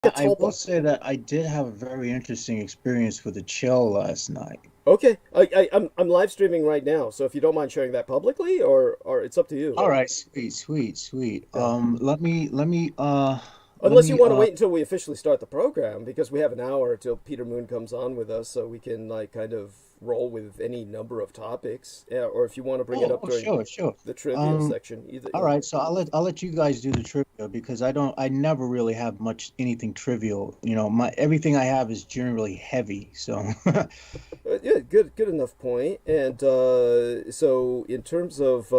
I will say that I did have a very interesting experience with the chill last night. Okay, I'm live streaming right now, so if you don't mind sharing that publicly, or it's up to you. All right, sweet, sweet, sweet. Yeah. Let Unless you me, want to wait until we officially start the program, because we have an hour till Peter Moon comes on with us, so we can like kind of roll with any number of topics. Yeah, or if you want to bring it up during sure, sure. the trivia Um, section, either. all right, so I'll let you guys do the trivia because I never really have much anything trivial. My everything I have is generally heavy. So, Yeah, good enough point. And so, in terms of,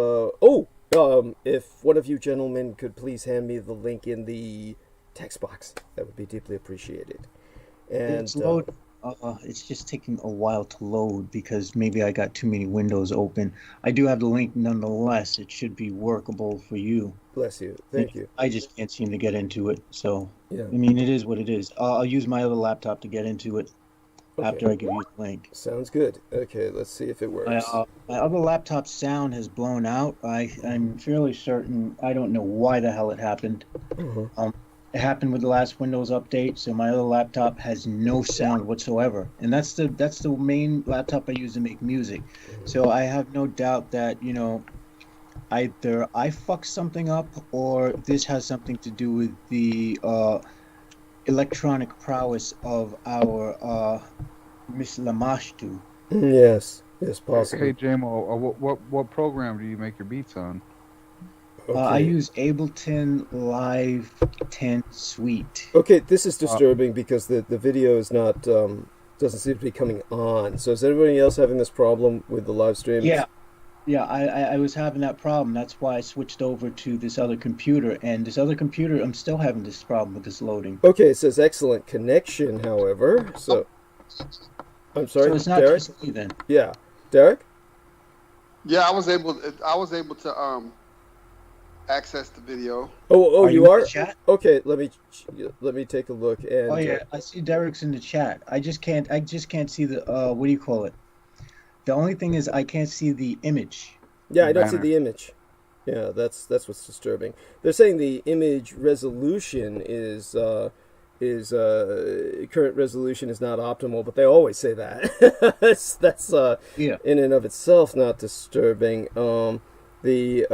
if one of you gentlemen could please hand me the link in the text box, that would be deeply appreciated. it's And load. It's just taking a while to load because maybe I got too many windows open. I do have the link nonetheless. It should be workable for you. bless you, Yeah, thank you. I just can't seem to get into it. So, Yeah, I mean, it is what it is. I'll use my other laptop to get into it okay, after I give you the link. sounds good. Okay, let's see if it works. My other laptop's sound has blown out. I'm fairly certain. I don't know why the hell it happened. Mhm. Um, it happened with the last Windows update, so my other laptop has no sound whatsoever, and that's the main laptop I use to make music. So I have no doubt that either I fucked something up or this has something to do with the electronic prowess of our Miss Lamashtu. Yes, yes, Hey, possibly. JMO, what program do you make your beats on? I Okay. use Ableton Live 10 Suite. Okay, this is Uh, disturbing because the video is not doesn't seem to be coming on. So is anybody else having this problem with the live Yeah, streams? yeah, I was having that problem. That's why I switched over to this other computer. And this other computer, I'm still having this problem with this loading. Okay, it says excellent connection, however. So I'm So sorry, it's not Derek? just me then. Yeah. Derek? Yeah, I was able to access the video. Oh, Are you you in the are? chat? Okay, let me take a look Oh and yeah, I see Derek's in the chat. I just can't see the what do you call it? The only thing is I can't see the image. yeah, the I don't see banner. the image. Yeah, that's what's disturbing. They're saying the image resolution is current resolution is not optimal, but they always say that. That's Yeah. in and of itself not disturbing. The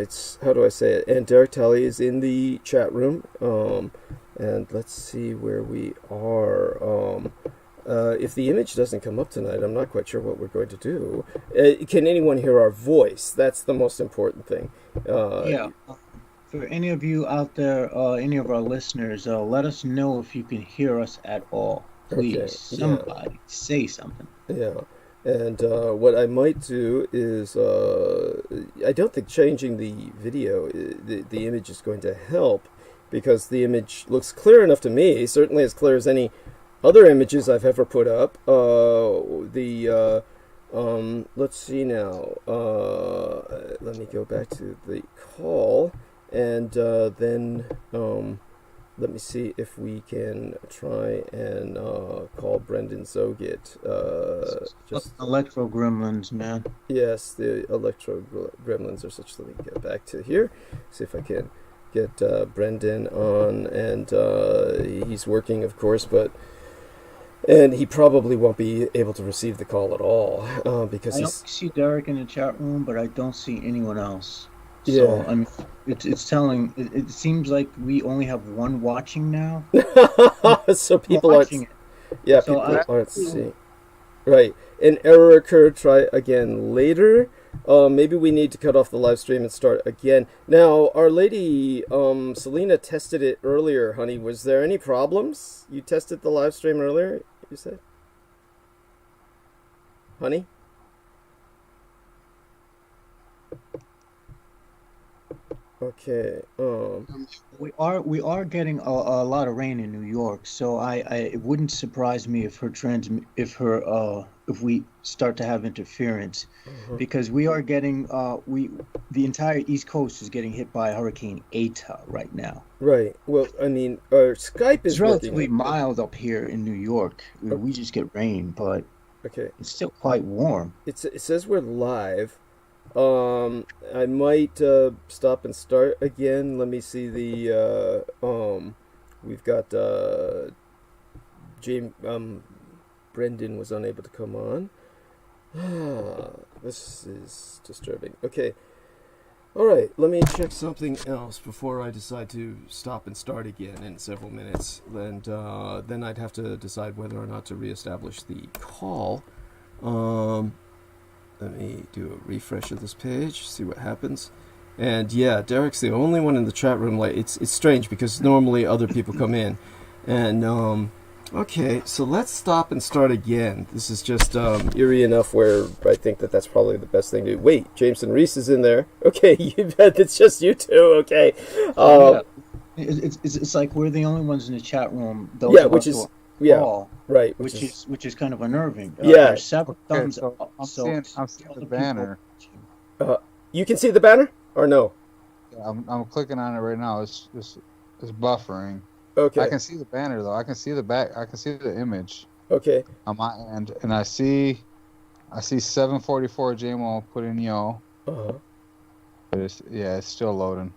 it's how do I say it? And Derek Tully is in the chat room. And let's see where we are. If the image doesn't come up tonight, I'm not quite sure what we're going to do. Can anyone hear our voice? That's the most important thing. Uh, Yeah. For any of you out there, any of our listeners, let us know if you can hear us at all. okay, Please, yeah. somebody say something. Yeah, and what I might do is I don't think changing the video, the image is going to help because the image looks clear enough to me, certainly as clear as any other images I've ever put up. Let's see now. Let me go back to the call, and then let me see if we can try and call Brendan Zogit. Just Electro Gremlins, man. yes, the Electro Gremlins are such. Let me get back to here. See if I can get Brendan on, and he's working, of course, and he probably won't be able to receive the call at all because I only he's see Derek in the chat room, but I don't see anyone else. So, yeah. I mean, it's telling, it seems like we only have one watching now. So people aren't. Watching it. Yeah, So people That aren't seeing. Right. An error occurred. Try again later. Maybe we need to cut off the live stream and start again. Now, Our Lady, Selena tested it earlier, honey. Was there any problems? You tested the live stream earlier, you said? Honey? Okay. Um, we are getting a lot of rain in New York, so it wouldn't surprise me if if we start to have interference, Uh-huh. because we are getting the entire East Coast is getting hit by Hurricane Eta right now. Right. Well, I mean, our Skype It's is working. relatively mild up here in New York. O- We just get rain, but Okay. it's still quite warm. It says we're live. I might stop and start again. Let me see the we've got James Brendan was unable to come on. This is disturbing. Okay. All right, let me check something else before I decide to stop and start again in several minutes. And then I'd have to decide whether or not to reestablish the call. Let me do a refresh of this page, see what happens. And yeah, Derek's the only one in the chat room. Like, it's strange because normally other people come in. And okay, so let's stop and start again. This is just eerie enough where I think that that's probably the best thing to do. Wait, Jameson Reese is in there. Okay, it's just you two. Okay. Yeah. It's like we're the only ones in the chat room. Those Yeah, of which us is who are yeah, all, right. which is kind of unnerving. Yeah. There's several Okay, thumbs so up. I'm So seeing other the people banner. watching. You can see the banner or no? I'm clicking on it right now. It's buffering. Okay. I can see the banner though. I can see the back. I can see the image Okay. on my end, and I see 744 JMO put in yo, Uh-huh. but it's still loading,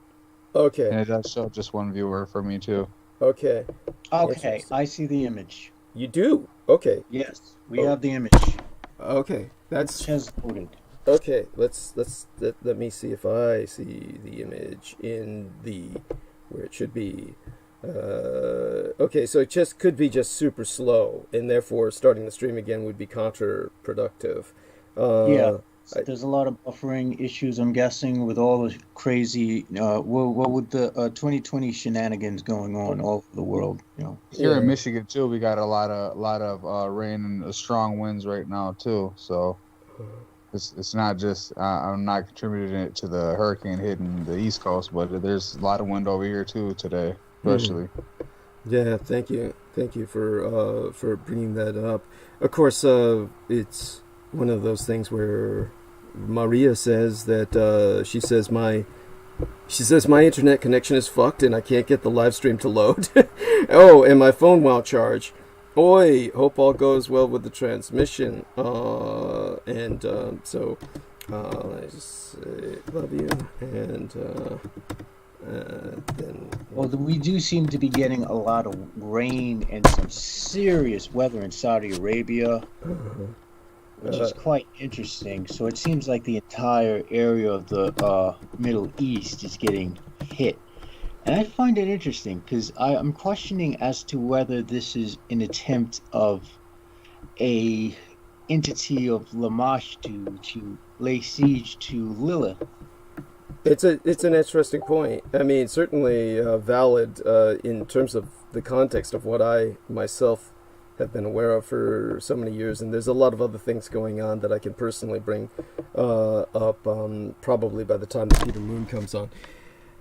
Okay. and it does show just one viewer for me too. Okay. Okay, Interesting. I see the image. You do. Okay. Yes, we Oh. have the image. Okay. That's Which has loaded. okay. Let me see if I see the image in the where it should be. Okay, so it just could be just super slow, and therefore starting the stream again would be counterproductive. Yeah, there's a lot of buffering issues, I'm guessing, with all the crazy, well, with the 2020 shenanigans going on all over the world. You know, Here Yeah. in Michigan too, we got a lot of rain and strong winds right now too. So it's not just I'm not contributing it to the hurricane hitting the East Coast, but there's a lot of wind over here too today, especially. Yeah, thank you for bringing that up. Of course, it's one of those things where Maria says that she says my internet connection is fucked and I can't get the live stream to load. Oh, and my phone won't charge. Oi, hope all goes well with the transmission. And so I just say love you and. Then well, we do seem to be getting a lot of rain and some serious weather in Saudi Arabia, which is quite interesting. So it seems like the entire area of the Middle East is getting hit. And I find it interesting because I'm questioning as to whether this is an attempt of a entity of Lamash to lay siege to Lilith. it's an interesting point. I mean, certainly valid in terms of the context of what I myself have been aware of for so many years, and there's a lot of other things going on that I can personally bring up probably by the time that Peter Moon comes on.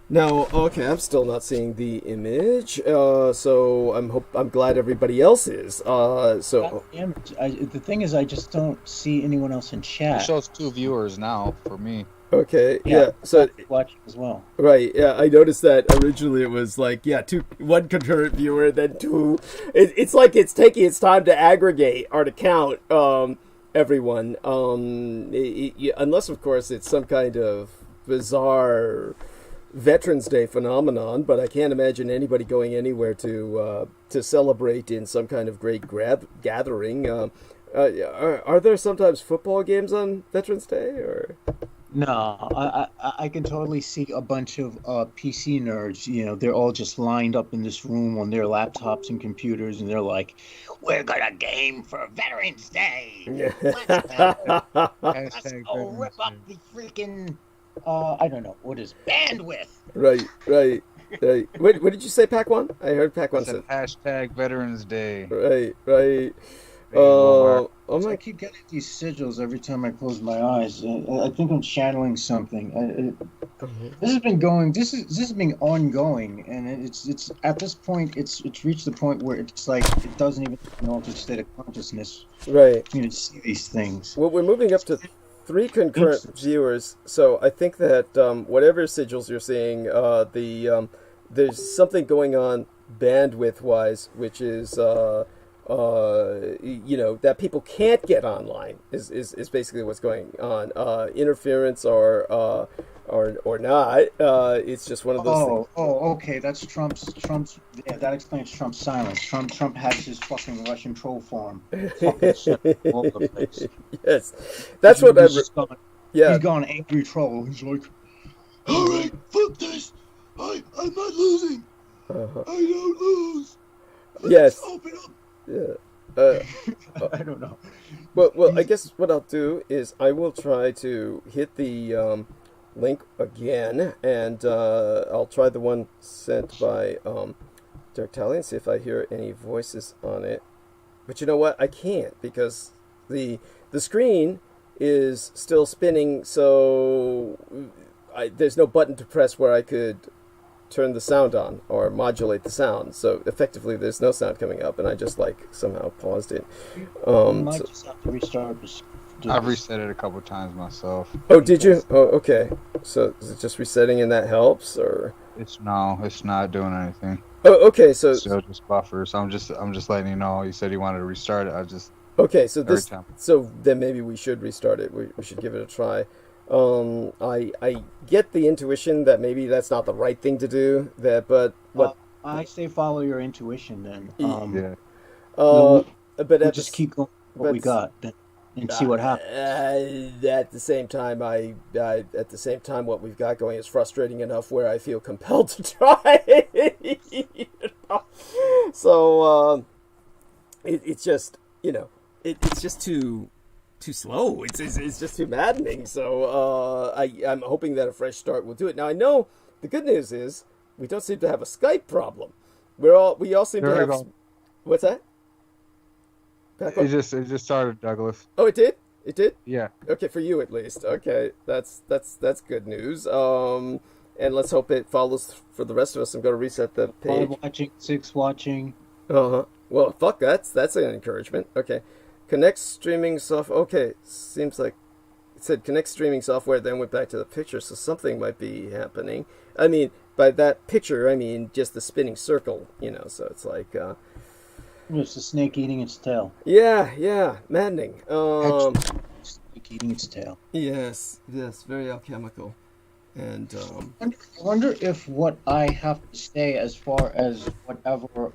Now, okay, I'm still not seeing the image, so I'm glad everybody else is. So The image. The thing is, I just don't see anyone else in It chat. shows 2 viewers now for me. okay, yeah, so watching as well. right, yeah, I noticed that originally it was like, yeah, one concurrent viewer, then two. It's like it's taking its time to aggregate or to count everyone, unless of course it's some kind of bizarre Veterans Day phenomenon. But I can't imagine anybody going anywhere to celebrate in some kind of great gathering. Are there sometimes football games on Veterans Day or? No, I can totally see a bunch of PC nerds. You know, they're all just lined up in this room on their laptops and computers, and they're like, "We're gonna game for Veterans Day. Let's go, let's go rip up the freaking I don't know what is bandwidth." Right. What did you say, Pac One? I heard Pac One It's a said. hashtag Veterans Day. Right. So I my. keep getting these sigils every time I close my eyes. I think I'm channeling something. This has been going. This has been ongoing, and it's at this point it's reached the point where it's like it doesn't even know if it's state of consciousness. Right. You know, to see these things. Well, we're moving up to 3 concurrent viewers, so I think that whatever sigils you're seeing, there's something going on bandwidth-wise, which is that people can't get online is basically what's going on. Interference or not. It's just one of those things. Okay. That's Trump's. Yeah, that explains Trump's silence. Trump has his fucking Russian troll farm, fucking set all over the place. Yes, that's what He's yeah. gone angry troll. He's like, all right, fuck this. I'm not losing. Uh-huh. I don't lose. Yes. Open up. Yeah. I don't know. Well, I guess what I'll do is I will try to hit the link again, and I'll try the one sent by Dirk Talley and see if I hear any voices on it. But you know what? I can't because the screen is still spinning, so there's no button to press where I could turn the sound on or modulate the sound. So effectively, there's no sound coming up, and I just somehow paused it. Might just have to restart. I've reset it a couple times myself. Oh, did you? Oh, okay. So is it just resetting and that helps, or? It's not doing anything. Oh, okay. So still just buffers. I'm just letting you know. You said you wanted to restart it. Okay. So so then maybe we should restart it. We should give it a try. I get the intuition that maybe that's not the right thing to do. I say follow your intuition then. Yeah. But just keep going with what we got and see what happens. At the same time, what we've got going is frustrating enough where I feel compelled to try. So it's just it's just too slow. It's just too maddening. So I'm hoping that a fresh start will do it. Now I know the good news is we don't seem to have a Skype problem. We all seem to have. What's that? It just started, Douglas. Oh, it did? It did? Yeah. Okay, for you at least. Okay, that's good news. And let's hope it follows for the rest of us. I'm going to reset the page. 5 watching, 6 watching. Uh-huh. Well, fuck, that's an encouragement. Okay. Connect streaming software. Okay, seems like it said connect streaming software, then went back to the picture, so something might be happening. I mean, by that picture, I mean just the spinning circle, so it's like... It's a snake eating its tail. Yeah, maddening. Snake eating its tail. Yes, very alchemical. And I wonder if what I have to say as far as whatever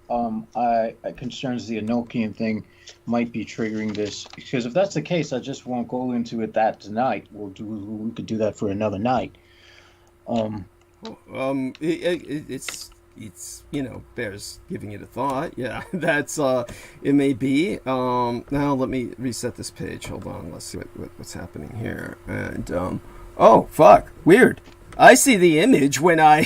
I concerns the Enochian thing might be triggering this. Because if that's the case, I just won't go into it tonight. We could do that for another night. It's bears giving it a thought. Yeah, that's it may be. Now let me reset this page. Hold on, let's see what's happening here. And oh fuck, weird. I see the image when I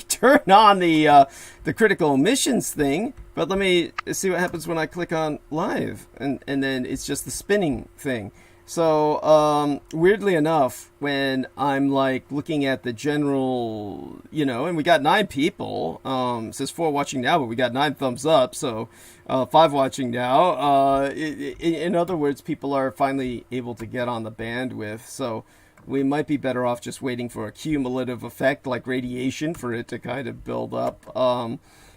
turn on the critical omissions thing, but let me see what happens when I click on live, and then it's just the spinning thing. So, weirdly enough, when I'm looking at the general, and we got 9 people, it says 4 watching now, but we got 9 thumbs up, so 5 watching now. In other words, people are finally able to get on the bandwidth, so we might be better off just waiting for a cumulative effect like radiation for it to kind of build up.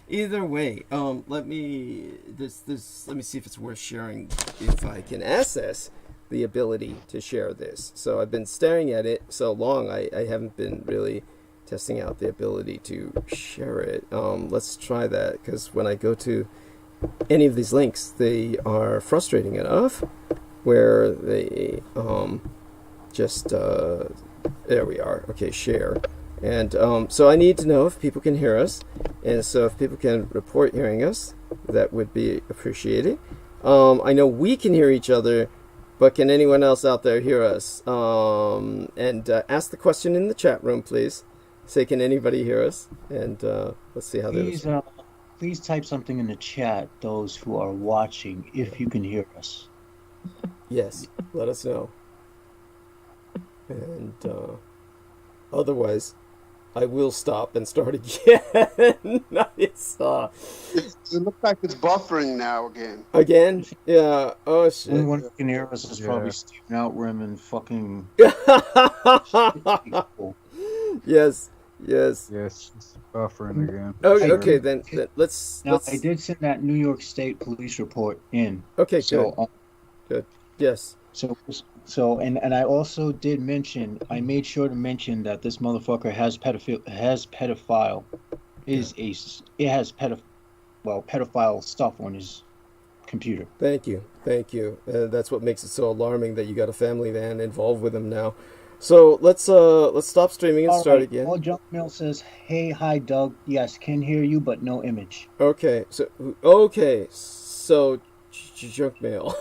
Either way, let me see if it's worth sharing, if I can access the ability to share this. So I've been staring at it so long, I haven't been really testing out the ability to share it. Let's try that, because when I go to any of these links, they are frustrating enough where they there we are. Okay, share. And so I need to know if people can hear us, and so if people can report hearing us, that would be appreciated. I know we can hear each other, but can anyone else out there hear us? And ask the question in the chat room, please. Say, can anybody hear us? And let's see how please type something in the chat, those who are watching, if you can hear us. Yes, let us know. And otherwise, I will stop and start again. It looks like it's buffering now again. Again? Yeah. Oh shit. The only one who can hear us is probably Steven Outrim and fucking. Yes. Yes. Yes, it's buffering again for Okay. I sure. Okay. did. Then let's Now, I did send that New York State police report in. Okay. Good. So, Good. Yes. so, and I also did mention. I made sure to mention that this motherfucker has pedophile Yeah. it has pedophile stuff on his computer. Thank you. Thank you. That's what makes it so alarming that you got a family man involved with him now. So let's stop streaming and All start right. again. All junk mail says, "Hey, hi, Doug. Yes, can hear you, but no image." Okay. So junk mail.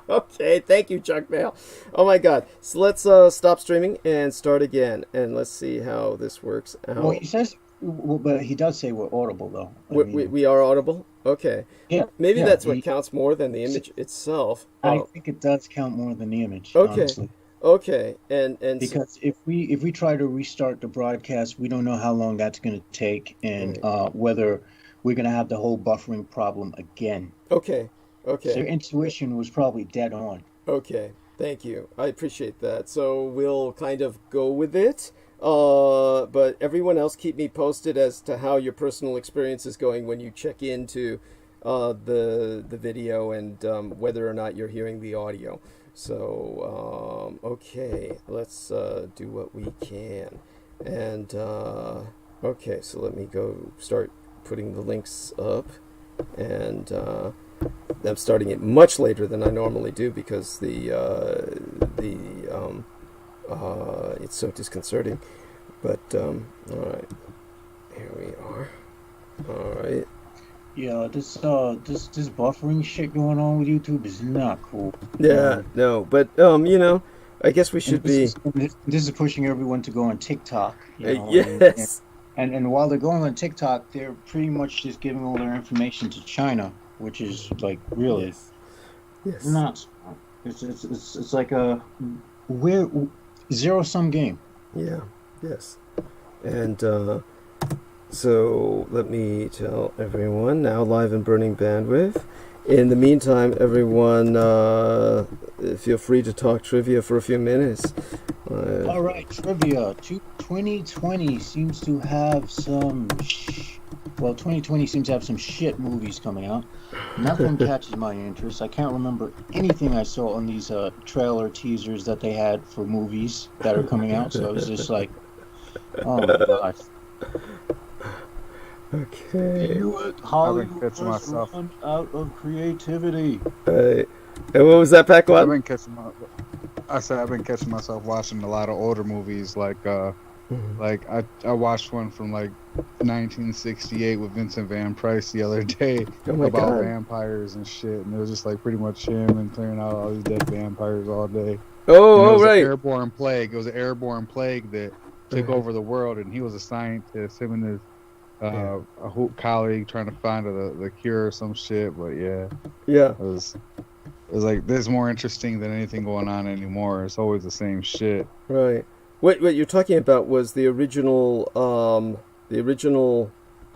Okay. Thank you, junk mail. Oh my God. So let's stop streaming and start again, and let's see how this works Well, out. he says, but he does say we're audible though. I We, mean, we are audible. Okay. yeah, Maybe yeah. that's what counts more than the image itself. I Oh. think it does count more than the image, Okay. honestly. Okay. And so, Because if we try to restart the broadcast, we don't know how long that's going to take, and right. whether we're going to have the whole buffering problem again. Okay. So their Okay. intuition was probably dead on. Okay. Thank you. I appreciate that. So we'll kind of go with it. But everyone else keep me posted as to how your personal experience is going when you check into the video and whether or not you're hearing the audio. So okay, let's do what we can. And okay, so let me go start putting the links up. And I'm starting it much later than I normally do because it's so disconcerting. But all right, here we are. All right. Yeah, this buffering shit going on with YouTube is not cool. Yeah, no, but I guess we And should this be. is this is pushing everyone to go on TikTok, Yes. and while they're going on TikTok, they're pretty much just giving all their information to China, which is like really Yes. Yes. not smart. It's like a we're zero sum game. Yeah. Yes. And so let me tell everyone now live and burning bandwidth. In the meantime, everyone, feel free to talk trivia for a few minutes. All right, trivia. 2020 seems to have some. 2020 seems to have some shit movies coming out. Nothing catches my interest. I can't remember anything I saw on these trailer teasers that they had for movies that are coming out. So I was just like, oh my gosh. Okay. Hollywood catching has myself. run out of creativity. And what was that, Pac? I've been catching my, I said I've been catching myself watching a lot of older movies. Like I watched one from like 1968 with Vincent Van Price the other day Oh my about God. vampires and shit, and it was just like pretty much him and clearing out all these dead vampires all day. Oh, And it was right. an airborne plague. It was an airborne plague that took over the world, and he was a scientist. Him and his colleague trying to find the cure or some shit. But yeah, Yeah. it was like this is more interesting than anything going on anymore. It's always the same shit. Right. What you're talking about was the original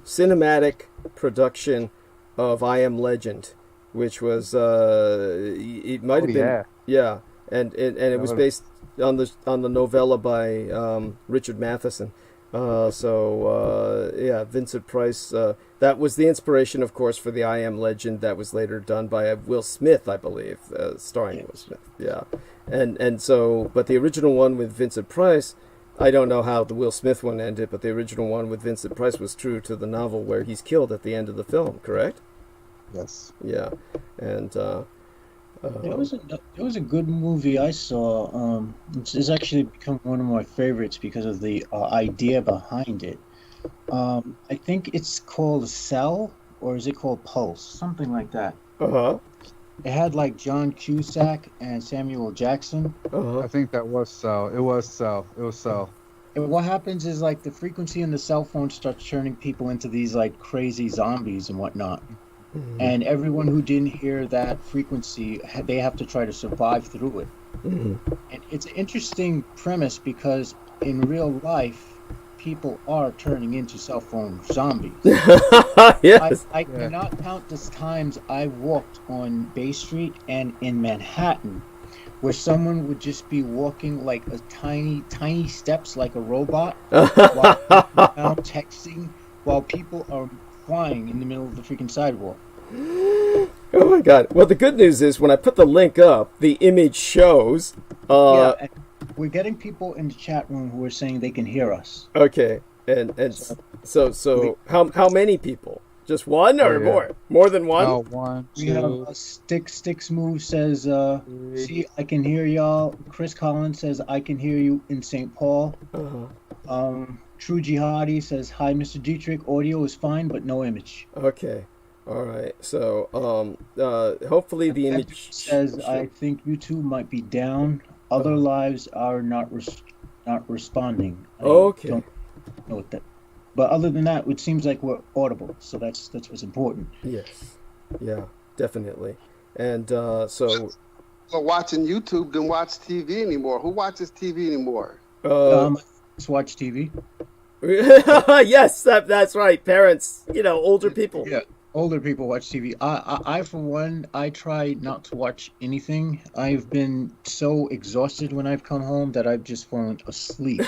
cinematic production of I Am Legend, which was it might have been and it was based on the novella by Richard Matheson. Vincent Price. That was the inspiration, of course, for the I Am Legend that was later done by Will Smith, I believe, starring Will Smith. Yeah, but the original one with Vincent Price, I don't know how the Will Smith one ended, but the original one with Vincent Price was true to the novel where he's killed at the end of the film. Correct? Yes. Yeah, and There was a good movie I saw. It's actually become one of my favorites because of the idea behind it. I think it's called Cell, or is it called Pulse? Something like that. It had like John Cusack and Samuel Jackson. I think that was Cell. It was Cell. It was Cell. And what happens is like the frequency in the cell phone starts turning people into these like crazy zombies and whatnot. Mm-hmm. And everyone who didn't hear that frequency, they have to try to survive through it. Mm-hmm. And it's an interesting premise because in real life, people are turning into cell phone zombies. Yes. I cannot count the times I walked on Bay Street and in Manhattan where someone would just be walking like a tiny steps like a robot while around texting while people are flying in the middle of the freaking sidewalk. Oh my god. Well, the good news is when I put the link up, the image shows. Yeah, and we're getting people in the chat room who are saying they can hear us. Okay. And so how many people? Just one or more? More than one? No, one, We two. have Sticks Move says, see, I can hear y'all. Chris Collins says, I can hear you in St. Paul. True Jihadi says, hi, Mr. Dietrich. Audio is fine, but no image. Okay. All right. So hopefully the image Says, I think YouTube might be down. Other lives are not responding. I Okay. don't know what that. But other than that, it seems like we're audible, so that's what's important. Yes. Yeah, definitely. And so Well, watching YouTube than watch TV anymore. Who watches TV anymore? Just watch TV. yes, that's right. Parents, older people. Yeah, older people watch TV. I for one, I try not to watch anything. I've been so exhausted when I've come home that I've just fallen asleep.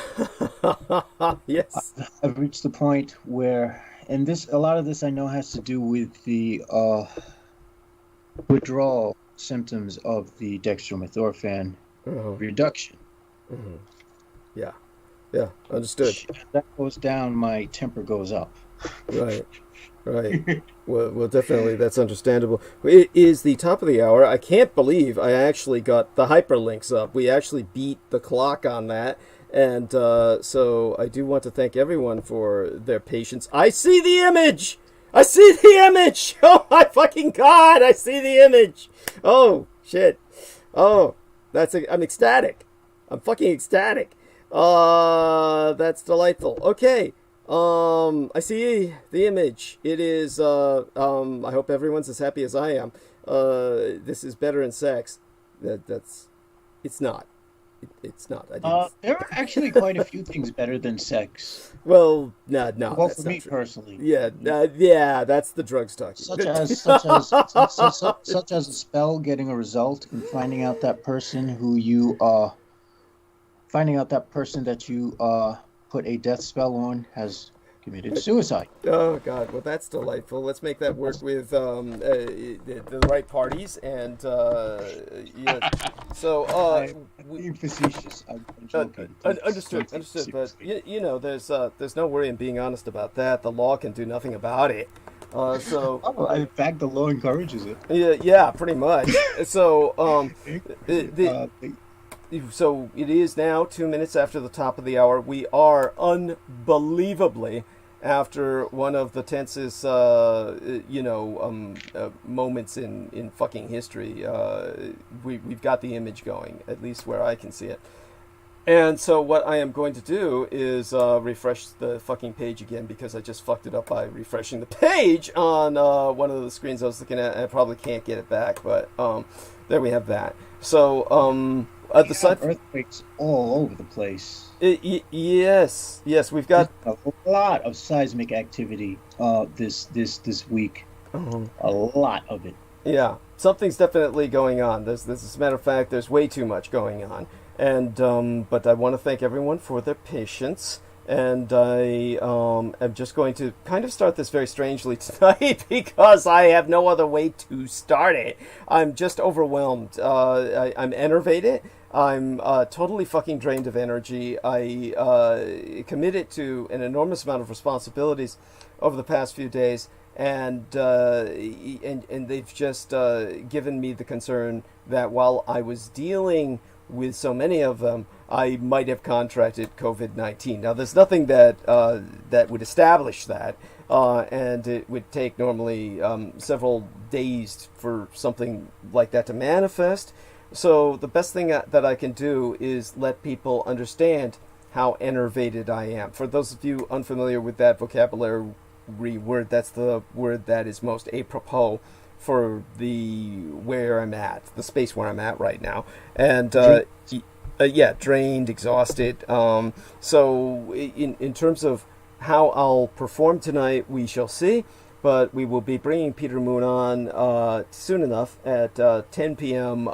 Yes. I've reached the point where, and a lot of this I know has to do with the withdrawal symptoms of the dextromethorphan reduction. Yeah. Yeah, understood. As that goes down, my temper goes up. Right. Well, definitely, that's understandable. It is the top of the hour. I can't believe I actually got the hyperlinks up. We actually beat the clock on that. And so I do want to thank everyone for their patience. I see the image! Oh my fucking god, I see the image! Oh, shit. Oh, I'm ecstatic. I'm fucking ecstatic. That's delightful. Okay. I see the image. It is, I hope everyone's as happy as I am. This is better in sex. It's not. It's not. There are actually quite a few things better than sex. Well, no. Well, for me personally. Yeah, that's the drugs talking. Such as a spell getting a result and finding out that person that you put a death spell on has committed suicide. Oh God, well that's delightful. Let's make that work with the right parties and yeah. So I'm being facetious. I'm joking. Understood. But there's no worry in being honest about that. The law can do nothing about it. In fact, the law encourages it. Yeah, pretty much. So So it is now 2 minutes after the top of the hour. We are unbelievably after one of the tensest, moments in fucking history. We've got the image going, at least where I can see it. And so what I am going to do is refresh the fucking page again because I just fucked it up by refreshing the page on one of the screens I was looking at. And I probably can't get it back, but there we have that. So the side earthquakes all over the place. Yes, we've got a lot of seismic activity this week. A lot of it. Yeah, something's definitely going on. There's as a matter of fact, there's way too much going on. And but I want to thank everyone for their patience. And I am just going to kind of start this very strangely tonight because I have no other way to start it. I'm just overwhelmed. I'm enervated. I'm totally fucking drained of energy. I committed to an enormous amount of responsibilities over the past few days, and they've just given me the concern that while I was dealing with so many of them, I might have contracted COVID-19. Now, there's nothing that would establish that, and it would take normally several days for something like that to manifest. So the best thing that I can do is let people understand how enervated I am. For those of you unfamiliar with that vocabulary word, that's the word that is most apropos for where I'm at, the space where I'm at right now. And drained, exhausted. So in terms of how I'll perform tonight, we shall see. but we will be bringing Peter Moon on soon enough at 10 p.m.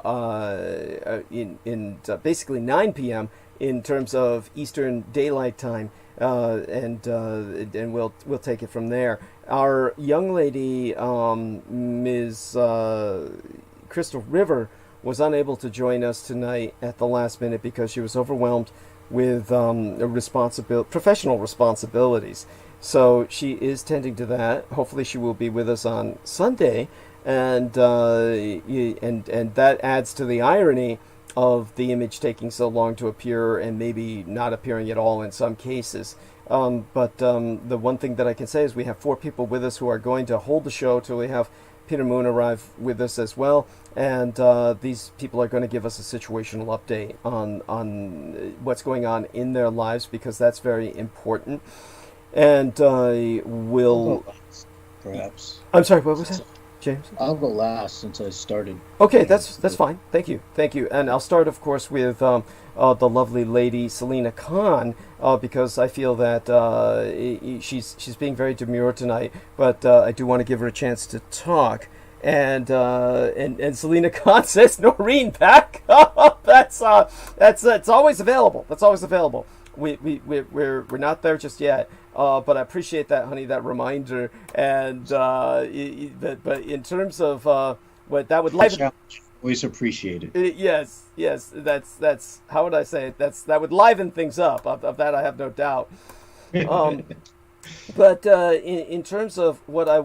In basically 9 p.m. in terms of Eastern Daylight Time, and we'll take it from there. Our young lady, Ms. Crystal River, was unable to join us tonight at the last minute because she was overwhelmed with professional responsibilities. So she is tending to that. Hopefully, she will be with us on Sunday, and that adds to the irony of the image taking so long to appear and maybe not appearing at all in some cases. But the one thing that I can say is we have 4 people with us who are going to hold the show till we have Peter Moon arrive with us as well, and these people are going to give us a situational update on what's going on in their lives, because that's very important. And we'll... Perhaps. I'm sorry, what was that, James? I'll go last since I started. Okay, that's fine. Thank you. And I'll start, of course, with the lovely lady Selena Khan, because I feel that she's being very demure tonight, but I do want to give her a chance to talk. And Selena Khan says Noreen back. That's always available. That's always available. We're not there just yet. But I appreciate that, honey, that reminder. And but in terms of what that would liven, always appreciate it. Yes, that's how would I say it? That would liven things up. Of that, I have no doubt. But in terms of what I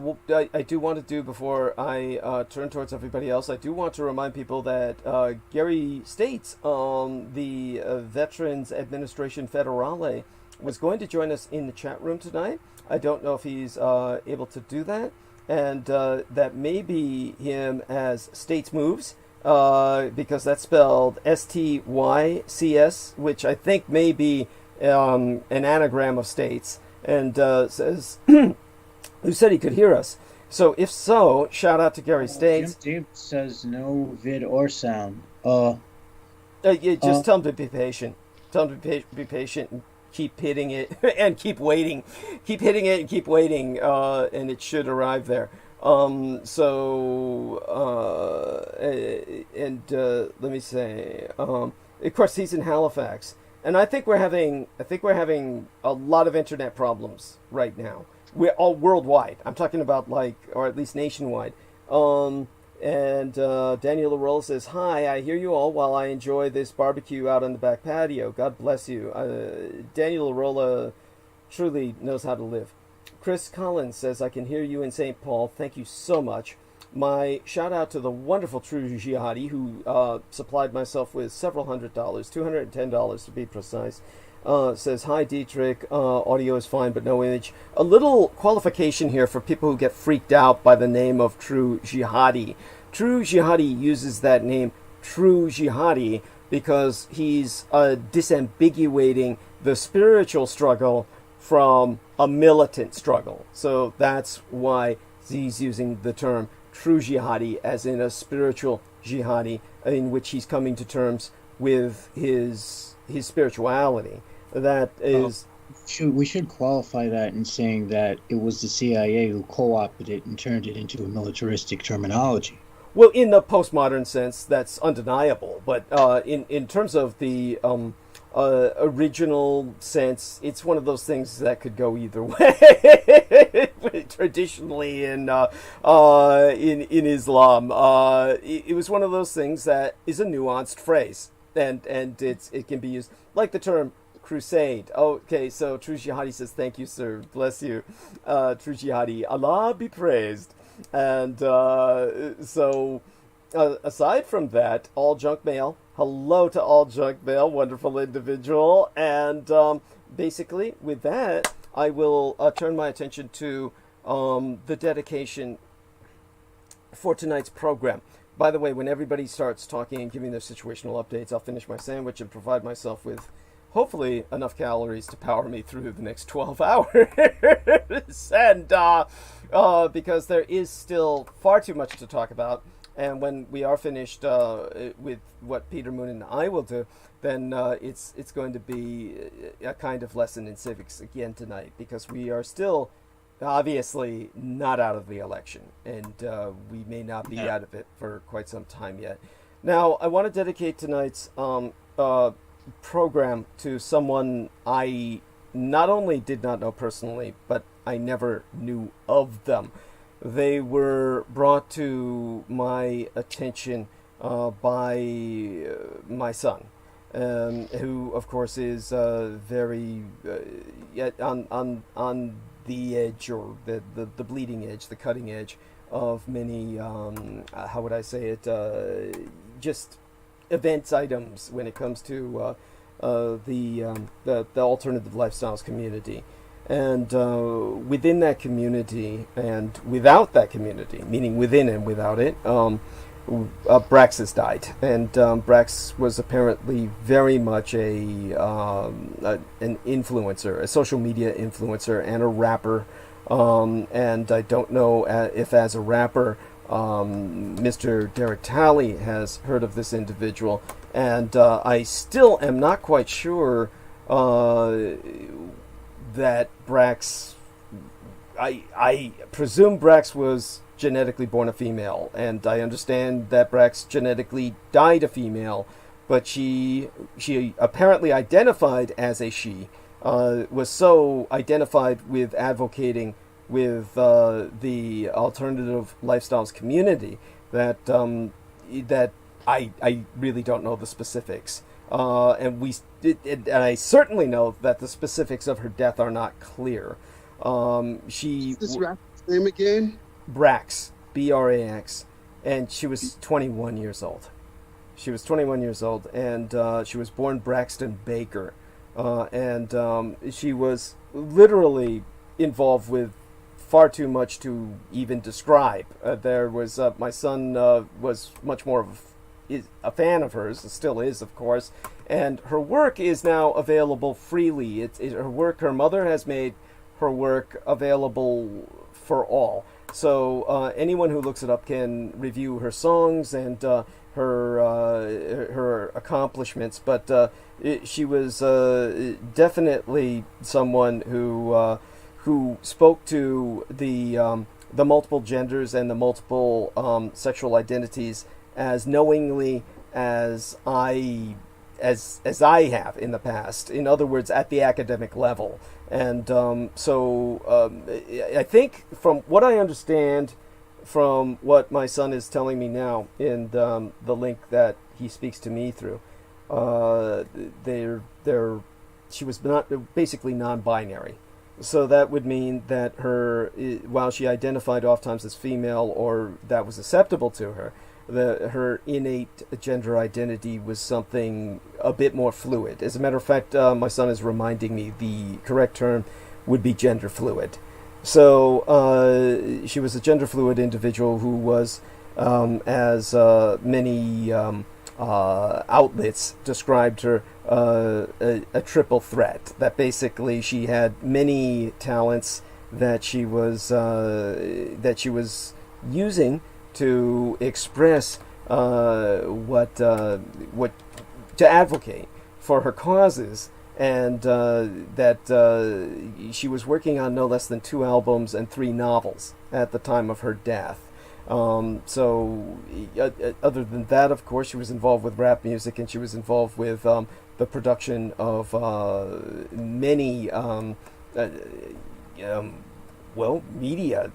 do want to do before I turn towards everybody else, I do want to remind people that Gary States, the Veterans Administration Federale, was going to join us in the chat room tonight. I don't know if he's able to do that, and that may be him as States Moves, because that's spelled STYCS, which I think may be an anagram of States, and says who said he could hear us. So if so, shout out to Gary States. Jim says no vid or sound. Just tell him to be patient. Tell him to be patient. And keep hitting it and keep waiting. Keep hitting it and keep waiting, and it should arrive there. Let me say, of course, he's in Halifax, and I think we're having a lot of internet problems right now. We're all worldwide. I'm talking about, or at least nationwide. And Daniel Arola says, "Hi, I hear you all while I enjoy this barbecue out on the back patio. God bless you." Daniel Arola truly knows how to live. Chris Collins says, "I can hear you in St. Paul. Thank you so much." My shout out to the wonderful True Jihadi, who supplied myself with several $100s, $210 to be precise. Says, "Hi, Dietrich. Audio is fine, but no image." A little qualification here for people who get freaked out by the name of True Jihadi. True Jihadi uses that name, True Jihadi, because he's disambiguating the spiritual struggle from a militant struggle. So that's why he's using the term True Jihadi, as in a spiritual jihadi, in which he's coming to terms with his spirituality. That is... We should qualify that in saying that it was the CIA who co-opted it and turned it into a militaristic terminology. Well, in the postmodern sense, that's undeniable. But in terms of the original sense, it's one of those things that could go either way. Traditionally in Islam, it was one of those things that is a nuanced phrase, and it can be used like the term crusade. Okay, so True Jihadi says, "Thank you, sir. Bless you." True Jihadi, Allah be praised. And so aside from that, All Junk Mail, hello to All Junk Mail, wonderful individual. And basically with that, I will turn my attention to the dedication for tonight's program. By the way, when everybody starts talking and giving their situational updates, I'll finish my sandwich and provide myself with hopefully enough calories to power me through the next 12 hours. And because there is still far too much to talk about, and when we are finished with what Peter Moon and I will do, then it's going to be a kind of lesson in civics again tonight, because we are still obviously not out of the election, and we may not be Yeah. out of it for quite some time yet. Now, I want to dedicate tonight's program to someone I not only did not know personally, but I never knew of them. They were brought to my attention by my son, who, of course, is very yet on the edge, or the bleeding edge, the cutting edge of many, how would I say it, just events items when it comes to the alternative lifestyles community. And within that community, and without that community, meaning within and without it, Brax has died, and Brax was apparently very much an influencer, a social media influencer, and a rapper. And I don't know if, as a rapper, Mr. Derek Talley has heard of this individual, and I still am not quite sure that Brax. I presume Brax was genetically born a female, and I understand that Brax genetically died a female, but she apparently identified as a she, was so identified with advocating with the alternative lifestyles community that that I really don't know the specifics, and I certainly know that the specifics of her death are not clear. She What's this rapper's name again? Brax, Brax, and she was 21 years old. She was 21 years old, and she was born Braxton Baker, and she was literally involved with far too much to even describe. There was my son was much more of a fan of hers, still is, of course, and her work is now available freely. Her work. Her mother has made her work available for all. So anyone who looks it up can review her songs and her accomplishments. But she was definitely someone who spoke to the multiple genders and the multiple sexual identities as knowingly as I have in the past. In other words, at the academic level. And I think, from what I understand, from what my son is telling me now in the link that he speaks to me through, she was basically non-binary. So that would mean that while she identified oftentimes as female, or that was acceptable to her, her innate gender identity was something a bit more fluid. As a matter of fact, my son is reminding me the correct term would be gender fluid. So she was a gender fluid individual who was, as many outlets described her, a triple threat. That basically she had many talents that she was using to express what to advocate for her causes, and that she was working on no less than 2 albums and 3 novels at the time of her death. So other than that, of course, she was involved with rap music, and she was involved with the production of many media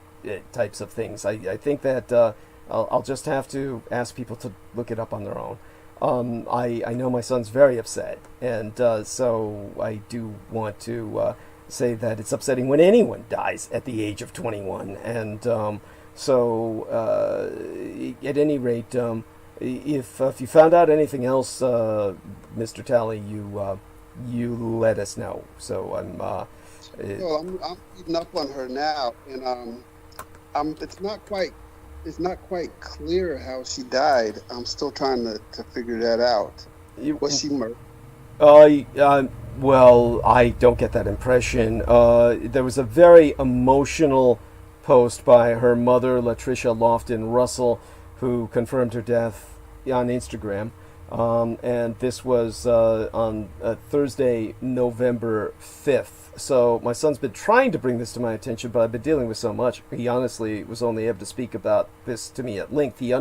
types of things. I think that I'll just have to ask people to look it up on their own. I know my son's very upset, and so I do want to say that it's upsetting when anyone dies at the age of 21. And so at any rate, if you found out anything else, Mr. Talley, you let us know. So I'm reading up on her now, and it's not quite clear how she died. I'm still trying to figure that out. Was she murdered? Well, I don't get that impression. There was a very emotional post by her mother, Latricia Lofton Russell, who confirmed her death on Instagram. And this was on Thursday, November 5th. So my son's been trying to bring this to my attention, but I've been dealing with so much. He honestly was only able to speak about this to me at length. He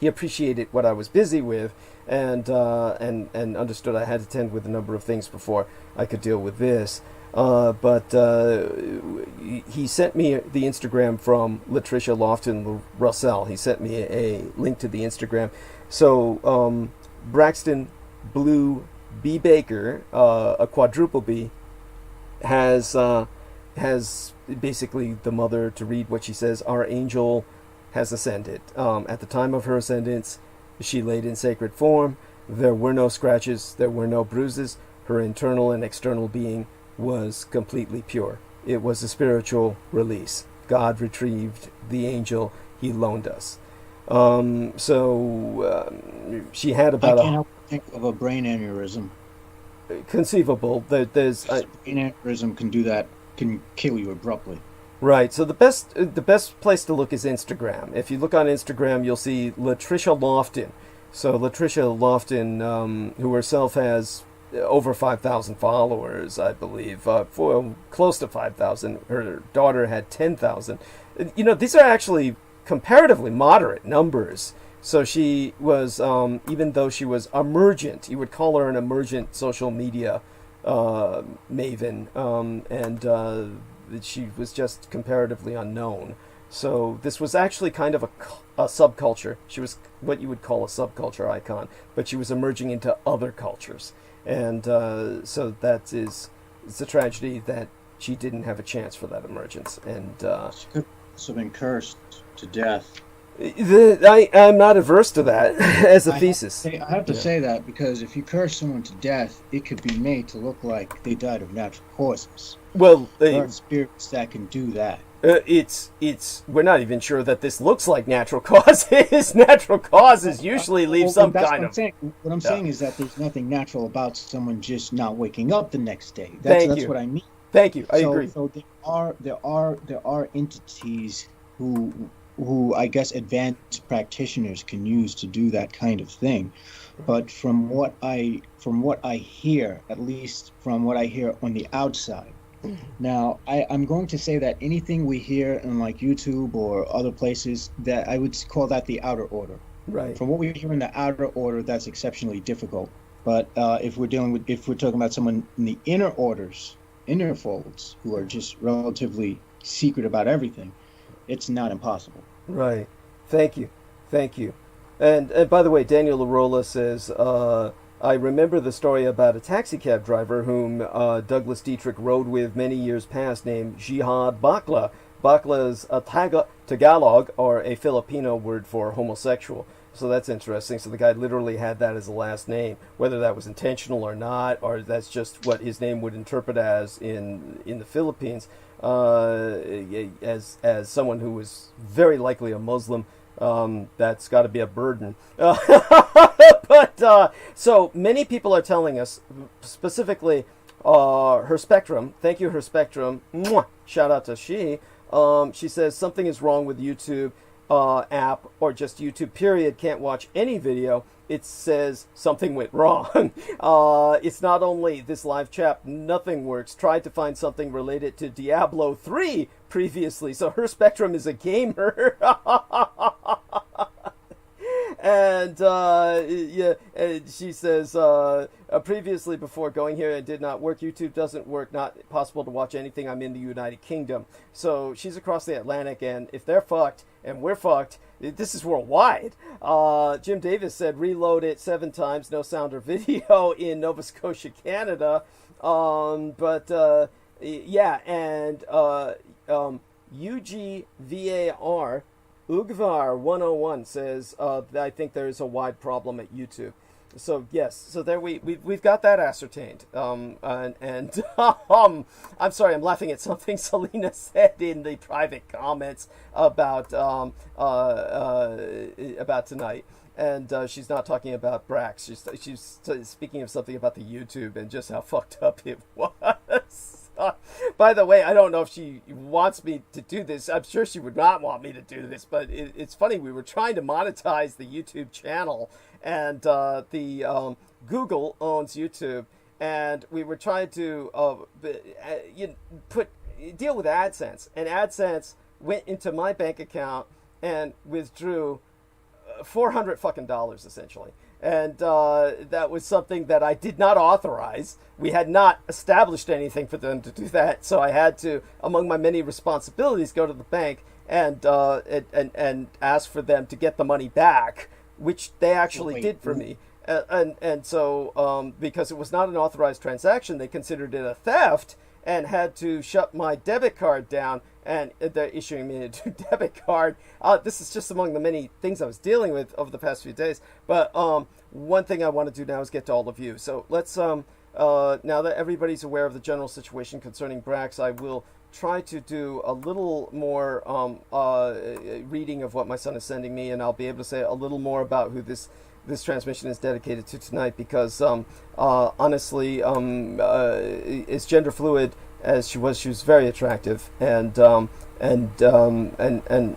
appreciated what I was busy with, and understood I had to tend with a number of things before I could deal with this. But he sent me the Instagram from Latricia Lofton Russell. He sent me a link to the Instagram. So Braxton Blue B. Baker, a quadruple B, has basically the mother to read what she says. Our angel has ascended. At the time of her ascendance, she laid in sacred form. There were no scratches. There were no bruises. Her internal and external being was completely pure. It was a spiritual release. God retrieved the angel he loaned us. She had about I can't help but think of a brain aneurysm. conceivable that there's Brain aneurysm can do that, can kill you abruptly. right. So the best place to look is Instagram. If you look on Instagram, you'll see Latricia Lofton. So Latricia Lofton, who herself has over 5,000 followers, I believe, close to 5,000. Her daughter had 10,000. These are actually comparatively moderate numbers. So she was, even though she was emergent, you would call her an emergent social media maven, and she was just comparatively unknown. So this was actually kind of a subculture. She was what you would call a subculture icon, but she was emerging into other cultures. And so it's a tragedy that she didn't have a chance for that emergence. And She could also have been cursed to death. I'm not averse to that as a thesis. I have to say that because if you curse someone to death, it could be made to look like they died of natural causes. Well, There are spirits that can do that. we're not even sure that this looks like natural causes. Natural causes usually leave some that's kind what I'm of. saying. What I'm saying is that there's nothing natural about someone just not waking up the next day. Thank That's you. what I mean. Thank you. I agree. So there are entities who I guess advanced practitioners can use to do that kind of thing. But from what I hear, at least from what I hear on the outside. Now, I'm going to say that anything we hear on like YouTube or other places, that I would call that the outer order. Right. From what we hear in the outer order, that's exceptionally difficult. But if we're talking about someone in the inner orders, inner folds, who are just relatively secret about everything, it's not impossible. Right. Thank you. Thank you. And by the way, Daniel Arola says, I remember the story about a taxi cab driver whom Douglas Dietrich rode with many years past named Jihad Bakla. Bakla is a Tagalog, or a Filipino word for homosexual. So that's interesting. So the guy literally had that as a last name. Whether that was intentional or not, or that's just what his name would interpret as in the Philippines, as someone who was very likely a Muslim, that's got to be a burden. But so many people are telling us, specifically Her Spectrum. Thank you, Her Spectrum. Mwah! Shout out to she. She says something is wrong with YouTube app, or just YouTube period. Can't watch any video. It says something went wrong. It's not only this live chat, nothing works. Tried to find something related to Diablo 3 previously. So Her Spectrum is a gamer. And she says, previously before going here, it did not work. YouTube doesn't work. Not possible to watch anything. I'm in the United Kingdom. So she's across the Atlantic, and if they're fucked and we're fucked, this is worldwide. Jim Davis said reload it 7 times, no sound or video in Nova Scotia, Canada. Yeah, and UGVAR Ugvar 101 says, I think there is a wide problem at YouTube. So yes, so there we've got that ascertained. I'm sorry, I'm laughing at something Selena said in the private comments about tonight, and she's not talking about Brax. She's speaking of something about the YouTube and just how fucked up it was. By the way, I don't know if she wants me to do this. I'm sure she would not want me to do this, but it's funny. We were trying to monetize the YouTube channel, and Google owns YouTube, and we were trying to deal with AdSense, and AdSense went into my bank account and withdrew $400 essentially. And that was something that I did not authorize. We had not established anything for them to do that, so I had to, among my many responsibilities, go to the bank and ask for them to get the money back, which they actually did for me. And so because it was not an authorized transaction, they considered it a theft and had to shut my debit card down, and they're issuing me a new debit card. This is just among the many things I was dealing with over the past few days. But one thing I want to do now is get to all of you. So let's, now that everybody's aware of the general situation concerning Brax, I will try to do a little more reading of what my son is sending me, and I'll be able to say a little more about who this transmission is dedicated to tonight, because honestly, as gender fluid as she was very attractive, and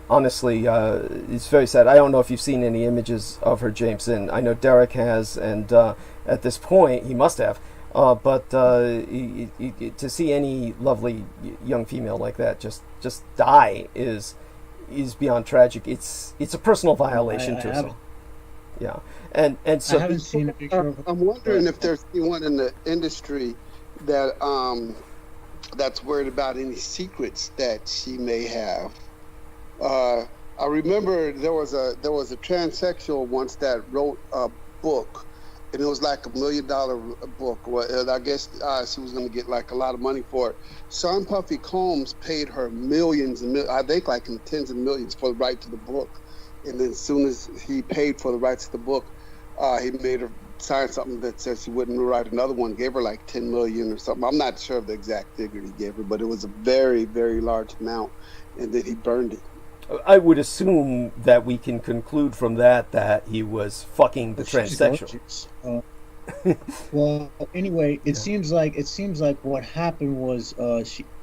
honestly, it's very sad. I don't know if you've seen any images of her, Jameson. I know Derek has, and at this point he must have. But to see any lovely young female like that just die is beyond tragic. It's a personal violation to us all. Yeah, and so I haven't seen a picture of her. I'm wondering if there's anyone in the industry that that's worried about any secrets that she may have. I remember there was a transsexual once that wrote a book, and it was like $1 million book. Well, I guess she was going to get like a lot of money for it. Sean Puffy Combs paid her millions and I think like in tens of millions for the right to the book. And then as soon as he paid for the rights to the book, he made her sign something that said she wouldn't write another one, gave her like 10 million or something. I'm not sure of the exact figure he gave her, but it was a very, very large amount. And then he burned it. I would assume that we can conclude from that he was fucking the transsexual. Well, anyway, it seems like what happened was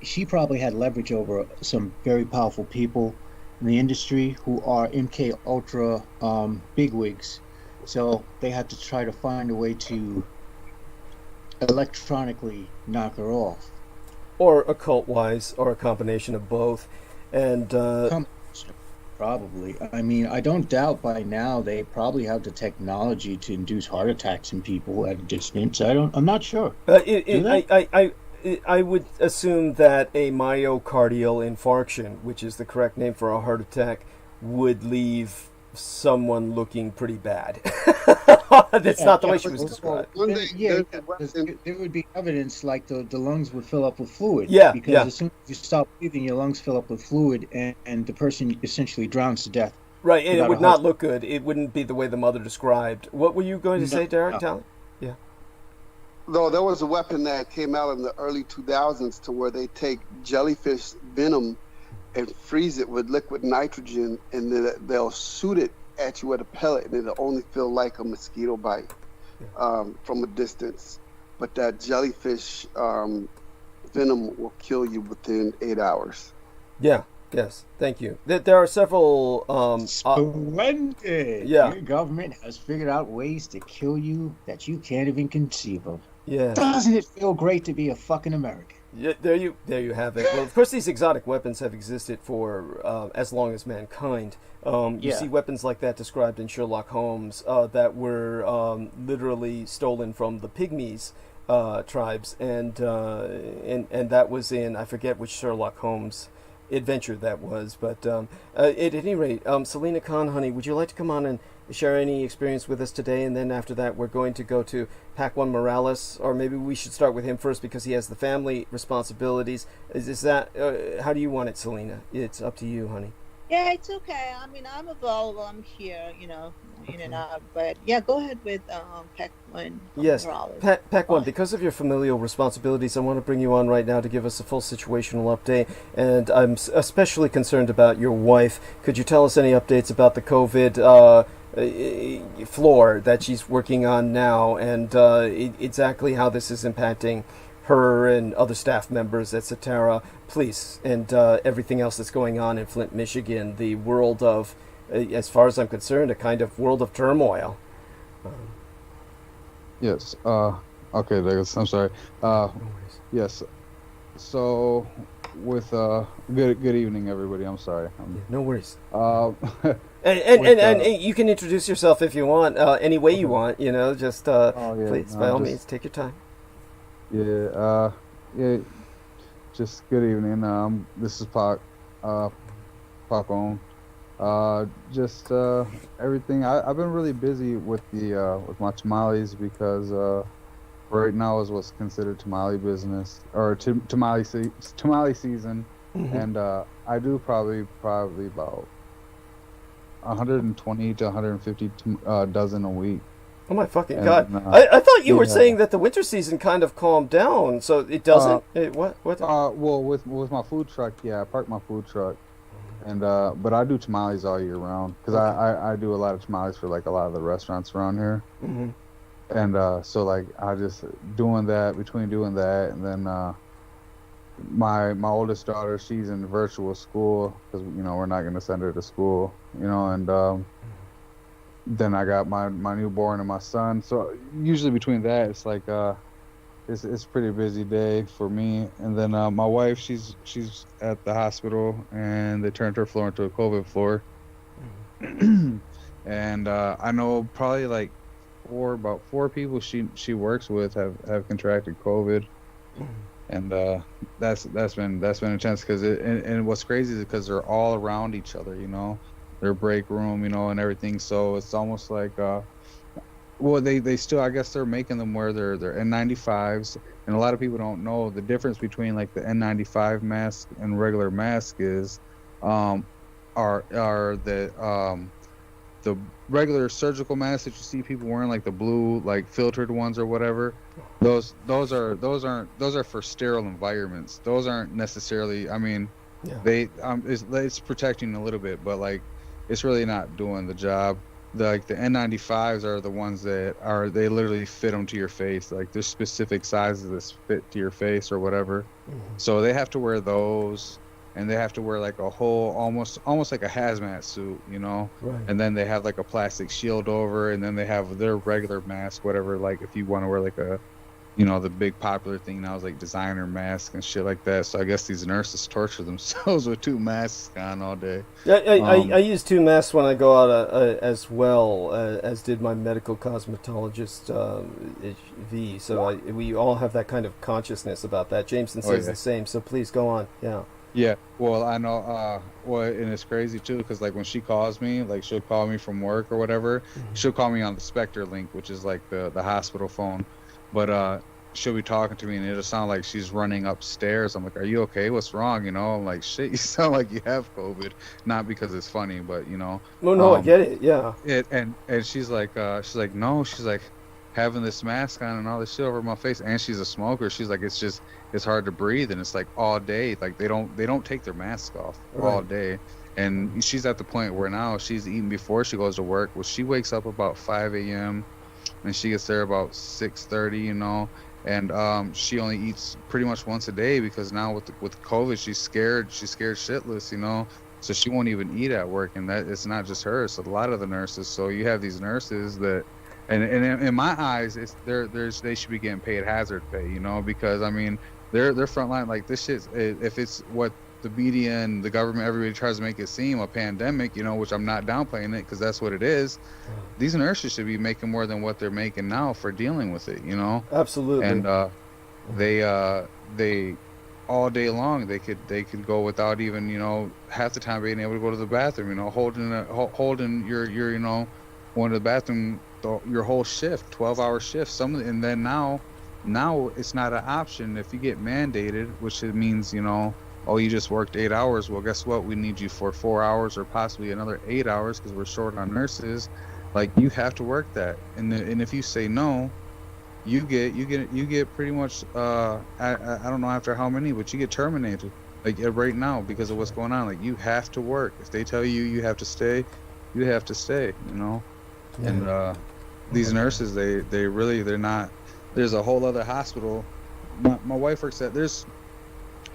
she probably had leverage over some very powerful people in the industry who are MK Ultra bigwigs. So they had to try to find a way to electronically knock her off. Or occult-wise, or a combination of both. And probably. I mean, I don't doubt by now they probably have the technology to induce heart attacks in people at a distance. I'm not sure. I would assume that a myocardial infarction, which is the correct name for a heart attack, would leave someone looking pretty bad. That's not the way she was described. There would be evidence like the lungs would fill up with fluid. Because as soon as you stop breathing, your lungs fill up with fluid, and the person essentially drowns to death. Right, and it would not look good. It wouldn't be the way the mother described. What were you going to say, Derek? Tell me. Yeah. Though there was a weapon that came out in the early 2000s to where they take jellyfish venom and freeze it with liquid nitrogen, and then they'll shoot it at you with a pellet, and it'll only feel like a mosquito bite from a distance. But that jellyfish venom will kill you within 8 hours. Yeah. Yes. Thank you. There are several. Splendid. Yeah. Your government has figured out ways to kill you that you can't even conceive of. Yeah. Doesn't it feel great to be a fucking American? Yeah, there you have it. Well, of course, these exotic weapons have existed for as long as mankind. You see weapons like that described in Sherlock Holmes that were literally stolen from the Pygmies tribes, and that was in, I forget which Sherlock Holmes adventure that was, but at any rate, Selena Khan, honey, would you like to come on and share any experience with us today? And then after that, we're going to go to Pac One Morales, or maybe we should start with him first because he has the family responsibilities. Is that how do you want it, Selena? It's up to you, honey. Yeah, it's okay. I mean, I'm available. I'm here, in and out. But yeah, go ahead with Pac One. Yes, Pac One. Because of your familial responsibilities, I want to bring you on right now to give us a full situational update. And I'm especially concerned about your wife. Could you tell us any updates about the COVID floor that she's working on now, and exactly how this is impacting her and other staff members, etc. Please, and everything else that's going on in Flint, Michigan, the world of, as far as I'm concerned, a kind of world of turmoil. Yes. Okay, Douglas, I'm sorry. Yes. So, with good evening, everybody. I'm sorry. No worries. And you can introduce yourself if you want, any way you want. Just please, by all means, take your time. Yeah. Yeah. Just good evening. This is Pac. Pac-on. Just everything. I've been really busy with with my tamales because right now is what's considered tamale business or tamale season, and I do probably about 120 to 150 dozen a week. Oh my fucking god! I thought you were saying that the winter season kind of calmed down, so it doesn't. What? Well, with my food truck, yeah, I parked my food truck, and but I do tamales all year round because I do a lot of tamales for like a lot of the restaurants around here. Mm-hmm. And so like I just doing that, and then my oldest daughter, she's in virtual school because we're not going to send her to school, and then I got my newborn and my son. So usually between that, it's like it's a pretty busy day for me. And then my wife, she's at the hospital, and they turned her floor into a COVID floor. And I know probably like about four people she works with have contracted COVID, and that's been intense because and what's crazy is because they're all around each other, their break room, and everything. So it's almost like well, they still, I guess they're making them where they're N95s, and a lot of people don't know the difference between like the N95 mask and regular mask is are the regular surgical masks that you see people wearing, like the blue, like filtered ones or whatever, those are for sterile environments. Those aren't necessarily, I mean, they it's protecting a little bit, but like it's really not doing the job. Like the N95s are the ones that they literally fit them to your face. Like there's specific sizes that fit to your face or whatever. So they have to wear those. And they have to wear like a whole, almost like a hazmat suit, Right. And then they have like a plastic shield over, and then they have their regular mask, whatever. Like if you want to wear like a, the big popular thing now is like designer mask and shit like that. So I guess these nurses torture themselves with two masks on all day. I use two masks when I go out as well, as did my medical cosmetologist V. So we all have that kind of consciousness about that. Jameson says the same. So please go on. Yeah. Yeah, well, I know, and it's crazy too, because like when she calls me, like she'll call me from work or whatever, she'll call me on the Spectre link, which is like the hospital phone, but she'll be talking to me and it'll sound like she's running upstairs. I'm like, are you okay? What's wrong? I'm like, shit, you sound like you have COVID, not because it's funny, but No, I get it, yeah. And she's like, no, she's like, having this mask on and all this shit over my face, and she's a smoker. She's like, it's hard to breathe, and it's like all day, like they don't take their mask off all day. And she's at the point where now she's eating before she goes to work. Well, she wakes up about 5 a.m. and she gets there about 6:30, and she only eats pretty much once a day because now with COVID she's scared shitless, so she won't even eat at work. And that it's not just her, it's a lot of the nurses. So you have these nurses that, and in my eyes, they should be getting paid hazard pay, because I mean they're frontline. Like this shit, if it's what the media and the government, everybody tries to make it seem a pandemic, which I'm not downplaying it because that's what it is. These nurses should be making more than what they're making now for dealing with it, Absolutely. And they all day long they could go without even half the time being able to go to the bathroom, holding your going to the bathroom your whole shift, 12-hour shift. And then now it's not an option if you get mandated, which it means oh, you just worked 8 hours. Well, guess what? We need you for 4 hours or possibly another 8 hours because we're short on nurses. Like you have to work that, and if you say no, you get pretty much I don't know after how many, but you get terminated. Like right now because of what's going on. Like you have to work. If they tell you you have to stay, you have to stay. And these nurses, they're not. There's a whole other hospital my wife works at, there's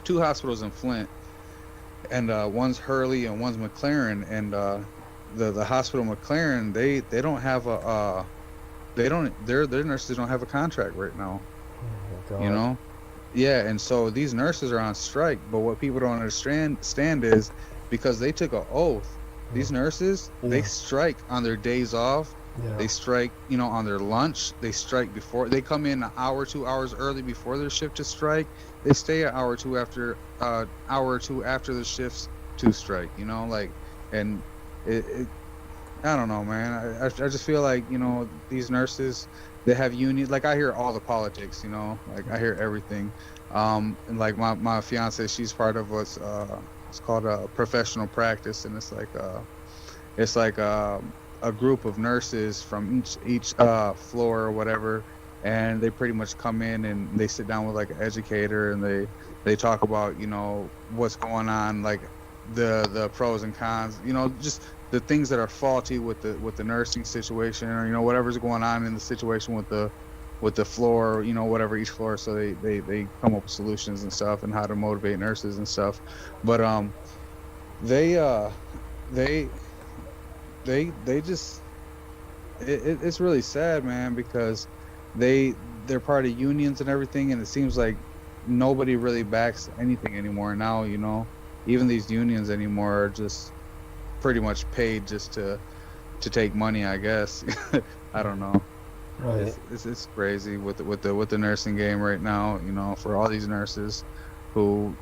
2 hospitals in Flint, and one's Hurley and one's McLaren, and the hospital McLaren, they don't have a their nurses don't have a contract right now. Oh, you know. Yeah, and so these nurses are on strike, but what people don't understand is, because they took an oath, these nurses, they strike on their days off. They strike, you know, on their lunch. They strike before they come in an hour, 2 hours early before their shift to strike. They stay an hour or two after the shifts to strike. You know, like, and it I don't know, man. I just feel like, you know, these nurses, they have unions. Like, I hear all the politics, you know, like I hear everything. And like my fiance, she's part of what's it's called a professional practice, and it's like a group of nurses from each floor or whatever, and they pretty much come in and they sit down with like an educator, and they talk about, you know, what's going on, like the pros and cons, you know, just the things that are faulty with the nursing situation, or, you know, whatever's going on in the situation with the floor, you know, whatever each floor. So they come up with solutions and stuff, and how to motivate nurses and stuff. But they just, it's really sad, man, because they're part of unions and everything, and it seems like nobody really backs anything anymore now. You know, even these unions anymore are just pretty much paid just to take money, I guess. I don't know. Right. It's crazy with the nursing game right now. You know, for all these nurses who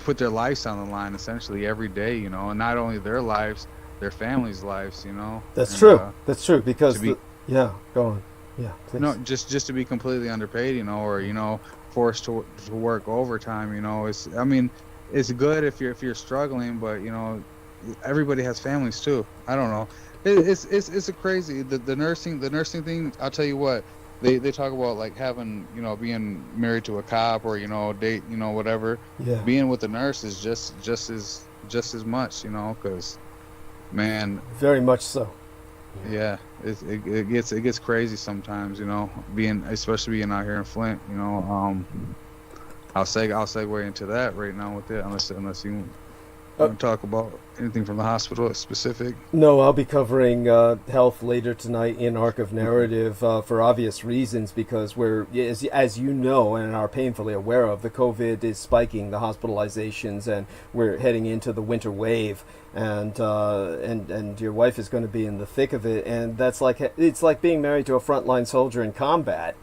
put their lives on the line essentially every day. You know, and not only their lives, their families' lives. You know. That's true. That's true, because go on. Yeah, please. No, just to be completely underpaid, you know, or, you know, forced to work overtime. You know, it's good if you're struggling, but, you know, everybody has families too. I don't know. It's a crazy the nursing thing. I'll tell you what, they talk about, like, having, you know, being married to a cop, or, you know, date, you know, whatever. Yeah. Being with the nurse is just as much, you know, because, man. Very much so. Yeah, it gets crazy sometimes, you know, especially being out here in Flint, you know. I'll segue into that right now with it, unless you want to talk about anything from the hospital specific. No, I'll be covering health later tonight in Arc of Narrative for obvious reasons, because we're, as you know and are painfully aware of, the COVID is spiking, the hospitalizations, and we're heading into the winter wave, and your wife is going to be in the thick of it, and it's like being married to a frontline soldier in combat,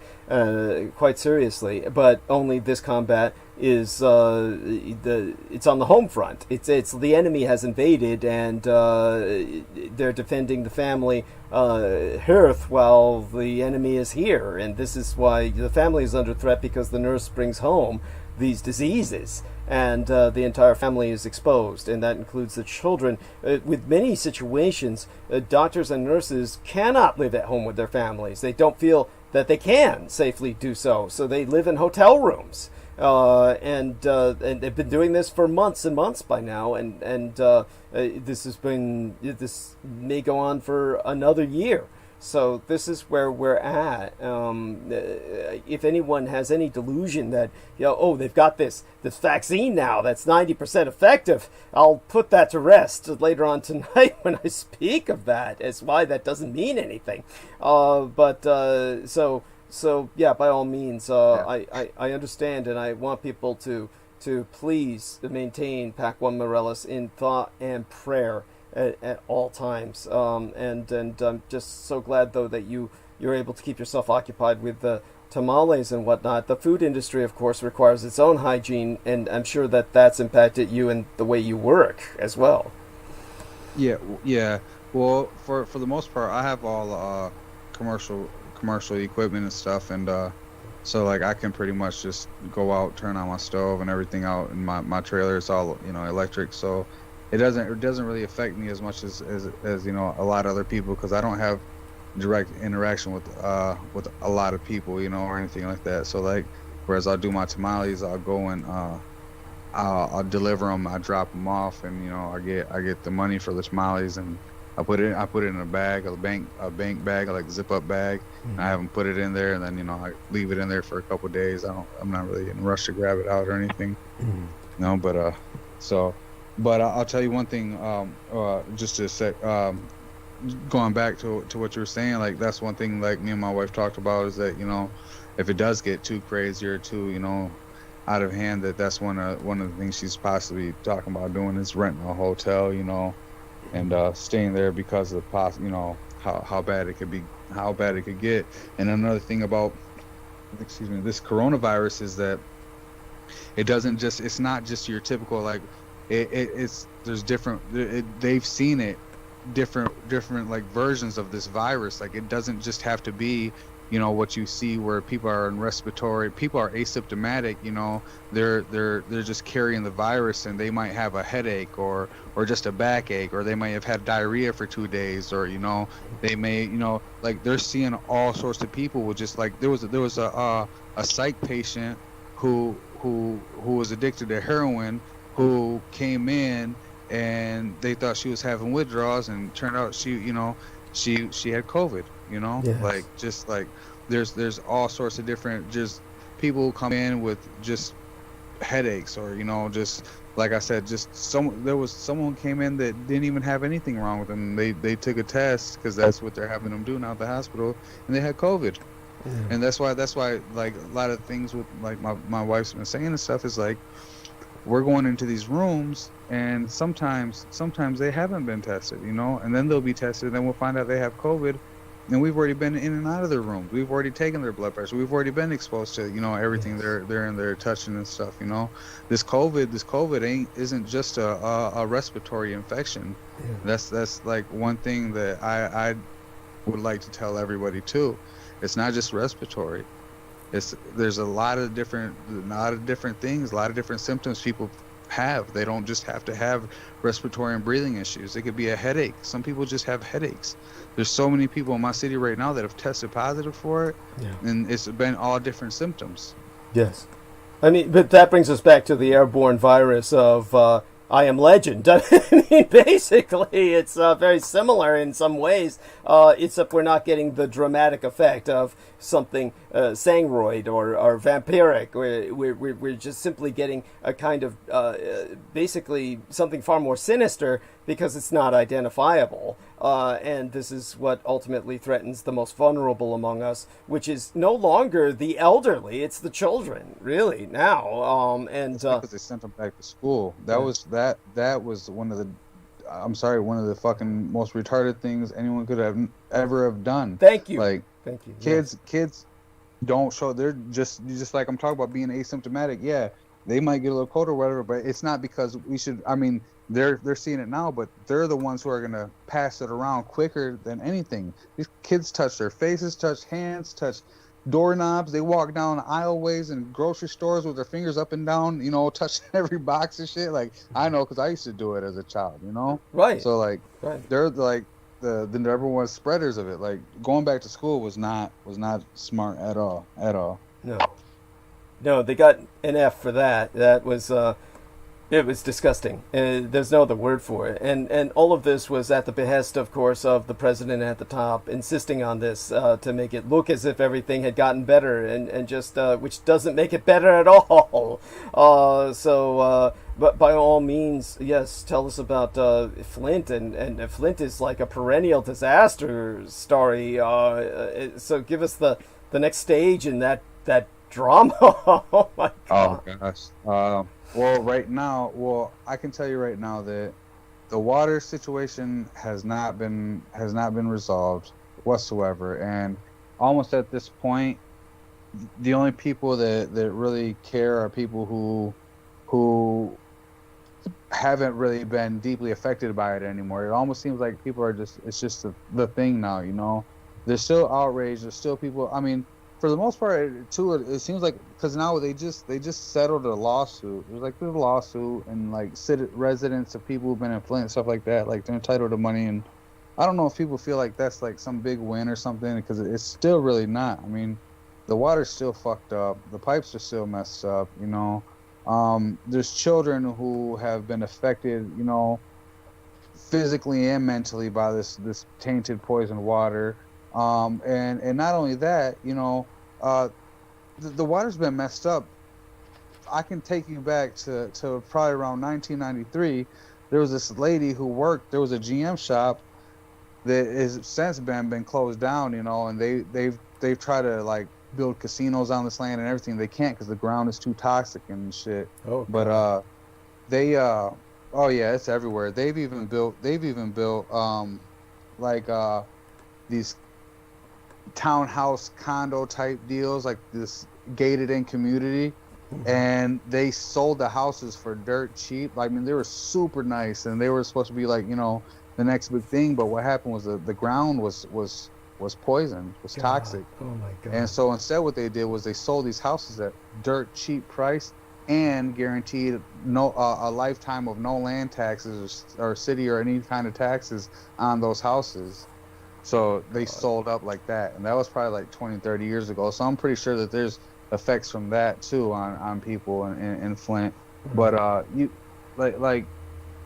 quite seriously. But only this combat is it's on the home front. It's the enemy has invaded, and they're defending the family hearth while the enemy is here, and this is why the family is under threat, because the nurse brings home these diseases, and the entire family is exposed, and that includes the children. With many situations, doctors and nurses cannot live at home with their families. They don't feel that they can safely do so, so they live in hotel rooms. And they've been doing this for months and months by now, and this may go on for another year. So this is where we're at. If anyone has any delusion that, you know, oh, they've got this vaccine now that's 90% effective, I'll put that to rest later on tonight when I speak of that, as why that doesn't mean anything. So yeah, by all means, I understand, and I want people to please maintain Pac 1 Morellis in thought and prayer at all times. And I'm just so glad, though, that you're able to keep yourself occupied with the tamales and whatnot. The food industry, of course, requires its own hygiene, and I'm sure that that's impacted you and the way you work as well. Yeah. Well, for the most part, I have all commercial equipment and stuff, and so, like, I can pretty much just go out, turn on my stove and everything out, and my trailer is all, you know, electric, so it doesn't really affect me as much as you know, a lot of other people, because I don't have direct interaction with a lot of people, you know, or anything like that. So, like, whereas I'll do my tamales, I'll go and I'll deliver them, I drop them off, and, you know, I get the money for the tamales, and I put it in a bag, a bank bag, like a zip up bag. And I have them put it in there, and then I leave it in there for a couple of days. I'm not really in a rush to grab it out or anything. No, but I'll tell you one thing. Just to say, going back to what you were saying, like that's one thing like me and my wife talked about is that if it does get too crazy or too out of hand, that's one of the things she's possibly talking about doing is renting a hotel, and staying there because of how bad it could be, how bad it could get. And another thing about this coronavirus is that it's not just your typical like it's there's different they've seen it different like versions of this virus. Like it doesn't just have to be what you see where people are in respiratory, people are asymptomatic, they're just carrying the virus and they might have a headache or just a backache, or they might have had diarrhea for 2 days, or they may like they're seeing all sorts of people with just like there was a psych patient who was addicted to heroin, who came in and they thought she was having withdrawals, and turned out she had COVID. Yes. Like just like there's all sorts of different just people who come in with just headaches, or just like I said, there was someone who came in that didn't even have anything wrong with them. They took a test because that's what they're having them do now at the hospital, and they had COVID. And that's why like a lot of things with like my wife's been saying and stuff is like we're going into these rooms and sometimes they haven't been tested, and then they'll be tested, and then we'll find out they have COVID, and we've already been in and out of their rooms. We've already taken their blood pressure. We've already been exposed to everything they're in there touching and stuff. This COVID isn't just a respiratory infection. That's like one thing that I would like to tell everybody too. It's not just respiratory. There's a lot of different things, a lot of different symptoms people have. They don't just have to have respiratory and breathing issues. It could be a headache. Some people just have headaches. There's so many people in my city right now that have tested positive for it, and it's been all different symptoms. Yes. I mean, but that brings us back to the airborne virus of I Am Legend. I mean, basically, it's very similar in some ways, except we're not getting the dramatic effect of something sanguinoid or vampiric. We're just simply getting a kind of basically something far more sinister because it's not identifiable. And this is what ultimately threatens the most vulnerable among us, which is no longer the elderly, it's the children, really, now. And because they sent them back to school. That was one of the fucking most retarded things anyone could have ever have done. Thank you. Like, thank you. Kids don't show. They're just like I'm talking about being asymptomatic. Yeah, they might get a little cold or whatever, but it's not because we should. I mean, they're seeing it now, but they're the ones who are gonna pass it around quicker than anything. These kids touch their faces, touch hands, touch doorknobs. They walk down aisleways in grocery stores with their fingers up and down, touching every box and shit. Like I know because I used to do it as a child, Right. So like, right. They're like the number one spreaders of it. Like going back to school was not smart at all. No, they got an F for that. That was it was disgusting. There's no other word for it. And all of this was at the behest, of course, of the president at the top, insisting on this to make it look as if everything had gotten better, and just which doesn't make it better at all. But by all means, yes, tell us about Flint, and Flint is like a perennial disaster story. So give us the next stage in that drama. Oh my God. Oh gosh. Well, I can tell you right now that the water situation has not been resolved whatsoever, and almost at this point, the only people that really care are people who haven't really been deeply affected by it anymore. It almost seems like people are it's just the thing now. There's still outrage. There's still people. I mean, for the most part, too, it seems like because now they just settled a lawsuit. There's a lawsuit, and like residents of people who've been in Flint and stuff like that, like they're entitled to money. And I don't know if people feel like that's like some big win or something, because it's still really not. I mean, the water's still fucked up. The pipes are still messed up. There's children who have been affected. physically and mentally by this tainted poison water. And not only that, the water's been messed up. I can take you back to probably around 1993. There was this lady who worked. There was a GM shop that has since been closed down, and they've tried to like build casinos on this land and everything. They can't because the ground is too toxic and shit. Oh, but they oh yeah, it's everywhere. They've even built like these townhouse condo type deals, like this gated in community. And they sold the houses for dirt cheap. I mean, they were super nice, and they were supposed to be like, the next big thing. But what happened was the ground was poisoned, was toxic. Oh my God. And so instead, what they did was they sold these houses at dirt cheap price and guaranteed a lifetime of no land taxes or city or any kind of taxes on those houses. So they sold up like that, and that was probably like 20, 30 years ago. So I'm pretty sure that there's effects from that too on people in Flint. But you like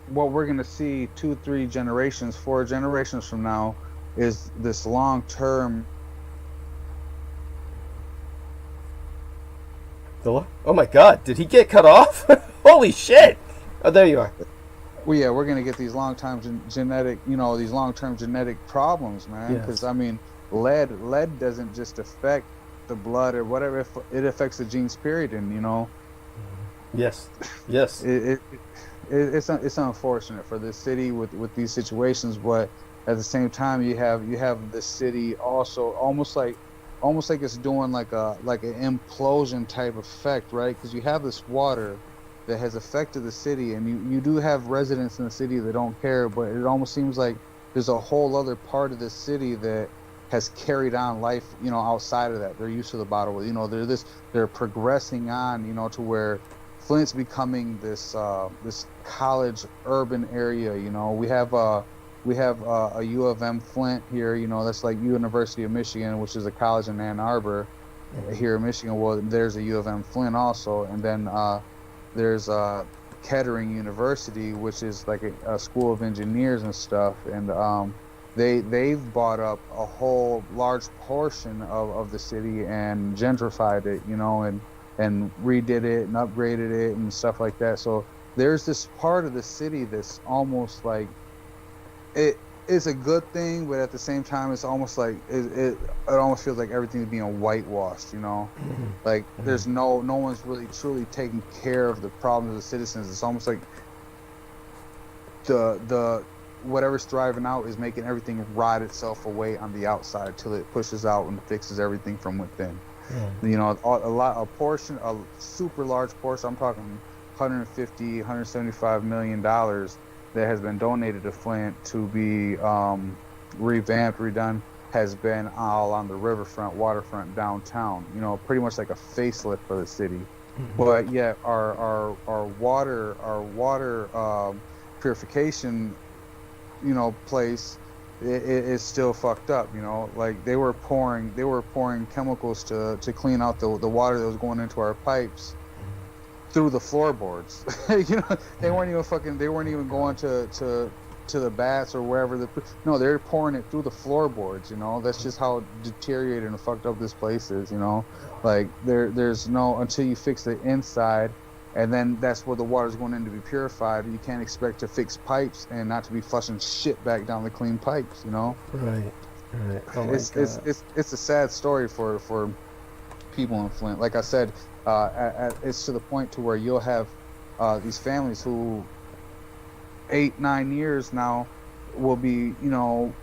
what we're gonna see 2, 3 generations, 4 generations from now is this long term. Oh my God, did he get cut off? Holy shit. Oh, there you are. Well, yeah, we're gonna get these long-term genetic, these long-term genetic problems, man. Because I mean, lead doesn't just affect the blood or whatever, it affects the genes, period. And yes it's unfortunate for this city with these situations, but at the same time you have the city also almost like it's doing like an implosion type effect, right? Because you have this water that has affected the city, and you do have residents in the city that don't care, but it almost seems like there's a whole other part of the city that has carried on life, outside of that. They're used to the bottle. They're progressing on, to where Flint's becoming this college urban area. We have a U of M Flint here. That's like University of Michigan, which is a college in Ann Arbor here in Michigan. Well, there's a U of M Flint also, and then there's Kettering University, which is like a school of engineers and stuff, and they've bought up a whole large portion of the city and gentrified it, and redid it and upgraded it and stuff like that. So there's this part of the city that's almost like it is a good thing, but at the same time, it's almost like it almost feels like everything's being whitewashed, like there's no one's really truly taking care of the problems of the citizens. It's almost like the whatever's thriving out is making everything rot itself away on the outside till it pushes out and fixes everything from within. A super large portion, I'm talking 150, 175 million dollars that has been donated to Flint to be revamped, redone, has been all on the riverfront, waterfront, downtown. Pretty much like a facelift for the city. But yet our water purification place is still fucked up. Like they were pouring chemicals to clean out the water that was going into our pipes through the floorboards. They weren't even going to the baths or wherever they're pouring it through the floorboards. That's just how deteriorated and fucked up this place is. Like there's no, until you fix the inside, and then that's where the water's going in to be purified. You can't expect to fix pipes and not to be flushing shit back down the clean pipes. Right. Oh it's a sad story for people in Flint. Like I said, it's to the point to where you'll have these families who 8-9 years now will be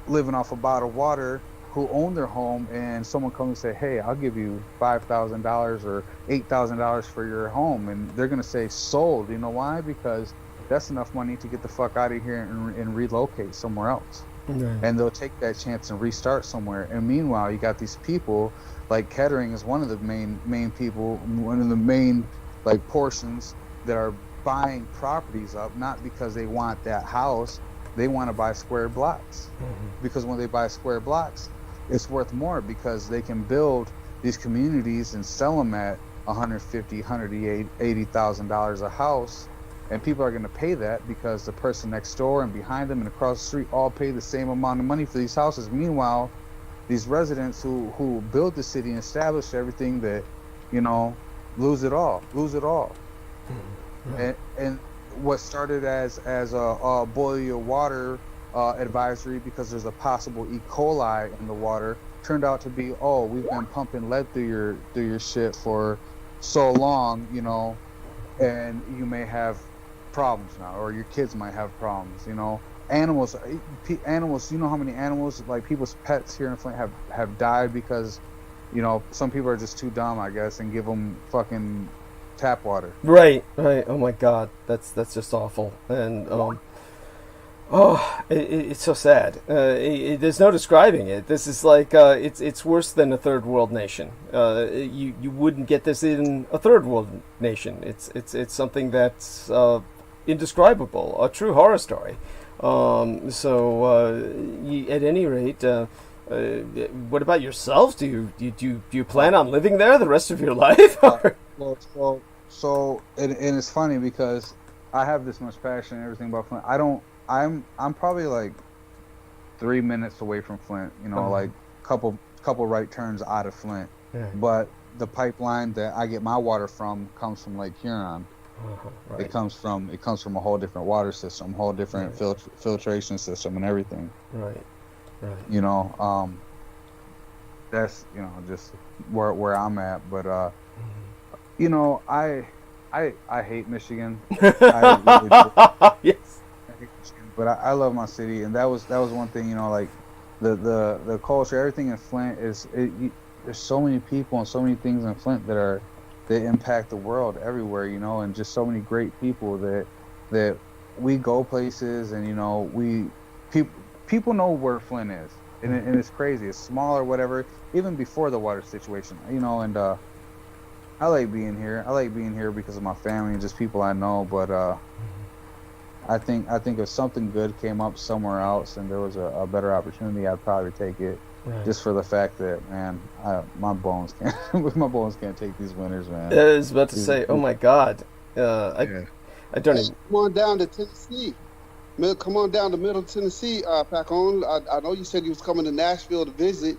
living off a bottled water, who own their home, and someone comes and say, hey, I'll give you $5,000 or $8,000 for your home, and they're going to say sold. You know why? Because that's enough money to get the fuck out of here and relocate somewhere else. Right. And they'll take that chance and restart somewhere. And meanwhile, you got these people like Kettering is one of the main people, one of the main like portions that are buying properties up, not because they want that house, they want to buy square blocks. Because when they buy square blocks, it's worth more, because they can build these communities and sell them at $150,000, $180,000 a house, and people are going to pay that because the person next door and behind them and across the street all pay the same amount of money for these houses. Meanwhile, these residents who built the city and established everything, that, lose it all. Right. And what started as a boil your water advisory because there's a possible E. coli in the water turned out to be, oh, we've been pumping lead through your shit for so long, and you may have problems now, or your kids might have problems. Animals, you know how many animals, like people's pets here in Flint, have died because some people are just too dumb, I guess, and give them fucking tap water. Right. Oh my God, that's just awful. And it's so sad. There's no describing it. This is like it's worse than a third world nation. You wouldn't get this in a third world nation. It's something that's indescribable, a true horror story. At any rate, what about yourself? Do you plan on living there the rest of your life? And it's funny because I have this much passion and everything about Flint. I'm probably like 3 minutes away from Flint. Like couple right turns out of Flint. Yeah. But the pipeline that I get my water from comes from Lake Huron. Right. It comes from a whole different water system, whole different filtration system and everything. Right. That's just where I'm at. But I hate Michigan. I really do. Yes. I hate Michigan, but I love my city, and that was one thing. Like the culture, everything in Flint there's so many people and so many things in Flint that impact the world everywhere, and just so many great people that we go places, and people know where Flint is, and it's crazy. It's small or whatever, even before the water situation, and I like being here. I like being here because of my family and just people I know. But I think if something good came up somewhere else and there was a better opportunity, I'd probably take it. Right. Just for the fact that, man, my bones can't take these winters, man. I was about to say, oh my God, I don't even. Come on down to Tennessee. Come on down to Middle Tennessee, Pacon. I know you said you was coming to Nashville to visit.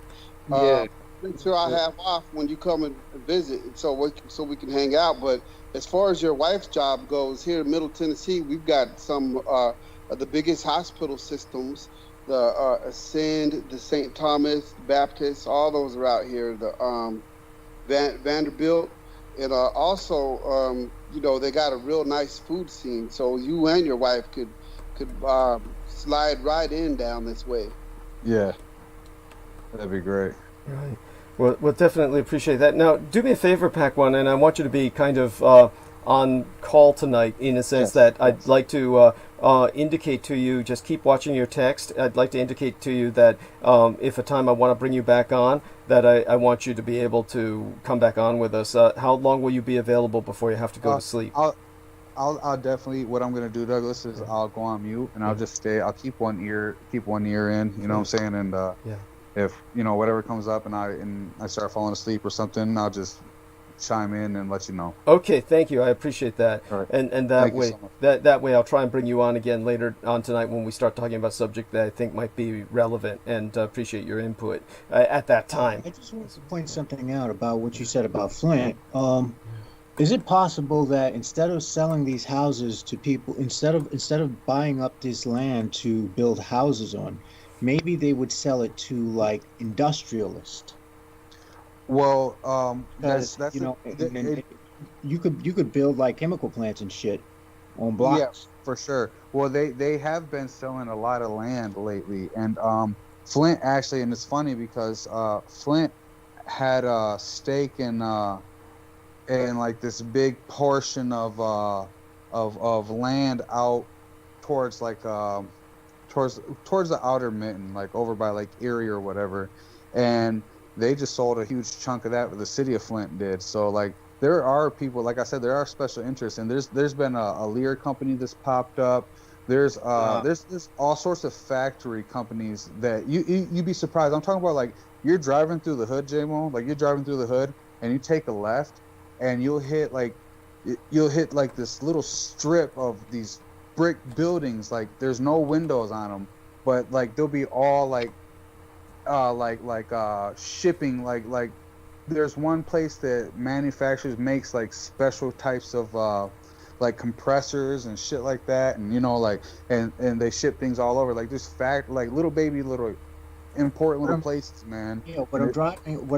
Yeah. Make sure I have off when you come and visit, so we can hang out. But as far as your wife's job goes, here in Middle Tennessee, we've got some of the biggest hospital systems. The Ascend, the St. Thomas Baptist, all those are out here. The Vanderbilt, and also they got a real nice food scene. So you and your wife could slide right in down this way. Yeah, that'd be great. Right. Well, we'll definitely appreciate that. Now, do me a favor, Pac One, and I want you to be kind of on call tonight in a sense that I'd like to indicate to you, just keep watching your text. I'd like to indicate to you that if a time I want to bring you back on, that I want you to be able to come back on with us. How long will you be available before you have to go to sleep? I'll definitely, what I'm going to do, Douglas, is I'll go on mute and I'll just stay. I'll keep one ear in, you know what I'm saying? And if, whatever comes up and I start falling asleep or something, I'll just chime in and let you know. Okay, thank you. I appreciate that. Right. And that way, so that way, I'll try and bring you on again later on tonight when we start talking about a subject that I think might be relevant, and appreciate your input at that time. I just want to point something out about what you said about Flint. Is it possible that instead of selling these houses to people, instead of buying up this land to build houses on, maybe they would sell it to like industrialists? Well, that's you could build like chemical plants and shit on blocks. Yeah, for sure. Well, they have been selling a lot of land lately, and Flint actually, and it's funny because Flint had a stake in like this big portion of land out towards like towards the outer mitten, like over by like Erie or whatever, and they just sold a huge chunk of that. The city of Flint did. So like there are people, like I said, there are special interests, and there's been a Lear company that's popped up. There's all sorts of factory companies that you'd be surprised. I'm talking about like you're driving through the hood, J-Mo, like you're driving through the hood and you take a left and you'll hit like you'll hit like this little strip of these brick buildings. Like there's no windows on them, but like they'll be all like shipping like there's one place that manufactures makes like special types of like compressors and shit like that, and you know like and they ship things all over like this fact like little important little places, man. Yeah, what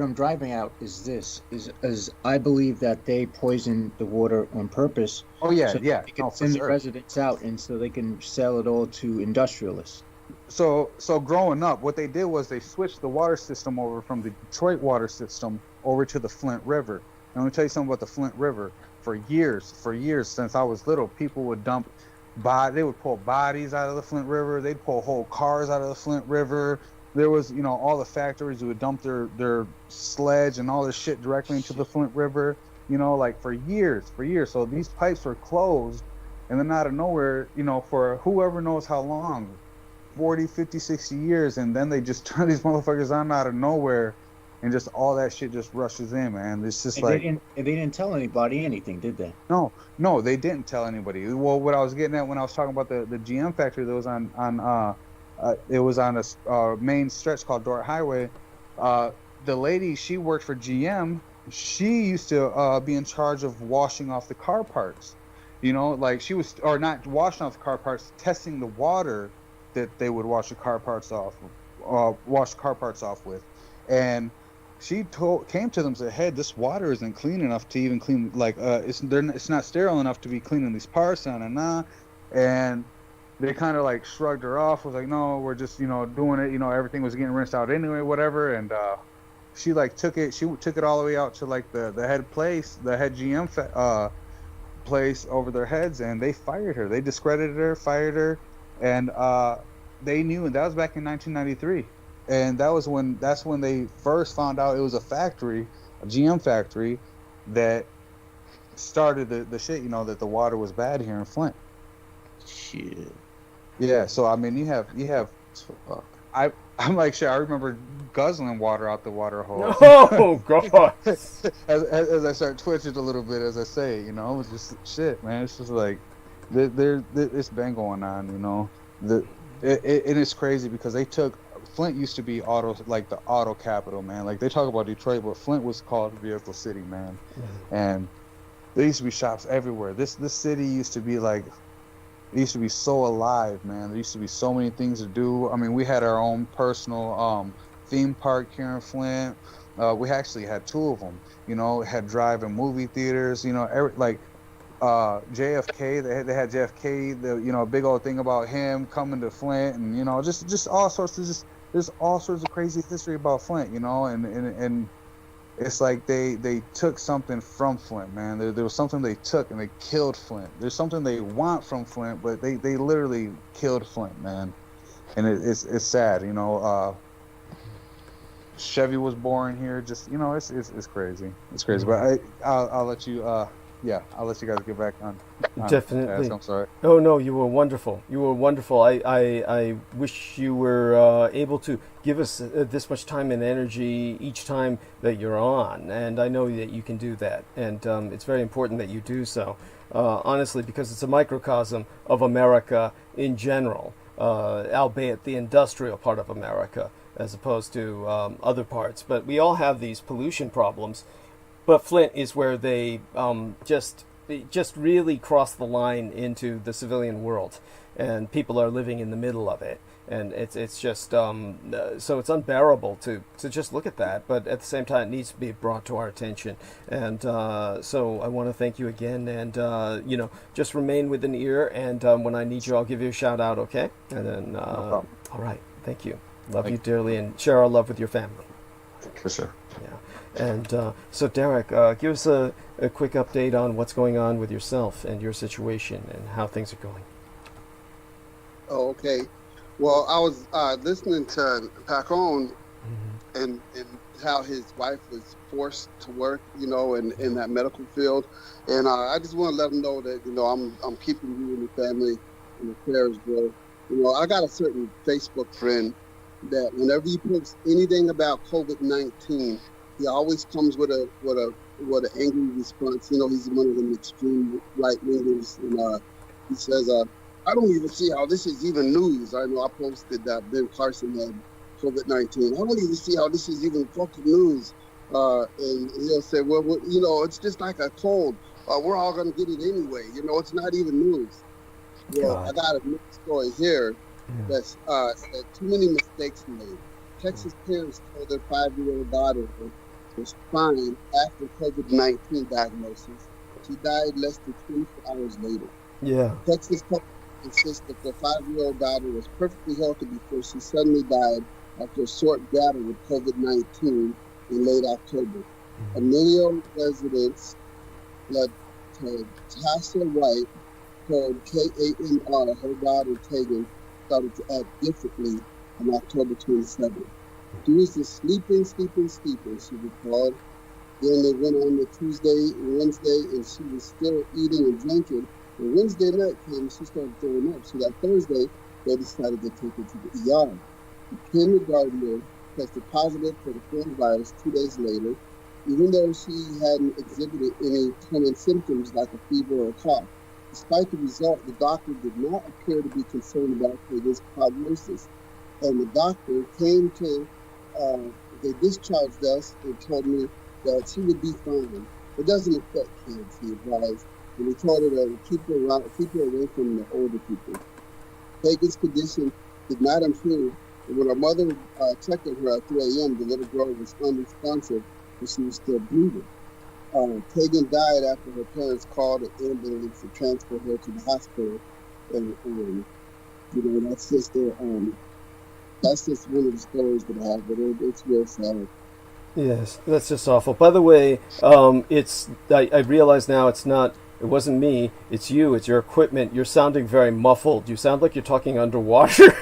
I'm driving at is this is I believe that they poison the water on purpose. Oh yeah, so yeah. they can No, for send the sure. residents out, and so they can sell it all to industrialists. So growing up, what they did was they switched the water system over from the Detroit water system over to the Flint River. And let me tell you something about the Flint River. For years since I was little, people would they would pull bodies out of the Flint River. They'd pull whole cars out of the Flint River. There was, you know, all the factories would dump their sledge and all this shit directly into the Flint River, you know, like for years. So these pipes were closed, and then out of nowhere, you know, for whoever knows how long, 40, 50, 60 years, and then they just turn these motherfuckers on out of nowhere, and just all that shit just rushes in, man. It's just And they didn't tell anybody anything, did they? No, they didn't tell anybody. Well, what I was getting at when I was talking about the GM factory that was it was on a main stretch called Dort Highway. The lady, she worked for GM. She used to be in charge of washing off the car parts. You know, like she was, or not washing off the car parts, testing the water that they would wash the car parts off with, and she came to them and said, "Hey, this water isn't clean enough to even clean. Like, it's not sterile enough to be cleaning these parts, and they kind of like shrugged her off. Was like, "No, we're just doing it. Everything was getting rinsed out anyway, whatever." And she like took it. She took it all the way out to like the head GM place over their heads, and they fired her. They discredited her, fired her, and they knew, and that was back in 1993. And that's when they first found out it was a GM factory, that started the shit, that the water was bad here in Flint. Shit. Yeah, so I mean, you have. I'm like, shit. I remember guzzling water out the water hose. Oh God! as I start twitching a little bit, as I say, it was just shit, man. It's just like it's been going on, It is crazy because Flint used to be the auto capital, man. Like they talk about Detroit, but Flint was called Vehicle City, man. Mm-hmm. And there used to be shops everywhere. This city used to be like, it used to be so alive, man. There used to be so many things to do. I mean, we had our own personal theme park here in Flint. We actually had two of them. Had drive-in movie theaters. JFK. They had JFK. A big old thing about him coming to Flint, and just all sorts of there's all sorts of crazy history about Flint. And it's like they took something from Flint, man. There was something they took and they killed Flint. There's something they want from Flint, but they literally killed Flint, man. And it's sad, Chevy was born here. Just it's crazy. It's crazy. But I'll let you I'll let you guys get back on. Definitely. I'm sorry. Oh no, you were wonderful. I wish you were able to give us this much time and energy each time that you're on, and I know that you can do that, and it's very important that you do so. Honestly, because it's a microcosm of America in general, albeit the industrial part of America, as opposed to other parts. But we all have these pollution problems. But Flint is where they just really cross the line into the civilian world, and people are living in the middle of it, and it's just so it's unbearable to just look at that. But at the same time, it needs to be brought to our attention, and so I want to thank you again, and just remain with an ear, and when I need you, I'll give you a shout out, okay? And then no all right, thank you, love you dearly, and share our love with your family. For sure. Yeah. And so, Derek, give us a quick update on what's going on with yourself and your situation and how things are going. Oh, okay. Well, I was listening to Pacon and how his wife was forced to work, in that medical field. And I just want to let him know that, I'm keeping you and your family in the prayers, bro. I got a certain Facebook friend that whenever you post anything about COVID-19, He always comes with an angry response. You know, he's one of them extreme right wingers, and he says, "I don't even see how this is even news." I know I posted that Ben Carson had COVID-19. I don't even see how this is even fucking news. And he'll say, "Well, you know, it's just like a cold. We're all gonna get it anyway. You know, it's not even news." Well, I got a story here that's too many mistakes made. Texas parents told their 5-year-old daughter was fine after COVID-19 diagnosis. She died less than 24 hours later. Yeah. Texas police insist that their 5-year-old daughter was perfectly healthy before she suddenly died after a short battle with COVID-19 in late October. Emilio residents Tasha White told KAMR her daughter Tegan started to act differently on October 27th. She was just sleeping, she recalled. Then they went on to Tuesday and Wednesday, and she was still eating and drinking. And Wednesday night came, and she started throwing up. So that Thursday, they decided to take her to the ER. The kindergartner tested positive for the coronavirus 2 days later, even though she hadn't exhibited any common symptoms like a fever or a cough. Despite the result, the doctor did not appear to be concerned about Tegan's prognosis. And the doctor came to, they discharged us and told me that she would be fine. It doesn't affect kids, he advised. And he told her to keep her away from the older people. Tegan's condition did not improve. And when her mother checked on her at 3 a.m., the little girl was unresponsive, but she was still breathing. Tegan died after her parents called an ambulance to transfer her to the hospital. And you know, that's just one of the stories that I have, but it's real sad. Yes, that's just awful. By the way, I realize now it wasn't me, it's you, it's your equipment. You're sounding very muffled. You sound like you're talking underwater.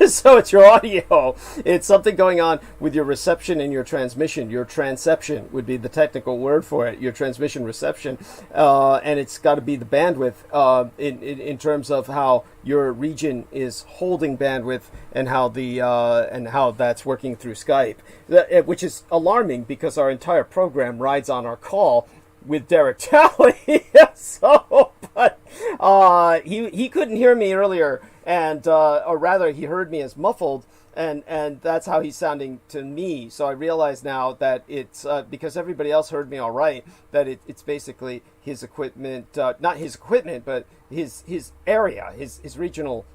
So it's your audio. It's something going on with your reception and your transmission. Your transception would be the technical word for it. Your transmission reception. And it's got to be the bandwidth in terms of how your region is holding bandwidth and how that's working through Skype, which is alarming because our entire program rides on our call with Derek Talley. So, but he couldn't hear me earlier, and or rather, he heard me as muffled, and that's how he's sounding to me. So I realize now that it's because everybody else heard me all right, that it's basically his equipment, not his equipment, but his area, his regional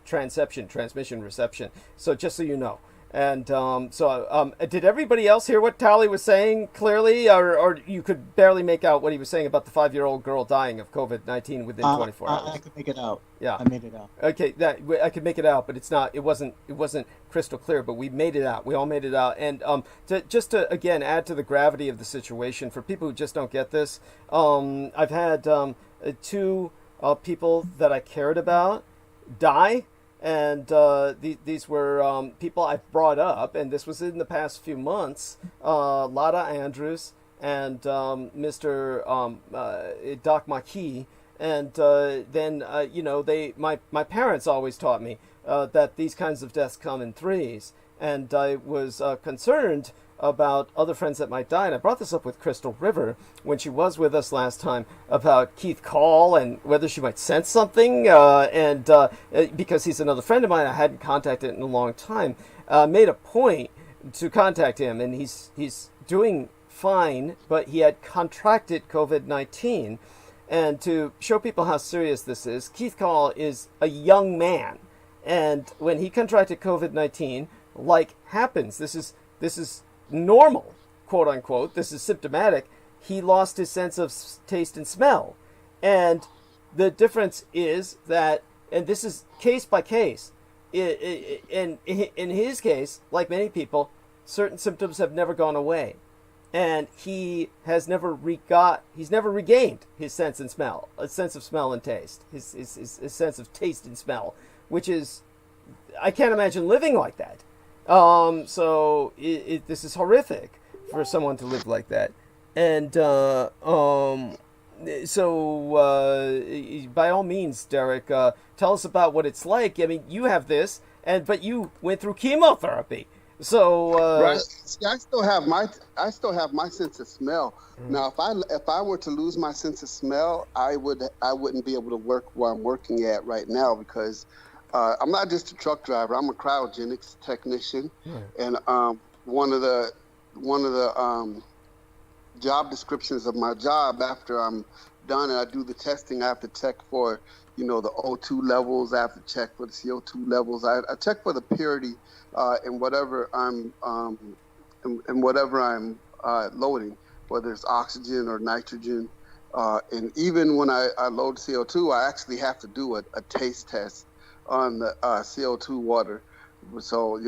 transmission reception. So just so you know. And did everybody else hear what Tally was saying clearly, or you could barely make out what he was saying about the 5-year-old girl dying of COVID-19 within 24 hours? I could make it out. Yeah, I made it out. Okay, I could make it out, but it wasn't crystal clear. But we made it out. We all made it out. And to again add to the gravity of the situation for people who just don't get this, I've had 2 people that I cared about die. And these were people I've brought up, and this was in the past few months. Lada Andrews and Mr. Doc Maki, and then my parents always taught me that these kinds of deaths come in threes, and I was concerned about other friends that might die. And I brought this up with Crystal River when she was with us last time about Keith Call and whether she might sense something. And because he's another friend of mine I hadn't contacted in a long time, made a point to contact him. And he's doing fine, but he had contracted COVID-19. And to show people how serious this is, Keith Call is a young man. And when he contracted COVID-19, like happens, this is normal, quote unquote, this is symptomatic, he lost his sense of taste and smell. And the difference is that, and this is case by case, in his case, like many people, certain symptoms have never gone away. And he has never regained his sense and smell, a sense of smell and taste, his sense of taste and smell, which is, I can't imagine living like that. So this is horrific for someone to live like that. And so by all means, Derek, tell us about what it's like. I mean, you have this, but you went through chemotherapy. So, Right. See, I still have my sense of smell. Now, if I were to lose my sense of smell, I wouldn't be able to work where I'm working at right now because I'm not just a truck driver. I'm a cryogenics technician, right. and one of the job descriptions of my job after I'm done and I do the testing, I have to check for, the O2 levels. I have to check for the CO2 levels. I check for the purity in whatever I'm loading, whether it's oxygen or nitrogen. And even when I load CO2, I actually have to do a taste test on the CO2 water. So,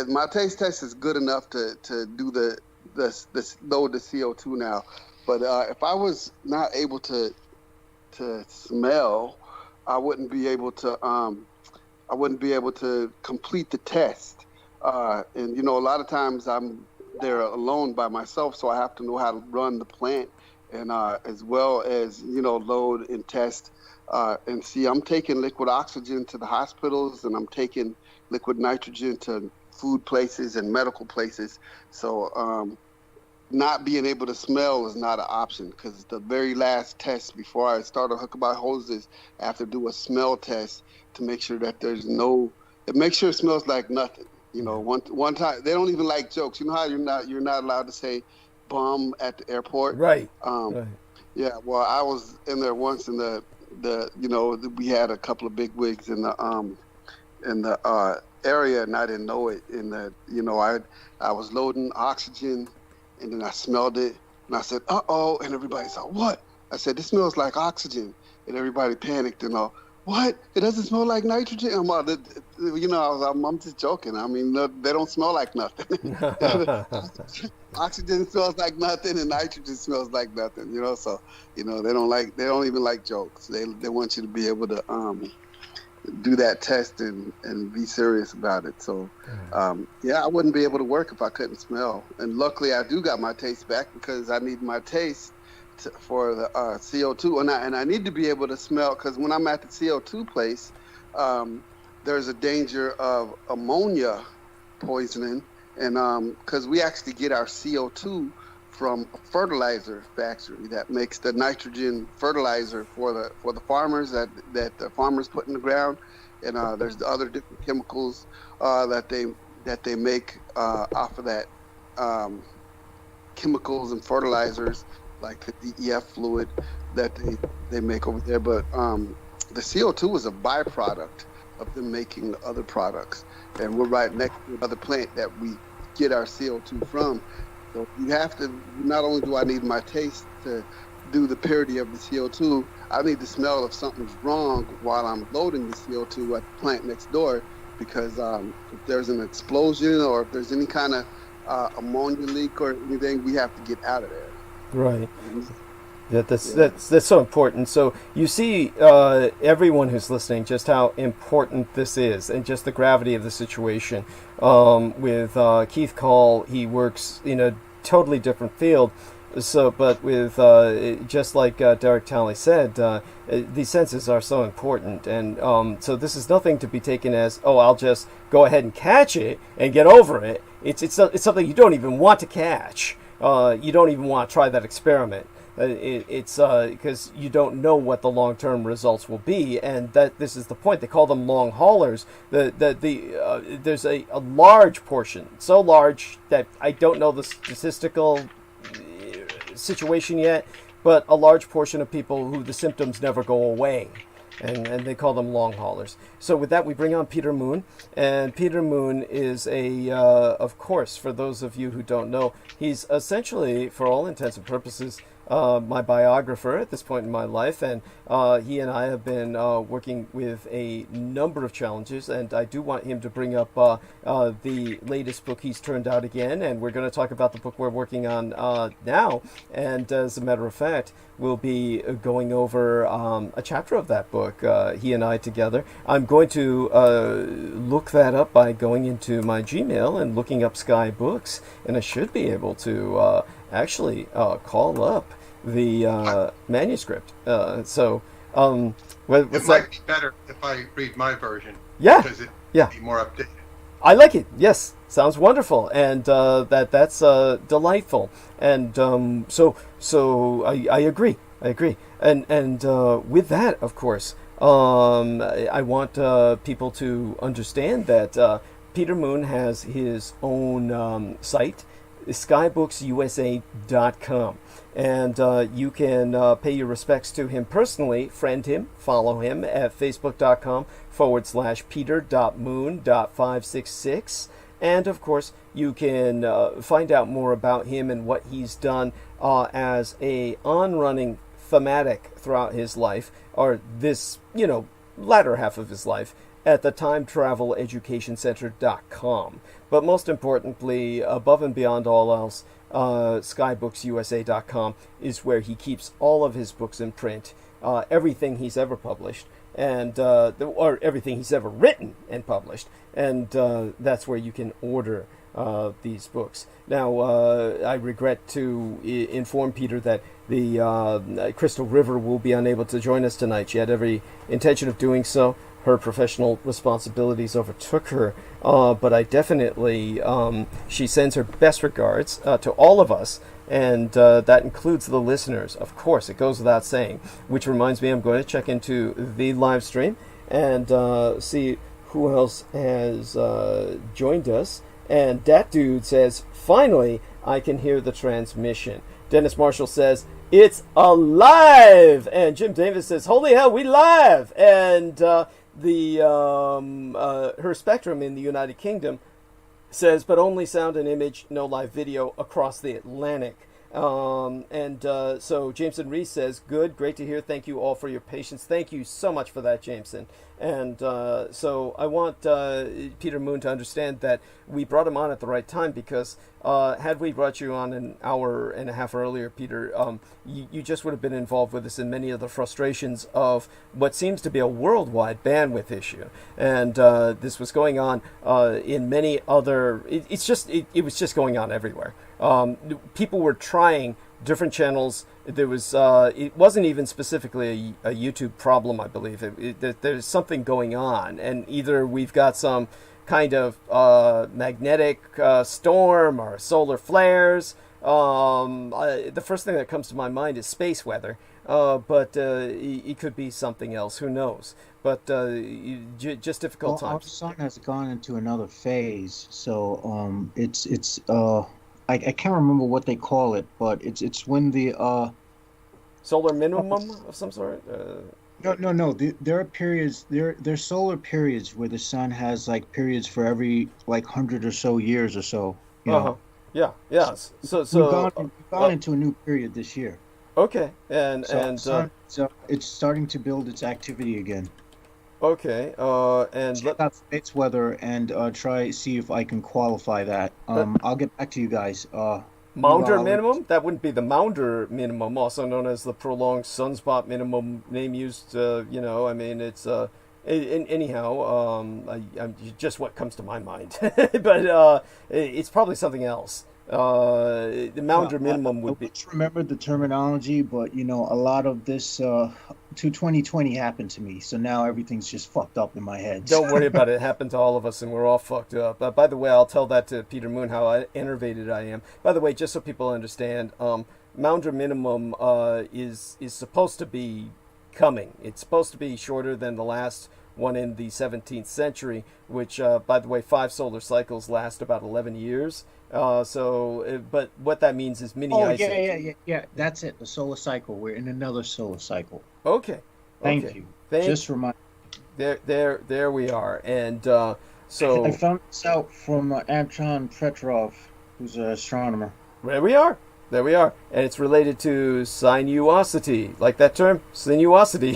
my taste test is good enough to do the load the CO2 now. But if I was not able to smell, I wouldn't be able to complete the test. And a lot of times I'm there alone by myself, so I have to know how to run the plant and as well as load and test. And see, I'm taking liquid oxygen to the hospitals, and I'm taking liquid nitrogen to food places and medical places. So not being able to smell is not an option, because the very last test before I start to hook up my hoses, I have to do a smell test to make sure that make sure it smells like nothing. One time they don't even like jokes. You know how you're not allowed to say bum at the airport. Right. Right. Yeah. Well, I was in there once, and we had a couple of big wigs in the area, and I didn't know it. And I was loading oxygen, and then I smelled it, and I said, "Uh-oh!" And everybody said, "What?" I said, "This smells like oxygen," and everybody panicked and all. What? It doesn't smell like nitrogen? I'm just joking. I mean, they don't smell like nothing. Oxygen smells like nothing, and nitrogen smells like nothing. So they don't even like jokes. They want you to be able to do that test and be serious about it. So I wouldn't be able to work if I couldn't smell. And luckily, I do got my taste back, because I need my taste for the CO2, and I need to be able to smell, because when I'm at the CO2 place, there's a danger of ammonia poisoning, and because we actually get our CO2 from a fertilizer factory that makes the nitrogen fertilizer for the farmers that the farmers put in the ground, and there's the other different chemicals that they make off of that chemicals and fertilizers, like the DEF fluid that they make over there. But the CO2 is a byproduct of them making other products, and we're right next to another plant that we get our CO2 from. So you have to, not only do I need my taste to do the purity of the CO2, I need to smell if something's wrong while I'm loading the CO2 at the plant next door, because if there's an explosion or if there's any kind of ammonia leak or anything, we have to get out of there. Right. That's so important. So you see, everyone who's listening, just how important this is, and just the gravity of the situation. With Keith Call, he works in a totally different field. So, but with just like Derek Talley said, these senses are so important, and so this is nothing to be taken as, oh, I'll just go ahead and catch it and get over it. It's something you don't even want to catch. You don't even want to try that experiment. It's because you don't know what the long-term results will be, and that this is the point. They call them long haulers. There's a large portion, so large that I don't know the statistical situation yet, but a large portion of people who the symptoms never go away. And they call them long haulers. So with that, we bring on Peter Moon. And Peter Moon is of course, for those of you who don't know, he's essentially, for all intents and purposes, my biographer at this point in my life, and he and I have been working with a number of challenges, and I do want him to bring up the latest book he's turned out again, and we're going to talk about the book we're working on now, and as a matter of fact, we'll be going over a chapter of that book, he and I together. I'm going to look that up by going into my Gmail and looking up Sky Books, and I should be able to actually call up the manuscript. It might be better if I read my version. Yeah. Because it yeah. be more updated. I like it. Yes. Sounds wonderful, and that's delightful, and so I agree. I agree, and with that, of course, I want people to understand that Peter Moon has his own site, skybooksusa.com. And you can pay your respects to him personally, friend him, follow him at facebook.com/peter.moon.566. And of course, you can find out more about him and what he's done as a on-running thematic throughout his life, or this, latter half of his life, at the timetraveleducationcenter.com. But most importantly, above and beyond all else, skybooksusa.com is where he keeps all of his books in print, everything he's ever published, and or everything he's ever written and published, and that's where you can order these books. Now, I regret to inform Peter that the Crystal River will be unable to join us tonight. She had every intention of doing so. Her professional responsibilities overtook her, but I definitely, she sends her best regards to all of us, and that includes the listeners. Of course, it goes without saying, which reminds me I'm going to check into the live stream and see who else has joined us. And that dude says, finally, I can hear the transmission. Dennis Marshall says, it's alive! And Jim Davis says, holy hell, we live! And her Spectrum in the United Kingdom says, but only sound and image, no live video across the Atlantic. So Jameson Reese says, good, great to hear. Thank you all for your patience. Thank you so much for that, Jameson. And so I want Peter Moon to understand that we brought him on at the right time, because had we brought you on an hour and a half earlier, Peter, you just would have been involved with us in many of the frustrations of what seems to be a worldwide bandwidth issue. And this was going on in many other... It was just going on everywhere. People were trying different channels. There was it wasn't even specifically a YouTube problem, I believe. There's something going on, and either we've got some kind of magnetic storm or solar flares. The first thing that comes to my mind is space weather, but it could be something else. Who knows? But just difficult times. Our sun has gone into another phase, so it's I can't remember what they call it, but it's when the solar minimum of some sort. No. There are periods. There's solar periods where the sun has like periods for every like 100 or so years or so. You know? Yeah. So we've gone into a new period this year. Okay, and it's starting to build its activity again. Okay, and check out space weather and see if I can qualify that. I'll get back to you guys. Maunder minimum? That wouldn't be the Maunder minimum, also known as the prolonged sunspot minimum, name used. It's anyhow. I'm just what comes to my mind, but it's probably something else. The Maunder minimum would be. I remember the terminology, but a lot of this 2020 happened to me, so now everything's just fucked up in my head. Don't worry about it. It happened to all of us, and we're all fucked up. By the way, I'll tell that to Peter Moon how enervated I am. By the way, just so people understand, Maunder minimum is supposed to be coming. It's supposed to be shorter than the last one in the 17th century, which, by the way, 5 solar cycles last about 11 years. But what that means is mini ice age. Yeah. That's it. The solar cycle. We're in another solar cycle. Okay. Thank you. Just remind. There we are. And so I found this out from Anton Petrov, who's an astronomer. There we are. And it's related to sinuosity, like that term, sinuosity,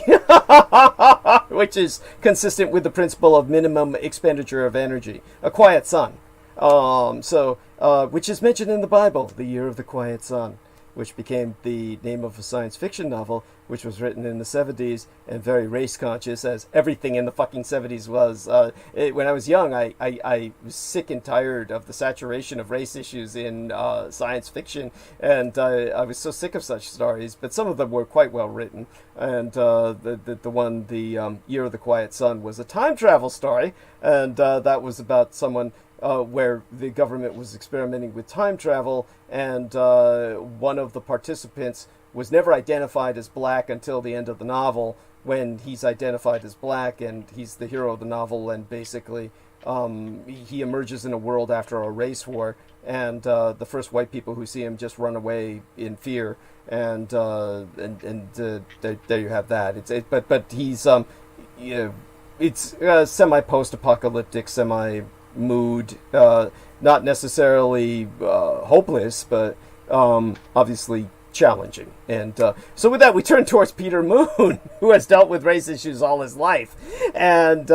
which is consistent with the principle of minimum expenditure of energy, a quiet sun. Which is mentioned in the Bible, the year of the quiet sun, which became the name of a science fiction novel, which was written in the 70s and very race conscious, as everything in the fucking 70s was. When I was young, I was sick and tired of the saturation of race issues in science fiction, and I was so sick of such stories, but some of them were quite well written. And the year of the quiet sun was a time travel story, and that was about someone where the government was experimenting with time travel, and one of the participants was never identified as black until the end of the novel, when he's identified as black and he's the hero of the novel, and basically he emerges in a world after a race war, and the first white people who see him just run away in fear, and there you have that. But he's it's semi post-apocalyptic, semi mood, not necessarily hopeless, but obviously challenging. And so with that, we turn towards Peter Moon, who has dealt with race issues all his life, and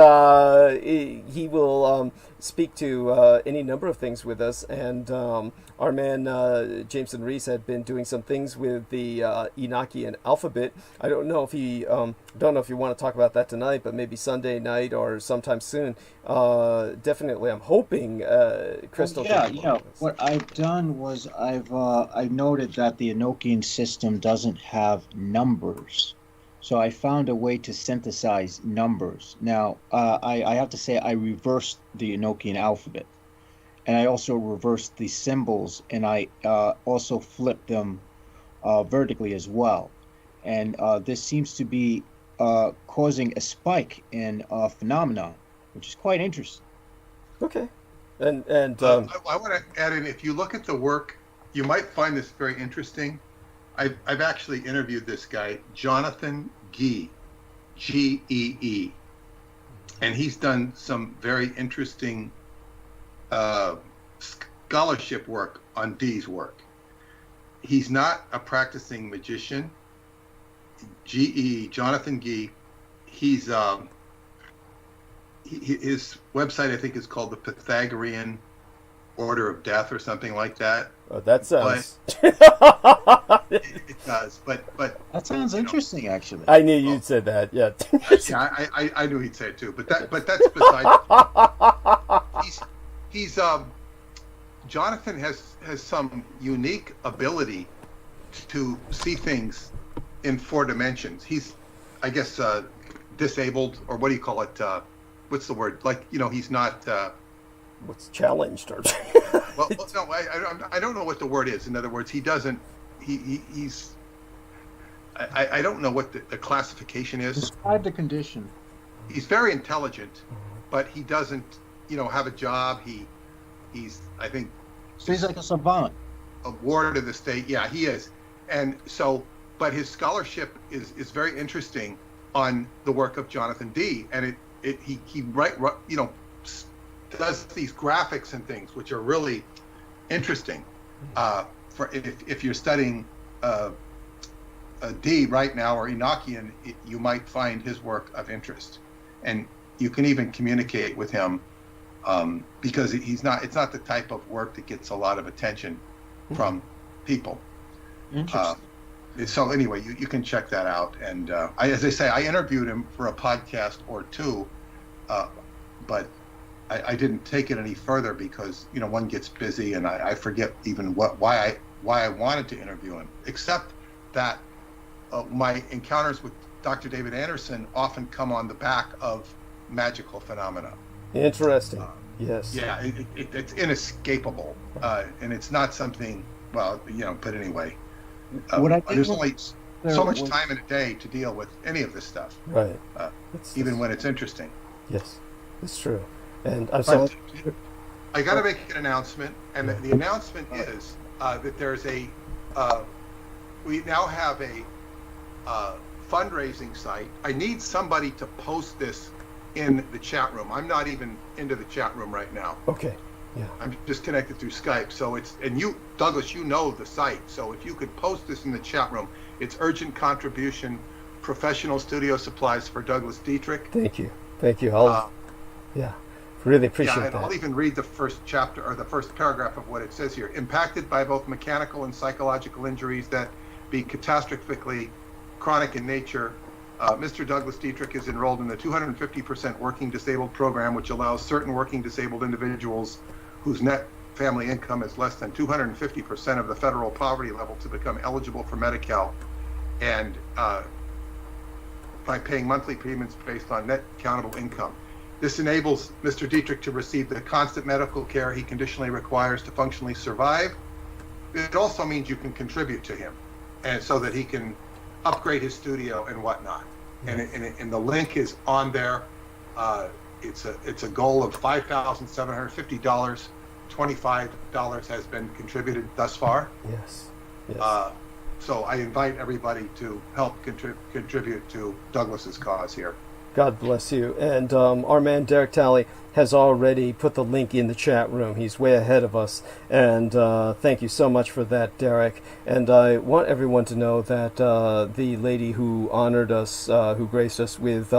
he will speak to any number of things with us. And our man Jameson Reese had been doing some things with the Enochian alphabet. I don't know if you want to talk about that tonight, but maybe Sunday night or sometime soon. Definitely, I'm hoping Crystal. Yeah. What I've done was I've noted that the Enochian system doesn't have numbers. So I found a way to synthesize numbers. Now, I have to say I reversed the Enochian alphabet. And I also reversed the symbols, and I also flipped them vertically as well. And this seems to be causing a spike in phenomenon, which is quite interesting. Okay. And I want to add in, if you look at the work, you might find this very interesting. I've actually interviewed this guy, Jonathan Gee, G-E-E, and he's done some very interesting scholarship work on Dee's work. He's not a practicing magician. G.E. Jonathan Gee, he's his website, I think, is called the Pythagorean Order of Death or something like that. Oh, that sounds. It does, but that sounds interesting, actually. I knew you'd said that. Yeah. Yeah, I knew he'd say it too. But that's beside. He's Jonathan has some unique ability to see things in 4 dimensions. He's, I guess, disabled, or what do you call it? What's the word? Like, he's not. What's challenged? Or well, no, I don't know what the word is. In other words, he doesn't. He's. I don't know what the classification is. Describe the condition. He's very intelligent, but he doesn't, have a job. He's, I think. So he's like a savant. A ward of the state. Yeah, he is. And so, but his scholarship is very interesting on the work of Jonathan Dee, and he does these graphics and things which are really interesting. For if you're studying Dee right now, or Enochian, you might find his work of interest, and you can even communicate with him because it's not the type of work that gets a lot of attention from people. Interesting. So anyway, you can check that out. And as I say, I interviewed him for a podcast or two, but I didn't take it any further because one gets busy, and I forget even why I wanted to interview him. Except that my encounters with Dr. David Anderson often come on the back of magical phenomena. Interesting. Yes. Yeah, it's inescapable, and it's not something. Well, but anyway. There's only so much time in a day to deal with any of this stuff, right? Even when it's interesting. Yes, it's true. And I'm sorry. I got to make an announcement, and the announcement is that there's we now have a fundraising site. I need somebody to post this in the chat room. I'm not even into the chat room right now. Okay. Yeah. I'm just connected through Skype. So and you, Douglas, know the site. So if you could post this in the chat room, it's urgent contribution, professional studio supplies for Douglas Dietrich. Thank you. I'll really appreciate that. I'll even read the first chapter or the first paragraph of what it says here. Impacted by both mechanical and psychological injuries that be catastrophically chronic in nature, Mr. Douglas Dietrich is enrolled in the 250% working disabled program, which allows certain working disabled individuals whose net family income is less than 250% of the federal poverty level to become eligible for Medi-Cal, and by paying monthly payments based on net countable income. This enables Mr. Dietrich to receive the constant medical care he conditionally requires to functionally survive. It also means you can contribute to him, and so that he can upgrade his studio and whatnot. And the link is on there. It's a goal of $5,750. $25 has been contributed thus far. Yes. So I invite everybody to help contribute to Douglas's cause here. God bless you. And our man Derek Talley has already put the link in the chat room. He's way ahead of us. And thank you so much for that, Derek. And I want everyone to know that the lady who honored us, who graced us with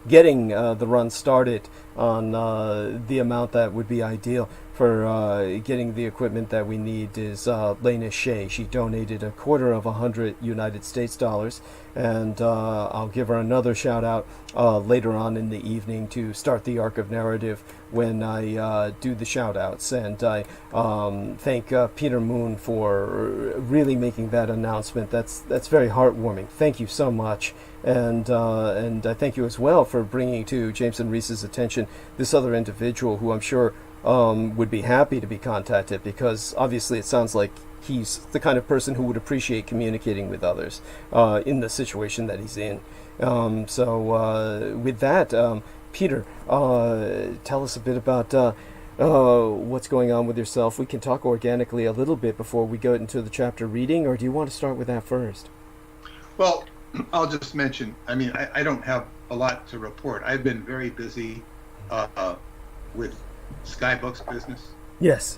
getting the run started on the amount that would be ideal for getting the equipment that we need is Lena Shea. She donated $250 United States dollars, and I'll give her another shout out later on in the evening to start the arc of narrative when I do the shout outs. And I thank Peter Moon for really making that announcement. That's very heartwarming. Thank you so much. And I thank you as well for bringing to Jameson Reese's attention this other individual who I'm sure would be happy to be contacted, because obviously it sounds like he's the kind of person who would appreciate communicating with others in the situation that he's in. So with that, Peter, tell us a bit about what's going on with yourself. We can talk organically a little bit before we go into the chapter reading, or do you want to start with that first? Well, I'll just mention, I don't have a lot to report. I've been very busy with Skybook's business. Yes.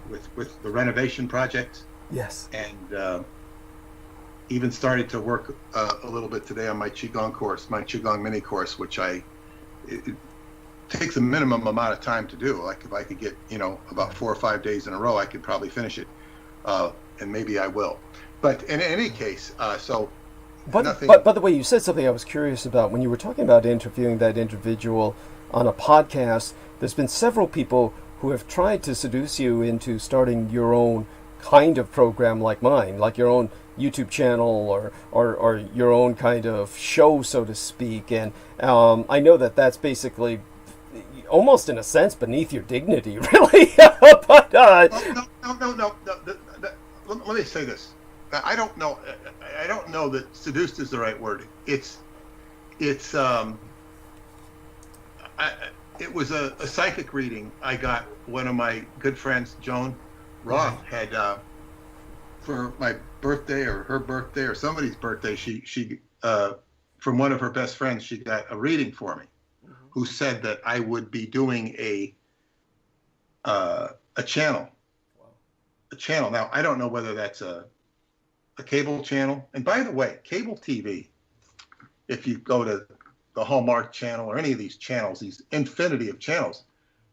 With the renovation project. Yes. And even started to work a little bit today on my Qigong course, my Qigong mini course, which it takes a minimum amount of time to do. Like if I could get, about 4 or 5 days in a row, I could probably finish it. And maybe I will. But in any case, But by the way, you said something I was curious about when you were talking about interviewing that individual on a podcast. There's been several people who have tried to seduce you into starting your own kind of program like mine, like your own YouTube channel or your own kind of show, so to speak. And I know that that's basically almost in a sense beneath your dignity, really. But no. Let me say this. I don't know that seduced is the right word. It was a psychic reading I got. One of my good friends, Joan Roth, had for my birthday or her birthday or somebody's birthday. She from one of her best friends, she got a reading for me, who said that I would be doing a channel. A channel. Now I don't know whether that's a cable channel. And by the way, cable TV, if you go to the Hallmark channel or any of these channels, these infinity of channels,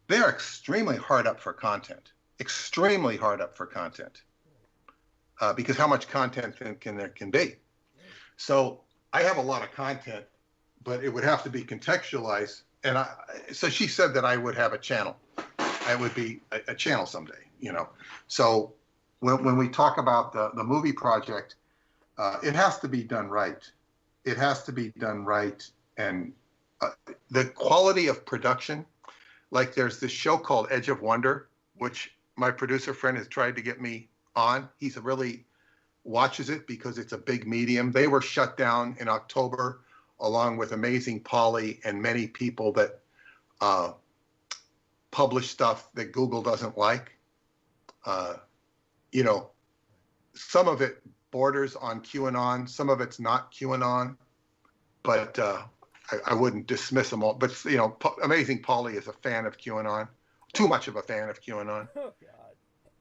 they're extremely hard up for content. Extremely hard up for content. Because how much content there can be. So I have a lot of content, but it would have to be contextualized. And so she said that I would have a channel. I would be a channel someday, So when we talk about the movie project, it has to be done right. It has to be done right. And the quality of production, like there's this show called Edge of Wonder, which my producer friend has tried to get me on. He's really watches it because it's a big medium. They were shut down in October, along with Amazing Polly and many people that publish stuff that Google doesn't like. Some of it borders on QAnon, some of it's not QAnon, but I wouldn't dismiss them all. But Amazing Polly is a fan of QAnon, too much of a fan of QAnon. Oh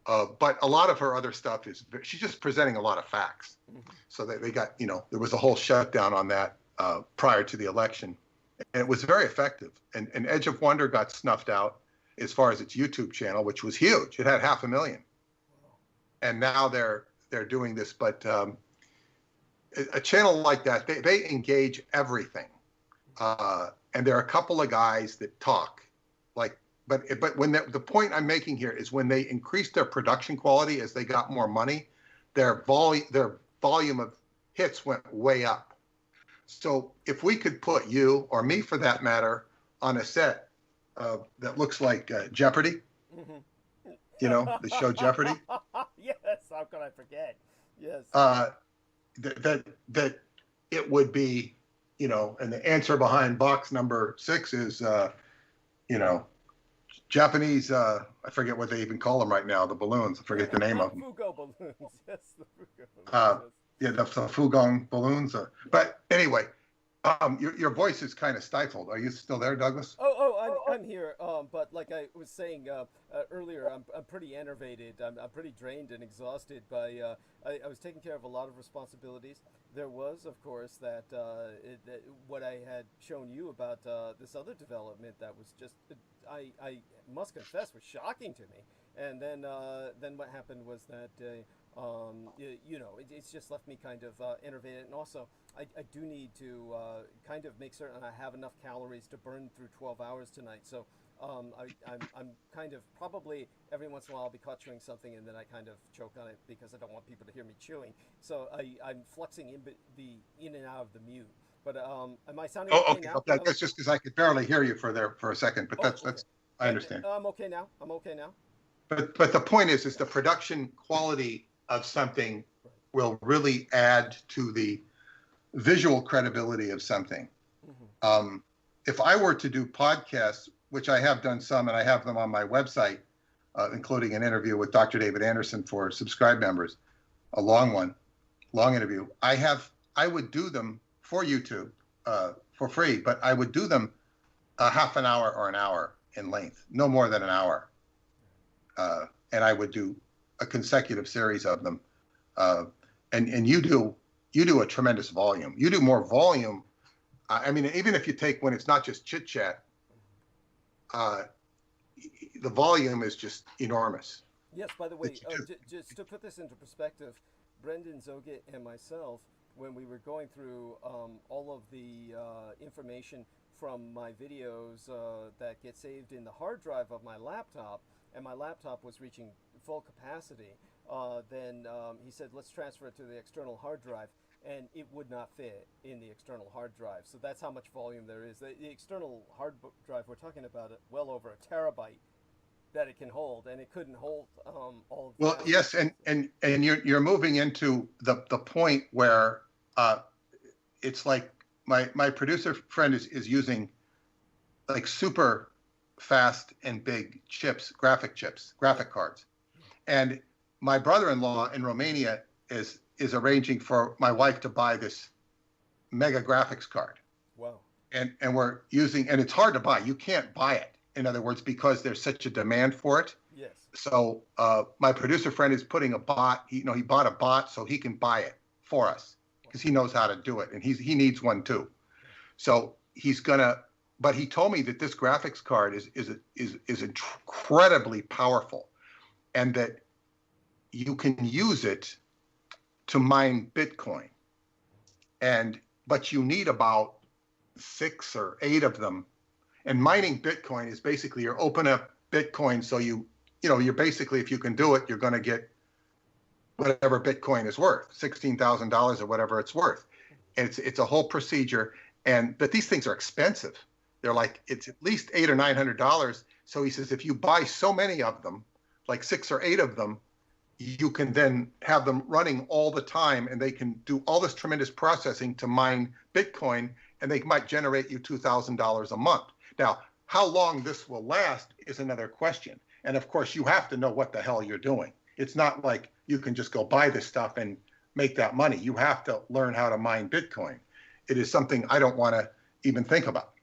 God. But a lot of her other stuff she's just presenting a lot of facts. Mm-hmm. So they got there was a whole shutdown on that prior to the election, and it was very effective. And Edge of Wonder got snuffed out as far as its YouTube channel, which was huge. It had 500,000. And now they're doing this, but a channel like that, they engage everything, and there are a couple of guys that talk, but when the point I'm making here is when they increased their production quality as they got more money, their volume of hits went way up. So if we could put you or me, for that matter, on a set that looks like Jeopardy. You know, the show Jeopardy. Yes, how could I forget? Yes. That it would be, you know, and the answer behind box number 6 is, you know, Japanese. I forget what they even call them right now. The balloons. I forget the name of them. Fugo balloons. Yes, the Fugo balloons. Yeah, the Fugong balloons. But anyway, your voice is kind of stifled. Are you still there, Douglas? I'm here. But like I was saying earlier, I'm pretty enervated. I'm pretty drained and exhausted by. I was taking care of a lot of responsibilities. There was, of course, that what I had shown you about this other development that was just, I must confess, was shocking to me. And then what happened was that. You know, it's just left me kind of enervated, and also I do need to kind of make certain I have enough calories to burn through 12 hours tonight. So I'm kind of, probably every once in a while I'll be caught chewing something and then I kind of choke on it because I don't want people to hear me chewing. So I'm fluxing in and out of the mute. But am I sounding okay now? That's just because I could barely hear you for a second. But that's I understand. I'm okay now. But the point is the production quality of something will really add to the visual credibility of something. If I were to do podcasts, which I have done some, and I have them on my website, including an interview with Dr. David Anderson for subscribe members, a long interview. I would do them for YouTube for free, but I would do them a half an hour or an hour in length, no more than an hour. And I would do a consecutive series of them. And you do a tremendous volume. You do more volume. I mean, even if you take when it's not just chit chat, the volume is just enormous. Yes, by the way, just to put this into perspective, Brendan Zoget and myself, when we were going through all of the information from my videos that get saved in the hard drive of my laptop, and my laptop was reaching full capacity, then he said, let's transfer it to the external hard drive, and it would not fit in the external hard drive. So that's how much volume there is. The external hard drive, we're talking about it, well over a terabyte that it can hold, and it couldn't hold all of well, that. Yes, and you're moving into the point where it's like my producer friend is using like super fast and big chips, graphic cards. And my brother-in-law in Romania is arranging for my wife to buy this mega graphics card. Wow. And we're using, and it's hard to buy. You can't buy it, in other words, because there's such a demand for it. Yes. So my producer friend is putting a bot, he bought a bot so he can buy it for us because he knows how to do it. And he needs one too. So but he told me that this graphics card is incredibly powerful, and that you can use it to mine Bitcoin. But you need about 6 or 8 of them. And mining Bitcoin is basically you open up Bitcoin, so you're basically, if you can do it, you're going to get whatever Bitcoin is worth, $16,000 or whatever it's worth. And it's a whole procedure, but these things are expensive. They're like, it's at least $800 or $900. So he says, if you buy so many of them, like 6 or 8 of them, you can then have them running all the time, and they can do all this tremendous processing to mine Bitcoin, and they might generate you $2,000 a month. Now, how long this will last is another question. And of course, you have to know what the hell you're doing. It's not like you can just go buy this stuff and make that money. You have to learn how to mine Bitcoin. It is something I don't want to even think about.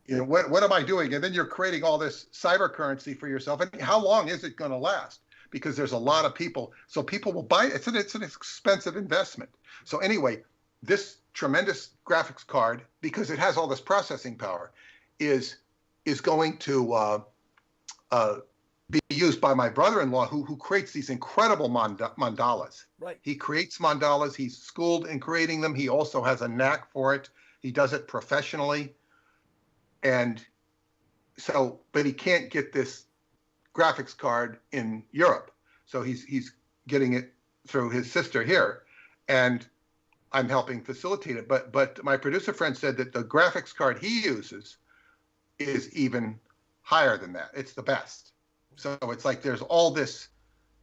What am I doing? And then you're creating all this cyber currency for yourself. And how long is it going to last? Because there's a lot of people. So people will buy it. It's an expensive investment. So anyway, this tremendous graphics card, because it has all this processing power, is going to be used by my brother-in-law, who creates these incredible mandalas. Right. He creates mandalas. He's schooled in creating them. He also has a knack for it. He does it professionally. And so, but he can't get this graphics card in Europe. So he's getting it through his sister here. And I'm helping facilitate it. But my producer friend said that the graphics card he uses is even higher than that. It's the best. So it's like there's all this,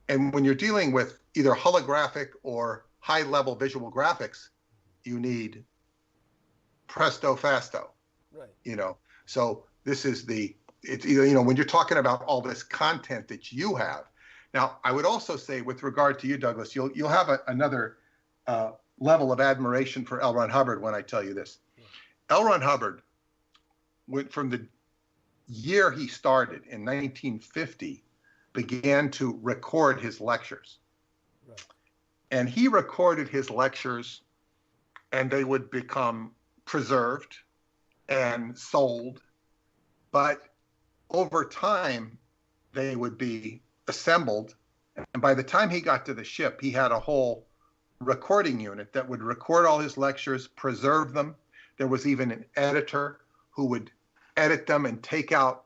and when you're dealing with either holographic or high-level visual graphics, you need presto fasto. Right. You know, so this is it's either, you know, when you're talking about all this content that you have. Now, I would also say, with regard to you, Douglas, you'll have another level of admiration for L. Ron Hubbard when I tell you this. Yeah. L. Ron Hubbard went from the year he started in 1950, began to record his lectures. Right. And he recorded his lectures, and they would become preserved and sold. But over time, they would be assembled. And by the time he got to the ship, he had a whole recording unit that would record all his lectures, preserve them. There was even an editor who would edit them and take out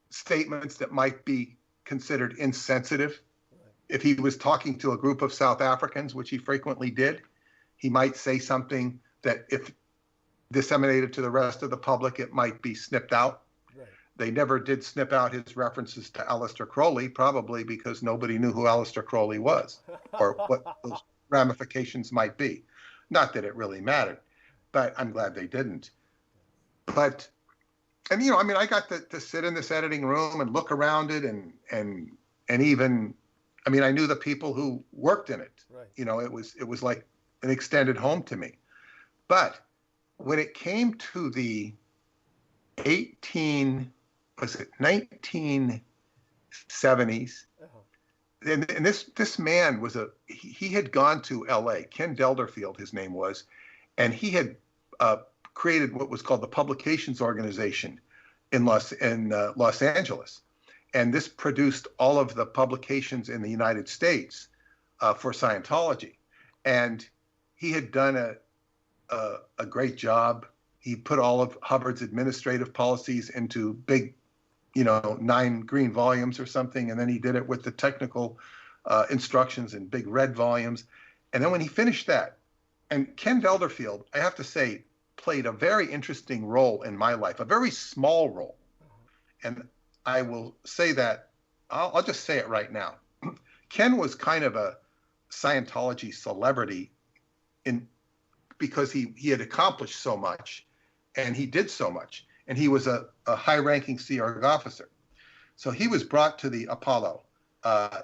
statements that might be considered insensitive. If he was talking to a group of South Africans, which he frequently did, he might say something that, if disseminated to the rest of the public, it might be snipped out. Right. They never did snip out his references to Aleister Crowley, probably because nobody knew who Aleister Crowley was or what those ramifications might be. Not that it really mattered, but I'm glad they didn't. But, and you know, I mean, I got to sit in this editing room and look around it, and even, I mean, I knew the people who worked in it. Right. You know, it was like an extended home to me. But when it came to the 1970s, and this man was he had gone to L.A., Ken Delderfield, his name was, and he had created what was called the Publications Organization in Los Angeles. And this produced all of the publications in the United States for Scientology. And he had done a great job. He put all of Hubbard's administrative policies into big, 9 green volumes or something. And then he did it with the technical instructions in big red volumes. And then when he finished that, and Ken Delderfield, I have to say, played a very interesting role in my life, a very small role. And I will say that, I'll just say it right now. Ken was kind of a Scientology celebrity because he had accomplished so much, and he did so much, and he was a high-ranking Sea Org officer. So he was brought to the Apollo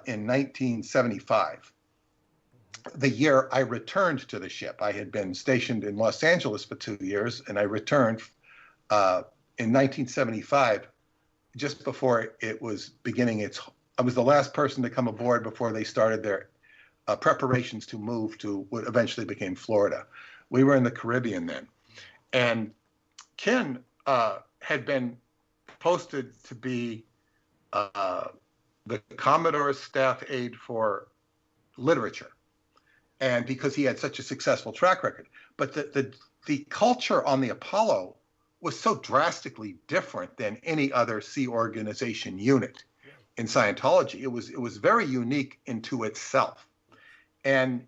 in 1975, the year I returned to the ship. I had been stationed in Los Angeles for 2 years, and I returned in 1975, just before it was beginning I was the last person to come aboard before they started their preparations to move to what eventually became Florida. We were in the Caribbean then. And Ken had been posted to be the Commodore's staff aide for literature, and because he had such a successful track record. But the culture on the Apollo was so drastically different than any other Sea Organization unit in Scientology. It was very unique into itself. And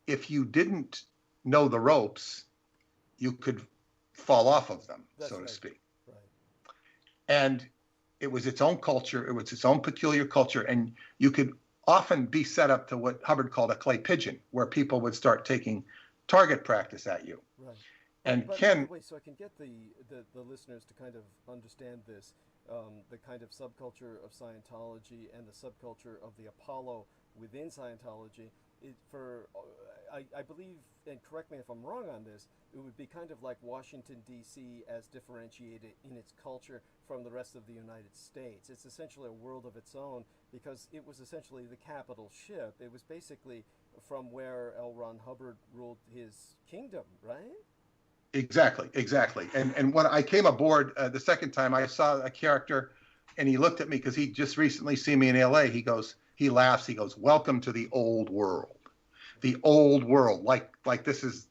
if you didn't know the ropes, you could fall off of them, so to speak. Right. And it was its own culture. It was its own peculiar culture. And you could often be set up to what Hubbard called a clay pigeon, where people would start taking target practice at you. Right. And but Ken, wait, so I can get the listeners to kind of understand this, the kind of subculture of Scientology and the subculture of the Apollo within Scientology. I believe, and correct me if I'm wrong on this, it would be kind of like Washington, D.C. as differentiated in its culture from the rest of the United States. It's essentially a world of its own because it was essentially the capital ship. It was basically from where L. Ron Hubbard ruled his kingdom, right? Exactly. And when I came aboard the second time, I saw a character, and he looked at me because he just recently seen me in L.A. He laughs, he goes, "Welcome to the old world." The old world, like this is,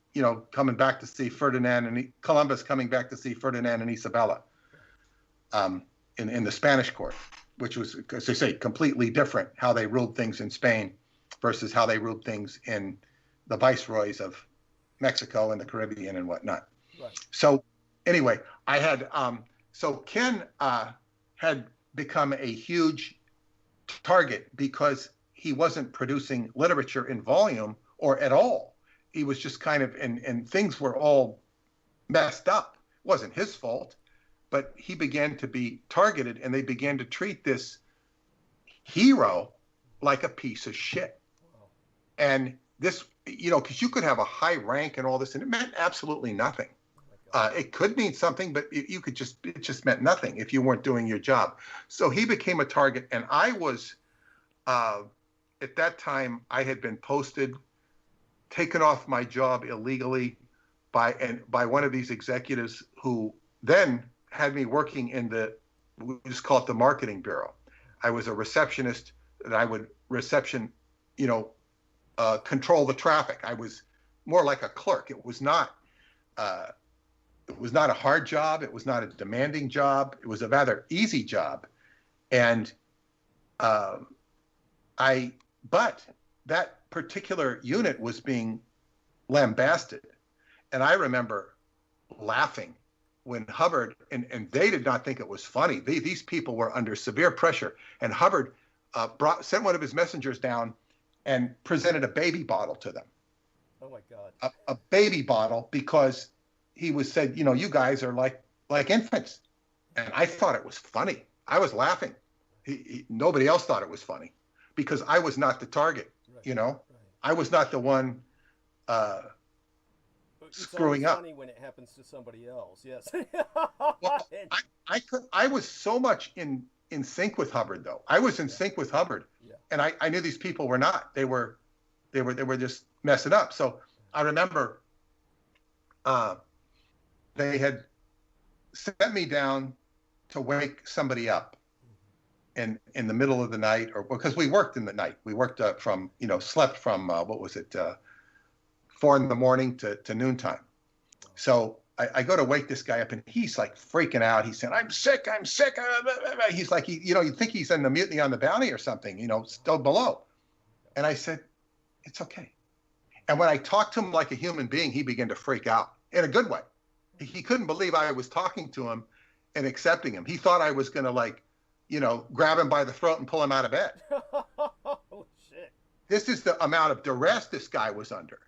coming back to see Ferdinand and Columbus coming back to see Ferdinand and Isabella in the Spanish court, which was, as I say, completely different how they ruled things in Spain versus how they ruled things in the viceroys of, Mexico and the Caribbean and whatnot. Right. So anyway, I had so Ken had become a huge target because he wasn't producing literature in volume or at all. He was just kind of, and things were all messed up. It wasn't his fault, but he began to be targeted, and they began to treat this hero like a piece of shit. And this, because you could have a high rank and all this, and it meant absolutely nothing. It could mean something, but it just meant nothing if you weren't doing your job. So he became a target, and I was, at that time, I had been posted, taken off my job illegally by one of these executives who then had me working in we just call it the marketing bureau. I was a receptionist, and I would control the traffic. I was more like a clerk. It was not a hard job. It was not a demanding job. It was a rather easy job. And but that particular unit was being lambasted. And I remember laughing when Hubbard, and they did not think it was funny. These people were under severe pressure. And Hubbard sent one of his messengers down and presented a baby bottle to them. Oh, my God. A baby bottle, because he said, you guys are like infants. And I thought it was funny. I was laughing. Nobody else thought it was funny because I was not the target, Right. I was not the one screwing up. It's funny when it happens to somebody else, yes. Well, I was so much in sync with Hubbard, though. I was in sync with Hubbard, and I knew these people were not. They were just messing up. So I remember they had sent me down to wake somebody up in the middle of the night, or because we worked in the night. We worked slept from 4 a.m. to noontime. So I go to wake this guy up, and he's like freaking out. He said, I'm sick. He's like, you think he's in the Mutiny on the Bounty or something, still below. And I said, it's okay. And when I talked to him like a human being, he began to freak out in a good way. He couldn't believe I was talking to him and accepting him. He thought I was going to grab him by the throat and pull him out of bed. Oh, shit. This is the amount of duress this guy was under.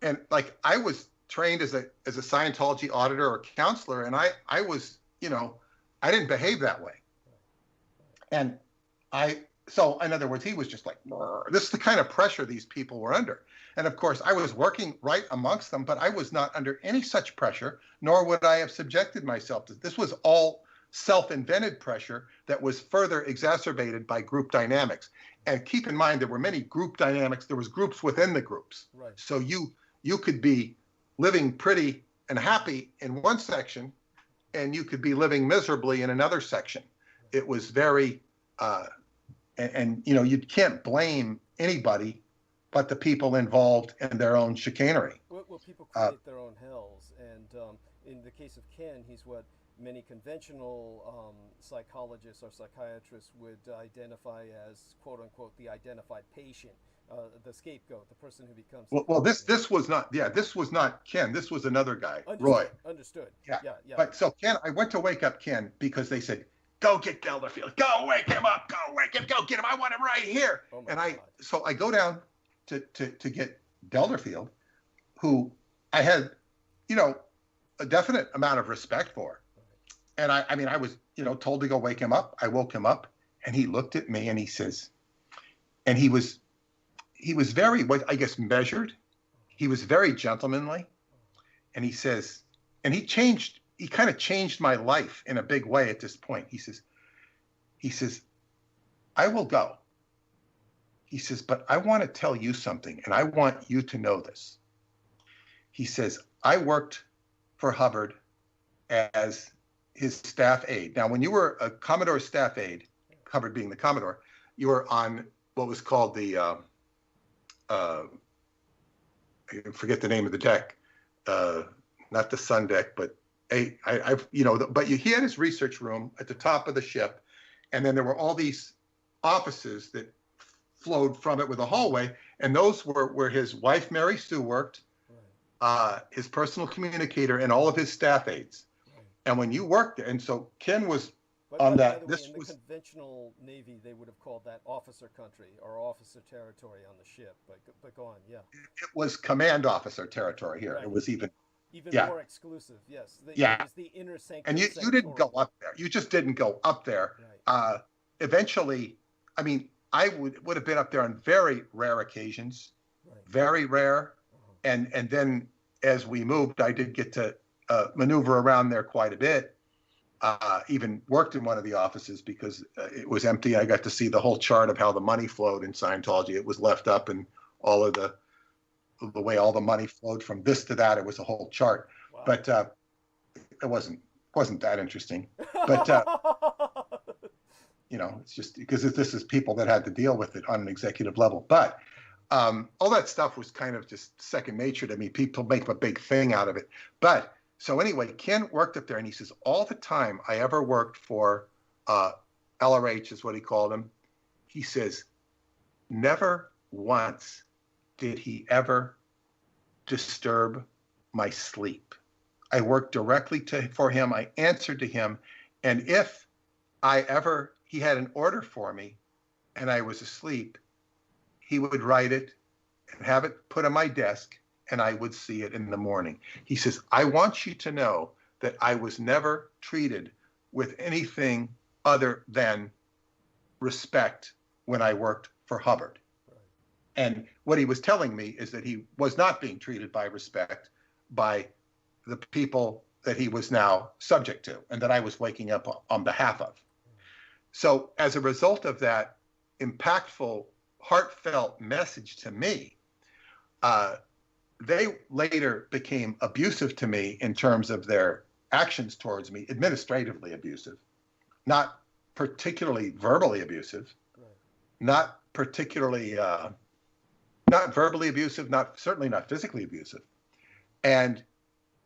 And I was trained as a Scientology auditor or counselor, and I was, I didn't behave that way. And so in other words, he was just like, this is the kind of pressure these people were under. And of course, I was working right amongst them, but I was not under any such pressure, nor would I have subjected myself to. This was all self-invented pressure that was further exacerbated by group dynamics. And keep in mind, there were many group dynamics. There was groups within the groups. Right. So you could be living pretty and happy in one section, and you could be living miserably in another section. It was very, you can't blame anybody but the people involved in their own chicanery. Well, people create their own hells, and in the case of Ken, he's what many conventional psychologists or psychiatrists would identify as, quote unquote, the identified patient, the scapegoat, the person who becomes. Well, this was not Ken. This was another guy, Roy. Understood. Yeah. Yeah. But so Ken, I went to wake up Ken because they said, go get Gelderfield. Go wake him up. Go wake him. Go get him. I want him right here. Oh and God. So I go down to get Gelderfield, who I had, a definite amount of respect for. And I was, told to go wake him up. I woke him up, and he looked at me and he says, and he was very, I guess, measured. He was very gentlemanly. And he says, and he kind of changed my life in a big way at this point. He says, I will go. He says, but I want to tell you something, and I want you to know this. He says, I worked for Hubbard as his staff aide. Now, when you were a Commodore staff aide, Hubbard being the Commodore, you were on what was called the, I forget the name of the deck, not the Sun deck, but he had his research room at the top of the ship, and then there were all these offices that flowed from it with a hallway, and those were where his wife Mary Sue worked, his personal communicator, and all of his staff aides. And when you worked there, and so Ken was on that. By the way, in the conventional Navy, they would have called that officer country or officer territory on the ship. But go on, yeah. It was command officer territory here. Right. It was even more exclusive. Yes. It was the inner sanctum. And you didn't go up there. You just didn't go up there. Right. Eventually, I mean, I would have been up there on very rare occasions, very rare. And then as we moved, I did get to maneuver around there quite a bit. Even worked in one of the offices because it was empty. I got to see the whole chart of how the money flowed in Scientology. It was left up, and all of the way all the money flowed from this to that. It was a whole chart. Wow. But it wasn't that interesting. But it's just because this is people that had to deal with it on an executive level. But all that stuff was kind of just second nature to me. People make a big thing out of it. But so anyway, Ken worked up there, and he says, all the time I ever worked for LRH is what he called him. He says, never once did he ever disturb my sleep. I worked directly for him. I answered to him. And if he had an order for me and I was asleep, he would write it and have it put on my desk, and I would see it in the morning. He says, I want you to know that I was never treated with anything other than respect when I worked for Hubbard. Right. And what he was telling me is that he was not being treated by respect by the people that he was now subject to and that I was waking up on behalf of. So as a result of that impactful, heartfelt message to me, they later became abusive to me in terms of their actions towards me, administratively abusive, not particularly verbally abusive, not particularly, not verbally abusive, certainly not physically abusive. And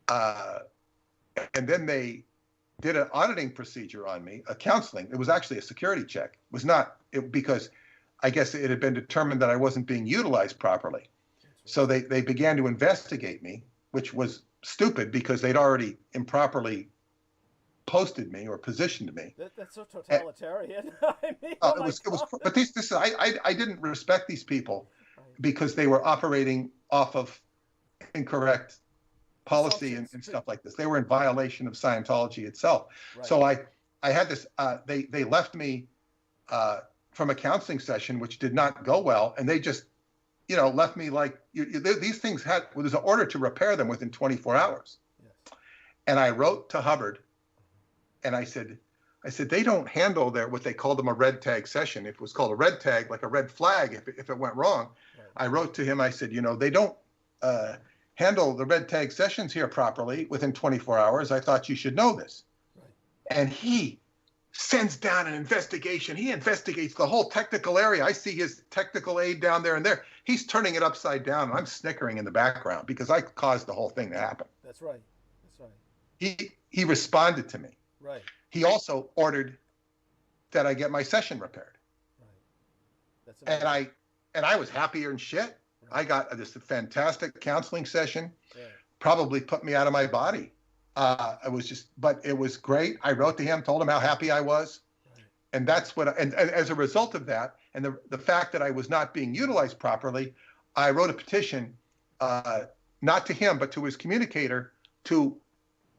then they did an auditing procedure on me, a counseling. It was actually a security check. It was not, because I guess it had been determined that I wasn't being utilized properly. So they began to investigate me, which was stupid because they'd already improperly posted me or positioned me. That's so totalitarian. I mean, but I didn't respect these people because they were operating off of incorrect policy and stuff like this. They were in violation of Scientology itself. Right. So I had this. They left me from a counseling session, which did not go well, and they just left me like these things there's an order to repair them within 24 hours. Yes. And I wrote to Hubbard and I said, they don't handle what they called them a red tag session. If it was called a red tag, like a red flag, if it went wrong, right. I wrote to him, I said, they don't handle the red tag sessions here properly within 24 hours. I thought you should know this. Right. And he sends down an investigation. He investigates the whole technical area. I see his technical aide down there and there. He's turning it upside down, and I'm snickering in the background because I caused the whole thing to happen. That's right. That's right. He responded to me. Right. He also ordered that I get my session repaired. Right. That's amazing. And I was happier than shit. Right. I got this fantastic counseling session. Right. Probably put me out of my body. But it was great. I wrote to him, told him how happy I was. Right. And that's and as a result of that, and the fact that I was not being utilized properly, I wrote a petition, not to him, but to his communicator, to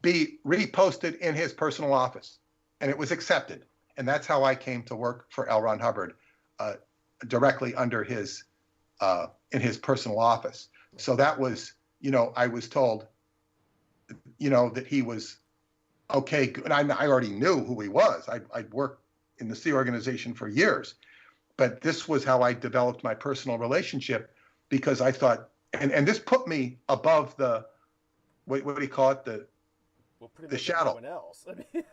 be reposted in his personal office. And it was accepted. And that's how I came to work for L. Ron Hubbard, directly under his, in his personal office. Right. So that was, I was told, that he was okay. And I already knew who he was. I'd worked in the Sea organization for years. But this was how I developed my personal relationship, because I thought, and this put me above the, what do you call it? The shadow. Else. I mean,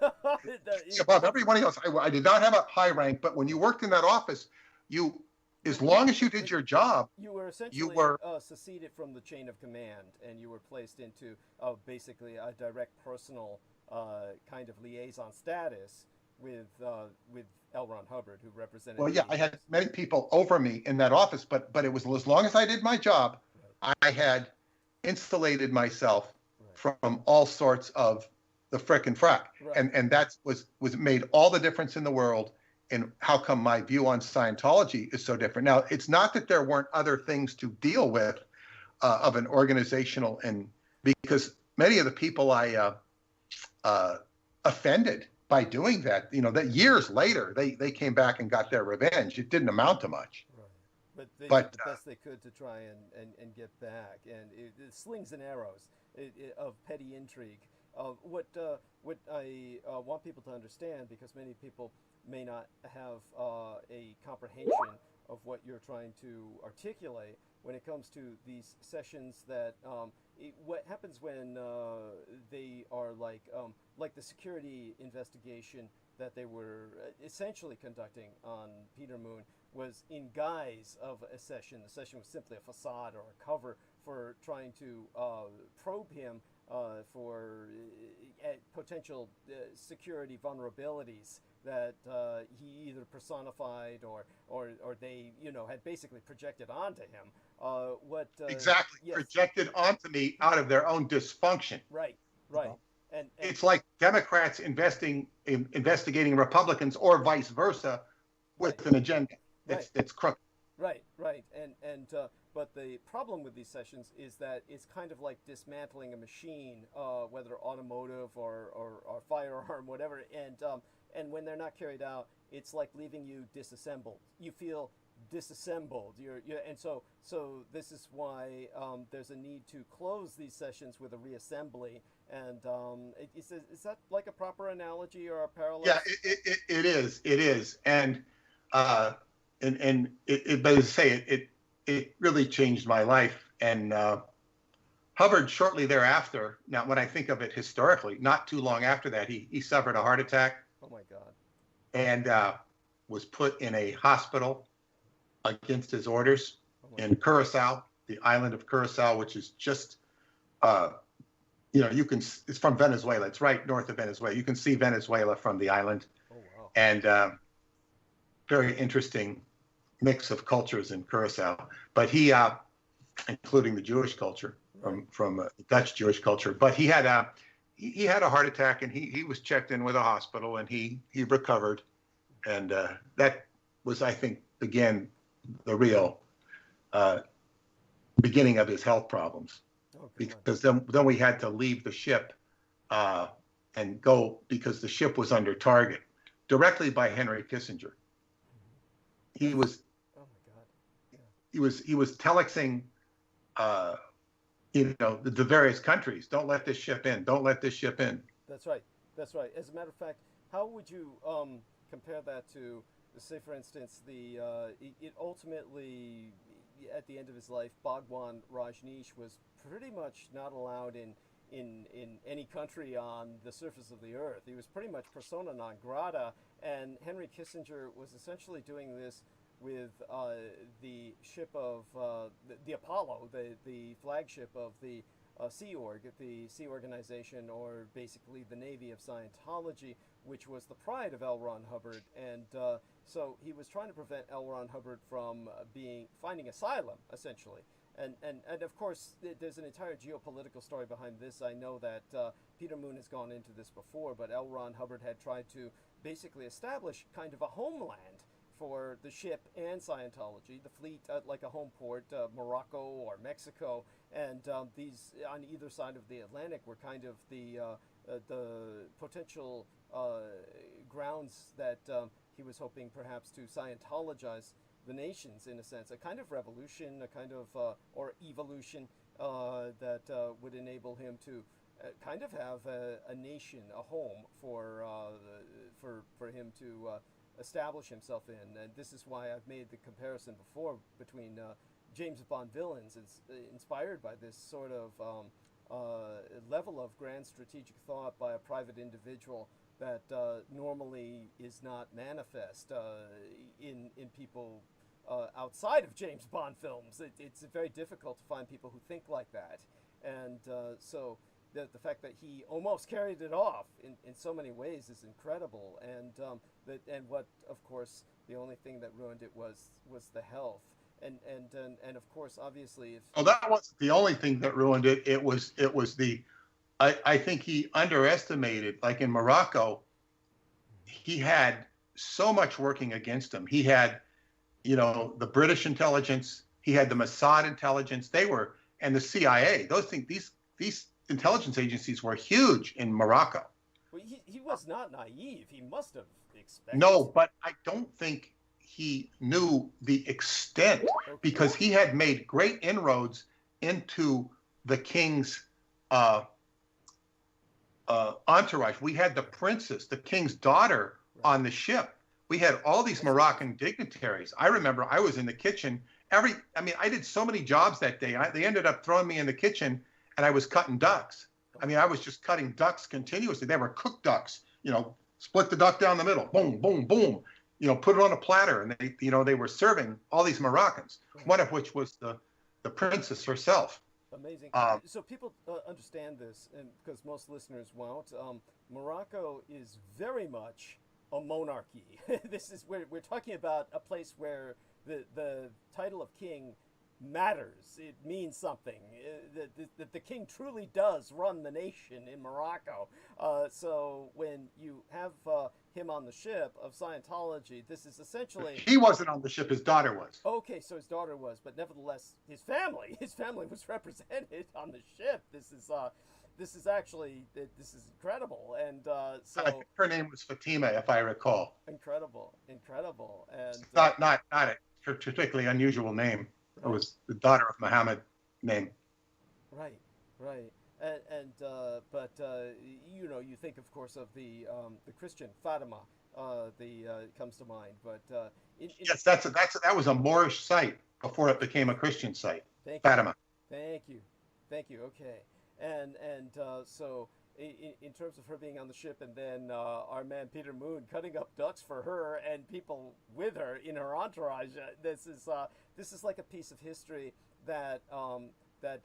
above everybody else. I did not have a high rank, but when you worked in that office, as long as you did your job, you were essentially seceded from the chain of command, and you were placed into basically a direct personal kind of liaison status with L. Ron Hubbard, who represented. Well, yeah, I had many people over me in that office, but it was as long as I did my job, right. I had insulated myself from all sorts of the frickin' frack. And that was made all the difference in the world. And how come my view on Scientology is so different? Now, it's not that there weren't other things to deal with of an organizational, and because many of the people I offended by doing that, that years later they came back and got their revenge. It didn't amount to much. But they did the best they could to try and get back, and it slings and arrows of petty intrigue. What I want people to understand, because many people may not have a comprehension of what you're trying to articulate when it comes to these sessions, that what happens when they are like the security investigation that they were essentially conducting on Peter Moon was in guise of a session. The session was simply a facade or a cover for trying to probe him for potential security vulnerabilities that he either personified or they had basically projected onto him. Exactly. Yes. Projected onto me out of their own dysfunction. Right. And it's like Democrats investigating Republicans, or vice versa, with an agenda that's crooked. Right. And but the problem with these sessions is that it's kind of like dismantling a machine, whether automotive or firearm, whatever. And when they're not carried out, it's like leaving you disassembled. You feel disassembled. And so this is why there's a need to close these sessions with a reassembly. And is that like a proper analogy or a parallel? Yeah, it is. And but as I say, it really changed my life. And Hubbard, shortly thereafter, now when I think of it historically, not too long after that, he suffered a heart attack. Oh my God. And was put in a hospital against his orders in Curacao, the island of Curacao, which is just, it's from Venezuela. It's right north of Venezuela. You can see Venezuela from the island. Oh, wow. And very interesting mix of cultures in Curacao. But he, including the Jewish culture, from Dutch Jewish culture, but he had a heart attack, and he was checked in with a hospital, and he recovered. And that was, I think, again, the real beginning of his health problems. Because then we had to leave the ship and go, because the ship was under target directly by Henry Kissinger. He was, oh my God. Yeah. He was telexing, the various countries. Don't let this ship in. Don't let this ship in. That's right. As a matter of fact, how would you compare that to, say, for instance, it ultimately, at the end of his life, Bhagwan Rajneesh was pretty much not allowed in any country on the surface of the earth. He was pretty much persona non grata, and Henry Kissinger was essentially doing this with the ship of the Apollo, the flagship of the Sea Org, the Sea Organization, or basically the Navy of Scientology, which was the pride of L. Ron Hubbard. And so he was trying to prevent L. Ron Hubbard from finding asylum, essentially. And of course, there's an entire geopolitical story behind this. I know that Peter Moon has gone into this before, but L. Ron Hubbard had tried to basically establish kind of a homeland for the ship and Scientology, the fleet, like a home port, Morocco or Mexico, and these on either side of the Atlantic were kind of the potential grounds that he was hoping perhaps to Scientologize the nations, in a sense, a kind of revolution, a kind of or evolution that would enable him to kind of have a nation, a home for him to establish himself in. And this is why I've made the comparison before between James Bond villains, inspired by this sort of level of grand strategic thought by a private individual that normally is not manifest in people outside of James Bond films. It's very difficult to find people who think like that. And so the fact that he almost carried it off in so many ways is incredible. And what, of course, the only thing that ruined it was the health. And of course, obviously, if Oh, that wasn't the only thing that ruined it. It was the I think he underestimated, like in Morocco, he had so much working against him. He had, the British intelligence, he had the Mossad intelligence, and the CIA. These intelligence agencies were huge in Morocco. well, he was not naive. He must have expected. No, but I don't think he knew the extent, because he had made great inroads into the king's entourage. We had the princess, the king's daughter, on the ship. We had all these Moroccan dignitaries. I remember I was in the kitchen. I did so many jobs that day. They ended up throwing me in the kitchen, and I was cutting ducks. I was just cutting ducks continuously. They were cooked ducks. Split the duck down the middle. Boom, boom, boom. Put it on a platter, and they were serving all these Moroccans. One of which was the princess herself. Amazing. So people understand this, and because most listeners won't. Morocco is very much a monarchy. This is where we're talking about a place where the title of king matters. It means something. The king truly does run the nation in Morocco. So when you have him on the ship of Scientology, this is essentially... He wasn't on the ship, his daughter was. Okay, so his daughter was, but nevertheless, his family was represented on the ship. This is actually incredible. And so... I think her name was Fatima, if I recall. Incredible. And not a particularly unusual name. It was the daughter of Muhammad name. Right. But you think, of course, of the Christian Fatima. Comes to mind. But yes, that was a Moorish site before it became a Christian site. Fatima. Thank you. Okay. And so in terms of her being on the ship, and then our man Peter Moon cutting up ducks for her and people with her in her entourage, this is like a piece of history that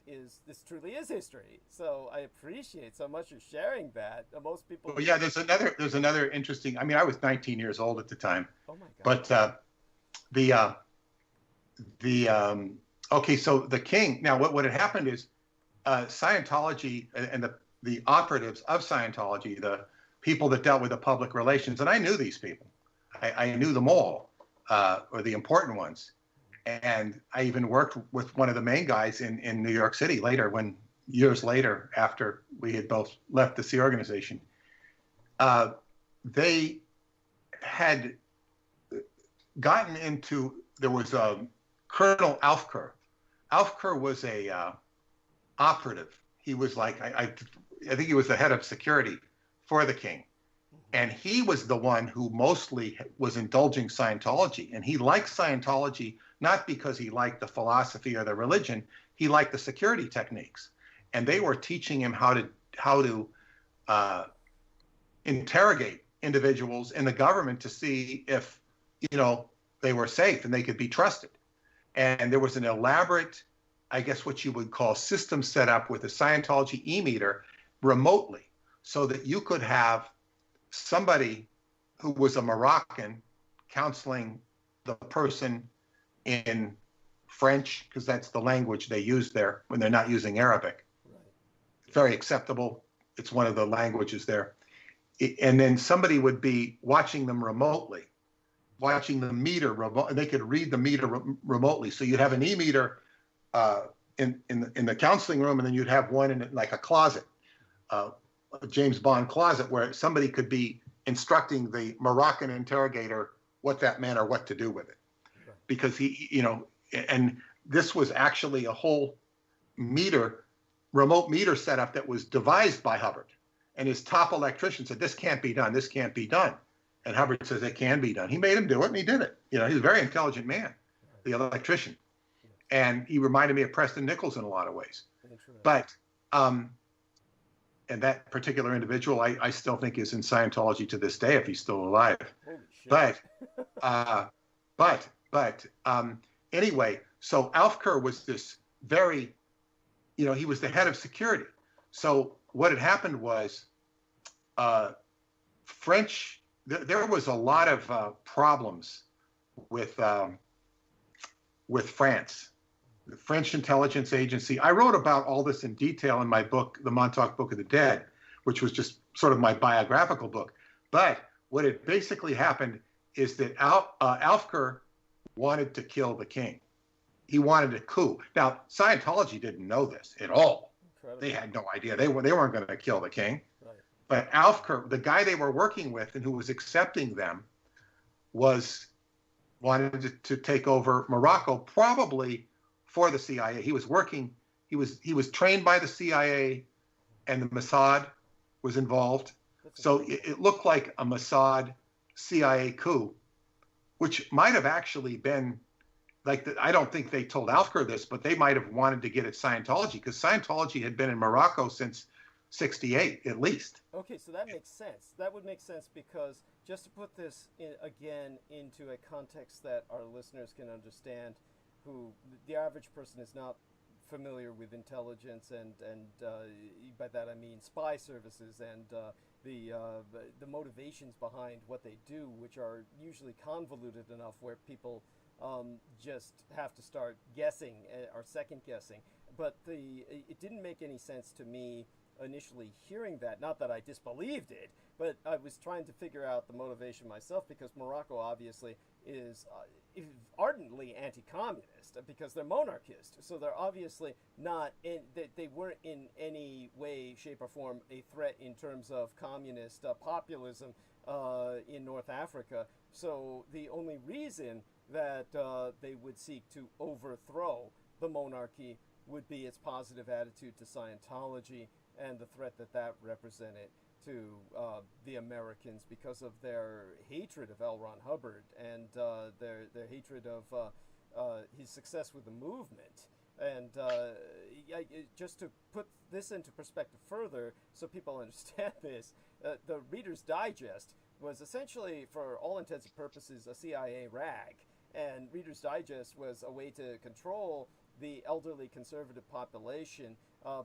this truly is history. So I appreciate so much you sharing that. Most people. Well, yeah, there's another interesting. I was 19 years old at the time. Oh my God. But okay, so the king. Now, what had happened is Scientology and the operatives of Scientology, the people that dealt with the public relations, and I knew these people. I knew them all, or the important ones. And I even worked with one of the main guys in New York City years later, after we had both left the Sea organization. They had gotten into, there was Colonel Alfker. Alfker was a operative. He was like, I think he was the head of security for the king. And he was the one who mostly was indulging Scientology. And he liked Scientology not because he liked the philosophy or the religion. He liked the security techniques. And they were teaching him how to interrogate individuals in the government to see if, they were safe and they could be trusted. And there was an elaborate, I guess what you would call, system set up with a Scientology e-meter remotely, so that you could have somebody who was a Moroccan counseling the person in French, because that's the language they use there when they're not using Arabic. Right. Very acceptable. It's one of the languages there. And then somebody would be watching them remotely, watching the meter remote, and they could read the meter remotely. So you'd have an e-meter in the counseling room, and then you'd have one in like a closet, a James Bond closet, where somebody could be instructing the Moroccan interrogator what that meant or what to do with it. Right. Because and this was actually a whole remote meter setup that was devised by Hubbard. And his top electrician said, this can't be done, this can't be done. And Hubbard says it can be done. He made him do it, and he did it. He's a very intelligent man, the electrician. And he reminded me of Preston Nichols in a lot of ways. But, and that particular individual, I still think is in Scientology to this day, if he's still alive. But anyway, so Alfker was this very, he was the head of security. So what had happened was there was a lot of problems with with France. The French intelligence agency. I wrote about all this in detail in my book, The Montauk Book of the Dead, which was just sort of my biographical book. But what had basically happened is that Alfker wanted to kill the king. He wanted a coup. Now, Scientology didn't know this at all. Incredible. They had no idea. They weren't going to kill the king. Right. But Alfker, the guy they were working with and who was accepting them, wanted to take over Morocco, probably for the CIA. He was working. He was trained by the CIA, and the Mossad was involved. So it looked like a Mossad CIA coup, which might have actually been like I don't think they told Alfker this, but they might have wanted to get at Scientology, because Scientology had been in Morocco since '68 at least. Okay, so that makes sense. That would make sense, because just to put this again into a context that our listeners can understand, who the average person is not familiar with intelligence, and by that I mean spy services and the motivations behind what they do, which are usually convoluted enough where people just have to start guessing or second guessing. But it didn't make any sense to me initially hearing that. Not that I disbelieved it, but I was trying to figure out the motivation myself, because Morocco obviously is ardently anti-communist, because they're monarchist. So they're obviously not they weren't in any way, shape, or form a threat in terms of communist populism in North Africa. So the only reason that they would seek to overthrow the monarchy would be its positive attitude to Scientology and the threat that represented to the Americans, because of their hatred of L. Ron Hubbard and their hatred of his success with the movement. And just to put this into perspective further, so people understand this, the Reader's Digest was essentially, for all intents and purposes, a CIA rag. And Reader's Digest was a way to control the elderly conservative population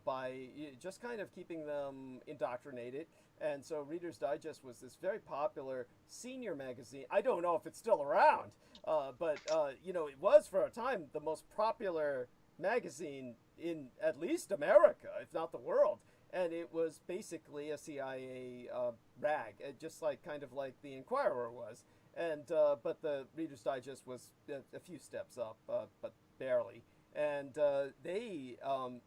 by just kind of keeping them indoctrinated. And so Reader's Digest was this very popular senior magazine. I don't know if it's still around, but it was for a time the most popular magazine in at least America, if not the world. And it was basically a CIA rag, just kind of like the Inquirer was. And but the Reader's Digest was a few steps up, but barely. And they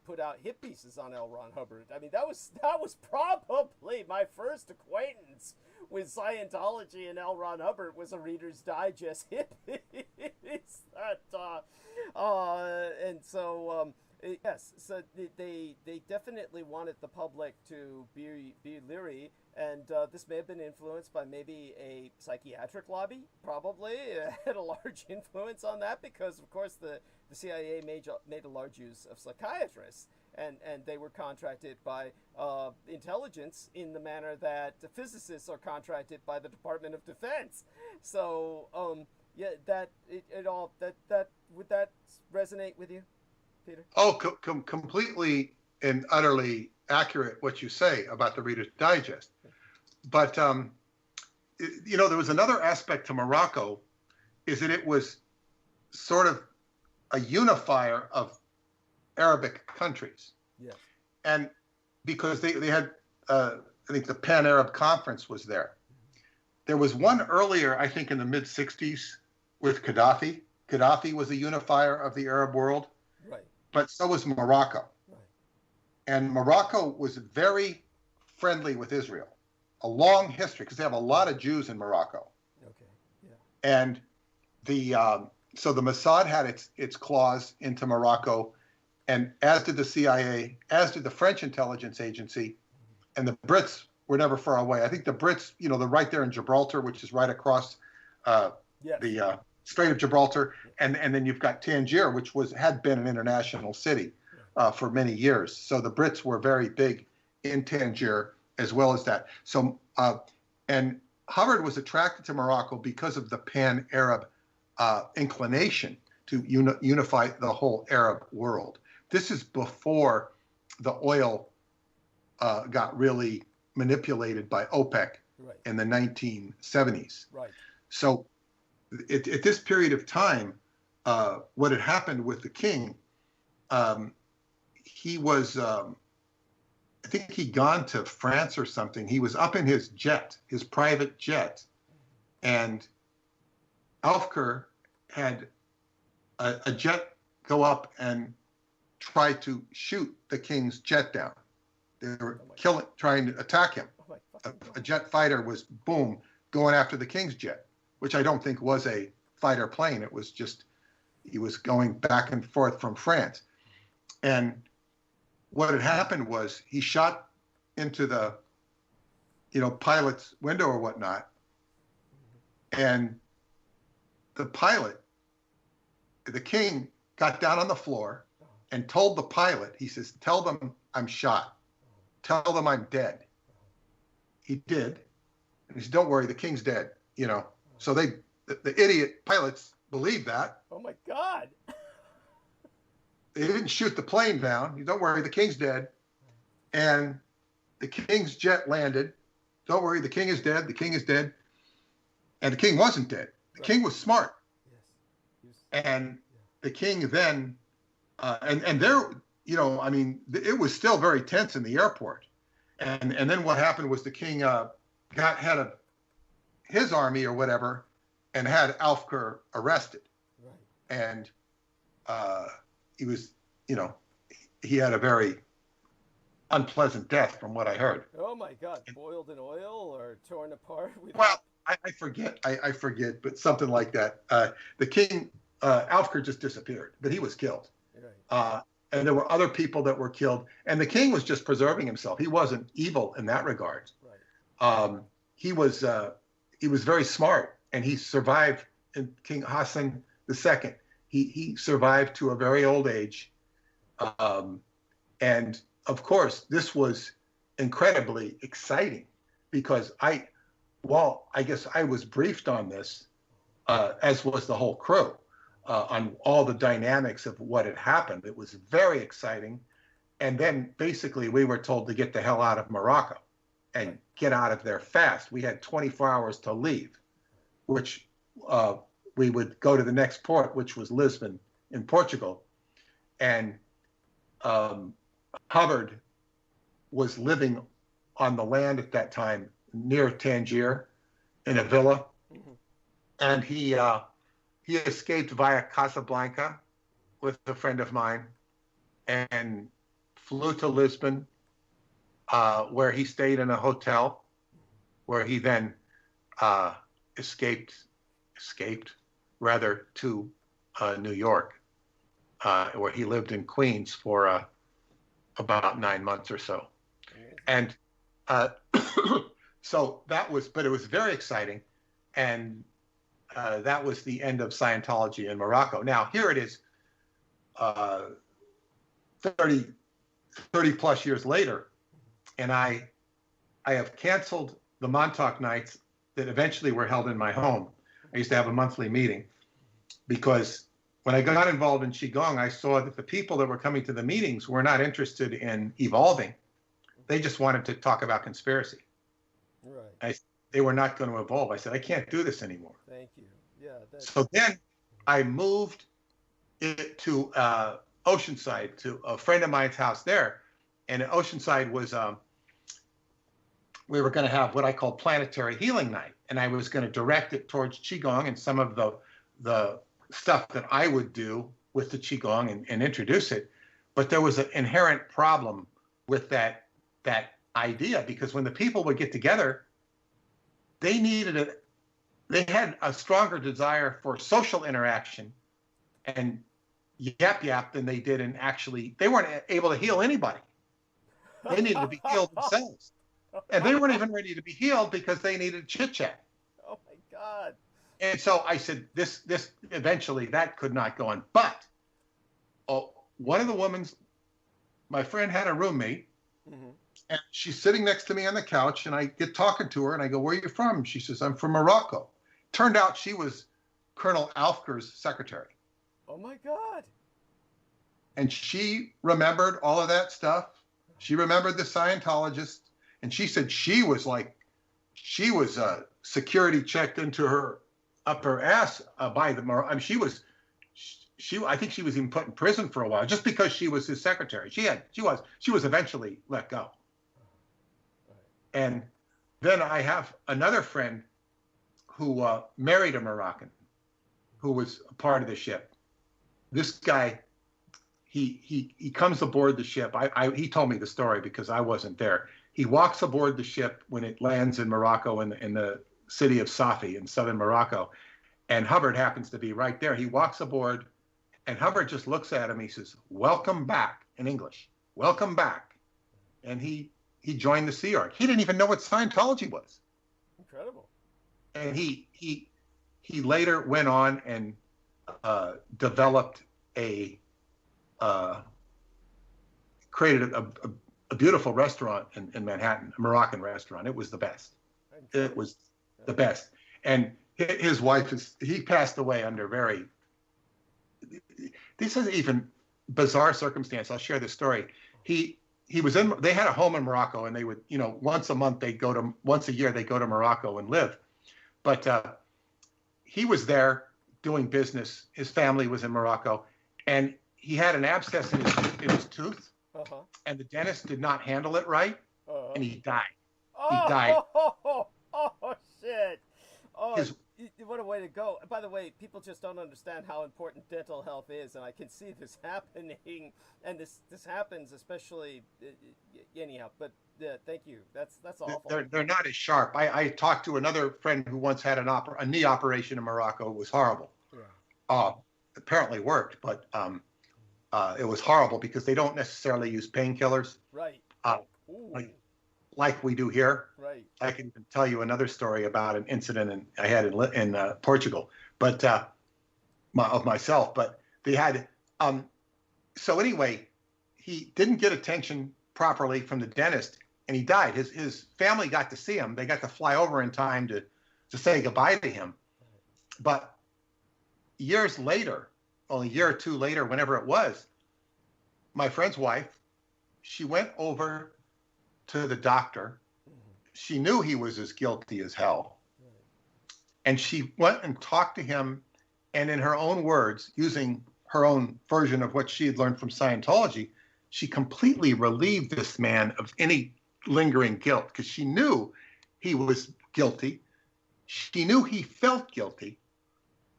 put out hit pieces on L. Ron Hubbard. I mean, that was probably my first acquaintance with Scientology and L. Ron Hubbard, was a Reader's Digest hit piece. And so yes, so they definitely wanted the public to be leery. And this may have been influenced by maybe a psychiatric lobby, probably. Had a large influence on that, because, of course, the CIA made a large use of psychiatrists. And they were contracted by intelligence in the manner that the physicists are contracted by the Department of Defense. So, yeah, would that resonate with you, Peter? Oh, completely and utterly accurate what you say about the Reader's Digest. But, there was another aspect to Morocco, is that it was sort of a unifier of Arabic countries. Yes. And because they had, I think the Pan-Arab Conference was there. There was one earlier, I think in the mid-'60s, with Gaddafi. Gaddafi was a unifier of the Arab world. Right. But so was Morocco. Right. And Morocco was very friendly with Israel. A long history, because they have a lot of Jews in Morocco. Okay. Yeah. And so the Mossad had its claws into Morocco, and as did the CIA, as did the French intelligence agency, and the Brits were never far away. I think the Brits, they're right there in Gibraltar, which is right across the Strait of Gibraltar, and then you've got Tangier, which had been an international city for many years. So the Brits were very big in Tangier, as well as that. So, and Hubbard was attracted to Morocco because of the pan-Arab inclination to unify the whole Arab world. This is before the oil got really manipulated by OPEC in the 1970s. Right. So at this period of time, what had happened with the king. He was, I think he'd gone to France or something. He was up in his jet, his private jet, and Alfker had a jet go up and try to shoot the king's jet down. They were trying to attack him. A jet fighter was, boom, going after the king's jet, which I don't think was a fighter plane. It was just, he was going back and forth from France. And what had happened was he shot into the, pilot's window or whatnot. And the pilot, the king, got down on the floor and told the pilot, he says, tell them I'm shot. Tell them I'm dead. He did. And he said, don't worry, the king's dead, So the idiot pilots believed that. Oh my God. They didn't shoot the plane down. Don't worry, the king's dead. And the king's jet landed. Don't worry, the king is dead. The king is dead. And the king wasn't dead. The king was smart. Yes. And the king then, and there, it was still very tense in the airport. And then what happened was the king had his army or whatever and had Alfker arrested. Right. And he was, he had a very unpleasant death from what I heard. Oh my God, boiled in oil or torn apart? Well, I forget. I forget, but something like that. The king, Alfker just disappeared, but he was killed. Right. And there were other people that were killed, and the king was just preserving himself. He wasn't evil in that regard. Right. He was very smart, and he survived. And King Hassan II, he survived to a very old age, and of course, this was incredibly exciting because I guess I was briefed on this, as was the whole crew. On all the dynamics of what had happened. It was very exciting. And then basically we were told to get the hell out of Morocco and get out of there fast. We had 24 hours to leave, which we would go to the next port, which was Lisbon in Portugal. And Hubbard was living on the land at that time near Tangier in a villa. Mm-hmm. And he escaped via Casablanca with a friend of mine and flew to Lisbon, where he stayed in a hotel, where he then escaped to New York, where he lived in Queens for about 9 months or so. And so but it was very exciting. And that was the end of Scientology in Morocco. Now, here it is, 30 plus years later, and I have canceled the Montauk nights that eventually were held in my home. I used to have a monthly meeting because when I got involved in Qigong, I saw that the people that were coming to the meetings were not interested in evolving. They just wanted to talk about conspiracy. Right. They were not going to evolve. I said, I can't do this anymore. Thank you. Yeah. So then I moved it to Oceanside, to a friend of mine's house there. And Oceanside was, we were going to have what I call planetary healing night. And I was going to direct it towards Qigong and some of the stuff that I would do with the Qigong and introduce it. But there was an inherent problem with that idea, because when the people would get together, they had a stronger desire for social interaction and yap than they did in actually, they weren't able to heal anybody. They needed to be healed themselves. And they weren't even ready to be healed because they needed chit chat. Oh my God. And so I said, this eventually that could not go on. But one of the women's, my friend had a roommate, mm-hmm. and she's sitting next to me on the couch, and I get talking to her, and I go, where are you from? She says, I'm from Morocco. Turned out she was Colonel Alfker's secretary. Oh my God. And she remembered all of that stuff. She remembered the Scientologist, and she said she was security checked into her up her ass by the. I mean, she was I think she was even put in prison for a while just because she was his secretary. She was eventually let go. And then I have another friend who married a Moroccan who was a part of the ship. This guy, he comes aboard the ship. He told me the story because I wasn't there. He walks aboard the ship when it lands in Morocco in the city of Safi in southern Morocco. And Hubbard happens to be right there. He walks aboard, and Hubbard just looks at him. He says, "Welcome back," in English. "Welcome back." And he joined the Sea Org. He didn't even know what Scientology was. Incredible. And he later went on and developed created a beautiful restaurant in Manhattan, a Moroccan restaurant. It was the best. It was the best. And his wife he passed away under this is even bizarre circumstance. I'll share this story. They had a home in Morocco, and they would, once a year they go to Morocco and live. But he was there doing business. His family was in Morocco, and he had an abscess in his tooth, and the dentist did not handle it right, and he died. He died. Oh, shit. Oh, what a way to go. By the way, people just don't understand how important dental health is, and I can see this happening, and this happens especially anyhow, but thank you. That's awful. They're not as sharp. I talked to another friend who once had a knee operation in Morocco. It was horrible. Yeah. Apparently worked, but it was horrible because they don't necessarily use painkillers. Right. Like we do here. Right. I can tell you another story about an incident I had in Portugal, but of myself. But they had. So anyway, he didn't get attention properly from the dentist, and he died. His family got to see him. They got to fly over in time to say goodbye to him. But years later, only a year or two later, whenever it was, my friend's wife, she went over to the doctor. She knew he was as guilty as hell. And she went and talked to him, and in her own words, using her own version of what she had learned from Scientology, she completely relieved this man of any lingering guilt because she knew he was guilty. She knew he felt guilty.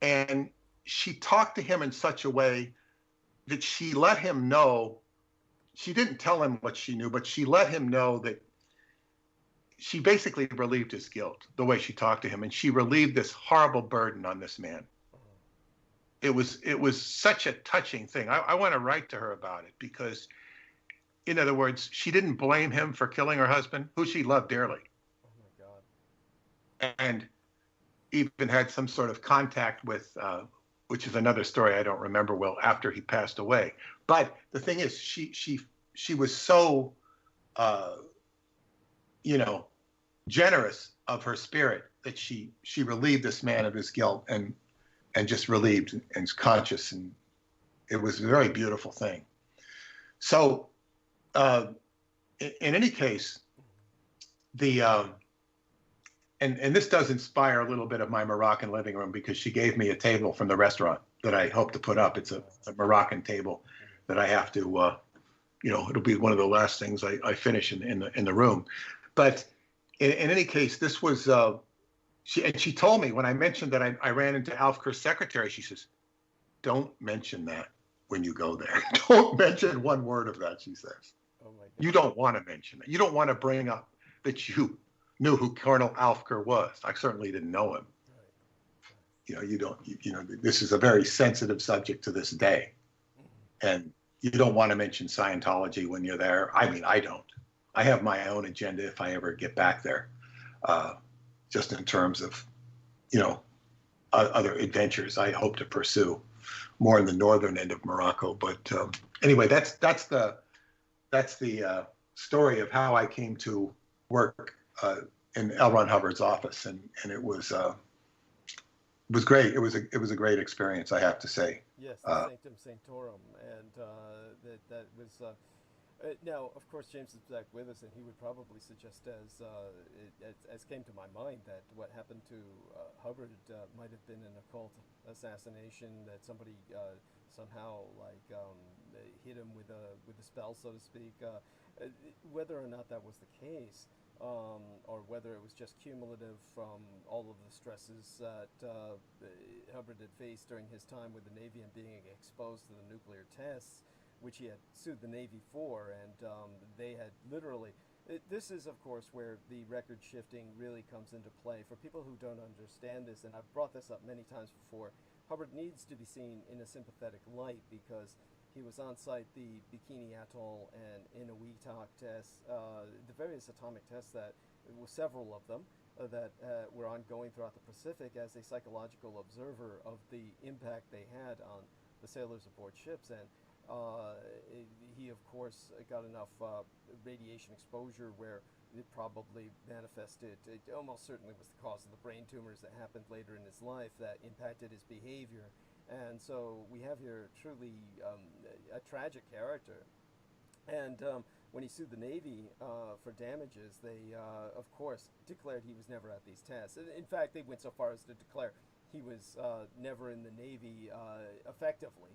And she talked to him in such a way that she let him know. She didn't tell him what she knew, but she let him know that she basically relieved his guilt the way she talked to him, and she relieved this horrible burden on this man. It was such a touching thing. I want to write to her about it because, in other words, she didn't blame him for killing her husband, who she loved dearly. Oh my God. And even had some sort of contact with, which is another story I don't remember well, after he passed away. But the thing is, she was so, generous of her spirit that she relieved this man of his guilt and just relieved and conscious, and it was a very beautiful thing. So, in any case, and this does inspire a little bit of my Moroccan living room because she gave me a table from the restaurant that I hope to put up. It's a Moroccan table that I have to, it'll be one of the last things I finish in the room. But in any case, this was, she told me when I mentioned that I ran into Alf Kerr's secretary, she says, "Don't mention that when you go there. Don't mention one word of that," she says. Oh my God. You don't want to mention it. You don't want to bring up that you knew who Colonel Alf Kerr was. I certainly didn't know him. Right. This is a very sensitive subject to this day. And you don't want to mention Scientology when you're there. I mean, I don't. I have my own agenda if I ever get back there, just in terms of, other adventures I hope to pursue more in the northern end of Morocco. But anyway, that's the story of how I came to work in L. Ron Hubbard's office, and it was great. It was a great experience, I have to say. Yes, the Sanctum Sanctorum, and that was Now, of course, James is back with us, and he would probably suggest, as came to my mind, that what happened to Hubbard might have been an occult assassination, that somebody somehow hit him with a spell, so to speak. Whether or not that was the case, or whether it was just cumulative from all of the stresses that Hubbard had faced during his time with the Navy and being exposed to the nuclear tests, which he had sued the Navy for, and they had literally... This is, of course, where the record shifting really comes into play. For people who don't understand this, and I've brought this up many times before, Hubbard needs to be seen in a sympathetic light because he was on site the Bikini Atoll and Enochian tests, the various atomic tests that, were several of them, that were ongoing throughout the Pacific as a psychological observer of the impact they had on the sailors aboard ships. And he, of course, got enough radiation exposure where it probably manifested. It almost certainly was the cause of the brain tumors that happened later in his life that impacted his behavior. And so we have here truly a tragic character. And when he sued the Navy for damages, they, of course, declared he was never at these tests. In fact, they went so far as to declare he was never in the Navy effectively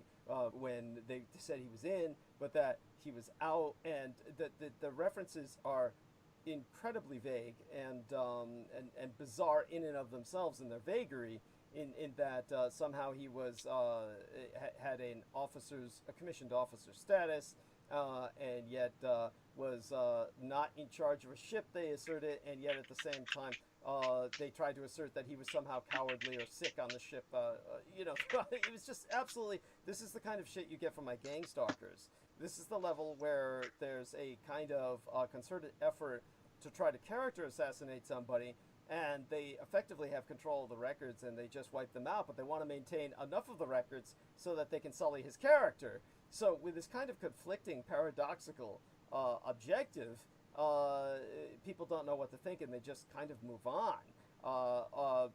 when they said he was in, but that he was out. And the references are incredibly vague and bizarre in and of themselves in their vagary, in that somehow he was had a commissioned officer status, and yet was not in charge of a ship, they asserted, and yet at the same time they tried to assert that he was somehow cowardly or sick on the ship. It was just absolutely, this is the kind of shit you get from my gang stalkers. This is the level where there's a kind of concerted effort to try to character assassinate somebody, and they effectively have control of the records and they just wipe them out, but they want to maintain enough of the records so that they can sully his character. So with this kind of conflicting, paradoxical objective, people don't know what to think and they just kind of move on.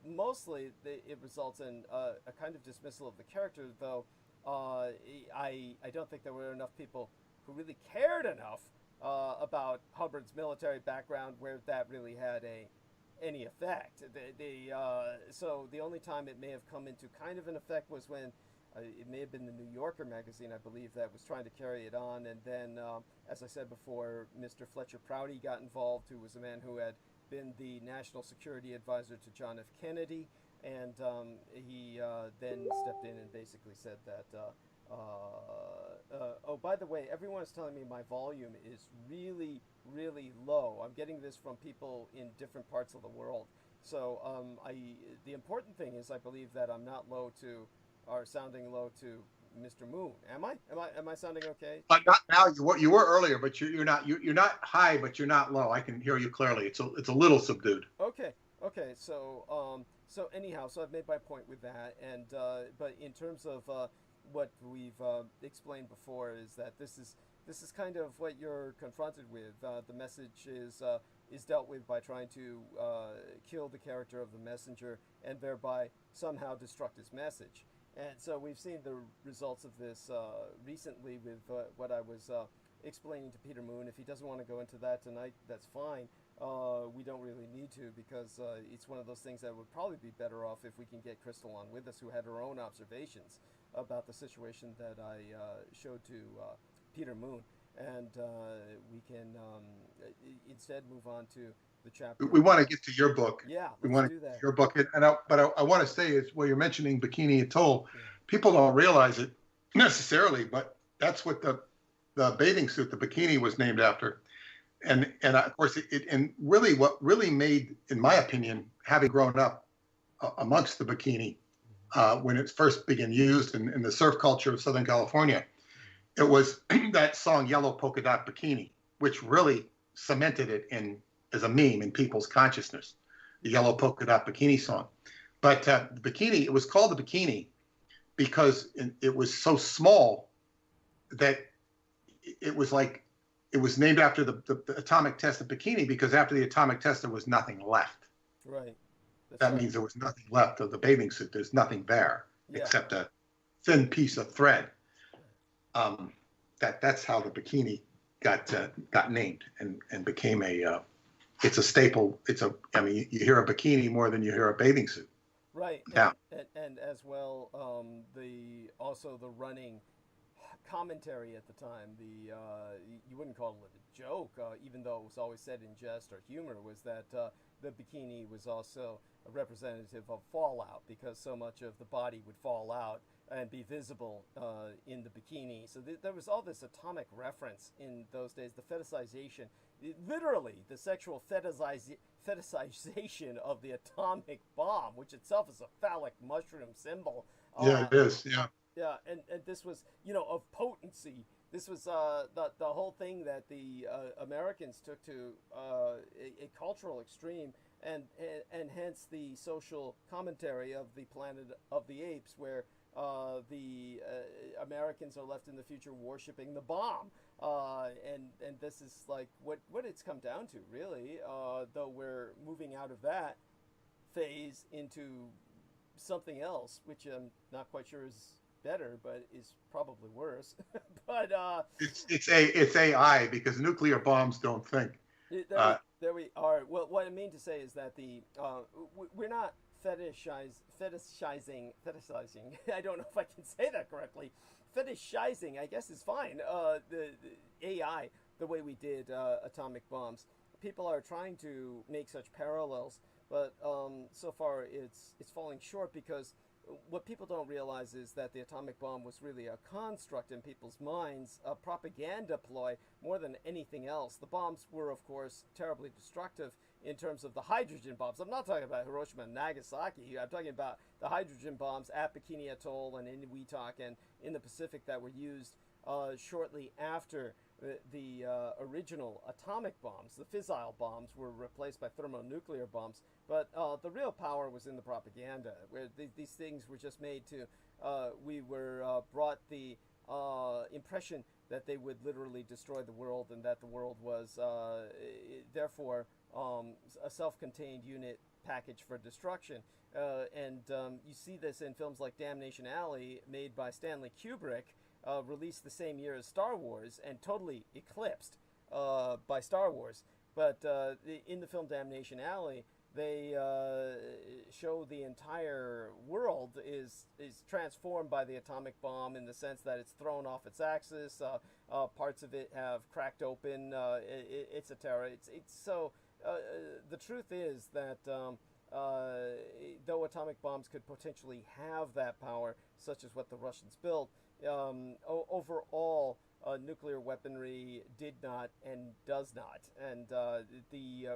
Mostly it results in a kind of dismissal of the character, though I don't think there were enough people who really cared enough about Hubbard's military background where that really had any effect. So the only time it may have come into kind of an effect was when it may have been the New Yorker magazine, I believe, that was trying to carry it on. And then, as I said before, Mr. Fletcher Prouty got involved, who was a man who had been the national security advisor to John F. Kennedy. And he then stepped in and basically said that, oh, by the way, everyone is telling me my volume is really, really low. I'm getting this from people in different parts of the world. So the important thing is I believe that I'm not low to, or sounding low to Mr. Moon. Am I sounding okay? Not now. You were earlier, but you're not high, but you're not low. I can hear you clearly. It's a little subdued. Okay. So anyhow, so I've made my point with that, and but in terms of what we've explained before is that this is kind of what you're confronted with. The message is dealt with by trying to kill the character of the messenger and thereby somehow destruct his message. And so we've seen the results of this recently with what I was explaining to Peter Moon. If he doesn't want to go into that tonight, that's fine. We don't really need to, because it's one of those things that would probably be better off if we can get Crystal on with us, who had her own observations about the situation that I showed to Peter Moon. And we can instead move on to the chapter. We want to get to your book. Yeah, we want to do that. Your book. But I want to say is, well, you're mentioning Bikini Atoll. Yeah. People don't realize it necessarily, but that's what the bathing suit, the bikini, was named after. And of course, and really what really made, in my opinion, having grown up amongst the bikini when it first began used in the surf culture of Southern California, it was that song Yellow Polka Dot Bikini, which really cemented it as a meme in people's consciousness, the Yellow Polka Dot Bikini song. But the bikini, it was called the bikini because it was so small that it was named after the atomic test of bikini, because after the atomic test, there was nothing left. Right. That means there was nothing left of the bathing suit. There's nothing there except a thin piece of thread. That's how the bikini got named and became a. It's a staple. I mean, you hear a bikini more than you hear a bathing suit. Right. Yeah. And as well, also the running commentary at the time, you wouldn't call it a joke, even though it was always said in jest or humor, was that the bikini was also a representative of fallout, because so much of the body would fall out and be visible in the bikini. So there was all this atomic reference in those days, the fetishization, literally the sexual fetishization of the atomic bomb, which itself is a phallic mushroom symbol. Yeah, it is. Yeah. Yeah, and this was, of potency. This was the whole thing that the Americans took to a cultural extreme, and hence the social commentary of the Planet of the Apes, where the Americans are left in the future worshiping the bomb, and this is like what it's come down to, really. Though we're moving out of that phase into something else, which I'm not quite sure is better, but is probably worse. But it's AI, because nuclear bombs don't think. There we are. Well, what I mean to say is that we're not fetishizing. I don't know if I can say that correctly. Fetishizing, I guess, is fine. The AI, the way we did atomic bombs. People are trying to make such parallels, but so far it's falling short, because what people don't realize is that the atomic bomb was really a construct in people's minds, a propaganda ploy more than anything else. The bombs were, of course, terribly destructive in terms of the hydrogen bombs. I'm not talking about Hiroshima and Nagasaki. I'm talking about the hydrogen bombs at Bikini Atoll and in Wetak and in the Pacific that were used shortly after the original atomic bombs. The fissile bombs were replaced by thermonuclear bombs, but the real power was in the propaganda, where these things were just made to, we were brought the impression that they would literally destroy the world, and that the world was therefore a self-contained unit package for destruction. And you see this in films like Damnation Alley, made by Stanley Kubrick, released the same year as Star Wars, and totally eclipsed by Star Wars. But in the film Damnation Alley, they show the entire world is transformed by the atomic bomb, in the sense that it's thrown off its axis. Parts of it have cracked open. It's a terror. It's so. The truth is that though atomic bombs could potentially have that power, such as what the Russians built, overall, nuclear weaponry did not and does not, and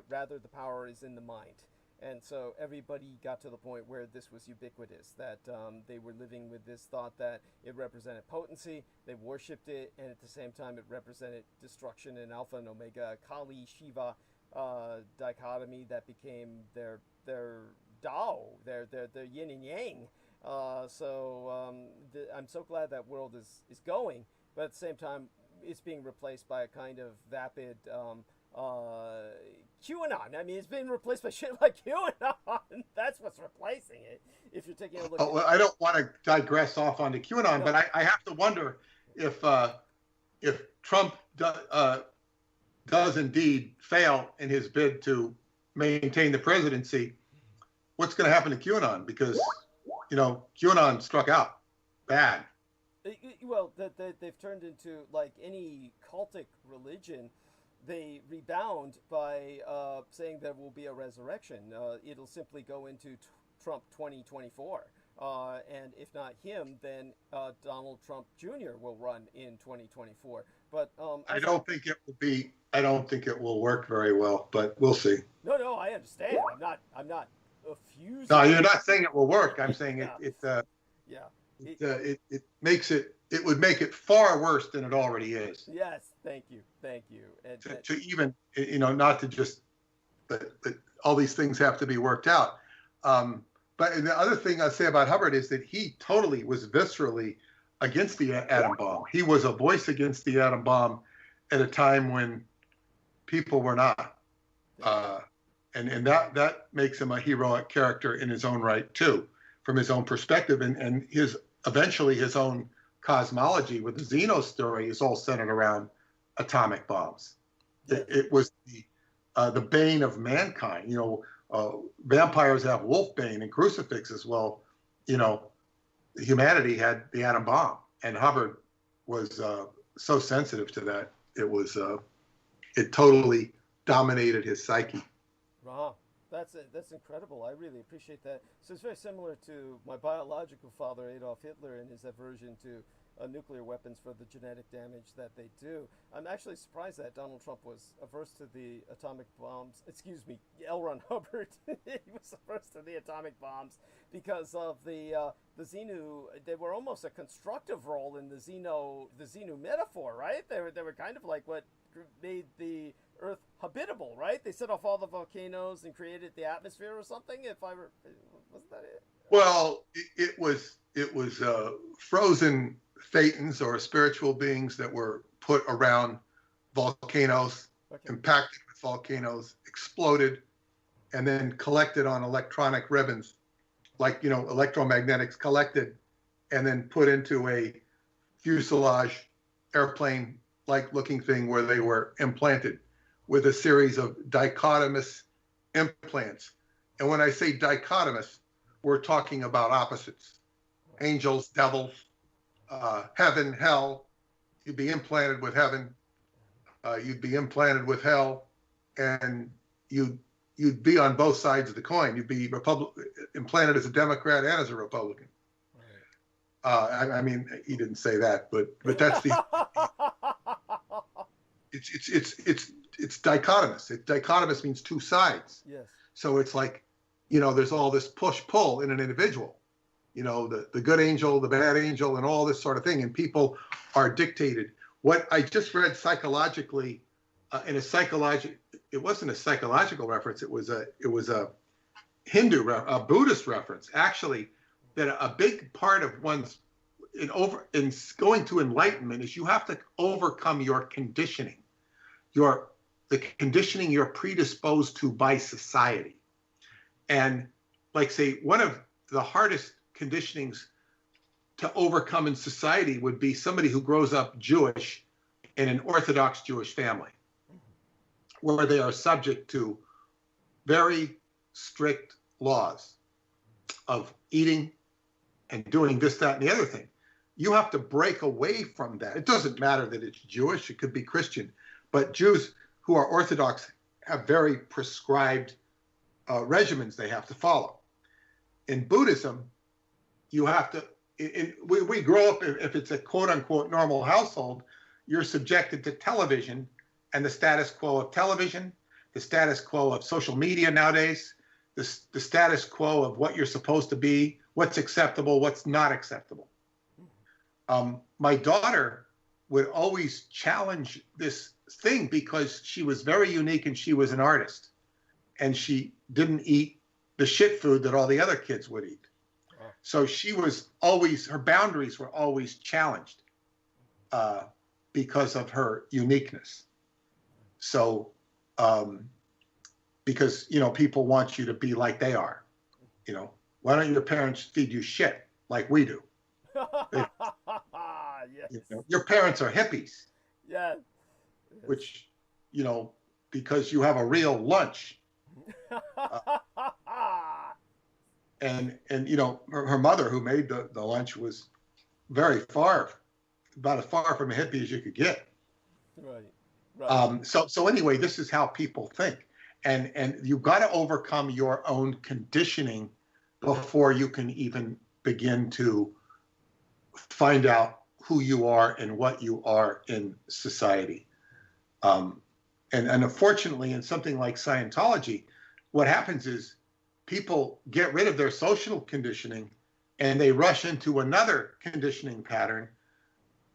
rather the power is in the mind. And so everybody got to the point where this was ubiquitous, that they were living with this thought that it represented potency, they worshipped it, and at the same time it represented destruction and alpha and omega, Kali, Shiva dichotomy that became their Tao, their yin and yang. So I'm so glad that world is going, but at the same time it's being replaced by a kind of vapid QAnon. I mean, it's been replaced by shit like QAnon. That's what's replacing it. If you're taking a look. Well, I don't want to digress off onto QAnon, but I have to wonder if Trump does indeed fail in his bid to maintain the presidency, what's going to happen to QAnon? Because QAnon struck out bad. Well, they've turned into, like any cultic religion, they rebound by saying there will be a resurrection. It'll simply go into Trump 2024. And if not him, then Donald Trump Jr. will run in 2024. But I don't think it will be. I don't think it will work very well, but we'll see. No, I understand. I'm not effusing. No, you're not saying it will work. I'm saying yeah. It makes it. It would make it far worse than it already is. Yes, thank you. And, to even, not to just, but all these things have to be worked out. But the other thing I say about Hubbard is that he totally was viscerally against the atom bomb. He was a voice against the atom bomb at a time when people were not. And that makes him a heroic character in his own right, too, from his own perspective. And eventually his own cosmology with the Xeno story is all centered around atomic bombs. Yes. It was the bane of mankind. Vampires have wolfbane and crucifixes. Well, humanity had the atom bomb, and Hubbard was so sensitive to that. It totally dominated his psyche. Wow, that's incredible. I really appreciate that. So it's very similar to my biological father, Adolf Hitler, and his aversion to nuclear weapons for the genetic damage that they do. I'm actually surprised that Donald Trump was averse to the atomic bombs. Excuse me, L. Ron Hubbard. He was averse to the atomic bombs because of the Xenu. They were almost a constructive role in the Xenu metaphor, right? They were kind of like what made the Earth habitable, right? They set off all the volcanoes and created the atmosphere or something. Wasn't that it? Well, it was frozen thetans or spiritual beings that were put around volcanoes, impacted with volcanoes, exploded, and then collected on electronic ribbons, like electromagnetics, collected and then put into a fuselage airplane-like looking thing where they were implanted with a series of dichotomous implants. And when I say dichotomous, we're talking about opposites: angels, devils, heaven, hell. You'd be implanted with heaven, you'd be implanted with hell, and you'd be on both sides of the coin. You'd be implanted as a Democrat and as a Republican. I mean, he didn't say that, but that's the. It's dichotomous. Dichotomous means two sides. Yes. So it's like, there's all this push-pull in an individual. The good angel, the bad angel, and all this sort of thing. And people are dictated. What I just read psychologically, it wasn't a psychological reference. It was a a Buddhist reference, actually, that a big part of one's in going to enlightenment is you have to overcome your conditioning, the conditioning you're predisposed to by society. And like, say, one of the hardest conditionings to overcome in society would be somebody who grows up Jewish in an Orthodox Jewish family, where they are subject to very strict laws of eating and doing this, that, and the other thing. You have to break away from that. It doesn't matter that it's Jewish, it could be Christian, but Jews who are Orthodox have very prescribed regimens they have to follow. In Buddhism, you have to, we grow up, if it's a quote unquote normal household, you're subjected to television and the status quo of television, the status quo of social media nowadays, the status quo of what you're supposed to be, what's acceptable, what's not acceptable. My daughter would always challenge this thing because she was very unique and she was an artist. And she didn't eat the shit food that all the other kids would eat. So she was always, her boundaries were always challenged because of her uniqueness. So, because, people want you to be like they are. Why don't your parents feed you shit like we do? Yes. Your parents are hippies. Yeah. Which, because you have a real lunch. And her mother, who made the lunch, was about as far from a hippie as you could get. Right. So anyway, this is how people think, and you've got to overcome your own conditioning before you can even begin to find out who you are and what you are in society. And unfortunately, in something like Scientology, what happens is people get rid of their social conditioning and they rush into another conditioning pattern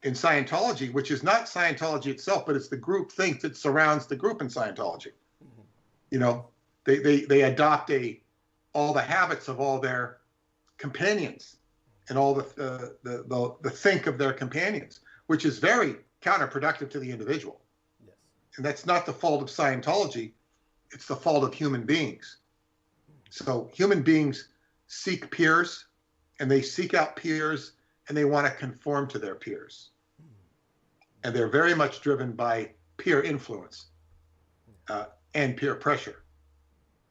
in Scientology, which is not Scientology itself, but it's the group think that surrounds the group in Scientology. They adopt all the habits of all their companions and all the think of their companions, which is very counterproductive to the individual. Yes. And that's not the fault of Scientology. It's the fault of human beings. So human beings seek peers, and they seek out peers, and they want to conform to their peers. and they're very much driven by peer influence and peer pressure.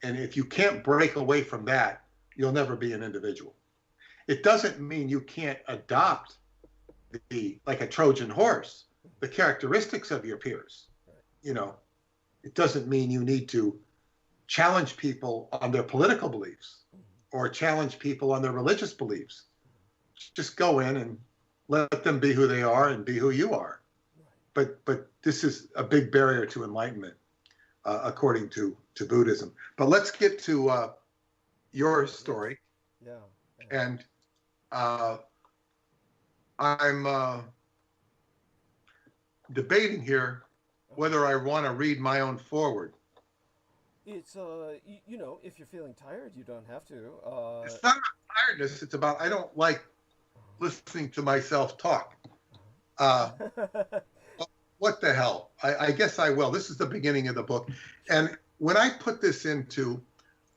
And if you can't break away from that, you'll never be an individual. It doesn't mean you can't adopt like a Trojan horse, the characteristics of your peers. It doesn't mean you need to challenge people on their political beliefs or challenge people on their religious beliefs. Just go in and let them be who they are and be who you are. But this is a big barrier to enlightenment, according to Buddhism. But let's get to your story. Yeah. And I'm debating here whether I want to read my own foreword. It's if you're feeling tired, you don't have to. It's not about tiredness. It's about I don't like listening to myself talk. What the hell? I guess I will. This is the beginning of the book. And when I put this into,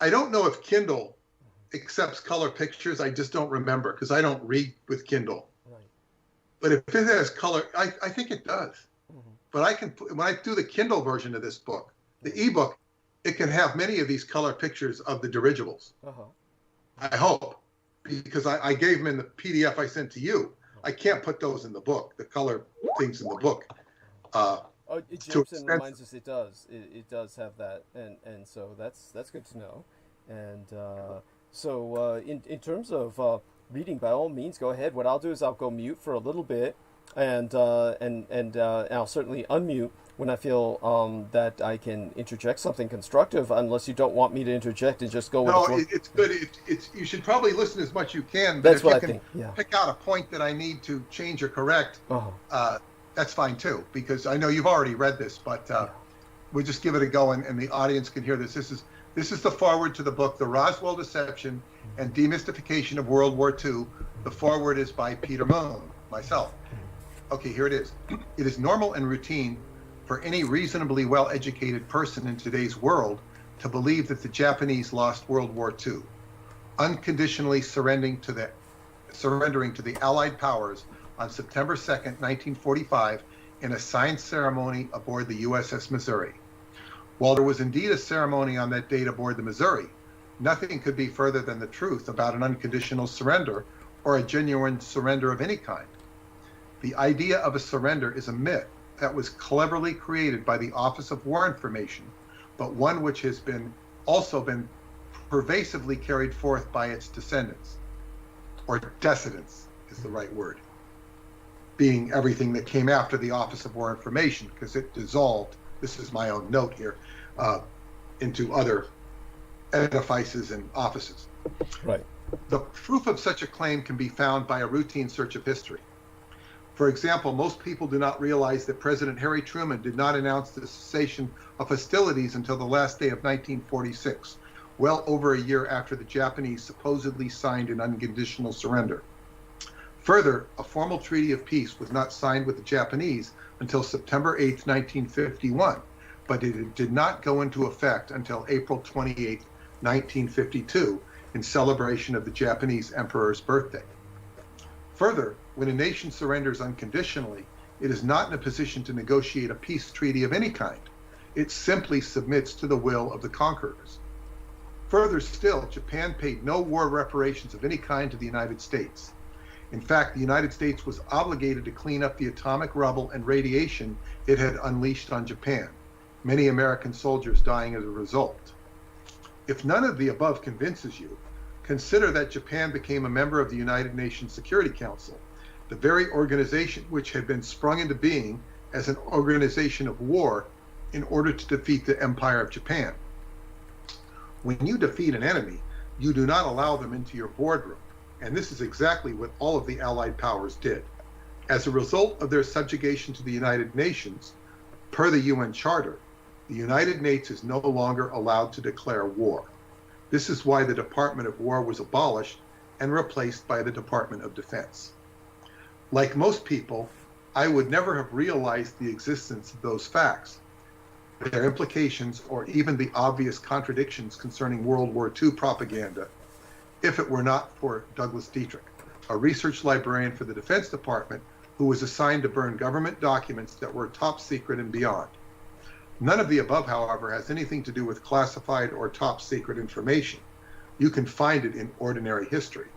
I don't know if Kindle accepts color pictures. I just don't remember because I don't read with Kindle. Right. But if it has color, I think it does. Mm-hmm. But I can, when I do the Kindle version of this book, the ebook, it can have many of these color pictures of the dirigibles. Uh-huh. I hope, because I gave them in the PDF I sent to you. I can't put those in the book, the color things in the book. Jameson reminds us it does. It does have that, and so that's good to know. And so in terms of reading, by all means, go ahead. What I'll do is I'll go mute for a little bit, and I'll certainly unmute when I feel that I can interject something constructive, unless you don't want me to interject and just go with No, it's good. It's you should probably listen as much as you can. But that's what I think. Yeah. Pick out a point that I need to change or correct. That's fine too, because I know you've already read this, but we'll just give it a go, and the audience can hear this. This is the foreword to the book, The Roswell Deception and Demystification of World War II. The foreword is by Peter Moon, myself. Okay, here it is. It is normal and routine for any reasonably well-educated person in today's world to believe that the Japanese lost World War II, unconditionally surrendering to the Allied powers on September 2nd, 1945, in a signed ceremony aboard the USS Missouri. While there was indeed a ceremony on that date aboard the Missouri, nothing could be further than the truth about an unconditional surrender or a genuine surrender of any kind. The idea of a surrender is a myth that was cleverly created by the Office of War Information, but one which has also been pervasively carried forth by its descendants, or descendants is the right word, being everything that came after the Office of War Information, because it dissolved, this is my own note here, into other edifices and offices. Right. The proof of such a claim can be found by a routine search of history. For example, most people do not realize that President Harry Truman did not announce the cessation of hostilities until the last day of 1946, well over a year after the Japanese supposedly signed an unconditional surrender. Further, a formal treaty of peace was not signed with the Japanese until September 8, 1951, but it did not go into effect until April 28, 1952, in celebration of the Japanese Emperor's birthday. Further, when a nation surrenders unconditionally, it is not in a position to negotiate a peace treaty of any kind. It simply submits to the will of the conquerors. Further still, Japan paid no war reparations of any kind to the United States. In fact, the United States was obligated to clean up the atomic rubble and radiation it had unleashed on Japan, many American soldiers dying as a result. If none of the above convinces you, consider that Japan became a member of the United Nations Security Council, the very organization which had been sprung into being as an organization of war in order to defeat the Empire of Japan. When you defeat an enemy, you do not allow them into your boardroom, and this is exactly what all of the Allied powers did. As a result of their subjugation to the United Nations, per the UN Charter, the United Nations is no longer allowed to declare war. This is why the Department of War was abolished and replaced by the Department of Defense. Like most people, I would never have realized the existence of those facts, their implications, or even the obvious contradictions concerning World War II propaganda, if it were not for Douglas Dietrich, a research librarian for the Defense Department who was assigned to burn government documents that were top secret and beyond. None of the above, however, has anything to do with classified or top secret information. You can find it in ordinary history.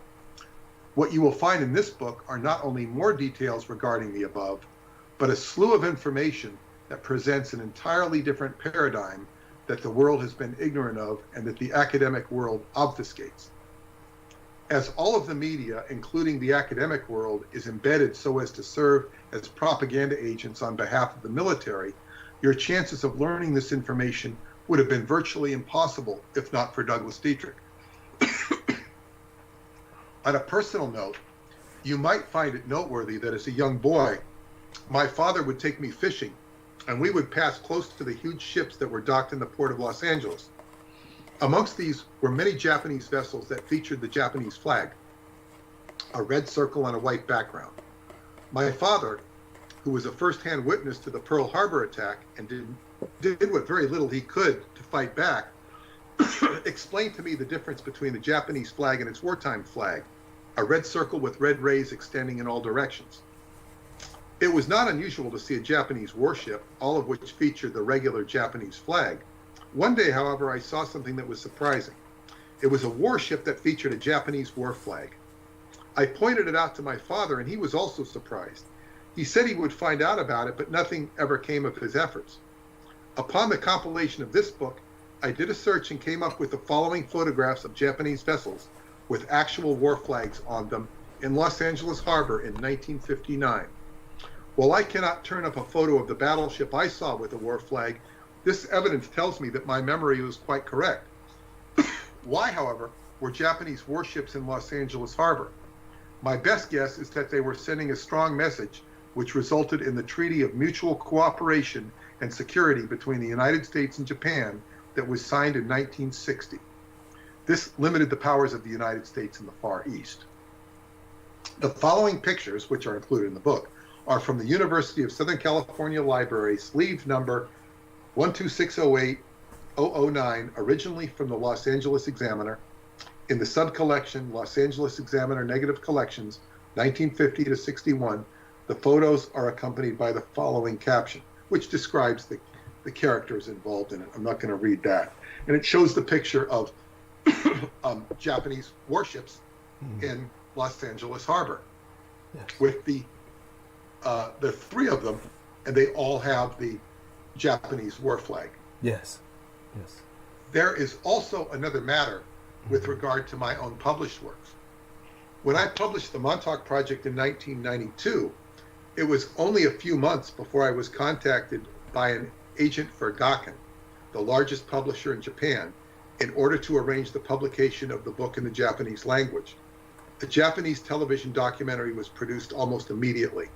What you will find in this book are not only more details regarding the above, but a slew of information that presents an entirely different paradigm that the world has been ignorant of and that the academic world obfuscates. As all of the media, including the academic world, is embedded so as to serve as propaganda agents on behalf of the military, your chances of learning this information would have been virtually impossible if not for Douglas Dietrich. On a personal note, you might find it noteworthy that as a young boy, my father would take me fishing, and we would pass close to the huge ships that were docked in the port of Los Angeles. Amongst these were many Japanese vessels that featured the Japanese flag, a red circle on a white background. My father, who was a first-hand witness to the Pearl Harbor attack and did what very little he could to fight back, explained to me the difference between the Japanese flag and its wartime flag, a red circle with red rays extending in all directions. It was not unusual to see a Japanese warship, all of which featured the regular Japanese flag. One day, however, I saw something that was surprising. It was a warship that featured a Japanese war flag. I pointed it out to my father, and he was also surprised. He said he would find out about it, but nothing ever came of his efforts. Upon the compilation of this book, I did a search and came up with the following photographs of Japanese vessels with actual war flags on them in Los Angeles Harbor in 1959. While I cannot turn up a photo of the battleship I saw with a war flag, this evidence tells me that my memory was quite correct. Why, however, were Japanese warships in Los Angeles Harbor? My best guess is that they were sending a strong message which resulted in the Treaty of Mutual Cooperation and Security between the United States and Japan that was signed in 1960. This limited the powers of the United States in the Far East. The following pictures, which are included in the book, are from the University of Southern California Library, sleeve number 12608-009, originally from the Los Angeles Examiner, in the sub-collection Los Angeles Examiner Negative Collections, 1950 to 61. The photos are accompanied by the following caption, which describes the characters involved in it. I'm not going to read that. And it shows the picture of Japanese warships in Los Angeles Harbor, yes, with the three of them, and they all have the Japanese war flag. Yes, yes. There is also another matter with regard to my own published works. When I published the Montauk Project in 1992, it was only a few months before I was contacted by an agent for Gakken, the largest publisher in Japan, in order to arrange the publication of the book in the Japanese language. A Japanese television documentary was produced almost immediately.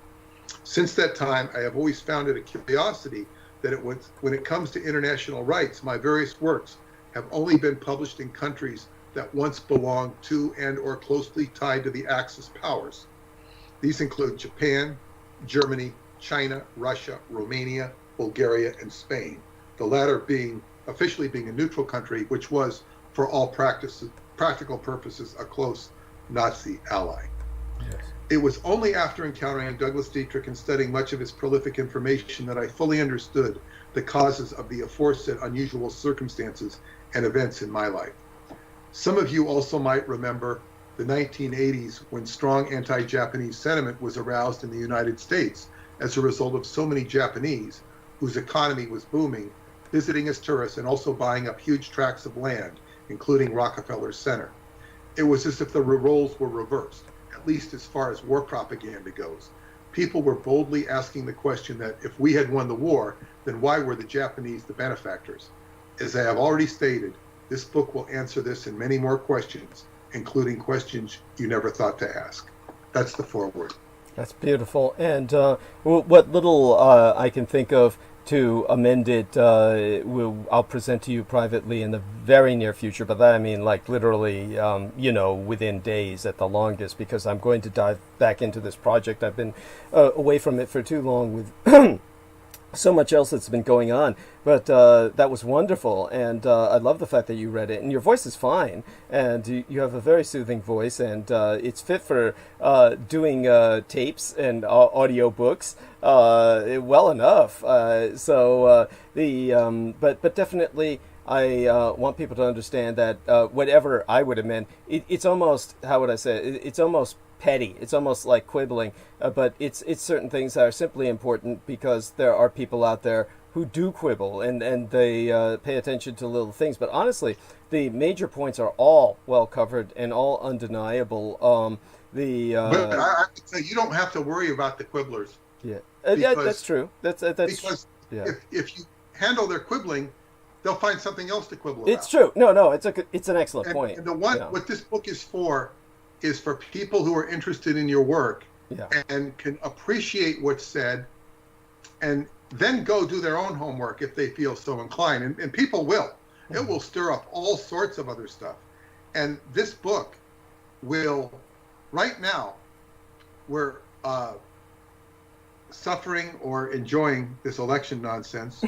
Since that time, I have always found it a curiosity that when it comes to international rights, my various works have only been published in countries that once belonged to and or closely tied to the Axis powers. These include Japan, Germany, China, Russia, Romania, Bulgaria, and Spain, the latter officially being a neutral country, which was, for all practical purposes, a close Nazi ally. Yes. It was only after encountering Douglas Dietrich and studying much of his prolific information that I fully understood the causes of the aforesaid unusual circumstances and events in my life. Some of you also might remember the 1980s when strong anti-Japanese sentiment was aroused in the United States as a result of so many Japanese, whose economy was booming, visiting as tourists and also buying up huge tracts of land, including Rockefeller Center. It was as if the roles were reversed, at least as far as war propaganda goes. People were boldly asking the question that if we had won the war, then why were the Japanese the benefactors? As I have already stated, this book will answer this and many more questions, including questions you never thought to ask. That's the foreword. That's beautiful. And what little I can think of to amend it, I'll present to you privately in the very near future. But that, I mean, like literally, within days at the longest, because I'm going to dive back into this project. I've been away from it for too long with so much else that's been going on, but that was wonderful, and I love the fact that you read it, and your voice is fine, and you have a very soothing voice, and it's fit for doing tapes and audio books well enough. But definitely I want people to understand that whatever I would have meant, it's almost, how would I say it? It's almost petty. It's almost like quibbling, but it's certain things that are simply important because there are people out there who do quibble and they pay attention to little things. But honestly, the major points are all well covered and all undeniable. But I would say you don't have to worry about the quibblers. Yeah, because, that's true. That's because yeah. if you handle their quibbling, they'll find something else to quibble about. It's true. No, it's an excellent point. And what this book is for people who are interested in your work and can appreciate what's said, and then go do their own homework if they feel so inclined. And people will. Mm-hmm. It will stir up all sorts of other stuff. And this book will, right now, we're suffering or enjoying this election nonsense,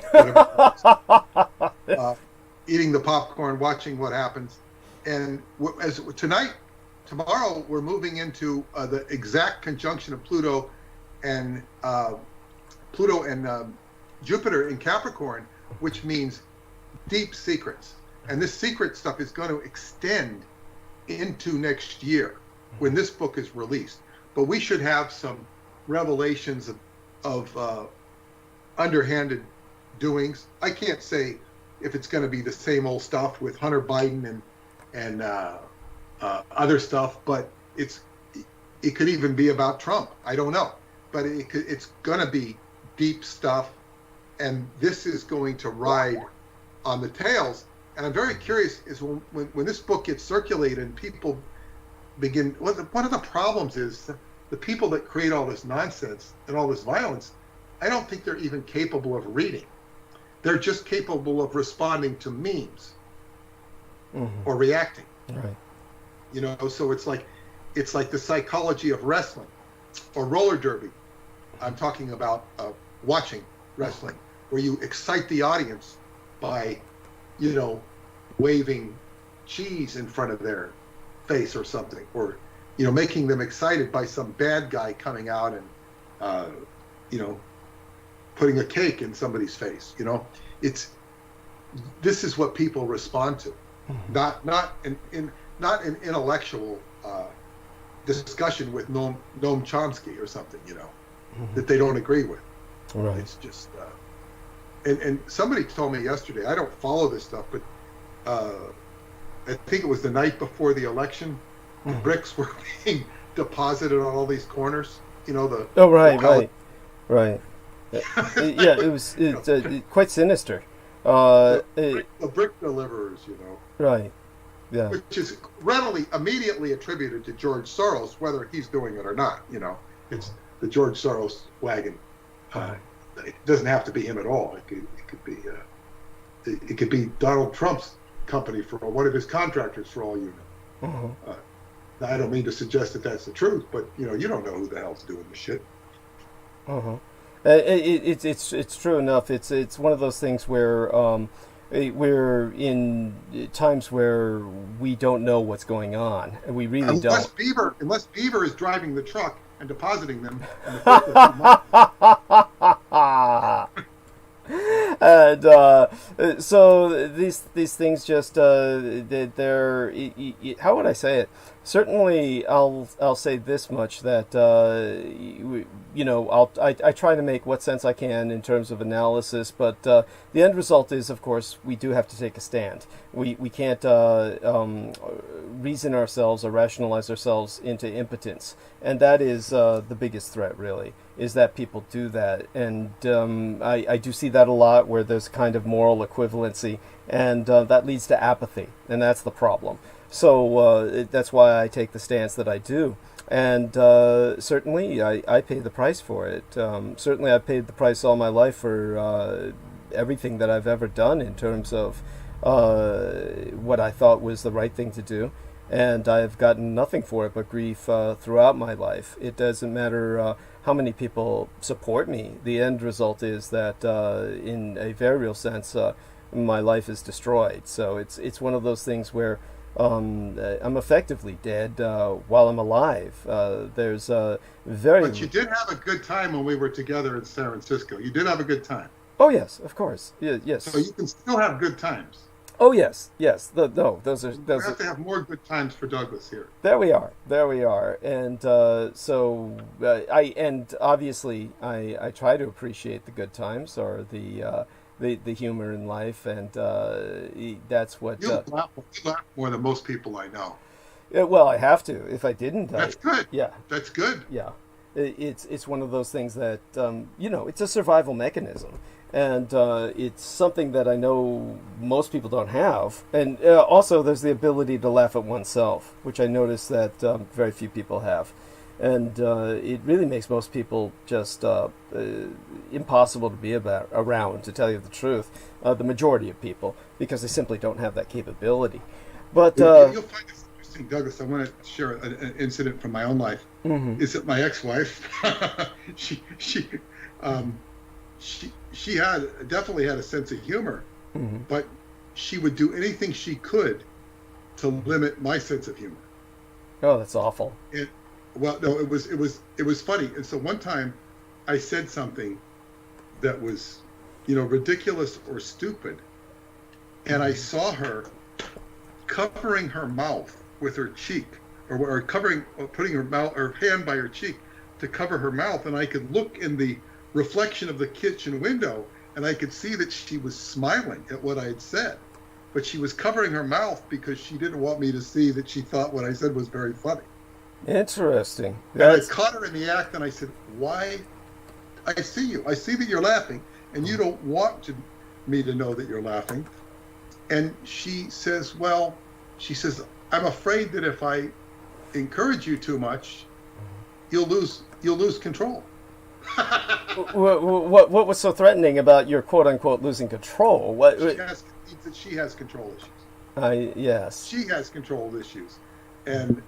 eating the popcorn, watching what happens. And as tomorrow, we're moving into the exact conjunction of Pluto and Jupiter in Capricorn, which means deep secrets. And this secret stuff is going to extend into next year when this book is released. But we should have some revelations of underhanded doings. I can't say if it's going to be the same old stuff with Hunter Biden and other stuff, but it could even be about Trump. I don't know, but it's going to be deep stuff, and this is going to ride on the tails. And I'm very curious is when this book gets circulated and people begin. One of the problems is the people that create all this nonsense and all this violence. I don't think they're even capable of reading. They're just capable of responding to memes or reacting. Right. You know, so it's like the psychology of wrestling or roller derby. I'm talking about watching wrestling, where you excite the audience by, waving cheese in front of their face or something, or, making them excited by some bad guy coming out and, putting a cake in somebody's face. This is what people respond to, not an intellectual discussion with Noam Chomsky or something, that they don't agree with. Right. It's just, and somebody told me yesterday, I don't follow this stuff, but I think it was the night before the election, the bricks were being deposited on all these corners. Right. Yeah, it was quite sinister. The brick deliverers, Right. Yeah. Which is immediately attributed to George Soros, whether he's doing it or not. It's the George Soros wagon. It doesn't have to be him at all. It could be Donald Trump's company for one of his contractors, for all you know. I don't mean to suggest that that's the truth, but you don't know who the hell's doing the shit. It's true enough. It's one of those things where we're in times where we don't know what's going on, and we really don't. Unless Beaver is driving the truck and depositing them. And so these things just they're how would I say it? Certainly, I'll say this much, that I try to make what sense I can in terms of analysis, but the end result is, of course, we do have to take a stand. We can't reason ourselves or rationalize ourselves into impotence, and that is the biggest threat, really, is that people do that. And I do see that a lot, where there's kind of moral equivalency, and that leads to apathy, and that's the problem. So that's why I take the stance that I do. And certainly I pay the price for it. Certainly I've paid the price all my life for everything that I've ever done in terms of what I thought was the right thing to do. And I've gotten nothing for it but grief throughout my life. It doesn't matter how many people support me. The end result is that, in a very real sense, my life is destroyed. So it's one of those things where I'm effectively dead while I'm alive. There's a very. But you did have a good time when we were together in San Francisco. You did have a good time. Oh yes, of course. Yes. So you can still have good times. Oh yes. No, those are. We have to have more good times for Douglas here. There we are, and so obviously I try to appreciate the good times or the humor in life, and that's what. You laugh more than most people I know. Well, I have to. If I didn't, that's good. Yeah, that's good. Yeah, it's one of those things that it's a survival mechanism. And it's something that I know most people don't have. And also there's the ability to laugh at oneself, which I notice that very few people have. And it really makes most people just impossible to be around, to tell you the truth, the majority of people, because they simply don't have that capability. But you'll find this interesting, Douglas. I want to share an incident from my own life. Mm-hmm. Is that my ex-wife? She definitely had a sense of humor, mm-hmm. but she would do anything she could to limit my sense of humor. Oh, that's awful. It was funny. And so one time I said something that was, ridiculous or stupid, and I saw her covering her mouth with her cheek, or putting her hand by her cheek to cover her mouth, and I could look in the reflection of the kitchen window, and I could see that she was smiling at what I had said, but she was covering her mouth because she didn't want me to see that she thought what I said was very funny. Interesting. And I caught her in the act, and I said, "Why? I see you. I see that you're laughing, and you don't want me to know that you're laughing." And she says, "I'm afraid that if I encourage you too much, you'll lose control." What was so threatening about your quote unquote losing control? She has control issues. Yes. She has control issues, and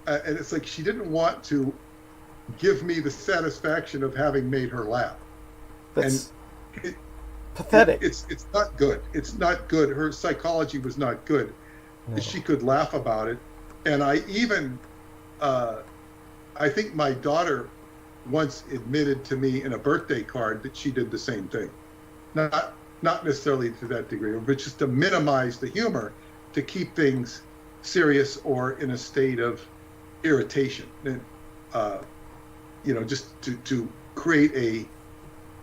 and it's like she didn't want to give me the satisfaction of having made her laugh. That's pathetic. It's not good. It's not good. Her psychology was not good. No. She could laugh about it, and I even I think my daughter once admitted to me in a birthday card that she did the same thing. Not necessarily to that degree, but just to minimize the humor, to keep things serious or in a state of irritation, and just to create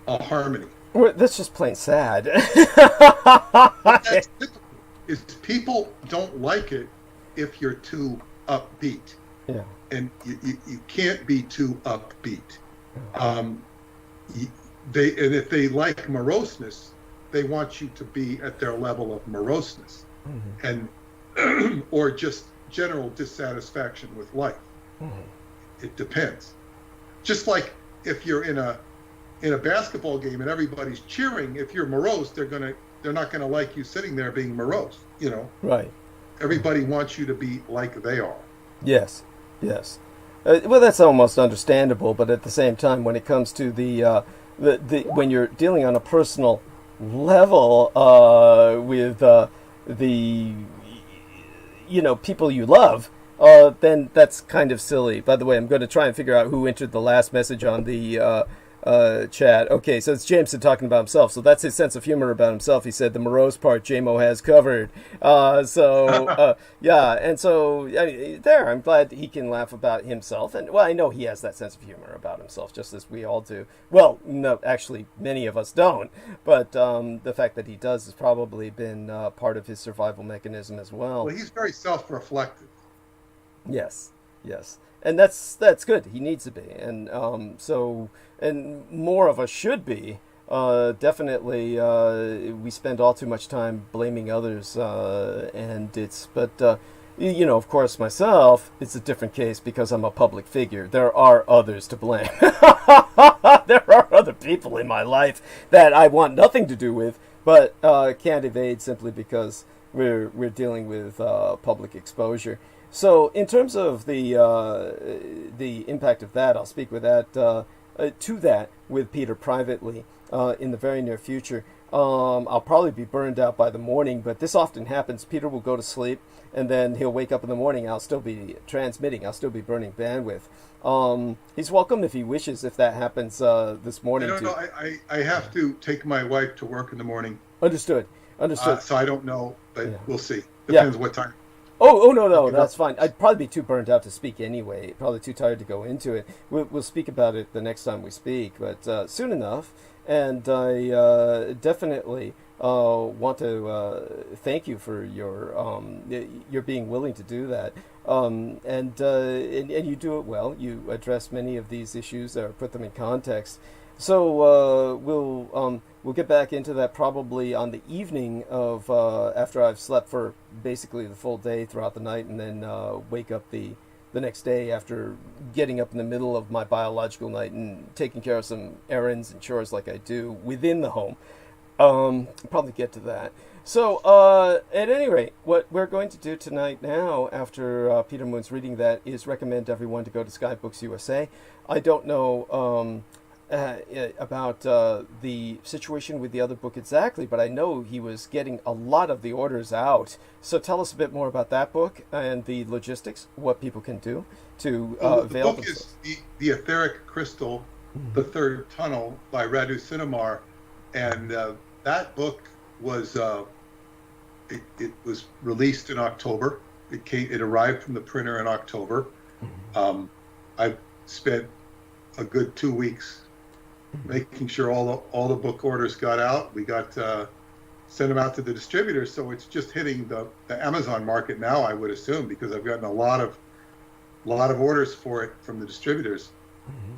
a harmony. Well, that's just plain sad. That's typical. Is people don't like it if you're too upbeat. Yeah. And you can't be too upbeat. If they like moroseness, they want you to be at their level of moroseness, mm-hmm. and or just general dissatisfaction with life. Mm-hmm. It depends. Just like if you're in a basketball game and everybody's cheering, if you're morose, they're not gonna like you sitting there being morose. Right. Everybody wants you to be like they are. Yes. Yes. Well, that's almost understandable, but at the same time, when it comes to the when you're dealing on a personal level with the people you love, then that's kind of silly. By the way, I'm going to try and figure out who entered the last message on the chat. Okay, so it's Jameson talking about himself. So that's his sense of humor about himself. He said the morose part JMO has covered. Yeah, and so there, I'm glad he can laugh about himself. And well, I know he has that sense of humor about himself, just as we all do. Well, no, actually, many of us don't. But the fact that he does has probably been part of his survival mechanism as well. Well, he's very self-reflective. Yes. And that's good. He needs to be, and and more of us should be. Definitely, we spend all too much time blaming others, of course, myself, it's a different case because I'm a public figure. There are others to blame. There are other people in my life that I want nothing to do with, but can't evade simply because we're dealing with public exposure. So in terms of the impact of that, I'll speak with that to that with Peter privately in the very near future. I'll probably be burned out by the morning, but this often happens. Peter will go to sleep, and then he'll wake up in the morning. I'll still be transmitting. I'll still be burning bandwidth. He's welcome if he wishes, if that happens this morning. I don't know. I have to take my wife to work in the morning. Understood. So I don't know, but Yeah. we'll see. Depends what time. Oh, no, that's fine. I'd probably be too burnt out to speak anyway. Probably too tired to go into it. We'll speak about it the next time we speak, but soon enough. And I definitely want to thank you for your being willing to do that. And you do it well. You address many of these issues or put them in context. So we'll get back into that probably on the evening of after I've slept for basically the full day throughout the night, and then wake up the next day after getting up in the middle of my biological night and taking care of some errands and chores like I do within the home. Probably get to that. So at any rate, what we're going to do tonight now, after Peter Moon's reading that, is recommend everyone to go to Skybooks USA. I don't know about the situation with the other book exactly, but I know he was getting a lot of the orders out. So tell us a bit more about that book and the logistics, what people can do to avail themselves. The book is the Etheric Crystal, The Third Tunnel by Radu Sinamar, and that book was it was released in October. It arrived from the printer in October. I spent a good 2 weeks making sure all the book orders got out. We got sent them out to the distributors, so it's just hitting the Amazon market now, I would assume, because I've gotten a lot of orders for it from the distributors,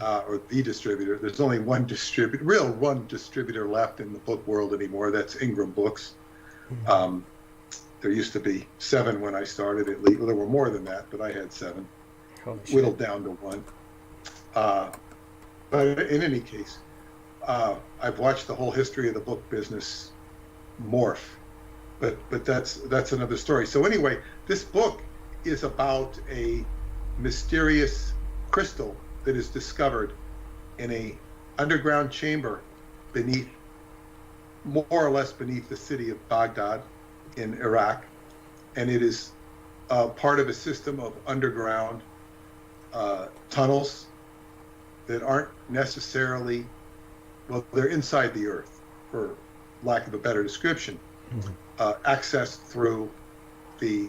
or the distributor. There's only one distributor left in the book world anymore. That's Ingram Books. There used to be 7 when I started. Well, there were more than that, but I had 7, whittled down to 1. But in any case, I've watched the whole history of the book business morph, but that's another story. So anyway, this book is about a mysterious crystal that is discovered in a underground chamber more or less beneath the city of Baghdad in Iraq, and it is part of a system of underground tunnels that aren't necessarily, well, they're inside the earth, for lack of a better description, accessed through the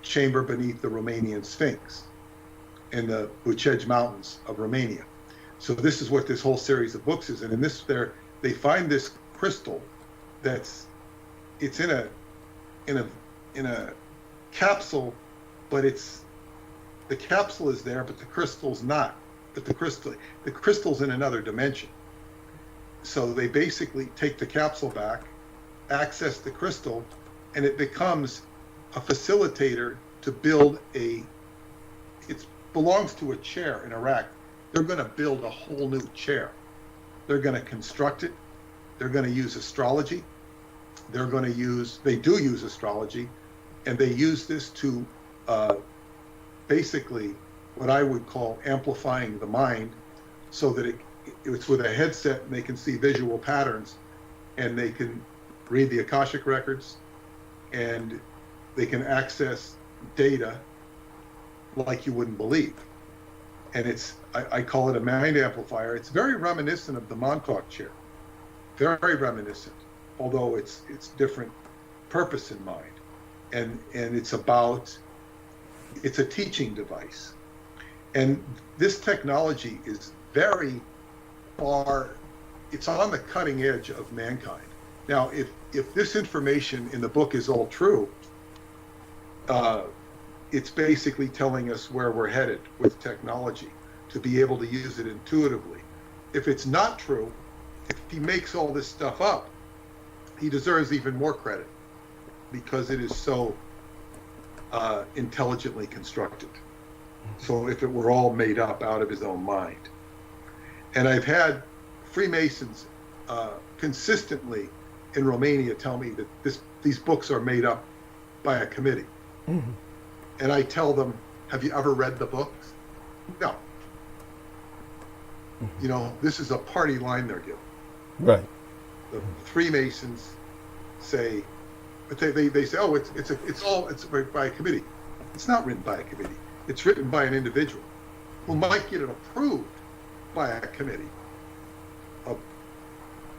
chamber beneath the Romanian Sphinx in the Bucegi Mountains of Romania. So this is what this whole series of books is, and in this, they find this crystal it's in a capsule, but the capsule is there, but the crystal's not. But the crystal's in another dimension. So they basically take the capsule back, access the crystal, and it becomes a facilitator to build it belongs to a chair in Iraq. They're going to build a whole new chair. They're going to construct it. They're going to use astrology. They do use astrology, and they use this to basically what I would call amplifying the mind, so that it's with a headset and they can see visual patterns, and they can read the Akashic records, and they can access data like you wouldn't believe. And I call it a mind amplifier. It's very reminiscent of the Montauk chair, very reminiscent, although it's different purpose in mind. And it's a teaching device. And this technology is very far, it's on the cutting edge of mankind. Now, if this information in the book is all true, it's basically telling us where we're headed with technology, to be able to use it intuitively. If it's not true, if he makes all this stuff up, he deserves even more credit, because it is so intelligently constructed. So if it were all made up out of his own mind. And I've had Freemasons consistently in Romania tell me that these books are made up by a committee. and I tell them, have you ever read the books? No. This is a party line they're giving. Right. The Freemasons say, but they say, oh, it's by a committee. It's not written by a committee. It's written by an individual who might get it approved by a committee of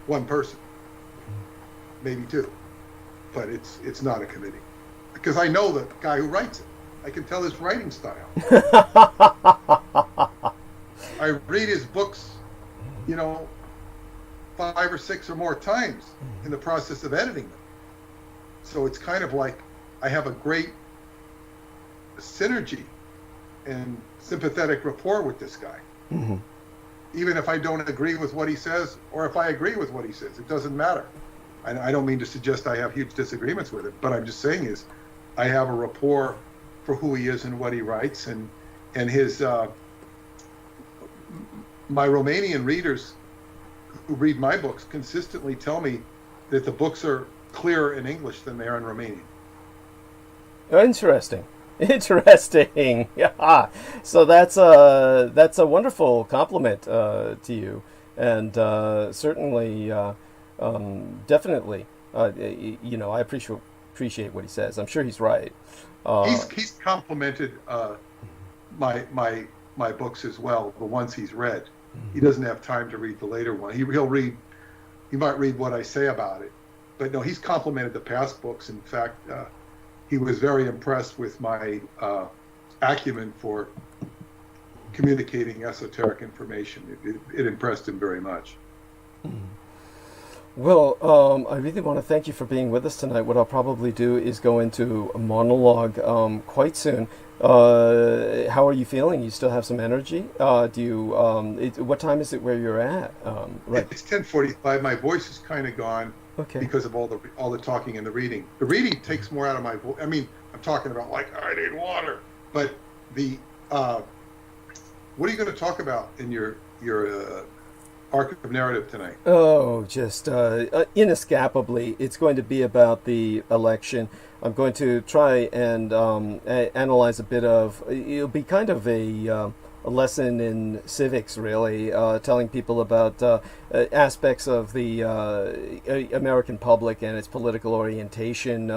one person, maybe two, but it's not a committee, because I know the guy who writes it. I can tell his writing style. I read his books, 5 or 6 or more times in the process of editing them. So it's kind of like I have a great synergy and sympathetic rapport with this guy. Mm-hmm. Even if I don't agree with what he says, or if I agree with what he says, it doesn't matter. I don't mean to suggest I have huge disagreements with it, but I'm just saying is I have a rapport for who he is and what he writes, and his my Romanian readers who read my books consistently tell me that the books are clearer in English than they are in Romanian. Interesting. Yeah. So that's a wonderful compliment to you, and certainly, definitely, I appreciate what he says. I'm sure he's right. He's complimented my books as well, the ones he's read. He doesn't have time to read the later one. He might read what I say about it, but no, he's complimented the past books. In fact, he was very impressed with my acumen for communicating esoteric information. It impressed him very much. Well, I really want to thank you for being with us tonight. What I'll probably do is go into a monologue quite soon. How are you feeling? You still have some energy? Do you? What time is it where you're at? Right. It's 10:45. My voice is kind of gone. Okay. Because of all the talking and the reading. The reading takes more out of my voice. I mean, I'm talking about like I need water, but the what are you going to talk about in your arc of narrative tonight? Oh, just inescapably, it's going to be about the election. I'm going to try and analyze a bit of. It'll be kind of a lesson in civics, really, telling people about aspects of the American public and its political orientation,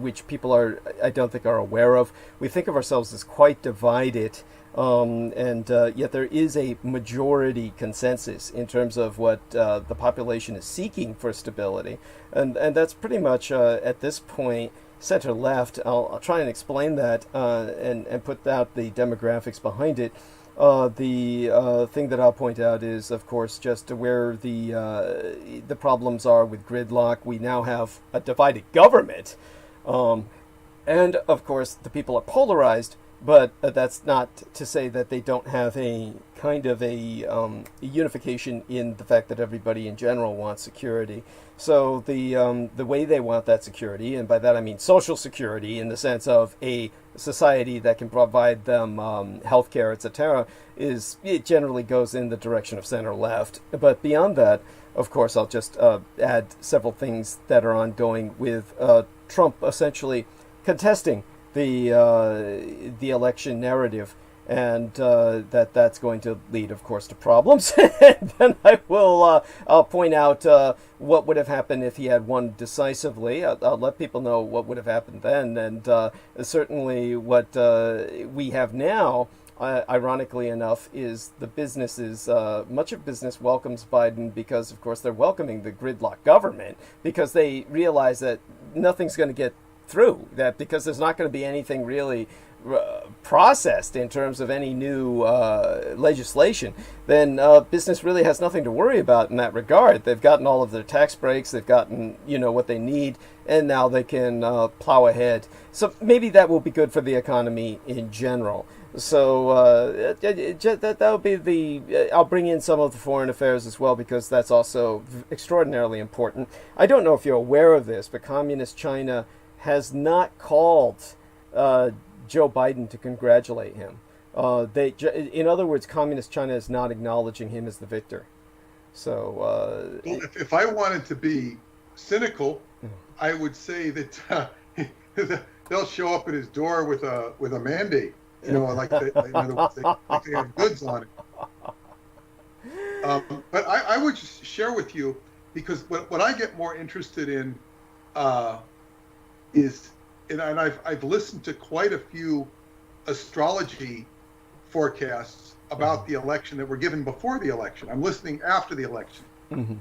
which people I don't think are aware of. We think of ourselves as quite divided, and yet there is a majority consensus in terms of what the population is seeking for stability, and that's pretty much at this point center-left. I'll try and explain that and put out the demographics behind it. The thing that I'll point out is, of course, just where the problems are with gridlock. We now have a divided government, and of course the people are polarized. But that's not to say that they don't have a kind of a unification in the fact that everybody in general wants security. So the way they want that security, and by that I mean social security in the sense of a society that can provide them healthcare, etc., it generally goes in the direction of center left. But beyond that, of course, I'll just add several things that are ongoing with Trump essentially contesting the election narrative, and that's going to lead, of course, to problems. And then I'll point out what would have happened if he had won decisively. I'll let people know what would have happened then, and certainly what we have now, ironically enough, is the businesses. Much of business welcomes Biden because, of course, they're welcoming the gridlock government because they realize that nothing's going to get through, that because there's not going to be anything really processed in terms of any new legislation, then business really has nothing to worry about in that regard. They've gotten all of their tax breaks, they've gotten what they need, and now they can plow ahead. So maybe that will be good for the economy in general. So that'll be I'll bring in some of the foreign affairs as well, because that's also extraordinarily important. I don't know if you're aware of this, but Communist China has not called Joe Biden to congratulate him. In other words, Communist China is not acknowledging him as the victor. So, well, if I wanted to be cynical, I would say that the they'll show up at his door with a mandate. In other words, like they have goods on it. But I would just share with you, because what I get more interested in is, and I've listened to quite a few astrology forecasts about the election that were given before the election. I'm listening after the election, and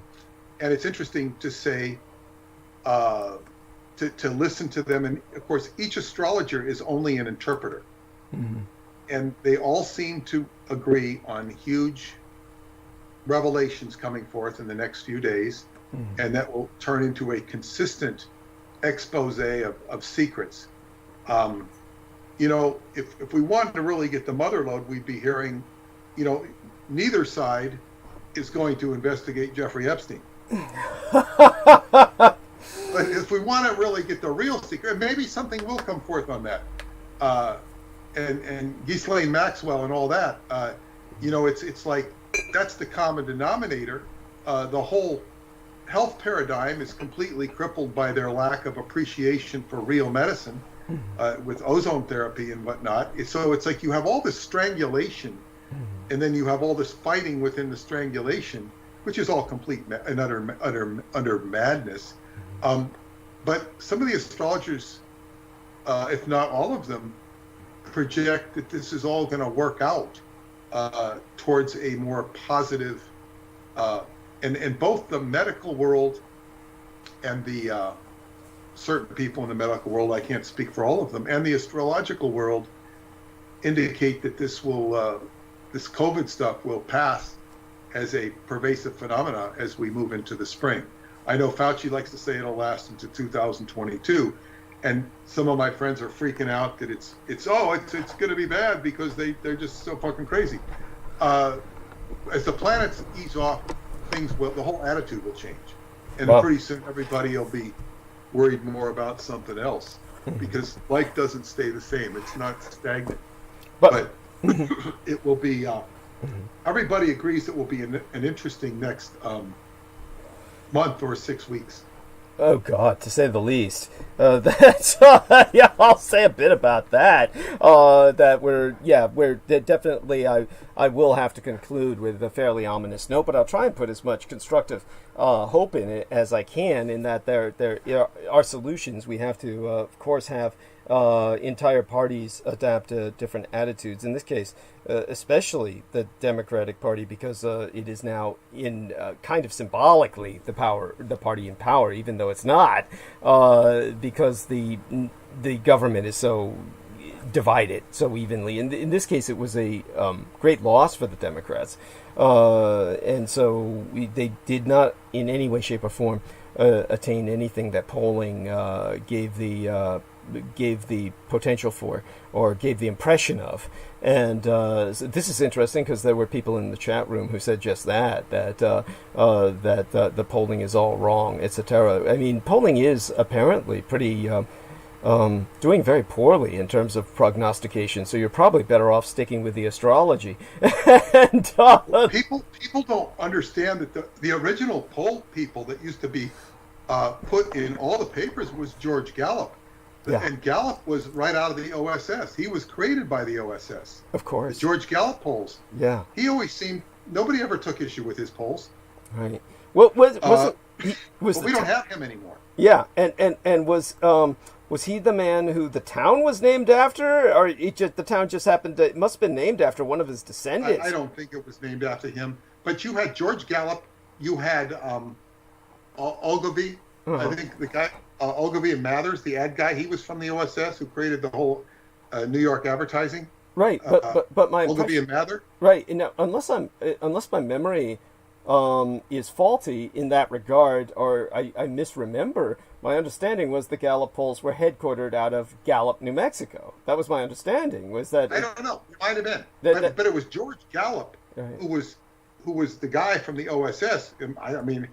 it's interesting to say, to listen to them. And of course, each astrologer is only an interpreter, and they all seem to agree on huge revelations coming forth in the next few days, and that will turn into a consistent expose of secrets. If we wanted to really get the mother lode, we'd be hearing, neither side is going to investigate Jeffrey Epstein. But if we want to really get the real secret, maybe something will come forth on that. And Ghislaine Maxwell and all that, it's like, that's the common denominator. The whole health paradigm is completely crippled by their lack of appreciation for real medicine, with ozone therapy and whatnot. So it's like you have all this strangulation, and then you have all this fighting within the strangulation, which is all complete and utter madness. But some of the astrologers, if not all of them, project that this is all going to work out towards a more positive, and both the medical world and the certain people in the medical world, I can't speak for all of them, and the astrological world indicate that this COVID stuff will pass as a pervasive phenomena as we move into the spring. I know Fauci likes to say it'll last into 2022, and some of my friends are freaking out that it's going to be bad because they're just so fucking crazy. As the planets ease off, the whole attitude will change, and pretty soon everybody will be worried more about something else, because life doesn't stay the same. It's not stagnant, but it will be. Everybody agrees it will be an interesting next month or 6 weeks. Oh God, to say the least. That's yeah. I'll say a bit about that. We're definitely. I will have to conclude with a fairly ominous note, but I'll try and put as much constructive hope in it as I can. In that there are solutions. We have to, of course, have entire parties adapt to different attitudes. In this case, especially the Democratic Party, because it is now in kind of symbolically the party in power, even though it's not, because the government is so divided so evenly. In this case, it was a great loss for the Democrats, and so they did not in any way, shape, or form attain anything that polling gave the potential for, or gave the impression of. And so this is interesting because there were people in the chat room who said just that the polling is all wrong, etc. I mean, polling is apparently pretty doing very poorly in terms of prognostication. So you're probably better off sticking with the astrology. And people don't understand that the original poll people that used to be put in all the papers was George Gallup. Yeah. And Gallup was right out of the OSS. He was created by the OSS. Of course. The George Gallup polls. Yeah. He always seemed, nobody ever took issue with his polls. Right. Well, we don't have him anymore. Yeah, and was he the man who the town was named after, or the town just happened to? It must have been named after one of his descendants. I don't think it was named after him. But you had George Gallup. You had Ogilvy. I think the guy. Ogilvy and Mathers, the ad guy, he was from the OSS, who created the whole New York advertising. Right, but my Ogilvy and Mather. Right, and now, unless my memory is faulty in that regard, or I misremember, my understanding was the Gallup polls were headquartered out of Gallup, New Mexico. That was my understanding. Was that? I don't know. It might have been, but it was George Gallup, right, who was the guy from the OSS. I mean,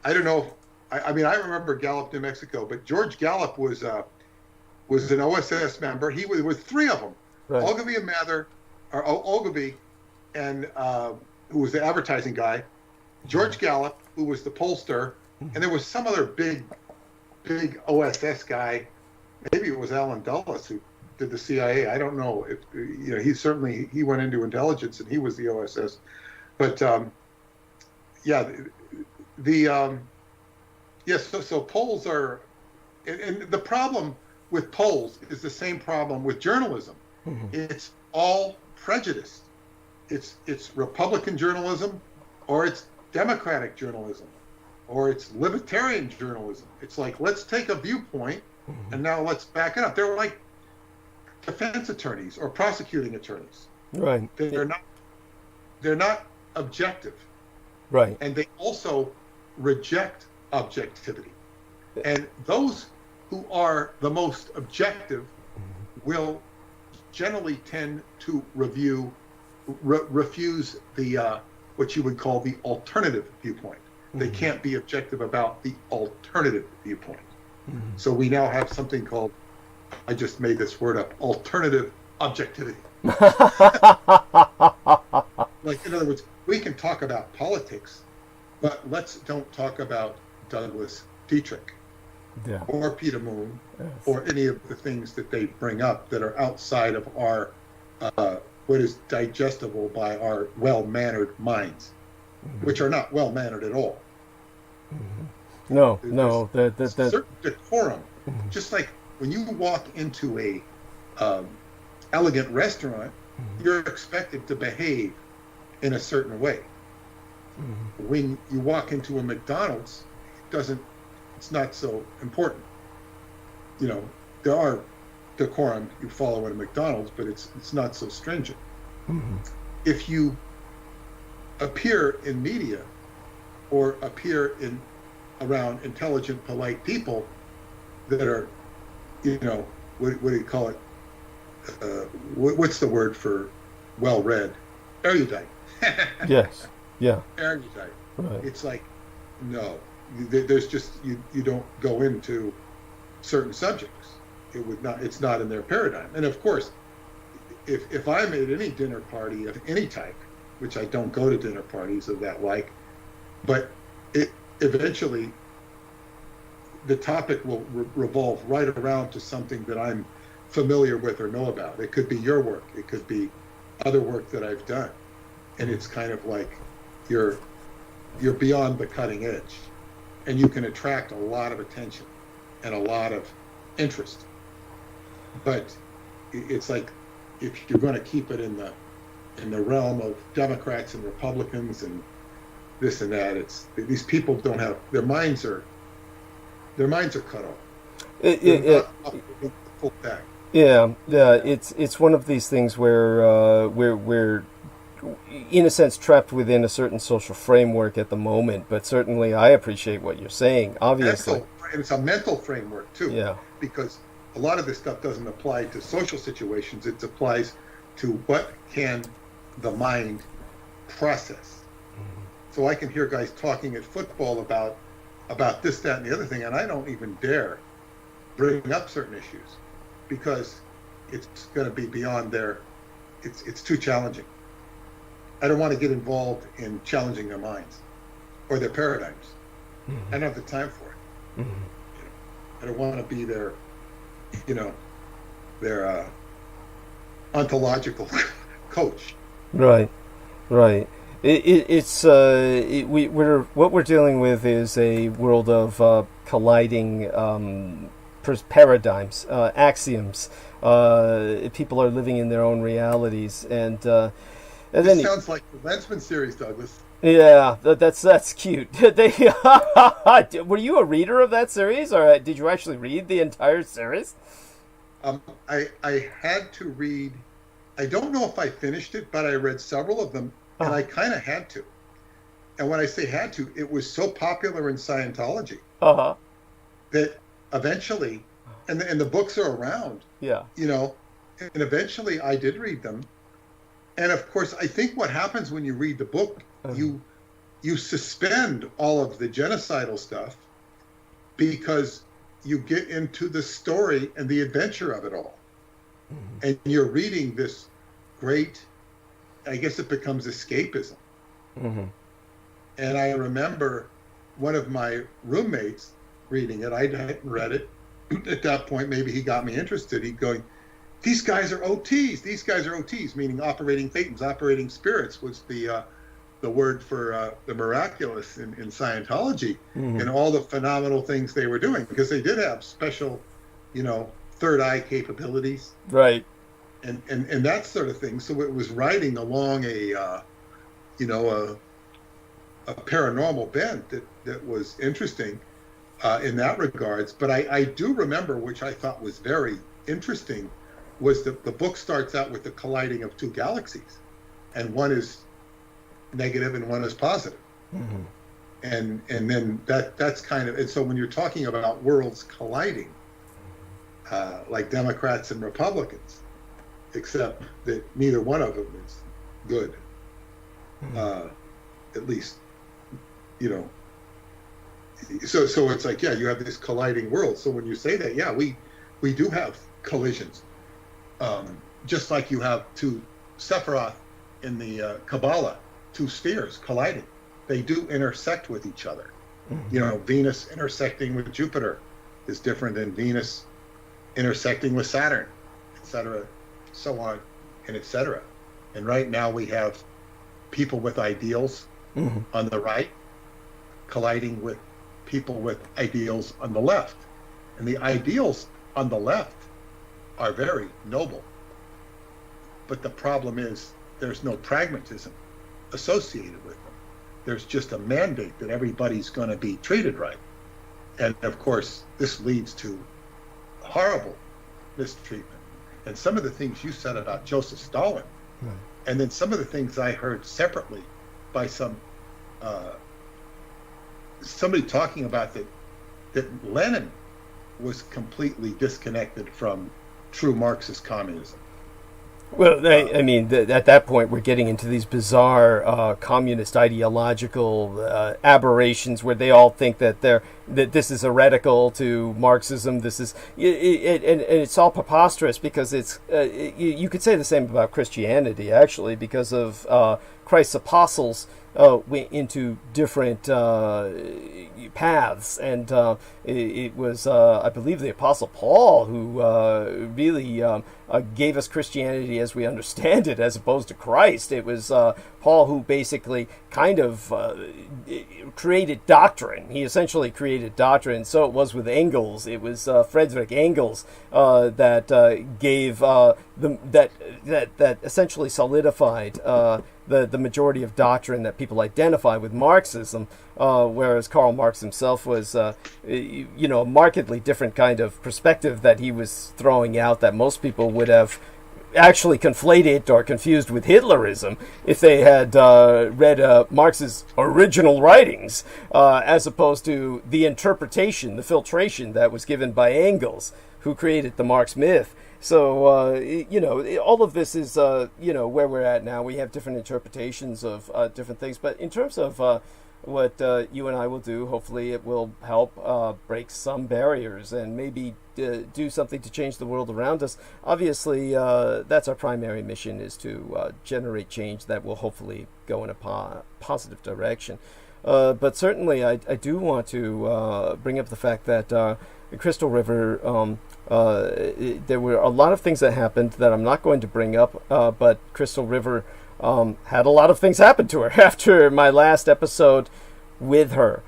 I don't know. I remember Gallup, New Mexico, but George Gallup was an OSS member. He was with three of them, right. Ogilvy and Mather, or Ogilvy, and who was the advertising guy, George Gallup, who was the pollster, and there was some other big OSS guy. maybe it was Alan Dulles who did the CIA. I don't know if he went into intelligence and he was the OSS. But yeah, yes. So polls are, and the problem with polls is the same problem with journalism. Mm-hmm. It's all prejudiced. It's Republican journalism, or it's Democratic journalism, or it's libertarian journalism. It's like, let's take a viewpoint and now let's back it up. They're like defense attorneys or prosecuting attorneys. Right. They're not objective. Right. And they also reject objectivity. And those who are the most objective will generally tend to refuse the what you would call the alternative viewpoint. They can't be objective about the alternative viewpoint. So we now have something called, I just made this word up, alternative objectivity. Like, in other words, we can talk about politics, but let's don't talk about Douglas Dietrich or Peter Moon or any of the things that they bring up that are outside of our what is digestible by our well-mannered minds, which are not well-mannered at all. No. There's a certain decorum. Just like when you walk into a elegant restaurant, you're expected to behave in a certain way. When you walk into a McDonald's, it's not so important. There are decorum you follow in a McDonald's, but it's not so stringent. If you appear in media or appear around intelligent, polite people that are, what do you call it? What's the word for well-read? Erudite. Yes. Yeah. Erudite. Right. It's like, no, there's just, you don't go into certain subjects. It's not in their paradigm. And of course, if I'm at any dinner party of any type, which I don't go to dinner parties of that like, but eventually the topic will revolve right around to something that I'm familiar with or know about. It could be your work. It could be other work that I've done. And it's kind of like you're beyond the cutting edge, and you can attract a lot of attention and a lot of interest. But it's like, if you're going to keep it in the realm of Democrats and Republicans and this and that, these people don't have, their minds are cut off. Full back. Yeah, it's one of these things where we're in a sense trapped within a certain social framework at the moment. But certainly, I appreciate what you're saying. Obviously, it's a mental framework too. Yeah, because a lot of this stuff doesn't apply to social situations. It applies to what can the mind process. So I can hear guys talking at football about this, that, and the other thing, and I don't even dare bring up certain issues because it's going to be beyond their. It's too challenging. I don't want to get involved in challenging their minds or their paradigms. I don't have the time for it. I don't want to be their ontological coach. Right. What we're dealing with is a world of colliding paradigms, axioms. People are living in their own realities, and then sounds like the Lensman series, Douglas. Yeah, that's cute. Were you a reader of that series, or did you actually read the entire series? I had to read. I don't know if I finished it, but I read several of them, and I kind of had to. And when I say had to, it was so popular in Scientology that eventually, and the books are around. Yeah. And eventually I did read them. And of course, I think what happens when you read the book, you suspend all of the genocidal stuff because you get into the story and the adventure of it all. And you're reading this great, I guess it becomes escapism. And I remember one of my roommates reading it. I hadn't read it. at that point, maybe he got me interested. He'd go, these guys are OTs. These guys are OTs, meaning operating thetans, operating spirits was the word for the miraculous in Scientology, and all the phenomenal things they were doing, because they did have special, third eye capabilities, right, and that sort of thing. So it was riding along a paranormal bent that was interesting in that regards. But I do remember, which I thought was very interesting, was the book starts out with the colliding of two galaxies, and one is negative and one is positive. And then that's kind of, and so when you're talking about worlds colliding, like Democrats and Republicans, except that neither one of them is good, at least, so it's like, yeah, you have this colliding world. So when you say that, yeah, we do have collisions, just like you have two Sephiroth in the Kabbalah, two spheres colliding. They do intersect with each other. Venus intersecting with Jupiter is different than Venus intersecting with Saturn, etc., so on and etc. And right now we have people with ideals on the right colliding with people with ideals on the left. And the ideals on the left are very noble. But the problem is there's no pragmatism associated with them. There's just a mandate that everybody's going to be treated right. And of course, this leads to horrible mistreatment. And some of the things you said about Joseph Stalin, and then some of the things I heard separately by somebody talking about that Lenin was completely disconnected from true Marxist communism. Well, I mean, at that point, we're getting into these bizarre communist ideological aberrations where they all think that this is heretical to Marxism. This is, and it's all preposterous, because it's you could say the same about Christianity, actually, because of Christ's apostles went into different paths, and it was, I believe, the Apostle Paul who really gave us Christianity as we understand it, as opposed to Christ. It was Paul who basically kind of created doctrine. He essentially created doctrine. So it was with Engels. It was Friedrich Engels that gave that essentially solidified the majority of doctrine that people identify with Marxism, whereas Karl Marx himself was, a markedly different kind of perspective that he was throwing out, that most people would have actually conflated or confused with Hitlerism if they had read Marx's original writings, as opposed to the interpretation, the filtration that was given by Engels, who created the Marx myth. So, all of this is, where we're at now. We have different interpretations of different things. But in terms of what you and I will do, hopefully it will help break some barriers and maybe do something to change the world around us. Obviously, that's our primary mission, is to generate change that will hopefully go in a positive direction. But certainly I do want to bring up the fact that Crystal River, there were a lot of things that happened that I'm not going to bring up, but Crystal River had a lot of things happen to her after my last episode with her.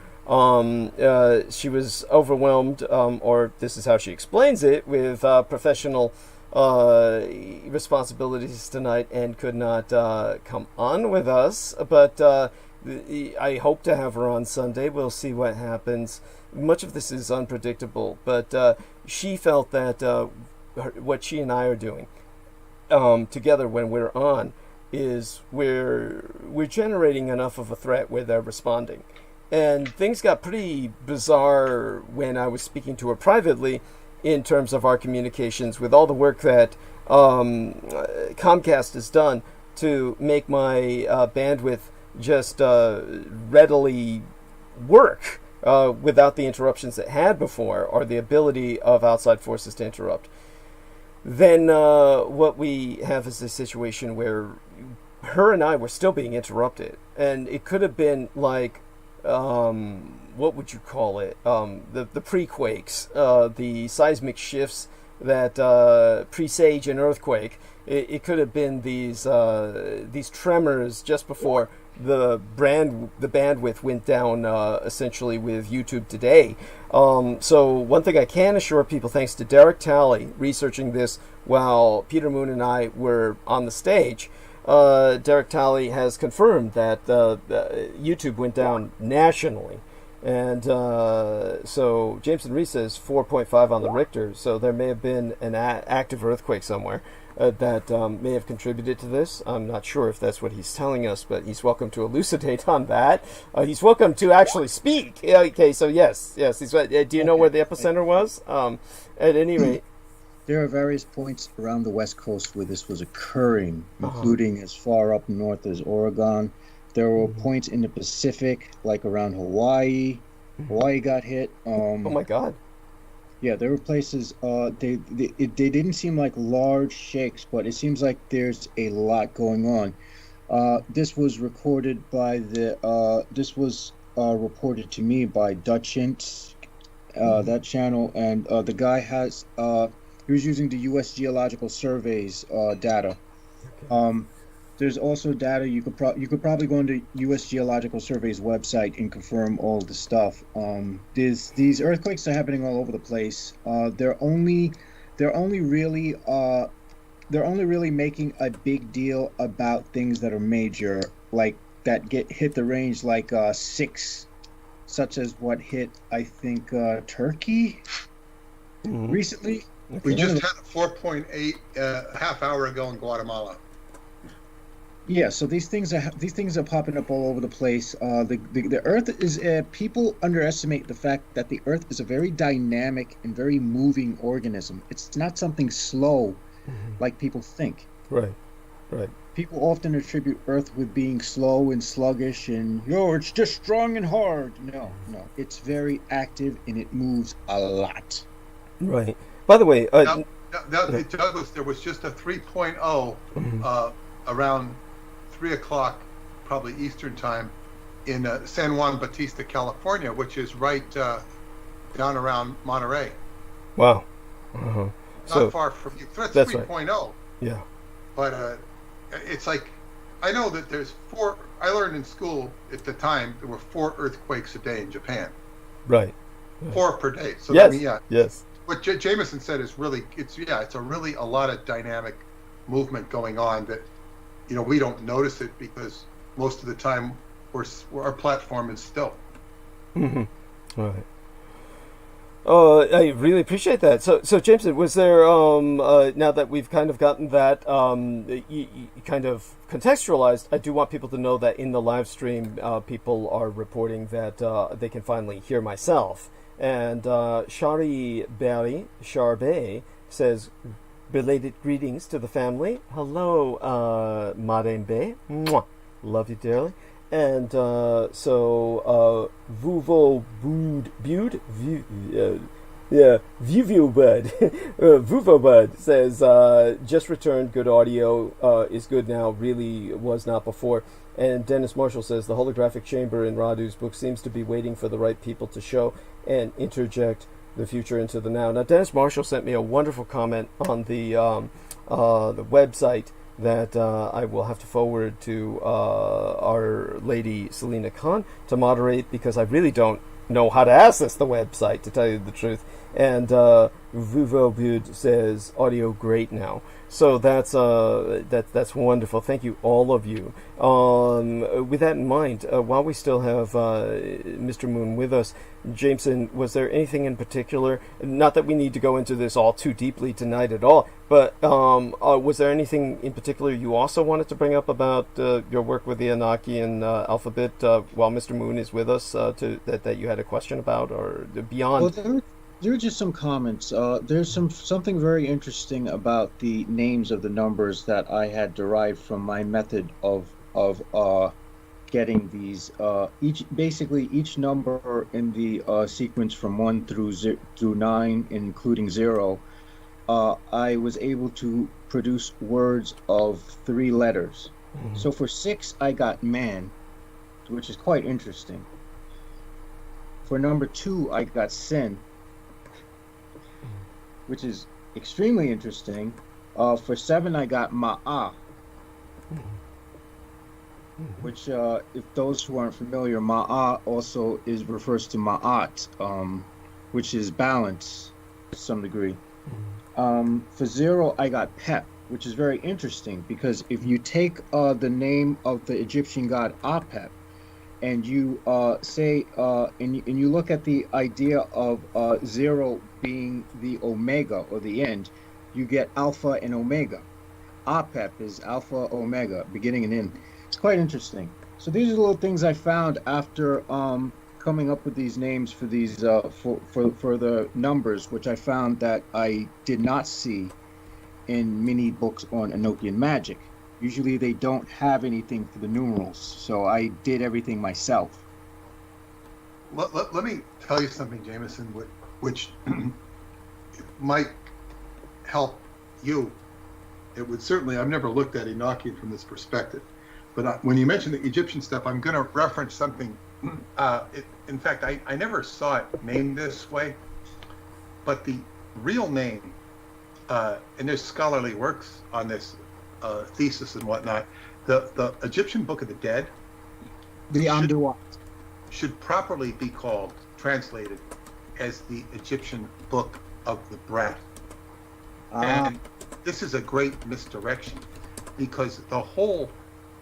She was overwhelmed, or this is how she explains it, with professional responsibilities tonight, and could not come on with us, but I hope to have her on Sunday. We'll see what happens. Much of this is unpredictable, but she felt that what she and I are doing together when we're on is we're generating enough of a threat where they're responding. And things got pretty bizarre when I was speaking to her privately in terms of our communications, with all the work that Comcast has done to make my bandwidth just readily work without the interruptions it had before, or the ability of outside forces to interrupt. Then what we have is a situation where her and I were still being interrupted, and it could have been like what would you call it? The pre-quakes, the seismic shifts that presage an earthquake. It could have been these tremors just before the bandwidth went down, essentially with YouTube today. So one thing I can assure people, thanks to Derek Talley researching this while Peter Moon and I were on the stage, Derek Talley has confirmed that YouTube went down nationally. And so Jameson Reese says 4.5 on the Richter, so there may have been an active earthquake somewhere that may have contributed to this. I'm not sure if that's what he's telling us, but he's welcome to elucidate on that. He's welcome to actually speak. Okay, so yes. He's, do you know where the epicenter was? At any rate. There are various points around the West Coast where this was occurring, including as far up north as Oregon. There were points in the Pacific, like around Hawaii. Hawaii got hit. Oh my God! Yeah, there were places. They didn't seem like large shakes, but it seems like there's a lot going on. This was recorded by this was reported to me by Dutchint, that channel, and the guy has. He was using the U.S. Geological Survey's data. Okay. There's also data you could probably go into U.S. Geological Survey's website and confirm all the stuff. These earthquakes are happening all over the place. They're only really making a big deal about things that are major, like that hit the range, like 6, such as what hit I think Turkey recently. We just had a 4.8 half hour ago in Guatemala. Yeah, so these things are popping up all over the place. The Earth is people underestimate the fact that the Earth is a very dynamic and very moving organism. It's not something slow like people think. Right. People often attribute Earth with being slow and sluggish and it's just strong and hard. No, it's very active and it moves a lot. Right. By the way, Douglas, there was just a 3.0 around 3 o'clock, probably Eastern time, in San Juan Bautista, California, which is right down around Monterey. Wow. Not far from you. That's 3.0. Right. Yeah. But it's like, I know that there's 4, I learned in school at the time, there were 4 earthquakes a day in Japan. Right. 4 per day. So yes. I mean, yeah. Yes. What Jameson said is really, it's really a lot of dynamic movement going on that, we don't notice it because most of the time our platform is still. All right. I really appreciate that. So Jameson, was there now that we've kind of gotten that you kind of contextualized, I do want people to know that in the live stream, people are reporting that they can finally hear myself. And Shari Charbe says, belated greetings to the family. Hello, Madame Bay. Mwah. Love you dearly. And so Vuvo Bud Vuvo Bud Vuvo Bud says just returned, good audio is good now, really was not before. And Dennis Marshall says the holographic chamber in Radu's book seems to be waiting for the right people to show and interject the future into the now. Now, Dennis Marshall sent me a wonderful comment on the website that I will have to forward to our lady Selena Khan to moderate, because I really don't know how to access the website, to tell you the truth. And Vuvobud says audio great now. So that's wonderful. Thank you, all of you. With that in mind, while we still have Mr. Moon with us, Jameson, was there anything in particular? Not that we need to go into this all too deeply tonight at all, but was there anything in particular you also wanted to bring up about your work with the Enochian alphabet while Mr. Moon is with us that you had a question about, or beyond? Well, there are just some comments. There's something very interesting about the names of the numbers that I had derived from my method of getting these. Each number in the sequence from 1 through 9, including 0, I was able to produce words of 3 letters. Mm-hmm. So for 6, I got man, which is quite interesting. For number 2, I got sin, which is extremely interesting. For 7, I got ma'a, which, if those who aren't familiar, ma'a also refers to ma'at, which is balance to some degree. For 0, I got pep, which is very interesting because if you take the name of the Egyptian god Apep, and you and you look at the idea of 0 being the omega or the end, you get alpha and omega. Apep is alpha, omega, beginning and end. It's quite interesting. So these are the little things I found after coming up with these names for these for the numbers, which I found that I did not see in many books on Enochian magic. Usually they don't have anything for the numerals, so I did everything myself. Let me tell you something, Jameson, which might help you. It would certainly, I've never looked at Enochian from this perspective, but when you mention the Egyptian stuff, I'm going to reference something. In fact, I never saw it named this way, but the real name, and there's scholarly works on this, thesis and whatnot, the Egyptian Book of the Dead should properly be called, translated, as the Egyptian Book of the Breath. And this is a great misdirection, because the whole,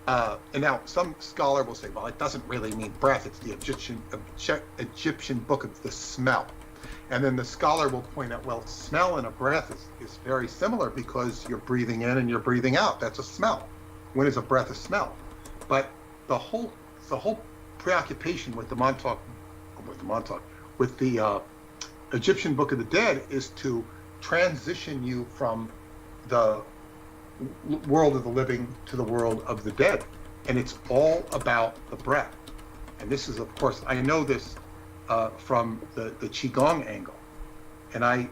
and now some scholar will say, well, it doesn't really mean breath, it's the Egyptian Book of the Smell. And then the scholar will point out, well, smell and a breath is very similar because you're breathing in and you're breathing out. That's a smell. When is a breath a smell? But the whole preoccupation with the Egyptian Book of the Dead is to transition you from the world of the living to the world of the dead. And it's all about the breath. And this is, of course, I know this from the Qigong angle, and I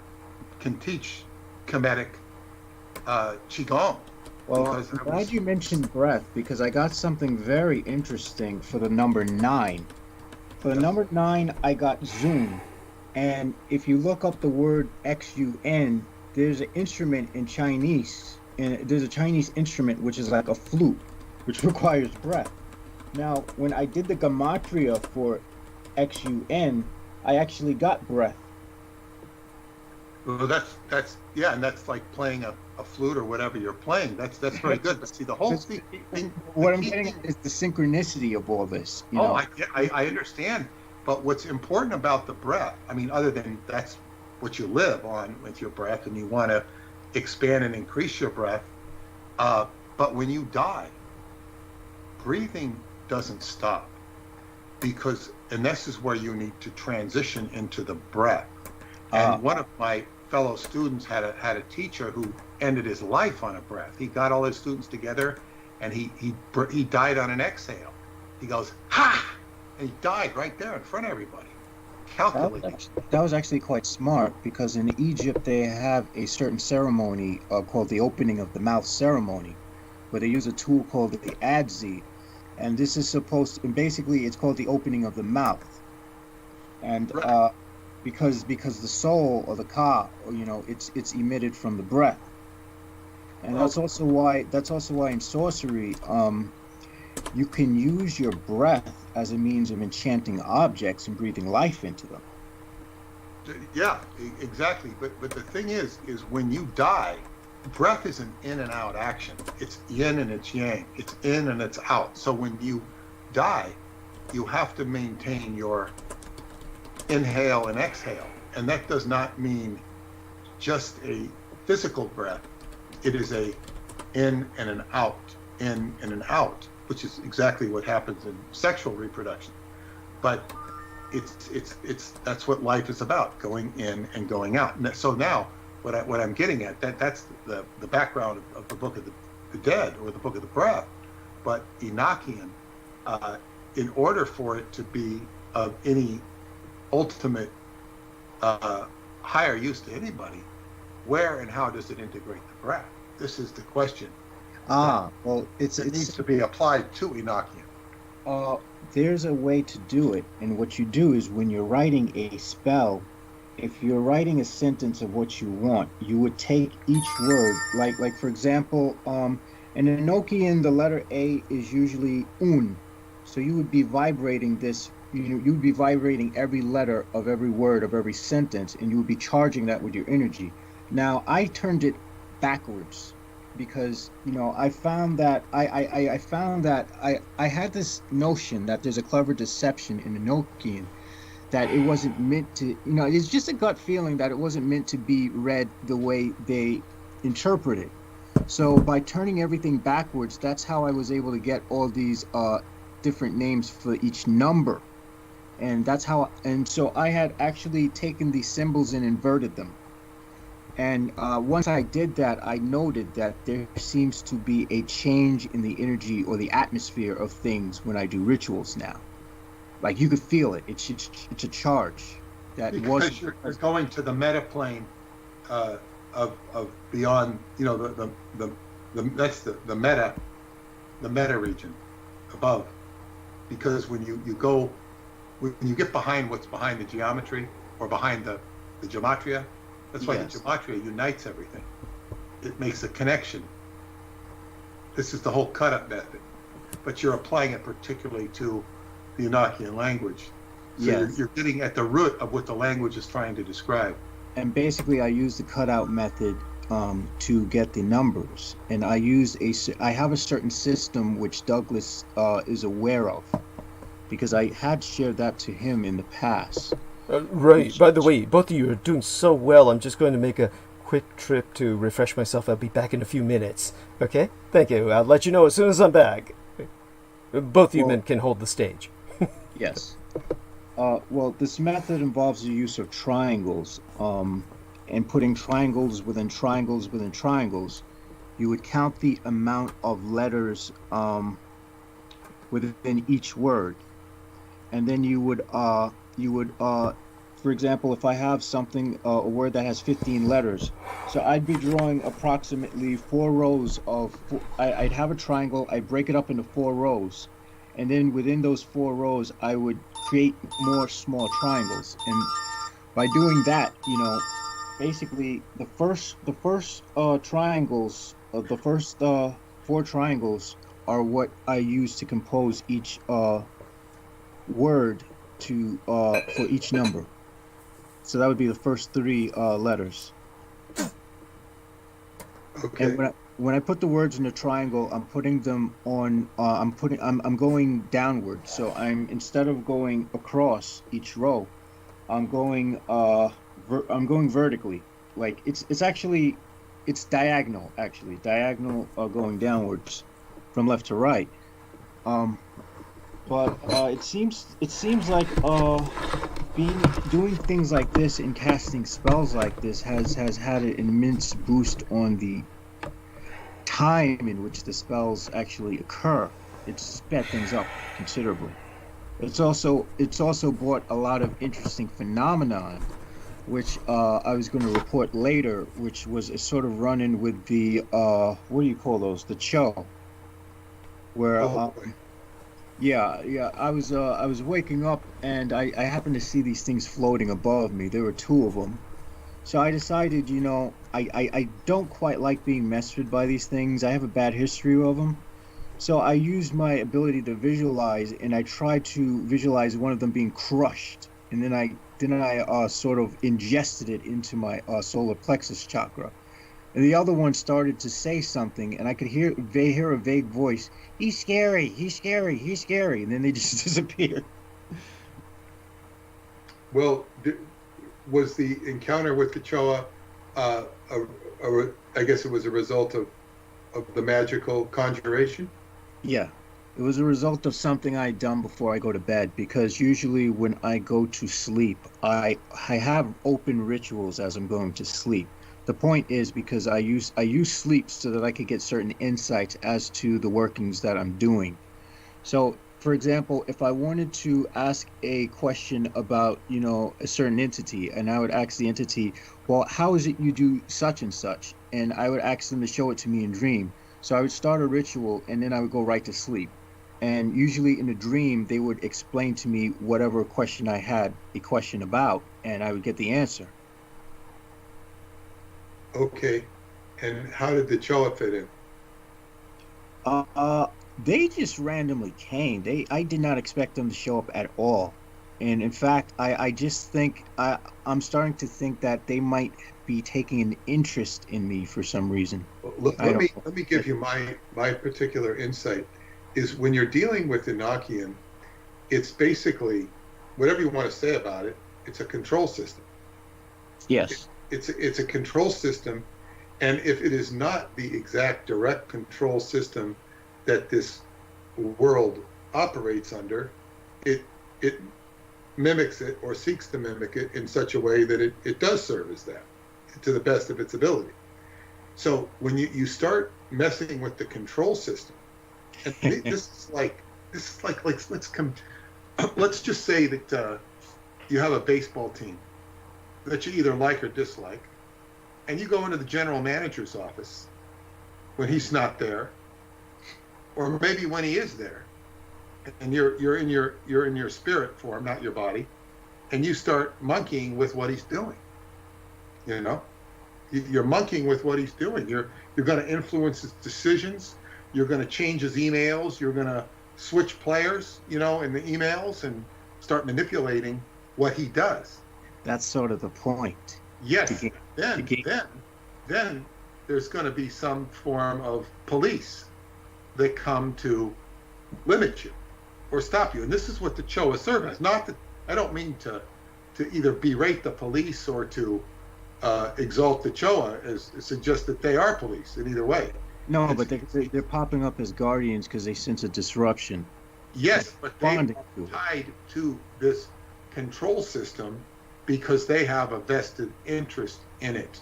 can teach Kemetic Qigong. Well, I'm glad you mentioned breath, because I got something very interesting for the number 9. For the number 9, I got Zun, and if you look up the word Xun, there's an instrument in Chinese, and there's a Chinese instrument which is like a flute, which requires breath. Now, when I did the gematria for XUN, I actually got breath. Well, that's yeah, and that's like playing a flute or whatever you're playing. That's very good. But see, the whole thing. What I'm getting at is the synchronicity of all this. You know? I understand. But what's important about the breath, I mean, other than that's what you live on with your breath, and you want to expand and increase your breath. But when you die, breathing doesn't stop, and this is where you need to transition into the breath. And one of my fellow students had a teacher who ended his life on a breath. He got all his students together, and he died on an exhale. He goes, ha! And he died right there in front of everybody. Calculating. That was actually quite smart, because in Egypt they have a certain ceremony called the opening of the mouth ceremony, where they use a tool called the adzi, and this is and basically it's called the opening of the mouth, and right. Because the soul, or the ka, it's emitted from the breath, and that's also why in sorcery you can use your breath as a means of enchanting objects and breathing life into them. Yeah, exactly. But the thing is when you die, breath is an in and out action. It's yin and it's yang. It's in and it's out. So when you die, you have to maintain your inhale and exhale. And that does not mean just a physical breath. It is a in and an out, in and an out, which is exactly what happens in sexual reproduction. But that's what life is about, going in and going out. So now what I'm getting at, that's the background of the Book of the Dead, or the Book of the Breath. But Enochian, in order for it to be of any ultimate higher use to anybody, where and how does it integrate the breath? This is the question. Well, it needs to be applied to Enochian. Uh, there's a way to do it, and what you do is when you're writing a spell, if you're writing a sentence of what you want, you would take each word, like for example, in Enochian, the letter A is usually un, so you would be vibrating this. You would be vibrating every letter of every word of every sentence, and you would be charging that with your energy. Now, I turned it backwards because I found that I found that I had this notion that there's a clever deception in Enochian, that it wasn't meant to, it's just a gut feeling that it wasn't meant to be read the way they interpret it. So by turning everything backwards, that's how I was able to get all these different names for each number. And so I had actually taken these symbols and inverted them. And once I did that, I noted that there seems to be a change in the energy or the atmosphere of things when I do rituals now. Like you could feel it. It's a charge that because you're going to the meta plane of beyond, that's the meta region above. Because when you get behind what's behind the geometry or behind the gematria, that's why Yes. the gematria unites everything. It makes a connection. This is the whole cut-up method, but you're applying it particularly to the Enochian language. So Yes. you're getting at the root of what the language is trying to describe. And basically, I use the cutout method to get the numbers, and I have a certain system which Douglas is aware of, because I had shared that to him in the past. Right. By the way, both of you are doing so well. I'm just going to make a quick trip to refresh myself. I'll be back in a few minutes. Okay? Thank you. I'll let you know as soon as I'm back. Both of you men can hold the stage. Yes. Well, this method involves the use of triangles, and putting triangles within triangles within triangles. You would count the amount of letters within each word, and then you would for example, if I have a word that has 15 letters, so I'd be drawing approximately 4 rows I'd have a triangle, I'd break it up into 4 rows, and then within those 4 rows, I would create more small triangles. And by doing that, basically the first triangles, the first 4 triangles are what I use to compose each word for each number. So that would be the first 3 letters. Okay. And when I put the words in a triangle, I'm putting them on. I'm going downward. So instead of going across each row, I'm going vertically. Like it's diagonal actually, going downwards from left to right. But it seems like doing things like this and casting spells like this has had an immense boost on the time in which the spells actually occur. It's sped things up considerably. It's also brought a lot of interesting phenomenon, which I was going to report later, which was a sort of run-in with the what do you call those? The Cho, where yeah, I was waking up and I happened to see these things floating above me. There were 2 of them. So I decided, I don't quite like being messed with by these things. I have a bad history of them. So I used my ability to visualize, and I tried to visualize one of them being crushed. And then I sort of ingested it into my solar plexus chakra. And the other one started to say something, and I could hear a vague voice. He's scary. He's scary. He's scary. And then they just disappeared. Well, was the encounter with Kachoa, I guess it was a result of the magical conjuration? Yeah, it was a result of something I'd done before I go to bed, because usually when I go to sleep, I have open rituals as I'm going to sleep. The point is because I use sleep so that I could get certain insights as to the workings that I'm doing. So, for example, if I wanted to ask a question about, a certain entity, and I would ask the entity, well, how is it you do such and such? And I would ask them to show it to me in dream. So I would start a ritual, and then I would go right to sleep. And usually in a dream, they would explain to me whatever question I had a question about, and I would get the answer. Okay. And how did the Choa fit in? They just randomly came. I did not expect them to show up at all. And in fact, I just think I'm starting to think that they might be taking an interest in me for some reason. Let me give you my particular insight. Is when you're dealing with Enochian, it's basically whatever you want to say about it. It's a control system. Yes. It's a control system, and if it is not the exact direct control system that this world operates under, it mimics it or seeks to mimic it in such a way that it does serve as that to the best of its ability. So when you start messing with the control system, and this is like let's just say that you have a baseball team that you either like or dislike, and you go into the general manager's office when he's not there, or maybe when he is there, and you're in your spirit form, not your body, and you start monkeying with what he's doing. You know, you're monkeying with what he's doing. You're going to influence his decisions. You're going to change his emails. You're going to switch players, you know, in the emails and start manipulating what he does. That's sort of the point. Yes. Then there's going to be some form of police that come to limit you or stop you. And this is what the Choa serve as. Not that I don't mean to either berate the police or to exalt the Choa as suggest that they are police in either way. No, but they're popping up as guardians because they sense a disruption. Yes, but they're tied to this control system because they have a vested interest in it.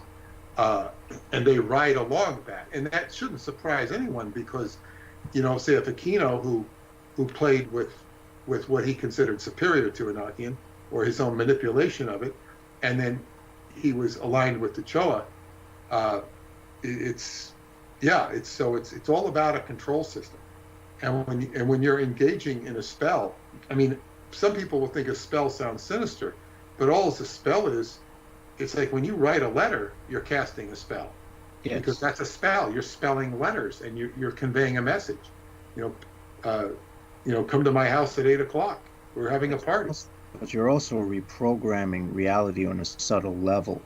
And they ride along that. And that shouldn't surprise anyone because, you know, say if Aquino, who played with what he considered superior to Enochian, or his own manipulation of it, and then he was aligned with the Choa, it's all about a control system. And when you're engaging in a spell, I mean, some people will think a spell sounds sinister, but all a spell is, it's like when you write a letter, you're casting a spell. Yes. Because that's a spell. You're spelling letters and you're conveying a message. You know, come to my house at 8:00. We're having a party. But you're also reprogramming reality on a subtle level.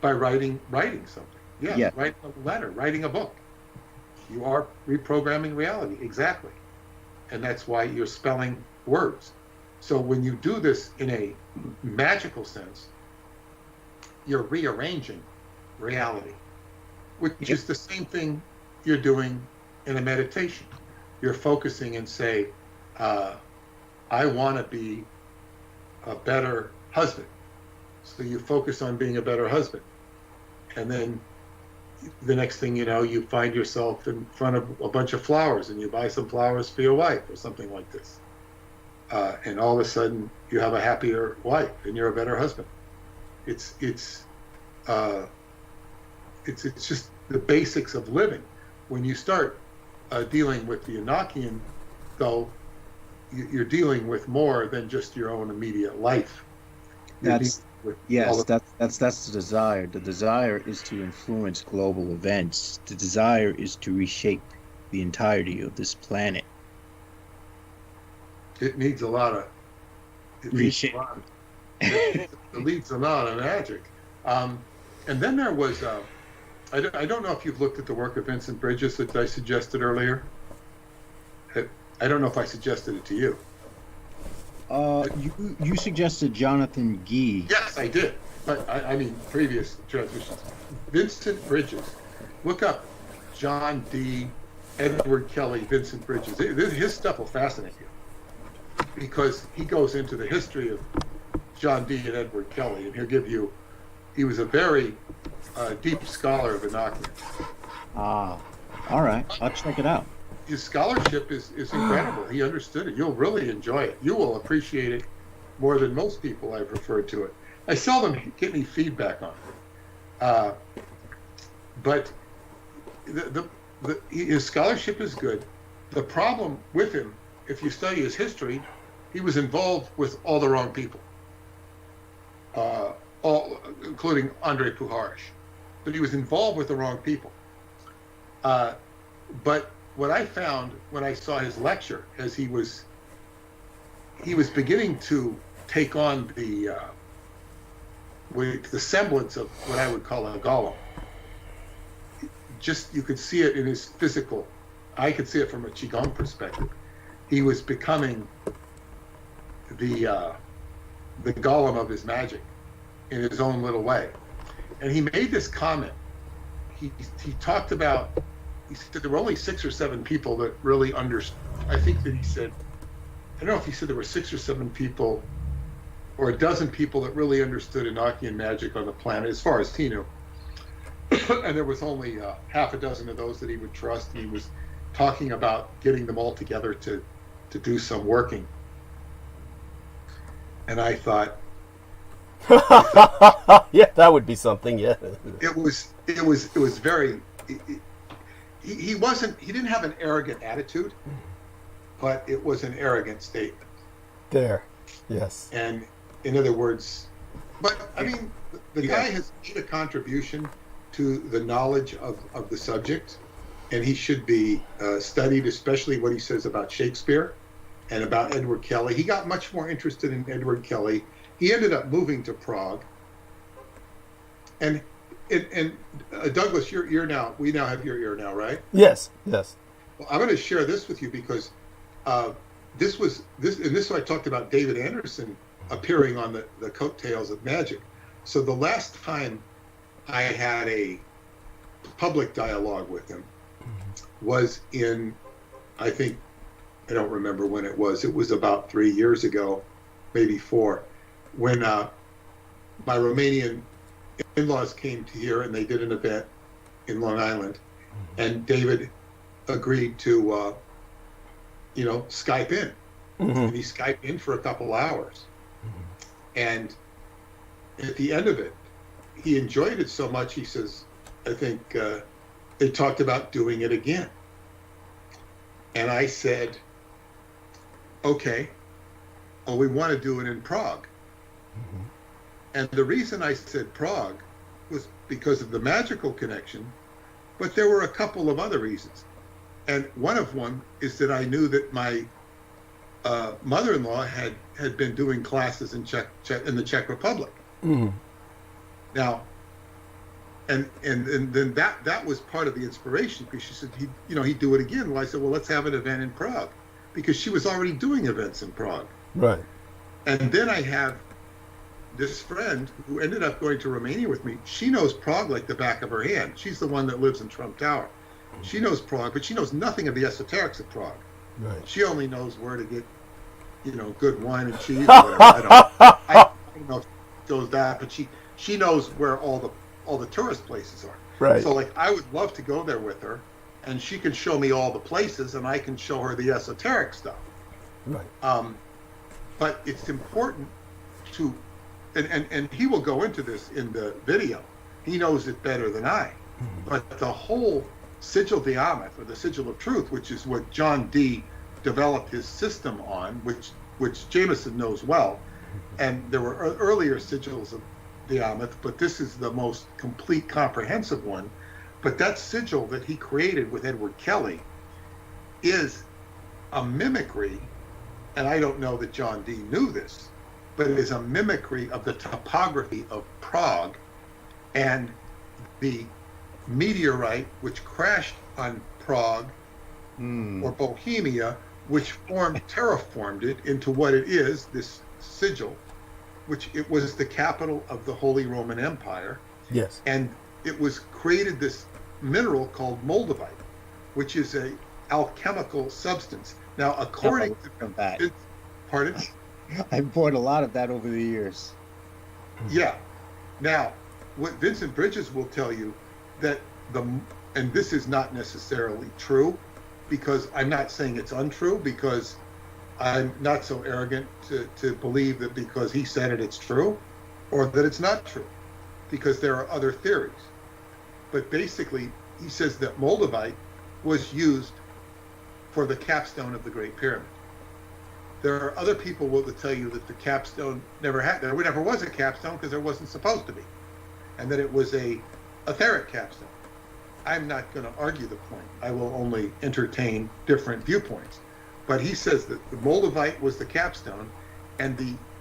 By writing something. Yes, yeah. Writing a letter, writing a book. You are reprogramming reality, exactly. And that's why you're spelling words. So when you do this in a magical sense, you're rearranging reality, which is the same thing you're doing in a meditation. You're focusing and say, I want to be a better husband. So you focus on being a better husband. And then the next thing you know, you find yourself in front of a bunch of flowers and you buy some flowers for your wife or something like this. And all of a sudden you have a happier wife and you're a better husband. It's just the basics of living. When you start dealing with the Enochian, though, you're dealing with more than just your own immediate life. That's the desire. The desire is to influence global events. The desire is to reshape the entirety of this planet. It needs a lot of reshape. It needs a lot of magic. And then there was I don't know if you've looked at the work of Vincent Bridges that I suggested earlier. I don't know if I suggested it to you. You suggested Jonathan Gee. Yes, I did. But I mean, previous transmissions. Vincent Bridges. Look up John D., Edward Kelly, Vincent Bridges. His stuff will fascinate you because he goes into the history of John D. and Edward Kelly, and he'll give you. He was a very deep scholar of Enochian. All right. I'll check it out. His scholarship is incredible. He understood it. You'll really enjoy it. You will appreciate it more than most people I've referred to it. I seldom get any feedback on it. But his scholarship is good. The problem with him, if you study his history, he was involved with all the wrong people, all including Andrei Puharish. But he was involved with the wrong people. But what I found when I saw his lecture, as he was beginning to take on the semblance of what I would call a golem. Just, you could see it in his physical. I could see it from a qigong perspective. He was becoming the golem of his magic in his own little way. And he made this comment. He talked about, he said there were only 6 or 7 people that really understood. I think that he said, I don't know if he said there were 6 or 7 people or a dozen people that really understood Enochian magic on the planet, as far as he knew. And there was only half a dozen of those that he would trust. And he was talking about getting them all together to do some working. And I thought, yeah, that would be something. Yeah, it was very. He didn't have an arrogant attitude, but it was an arrogant statement. There, yes. And in other words, but I mean, the guy has made a contribution to the knowledge of the subject, and he should be studied, especially what he says about Shakespeare and about Edward Kelly. He got much more interested in Edward Kelly. He ended up moving to Prague. And Douglas, we now have your ear now, right? Yes, yes. Well, I'm going to share this with you because this is why I talked about David Anderson appearing on the coattails of magic. So the last time I had a public dialogue with him was in, I don't remember when it was. It was about 3 years ago, maybe 4, when my Romanian in-laws came to here and they did an event in Long Island, and David agreed to, Skype in. And he Skyped in for a couple hours. And at the end of it, he enjoyed it so much, he says, I think they talked about doing it again. And I said, okay, we want to do it in Prague. And the reason I said Prague was because of the magical connection, but there were a couple of other reasons. And one of them is that I knew that my mother-in-law had been doing classes in the Czech Republic. Now, and then that was part of the inspiration, because she said he'd do it again. Well, I said, well, let's have an event in Prague, because she was already doing events in Prague. Right. And then I have this friend who ended up going to Romania with me. She knows Prague like the back of her hand. She's the one that lives in Trump Tower. She knows Prague, but she knows nothing of the esoterics of Prague. Right. She only knows where to get, good wine and cheese or whatever. I don't know if she knows that, but she knows where all the tourist places are. Right. So I would love to go there with her, and she can show me all the places, and I can show her the esoteric stuff. Right. But it's important to, and he will go into this in the video. He knows it better than I. But the whole Sigil Diameth, or the Sigil of Truth, which is what John Dee developed his system on, which Jameson knows well, and there were earlier sigils of Diameth, but this is the most complete, comprehensive one. But that sigil that he created with Edward Kelly is a mimicry, and I don't know that John Dee knew this, but it is a mimicry of the topography of Prague and the meteorite which crashed on Prague or Bohemia, which terraformed it into what it is, this sigil, which it was the capital of the Holy Roman Empire. Yes. And it was created this mineral called moldavite, which is a alchemical substance. Now, according to that, pardon? I've bought a lot of that over the years. Yeah. Now, what Vincent Bridges will tell you that and this is not necessarily true, because I'm not saying it's untrue, because I'm not so arrogant to believe that because he said it, it's true, or that it's not true, because there are other theories. But basically, he says that moldavite was used for the capstone of the Great Pyramid. There are other people who will tell you that the capstone there never was a capstone because there wasn't supposed to be, and that it was a etheric capstone. I'm not going to argue the point. I will only entertain different viewpoints. But he says that the Moldavite was the capstone, and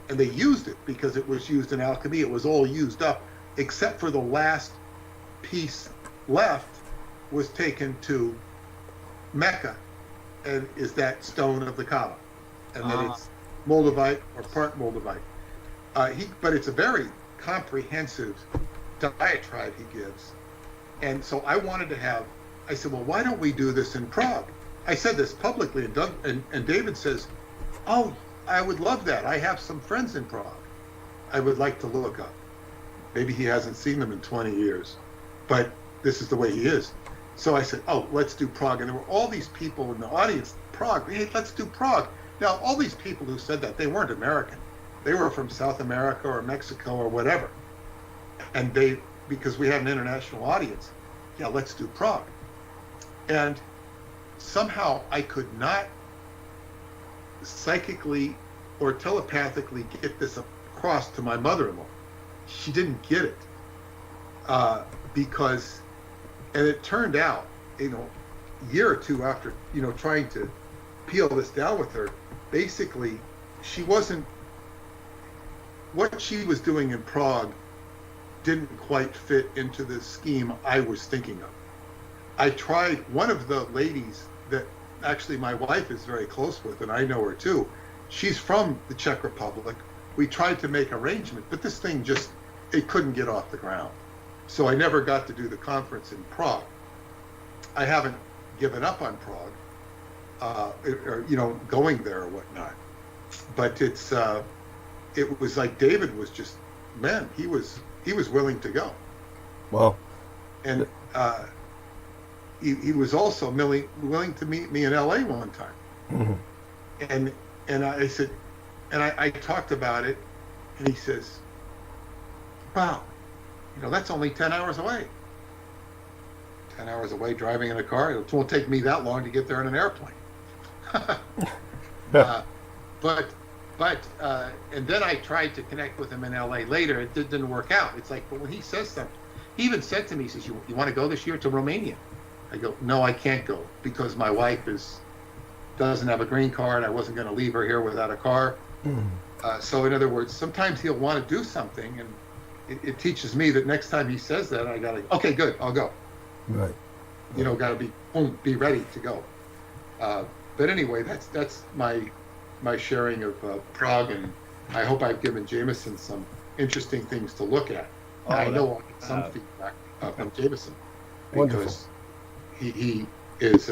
they used it because it was used in alchemy. It was all used up, except for the last piece left was taken to Mecca, and is that stone of the Kaaba, and that it's Moldavite or part Moldavite. But it's a very comprehensive diatribe he gives. And so I said, well, why don't we do this in Prague? I said this publicly, and David says, oh, I would love that. I have some friends in Prague I would like to look up. Maybe he hasn't seen them in 20 years, but this is the way he is. So I said, oh, let's do Prague. And there were all these people in the audience, Prague, hey, let's do Prague. Now, all these people who said that, they weren't American. They were from South America or Mexico or whatever. And because we had an international audience, yeah, let's do Prague. And somehow I could not psychically or telepathically get this across to my mother-in-law. She didn't get it because, and it turned out, a year or two after, trying to peel this down with her, basically, what she was doing in Prague didn't quite fit into the scheme I was thinking of. I tried, one of the ladies that actually my wife is very close with, and I know her too, she's from the Czech Republic. We tried to make arrangements, but this thing it couldn't get off the ground. So I never got to do the conference in Prague. I haven't given up on Prague, or going there or whatnot. But it was like David was just, man, he was willing to go. Wow. And he was also willing to meet me in LA one time. Mm-hmm. And I said, and I talked about it, and he says, wow, that's only 10 hours away. 10 hours away driving in a car. It won't take me that long to get there in an airplane. And then I tried to connect with him in LA later. It didn't work out. It's like, but when he says something, he even said to me, he says, you want to go this year to Romania? I go, no, I can't go because my wife doesn't have a green card. I wasn't going to leave her here without a car. So in other words, sometimes he'll want to do something, and it teaches me that next time he says that, I got to, okay, good, I'll go. Right. Got to be ready to go. But anyway, that's my sharing of Prague, and I hope I've given Jameson some interesting things to look at. I know I'll get some feedback from Jameson because he is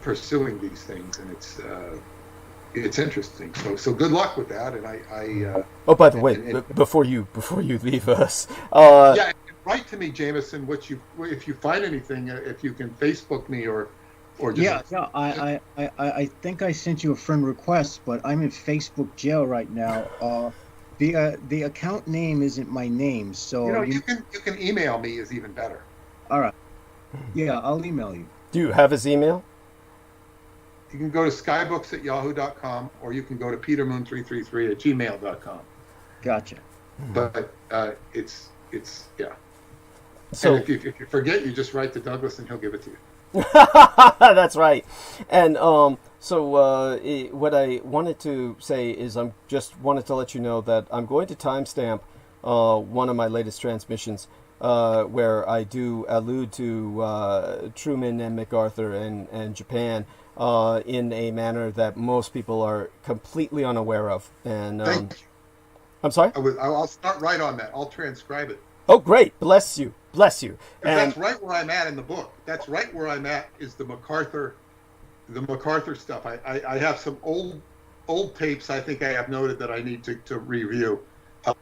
pursuing these things, and it's interesting. So good luck with that. And I oh, by the way, before you leave us, yeah, write to me, Jameson. If you find anything, if you can Facebook me or just I think I sent you a friend request, but I'm in Facebook jail right now. The account name isn't my name, so you can email me is even better. All right. Yeah, I'll email you. Do you have his email? You can go to skybooks@yahoo.com, or you can go to petermoon333@gmail.com. Gotcha. But it's yeah. So and if you forget, you just write to Douglas, and he'll give it to you. That's right. And what I wanted to say is I just wanted to let you know that I'm going to timestamp one of my latest transmissions where I do allude to Truman and MacArthur and Japan in a manner that most people are completely unaware of. And Thank you. I'm sorry? I'll start right on that. I'll transcribe it. Oh, great. Bless you. And that's right where I'm at in the book. That's right where I'm at is the MacArthur stuff. I have some old tapes I think I have noted that I need to review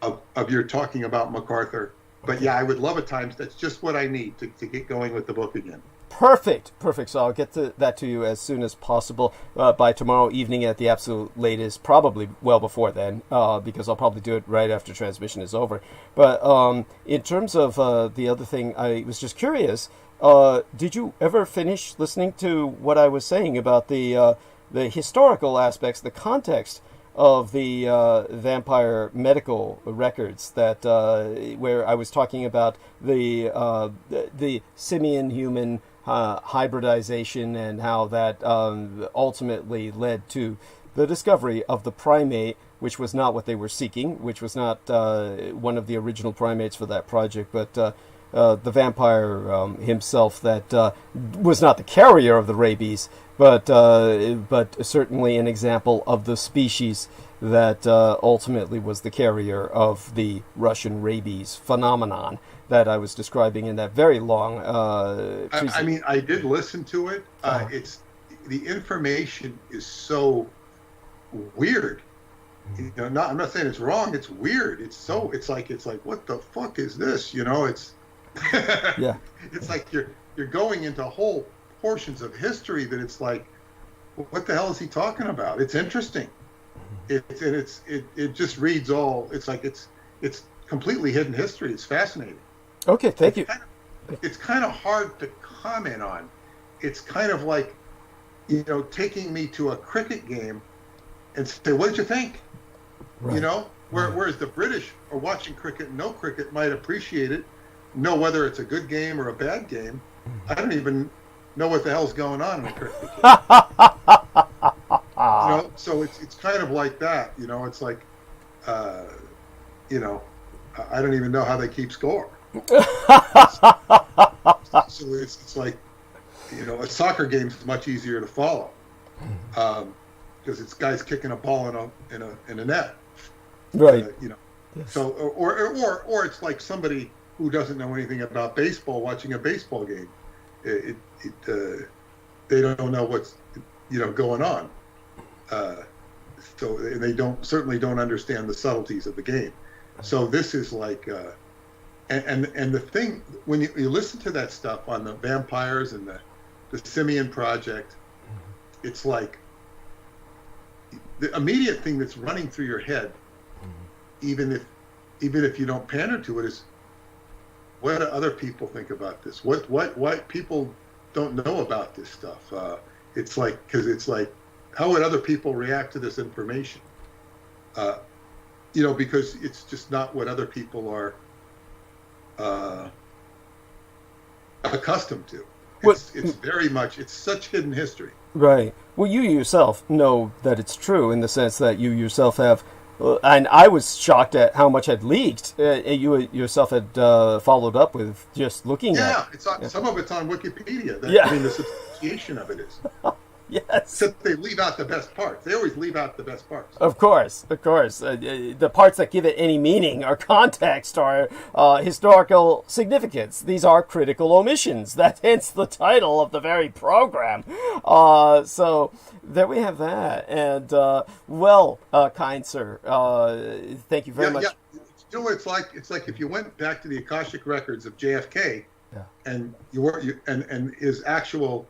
of your talking about MacArthur. But yeah, I would love a time. That's just what I need to get going with the book again. Perfect. So I'll get to that to you as soon as possible by tomorrow evening at the absolute latest, probably well before then, because I'll probably do it right after transmission is over. But in terms of the other thing, I was just curious, did you ever finish listening to what I was saying about the historical aspects, the context of the vampire medical records that where I was talking about the simian human hybridization and how that ultimately led to the discovery of the primate, which was not what they were seeking, which was not one of the original primates for that project, but the vampire himself that was not the carrier of the rabies, but certainly an example of the species that ultimately was the carrier of the Russian rabies phenomenon that I was describing in that very long. I mean, I did listen to it. It's the information is so weird. You know, I'm not saying it's wrong. It's weird. It's like what the fuck is this? You know, it's yeah. It's like you're going into whole portions of history that it's like, what the hell is he talking about? It's interesting. It just reads all. It's like it's completely hidden history. It's fascinating. Okay, thank you. It's kind of hard to comment on. It's kind of like, you know, taking me to a cricket game and say, what did you think? Right. You know, whereas the British are watching cricket, know cricket, might appreciate it, know whether it's a good game or a bad game. I don't even know what the hell's going on in a cricket game. You know, so it's kind of like that. You know, it's like, you know, I don't even know how they keep score. So it's like, you know, a soccer game is much easier to follow because it's guys kicking a ball in a net, right? You know, yes. So or it's like somebody who doesn't know anything about baseball watching a baseball game. They don't know what's, you know, going on. So they certainly don't understand the subtleties of the game. So this is like, and the thing when you listen to that stuff on the vampires and the Simian Project, it's like the immediate thing that's running through your head, even if you don't pander to it, is what do other people think about this? What people don't know about this stuff? It's like, because it's like, how would other people react to this information? You know, because it's just not what other people are accustomed to. It's very much, it's such hidden history. Right. Well, you yourself know that it's true in the sense that you yourself have, and I was shocked at how much had leaked. You yourself had followed up with just looking at. Yeah, some of it's on Wikipedia. Yeah. I mean, the substantiation of it is. Yes. Except they leave out the best parts. They always leave out the best parts. Of course. The parts that give it any meaning or context or historical significance. These are critical omissions. That's hence the title of the very program. So there we have that. And, kind sir, thank you very much. Yeah. You know what it's like? It's like if you went back to the Akashic records of JFK, and and his actual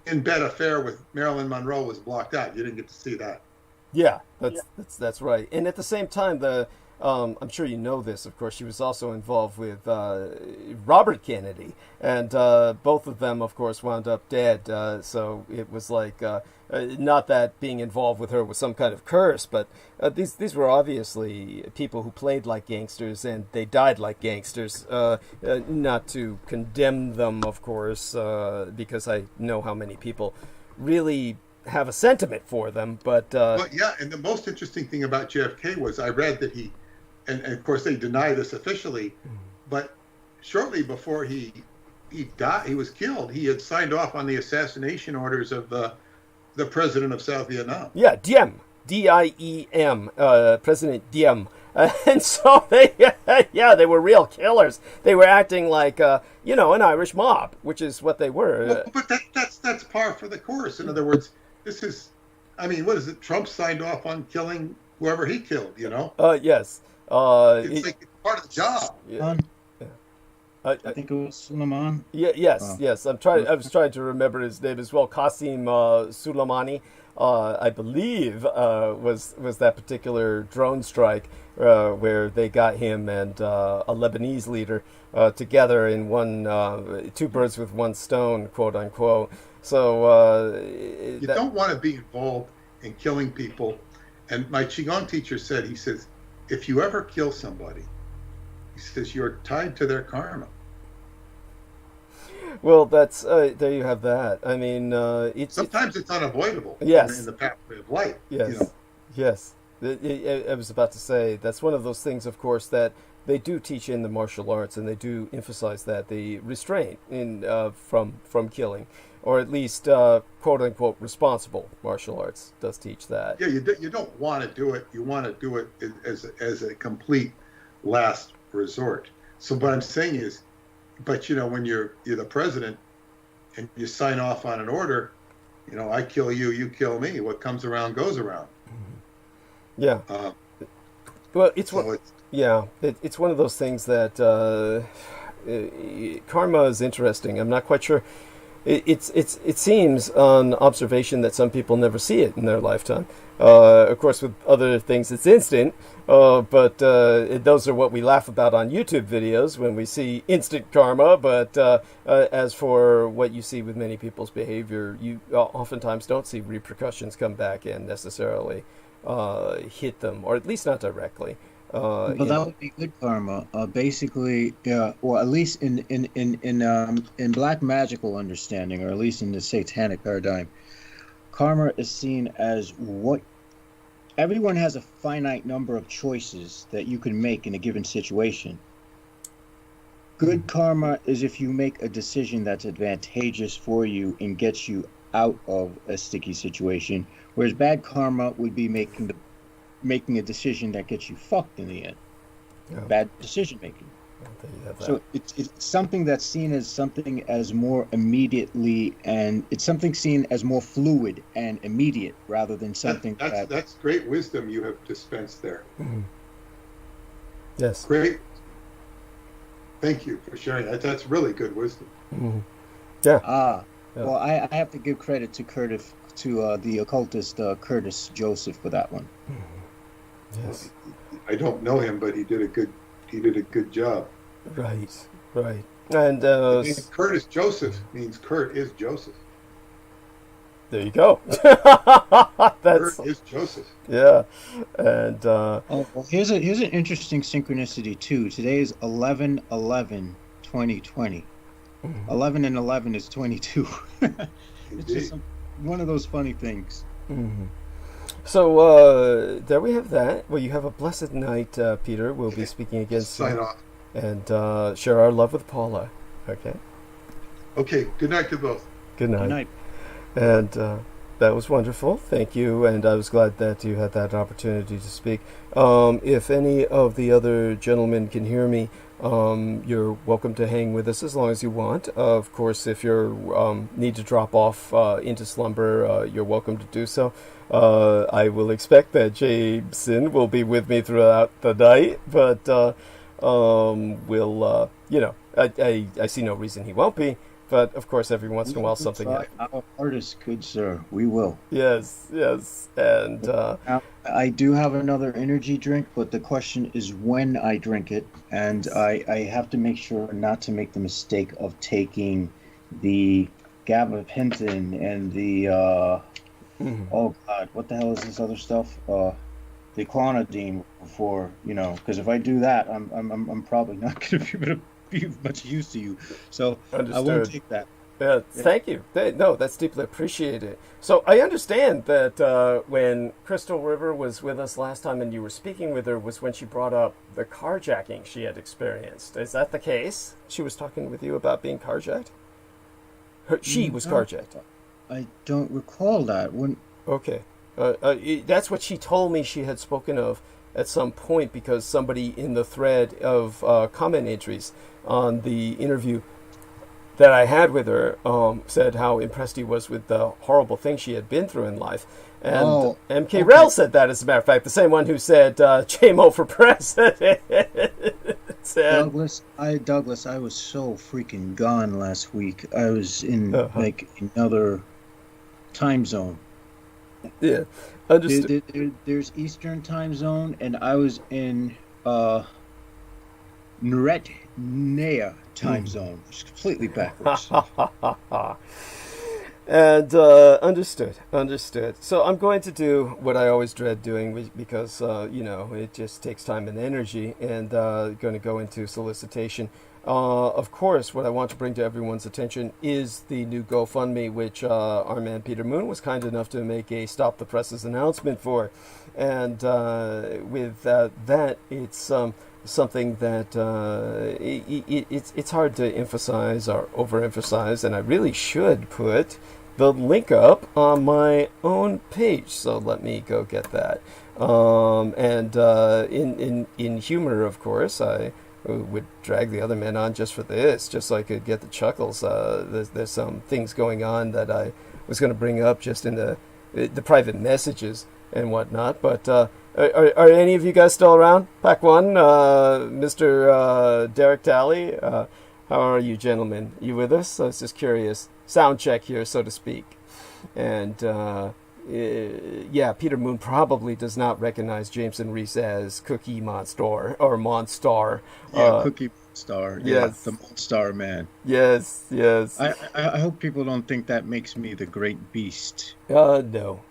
in-bed affair with Marilyn Monroe was blocked out. You didn't get to see that. Yeah, that's right. And at the same time, I'm sure you know this, of course, she was also involved with Robert Kennedy, and both of them, of course, wound up dead. So it was like, not that being involved with her was some kind of curse, but these were obviously people who played like gangsters, and they died like gangsters. Not to condemn them, of course, because I know how many people really have a sentiment for them, but yeah, and the most interesting thing about JFK was I read that he, and of course they deny this officially, but shortly before he died, he was killed, he had signed off on the assassination orders of the president of South Vietnam. Yeah, Diem, Diem, President Diem. And so they were real killers. They were acting like, an Irish mob, which is what they were. Well, but that's par for the course. In other words, this is, I mean, what is it? Trump signed off on killing whoever he killed, you know? Yes. It's like it's part of the job. Yeah. I think it was Suleiman. Yeah, yes, Oh. yes. I was trying to remember his name as well. Qasim Soleimani, I believe, was that particular drone strike where they got him and a Lebanese leader together in two birds with one stone, quote unquote. So you don't want to be involved in killing people. And my Qigong teacher said, he says, if you ever kill somebody, he says, you're tied to their karma. Well, that's there you have that. I mean, sometimes it's unavoidable. Yes. In the pathway of light. Yes. You know. Yes. I was about to say that's one of those things, of course, that they do teach in the martial arts, and they do emphasize that the restraint in from killing, or at least quote unquote responsible martial arts does teach that. Yeah, you don't want to do it. You want to do it as a complete last resort. So what I'm saying is, but when you're the president and you sign off on an order, I kill you, you kill me. What comes around goes around. Yeah. Well, it's one of those things that karma is interesting. I'm not quite sure. It seems on observation that some people never see it in their lifetime. Of course, with other things, it's instant. But those are what we laugh about on YouTube videos when we see instant karma. But as for what you see with many people's behavior, you oftentimes don't see repercussions come back and necessarily hit them, or at least not directly. But that would be good karma. Basically, or at least in black magical understanding, or at least in the satanic paradigm, karma is seen as what everyone has a finite number of choices that you can make in a given situation. Good karma is if you make a decision that's advantageous for you and gets you out of a sticky situation, whereas bad karma would be making a decision that gets you fucked in the end. Yeah. Bad decision making. So it's something that's seen as something as more immediately, and it's something seen as more fluid and immediate rather than something that's great wisdom you have dispensed there. Mm-hmm. Yes. Great. Thank you for sharing that. That's really good wisdom. Mm-hmm. Yeah. Yeah. Well, I have to give credit to the occultist Curtis Joseph for that one. Mm-hmm. Yes. I don't know him, but he did a good job. Right. And Curtis Joseph means Kurt is Joseph. There you go. Kurt is Joseph. Yeah. And well, here's an interesting synchronicity too. Today is 11/11/2020. 11 and 11 is 22. It's just one of those funny things. Mm-hmm. So there we have that. Well, you have a blessed night, Peter. We'll be speaking again soon. Sign off. And share our love with Paula. Okay. Okay. Good night to both. Good night. Good night. And that was wonderful. Thank you. And I was glad that you had that opportunity to speak. If any of the other gentlemen can hear me, you're welcome to hang with us as long as you want. Of course, if you need to drop off into slumber, you're welcome to do so. I will expect that Jameson will be with me throughout the night, but I see no reason he won't be. But of course, every once in a while, something happens. Our artists, good sir, we will. Yes, and I do have another energy drink, but the question is when I drink it, and I have to make sure not to make the mistake of taking the gabapentin and the oh god, what the hell is this other stuff? The clonidine before, because if I do that, I'm probably not going to be able to be of much use to you. So understood. I won't take that. Yeah, thank you. No, that's deeply appreciated. So I understand that when Crystal River was with us last time and you were speaking with her was when she brought up the carjacking she had experienced. Is that the case? She was talking with you about being carjacked? She was carjacked. I don't recall that. Okay. That's what she told me she had spoken of at some point, because somebody in the thread of comment entries on the interview that I had with her said how impressed he was with the horrible things she had been through in life. And MK Rel said that, as a matter of fact, the same one who said JMO for president. Sad. Douglas, I was so freaking gone last week. I was in Uh-huh. like another time zone. Yeah, understood. There's Eastern time zone, and I was in Nuret Nea time zone, which is completely backwards. And understood. So I'm going to do what I always dread doing because it just takes time and energy, and going to go into solicitation. Of course, what I want to bring to everyone's attention is the new GoFundMe, which our man Peter Moon was kind enough to make a Stop the Presses announcement for, and with that, it's something that it's hard to emphasize or overemphasize, and I really should put the link up on my own page. So let me go get that. And in humor, of course, I would drag the other men on just for this, just so I could get the chuckles. There's some things going on that I was going to bring up just in the private messages and whatnot. But are any of you guys still around? Pack one, Mr. Derek Talley. How are you, gentlemen? You with us? I was just curious. Sound check here, so to speak. And yeah, Peter Moon probably does not recognize Jameson Reese as Cookie Monster or Monstar. Yeah, Cookie Monster. Yeah, yes. the Monstar man. Yes. I hope people don't think that makes me the great beast. No.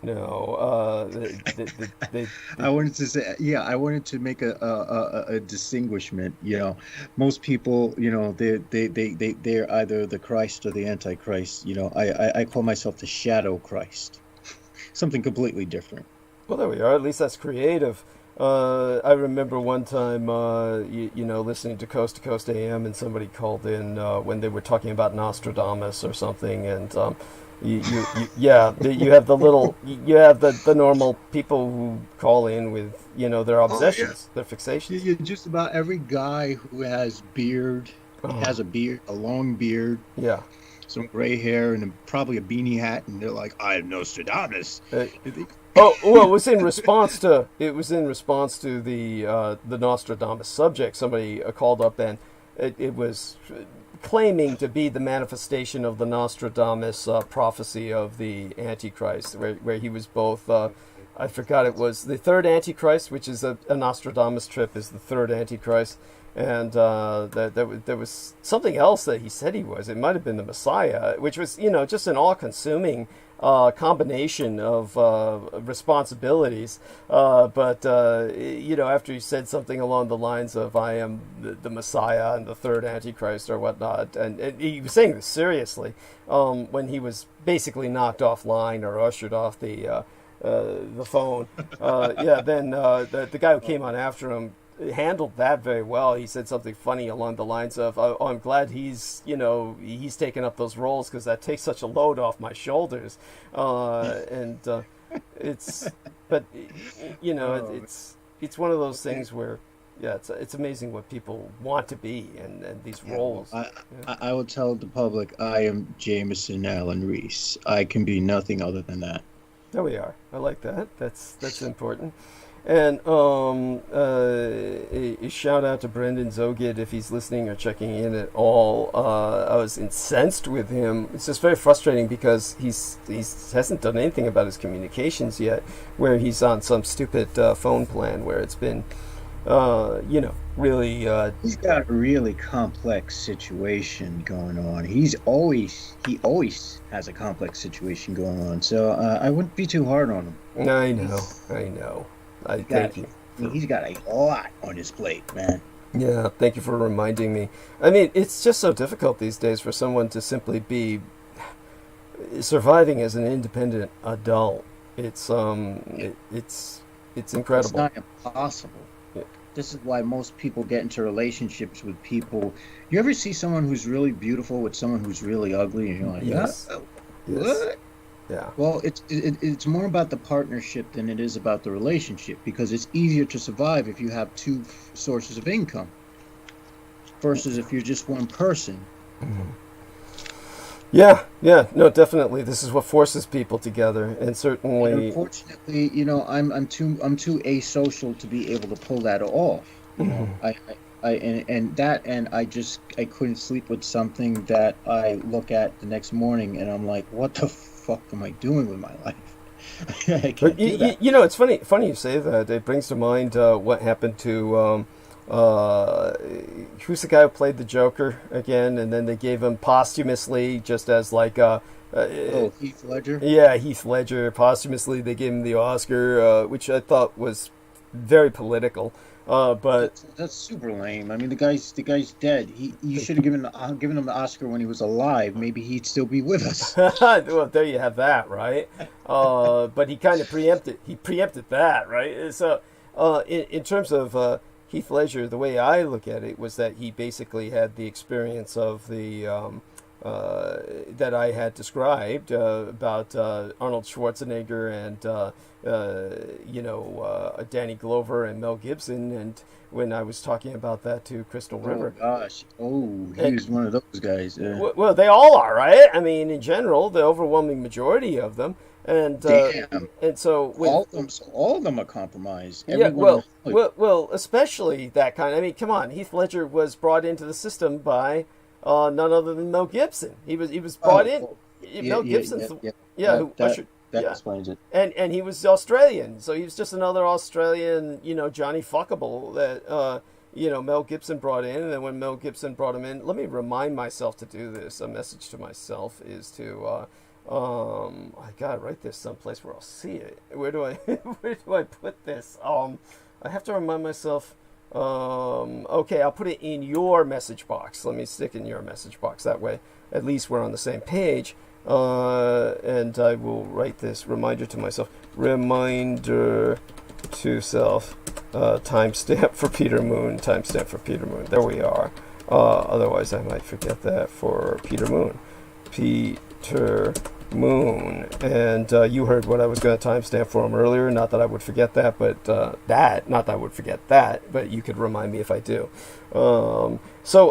I wanted to say, yeah, I wanted to make a distinguishment. Most people, they're either the Christ or the Antichrist. I call myself the Shadow Christ. Something completely different. Well, there we are. At least that's creative. I remember one time, listening to Coast AM, and somebody called in when they were talking about Nostradamus or something, and you have the normal people who call in with their obsessions, their fixations. Just about every guy who has beard, has a beard, a long beard. Yeah. Some gray hair and probably a beanie hat, and they're like, "I am Nostradamus." Well, it was in response to the Nostradamus subject. Somebody called up, and it was claiming to be the manifestation of the Nostradamus prophecy of the Antichrist, where he was both. I forgot, it was the third Antichrist, which is a Nostradamus trip, is the third Antichrist. And there was something else that he said he was. It might have been the Messiah, which was, just an all-consuming combination of responsibilities. But after he said something along the lines of, I am the Messiah and the third Antichrist or whatnot, and he was saying this seriously, when he was basically knocked offline or ushered off the phone. Then the guy who came on after him handled that very well. He said something funny along the lines of, "Oh, I'm glad he's taken up those roles, because that takes such a load off my shoulders." It's one of those things where, it's amazing what people want to be and these roles. I will tell the public, I am Jameson Allen Reese. I can be nothing other than that. There we are. I like that. That's important. And a shout out to Brendan Zogid if he's listening or checking in at all. I was incensed with him. It's just very frustrating because he hasn't done anything about his communications yet, where he's on some stupid phone plan where it's been, really. He's got a really complex situation going on. He always has a complex situation going on. So I wouldn't be too hard on him. I know. Thank you. He's got a lot on his plate, man. Yeah, thank you for reminding me. I mean, it's just so difficult these days for someone to simply be surviving as an independent adult. It's incredible. It's not impossible. Yeah. This is why most people get into relationships with people. You ever see someone who's really beautiful with someone who's really ugly, and you're like, yes. What? Yeah. Well, it's more about the partnership than it is about the relationship, because it's easier to survive if you have two sources of income versus if you're just one person. Mm-hmm. Yeah, no, definitely. This is what forces people together, and certainly. And unfortunately, I'm too asocial to be able to pull that off. Mm-hmm. And I couldn't sleep with something that I look at the next morning, and I'm like, what the fuck am I doing with my life? I But can't do that. it's funny. Funny you say that. It brings to mind what happened to who's the guy who played the Joker again, and then they gave him posthumously, just as like Oh, Heath Ledger. yeah, Heath Ledger. Posthumously, they gave him the Oscar, which I thought was very political. But That's super lame. I mean, the guy's dead. You should have given him the Oscar when he was alive. Maybe he'd still be with us. well, there you have that, right? But he kind of preempted. He preempted that, right? So, in terms of Heath Ledger, the way I look at it was that he basically had the experience of the that I had described about Arnold Schwarzenegger and Danny Glover and Mel Gibson, and when I was talking about that to Crystal River. Oh gosh. Oh, he was one of those guys. Well, they all are, right? I mean, in general, the overwhelming majority of them, and Damn. and so All of them are compromised. yeah, Everyone. especially that kind. I mean, come on, Heath Ledger was brought into the system by none other than Mel Gibson. He was brought in. Mel Gibson's who ushered. That Yeah, explains it. and he was Australian, so he was just another Australian, Johnny Fuckable that Mel Gibson brought in. And then when Mel Gibson brought him in, let me remind myself to do this. A message to myself is to I gotta write this someplace where I'll see it. Where do I where do I put this? I have to remind myself. Okay, I'll put it in your message box. Let me stick in your message box. That way, at least we're on the same page. And I will write this reminder to myself. Reminder to self. Timestamp for Peter Moon. Timestamp for Peter Moon. There we are. Otherwise, I might forget that for Peter Moon. Peter Moon. And you heard what I was going to timestamp for him earlier. Not that I would forget that, but not that I would forget that, but you could remind me if I do. So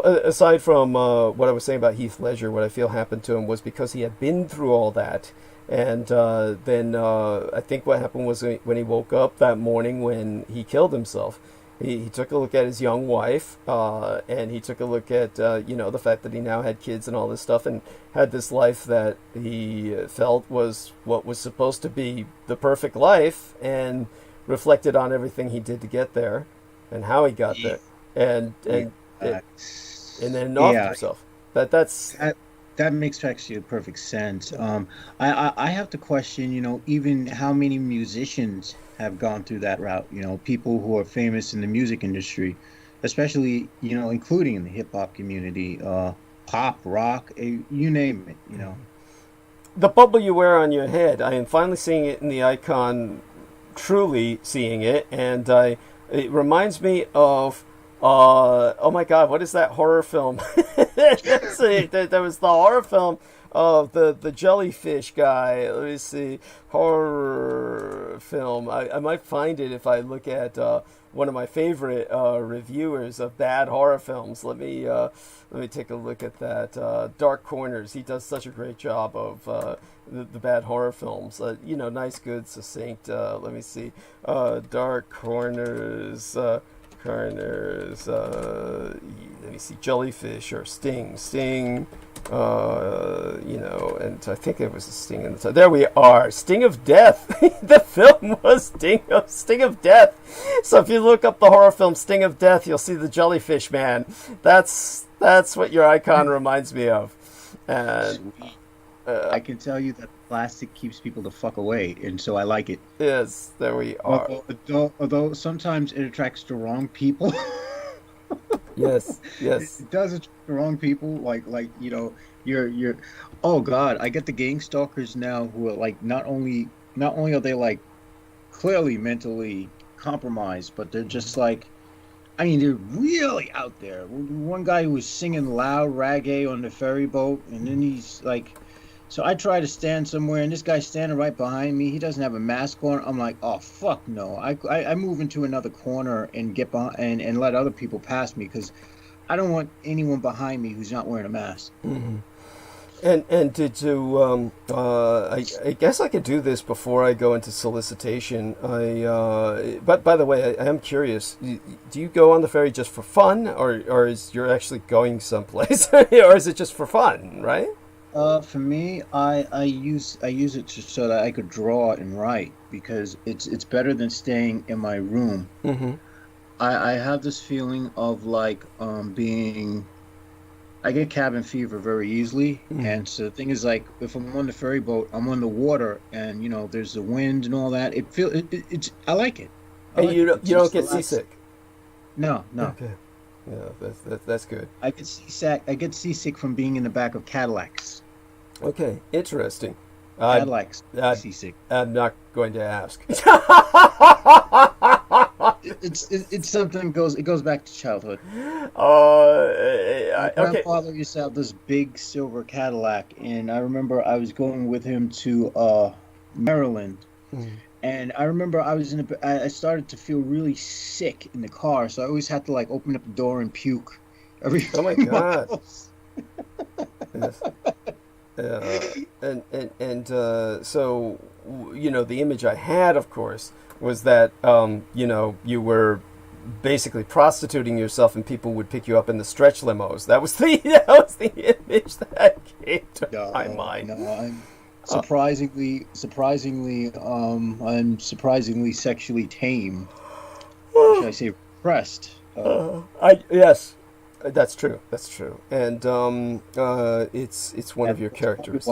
aside from what I was saying about Heath Ledger, what I feel happened to him was because he had been through all that. And then I think what happened was when he woke up that morning when he killed himself, he took a look at his young wife, and he took a look at the fact that he now had kids and all this stuff, and had this life that he felt was what was supposed to be the perfect life, and reflected on everything he did to get there, and how he got there, and then offed himself. That makes actually perfect sense. I have to question, even how many musicians have gone through that route. People who are famous in the music industry, especially, including in the hip hop community, pop, rock, you name it. The bubble you wear on your head, I am finally seeing it in the icon, truly seeing it, and it reminds me of oh my God, what is that horror film? There was the horror film of the jellyfish guy. Let me see, horror film. I might find it if I look at one of my favorite reviewers of bad horror films. Let me take a look at that. Dark Corners. He does such a great job of the bad horror films. Nice, good, succinct. Let me see. Dark Corners. Let me see, jellyfish or sting, and I think it was a sting in the time. There we are, Sting of Death. The film was Sting of Death. So if you look up the horror film Sting of Death, you'll see the jellyfish man. That's what your icon reminds me of. And I can tell you that plastic keeps people the fuck away, and so I like it. Yes, there we are. Although sometimes it attracts the wrong people. Yes. It does attract the wrong people. Like you're. Oh God, I get the gang stalkers now who are like not only are they like clearly mentally compromised, but they're just like, I mean, they're really out there. One guy who was singing loud reggae on the ferry boat, and then he's like. So I try to stand somewhere, and this guy's standing right behind me. He doesn't have a mask on. I'm like, oh fuck no! I move into another corner and get behind and let other people pass me because I don't want anyone behind me who's not wearing a mask. Mm-hmm. And did you? I guess I could do this before I go into solicitation. But by the way, I am curious. Do you go on the ferry just for fun, or is you're actually going someplace, or is it just for fun? Right? For me, I use it just so that I could draw and write because it's better than staying in my room. Mm-hmm. I have this feeling of like being. I get cabin fever very easily, and so the thing is, like, if I'm on the ferry boat, I'm on the water, and there's the wind and all that. It's I like it. And you don't get seasick. No. Okay. Yeah, that's good. I get seasick from being in the back of Cadillacs. Okay, interesting. Cadillacs, seasick. I'm not going to ask. It's something it goes back to childhood. My Okay. grandfather used to have this big silver Cadillac, and I remember I was going with him to Maryland, and I remember I started to feel really sick in the car, so I always had to like open up the door and puke every Oh my few God. miles. Yes. So the image I had, of course, was that you were basically prostituting yourself, and people would pick you up in the stretch limos. That was the image that came to my mind. No, I'm I'm surprisingly sexually tame. Should I say repressed? Yes. That's true. And it's one of your characters.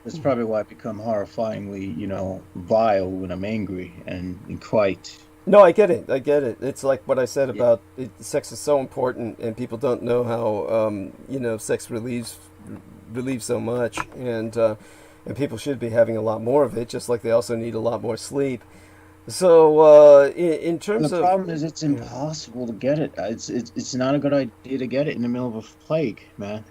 That's probably why I become horrifyingly, vile when I'm angry and quite. No, I get it. It's like what I said about sex is so important, and people don't know how sex relieves so much, and people should be having a lot more of it, just like they also need a lot more sleep. So, in terms of the problem is it's impossible to get it. It's not a good idea to get it in the middle of a plague, man.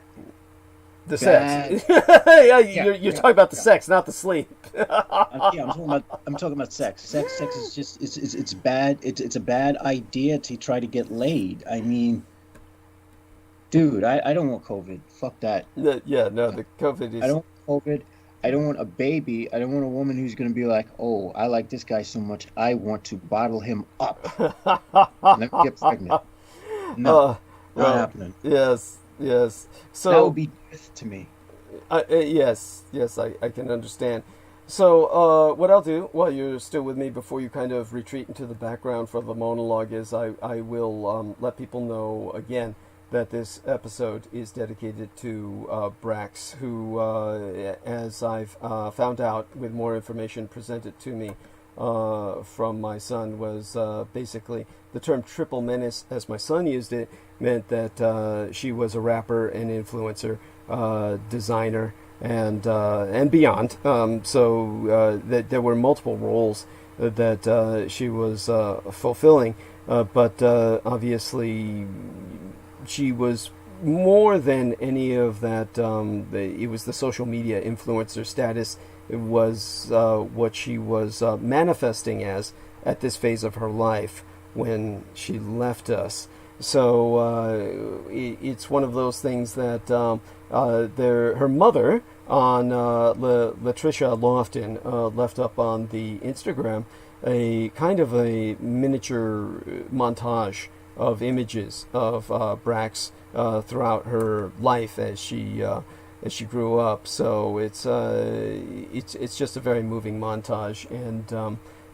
The sex. You're talking about the sex, not the sleep. I'm talking about sex. Sex is just it's bad. It's a bad idea to try to get laid. I mean, dude, I don't want COVID. Fuck that. The COVID is. I don't want COVID. I don't want a baby. I don't want a woman who's going to be like, oh, I like this guy so much, I want to bottle him up and then get pregnant. No, not happening. Yes. So that would be death to me. Yes, I can understand. So what I'll do while you're still with me before you kind of retreat into the background for the monologue is I will let people know again that this episode is dedicated to Brax, who, as I've found out with more information presented to me from my son, was basically the term triple menace, as my son used it, meant that she was a rapper and influencer, designer, and beyond. So that there were multiple roles that she was fulfilling, but obviously she was more than any of that. It was the social media influencer status. It was what she was manifesting as at this phase of her life when she left us. So it's one of those things that her mother on Latricia Lofton left up on the Instagram a kind of a miniature montage of images of Brax throughout her life as she grew up. So it's just a very moving montage, and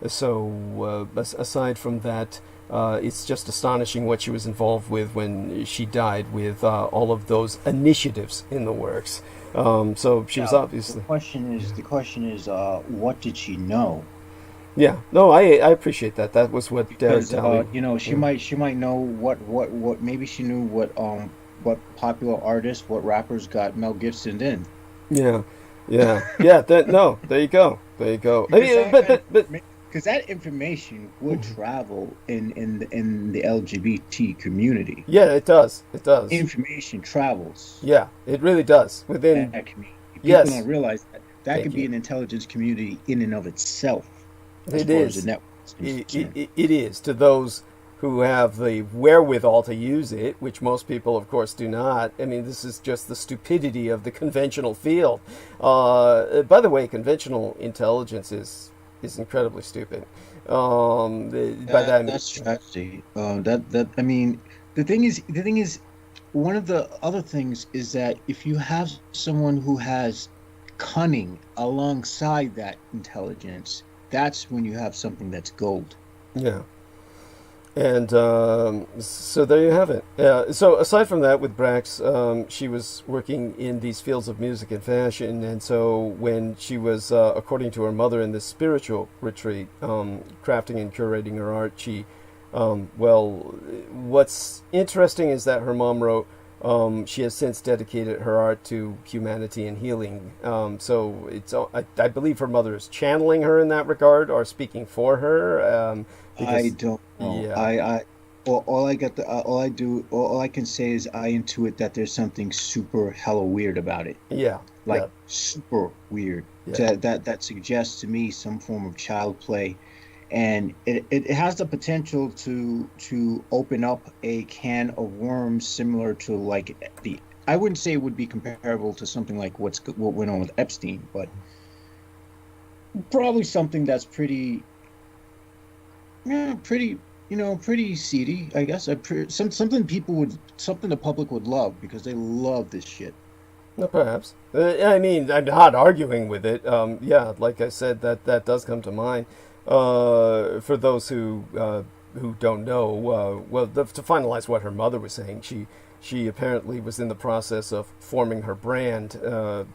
aside from that, it's just astonishing what she was involved with when she died, with all of those initiatives in the works. So she was obviously. The question is, what did she know? Yeah, no, I appreciate that. That was what because she might know what maybe she knew what popular artists, what rappers got Mel Gibson in. Yeah. There you go. Because that information would travel in the LGBT community. Yeah, it does. Information travels. Yeah, it really does within that community. People don't realize that could be an intelligence community in and of itself. It is. It is to those who have the wherewithal to use it, which most people, of course, do not. I mean, this is just the stupidity of the conventional field. By the way, conventional intelligence is incredibly stupid. That's tragedy. I mean, the thing is, one of the other things is that if you have someone who has cunning alongside that intelligence, that's when you have something that's gold. Yeah. And so there you have it. So aside from that, with Brax, she was working in these fields of music and fashion. And so when she was, according to her mother, in this spiritual retreat, crafting and curating her art, she, what's interesting is that her mom wrote, she has since dedicated her art to humanity and healing. So it's, I believe her mother is channeling her in that regard, or speaking for her. I don't know. Yeah. All I can say is I intuit that there's something super hella weird about it. Yeah. Like super weird. Yeah. That suggests to me some form of child play, and it has the potential to open up a can of worms similar to like I wouldn't say it would be comparable to something like what went on with Epstein, but probably something that's pretty seedy, I guess. Something the public would love because they love this shit. No, perhaps. I mean, I'm not arguing with it. Yeah, like I said, that does come to mind. For those who don't know, to finalize what her mother was saying, she apparently was in the process of forming her brand,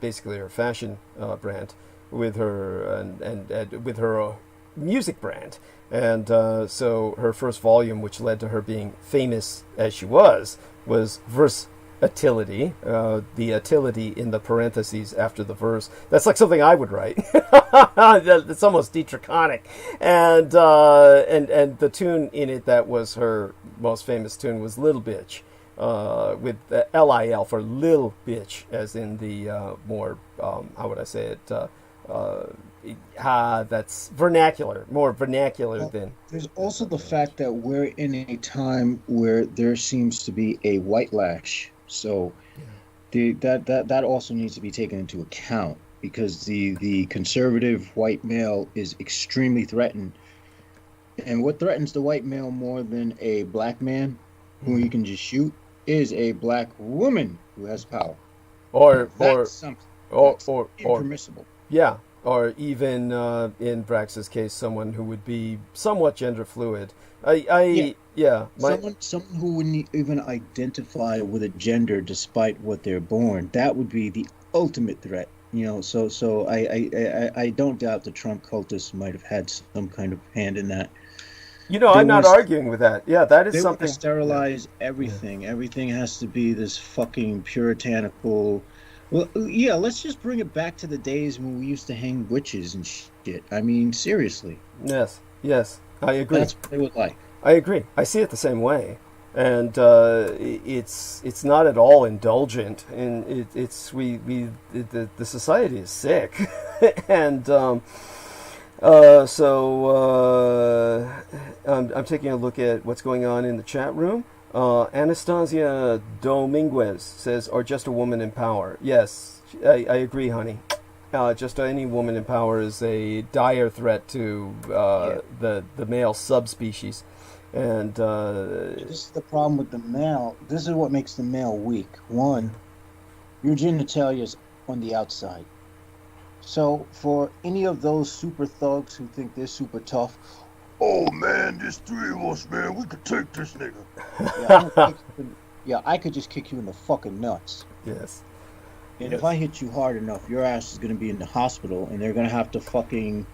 basically her fashion brand, with her and with her music brand. And so her first volume, which led to her being famous as she was versatility, the atility in the parentheses after the verse. That's like something I would write. It's almost Dietrichonic. And the tune in it that was her most famous tune was Little Bitch, with Lil for Lil Bitch, as in the more, how would I say it, that's vernacular, more vernacular than. There's also the fact that we're in a time where there seems to be a white lash, so that also needs to be taken into account, because the conservative white male is extremely threatened, and what threatens the white male more than a black man who you can just shoot is a black woman who has power, or impermissible. Yeah. Or even in Brax's case, someone who would be somewhat gender fluid. Someone who wouldn't even identify with a gender despite what they're born. That would be the ultimate threat. So I don't doubt the Trump cultists might have had some kind of hand in that. I'm not arguing with that. Yeah, that is they something. They sterilize everything. Yeah. Everything has to be this fucking puritanical. Well, yeah, let's just bring it back to the days when we used to hang witches and shit. I mean, seriously. Yes, I agree. That's what they would like. I agree. I see it the same way, and it's not at all indulgent, and the society is sick, and I'm taking a look at what's going on in the chat room. Anastasia Dominguez says, or just a woman in power. Yes, I agree, honey. Just any woman in power is a dire threat to the male subspecies. And this is the problem with the male. This is what makes the male weak. One, your genitalia is on the outside. So for any of those super thugs who think they're super tough, oh man, there's three of us, man. We could take this nigga. I could just kick you in the fucking nuts. Yes. And if I hit you hard enough, your ass is gonna be in the hospital, and they're gonna have to fucking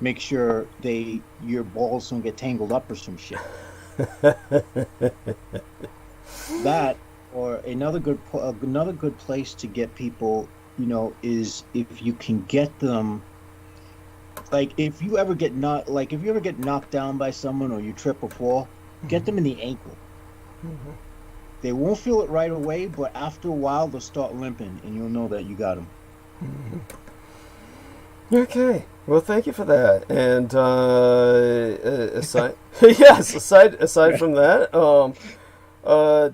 make sure your balls don't get tangled up or some shit. That, or another good place to get people, is if you can get them. Like if you ever get knocked down by someone, or you trip or fall, get them in the ankle. Mm-hmm. They won't feel it right away, but after a while they'll start limping, and you'll know that you got them. Mm-hmm. Okay. Well, thank you for that. And aside, yes, aside from that,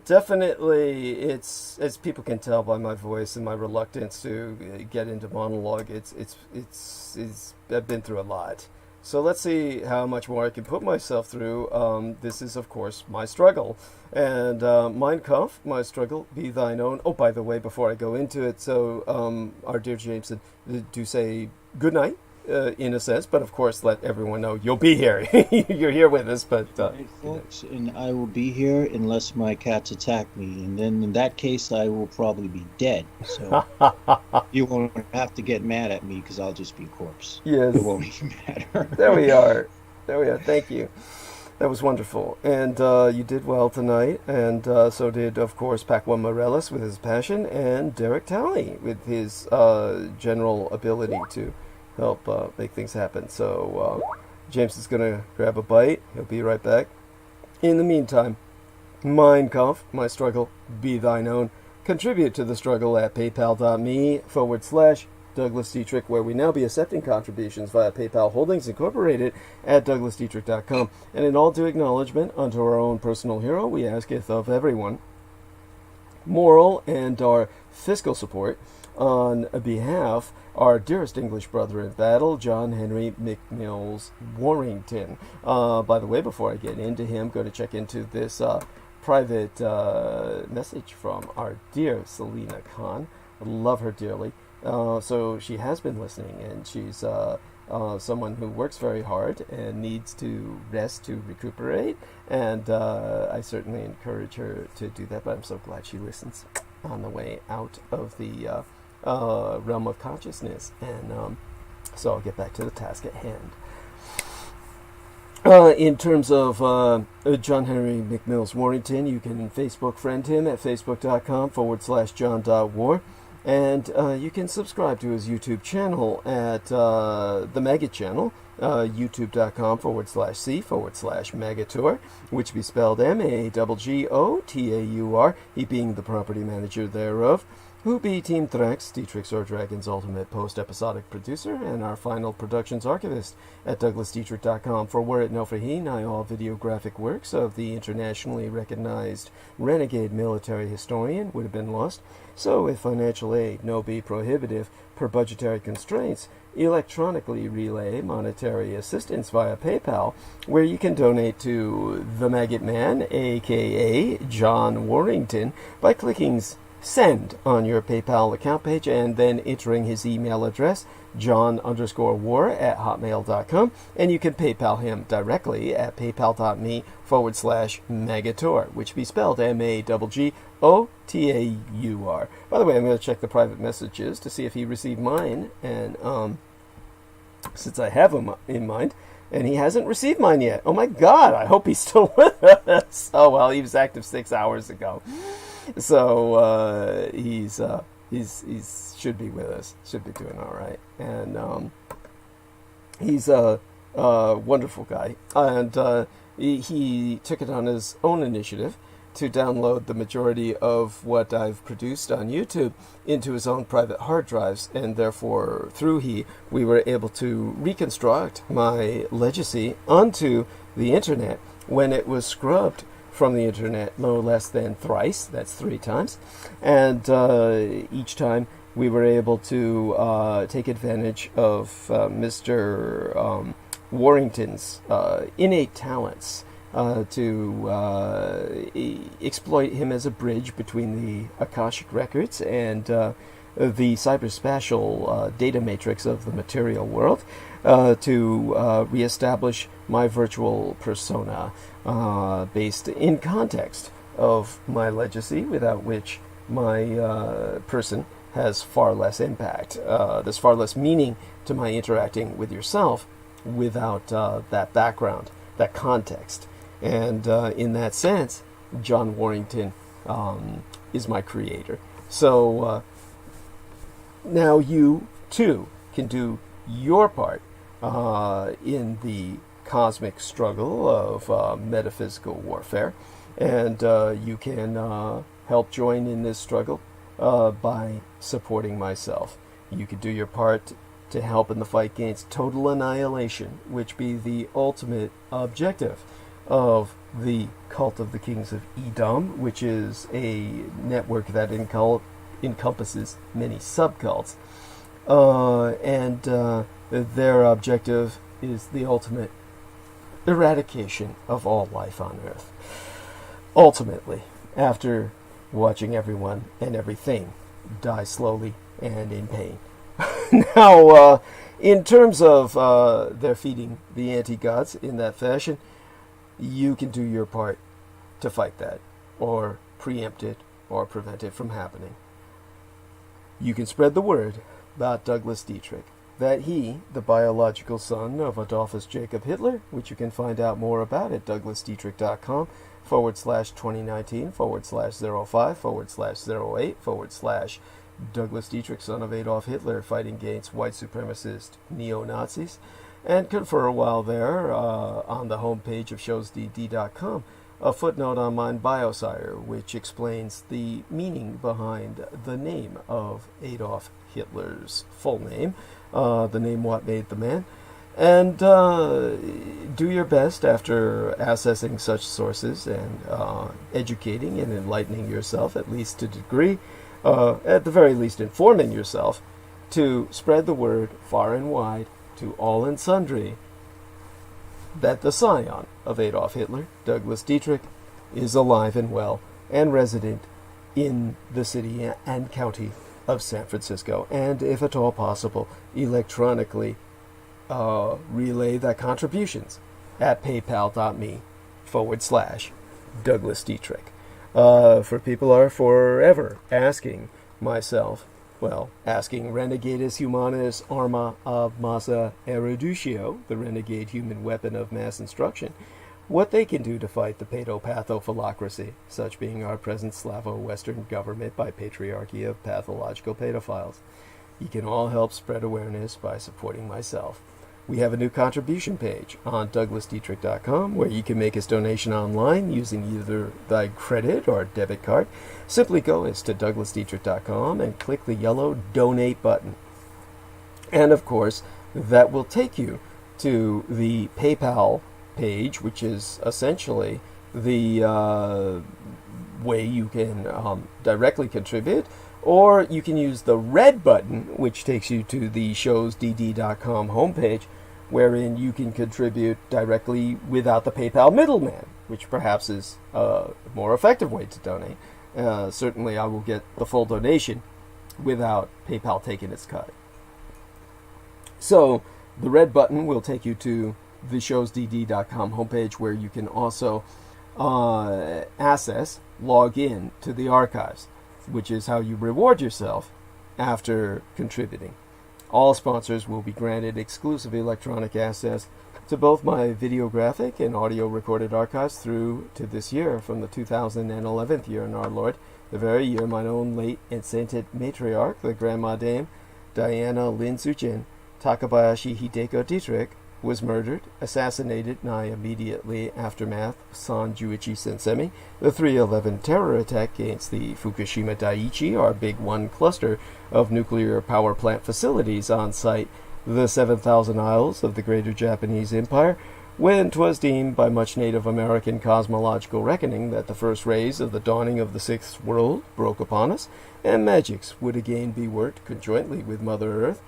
definitely, it's as people can tell by my voice and my reluctance to get into monologue. It's I've been through a lot. So let's see how much more I can put myself through. This is, of course, my struggle. And Mein Kampf, my struggle, be thine own. Oh, by the way, before I go into it, so our dear Jameson, do say good night, in a sense, but of course let everyone know you'll be here. You're here with us, but... Hey, folks, and I will be here unless my cats attack me, and then in that case, I will probably be dead. So you won't have to get mad at me because I'll just be a corpse. Yes. It won't even matter. There we are. There we are. Thank you. That was wonderful. And you did well tonight. And so did, of course, Pac-1 Morellis with his passion and Derek Talley with his general ability to help make things happen. So James is going to grab a bite. He'll be right back. In the meantime, Mein Kampf, my struggle, be thine own. Contribute to the struggle at paypal.me/Douglas Dietrich, where we now be accepting contributions via PayPal Holdings Incorporated at douglasdietrich.com. And in all due acknowledgement unto our own personal hero, we asketh of everyone moral and our fiscal support on behalf our dearest English brother in battle, John Henry McMills Warrington. By the way, before I get into him, go to check into this private message from our dear Selena Khan. I love her dearly. So she has been listening, and she's someone who works very hard and needs to rest to recuperate. And I certainly encourage her to do that, but I'm so glad she listens on the way out of the realm of consciousness. And so I'll get back to the task at hand. In terms of John Henry McMills Warrington, you can Facebook friend him at facebook.com/John.War. And you can subscribe to his YouTube channel at the Maggot channel, youtube.com/C/Magator, which be spelled MAGGOTAUR, he being the property manager thereof. Who be Team Thrax, Dietrich's or Dragon's ultimate post-episodic producer, and our final productions archivist at douglasdietrich.com. For were it no for he, nigh all videographic works of the internationally recognized renegade military historian would have been lost. So, if financial aid no be prohibitive per budgetary constraints, electronically relay monetary assistance via PayPal, where you can donate to the Maggot Man, aka John Warrington, by clicking send on your PayPal account page and then entering his email address, john_war@hotmail.com, and you can PayPal him directly at paypal.me/Magator, which be spelled MAGGOTAUR. By the way, I'm going to check the private messages to see if he received mine, and since I have him in mind, and he hasn't received mine yet. Oh my God, I hope he's still with us. Oh well, he was active 6 hours ago. So he's should be with us. Should be doing all right, and he's a wonderful guy. And he took it on his own initiative to download the majority of what I've produced on YouTube into his own private hard drives, and therefore we were able to reconstruct my legacy onto the internet when it was scrubbed from the internet no less than thrice. That's 3 times. And each time we were able to take advantage of Mr. Warrington's innate talents to exploit him as a bridge between the Akashic records and the cyberspatial data matrix of the material world, to reestablish my virtual persona based in context of my legacy, without which my person has far less impact. There's far less meaning to my interacting with yourself without that background, that context. And in that sense, John Warrington is my creator. So now you, too, can do your part in the cosmic struggle of metaphysical warfare. And you can help join in this struggle by supporting myself. You can do your part to help in the fight against total annihilation, which be the ultimate objective of the Cult of the Kings of Edom, which is a network that encompasses many subcults. And their objective is the ultimate eradication of all life on Earth. Ultimately, after watching everyone and everything die slowly and in pain. Now, in terms of their feeding the anti-gods in that fashion, you can do your part to fight that, or preempt it, or prevent it from happening. You can spread the word about Douglas Dietrich, that he, the biological son of Adolphus Jacob Hitler, which you can find out more about at douglasdietrich.com/2019/05/08/ Douglas Dietrich, son of Adolf Hitler, fighting against white supremacist neo-Nazis, and confer while there on the homepage of showsdd.com a footnote on mine Biosire, which explains the meaning behind the name of Adolf Hitler's full name, the name What Made the Man, and do your best after accessing such sources and educating and enlightening yourself, at least to a degree, at the very least informing yourself, to spread the word far and wide to all and sundry that the scion of Adolf Hitler, Douglas Dietrich, is alive and well and resident in the city and county of San Francisco, and if at all possible, electronically relay the contributions at paypal.me/Douglas Dietrich. For people are forever asking myself, asking Renegatus Humanus Arma of Massa Eruditio, the renegade human weapon of mass instruction, what they can do to fight the pedopathophilocracy, such being our present Slavo-Western government by patriarchy of pathological pedophiles. You can all help spread awareness by supporting myself. We have a new contribution page on douglasdietrich.com where you can make us donation online using either thy credit or debit card. Simply go to douglasdietrich.com and click the yellow donate button. And of course, that will take you to the PayPal page, which is essentially the way you can directly contribute. Or you can use the red button, which takes you to the showsdd.com homepage, wherein you can contribute directly without the PayPal middleman, which perhaps is a more effective way to donate. Certainly I will get the full donation without PayPal taking its cut. So the red button will take you to the showsdd.com homepage, where you can also log in to the archives, which is how you reward yourself after contributing. All sponsors will be granted exclusive electronic access to both my videographic and audio recorded archives through to this year, from the 2011 year in our Lord, the very year mine own late and sainted matriarch, the Grandma Dame Diana Lin Tsuchin Takabayashi Hideko Dietrich, was murdered, assassinated, nigh immediately aftermath San Juichi Sensemi, the 3/11 terror attack against the Fukushima Daiichi, our Big One cluster of nuclear power plant facilities on site, the 7,000 Isles of the Greater Japanese Empire, when 'twas deemed by much Native American cosmological reckoning that the first rays of the dawning of the Sixth World broke upon us, and magics would again be worked conjointly with Mother Earth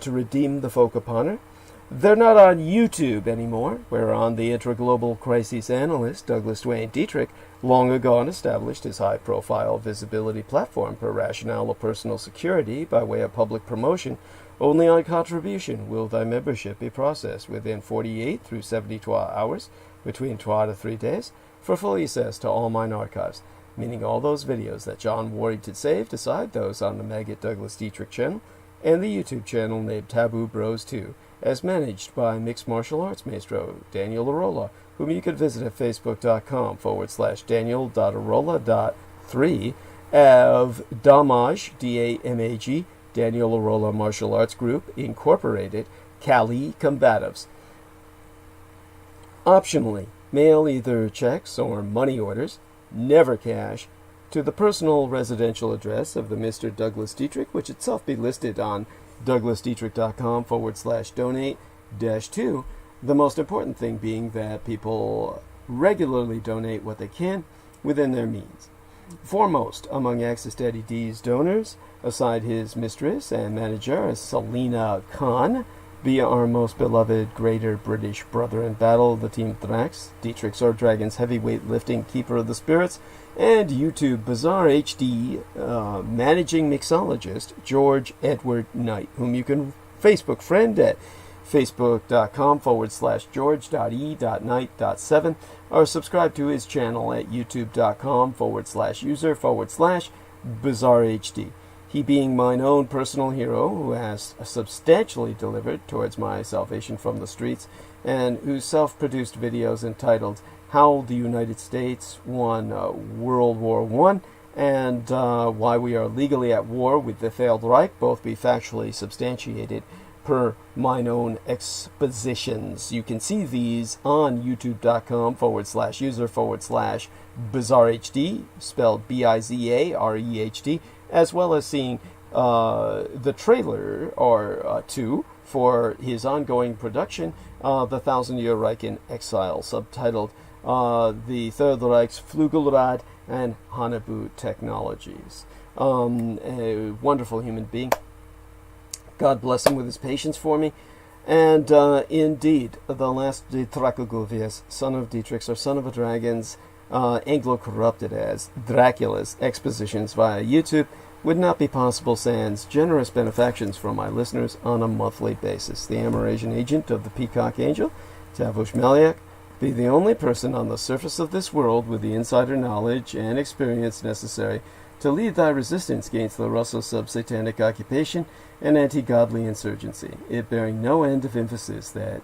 to redeem the folk upon her. They're not on YouTube anymore, whereon the intra-global crisis analyst Douglas Dwayne Dietrich long ago established his high-profile visibility platform for rationale of personal security by way of public promotion. Only on contribution will thy membership be processed within 48 through 72 hours, between 2 to 3 days, for full access to all mine archives, meaning all those videos that John Warrington saved, aside those on the Maggot Douglas Dietrich channel, and the YouTube channel named Taboo Bros 2, as managed by mixed martial arts maestro Daniel Arola, whom you can visit at facebook.com/daniel.arola.3 of Damage, D-A-M-A-G, Daniel Arola Martial Arts Group, Incorporated, Cali Combatives. Optionally, mail either checks or money orders, never cash, to the personal residential address of the Mr. Douglas Dietrich, which itself be listed on douglasdietrich.com/donate-2. The most important thing being that people regularly donate what they can within their means. Foremost among Access Daddy D's donors, aside his mistress and manager, Selena Khan, via our most beloved greater British brother in battle, the Team Thrax, Dietrich Sword Dragon's heavyweight lifting keeper of the spirits, and YouTube Bizarre HD managing mixologist, George Edward Knight, whom you can Facebook friend at facebook.com/george.e.knight.7 or subscribe to his channel at youtube.com/user/bizarrehd. He being mine own personal hero who has substantially delivered towards my salvation from the streets and whose self-produced videos entitled How the United States Won World War I and Why We Are Legally at War with the Failed Reich both be factually substantiated per mine own expositions. You can see these on youtube.com/user/bizarrehd, spelled BIZAREHD, as well as seeing the trailer or two for his ongoing production, The 1,000-Year Reich in Exile, subtitled The Third Reich's Flugelrad and Hanabu Technologies. A wonderful human being. God bless him with his patience for me. And indeed, the last Dietrich, son of Dietrich's or son of a dragon's, Anglo-corrupted as Dracula's expositions via YouTube would not be possible sans generous benefactions from my listeners on a monthly basis. The Amerasian agent of the Peacock Angel, Tavush Maliak, be the only person on the surface of this world with the insider knowledge and experience necessary to lead thy resistance against the Russo sub-satanic occupation and anti-godly insurgency, it bearing no end of emphasis that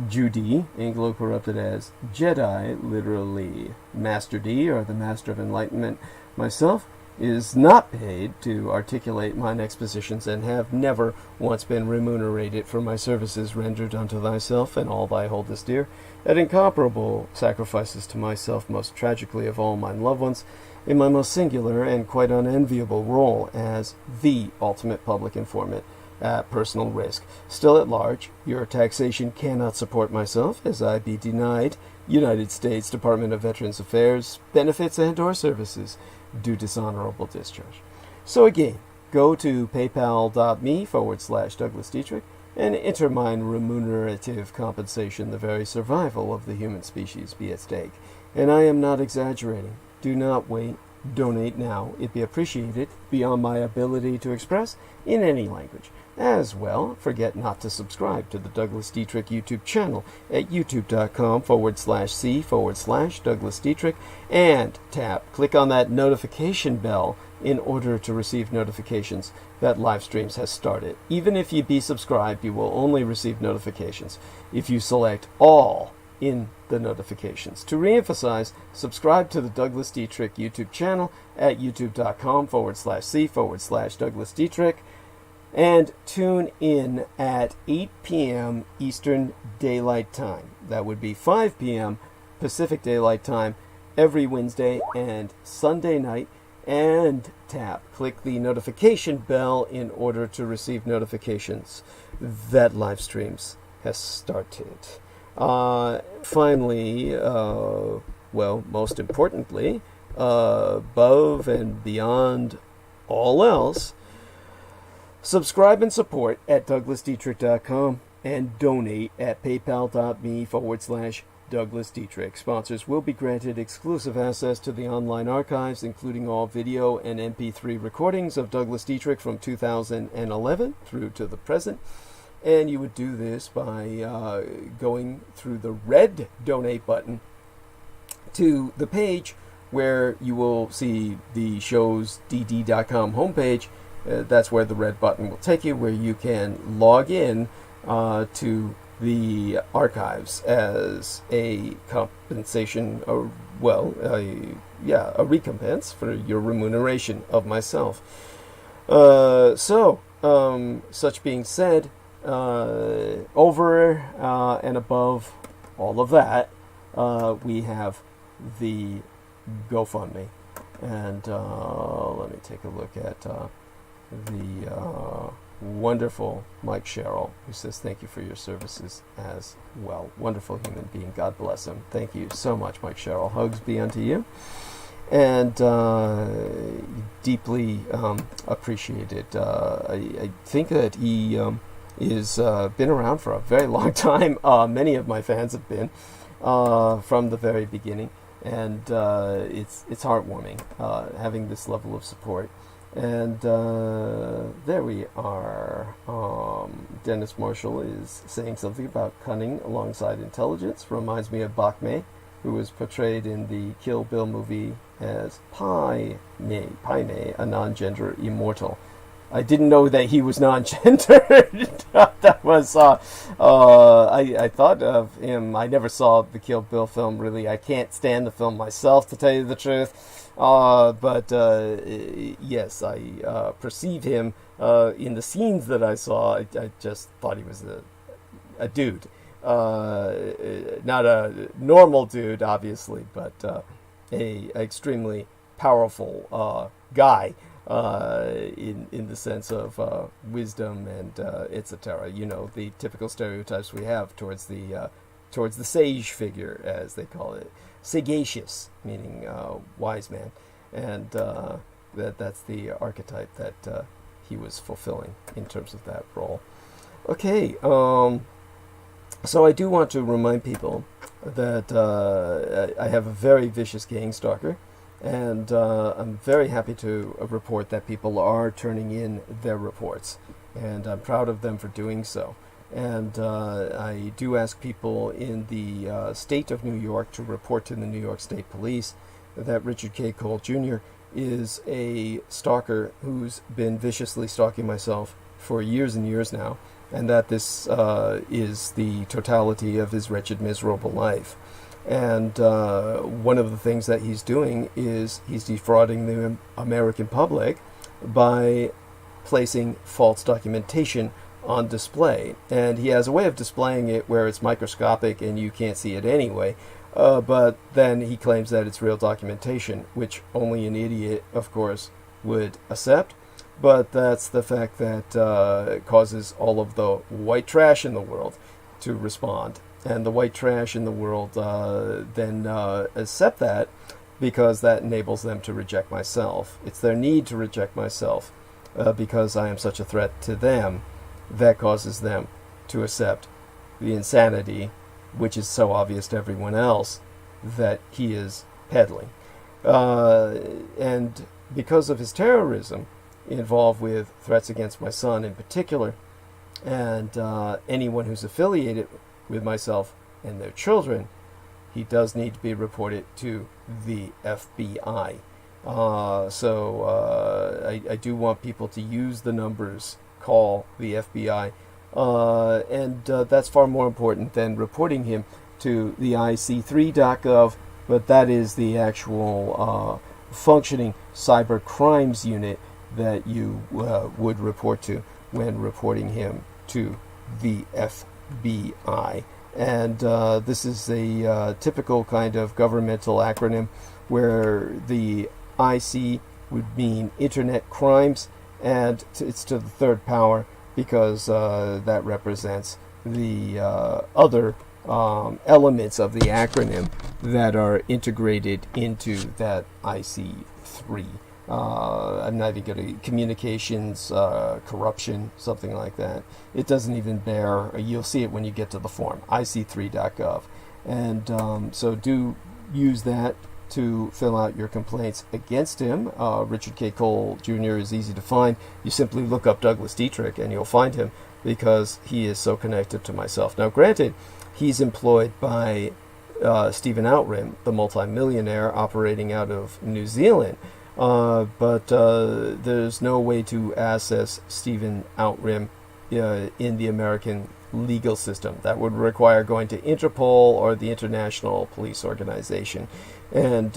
Judy, Anglo-corrupted as Jedi, literally Master D, or the Master of Enlightenment, myself, is not paid to articulate mine expositions and have never once been remunerated for my services rendered unto thyself and all thy holdest dear, at incomparable sacrifices to myself, most tragically of all mine loved ones, in my most singular and quite unenviable role as the ultimate public informant at personal risk. Still at large, your taxation cannot support myself, as I be denied United States Department of Veterans Affairs benefits and or services due dishonorable discharge. So again, go to paypal.me/Douglas Dietrich and enter mine remunerative compensation, the very survival of the human species be at stake. And I am not exaggerating. Do not wait. Donate now. It be appreciated beyond my ability to express in any language. As well, forget not to subscribe to the Douglas Dietrich YouTube channel at youtube.com/c/Douglas Dietrich and click on that notification bell in order to receive notifications that live streams has started. Even if you be subscribed, you will only receive notifications if you select all in the notifications. To reemphasize, subscribe to the Douglas Dietrich YouTube channel at youtube.com/c/Douglas Dietrich and tune in at 8 p.m. Eastern Daylight Time. That would be 5 p.m. Pacific Daylight Time every Wednesday and Sunday night, and click the notification bell in order to receive notifications that live streams has started. Finally, most importantly, above and beyond all else, subscribe and support at douglasdietrich.com and donate at paypal.me/Douglas Dietrich. Sponsors will be granted exclusive access to the online archives, including all video and MP3 recordings of Douglas Dietrich from 2011 through to the present. And you would do this by going through the red donate button to the page where you will see the show's dd.com homepage. That's where the red button will take you, where you can log in to the archives as a compensation, a recompense for your remuneration of myself. Such being said, over and above all of that, we have the GoFundMe. And let me take a look at the wonderful Mike Sherrill, who says thank you for your services as well. Wonderful human being. God bless him. Thank you so much, Mike Sherrill. Hugs be unto you. And deeply appreciated. I think that he is been around for a very long time. Many of my fans have been from the very beginning, and it's heartwarming having this level of support. And there we are. Dennis Marshall is saying something about cunning alongside intelligence. Reminds me of Bak Mei, who was portrayed in the Kill Bill movie as Pai Mei, a non-gender immortal. I didn't know that he was non-gendered. That was, I thought of him. I never saw the Kill Bill film, really. I can't stand the film myself, to tell you the truth. But yes, I perceive him in the scenes that I saw. I just thought he was a dude. Not a normal dude, obviously, but a extremely powerful guy. In the sense of wisdom and etc. You know, the typical stereotypes we have towards the sage figure, as they call it, sagacious, meaning wise man, and that's the archetype that he was fulfilling in terms of that role. Okay, so I do want to remind people that I have a very vicious gang stalker. And I'm very happy to report that people are turning in their reports, and I'm proud of them for doing so. And I do ask people in the state of New York to report to the New York State Police that Richard K. Cole Jr. is a stalker who's been viciously stalking myself for years and years now, and that this is the totality of his wretched, miserable life. And one of the things that he's doing is he's defrauding the American public by placing false documentation on display. And he has a way of displaying it where it's microscopic and you can't see it anyway. But then he claims that it's real documentation, which only an idiot, of course, would accept. But that's the fact that causes all of the white trash in the world to respond. And the white trash in the world then accept that, because that enables them to reject myself. It's their need to reject myself because I am such a threat to them that causes them to accept the insanity, which is so obvious to everyone else, that he is peddling. And because of his terrorism involved with threats against my son in particular, and anyone who's affiliated with myself and their children, he does need to be reported to the FBI. So I do want people to use the numbers, call the FBI, and that's far more important than reporting him to the IC3.gov, but that is the actual functioning cyber crimes unit that you would report to when reporting him to the FBI. And this is a typical kind of governmental acronym where the IC would mean Internet Crimes, and it's to the third power because that represents the other elements of the acronym that are integrated into that IC3. I'm not even going to communications, corruption, something like that. It doesn't even bear, you'll see it when you get to the form, ic3.gov. And so do use that to fill out your complaints against him. Richard K. Cole Jr. is easy to find. You simply look up Douglas Dietrich and you'll find him, because he is so connected to myself. Now granted, he's employed by Stephen Outram, the multimillionaire operating out of New Zealand. But there's no way to access Stephen Outram in the American legal system. That would require going to Interpol or the International Police Organization, and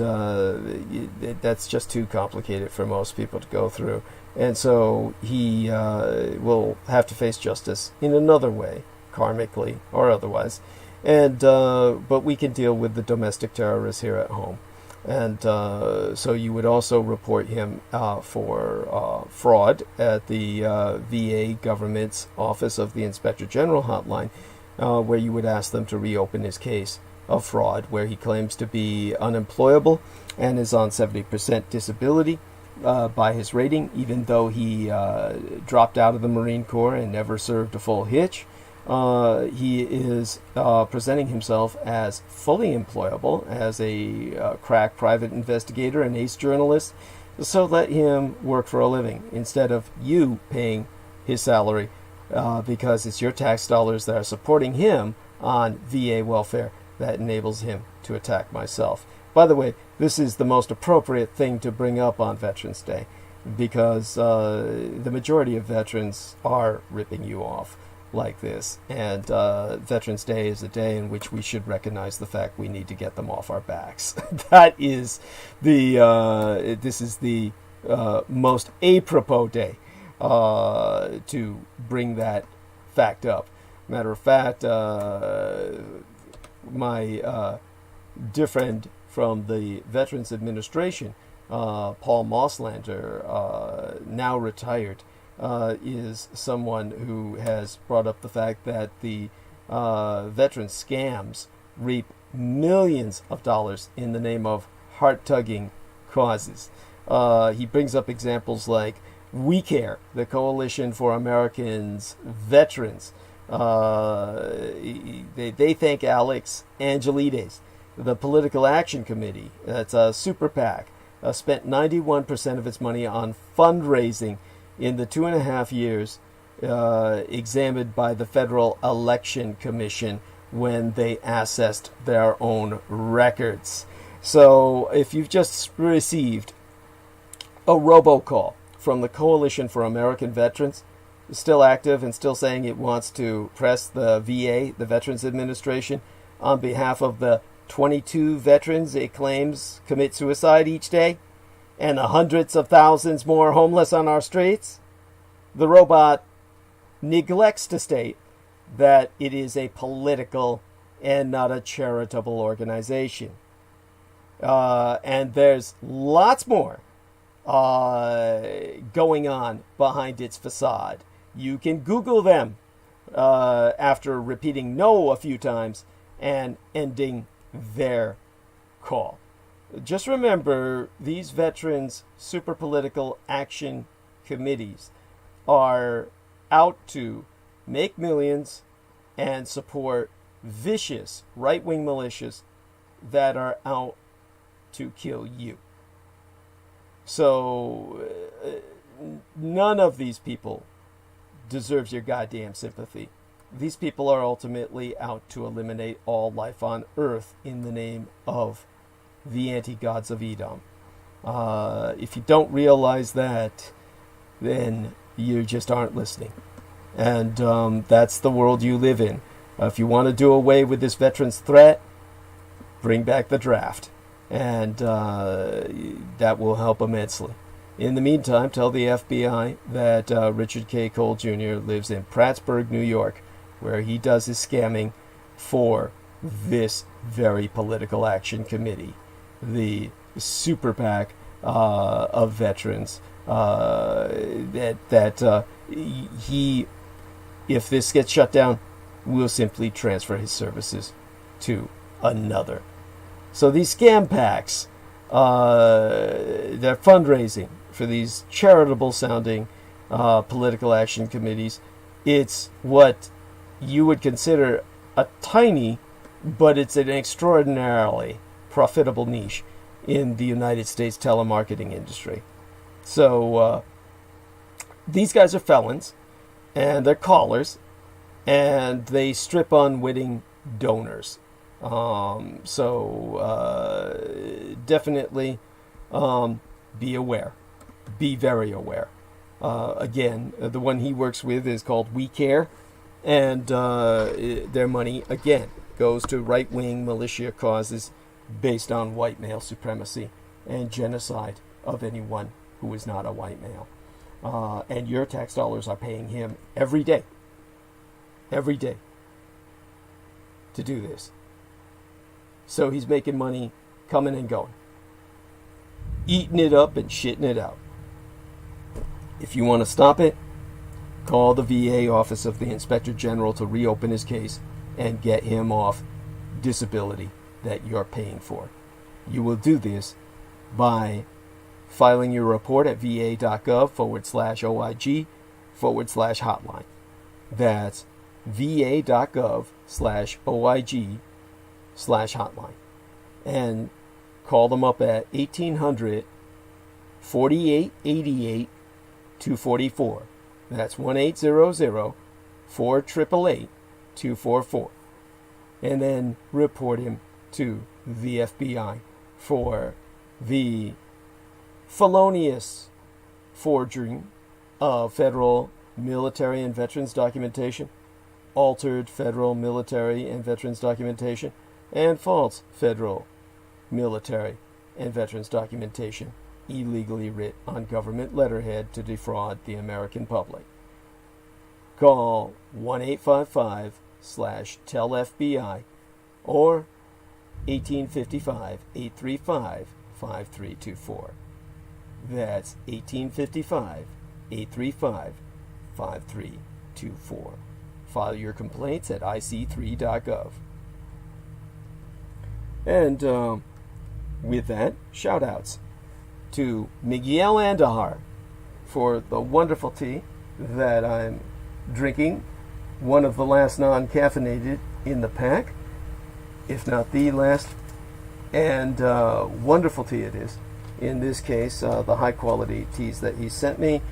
that's just too complicated for most people to go through. And so he will have to face justice in another way, karmically or otherwise. And but we can deal with the domestic terrorists here at home. And so you would also report him for fraud at the VA government's Office of the Inspector General hotline, where you would ask them to reopen his case of fraud, where he claims to be unemployable and is on 70% disability by his rating, even though he dropped out of the Marine Corps and never served a full hitch. He is presenting himself as fully employable as a crack private investigator and ace journalist. So let him work for a living instead of you paying his salary, because it's your tax dollars that are supporting him on VA welfare that enables him to attack myself. By the way, this is the most appropriate thing to bring up on Veterans Day, because the majority of veterans are ripping you off like this, and Veterans Day is a day in which we should recognize the fact we need to get them off our backs. That is this is the most apropos day to bring that fact up. Matter of fact, my dear friend from the Veterans Administration, Paul Mosslander, now retired, is someone who has brought up the fact that the veteran scams reap millions of dollars in the name of heart-tugging causes. He brings up examples like We Care, the Coalition for Americans Veterans. They thank Alex Angelides. The Political Action Committee, that's a super PAC, spent 91% of its money on fundraising in the 2.5 years examined by the Federal Election Commission when they assessed their own records. So if you've just received a robocall from the Coalition for American Veterans, still active and still saying it wants to press the VA, the Veterans Administration, on behalf of the 22 veterans it claims commit suicide each day, and the hundreds of thousands more homeless on our streets, the robot neglects to state that it is a political and not a charitable organization. And there's lots more going on behind its facade. You can Google them after repeating no a few times and ending their call. Just remember, these veterans' super political action committees are out to make millions and support vicious right-wing militias that are out to kill you. So none of these people deserves your goddamn sympathy. These people are ultimately out to eliminate all life on Earth in the name of the anti-gods of Edom. If you don't realize that, then you just aren't listening. And that's the world you live in. If you want to do away with this veterans threat, bring back the draft. And that will help immensely. In the meantime, tell the FBI that Richard K. Cole Jr. lives in Prattsburgh, New York, where he does his scamming for this very political action committee, the super PAC of veterans. He, if this gets shut down, will simply transfer his services to another. So these scam PACs, they're fundraising for these charitable-sounding political action committees. It's what you would consider a tiny, but it's an extraordinarily profitable niche in the United States telemarketing industry. So these guys are felons, and they're callers, and they strip unwitting donors. Definitely be aware. Be very aware. Again, the one he works with is called We Care, and their money, again, goes to right-wing militia causes based on white male supremacy and genocide of anyone who is not a white male. And your tax dollars are paying him every day to do this. So he's making money coming and going. eating it up and shitting it out. If you want to stop it, call the VA Office of the Inspector General to reopen his case and get him off disability that you're paying for. You will do this by filing your report at va.gov/OIG/hotline. That's va.gov/OIG/hotline. And call them up at 1800-4888-244. That's 1-800-4888-244. And then report him to the FBI for the felonious forgery of federal military and veterans documentation, altered federal military and veterans documentation, and false federal military and veterans documentation illegally writ on government letterhead to defraud the American public. Call 1-855/TEL-FBI or 1855-835-5324. That's 1855-835-5324. File your complaints at ic3.gov. And with that, shout-outs to Miguel Andahar for the wonderful tea that I'm drinking, one of the last non-caffeinated in the pack, if not the last, and wonderful tea it is. In this case, the high-quality teas that he sent me.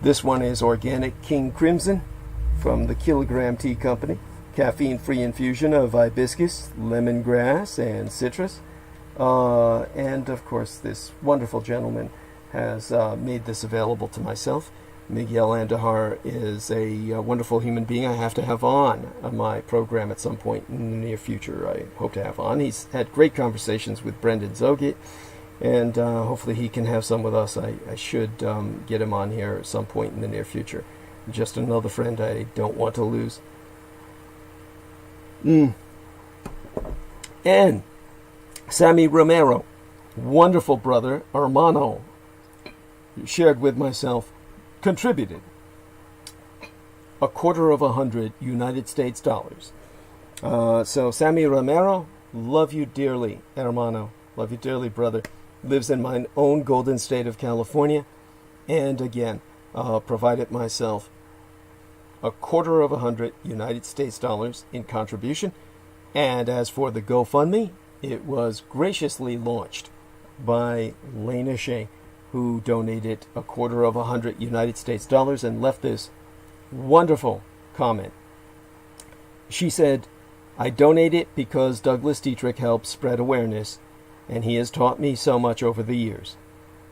This one is Organic King Crimson from the Kilogram Tea Company. Caffeine-free infusion of hibiscus, lemongrass, and citrus. And, of course, this wonderful gentleman has made this available to myself. Miguel Andahar is a wonderful human being I have to have on my program at some point in the near future. I hope to have on. He's had great conversations with Brendan Zogit, and hopefully he can have some with us. I should get him on here at some point in the near future. Just another friend I don't want to lose. And Sammy Romero, wonderful brother, hermano, shared with myself, contributed $250 United States dollars. So Sammy Romero, love you dearly, hermano, love you dearly, brother. Lives in my own golden state of California, and again, provided myself $250 United States dollars in contribution. And as for the GoFundMe, it was graciously launched by Lena Shea, who donated $250 United States dollars and left this wonderful comment. She said, "I donate it because Douglas Dietrich helps spread awareness, and he has taught me so much over the years.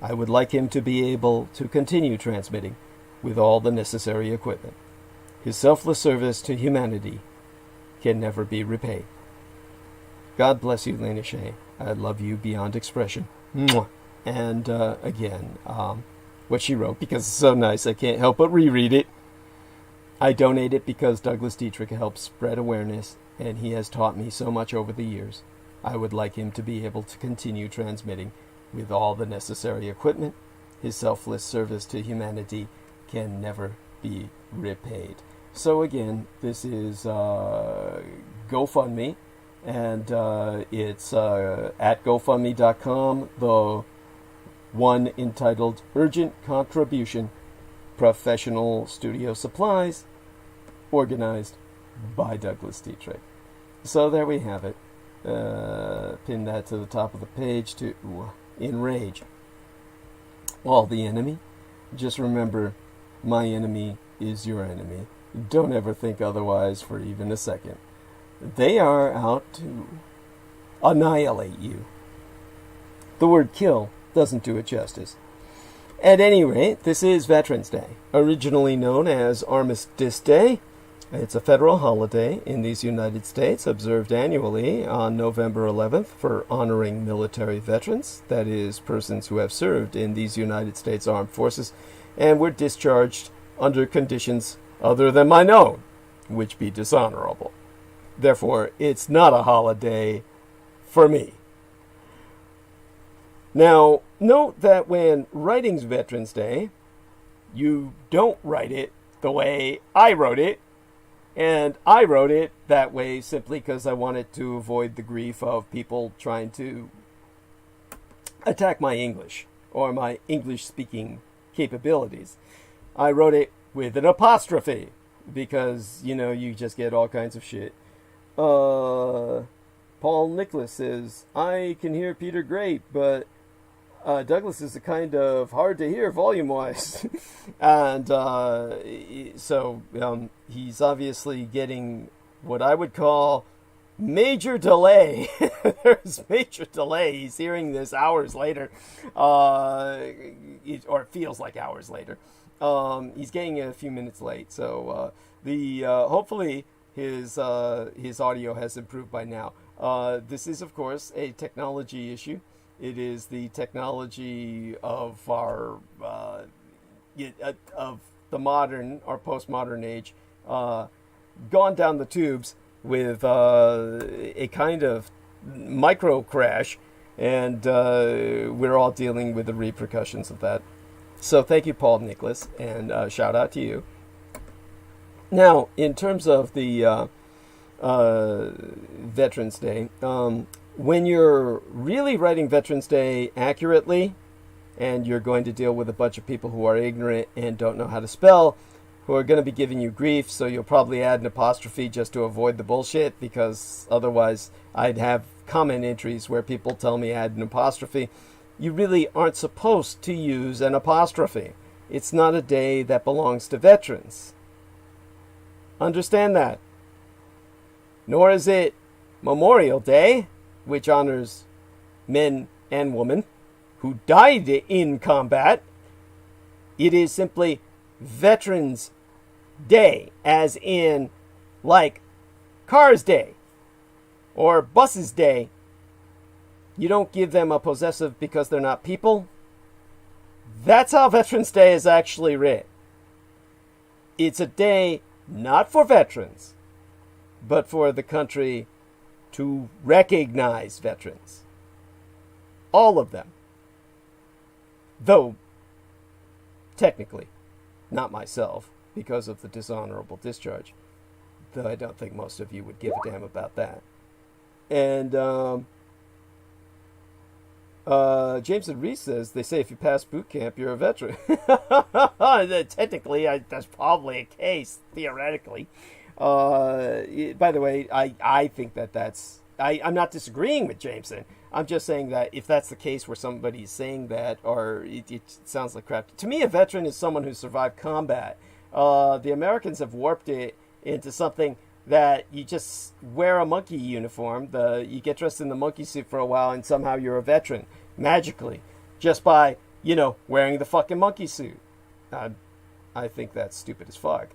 I would like him to be able to continue transmitting with all the necessary equipment. His selfless service to humanity can never be repaid." God bless you, Lena Shea. I love you beyond expression. Mwah. And again, what she wrote, because it's so nice, I can't help but reread it. "I donate it because Douglas Dietrich helps spread awareness, and he has taught me so much over the years. I would like him to be able to continue transmitting with all the necessary equipment. His selfless service to humanity can never be repaid." So again, this is GoFundMe, and it's at GoFundMe.com, the one entitled Urgent Contribution, Professional Studio Supplies, organized by Douglas Dietrich. So there we have it. Pin that to the top of the page to enrage all the enemy. Just remember, my enemy is your enemy. Don't ever think otherwise for even a second. They are out to annihilate you. The word kill doesn't do it justice. At any rate, this is Veterans Day, originally known as Armistice Day. It's a federal holiday in these United States, observed annually on November 11th for honoring military veterans, that is, persons who have served in these United States Armed Forces and were discharged under conditions other than mine own, which be dishonorable. Therefore, it's not a holiday for me. Now, note that when writing Veterans Day, you don't write it the way I wrote it. And I wrote it that way simply because I wanted to avoid the grief of people trying to attack my English or my English-speaking capabilities. I wrote it with an apostrophe because, you just get all kinds of shit. Paul Nicholas says, I can hear Peter great, but Douglas is kind of hard to hear volume-wise. And so he's obviously getting what I would call major delay. There's major delay. He's hearing this hours later, or it feels like hours later. He's getting it a few minutes late. So hopefully his audio has improved by now. This is, of course, a technology issue. It is the technology of our of the modern or postmodern age, gone down the tubes with a kind of micro crash, and we're all dealing with the repercussions of that. So thank you, Paul Nicholas, and shout out to you. Now, in terms of the Veterans Day, when you're really writing Veterans Day accurately, and you're going to deal with a bunch of people who are ignorant and don't know how to spell, who are going to be giving you grief, so you'll probably add an apostrophe just to avoid the bullshit, because otherwise I'd have comment entries where people tell me add an apostrophe. You really aren't supposed to use an apostrophe. It's not a day that belongs to veterans. Understand that. Nor is it Memorial Day, which honors men and women who died in combat. It is simply Veterans Day, as in like Cars Day or Buses Day. You don't give them a possessive because they're not people. That's how Veterans Day is actually writ. It's a day not for veterans, but for the country to recognize veterans. All of them. Though, technically, not myself, because of the dishonorable discharge. Though I don't think most of you would give a damn about that. And Jameson Reese says, they say if you pass boot camp, you're a veteran. Technically, that's probably a case, theoretically. By the way, I think that's... I'm not disagreeing with Jameson. I'm just saying that if that's the case where somebody's saying that, or it sounds like crap. To me, a veteran is someone who survived combat. The Americans have warped it into something that you just wear a monkey uniform. You get dressed in the monkey suit for a while, and somehow you're a veteran. Magically. Just by, wearing the fucking monkey suit. I think that's stupid as fuck.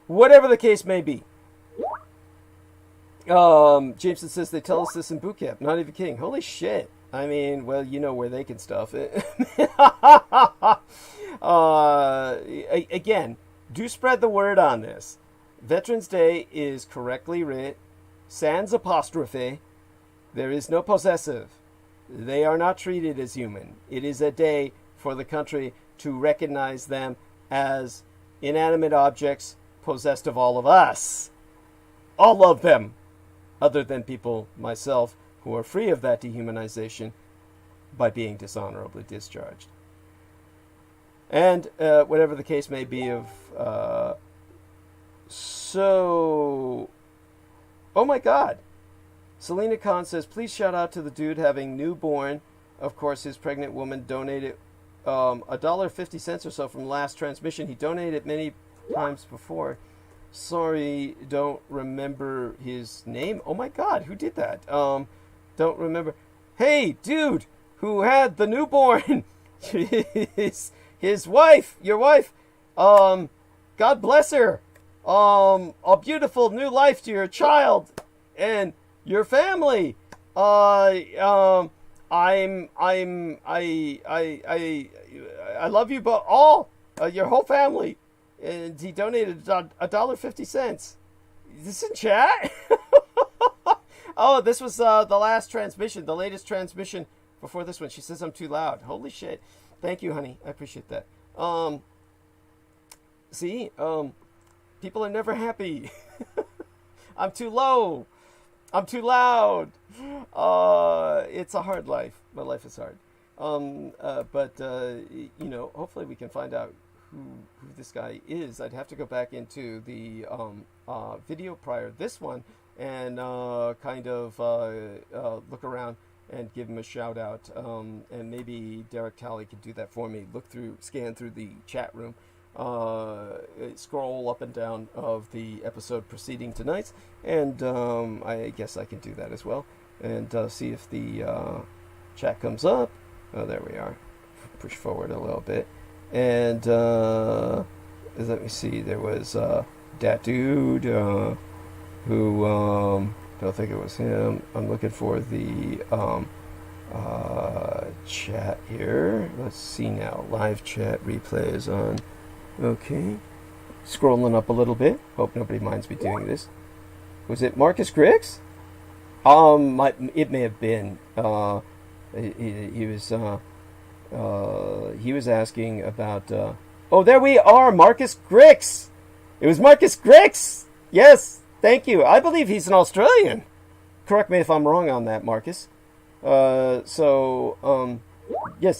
Whatever the case may be. Jameson says they tell us this in boot camp. Not even kidding. Holy shit. I mean, well, you know where they can stuff it. Again, do spread the word on this. Veterans Day is correctly writ. Sans apostrophe. There is no possessive. They are not treated as human. It is a day for the country to recognize them as inanimate objects possessed of all of us. All of them. Other than people, myself, who are free of that dehumanization by being dishonorably discharged. And whatever the case may be of... oh my God. Selena Khan says, please shout out to the dude having newborn. Of course, his pregnant woman donated $1.50 or so from last transmission. He donated many times before. Sorry, don't remember his name. Oh my God, who did that? Don't remember. Hey, dude, who had the newborn? his wife, your wife. God bless her. A beautiful new life to your child and your family. I love you, but all your whole family. And he donated $1.50. Is this in chat? Oh, this was the last transmission, the latest transmission before this one. She says I'm too loud. Holy shit. Thank you, honey. I appreciate that. See, people are never happy. I'm too low. I'm too loud. It's a hard life. My life is hard. But hopefully we can find out who this guy is. I'd have to go back into the video prior to this one and kind of look around and give him a shout out. And maybe Derek Talley could do that for me. Scan through the chat room, scroll up and down of the episode preceding tonight's, and I guess I can do that as well. And see if the chat comes up. Oh, there we are. Push forward a little bit. And let me see. There was that dude who don't think it was him. I'm looking for the chat here. Let's see now. Live chat replay is on. Okay. Scrolling up a little bit. Hope nobody minds me doing this. Was it Marcus Griggs? It may have been. He was asking about. Oh, there we are, Marcus Griggs. It was Marcus Griggs. Yes, thank you. I believe he's an Australian. Correct me if I'm wrong on that, Marcus. Yes,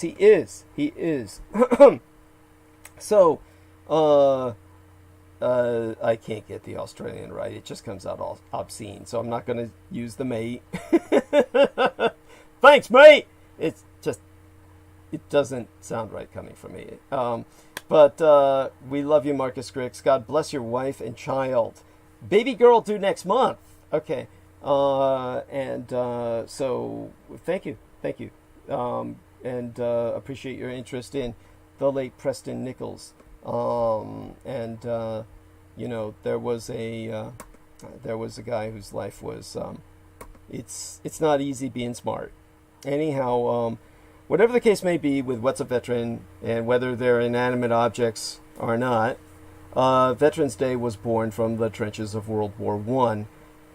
he is. He is. So, I can't get the Australian right. It just comes out all obscene. So I'm not going to use the mate. Thanks, mate. It doesn't sound right coming from me. But we love you, Marcus Griggs. God bless your wife and child. Baby girl due next month. Okay. So thank you. And appreciate your interest in the late Preston Nichols. There was a guy whose life was it's not easy being smart. Anyhow, whatever the case may be with what's a veteran and whether they're inanimate objects or not, Veterans Day was born from the trenches of World War I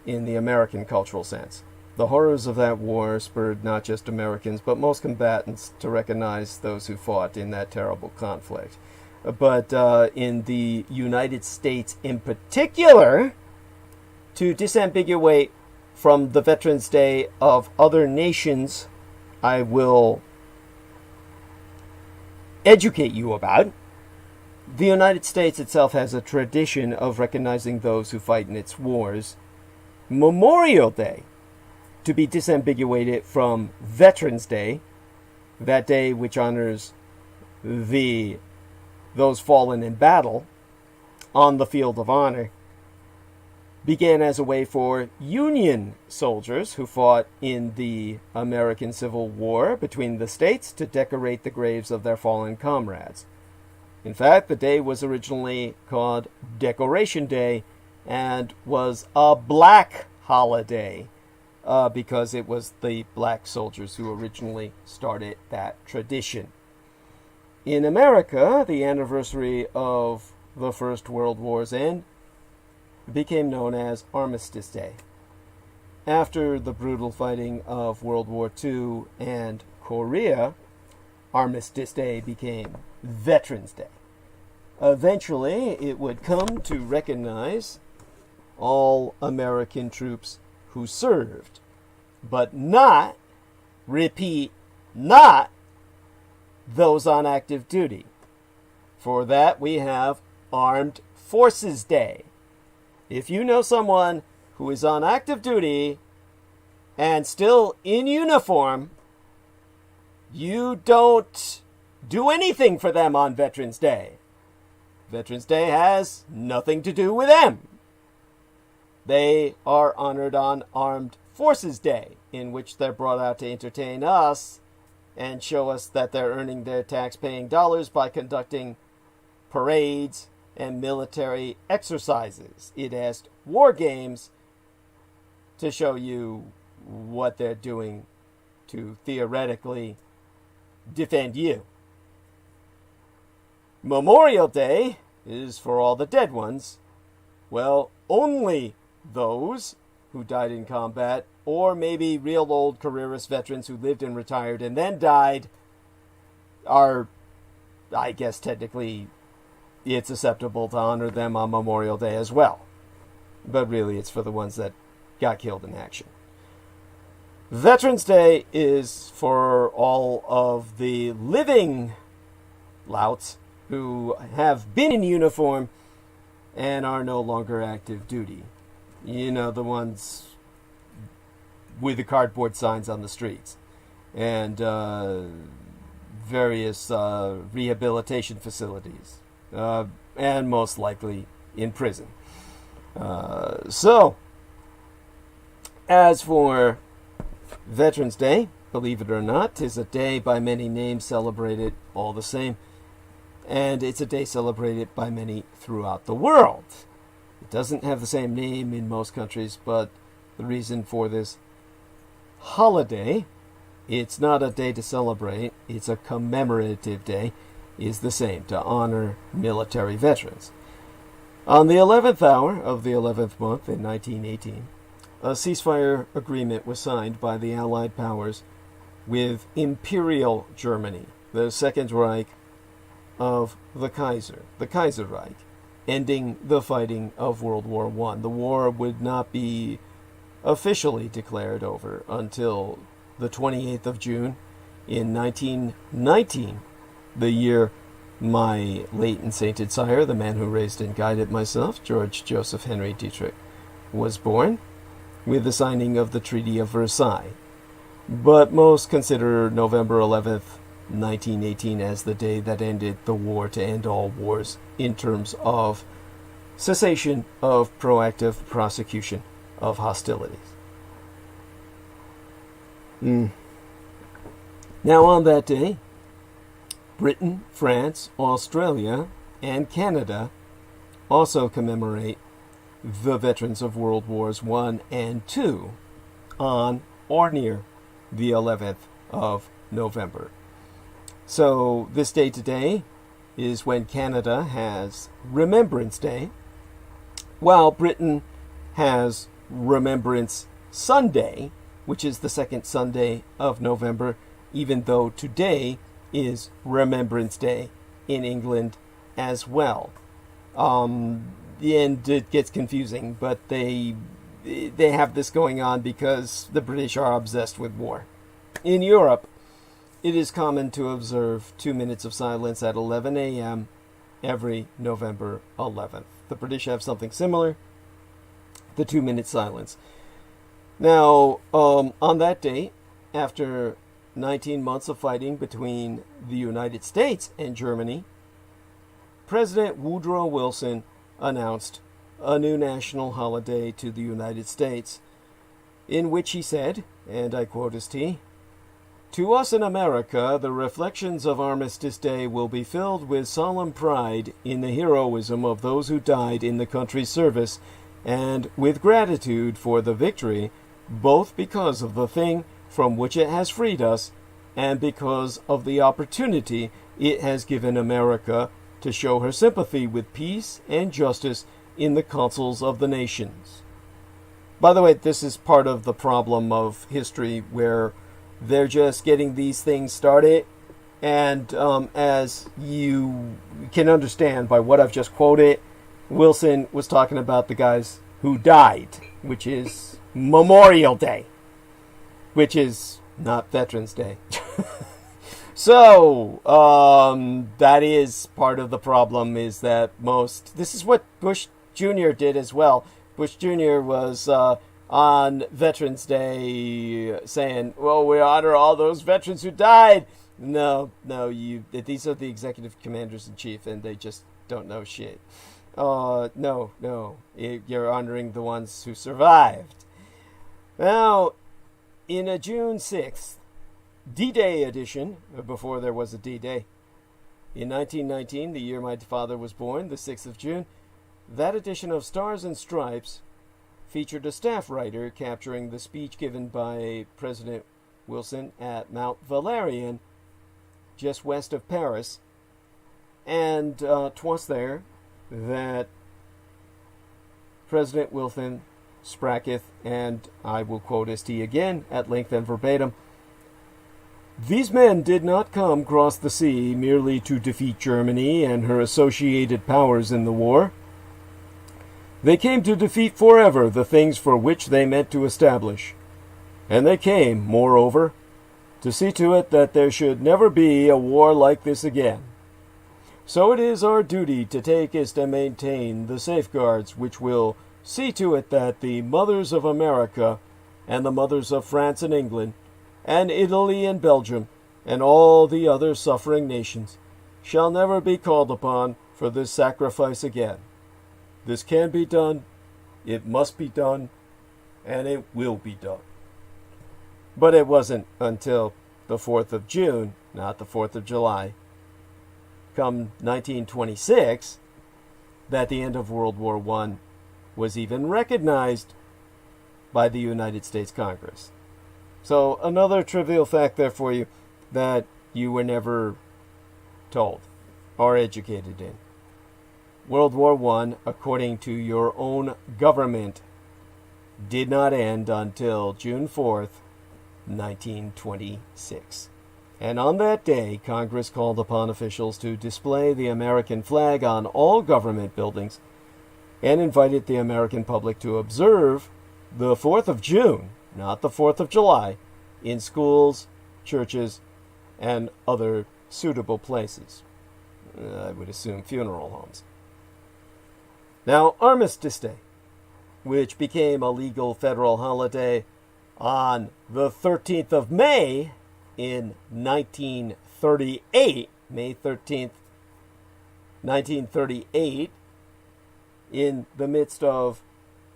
in the American cultural sense. The horrors of that war spurred not just Americans, but most combatants to recognize those who fought in that terrible conflict. But in the United States in particular, to disambiguate from the Veterans Day of other nations, I will educate you about. The United States itself has a tradition of recognizing those who fight in its wars. Memorial Day, to be disambiguated from Veterans Day, that day which honors those fallen in battle on the field of honor, began as a way for Union soldiers who fought in the American Civil War between the states to decorate the graves of their fallen comrades. In fact, the day was originally called Decoration Day and was a black holiday because it was the black soldiers who originally started that tradition. In America, the anniversary of the First World War's end became known as Armistice Day. After the brutal fighting of World War II and Korea, Armistice Day became Veterans Day. Eventually, it would come to recognize all American troops who served, but not, repeat, not those on active duty. For that, we have Armed Forces Day. If you know someone who is on active duty and still in uniform, you don't do anything for them on Veterans Day. Veterans Day has nothing to do with them. They are honored on Armed Forces Day, in which they're brought out to entertain us and show us that they're earning their tax-paying dollars by conducting parades and military exercises. It has war games to show you what they're doing to theoretically defend you. Memorial Day is for all the dead ones. Well, only those who died in combat, or maybe real old careerist veterans who lived and retired and then died, are, I guess technically, it's acceptable to honor them on Memorial Day as well. But really, it's for the ones that got killed in action. Veterans Day is for all of the living louts who have been in uniform and are no longer active duty. You know, the ones with the cardboard signs on the streets and various rehabilitation facilities, and most likely in prison. So, as for Veterans Day, believe it or not, is a day by many names celebrated all the same. And it's a day celebrated by many throughout the world. It doesn't have the same name in most countries, but the reason for this holiday, it's not a day to celebrate, it's a commemorative day, is the same, to honor military veterans. On the 11th hour of the 11th month in 1918, a ceasefire agreement was signed by the Allied powers with Imperial Germany, the Second Reich of the Kaiserreich, ending the fighting of World War I. The war would not be officially declared over until the 28th of June in 1919, the year my late and sainted sire, the man who raised and guided myself, George Joseph Henry Dietrich, was born, with the signing of the Treaty of Versailles. But most consider November 11th, 1918 as the day that ended the war to end all wars in terms of cessation of proactive prosecution of hostilities. Now on that day, Britain, France, Australia, and Canada also commemorate the veterans of World Wars I and II on or near the 11th of November. So this day today is when Canada has Remembrance Day, while Britain has Remembrance Sunday, which is the second Sunday of November, even though today is Remembrance Day in England as well. And it gets confusing, but they have this going on because the British are obsessed with war. In Europe, it is common to observe 2 minutes of silence at 11 a.m. every November 11th. The British have something similar, the 2-minute silence. Now, on that date, after 19 months of fighting between the United States and Germany, President Woodrow Wilson announced a new national holiday to the United States, in which he said, and I quote as T, "To us in America, the reflections of Armistice Day will be filled with solemn pride in the heroism of those who died in the country's service, and with gratitude for the victory, both because of the thing from which it has freed us, and because of the opportunity it has given America to show her sympathy with peace and justice in the councils of the nations." By the way, this is part of the problem of history where they're just getting these things started, and as you can understand by what I've just quoted, Wilson was talking about the guys who died, which is Memorial Day, which is not Veterans Day. So, that is part of the problem, is that this is what Bush Jr. did as well. Bush Jr. was on Veterans Day saying, well, we honor all those veterans who died. No, these are the executive commanders-in-chief, and they just don't know shit. No, you're honoring the ones who survived. Now, in a June 6th, D-Day edition, before there was a D-Day, in 1919, the year my father was born, the 6th of June, that edition of Stars and Stripes featured a staff writer capturing the speech given by President Wilson at Mount Valérien, just west of Paris. And 'twas there that President Wilson Spracketh, and I will quote St. again at length and verbatim. These men did not come across the sea merely to defeat Germany and her associated powers in the war. They came to defeat forever the things for which they meant to establish. And they came, moreover, to see to it that there should never be a war like this again. So it is our duty to take is to maintain the safeguards which will see to it that the mothers of America and the mothers of France and England and Italy and Belgium and all the other suffering nations shall never be called upon for this sacrifice again. This can be done, it must be done, and it will be done. But it wasn't until the 4th of June, not the 4th of July, come 1926, that the end of World War I was even recognized by the United States Congress. So another trivial fact there for you that you were never told or educated in. World War I, according to your own government, did not end until June 4th, 1926. And on that day, Congress called upon officials to display the American flag on all government buildings and invited the American public to observe the 4th of June, not the 4th of July, in schools, churches, and other suitable places. I would assume funeral homes. Now, Armistice Day, which became a legal federal holiday on the 13th of May in 1938, May 13th, 1938, in the midst of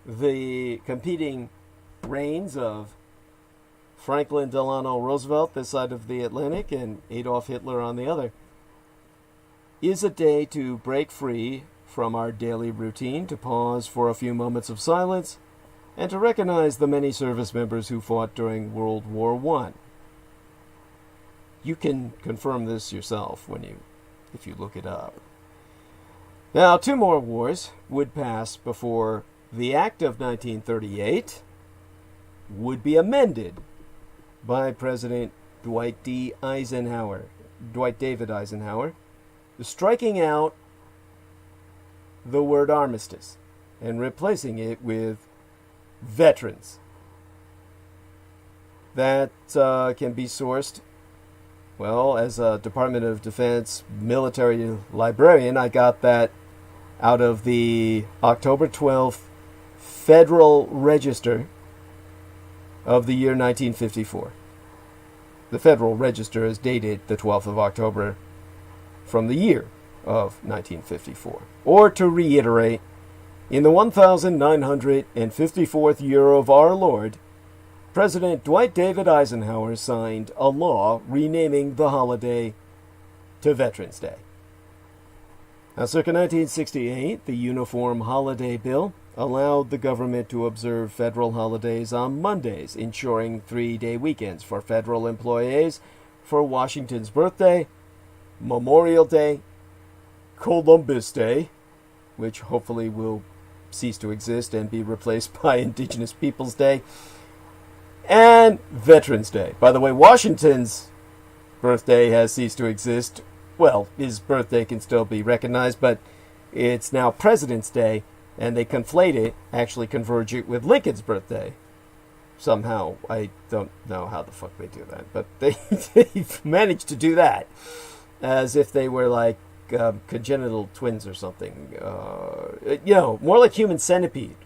the competing reigns of Franklin Delano Roosevelt this side of the Atlantic and Adolf Hitler on the other, is a day to break free from our daily routine, to pause for a few moments of silence, and to recognize the many service members who fought during World War I. You can confirm this yourself if you look it up. Now, 2 more wars would pass before the Act of 1938 would be amended by President Dwight David Eisenhower, striking out the word armistice and replacing it with veterans. That can be sourced, well, as a Department of Defense military librarian, I got that out of the October 12th Federal Register of the year 1954. The Federal Register is dated the 12th of October from the year of 1954. Or to reiterate, in the 1954th year of our Lord, President Dwight David Eisenhower signed a law renaming the holiday to Veterans Day. Now, circa 1968, the Uniform Holiday Bill allowed the government to observe federal holidays on Mondays, ensuring 3-day weekends for federal employees for Washington's birthday, Memorial Day, Columbus Day, which hopefully will cease to exist and be replaced by Indigenous Peoples Day, and Veterans Day. By the way, Washington's birthday has ceased to exist. Well, his birthday can still be recognized, but it's now President's Day, and they conflate it, actually converge it with Lincoln's birthday. Somehow, I don't know how the fuck they do that, but they've managed to do that, as if they were like congenital twins or something. More like Human Centipede,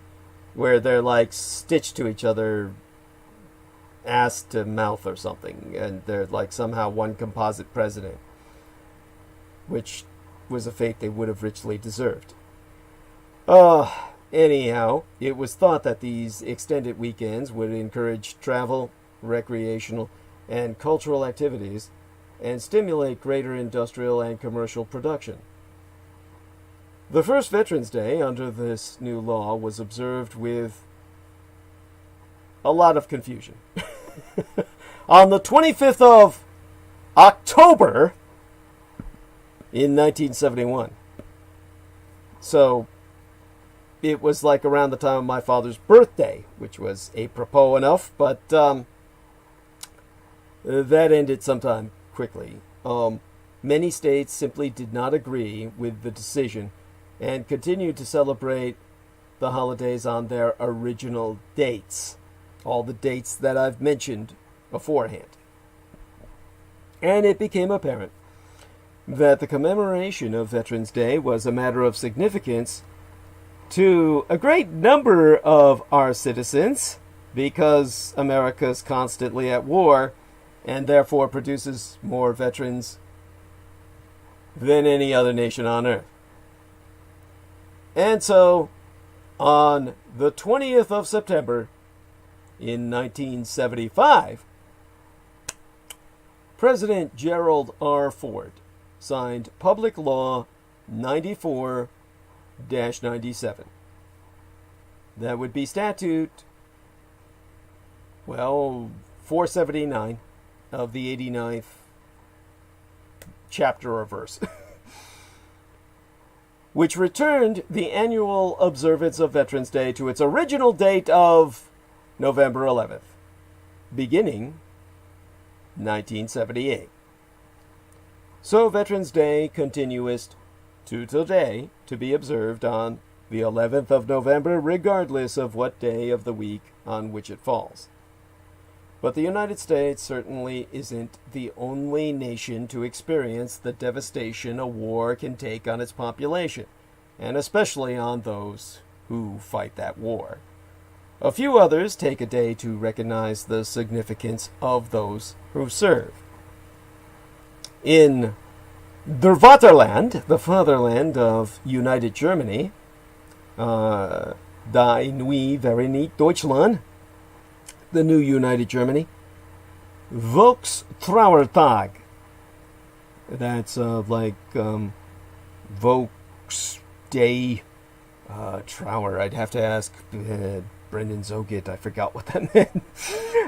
where they're like stitched to each other, ass to mouth or something, and they're like somehow one composite president, which was a fate they would have richly deserved. Anyhow, it was thought that these extended weekends would encourage travel, recreational, and cultural activities, and stimulate greater industrial and commercial production. The first Veterans Day under this new law was observed with a lot of confusion. On the 25th of October in 1971. So, it was like around the time of my father's birthday, which was apropos enough, but that ended sometime quickly. Many states simply did not agree with the decision and continued to celebrate the holidays on their original dates, all the dates that I've mentioned beforehand. And it became apparent that the commemoration of Veterans Day was a matter of significance to a great number of our citizens, because America's constantly at war and therefore produces more veterans than any other nation on earth. And so, on the 20th of September in 1975, President Gerald R. Ford signed Public Law 94-97. That would be Statute, 479 of the 89th chapter or verse, which returned the annual observance of Veterans Day to its original date of November 11th, beginning 1978. So Veterans Day continues to today to be observed on the 11th of November, regardless of what day of the week on which it falls. But the United States certainly isn't the only nation to experience the devastation a war can take on its population, and especially on those who fight that war. A few others take a day to recognize the significance of those who serve. In Der Vaterland, the fatherland of United Germany, Die Neue Vereinigte Deutschland, the new United Germany, Volkstrauertag. That's like Volks Day Trauer. I'd have to ask Brendan Zogit. I forgot what that meant.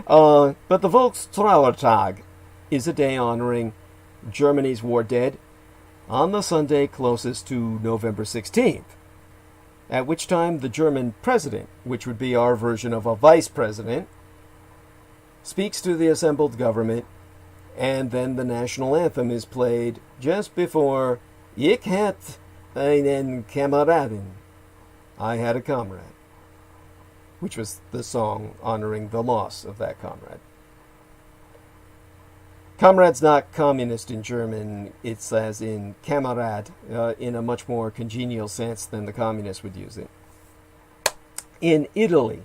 But the Volkstrauertag is a day honoring Germany's war dead on the Sunday closest to November 16th, at which time the German president, which would be our version of a vice president, speaks to the assembled government, and then the national anthem is played just before Ich hatte einen Kameraden, I had a comrade, which was the song honoring the loss of that comrade. Comrade's not communist in German, it's as in Kamerad, in a much more congenial sense than the communists would use it. In Italy,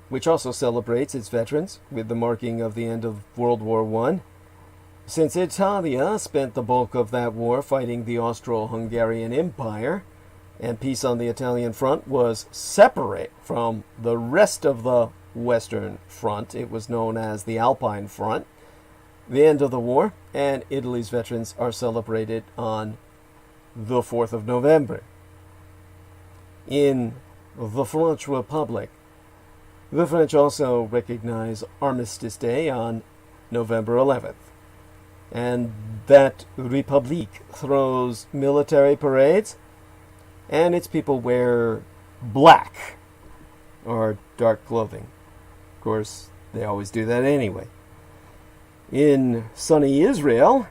which also celebrates its veterans with the marking of the end of World War I, since Italia spent the bulk of that war fighting the Austro-Hungarian Empire, and peace on the Italian front was separate from the rest of the Western Front. It was known as the Alpine Front. The end of the war, and Italy's veterans are celebrated on the 4th of November. In the French Republic, the French also recognize Armistice Day on November 11th. And that Republique throws military parades, and its people wear black or dark clothing. Of course, they always do that anyway. In sunny Israel,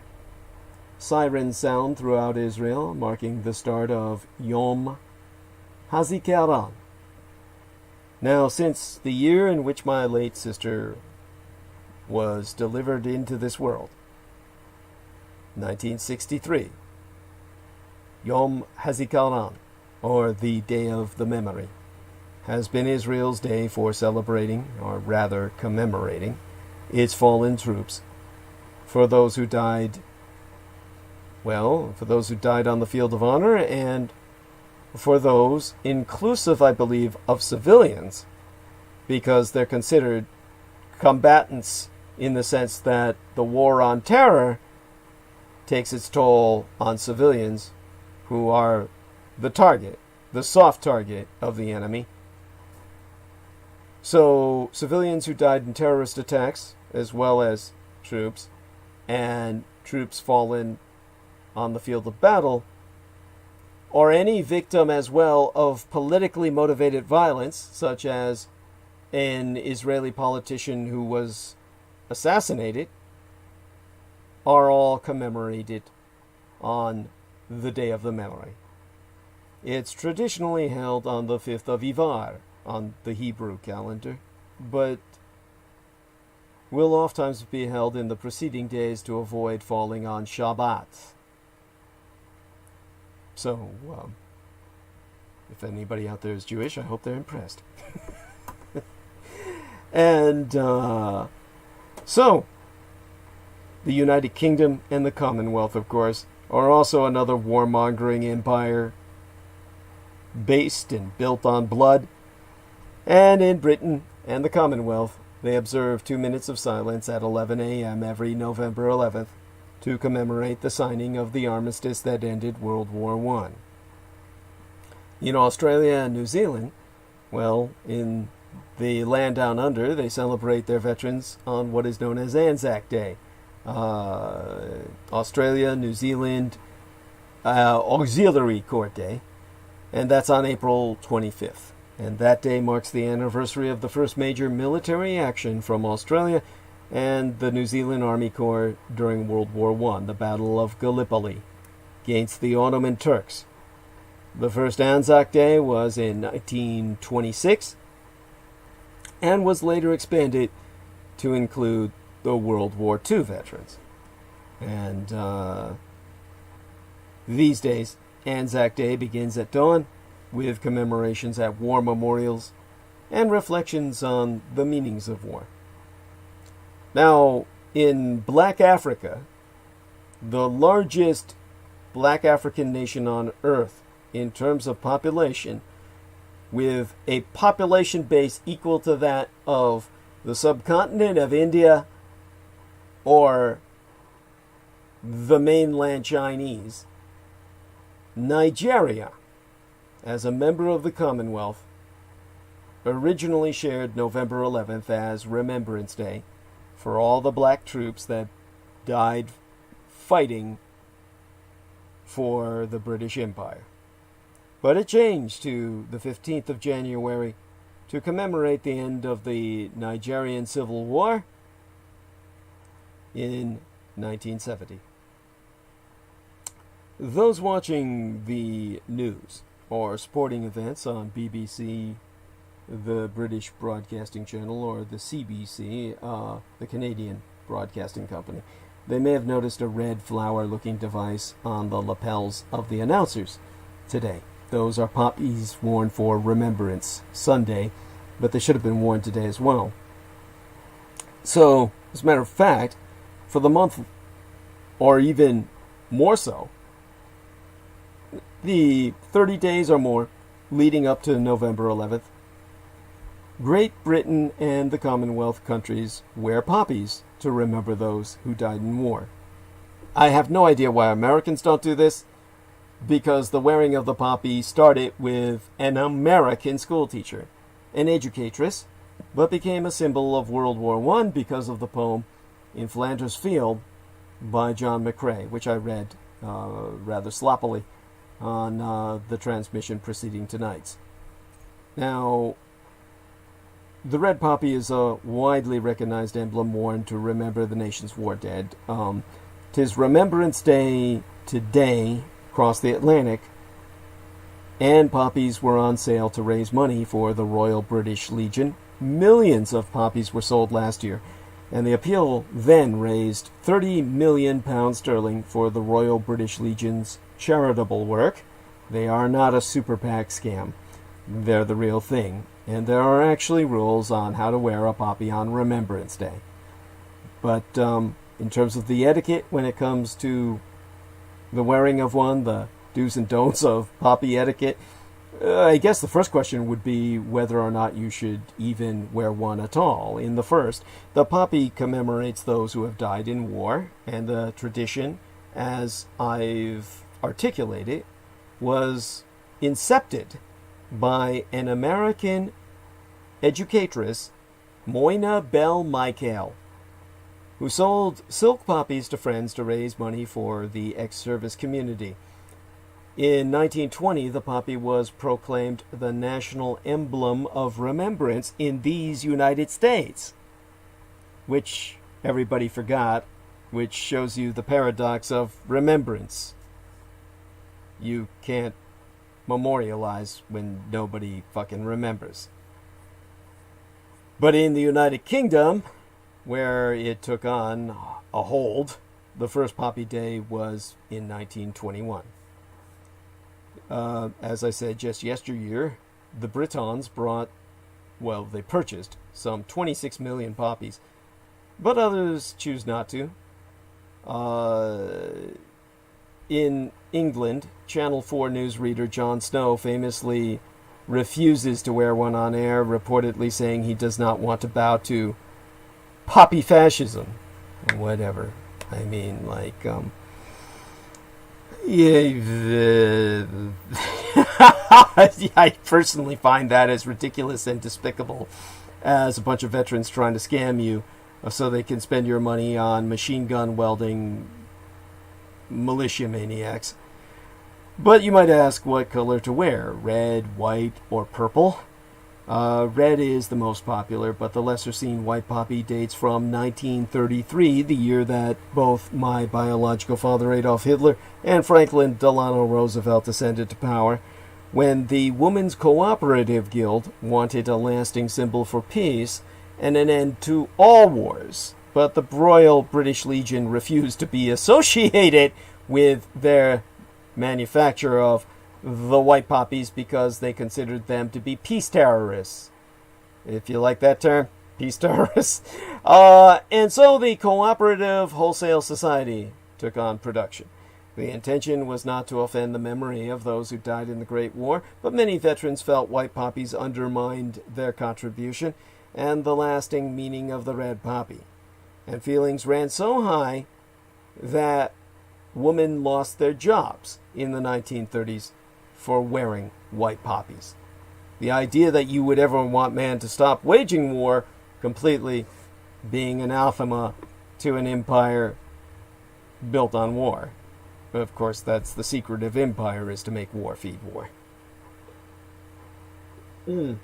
sirens sound throughout Israel, marking the start of Yom HaZikaron. Now, since the year in which my late sister was delivered into this world, 1963, Yom HaZikaron, or the Day of the Memory, has been Israel's day for celebrating, or rather commemorating, its fallen troops. For those who died, for those who died on the field of honor, and for those, inclusive, I believe, of civilians, because they're considered combatants in the sense that the war on terror takes its toll on civilians who are the target, the soft target of the enemy. So, civilians who died in terrorist attacks, as well as troops, and troops fallen on the field of battle, or any victim as well of politically motivated violence, such as an Israeli politician who was assassinated, are all commemorated on the Day of the Memory. It's traditionally held on the 5th of Ivar on the Hebrew calendar, but will oftentimes be held in the preceding days to avoid falling on Shabbat. So, if anybody out there is Jewish, I hope they're impressed. And so, the United Kingdom and the Commonwealth, of course, are also another warmongering empire based and built on blood. And in Britain and the Commonwealth, they observe 2 minutes of silence at 11 a.m. every November 11th to commemorate the signing of the armistice that ended World War I. In Australia and New Zealand, well, in the land down under, they celebrate their veterans on what is known as Anzac Day. Australia, New Zealand, Auxiliary Court Day, and that's on April 25th. And that day marks the anniversary of the first major military action from Australia and the New Zealand Army Corps during World War I, the Battle of Gallipoli, against the Ottoman Turks. The first Anzac Day was in 1926 and was later expanded to include the World War II veterans. And these days, Anzac Day begins at dawn with commemorations at war memorials and reflections on the meanings of war. Now, in Black Africa, the largest Black African nation on earth in terms of population, with a population base equal to that of the subcontinent of India or the mainland Chinese, Nigeria, as a member of the Commonwealth, originally shared November 11th as Remembrance Day for all the black troops that died fighting for the British Empire. But it changed to the 15th of January to commemorate the end of the Nigerian Civil War in 1970. Those watching the news or sporting events on BBC, the British Broadcasting Channel, or the CBC, the Canadian Broadcasting Company, they may have noticed a red flower-looking device on the lapels of the announcers today. Those are poppies worn for Remembrance Sunday, but they should have been worn today as well. So, as a matter of fact, for the month, or even more so, the 30 days or more leading up to November 11th, Great Britain and the Commonwealth countries wear poppies to remember those who died in war. I have no idea why Americans don't do this, because the wearing of the poppy started with an American schoolteacher, an educatress, but became a symbol of World War I because of the poem In Flanders Field by John McCrae, which I read rather sloppily on the transmission preceding tonight's. Now, the red poppy is a widely recognized emblem worn to remember the nation's war dead. 'Tis Remembrance Day today across the Atlantic, and poppies were on sale to raise money for the Royal British Legion. Millions of poppies were sold last year, and the appeal then raised £30 million for the Royal British Legion's charitable work. They are not a super PAC scam. They're the real thing, and there are actually rules on how to wear a poppy on Remembrance Day. But in terms of the etiquette when it comes to the wearing of one, the do's and don'ts of poppy etiquette, I guess the first question would be whether or not you should even wear one at all. In the first, the poppy commemorates those who have died in war, and the tradition, as I've articulated, was incepted by an American educatress, Moina Bell Michael, who sold silk poppies to friends to raise money for the ex-service community. In 1920, the poppy was proclaimed the national emblem of remembrance in these United States, which everybody forgot, which shows you the paradox of remembrance. You can't memorialize when nobody fucking remembers. But in the United Kingdom, where it took on a hold, the first Poppy Day was in 1921. As I said just yesteryear, the Britons they purchased some 26 million poppies, but others choose not to. In England, Channel 4 newsreader Jon Snow famously refuses to wear one on air, reportedly saying he does not want to bow to poppy fascism. Whatever. I mean, I personally find that as ridiculous and despicable as a bunch of veterans trying to scam you so they can spend your money on machine gun welding militia maniacs. But you might ask what color to wear, red, white, or purple? Red is the most popular, but the lesser seen white poppy dates from 1933, the year that both my biological father Adolf Hitler and Franklin Delano Roosevelt ascended to power, when the Women's Cooperative Guild wanted a lasting symbol for peace and an end to all wars. But the Royal British Legion refused to be associated with their manufacture of the white poppies because they considered them to be peace terrorists. If you like that term, peace terrorists. And so the Cooperative Wholesale Society took on production. The intention was not to offend the memory of those who died in the Great War, but many veterans felt white poppies undermined their contribution and the lasting meaning of the red poppy. And feelings ran so high that women lost their jobs in the 1930s for wearing white poppies. The idea that you would ever want man to stop waging war completely being anathema to an empire built on war. But of course, that's the secret of empire, is to make war feed war. And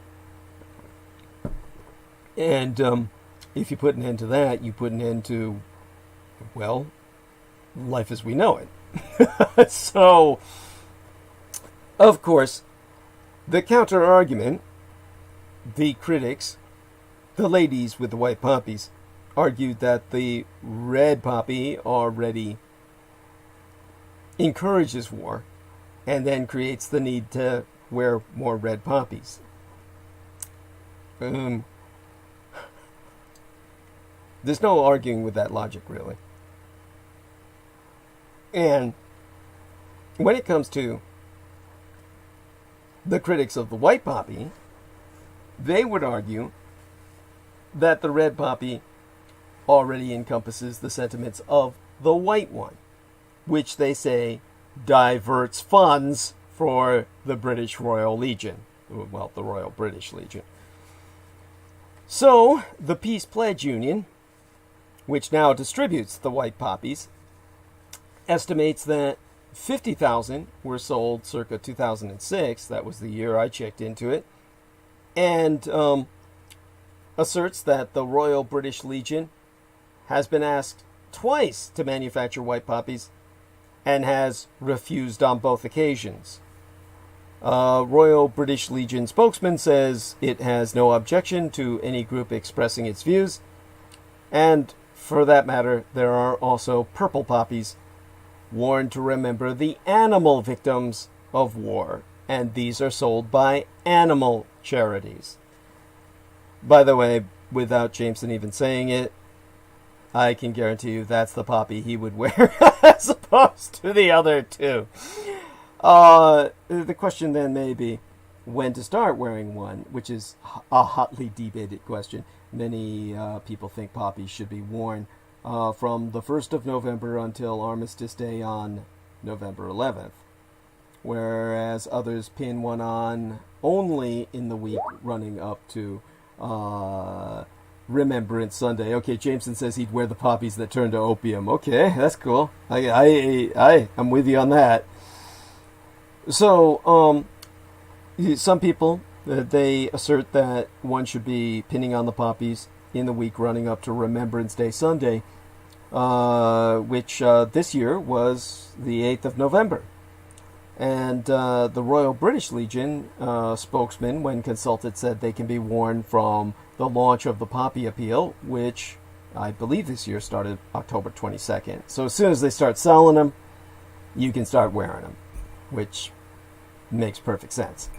if you put an end to that, you put an end to, well, life as we know it. So, of course, the counter-argument, the critics, the ladies with the white poppies, argued that the red poppy already encourages war and then creates the need to wear more red poppies. There's no arguing with that logic, really. And when it comes to the critics of the white poppy, they would argue that the red poppy already encompasses the sentiments of the white one, which they say diverts funds for the British Royal Legion. Well, the Royal British Legion. So, the Peace Pledge Union, which now distributes the white poppies, estimates that 50,000 were sold circa 2006. That was the year I checked into it. And asserts that the Royal British Legion has been asked twice to manufacture white poppies and has refused on both occasions. Royal British Legion spokesman says it has no objection to any group expressing its views. And for that matter, there are also purple poppies worn to remember the animal victims of war, and these are sold by animal charities. By the way, without Jameson even saying it, I can guarantee you that's the poppy he would wear as opposed to the other two. The question then may be when to start wearing one, which is a hotly debated question. Many people think poppies should be worn from the 1st of November until Armistice Day on November 11th, whereas others pin one on only in the week running up to Remembrance Sunday. Okay, Jameson says he'd wear the poppies that turn to opium. Okay, that's cool. I'm with you on that. So, some people, they assert that one should be pinning on the poppies in the week running up to Remembrance Day Sunday, which this year was the 8th of November. And the Royal British Legion spokesman, when consulted, said they can be worn from the launch of the poppy appeal, which I believe this year started October 22nd. So as soon as they start selling them, you can start wearing them, which makes perfect sense.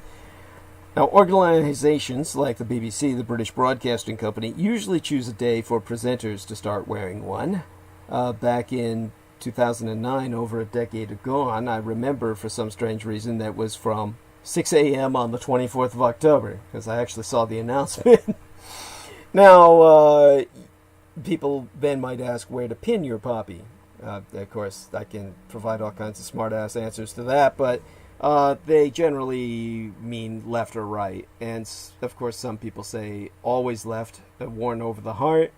Now, organizations like the BBC, the British Broadcasting Company, usually choose a day for presenters to start wearing one. Back in 2009, over a decade ago, I remember for some strange reason that was from 6 a.m. on the 24th of October, because I actually saw the announcement. Now, people then might ask where to pin your poppy. Of course, I can provide all kinds of smart-ass answers to that, but they generally mean left or right. And, of course, some people say always left, worn over the heart.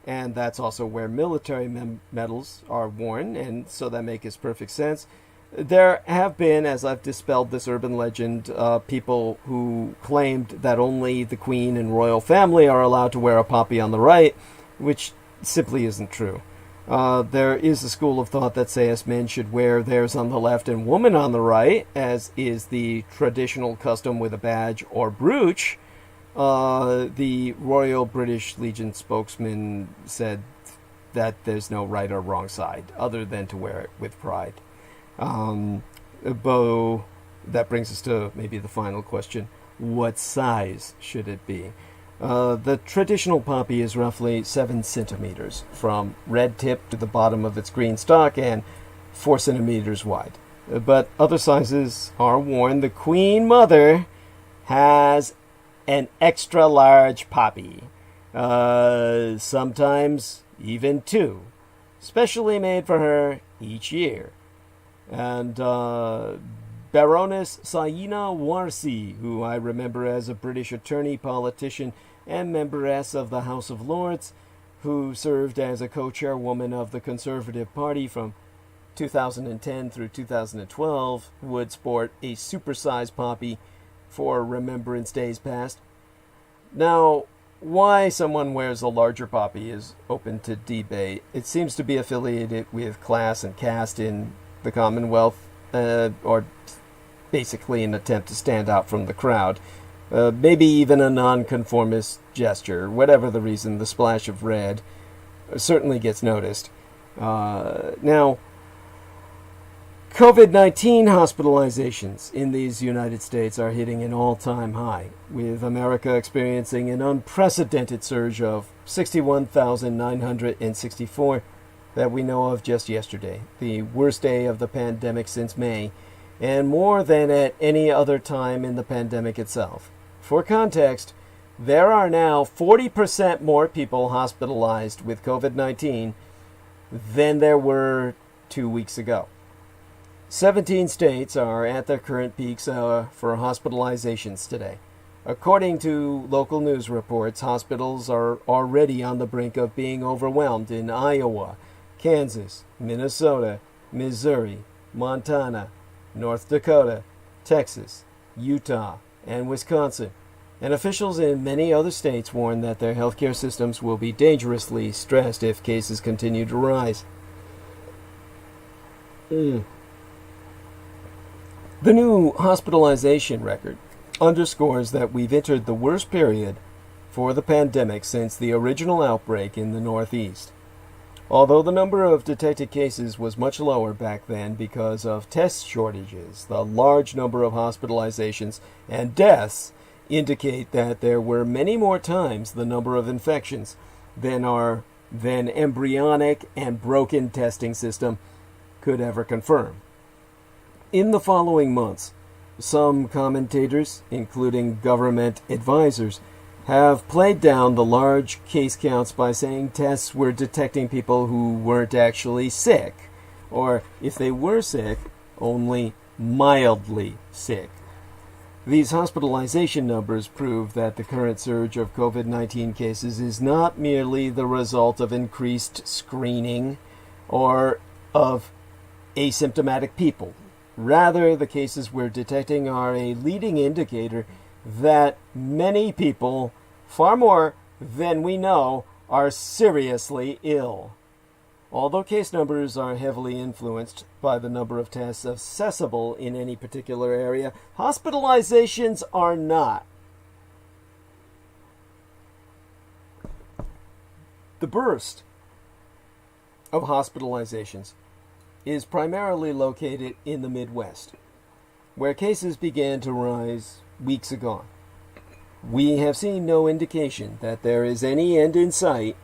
And that's also where military medals are worn, and so that makes perfect sense. There have been, as I've dispelled this urban legend, people who claimed that only the Queen and royal family are allowed to wear a poppy on the right, which simply isn't true. There is a school of thought that says men should wear theirs on the left and women on the right, as is the traditional custom with a badge or brooch. The Royal British Legion spokesman said that there's no right or wrong side, other than to wear it with pride. Bo, that brings us to maybe the final question. What size should it be? The traditional poppy is roughly 7 centimeters, from red tip to the bottom of its green stalk, and 4 centimeters wide. But other sizes are worn. The Queen Mother has an extra large poppy, sometimes even 2, specially made for her each year. And Baroness Saina Warsi, who I remember as a British attorney, politician, and memberess of the House of Lords, who served as a co-chairwoman of the Conservative Party from 2010 through 2012, would sport a supersized poppy for Remembrance Days past. Now, why someone wears a larger poppy is open to debate. It seems to be affiliated with class and caste in the Commonwealth, or basically an attempt to stand out from the crowd. Maybe even a nonconformist gesture. Whatever the reason, the splash of red certainly gets noticed. Now, COVID-19 hospitalizations in these United States are hitting an all-time high, with America experiencing an unprecedented surge of 61,964 that we know of just yesterday, the worst day of the pandemic since May, and more than at any other time in the pandemic itself. For context, there are now 40% more people hospitalized with COVID-19 than there were 2 weeks ago. 17 states are at their current peaks for hospitalizations today. According to local news reports, hospitals are already on the brink of being overwhelmed in Iowa, Kansas, Minnesota, Missouri, Montana, North Dakota, Texas, Utah, and Wisconsin. And officials in many other states warn that their healthcare systems will be dangerously stressed if cases continue to rise. The new hospitalization record underscores that we've entered the worst period for the pandemic since the original outbreak in the Northeast. Although the number of detected cases was much lower back then because of test shortages, the large number of hospitalizations and deaths indicate that there were many more times the number of infections than our then embryonic and broken testing system could ever confirm. In the following months, some commentators, including government advisors, have played down the large case counts by saying tests were detecting people who weren't actually sick, or if they were sick, only mildly sick. These hospitalization numbers prove that the current surge of COVID-19 cases is not merely the result of increased screening or of asymptomatic people. Rather, the cases we're detecting are a leading indicator that many people, far more than we know, are seriously ill. Although case numbers are heavily influenced by the number of tests accessible in any particular area, hospitalizations are not. The burst of hospitalizations is primarily located in the Midwest, where cases began to rise weeks ago. We have seen no indication that there is any end in sight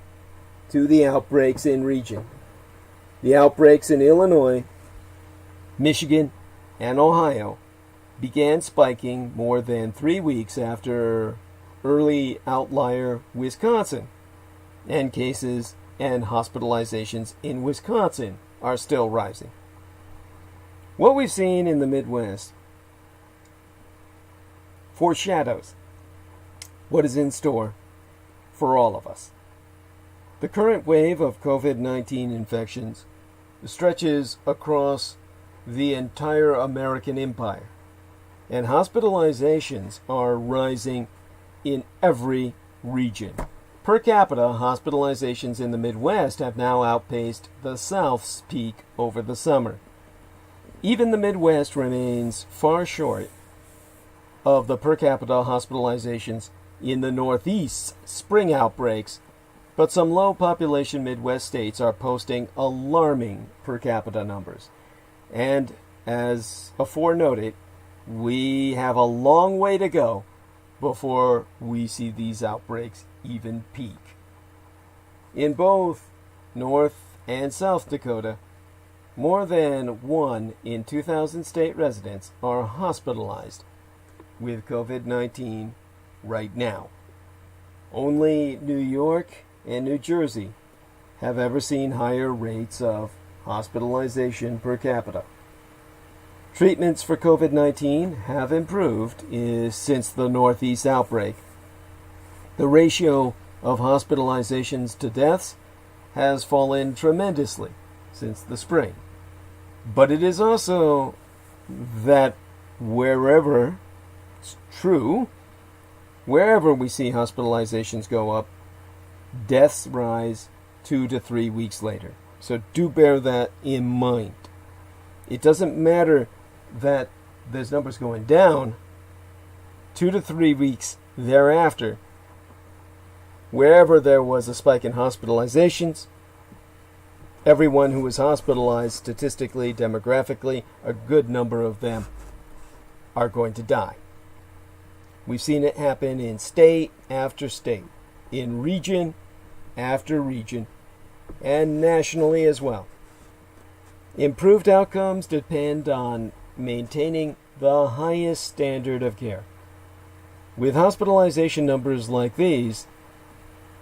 to the outbreaks in region. The outbreaks in Illinois, Michigan, and Ohio began spiking more than 3 weeks after early outlier Wisconsin, and cases and hospitalizations in Wisconsin are still rising. What we've seen in the Midwest foreshadows what is in store for all of us. The current wave of COVID-19 infections stretches across the entire American empire, and hospitalizations are rising in every region. Per capita, hospitalizations in the Midwest have now outpaced the South's peak over the summer. Even the Midwest remains far short of the per capita hospitalizations in the Northeast's spring outbreaks, but some low-population Midwest states are posting alarming per capita numbers. And, as afore noted, we have a long way to go before we see these outbreaks even peak. In both North and South Dakota, more than 1 in 2,000 state residents are hospitalized with COVID-19 right now. Only New York and New Jersey have ever seen higher rates of hospitalization per capita. Treatments for COVID-19 have improved since the Northeast outbreak. The ratio of hospitalizations to deaths has fallen tremendously since the spring. But it is also that wherever it's true, wherever we see hospitalizations go up, deaths rise 2 to 3 weeks later. So do bear that in mind. It doesn't matter that there's numbers going down. 2 to 3 weeks thereafter, wherever there was a spike in hospitalizations, everyone who was hospitalized, statistically, demographically, a good number of them are going to die. We've seen it happen in state after state, in region after region, and nationally as well. Improved outcomes depend on maintaining the highest standard of care. With hospitalization numbers like these,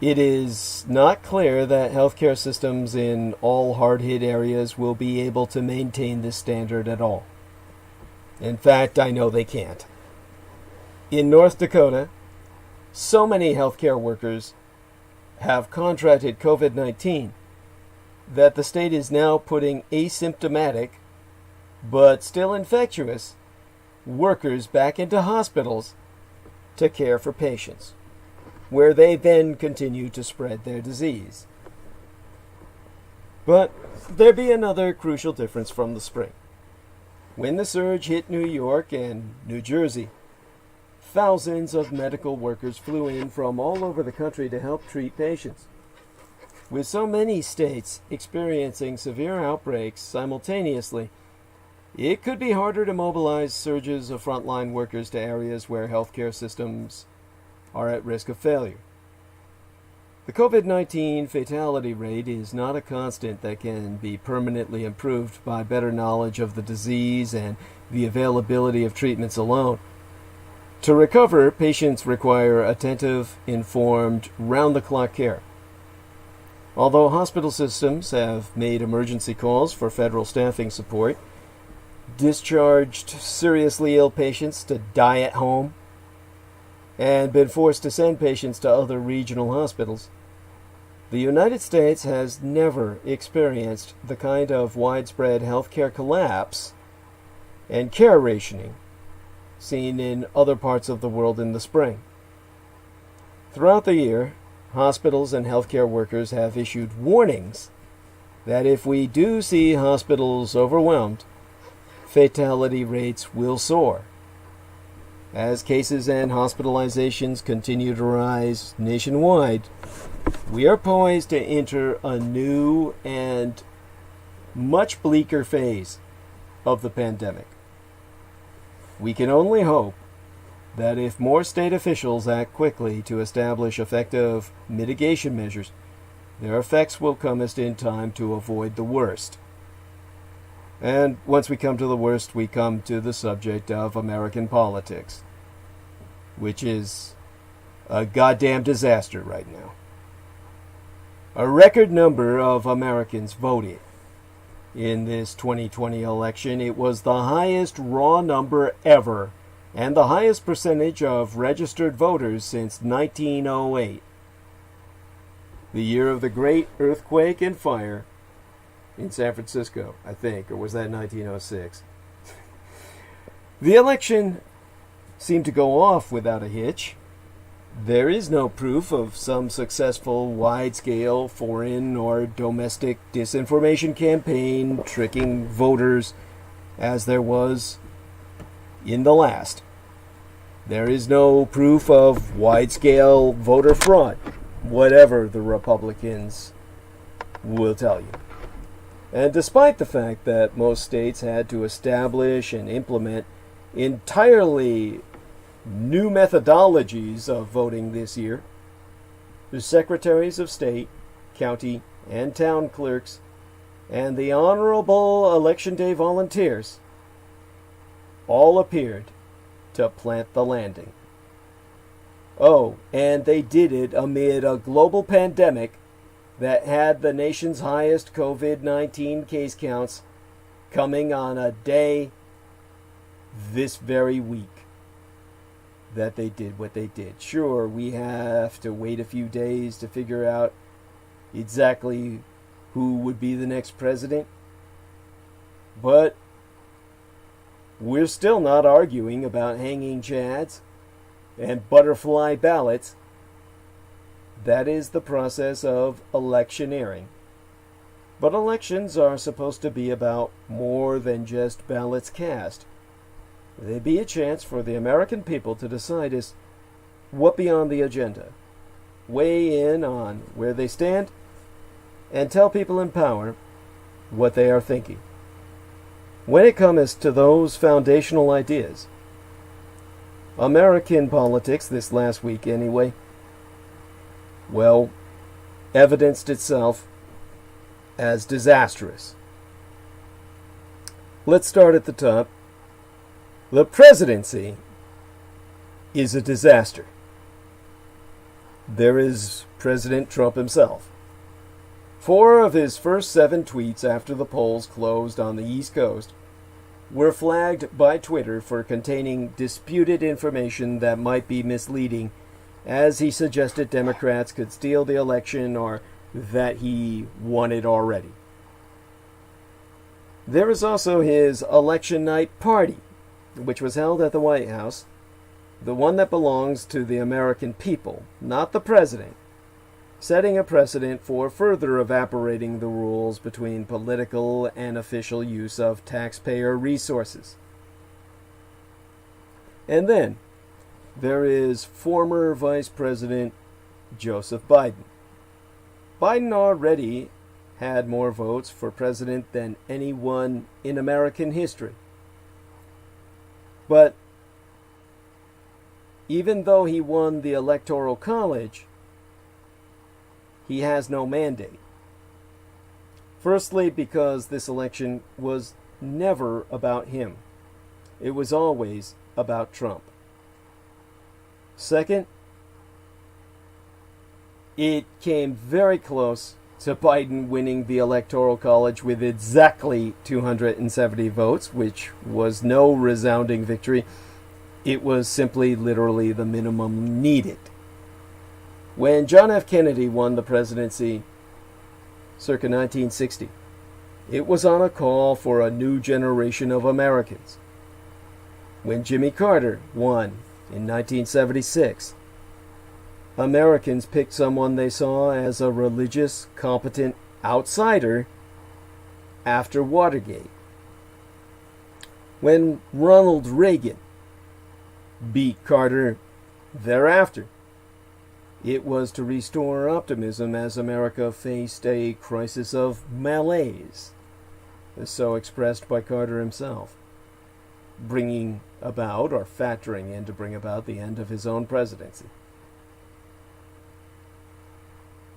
it is not clear that healthcare systems in all hard-hit areas will be able to maintain this standard at all. In fact, I know they can't. In North Dakota, so many healthcare workers have contracted COVID-19 that the state is now putting asymptomatic, but still infectious, workers back into hospitals to care for patients, where they then continue to spread their disease. But there be another crucial difference from the spring. When the surge hit New York and New Jersey, thousands of medical workers flew in from all over the country to help treat patients. With so many states experiencing severe outbreaks simultaneously, it could be harder to mobilize surges of frontline workers to areas where healthcare systems are at risk of failure. The COVID-19 fatality rate is not a constant that can be permanently improved by better knowledge of the disease and the availability of treatments alone. To recover, patients require attentive, informed, round-the-clock care. Although hospital systems have made emergency calls for federal staffing support, discharged seriously ill patients to die at home, and been forced to send patients to other regional hospitals, the United States has never experienced the kind of widespread healthcare collapse and care rationing seen in other parts of the world in the spring. Throughout the year, hospitals and healthcare workers have issued warnings that if we do see hospitals overwhelmed, fatality rates will soar. As cases and hospitalizations continue to rise nationwide, we are poised to enter a new and much bleaker phase of the pandemic. We can only hope that if more state officials act quickly to establish effective mitigation measures, their effects will come just in time to avoid the worst. And once we come to the worst, we come to the subject of American politics, which is a goddamn disaster right now. A record number of Americans voted in this 2020 election. It was the highest raw number ever, and the highest percentage of registered voters since 1908, the year of the great earthquake and fire in San Francisco, I think, or was that 1906? The election seemed to go off without a hitch. There is no proof of some successful wide-scale foreign or domestic disinformation campaign tricking voters as there was in the last. There is no proof of wide-scale voter fraud, whatever the Republicans will tell you. And despite the fact that most states had to establish and implement entirely new methodologies of voting this year, the secretaries of state, county, and town clerks, and the honorable Election Day volunteers all appeared to plant the landing. Oh, and they did it amid a global pandemic that had the nation's highest COVID-19 case counts coming on a day this very week that they did what they did. Sure, we have to wait a few days to figure out exactly who would be the next president, but we're still not arguing about hanging chads and butterfly ballots. That is the process of electioneering. But elections are supposed to be about more than just ballots cast. They be a chance for the American people to decide is what be on the agenda, weigh in on where they stand, and tell people in power what they are thinking. When it comes to those foundational ideas, American politics this last week anyway, well, evidenced itself as disastrous. Let's start at the top. The presidency is a disaster. There is President Trump himself. 4 of his first 7 tweets after the polls closed on the East Coast were flagged by Twitter for containing disputed information that might be misleading, as he suggested Democrats could steal the election or that he won it already. There is also his election night party, which was held at the White House, the one that belongs to the American people, not the president, setting a precedent for further evaporating the rules between political and official use of taxpayer resources. And then there is former Vice President Joseph Biden. Biden already had more votes for president than anyone in American history. But even though he won the Electoral College, he has no mandate. Firstly, because this election was never about him. It was always about Trump. Second, it came very close to Biden winning the Electoral College with exactly 270 votes, which was no resounding victory. It was simply literally the minimum needed. When John F. Kennedy won the presidency circa 1960, it was on a call for a new generation of Americans. when Jimmy Carter won in 1976, Americans picked someone they saw as a religious, competent outsider after Watergate. When Ronald Reagan beat Carter thereafter, it was to restore optimism as America faced a crisis of malaise, so expressed by Carter himself, bringing about, or factoring in to bring about, the end of his own presidency.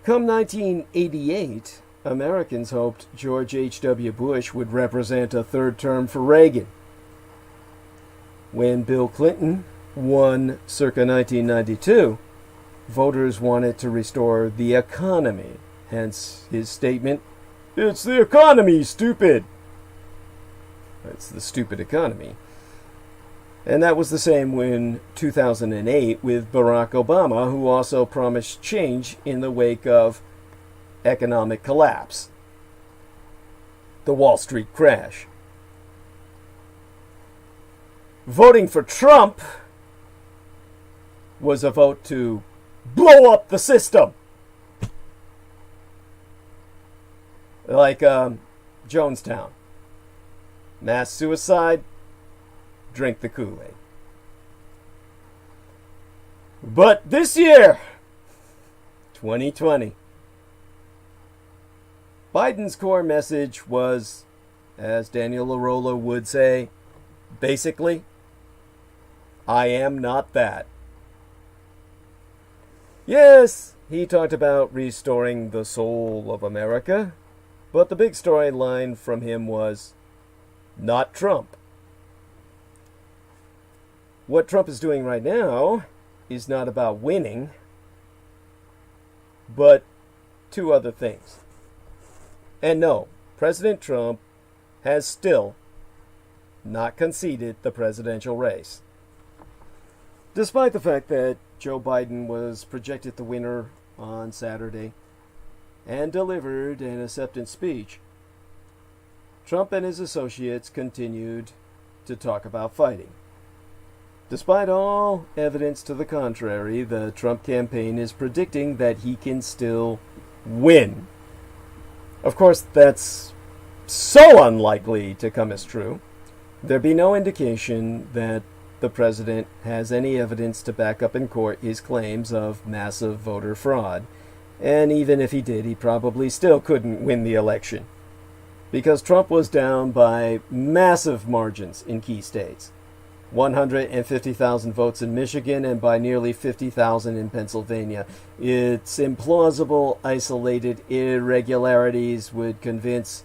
Come 1988, Americans hoped George H.W. Bush would represent a third term for Reagan. When Bill Clinton won circa 1992, voters wanted to restore the economy, hence his statement, "It's the economy, stupid!" It's the stupid economy. And that was the same in 2008 with Barack Obama, who also promised change in the wake of economic collapse, the Wall Street crash. Voting for Trump was a vote to blow up the system. Like Jonestown. Mass suicide, drink the Kool-Aid. But this year, 2020, Biden's core message was, as Daniel Arola would say, basically, I am not that. Yes, he talked about restoring the soul of America, but the big storyline from him was, not Trump. What Trump is doing right now is not about winning, but two other things. And no, President Trump has still not conceded the presidential race, despite the fact that Joe Biden was projected the winner on Saturday and delivered an acceptance speech. Trump and his associates continued to talk about fighting. Despite all evidence to the contrary, the Trump campaign is predicting that he can still win. Of course, that's so unlikely to come as true. There'd be no indication that the president has any evidence to back up in court his claims of massive voter fraud. And even if he did, he probably still couldn't win the election, because Trump was down by massive margins in key states. 150,000 votes in Michigan and by nearly 50,000 in Pennsylvania. It's implausible, isolated irregularities would convince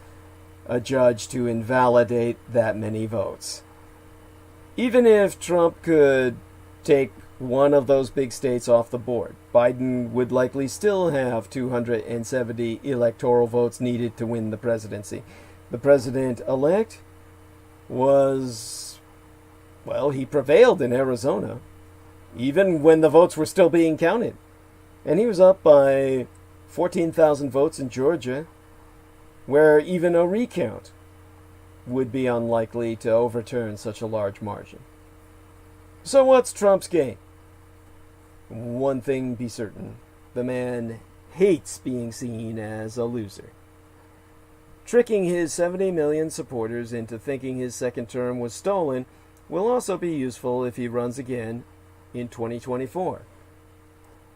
a judge to invalidate that many votes. Even if Trump could take one of those big states off the board, Biden would likely still have 270 electoral votes needed to win the presidency. The president-elect was, well, he prevailed in Arizona, even when the votes were still being counted. And he was up by 14,000 votes in Georgia, where even a recount would be unlikely to overturn such a large margin. So what's Trump's game? One thing be certain, the man hates being seen as a loser. Tricking his 70 million supporters into thinking his second term was stolen will also be useful if he runs again in 2024.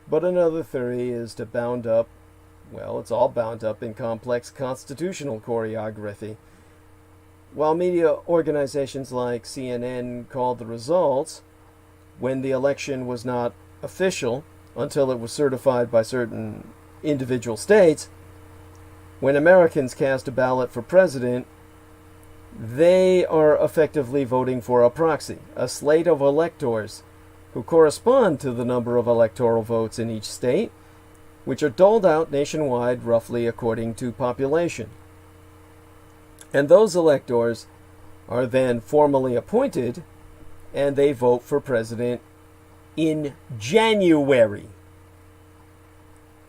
But another theory is to bound up, well, it's all bound up in complex constitutional choreography. While media organizations like CNN called the results, when the election was not official until it was certified by certain individual states, when Americans cast a ballot for president, they are effectively voting for a proxy, a slate of electors who correspond to the number of electoral votes in each state, which are doled out nationwide roughly according to population. And those electors are then formally appointed, and they vote for president in January.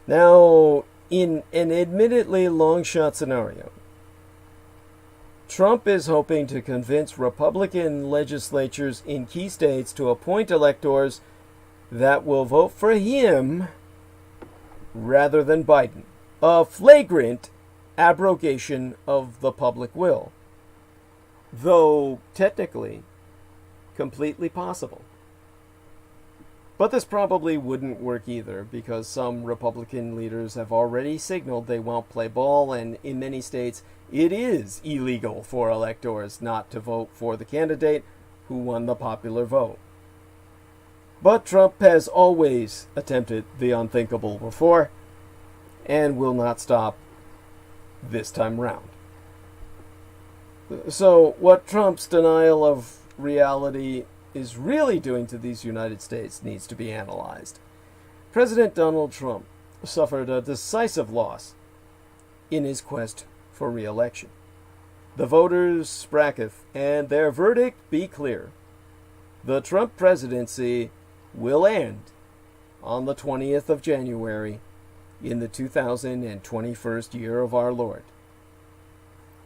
Now, in an admittedly long-shot scenario, Trump is hoping to convince Republican legislatures in key states to appoint electors that will vote for him rather than Biden. A flagrant abrogation of the public will, though technically completely possible. But this probably wouldn't work either, because some Republican leaders have already signaled they won't play ball, and in many states it is illegal for electors not to vote for the candidate who won the popular vote. But Trump has always attempted the unthinkable before, and will not stop this time round. So, what Trump's denial of reality is really doing to these United States needs to be analyzed. President Donald Trump suffered a decisive loss in his quest for re-election. The voters spracketh, and their verdict be clear. The Trump presidency will end on the 20th of January in the 2021st year of our Lord.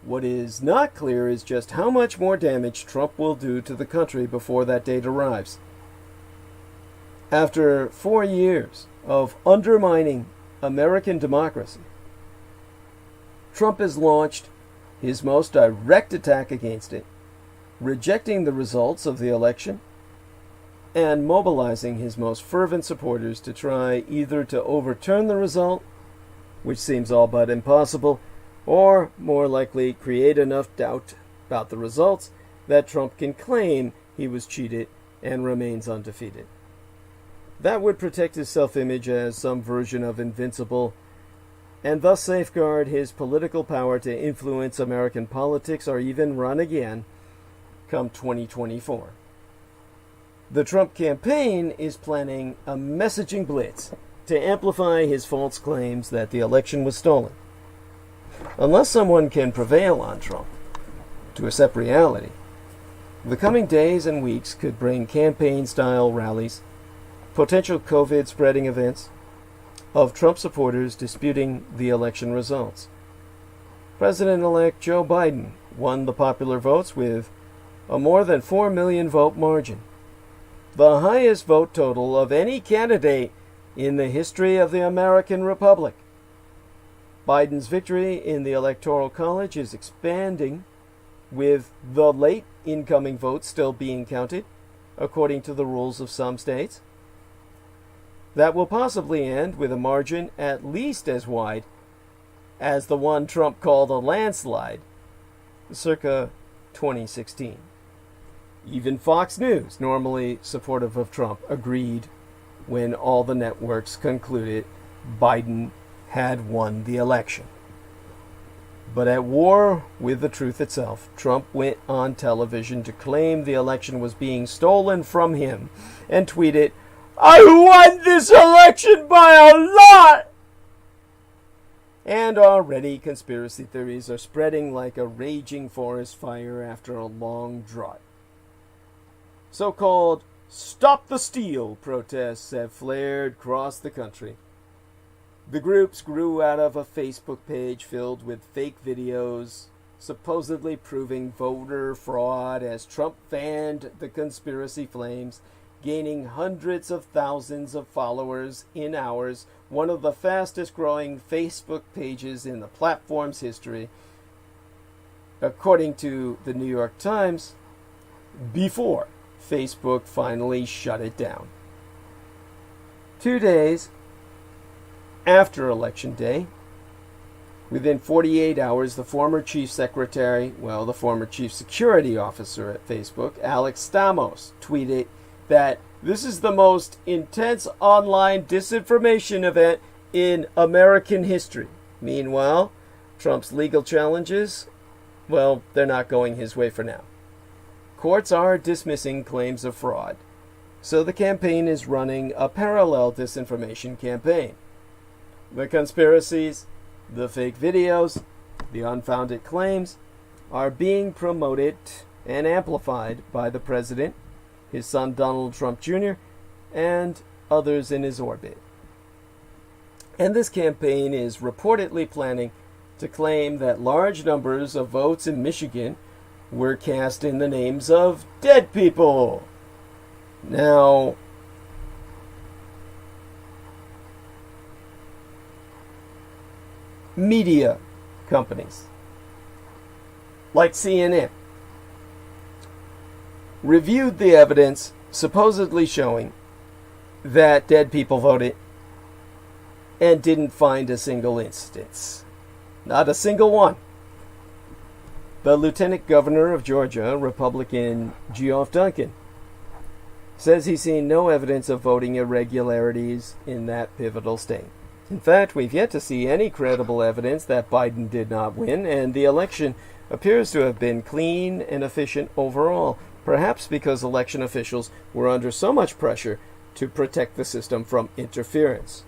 What is not clear is just how much more damage Trump will do to the country before that date arrives. After 4 years of undermining American democracy, Trump has launched his most direct attack against it, rejecting the results of the election and mobilizing his most fervent supporters to try either to overturn the result, which seems all but impossible, or, more likely, create enough doubt about the results that Trump can claim he was cheated and remains undefeated. That would protect his self-image as some version of invincible, and thus safeguard his political power to influence American politics or even run again come 2024. The Trump campaign is planning a messaging blitz to amplify his false claims that the election was stolen. Unless someone can prevail on Trump to accept reality, the coming days and weeks could bring campaign-style rallies, potential COVID-spreading events of Trump supporters disputing the election results. President-elect Joe Biden won the popular votes with a more than 4 million vote margin, the highest vote total of any candidate in the history of the American Republic. Biden's victory in the Electoral College is expanding, with the late incoming votes still being counted, according to the rules of some states. That will possibly end with a margin at least as wide as the one Trump called a landslide, circa 2016. Even Fox News, normally supportive of Trump, agreed when all the networks concluded Biden had won the election. But at war with the truth itself, Trump went on television to claim the election was being stolen from him and tweeted, "I won this election by a lot!" And already conspiracy theories are spreading like a raging forest fire after a long drought. So-called "Stop the Steal" protests have flared across the country. The groups grew out of a Facebook page filled with fake videos supposedly proving voter fraud as Trump fanned the conspiracy flames, gaining hundreds of thousands of followers in hours, one of the fastest growing Facebook pages in the platform's history, according to the New York Times, before Facebook finally shut it down. 2 days after Election Day, within 48 hours, the former chief security officer at Facebook, Alex Stamos, tweeted that this is the most intense online disinformation event in American history. Meanwhile, Trump's legal challenges, well, they're not going his way for now. Courts are dismissing claims of fraud, so the campaign is running a parallel disinformation campaign. The conspiracies, the fake videos, the unfounded claims are being promoted and amplified by the president, his son Donald Trump Jr., and others in his orbit. And this campaign is reportedly planning to claim that large numbers of votes in Michigan were cast in the names of dead people. Now, media companies like CNN reviewed the evidence supposedly showing that dead people voted and didn't find a single instance. Not a single one. The Lieutenant Governor of Georgia, Republican Geoff Duncan, says he's seen no evidence of voting irregularities in that pivotal state. In fact, we've yet to see any credible evidence that Biden did not win, and the election appears to have been clean and efficient overall, perhaps because election officials were under so much pressure to protect the system from interference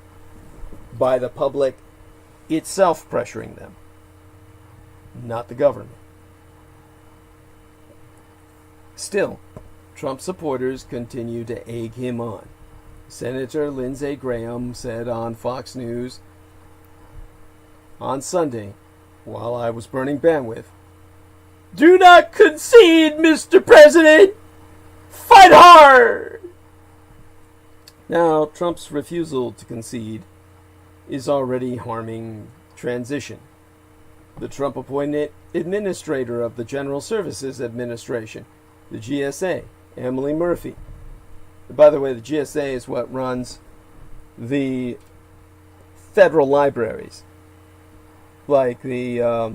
by the public itself pressuring them, not the government. Still, Trump supporters continue to egg him on. Senator Lindsey Graham said on Fox News on Sunday, while I was burning bandwidth, "Do not concede, Mr. President! Fight hard!" Now, Trump's refusal to concede is already harming transition. The Trump-appointed administrator of the General Services Administration, the GSA, Emily Murphy. By the way, the GSA is what runs the federal libraries, like the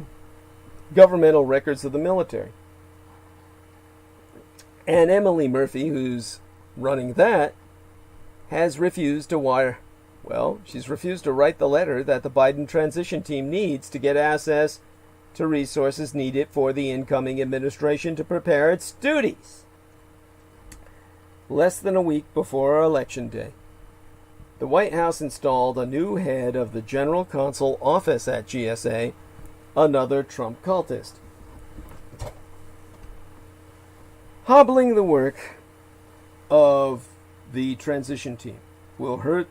governmental records of the military. And Emily Murphy, who's running that, has refused to she's refused to write the letter that the Biden transition team needs to get access to resources needed for the incoming administration to prepare its duties. Less than a week before Election Day, the White House installed a new head of the General Counsel Office at GSA, another Trump cultist. Hobbling the work of the transition team will hurt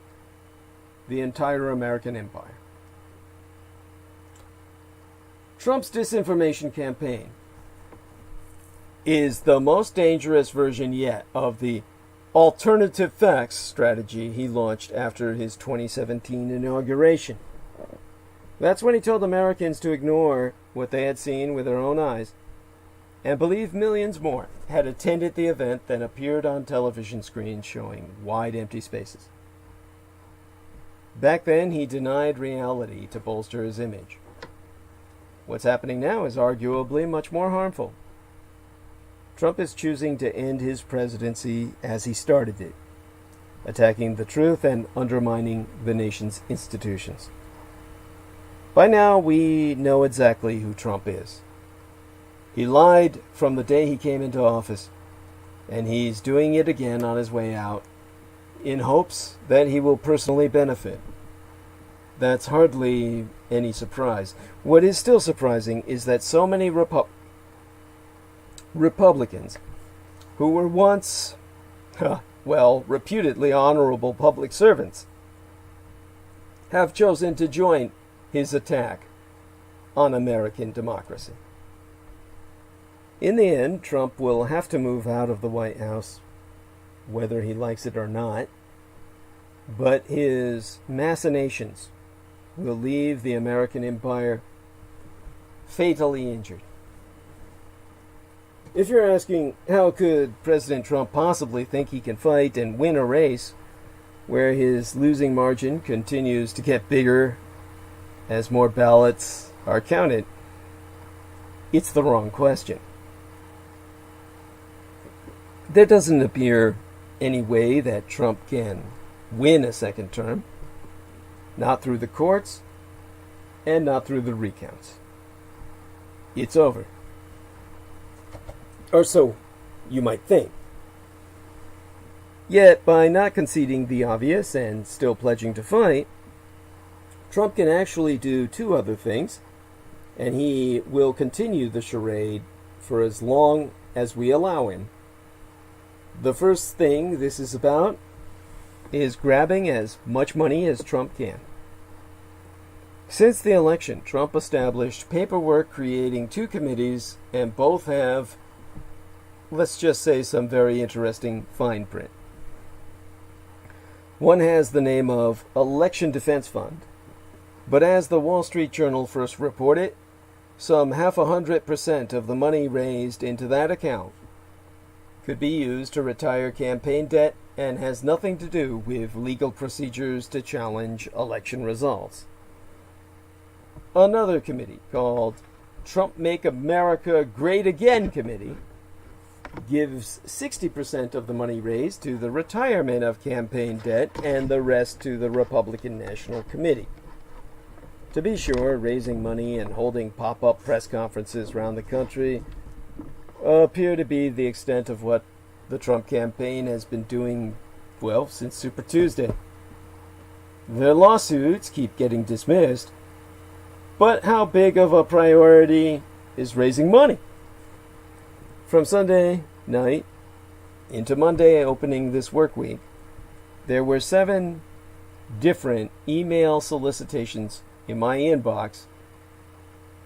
the entire American empire. Trump's disinformation campaign is the most dangerous version yet of the alternative facts strategy he launched after his 2017 inauguration. That's when he told Americans to ignore what they had seen with their own eyes and believe millions more had attended the event than appeared on television screens showing wide empty spaces. Back then, he denied reality to bolster his image. What's happening now is arguably much more harmful. Trump is choosing to end his presidency as he started it, attacking the truth and undermining the nation's institutions. By now, we know exactly who Trump is. He lied from the day he came into office, and he's doing it again on his way out, in hopes that he will personally benefit. That's hardly any surprise. What is still surprising is that so many Republicans who were once, reputedly honorable public servants, have chosen to join his attack on American democracy. In the end, Trump will have to move out of the White House, whether he likes it or not, but his machinations will leave the American empire fatally injured. If you're asking, how could President Trump possibly think he can fight and win a race where his losing margin continues to get bigger as more ballots are counted, it's the wrong question. There doesn't appear any way that Trump can win a second term, not through the courts and not through the recounts. It's over. Or so you might think. Yet, by not conceding the obvious and still pledging to fight, Trump can actually do two other things, and he will continue the charade for as long as we allow him. The first thing this is about is grabbing as much money as Trump can. Since the election, Trump established paperwork creating 2 committees, and both have, let's just say, some very interesting fine print. One has the name of Election Defense Fund, but as the Wall Street Journal first reported, some 0.5% of the money raised into that account could be used to retire campaign debt and has nothing to do with legal procedures to challenge election results. Another committee, called Trump Make America Great Again Committee, gives 60% of the money raised to the retirement of campaign debt and the rest to the Republican National Committee. To be sure, raising money and holding pop-up press conferences around the country appear to be the extent of what the Trump campaign has been doing, well, since Super Tuesday. Their lawsuits keep getting dismissed, but how big of a priority is raising money? From Sunday night into Monday opening this work week, there were 7 different email solicitations in my inbox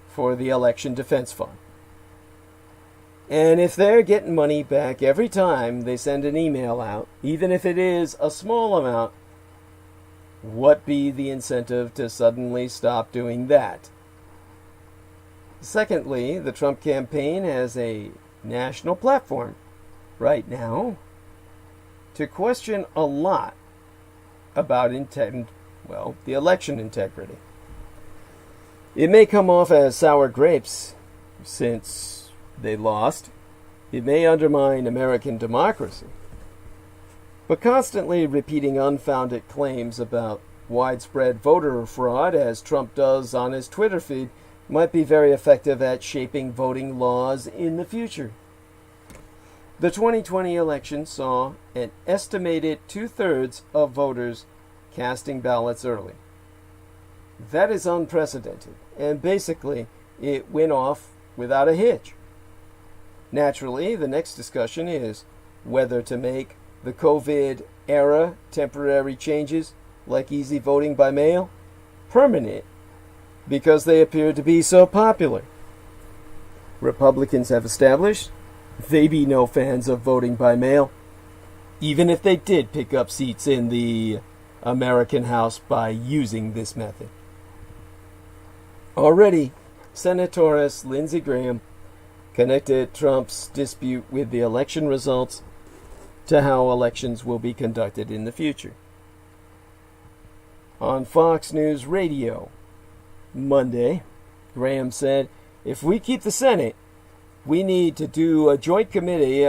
for the Election Defense Fund. And if they're getting money back every time they send an email out, even if it is a small amount, what be the incentive to suddenly stop doing that? Secondly, the Trump campaign has a national platform right now to question a lot about the election integrity. It may come off as sour grapes since they lost. It may undermine American democracy. But constantly repeating unfounded claims about widespread voter fraud, as Trump does on his Twitter feed, might be very effective at shaping voting laws in the future. The 2020 election saw an estimated 2/3 of voters casting ballots early. That is unprecedented, and basically it went off without a hitch. Naturally, the next discussion is whether to make the COVID era temporary changes, like easy voting by mail, permanent, because they appear to be so popular. Republicans have established they be no fans of voting by mail, even if they did pick up seats in the American House by using this method. Already, Senatoress Lindsey Graham connected Trump's dispute with the election results to how elections will be conducted in the future. On Fox News Radio Monday, Graham said, if we keep the Senate, we need to do a joint committee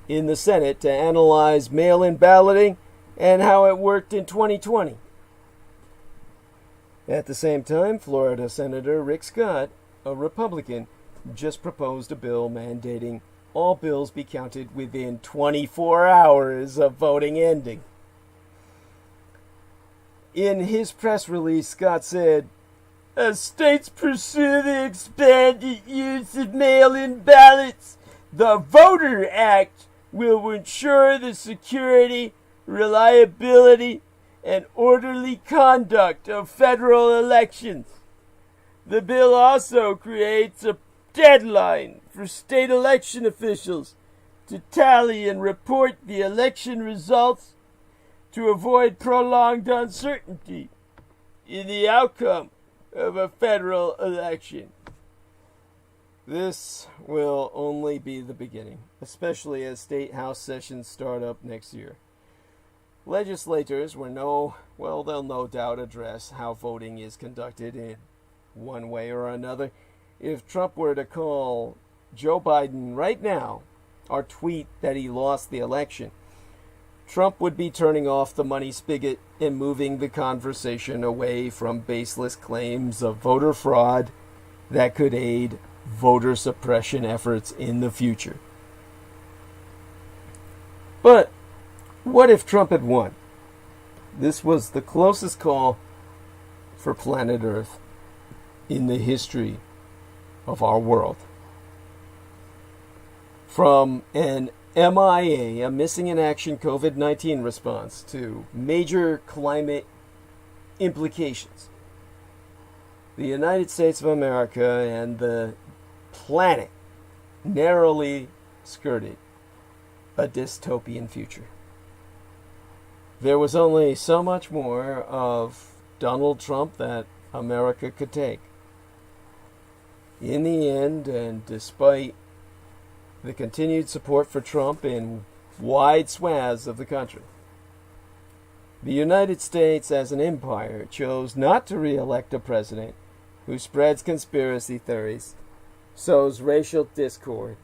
in the Senate to analyze mail-in balloting and how it worked in 2020. At the same time, Florida Senator Rick Scott, a Republican, just proposed a bill mandating all bills be counted within 24 hours of voting ending. In his press release, Scott said, as states pursue the expanded use of mail-in ballots, the Voter Act will ensure the security, reliability, and orderly conduct of federal elections. The bill also creates a deadline for state election officials to tally and report the election results to avoid prolonged uncertainty in the outcome of a federal election. This will only be the beginning, especially as state house sessions start up next year. Legislators they'll no doubt address how voting is conducted in one way or another. If Trump were to call Joe Biden right now or tweet that he lost the election, Trump would be turning off the money spigot and moving the conversation away from baseless claims of voter fraud that could aid voter suppression efforts in the future. But what if Trump had won? This was the closest call for planet Earth in the history of our world. From an MIA, a missing in action COVID-19 response, to major climate implications. the United States of America and the planet narrowly skirted a dystopian future. There was only so much more of Donald Trump that America could take. In the end, and despite the continued support for Trump in wide swaths of the country, the United States as an empire chose not to re-elect a president who spreads conspiracy theories, sows racial discord,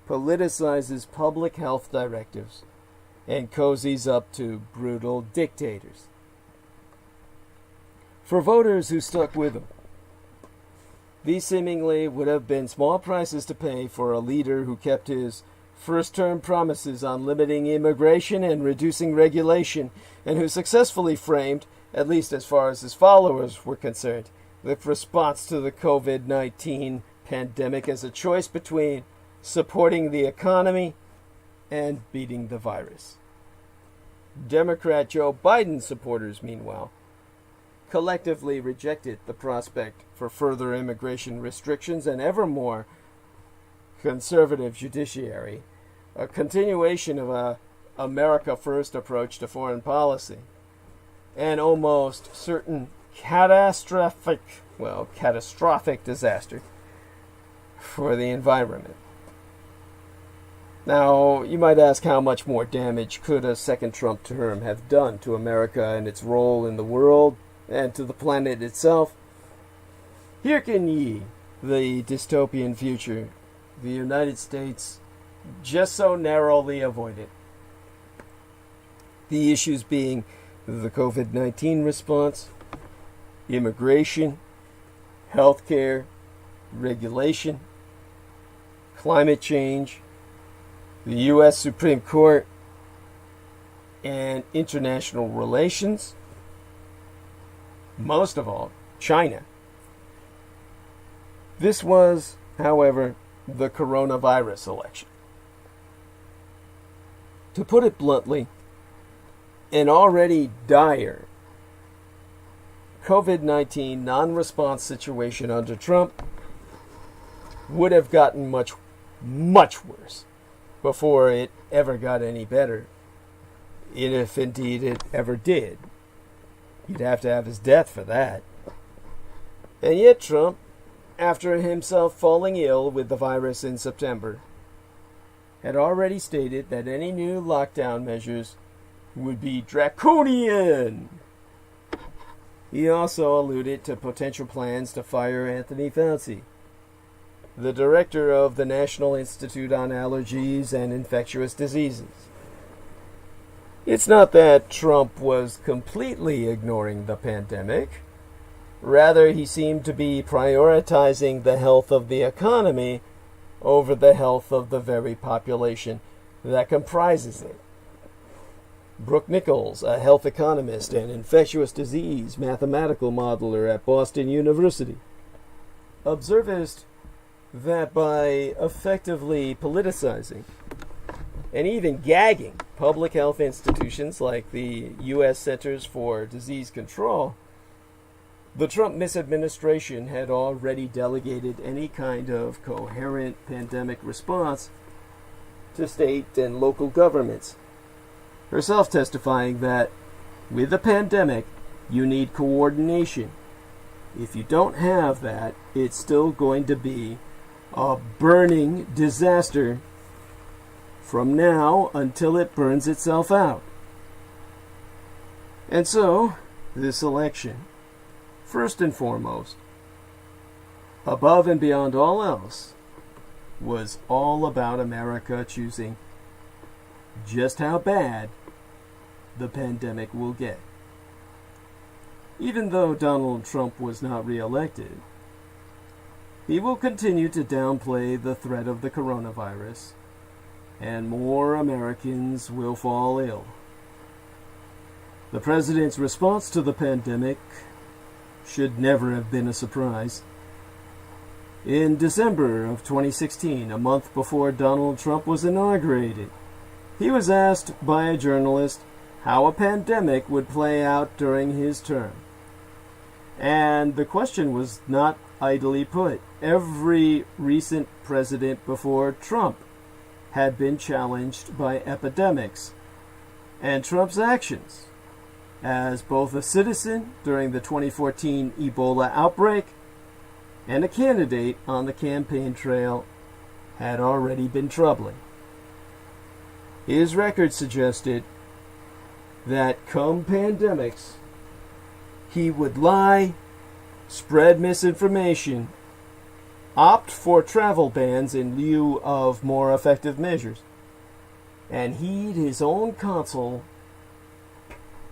politicizes public health directives, and cozies up to brutal dictators. For voters who stuck with him, these seemingly would have been small prices to pay for a leader who kept his first-term promises on limiting immigration and reducing regulation, and who successfully framed, at least as far as his followers were concerned, the response to the COVID-19 pandemic as a choice between supporting the economy and beating the virus. Democrat Joe Biden supporters, meanwhile, collectively rejected the prospect for further immigration restrictions and ever more conservative judiciary, a continuation of a America First approach to foreign policy, and almost certain catastrophic disaster for the environment. Now, you might ask, how much more damage could a second Trump term have done to America and its role in the world and to the planet itself? Hearken ye, the dystopian future the United States just so narrowly avoided. The issues being the COVID-19 response, immigration, healthcare, regulation, climate change, the U.S. Supreme Court, and international relations. Most of all, China. This was, however, the coronavirus election. To put it bluntly, an already dire COVID-19 non-response situation under Trump would have gotten much, much worse before it ever got any better, if indeed it ever did. You'd have to have his death for that. And yet Trump, after himself falling ill with the virus in September, had already stated that any new lockdown measures would be draconian. He also alluded to potential plans to fire Anthony Fauci, the director of the National Institute on Allergies and Infectious Diseases. It's not that Trump was completely ignoring the pandemic. Rather, he seemed to be prioritizing the health of the economy over the health of the very population that comprises it. Brooke Nichols, a health economist and infectious disease mathematical modeler at Boston University, observed that by effectively politicizing and even gagging public health institutions like the U.S. Centers for Disease Control, the Trump misadministration had already delegated any kind of coherent pandemic response to state and local governments, herself testifying that with the pandemic, you need coordination. If you don't have that, it's still going to be a burning disaster from now until it burns itself out. And so, this election, first and foremost, above and beyond all else, was all about America choosing just how bad the pandemic will get. Even though Donald Trump was not reelected, he will continue to downplay the threat of the coronavirus, and more Americans will fall ill. The president's response to the pandemic should never have been a surprise. In December of 2016, a month before Donald Trump was inaugurated, he was asked by a journalist how a pandemic would play out during his term. And the question was not idly put. Every recent president before Trump had been challenged by epidemics, and Trump's actions as both a citizen during the 2014 Ebola outbreak and a candidate on the campaign trail had already been troubling. His record suggested that come pandemics, he would lie, spread misinformation, opt for travel bans in lieu of more effective measures, and heed his own counsel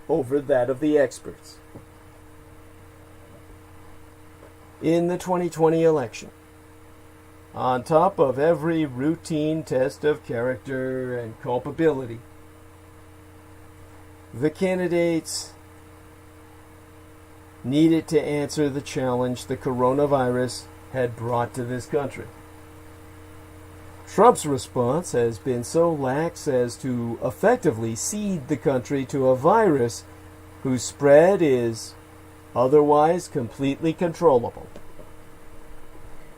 over that of the experts. In the 2020 election, on top of every routine test of character and culpability, the candidates needed to answer the challenge the coronavirus had brought to this country. Trump's response has been so lax as to effectively cede the country to a virus whose spread is otherwise completely controllable.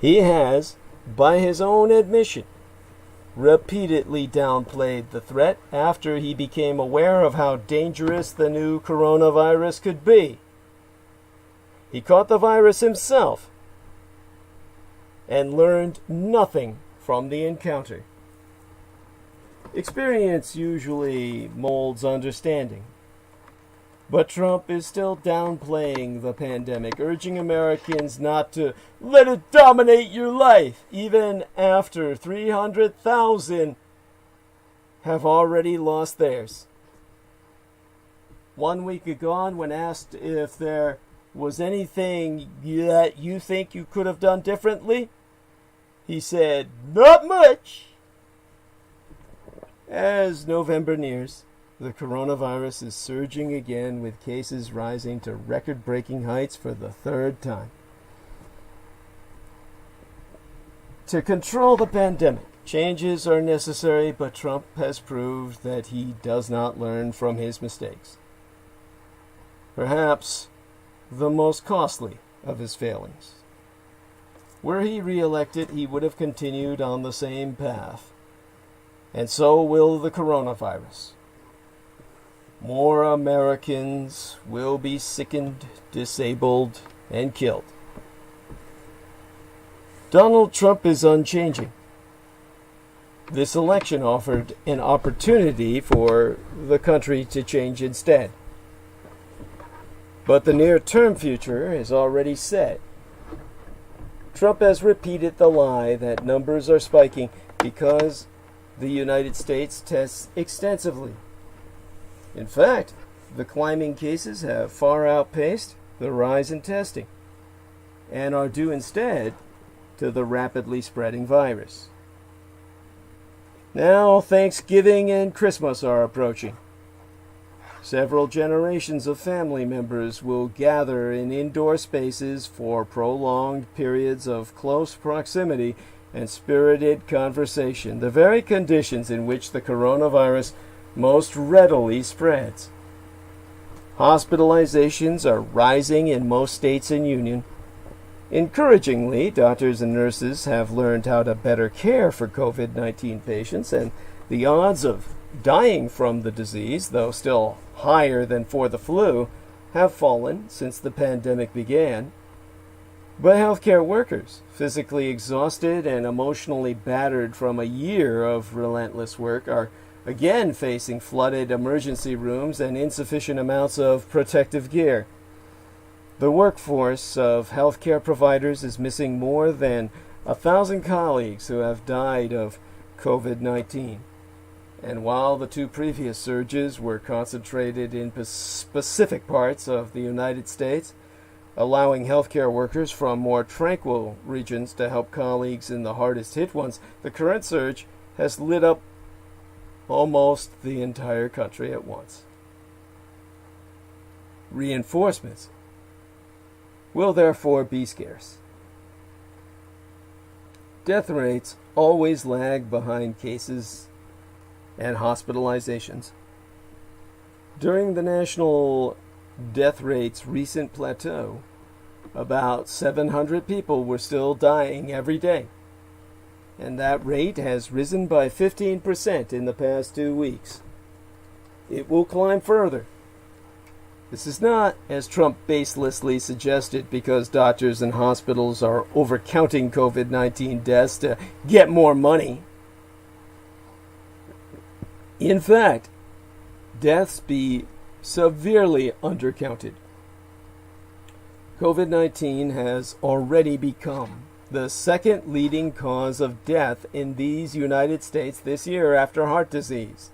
He has, by his own admission, repeatedly downplayed the threat after he became aware of how dangerous the new coronavirus could be. He caught the virus himself and learned nothing from the encounter. Experience usually molds understanding, but Trump is still downplaying the pandemic, urging Americans not to let it dominate your life, even after 300,000 have already lost theirs. 1 week ago, when asked if there was anything that you think you could have done differently, he said, "Not much." As November nears, the coronavirus is surging again, with cases rising to record-breaking heights for the third time. To control the pandemic, changes are necessary, but Trump has proved that he does not learn from his mistakes. Perhaps the most costly of his failings. Were he re-elected, he would have continued on the same path. And so will the coronavirus. More Americans will be sickened, disabled, and killed. Donald Trump is unchanging. This election offered an opportunity for the country to change instead. But the near-term future is already set. Trump has repeated the lie that numbers are spiking because the United States tests extensively. In fact, the climbing cases have far outpaced the rise in testing and are due instead to the rapidly spreading virus. Now, Thanksgiving and Christmas are approaching. Several generations of family members will gather in indoor spaces for prolonged periods of close proximity and spirited conversation, the very conditions in which the coronavirus most readily spreads. Hospitalizations are rising in most states and union. Encouragingly, doctors and nurses have learned how to better care for COVID-19 patients, and the odds of dying from the disease, though still higher than for the flu, have fallen since the pandemic began. But healthcare workers, physically exhausted and emotionally battered from a year of relentless work, are again facing flooded emergency rooms and insufficient amounts of protective gear. The workforce of healthcare providers is missing more than 1,000 colleagues who have died of COVID-19. And while the two previous surges were concentrated in specific parts of the United States, allowing healthcare workers from more tranquil regions to help colleagues in the hardest hit ones, the current surge has lit up almost the entire country at once. Reinforcements will therefore be scarce. Death rates always lag behind cases and hospitalizations. During the national death rate's recent plateau, about 700 people were still dying every day. And that rate has risen by 15% in the past 2 weeks. It will climb further. This is not, as Trump baselessly suggested, because doctors and hospitals are overcounting COVID-19 deaths to get more money. In fact, deaths be severely undercounted. COVID-19 has already become the second leading cause of death in these United States this year after heart disease,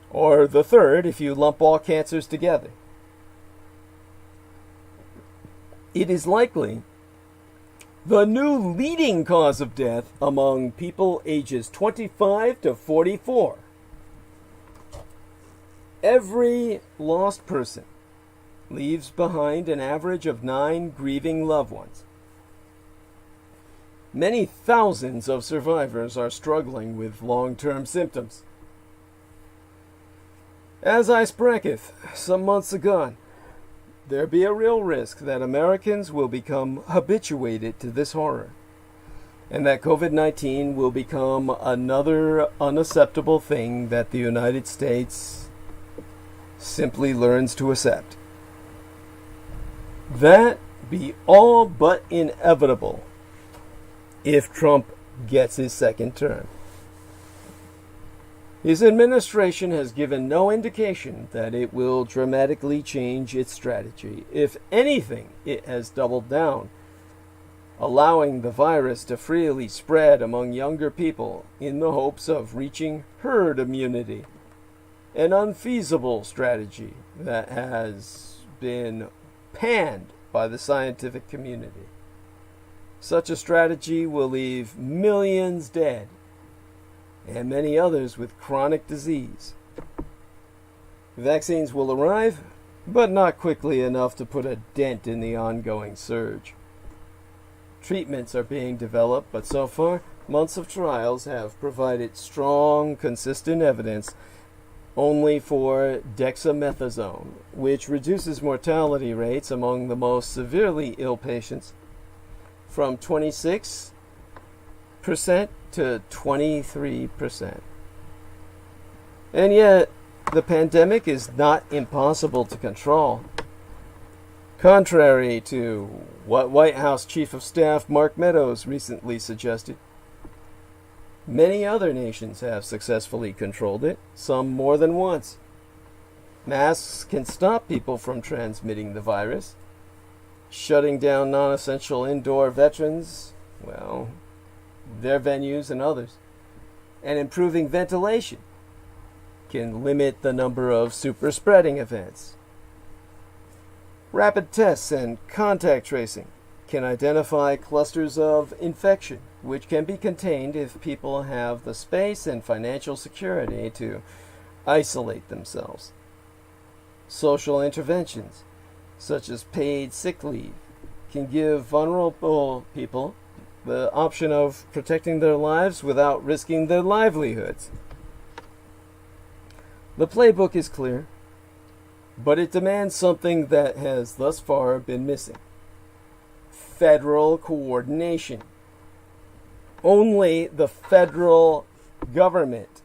or the third if you lump all cancers together. It is likely the new leading cause of death among people ages 25 to 44. Every lost person leaves behind an average of 9 grieving loved ones. Many thousands of survivors are struggling with long-term symptoms. As I spracketh some months agone, there be a real risk that Americans will become habituated to this horror, and that COVID-19 will become another unacceptable thing that the United States simply learns to accept. That be all but inevitable if Trump gets his second term. His administration has given no indication that it will dramatically change its strategy. If anything, it has doubled down, allowing the virus to freely spread among younger people in the hopes of reaching herd immunity, an unfeasible strategy that has been panned by the scientific community. Such a strategy will leave millions dead and many others with chronic disease. Vaccines will arrive, but not quickly enough to put a dent in the ongoing surge. Treatments are being developed, but so far, months of trials have provided strong, consistent evidence only for dexamethasone, which reduces mortality rates among the most severely ill patients from 26% to 23%. And yet, the pandemic is not impossible to control. Contrary to what White House Chief of Staff Mark Meadows recently suggested, many other nations have successfully controlled it, some more than once. Masks can stop people from transmitting the virus. Shutting down non-essential indoor veterans, well, their venues and others, and improving ventilation can limit the number of super-spreading events. Rapid tests and contact tracing can identify clusters of infection, which can be contained if people have the space and financial security to isolate themselves. Social interventions, such as paid sick leave, can give vulnerable people the option of protecting their lives without risking their livelihoods. The playbook is clear, but it demands something that has thus far been missing: federal coordination. Only the federal government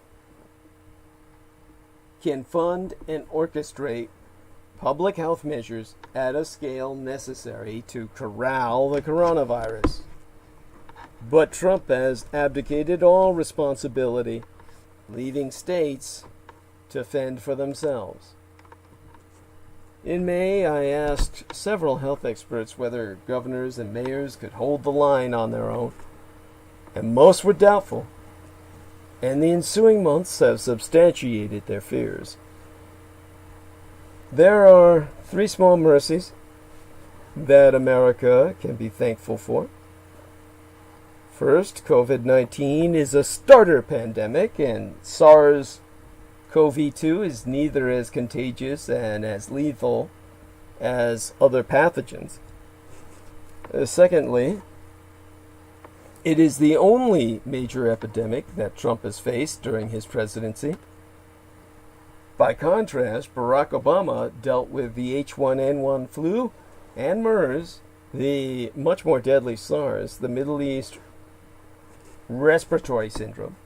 can fund and orchestrate public health measures at a scale necessary to corral the coronavirus. But Trump has abdicated all responsibility, leaving states to fend for themselves. In May, I asked several health experts whether governors and mayors could hold the line on their own, and most were doubtful, and the ensuing months have substantiated their fears. There are 3 small mercies that America can be thankful for. First, COVID-19 is a starter pandemic, and SARS-CoV-2 is neither as contagious and as lethal as other pathogens. Secondly, it is the only major epidemic that Trump has faced during his presidency. By contrast, Barack Obama dealt with the H1N1 flu and MERS the much more deadly SARS, the Middle East respiratory syndrome,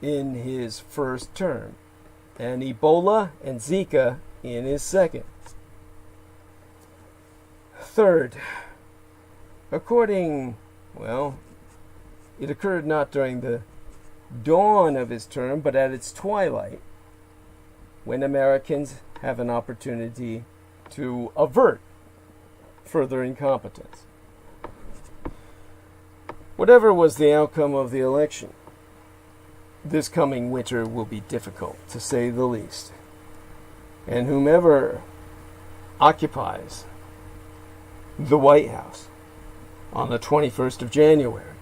in his first term, and Ebola and Zika in his second. Third, it occurred not during the dawn of his term, but at its twilight, when Americans have an opportunity to avert further incompetence. Whatever was the outcome of the election, this coming winter will be difficult, to say the least. And whomever occupies the White House on the 21st of January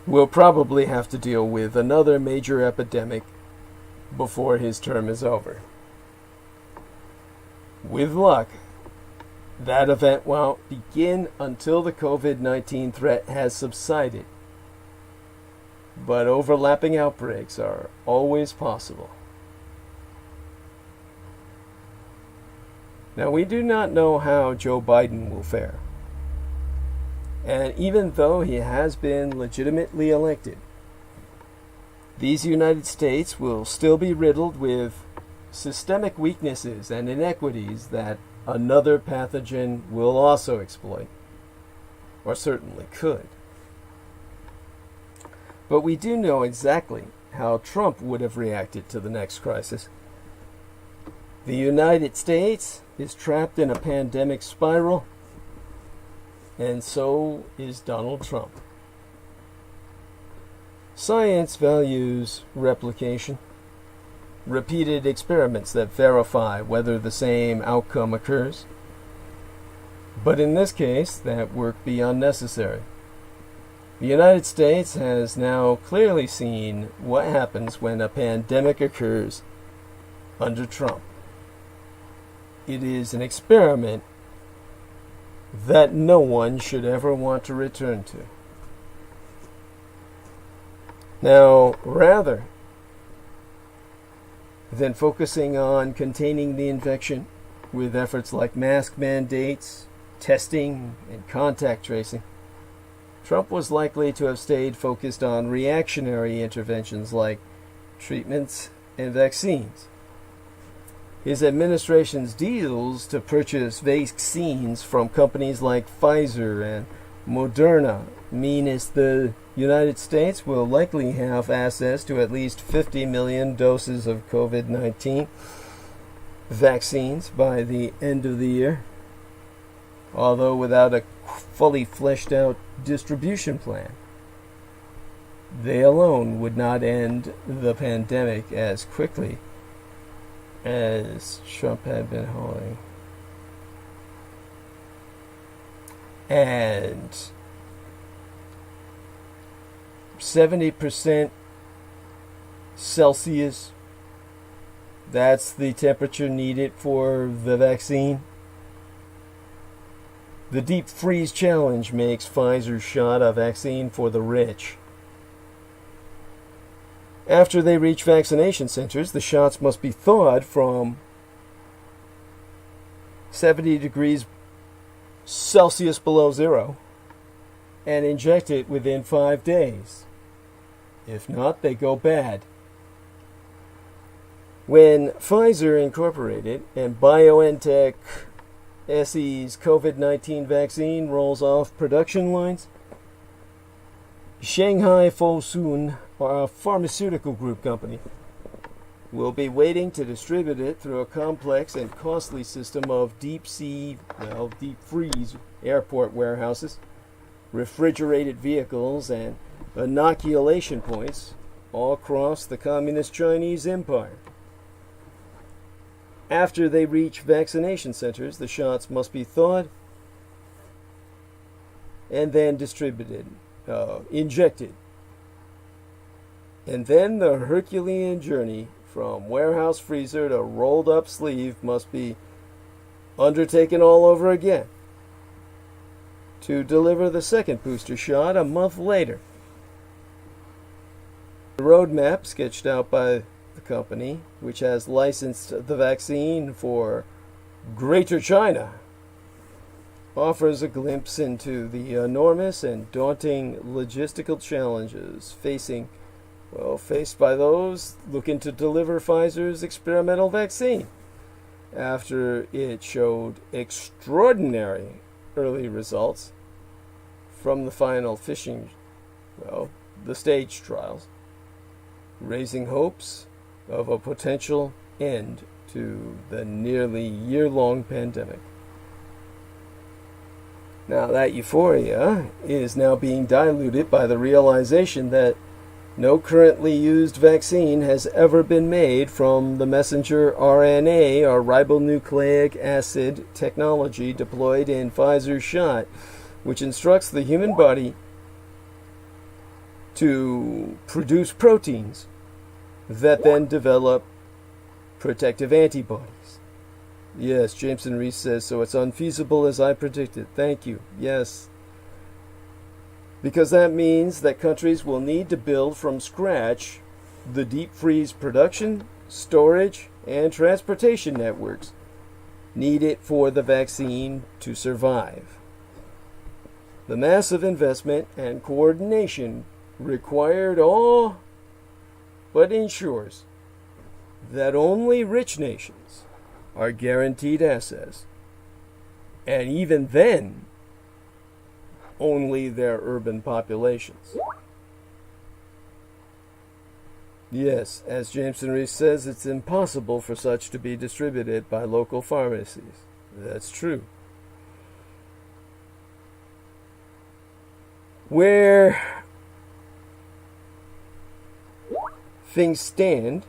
will probably have to deal with another major epidemic before his term is over. With luck, that event won't begin until the COVID-19 threat has subsided. But overlapping outbreaks are always possible. Now, we do not know how Joe Biden will fare. And even though he has been legitimately elected, these United States will still be riddled with systemic weaknesses and inequities that another pathogen will also exploit, or certainly could. But we do know exactly how Trump would have reacted to the next crisis. The United States is trapped in a pandemic spiral, and so is Donald Trump. Science values replication, repeated experiments that verify whether the same outcome occurs. But in this case, that work be unnecessary. The United States has now clearly seen what happens when a pandemic occurs under Trump. It is an experiment that no one should ever want to return to. Now, rather than focusing on containing the infection with efforts like mask mandates, testing, and contact tracing, Trump was likely to have stayed focused on reactionary interventions like treatments and vaccines. His administration's deals to purchase vaccines from companies like Pfizer and Moderna mean the United States will likely have access to at least 50 million doses of COVID-19 vaccines by the end of the year, although without a fully fleshed out distribution plan. They alone would not end the pandemic as quickly as Trump had been hoping. And 70% Celsius, that's the temperature needed for the vaccine. The deep freeze challenge makes Pfizer's shot a vaccine for the rich. After they reach vaccination centers, the shots must be thawed from 70 degrees Celsius below zero and injected within 5 days. If not, they go bad. When Pfizer Incorporated and BioNTech SE's COVID-19 vaccine rolls off production lines, Shanghai Fosun, a pharmaceutical group company, will be waiting to distribute it through a complex and costly system of deep freeze airport warehouses, refrigerated vehicles, and inoculation points all across the communist Chinese empire. After they reach vaccination centers, the shots must be thawed and then injected. And then the Herculean journey from warehouse freezer to rolled up sleeve must be undertaken all over again to deliver the second booster shot a month later. The roadmap sketched out by the company, which has licensed the vaccine for Greater China, offers a glimpse into the enormous and daunting logistical challenges faced by those looking to deliver Pfizer's experimental vaccine after it showed extraordinary early results from the final the stage trials, raising hopes of a potential end to the nearly year-long pandemic. Now, that euphoria is now being diluted by the realization that no currently used vaccine has ever been made from the messenger RNA or ribonucleic acid technology deployed in Pfizer's shot, which instructs the human body to produce proteins that then develop protective antibodies. Yes, Jameson Reese says, so it's unfeasible as I predicted. Thank you. Yes. Because that means that countries will need to build from scratch the deep freeze production, storage, and transportation networks needed for the vaccine to survive. The massive investment and coordination required all but ensures that only rich nations are guaranteed access, and even then, only their urban populations. Yes, as Jameson Reese says, it's impossible for such to be distributed by local pharmacies. That's true. Where things stand,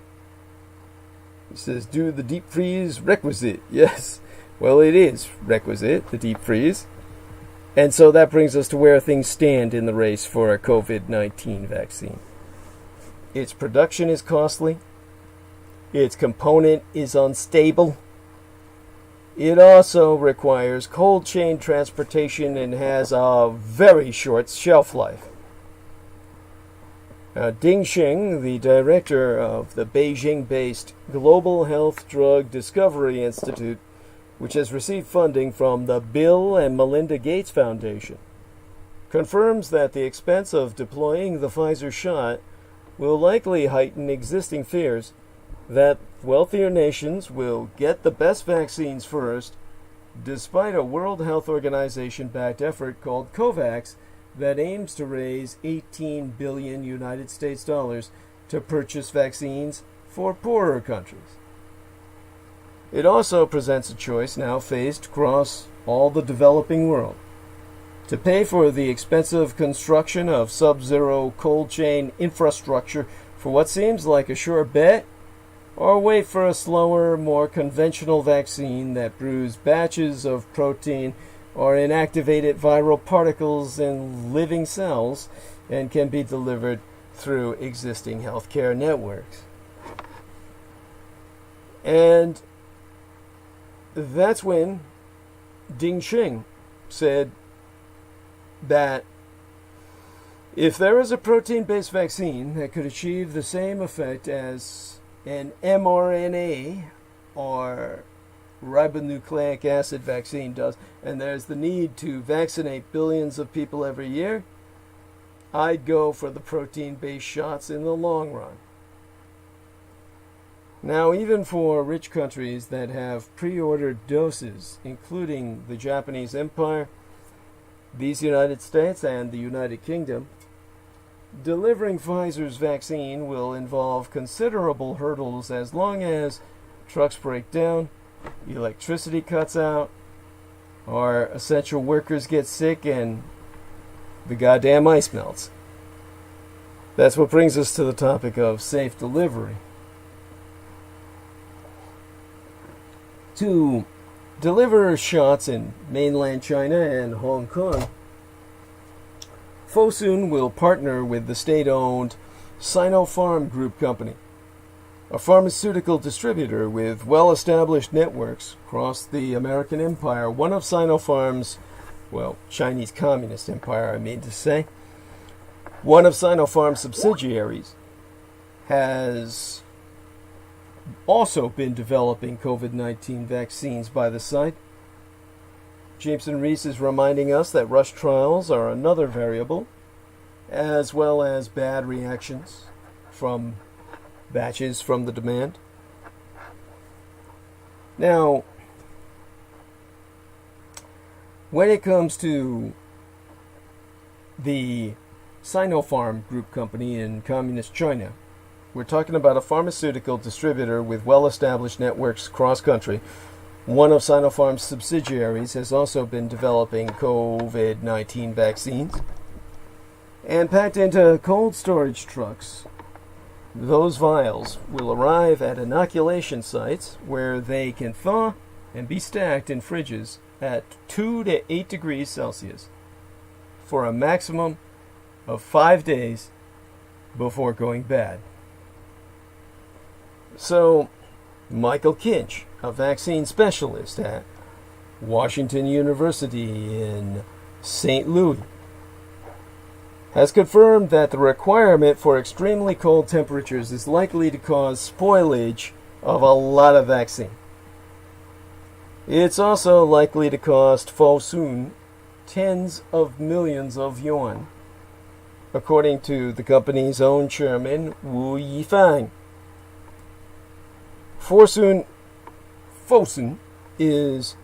he says, do the deep freeze requisite? Yes. Well, it is requisite, the deep freeze. And so that brings us to where things stand in the race for a COVID-19 vaccine. Its production is costly. Its component is unstable. It also requires cold chain transportation and has a very short shelf life. Ding Xing, the director of the Beijing-based Global Health Drug Discovery Institute, which has received funding from the Bill and Melinda Gates Foundation, confirms that the expense of deploying the Pfizer shot will likely heighten existing fears that wealthier nations will get the best vaccines first, despite a World Health Organization-backed effort called COVAX that aims to raise 18 billion United States dollars to purchase vaccines for poorer countries. It also presents a choice now faced across all the developing world: to pay for the expensive construction of sub-zero cold chain infrastructure for what seems like a sure bet, or wait for a slower, more conventional vaccine that brews batches of protein or inactivated viral particles in living cells and can be delivered through existing healthcare networks. And that's when Ding Xing said that if there is a protein-based vaccine that could achieve the same effect as an mRNA or ribonucleic acid vaccine does, and there's the need to vaccinate billions of people every year, I'd go for the protein-based shots in the long run. Now, even for rich countries that have pre-ordered doses, including the Japanese Empire, these United States, and the United Kingdom, delivering Pfizer's vaccine will involve considerable hurdles as long as trucks break down, electricity cuts out, or essential workers get sick and the goddamn ice melts. That's what brings us to the topic of safe delivery. To deliver shots in mainland China and Hong Kong, Fosun will partner with the state-owned Sinopharm Group Company, a pharmaceutical distributor with well-established networks across the American empire. One of Sinopharm's, Chinese Communist Empire, I mean to say, one of Sinopharm's subsidiaries has also been developing COVID-19 vaccines by the site. Jameson Reese is reminding us that rush trials are another variable, as well as bad reactions from batches from the demand. Now, when it comes to the Sinopharm group company in communist China, we're talking about a pharmaceutical distributor with well-established networks cross-country. One of Sinopharm's subsidiaries has also been developing COVID-19 vaccines. And packed into cold storage trucks, those vials will arrive at inoculation sites where they can thaw and be stacked in fridges at 2 to 8 degrees Celsius for a maximum of 5 days before going bad. So, Michael Kinch, a vaccine specialist at Washington University in St. Louis, has confirmed that the requirement for extremely cold temperatures is likely to cause spoilage of a lot of vaccine. It's also likely to cost Fosun tens of millions of yuan, according to the company's own chairman, Wu Yifang. Fosun is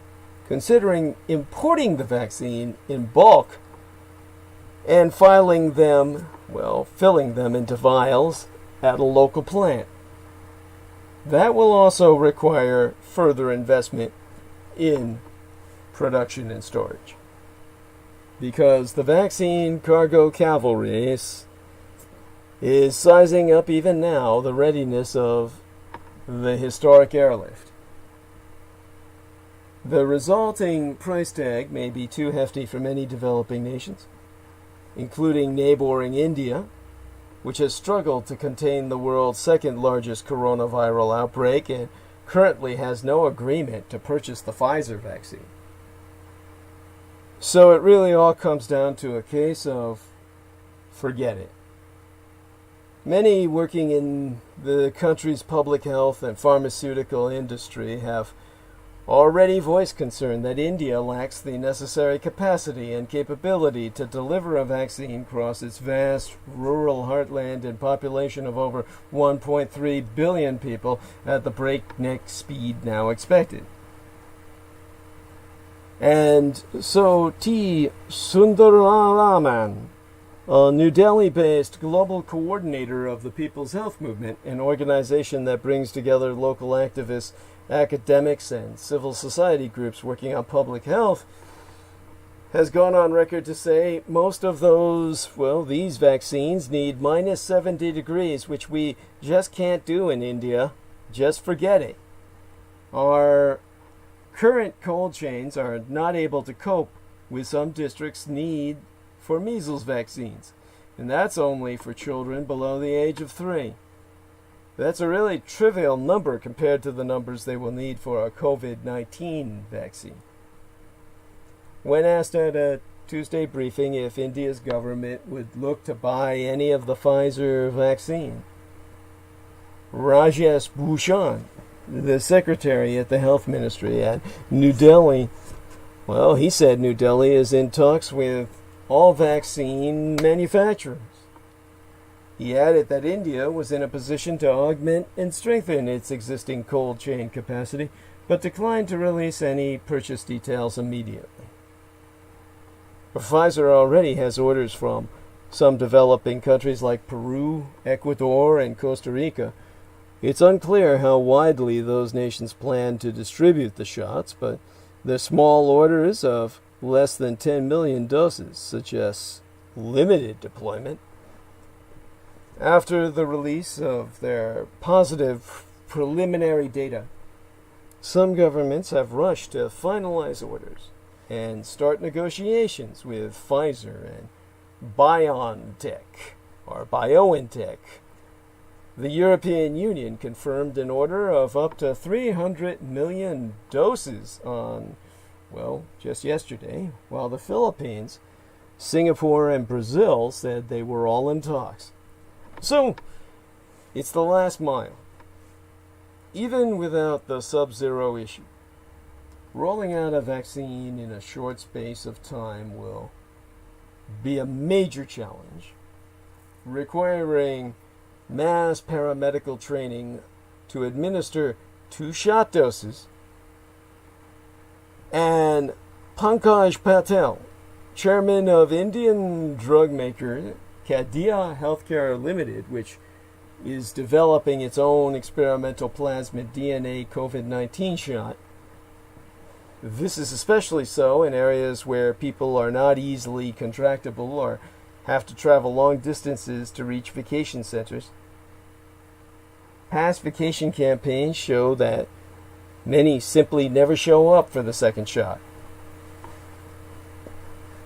considering importing the vaccine in bulk and filling them into vials at a local plant. That will also require further investment in production and storage, because the vaccine cargo cavalry is sizing up even now the readiness of the historic airlift. The resulting price tag may be too hefty for many developing nations, including neighboring India, which has struggled to contain the world's second largest coronavirus outbreak and currently has no agreement to purchase the Pfizer vaccine. So it really all comes down to a case of forget it. Many working in the country's public health and pharmaceutical industry have already voiced concern that India lacks the necessary capacity and capability to deliver a vaccine across its vast rural heartland and population of over 1.3 billion people at the breakneck speed now expected. And so T. Sundararaman, a New Delhi-based global coordinator of the People's Health Movement, an organization that brings together local activists, academics, and civil society groups working on public health, has gone on record to say most of these vaccines need minus 70 degrees, which we just can't do in India. Just forget it. Our current cold chains are not able to cope with some districts' need for measles vaccines, and that's only for children below the age of 3. That's a really trivial number compared to the numbers they will need for a COVID-19 vaccine. When asked at a Tuesday briefing if India's government would look to buy any of the Pfizer vaccine, Rajesh Bhushan, the secretary at the health ministry at New Delhi, he said New Delhi is in talks with all vaccine manufacturers. He added that India was in a position to augment and strengthen its existing cold chain capacity, but declined to release any purchase details immediately. Pfizer already has orders from some developing countries like Peru, Ecuador, and Costa Rica. It's unclear how widely those nations plan to distribute the shots, but the small orders of less than 10 million doses suggest limited deployment. After the release of their positive preliminary data, some governments have rushed to finalize orders and start negotiations with Pfizer and BioNTech. The European Union confirmed an order of up to 300 million doses on, just yesterday, while the Philippines, Singapore, and Brazil said they were all in talks. So, it's the last mile. Even without the sub-zero issue, rolling out a vaccine in a short space of time will be a major challenge, requiring mass paramedical training to administer 2 shot doses. And Pankaj Patel, chairman of Indian drug maker Cadia Healthcare Limited, which is developing its own experimental plasmid DNA COVID-19 shot. This is especially so in areas where people are not easily contractable or have to travel long distances to reach vacation centers. Past vacation campaigns show that many simply never show up for the second shot.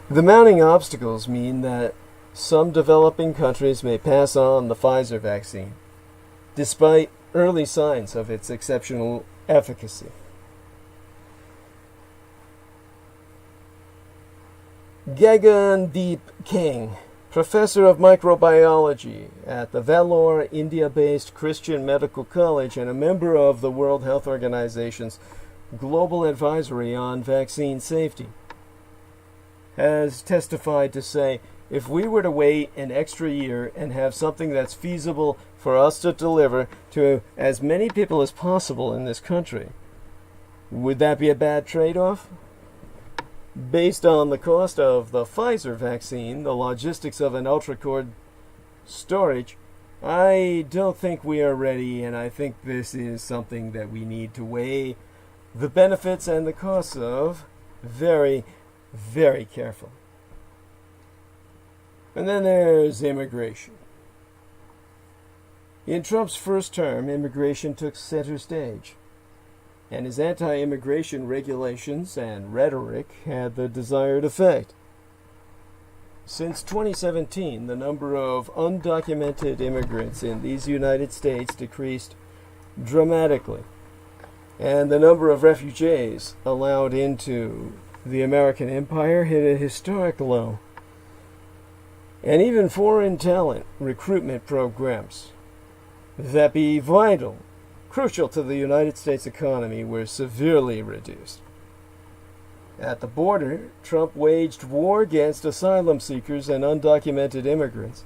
The mounting obstacles mean that some developing countries may pass on the Pfizer vaccine, despite early signs of its exceptional efficacy. Gagandeep King, professor of microbiology at the Vellore, India-based Christian Medical College and a member of the World Health Organization's Global Advisory on Vaccine Safety, has testified to say, if we were to wait an extra year and have something that's feasible for us to deliver to as many people as possible in this country, would that be a bad trade-off? Based on the cost of the Pfizer vaccine, the logistics of an ultra-cord storage, I don't think we are ready, and I think this is something that we need to weigh the benefits and the costs of very, very carefully. And then there's immigration. In Trump's first term, immigration took center stage, and his anti-immigration regulations and rhetoric had the desired effect. Since 2017, the number of undocumented immigrants in these United States decreased dramatically, and the number of refugees allowed into the American empire hit a historic low. And even foreign talent recruitment programs that be vital, crucial to the United States economy, were severely reduced. At the border, Trump waged war against asylum seekers and undocumented immigrants,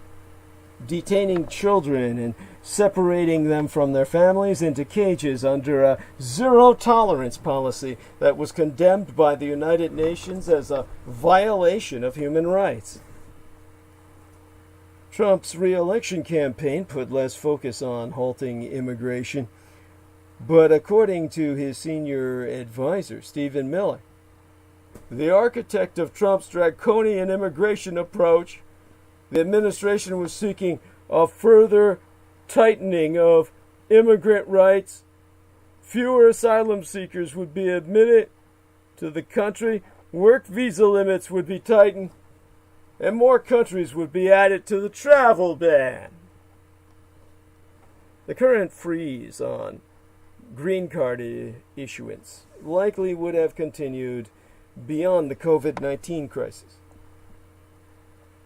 detaining children and separating them from their families into cages under a zero-tolerance policy that was condemned by the United Nations as a violation of human rights. Trump's re-election campaign put less focus on halting immigration, but according to his senior advisor, Stephen Miller, the architect of Trump's draconian immigration approach, the administration was seeking a further tightening of immigrant rights. Fewer asylum seekers would be admitted to the country, work visa limits would be tightened, and more countries would be added to the travel ban. The current freeze on green card issuance likely would have continued beyond the COVID-19 crisis.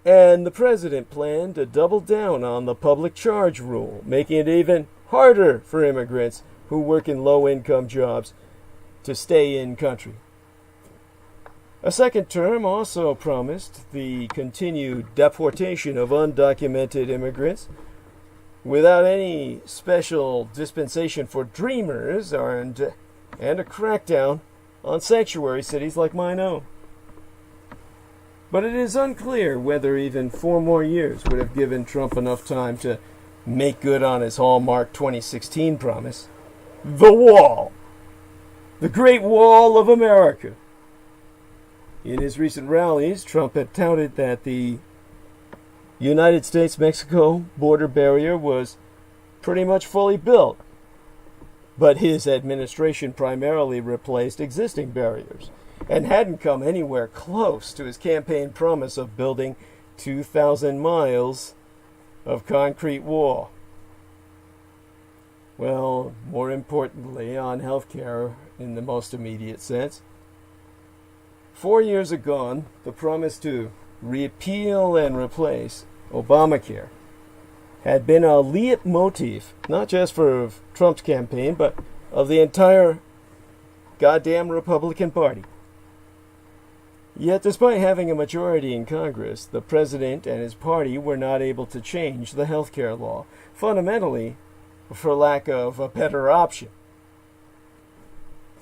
And the president planned to double down on the public charge rule, making it even harder for immigrants who work in low-income jobs to stay in country. A second term also promised the continued deportation of undocumented immigrants without any special dispensation for dreamers and a crackdown on sanctuary cities like mine own. But it is unclear whether even 4 more years would have given Trump enough time to make good on his hallmark 2016 promise. The Wall. The Great Wall of America. In his recent rallies, Trump had touted that the United States-Mexico border barrier was pretty much fully built, but his administration primarily replaced existing barriers and hadn't come anywhere close to his campaign promise of building 2,000 miles of concrete wall. Well, more importantly, on healthcare in the most immediate sense, 4 years ago, the promise to repeal and replace Obamacare had been a leitmotif, not just for Trump's campaign, but of the entire goddamn Republican Party. Yet despite having a majority in Congress, the president and his party were not able to change the healthcare law, fundamentally for lack of a better option.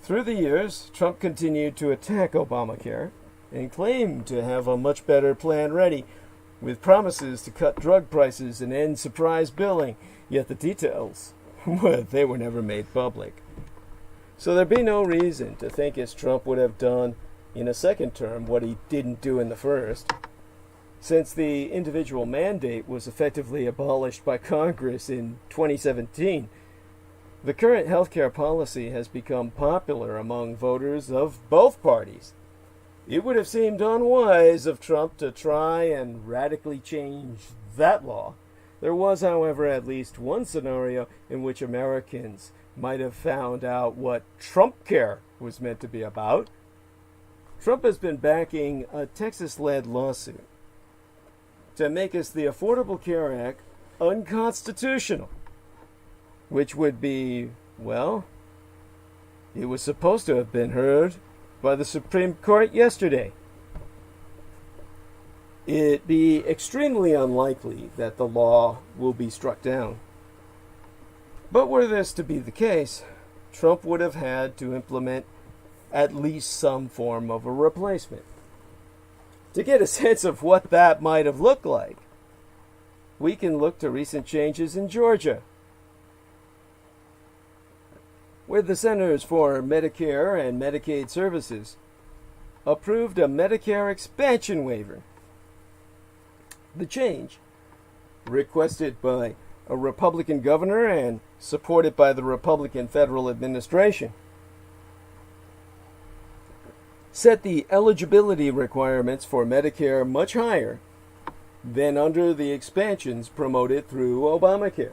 Through the years, Trump continued to attack Obamacare and claimed to have a much better plan ready, with promises to cut drug prices and end surprise billing, yet the details, they were never made public. So there'd be no reason to think as Trump would have done in a second term what he didn't do in the first, since the individual mandate was effectively abolished by Congress in 2017. The current healthcare policy has become popular among voters of both parties. It would have seemed unwise of Trump to try and radically change that law. There was, however, at least one scenario in which Americans might have found out what Trump Care was meant to be about. Trump has been backing a Texas-led lawsuit to make us the Affordable Care Act unconstitutional, which would be, well, it was supposed to have been heard by the Supreme Court yesterday. It'd be extremely unlikely that the law will be struck down. But were this to be the case, Trump would have had to implement at least some form of a replacement. To get a sense of what that might have looked like, we can look to recent changes in Georgia, where the Centers for Medicare and Medicaid Services approved a Medicare expansion waiver. The change, requested by a Republican governor and supported by the Republican federal administration, set the eligibility requirements for Medicare much higher than under the expansions promoted through Obamacare.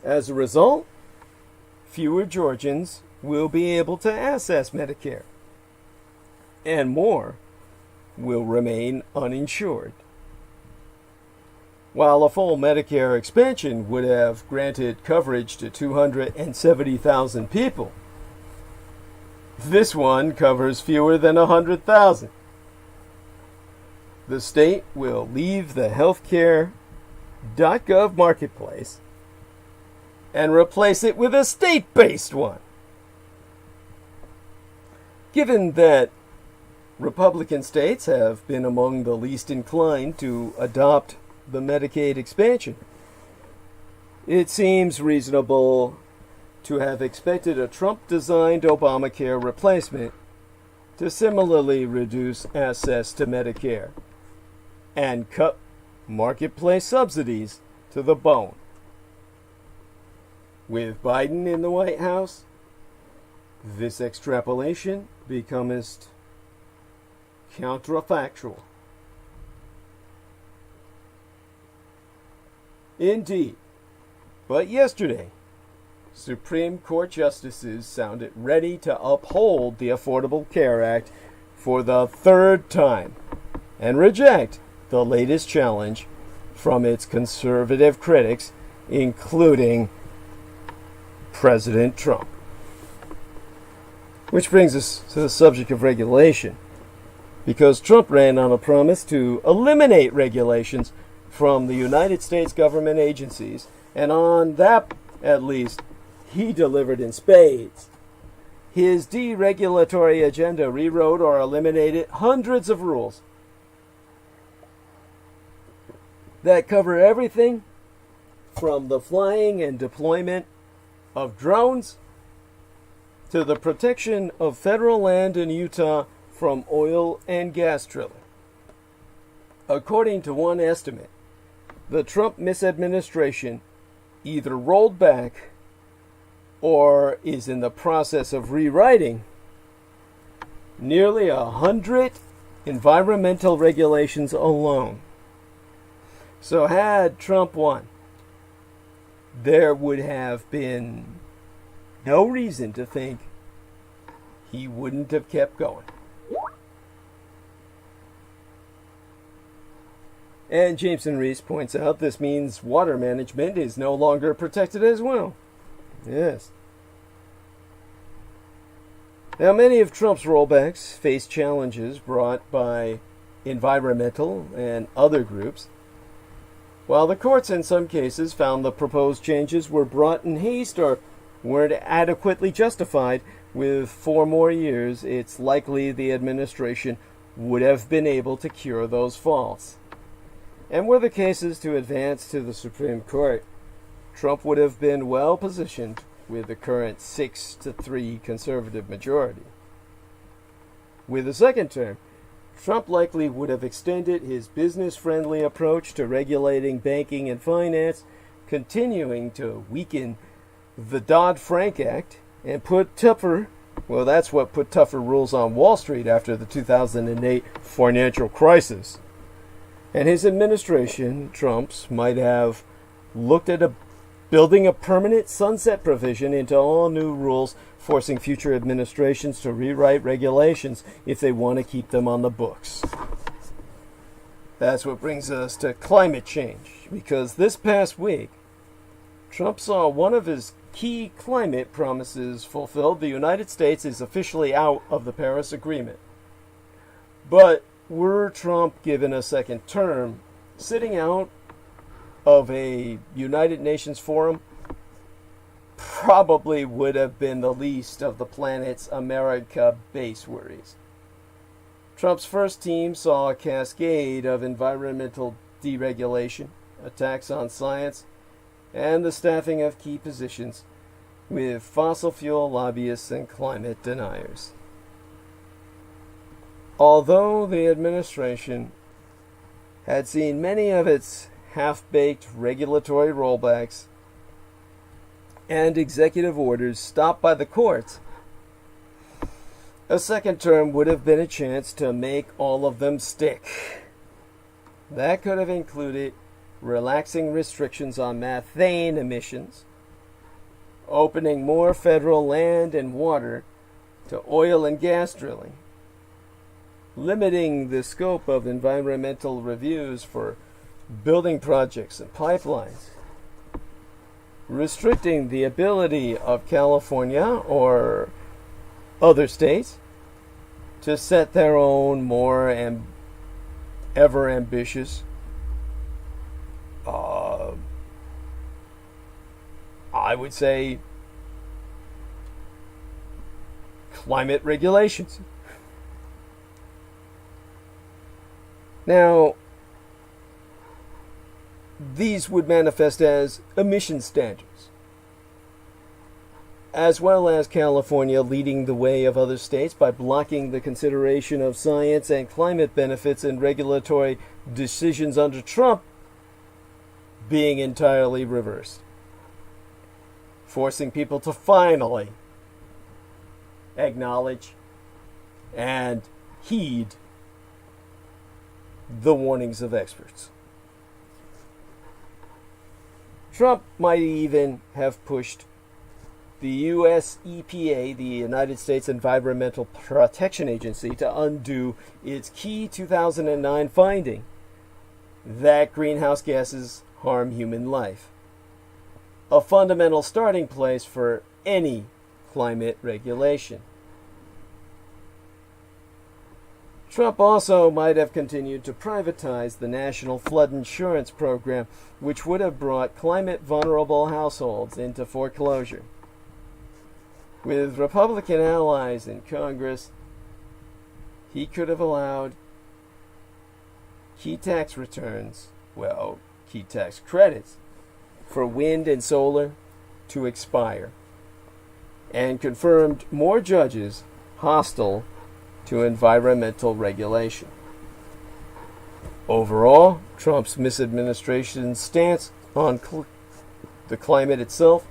As a result, fewer Georgians will be able to access Medicare, and more will remain uninsured. While a full Medicare expansion would have granted coverage to 270,000 people, this one covers fewer than 100,000. The state will leave the healthcare.gov marketplace and replace it with a state-based one. Given that Republican states have been among the least inclined to adopt the Medicaid expansion, it seems reasonable to have expected a Trump-designed Obamacare replacement to similarly reduce access to Medicare and cut marketplace subsidies to the bone. With Biden in the White House, this extrapolation becomes counterfactual. Indeed, but yesterday, Supreme Court justices sounded ready to uphold the Affordable Care Act for the third time and reject the latest challenge from its conservative critics, including President Trump. Which brings us to the subject of regulation, because Trump ran on a promise to eliminate regulations from the United States government agencies, and on that, at least, he delivered in spades. His deregulatory agenda rewrote or eliminated hundreds of rules that cover everything from the flying and deployment of drones to the protection of federal land in Utah from oil and gas drilling. According to one estimate, the Trump misadministration either rolled back or is in the process of rewriting nearly 100 environmental regulations alone. So had Trump won, there would have been no reason to think he wouldn't have kept going. And Jameson Reese points out this means water management is no longer protected as well. Yes. Now, many of Trump's rollbacks face challenges brought by environmental and other groups, while the courts in some cases found the proposed changes were brought in haste or weren't adequately justified. With 4 more years, it's likely the administration would have been able to cure those faults. And were the cases to advance to the Supreme Court, Trump would have been well positioned with the current 6-3 conservative majority. With a second term, Trump likely would have extended his business-friendly approach to regulating banking and finance, continuing to weaken the Dodd-Frank Act, and put tougher rules on Wall Street after the 2008 financial crisis. And his administration, Trump's, might have looked at building a permanent sunset provision into all new rules, forcing future administrations to rewrite regulations if they want to keep them on the books. That's what brings us to climate change, because this past week, Trump saw one of his key climate promises fulfilled. The United States is officially out of the Paris Agreement. But were Trump given a second term, sitting out of a United Nations forum probably would have been the least of the planet's America base worries. Trump's first team saw a cascade of environmental deregulation, attacks on science, and the staffing of key positions with fossil fuel lobbyists and climate deniers. Although the administration had seen many of its half-baked regulatory rollbacks and executive orders stopped by the courts, a second term would have been a chance to make all of them stick. That could have included relaxing restrictions on methane emissions, opening more federal land and water to oil and gas drilling, limiting the scope of environmental reviews for building projects and pipelines, restricting the ability of California or other states to set their own more ever ambitious I would say climate regulations. Now, these would manifest as emission standards, as well as California leading the way of other states by blocking the consideration of science and climate benefits in regulatory decisions under Trump being entirely reversed, forcing people to finally acknowledge and heed the warnings of experts. Trump might even have pushed the U.S. EPA, the United States Environmental Protection Agency, to undo its key 2009 finding that greenhouse gases harm human life, a fundamental starting place for any climate regulation. Trump also might have continued to privatize the National Flood Insurance Program, which would have brought climate-vulnerable households into foreclosure. With Republican allies in Congress, he could have allowed key tax credits for wind and solar to expire, and confirmed more judges hostile to environmental regulation. Overall, Trump's misadministration's stance on the climate itself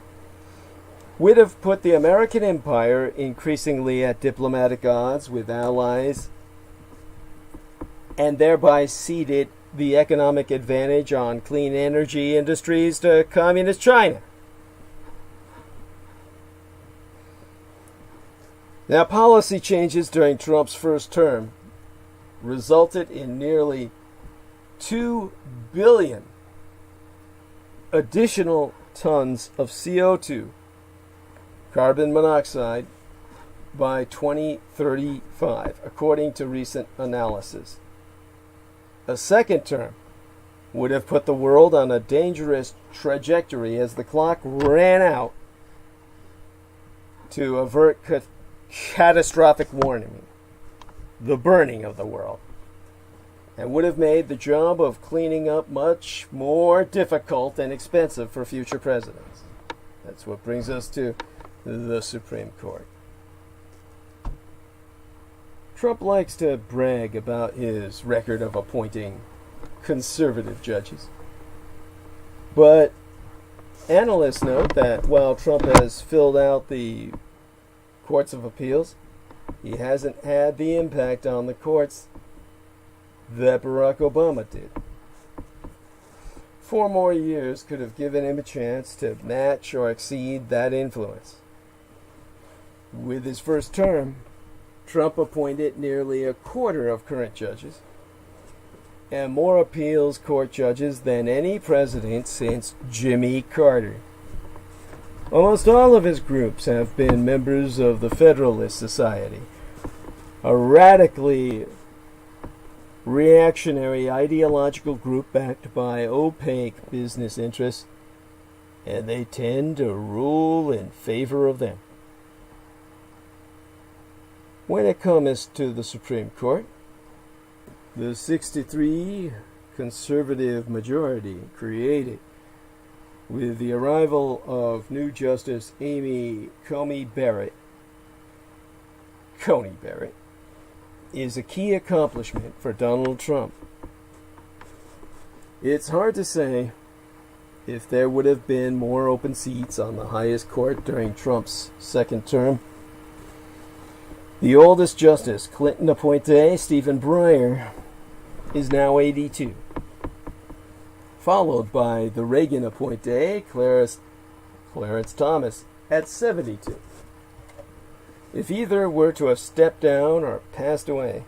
would have put the American empire increasingly at diplomatic odds with allies, and thereby ceded the economic advantage on clean energy industries to communist China. Now, policy changes during Trump's first term resulted in nearly 2 billion additional tons of CO2, carbon monoxide, by 2035, according to recent analysis. A second term would have put the world on a dangerous trajectory as the clock ran out to avert catastrophic warning, the burning of the world, and would have made the job of cleaning up much more difficult and expensive for future presidents. That's what brings us to the Supreme Court. Trump likes to brag about his record of appointing conservative judges. But analysts note that while Trump has filled out the courts of appeals, he hasn't had the impact on the courts that Barack Obama did. 4 more years could have given him a chance to match or exceed that influence. With his first term, Trump appointed nearly a quarter of current judges and more appeals court judges than any president since Jimmy Carter. Almost all of his groups have been members of the Federalist Society, a radically reactionary ideological group backed by opaque business interests, and they tend to rule in favor of them. When it comes to the Supreme Court, the 63 conservative majority created with the arrival of new Justice Amy Coney Barrett is a key accomplishment for Donald Trump. It's hard to say if there would have been more open seats on the highest court during Trump's second term. The oldest justice, Clinton appointee Stephen Breyer, is now 82, followed by the Reagan appointee Clarence Thomas at 72. If either were to have stepped down or passed away,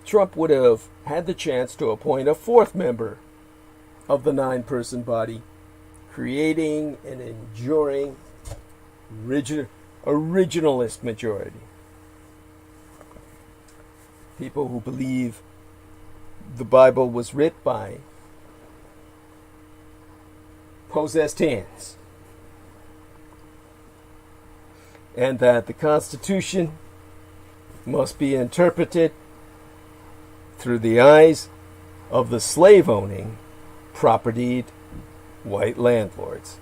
Trump would have had the chance to appoint a fourth member of the 9-person body, creating an enduring originalist majority. People who believe the Bible was writ by possessed hands, and that the Constitution must be interpreted through the eyes of the slave-owning, propertied white landlords.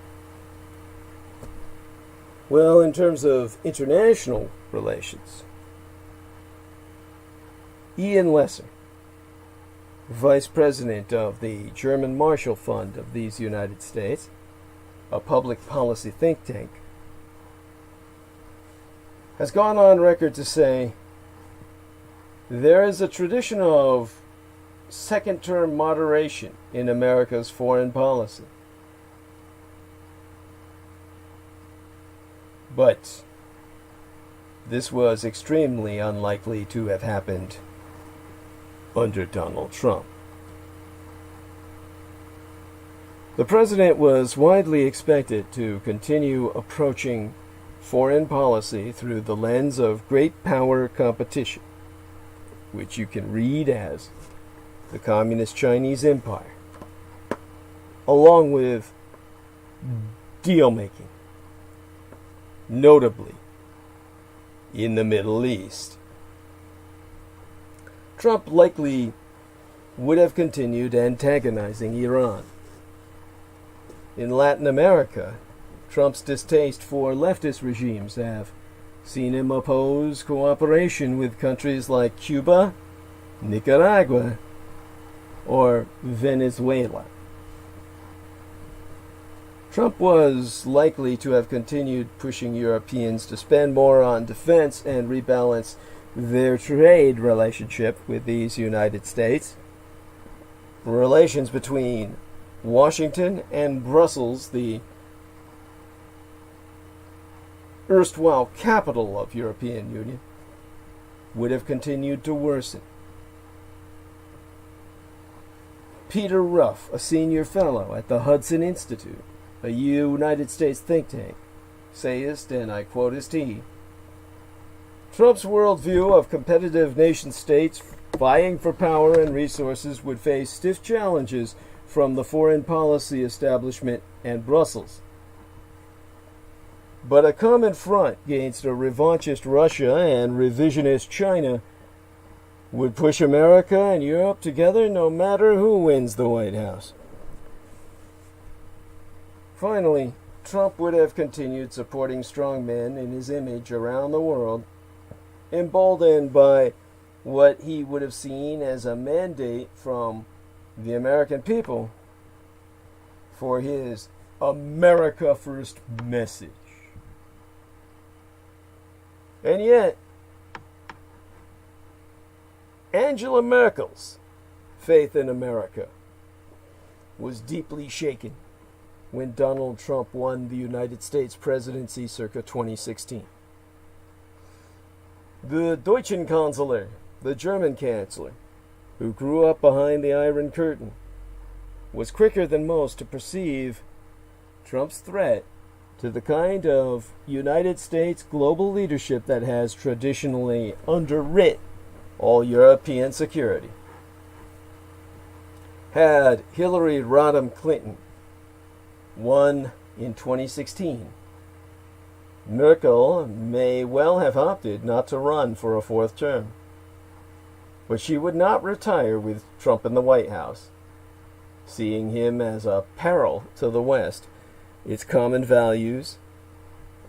Well, in terms of international relations, Ian Lesser, Vice President of the German Marshall Fund of these United States, a public policy think tank, has gone on record to say there is a tradition of second-term moderation in America's foreign policy. But this was extremely unlikely to have happened under Donald Trump. The president was widely expected to continue approaching foreign policy through the lens of great power competition, which you can read as the Communist Chinese Empire, along with deal-making, notably in the Middle East. Trump likely would have continued antagonizing Iran. In Latin America, Trump's distaste for leftist regimes have seen him oppose cooperation with countries like Cuba, Nicaragua, or Venezuela. Trump was likely to have continued pushing Europeans to spend more on defense and rebalance their trade relationship with these United States. Relations between Washington and Brussels, the erstwhile capital of European Union, would have continued to worsen. Peter Ruff, a senior fellow at the Hudson Institute, a United States think tank, sayest, and I quotest he, Trump's worldview of competitive nation-states vying for power and resources would face stiff challenges from the foreign policy establishment and Brussels. But a common front against a revanchist Russia and revisionist China would push America and Europe together no matter who wins the White House. Finally, Trump would have continued supporting strong men in his image around the world, emboldened by what he would have seen as a mandate from the American people for his America First message. And yet, Angela Merkel's faith in America was deeply shaken when Donald Trump won the United States presidency circa 2016. The Deutschen Kanzler, the German Chancellor, who grew up behind the Iron Curtain, was quicker than most to perceive Trump's threat to the kind of United States global leadership that has traditionally underwritten all European security. Had Hillary Rodham Clinton won in 2016, Merkel may well have opted not to run for a fourth term. But she would not retire with Trump in the White House, seeing him as a peril to the West, its common values,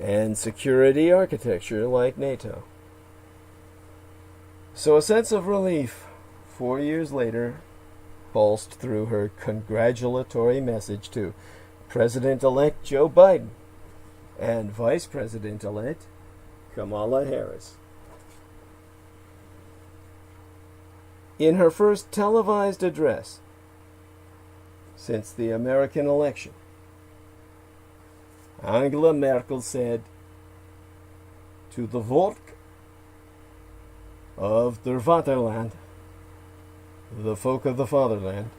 and security architecture like NATO. So a sense of relief 4 years later pulsed through her congratulatory message to President-elect Joe Biden and Vice President-elect Kamala Harris. In her first televised address since the American election, Angela Merkel said, "To the volk of der Vaterland, the folk of the fatherland,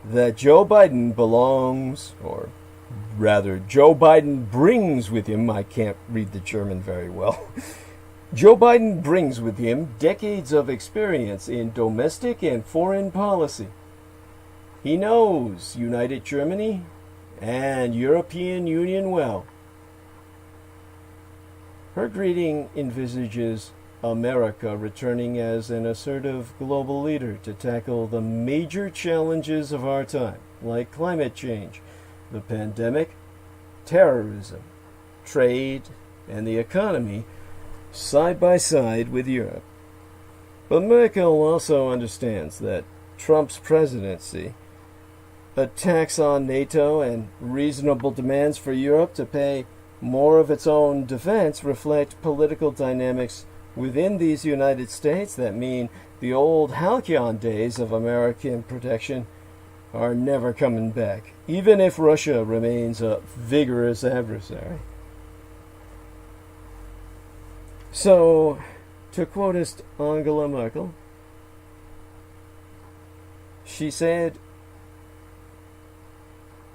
that Joe Biden belongs, or rather, Joe Biden brings with him," I can't read the German very well, Joe Biden brings with him decades of experience in domestic and foreign policy. He knows United Germany and European Union well. Her greeting envisages America returning as an assertive global leader to tackle the major challenges of our time, like climate change, the pandemic, terrorism, trade, and the economy, side by side with Europe. But Merkel also understands that Trump's presidency, attacks on NATO, and reasonable demands for Europe to pay more of its own defense reflect political dynamics within these United States that mean the old halcyon days of American protection are never coming back, even if Russia remains a vigorous adversary. So, to quote Angela Merkel, she said,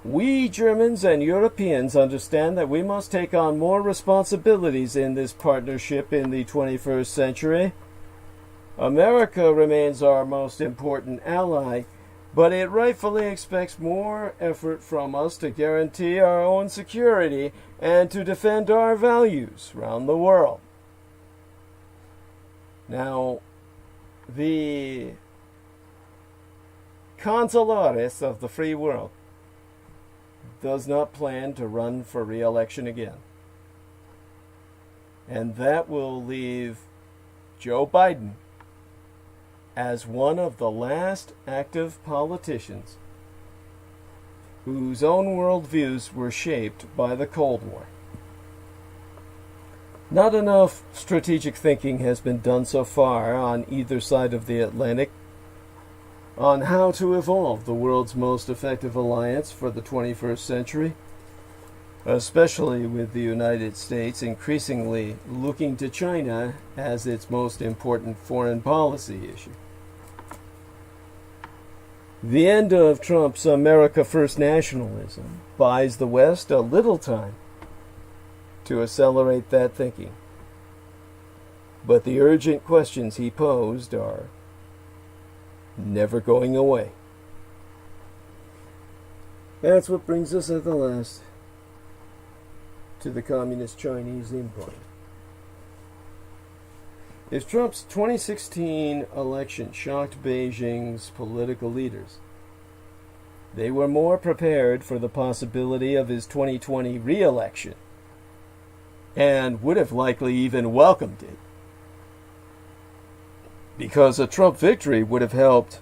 "We Germans and Europeans understand that we must take on more responsibilities in this partnership in the 21st century. America remains our most important ally, but it rightfully expects more effort from us to guarantee our own security and to defend our values around the world." Now, the Consulares of the free world does not plan to run for re-election again. And that will leave Joe Biden as one of the last active politicians whose own worldviews were shaped by the Cold War. Not enough strategic thinking has been done so far on either side of the Atlantic on how to evolve the world's most effective alliance for the 21st century, especially with the United States increasingly looking to China as its most important foreign policy issue. The end of Trump's America First nationalism buys the West a little time to accelerate that thinking. But the urgent questions he posed are never going away. That's what brings us at the last to the Communist Chinese Empire. If Trump's 2016 election shocked Beijing's political leaders, they were more prepared for the possibility of his 2020 re-election and would have likely even welcomed it, because a Trump victory would have helped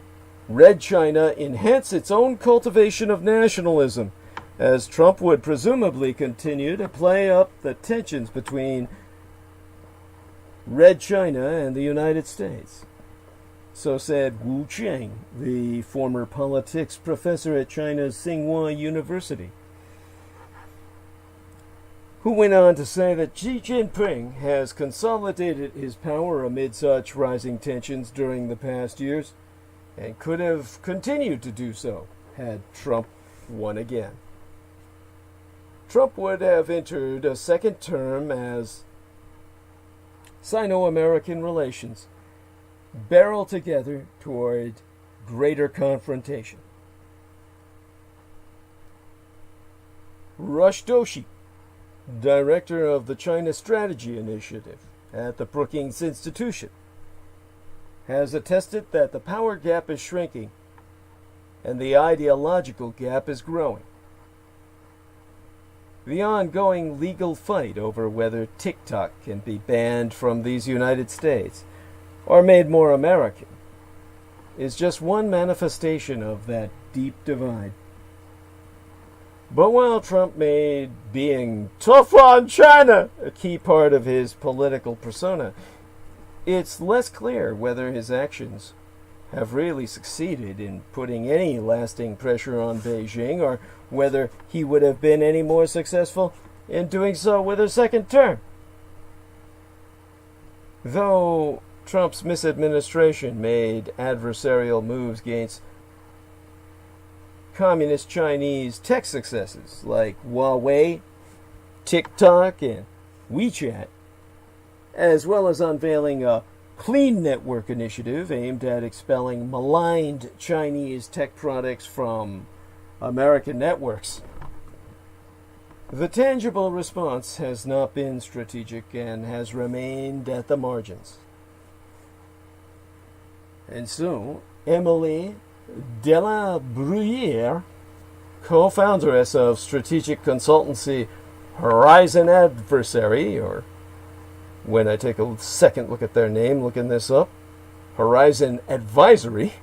Red China enhance its own cultivation of nationalism, as Trump would presumably continue to play up the tensions between Red China and the United States. So said Wu Cheng, the former politics professor at China's Tsinghua University, who went on to say that Xi Jinping has consolidated his power amid such rising tensions during the past years, and could have continued to do so had Trump won again. Trump would have entered a second term as Sino-American relations barrel together toward greater confrontation. Rush Doshi, director of the China Strategy Initiative at the Brookings Institution, has attested that the power gap is shrinking and the ideological gap is growing. The ongoing legal fight over whether TikTok can be banned from these United States or made more American is just one manifestation of that deep divide. But while Trump made being tough on China a key part of his political persona, it's less clear whether his actions have really succeeded in putting any lasting pressure on Beijing, or whether he would have been any more successful in doing so with a second term. Though Trump's misadministration made adversarial moves against communist Chinese tech successes like Huawei, TikTok, and WeChat, as well as unveiling a Clean Network initiative aimed at expelling maligned Chinese tech products from American networks, the tangible response has not been strategic and has remained at the margins. And so, Emily de la Bruyere, co-founderess of strategic consultancy Horizon Adversary, or when I take a second look at their name, looking this up, Horizon Advisory,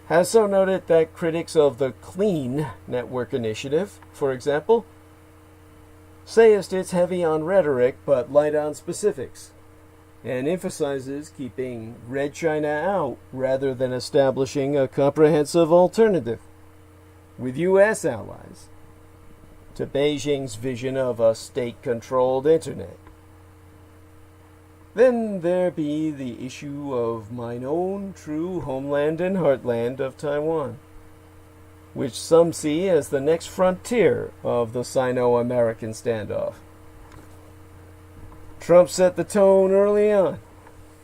has so noted that critics of the Clean Network initiative, for example, say it's heavy on rhetoric but light on specifics, and emphasizes keeping Red China out rather than establishing a comprehensive alternative with U.S. allies to Beijing's vision of a state-controlled internet. Then there be the issue of mine own true homeland and heartland of Taiwan, which some see as the next frontier of the Sino-American standoff. Trump set the tone early on,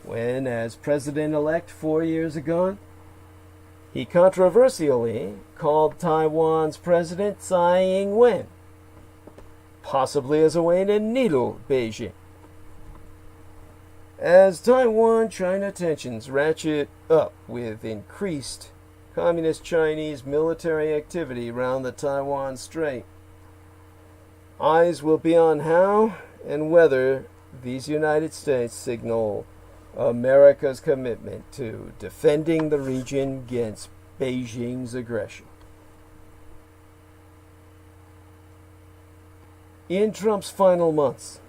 when, as president-elect 4 years ago, he controversially called Taiwan's president Tsai Ing-wen, possibly as a way to needle Beijing. As Taiwan-China tensions ratchet up with increased Communist Chinese military activity around the Taiwan Strait, eyes will be on how and whether these United States signal America's commitment to defending the region against Beijing's aggression. In Trump's final months,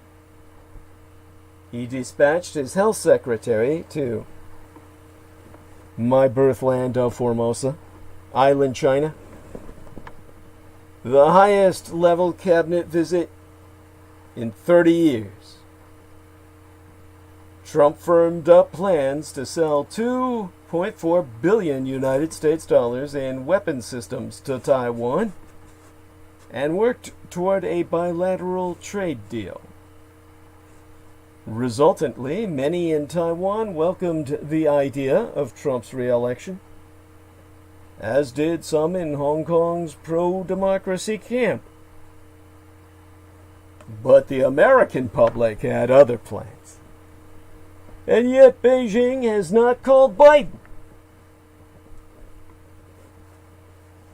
he dispatched his health secretary to my birthland of Formosa, Island, China, the highest level cabinet visit in 30 years. Trump firmed up plans to sell $2.4 billion United States dollars in weapons systems to Taiwan, and worked toward a bilateral trade deal. Resultantly, many in Taiwan welcomed the idea of Trump's re-election, as did some in Hong Kong's pro-democracy camp. But the American public had other plans. And yet Beijing has not called Biden.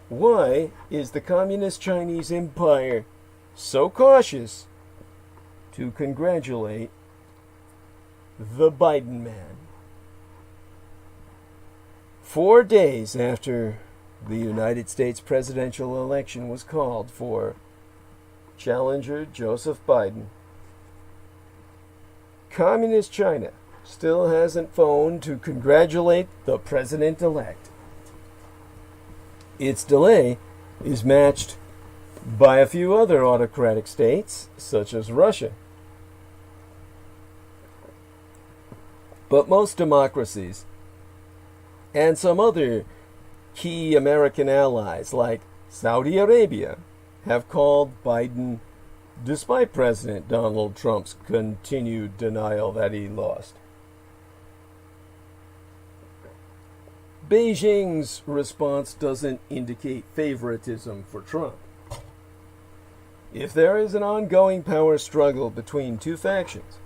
Why is the Communist Chinese Empire so cautious to congratulate the Biden man? 4 days after the United States presidential election was called for challenger Joseph Biden, Communist China still hasn't phoned to congratulate the president-elect. Its delay is matched by a few other autocratic states, such as Russia. But most democracies, and some other key American allies like Saudi Arabia, have called Biden despite President Donald Trump's continued denial that he lost. Beijing's response doesn't indicate favoritism for Trump. If there is an ongoing power struggle between two factions,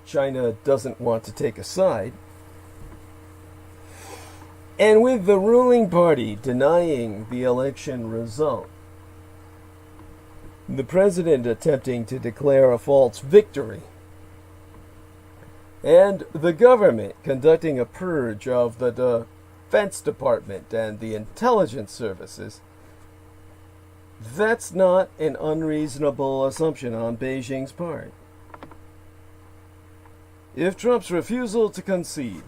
China doesn't want to take a side. And with the ruling party denying the election result, the president attempting to declare a false victory, and the government conducting a purge of the Defense Department and the intelligence services, that's not an unreasonable assumption on Beijing's part. If Trump's refusal to concede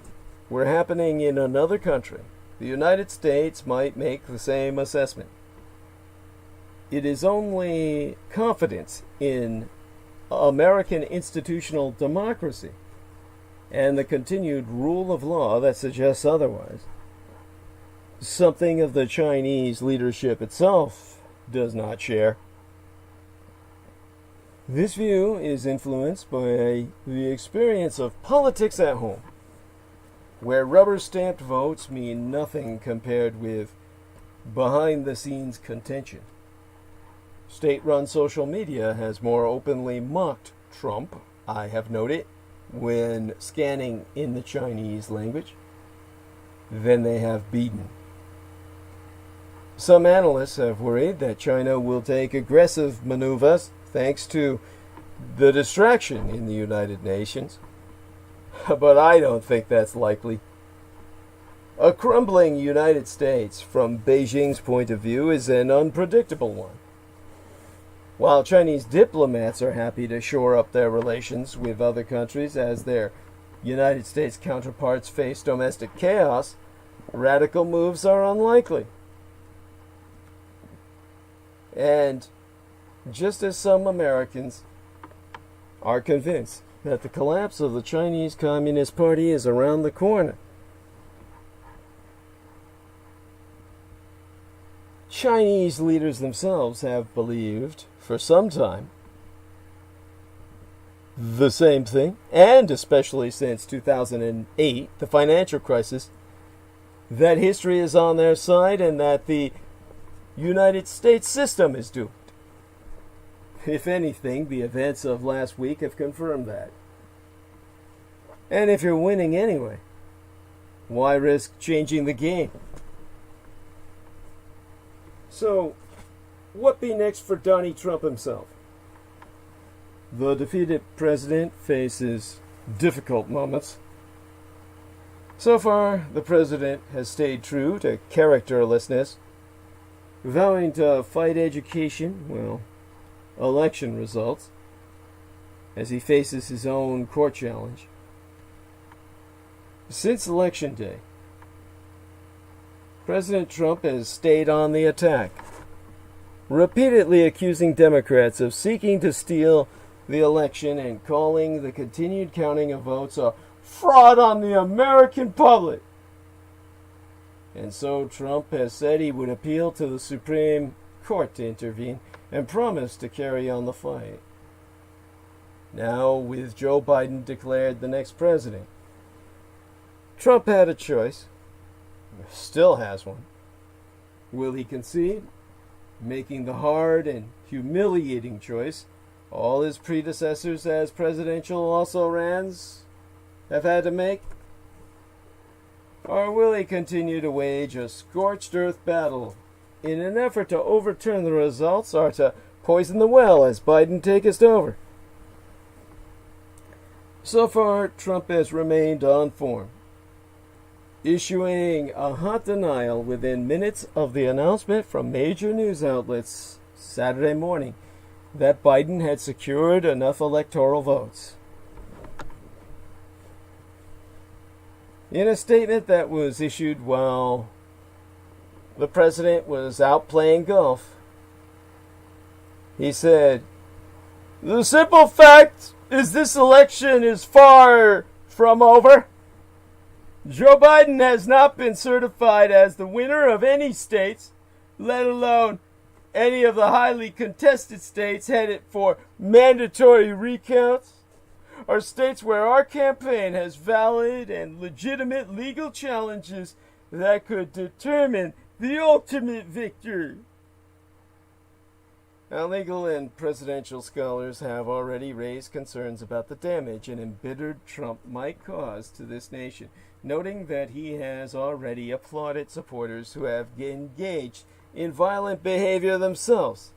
were happening in another country, the United States might make the same assessment. It is only confidence in American institutional democracy and the continued rule of law that suggests otherwise. Something of the Chinese leadership itself does not share. This view is influenced by the experience of politics at home, where rubber-stamped votes mean nothing compared with behind-the-scenes contention. State-run social media has more openly mocked Trump, I have noted, when scanning in the Chinese language, than they have beaten. Some analysts have worried that China will take aggressive maneuvers thanks to the distraction in the United Nations, but I don't think that's likely. A crumbling United States, from Beijing's point of view, is an unpredictable one. While Chinese diplomats are happy to shore up their relations with other countries as their United States counterparts face domestic chaos, radical moves are unlikely. And just as some Americans are convinced that the collapse of the Chinese Communist Party is around the corner, Chinese leaders themselves have believed for some time the same thing, and especially since 2008, the financial crisis, that history is on their side and that the United States system is doomed. If anything, the events of last week have confirmed that. And if you're winning anyway, why risk changing the game? So, what be next for Donnie Trump himself? The defeated president faces difficult moments. So far, the president has stayed true to characterlessness, vowing to fight election results, as he faces his own court challenge. Since Election Day, President Trump has stayed on the attack, repeatedly accusing Democrats of seeking to steal the election and calling the continued counting of votes a fraud on the American public. And so Trump has said he would appeal to the Supreme court to intervene and promised to carry on the fight. Now, with Joe Biden declared the next president, Trump had a choice, still has one. Will he concede, making the hard and humiliating choice all his predecessors as presidential also-rans have had to make? Or will he continue to wage a scorched earth battle in an effort to overturn the results or to poison the well as Biden taketh over? So far, Trump has remained on form, issuing a hot denial within minutes of the announcement from major news outlets Saturday morning that Biden had secured enough electoral votes. In a statement that was issued while the president was out playing golf, he said, "The simple fact is this election is far from over. Joe Biden has not been certified as the winner of any states, let alone any of the highly contested states headed for mandatory recounts, or states where our campaign has valid and legitimate legal challenges that could determine the ultimate victor." Now, legal and presidential scholars have already raised concerns about the damage an embittered Trump might cause to this nation, noting that he has already applauded supporters who have engaged in violent behavior themselves.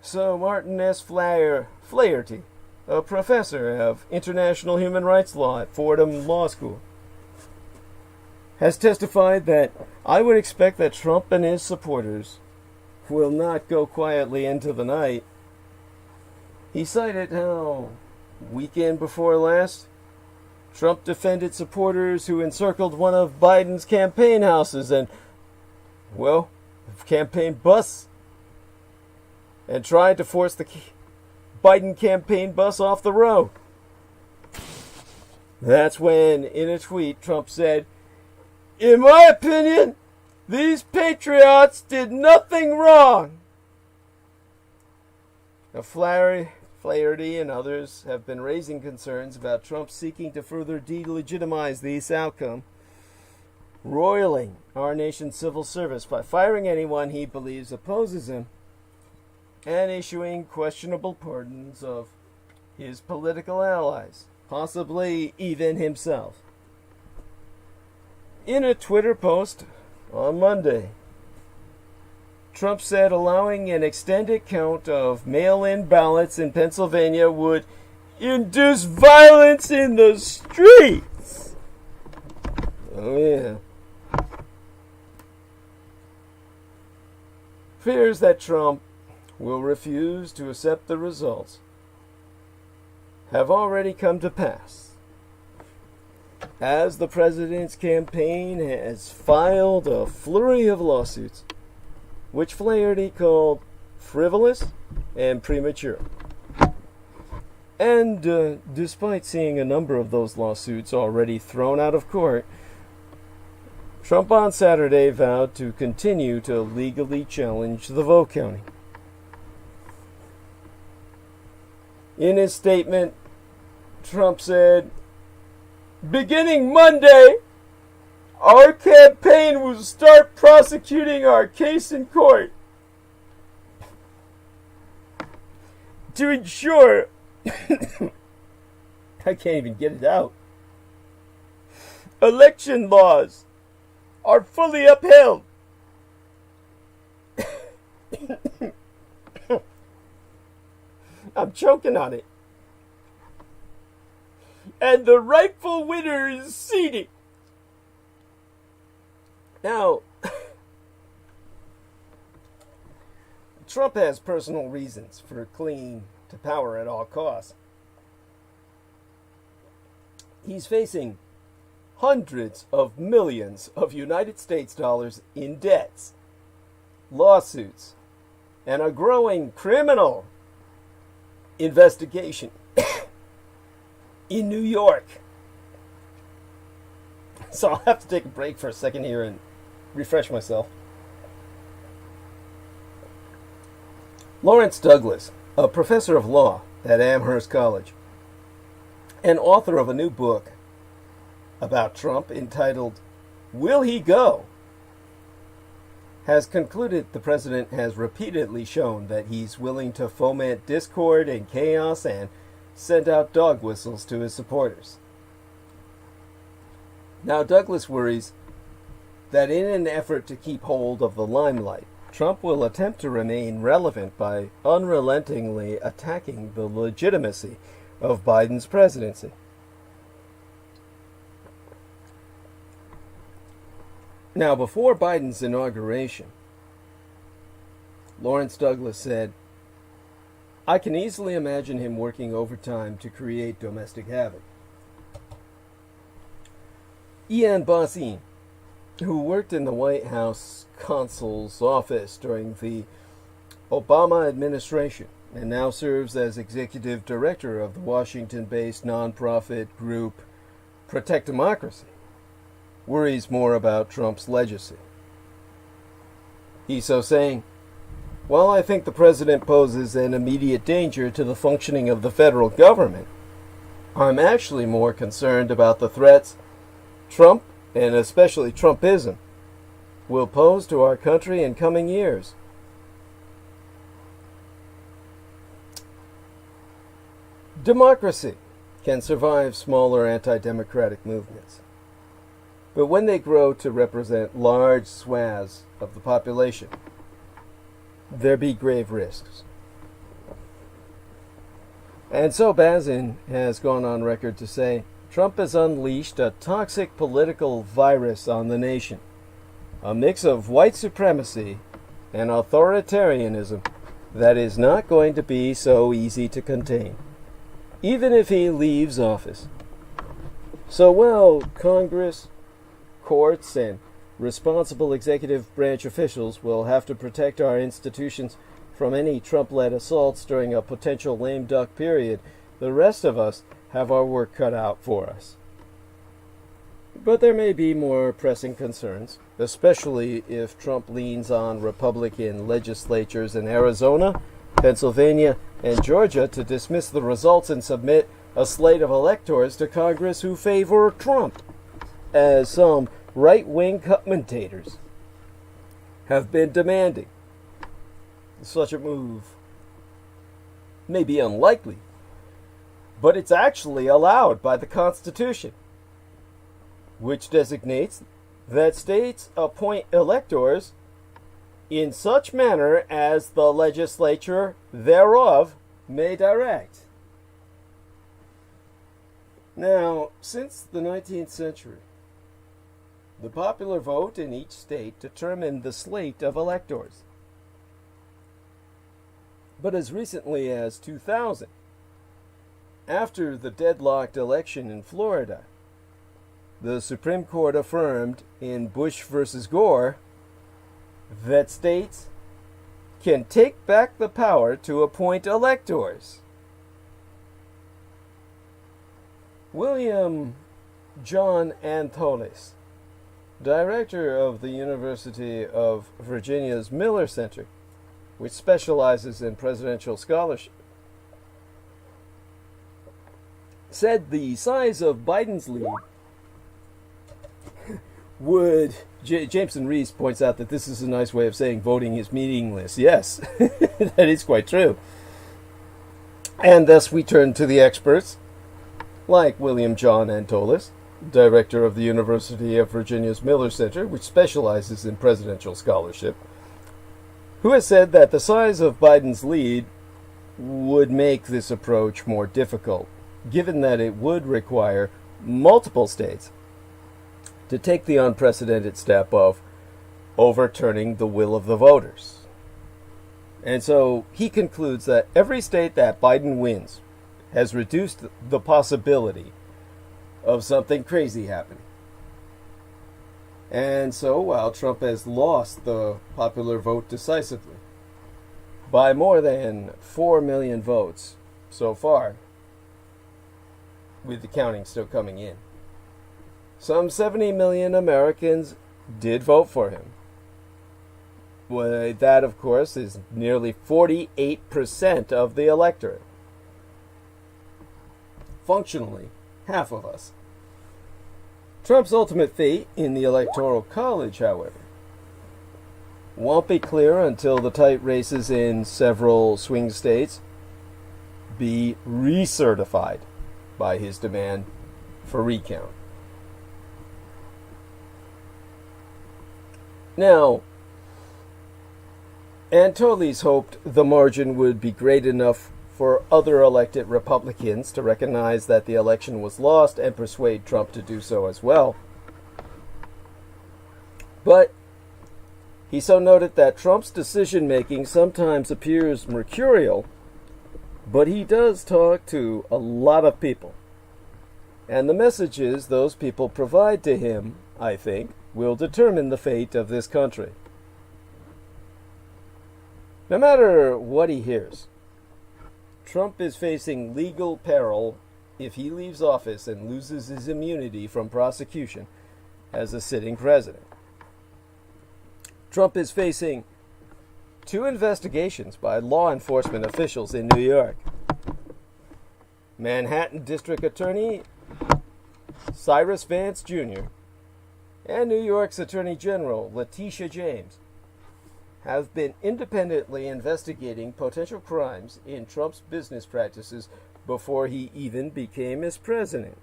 So Martin S. Flaherty, a professor of international human rights law at Fordham Law School, has testified that I would expect that Trump and his supporters will not go quietly into the night. He cited how, weekend before last, Trump defended supporters who encircled one of Biden's campaign houses and, well, campaign bus, and tried to force the Biden campaign bus off the road. That's when, in a tweet, Trump said, "In my opinion, these patriots did nothing wrong." Now, Flaherty and others have been raising concerns about Trump seeking to further delegitimize this outcome, roiling our nation's civil service by firing anyone he believes opposes him and issuing questionable pardons of his political allies, possibly even himself. In a Twitter post on Monday, Trump said allowing an extended count of mail-in ballots in Pennsylvania would induce violence in the streets. Oh, yeah. Fears that Trump will refuse to accept the results have already come to pass, as the president's campaign has filed a flurry of lawsuits, which Flaherty called frivolous and premature. And despite seeing a number of those lawsuits already thrown out of court, Trump on Saturday vowed to continue to legally challenge the vote counting. In his statement, Trump said, "Beginning Monday, our campaign will start prosecuting our case in court to ensure," I can't even get it out, "election laws are fully upheld." I'm choking on it. "And the rightful winner is seated." Now, Trump has personal reasons for clinging to power at all costs. He's facing hundreds of millions of United States dollars in debts, lawsuits, and a growing criminal investigation in New York. So I'll have to take a break for a second here and refresh myself. Lawrence Douglas, a professor of law at Amherst College, and author of a new book about Trump entitled Will He Go?, has concluded the president has repeatedly shown that he's willing to foment discord and chaos and send out dog whistles to his supporters. Now, Douglas worries that in an effort to keep hold of the limelight, Trump will attempt to remain relevant by unrelentingly attacking the legitimacy of Biden's presidency. Now, before Biden's inauguration, Lawrence Douglas said, "I can easily imagine him working overtime to create domestic havoc." Ian Bossin, who worked in the White House consul's office during the Obama administration and now serves as executive director of the Washington-based nonprofit group Protect Democracy, worries more about Trump's legacy. He's so saying, "While I think the president poses an immediate danger to the functioning of the federal government, I'm actually more concerned about the threats Trump, and especially Trumpism, will pose to our country in coming years." Democracy can survive smaller anti-democratic movements, but when they grow to represent large swaths of the population, there be grave risks. And so Bazin has gone on record to say, Trump has unleashed a toxic political virus on the nation, a mix of white supremacy and authoritarianism that is not going to be so easy to contain, even if he leaves office. So while Congress, courts, and responsible executive branch officials will have to protect our institutions from any Trump-led assaults during a potential lame duck period, the rest of us have our work cut out for us. But there may be more pressing concerns, especially if Trump leans on Republican legislatures in Arizona, Pennsylvania, and Georgia to dismiss the results and submit a slate of electors to Congress who favor Trump, as some right-wing commentators have been demanding. Such a move may be unlikely, but it's actually allowed by the Constitution, which designates that states appoint electors in such manner as the legislature thereof may direct. Now, since the 19th century, the popular vote in each state determined the slate of electors. But as recently as 2000, after the deadlocked election in Florida, the Supreme Court affirmed in Bush versus Gore that states can take back the power to appoint electors. William John Antholis, director of the University of Virginia's Miller Center, which specializes in presidential scholarship, said the size of Biden's lead would... Jameson Rees points out that this is a nice way of saying voting is meaningless. Yes, that is quite true. And thus we turn to the experts, like William John Antholis, director of the University of Virginia's Miller Center, which specializes in presidential scholarship, who has said that the size of Biden's lead would make this approach more difficult, given that it would require multiple states to take the unprecedented step of overturning the will of the voters. And so he concludes that every state that Biden wins has reduced the possibility of something crazy happening. And so while Trump has lost the popular vote decisively by more than 4 million votes so far, with the counting still coming in, some 70 million Americans did vote for him. Well, that, of course, is nearly 48% of the electorate. Functionally, half of us. Trump's ultimate fate in the Electoral College, however, won't be clear until the tight races in several swing states be recertified by his demand for recount. Now, Antolis hoped the margin would be great enough for other elected Republicans to recognize that the election was lost and persuade Trump to do so as well. But he so noted that Trump's decision-making sometimes appears mercurial, but he does talk to a lot of people. And the messages those people provide to him, I think, will determine the fate of this country. No matter what he hears, Trump is facing legal peril if he leaves office and loses his immunity from prosecution as a sitting president. Trump is facing 2 investigations by law enforcement officials in New York. Manhattan District Attorney Cyrus Vance Jr. and New York's Attorney General Letitia James have been independently investigating potential crimes in Trump's business practices before he even became his president.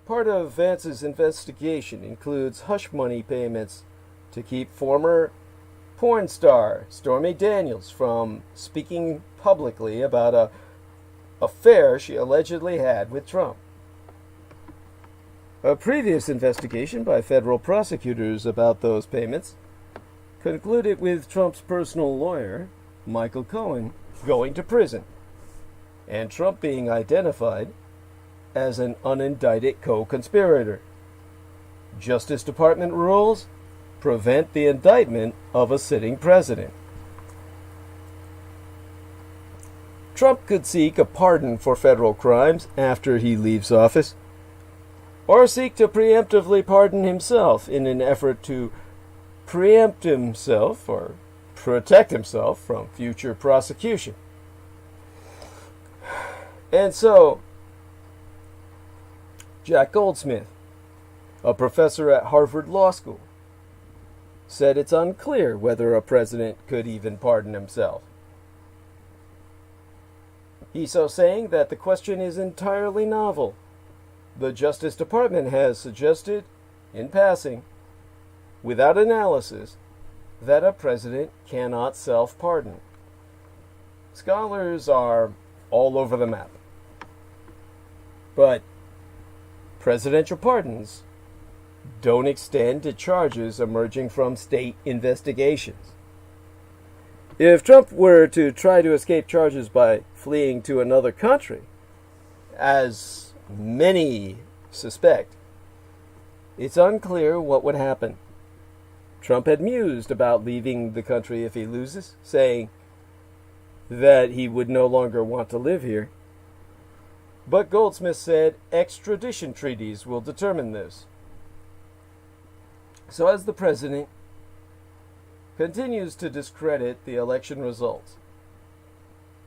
Part of Vance's investigation includes hush money payments to keep former porn star Stormy Daniels from speaking publicly about an affair she allegedly had with Trump. A previous investigation by federal prosecutors about those payments concluded with Trump's personal lawyer, Michael Cohen, going to prison, and Trump being identified as an unindicted co-conspirator. Justice Department rules prevent the indictment of a sitting president. Trump could seek a pardon for federal crimes after he leaves office, or seek to preemptively pardon himself in an effort to preempt himself or protect himself from future prosecution. And so, Jack Goldsmith, a professor at Harvard Law School, said it's unclear whether a president could even pardon himself. He's so saying that the question is entirely novel. The Justice Department has suggested, in passing, without analysis, that a president cannot self-pardon. Scholars are all over the map. But presidential pardons don't extend to charges emerging from state investigations. If Trump were to try to escape charges by fleeing to another country, as many suspect, it's unclear what would happen. Trump had mused about leaving the country if he loses, saying that he would no longer want to live here. But Goldsmith said extradition treaties will determine this. So as the president continues to discredit the election results,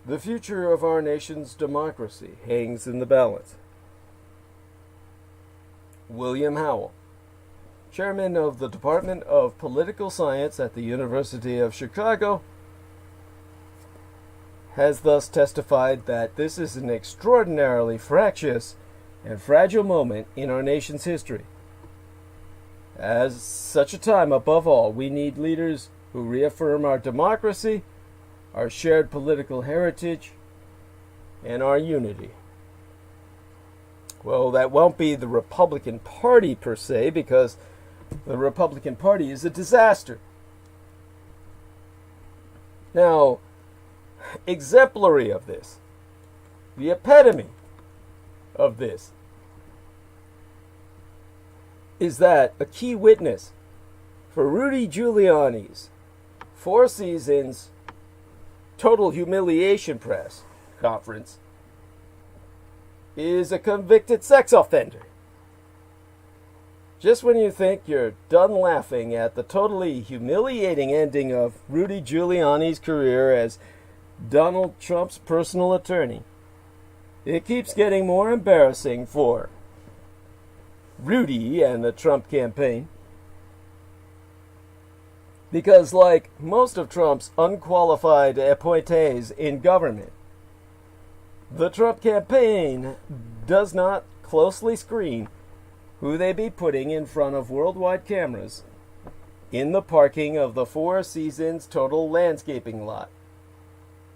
the future of our nation's democracy hangs in the balance. William Howell, chairman of the Department of Political Science at the University of Chicago, has thus testified that this is an extraordinarily fractious and fragile moment in our nation's history. At such a time, above all, we need leaders who reaffirm our democracy, our shared political heritage, and our unity. Well, that won't be the Republican Party per se, because the Republican Party is a disaster. Now, exemplary of this, the epitome of this, is that a key witness for Rudy Giuliani's Four Seasons Total Humiliation Press Conference is a convicted sex offender. Just when you think you're done laughing at the totally humiliating ending of Rudy Giuliani's career as Donald Trump's personal attorney, it keeps getting more embarrassing for Rudy and the Trump campaign. Because like most of Trump's unqualified appointees in government, the Trump campaign does not closely screen who they be putting in front of worldwide cameras in the parking of the Four Seasons Total Landscaping lot.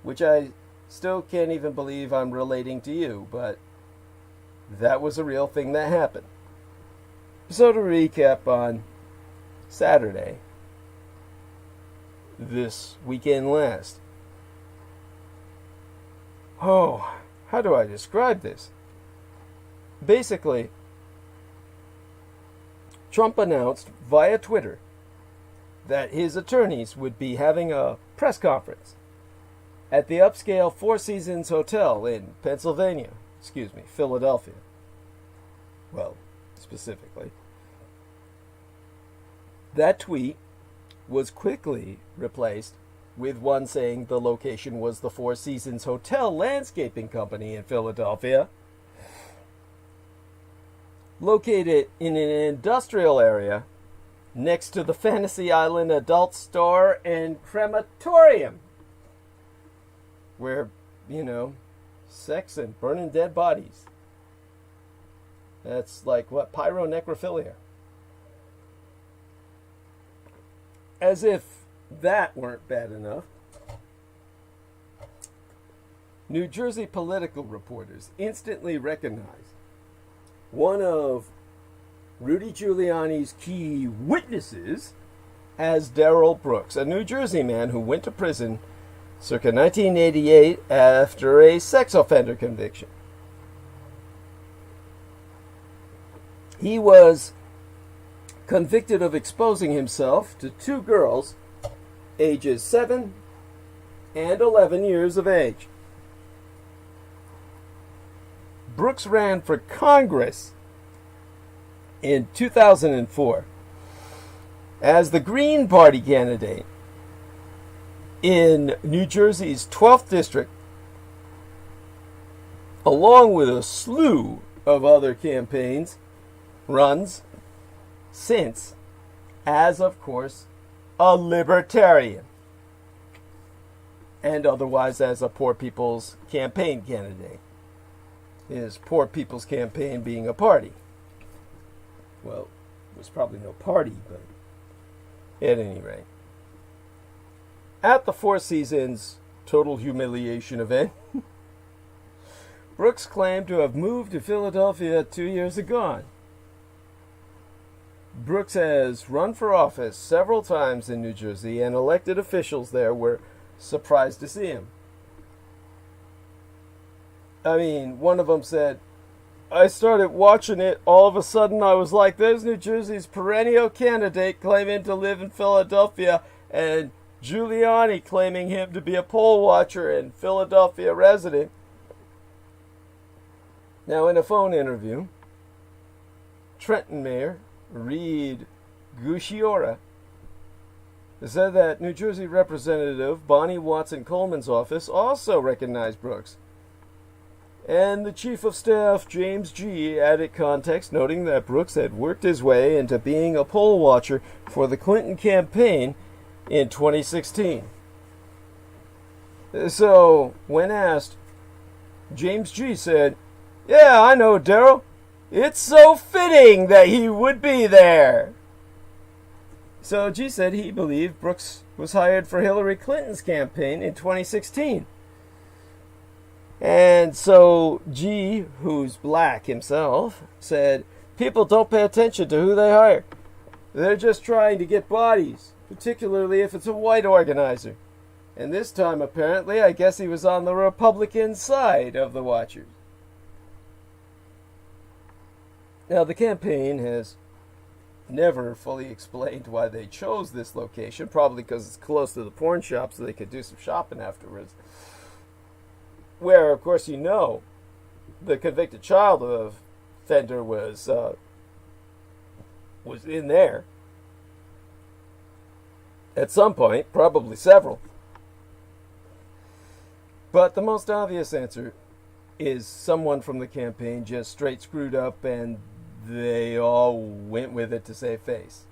Which I still can't even believe I'm relating to you, but that was a real thing that happened. So to recap on Saturday, this weekend last. Oh, how do I describe this? Basically, Trump announced via Twitter that his attorneys would be having a press conference at the upscale Four Seasons Hotel in Philadelphia. Well, specifically. That tweet was quickly replaced with one saying the location was the Four Seasons Hotel Landscaping Company in Philadelphia, located in an industrial area next to the Fantasy Island Adult Store and Crematorium, where, sex and burning dead bodies. That's like what? Pyronecrophilia. As if that weren't bad enough, New Jersey political reporters instantly recognized one of Rudy Giuliani's key witnesses as Darrell Brooks, a New Jersey man who went to prison circa 1988 after a sex offender conviction. He was convicted of exposing himself to two girls, ages 7 and 11 years of age. Brooks ran for Congress in 2004 as the Green Party candidate in New Jersey's 12th district, along with a slew of other campaigns, runs since, as of course, a libertarian, and otherwise as a Poor People's Campaign candidate. His Poor People's Campaign being a party. Well, there's probably no party, but at any rate. At the Four Seasons Total Humiliation event, Brooks claimed to have moved to Philadelphia 2 years ago. Brooks has run for office several times in New Jersey, and elected officials there were surprised to see him. I mean, one of them said, I started watching it, all of a sudden I was like, there's New Jersey's perennial candidate claiming to live in Philadelphia, and Giuliani claiming him to be a poll watcher and Philadelphia resident. Now, in a phone interview, Trenton Mayor Reed Gusciora said that New Jersey Representative Bonnie Watson Coleman's office also recognized Brooks. And the Chief of Staff, James G., added context, noting that Brooks had worked his way into being a poll watcher for the Clinton campaign in 2016. So, when asked, James G. said, yeah, I know, Darrell. It's so fitting that he would be there. So G said he believed Brooks was hired for Hillary Clinton's campaign in 2016. And so G, who's black himself, said, people don't pay attention to who they hire. They're just trying to get bodies, particularly if it's a white organizer. And this time, apparently, I guess he was on the Republican side of the watchers. Now, the campaign has never fully explained why they chose this location, probably because it's close to the porn shop so they could do some shopping afterwards. Where, of course, the convicted child offender was was in there. At some point, probably several. But the most obvious answer is someone from the campaign just straight screwed up and they all went with it to save face.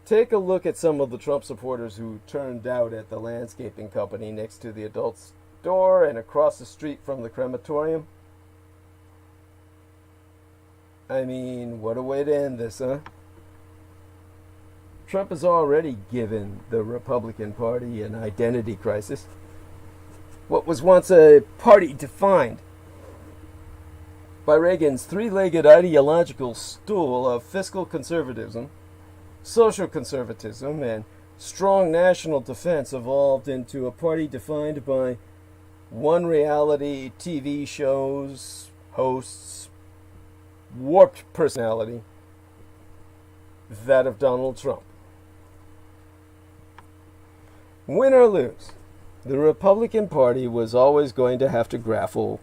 Take a look at some of the Trump supporters who turned out at the landscaping company next to the adult store and across the street from the crematorium. I mean, what a way to end this, huh? Trump has already given the Republican Party an identity crisis. What was once a party defined by Reagan's three-legged ideological stool of fiscal conservatism, social conservatism, and strong national defense evolved into a party defined by one reality, TV shows, hosts, warped personality, that of Donald Trump. Win or lose, the Republican Party was always going to have to grapple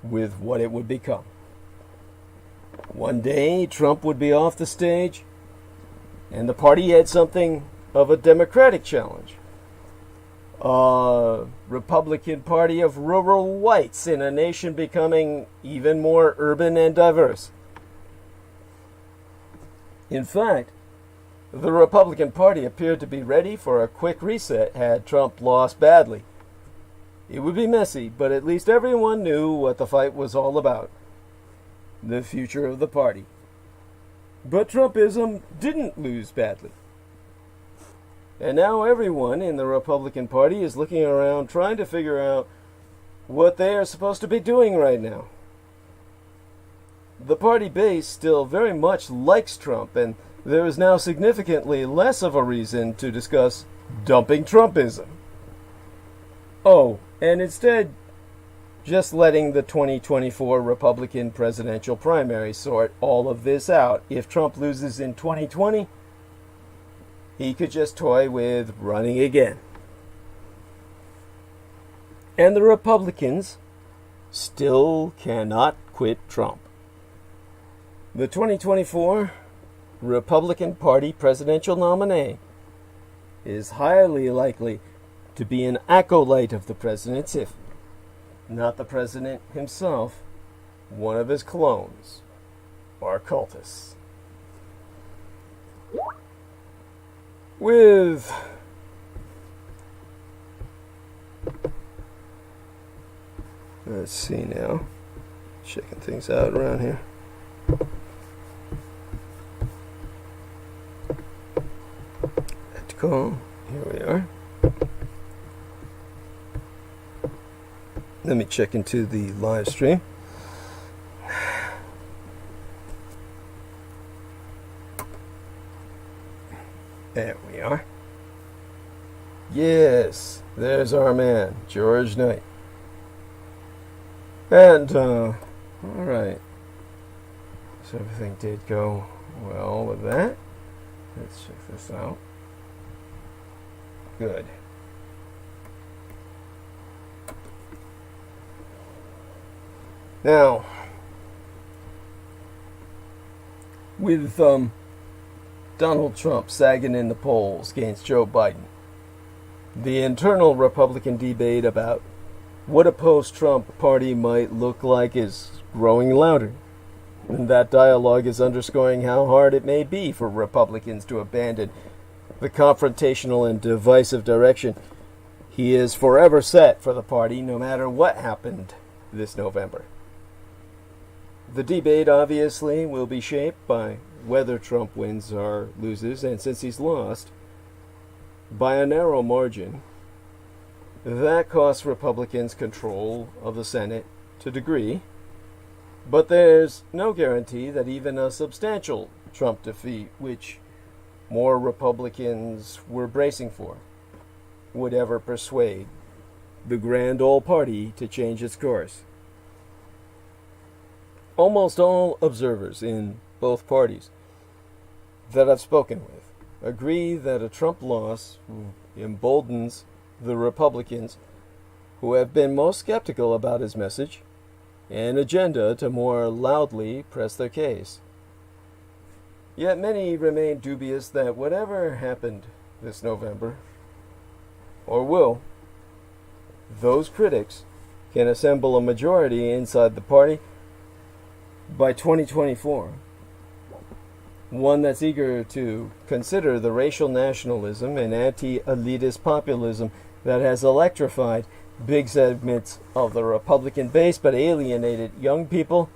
with what it would become. One day, Trump would be off the stage, and the party had something of a democratic challenge. A Republican Party of rural whites in a nation becoming even more urban and diverse. In fact, the Republican Party appeared to be ready for a quick reset had Trump lost badly. It would be messy, but at least everyone knew what the fight was all about. The future of the party. But Trumpism didn't lose badly. And now everyone in the Republican Party is looking around trying to figure out what they are supposed to be doing right now. The party base still very much likes Trump, and there is now significantly less of a reason to discuss dumping Trumpism. Oh, and instead, just letting the 2024 Republican presidential primary sort all of this out. If Trump loses in 2020, he could just toy with running again. And the Republicans still cannot quit Trump. The 2024 Republican Party presidential nominee is highly likely to be an acolyte of the president's, if not the president himself, one of his clones or cultists. With let's see now, checking things out around here. Electoral, here we are. Let me check into the live stream. There we are. Yes, there's our man, George Knight. And, alright. So everything did go well with that. Let's check this out. Good. Now, with Donald Trump sagging in the polls against Joe Biden, the internal Republican debate about what a post-Trump party might look like is growing louder. And that dialogue is underscoring how hard it may be for Republicans to abandon the confrontational and divisive direction he is forever set for the party, no matter what happened this November. The debate, obviously, will be shaped by whether Trump wins or loses, and since he's lost by a narrow margin, that costs Republicans control of the Senate to a degree, but there's no guarantee that even a substantial Trump defeat, which more Republicans were bracing for, would ever persuade the grand old party to change its course. Almost all observers in both parties that I've spoken with agree that a Trump loss emboldens the Republicans who have been most skeptical about his message and agenda to more loudly press their case. Yet many remain dubious that whatever happened this November, or will, those critics can assemble a majority inside the party by 2024. One that's eager to consider the racial nationalism and anti-elitist populism that has electrified big segments of the Republican base but alienated young people,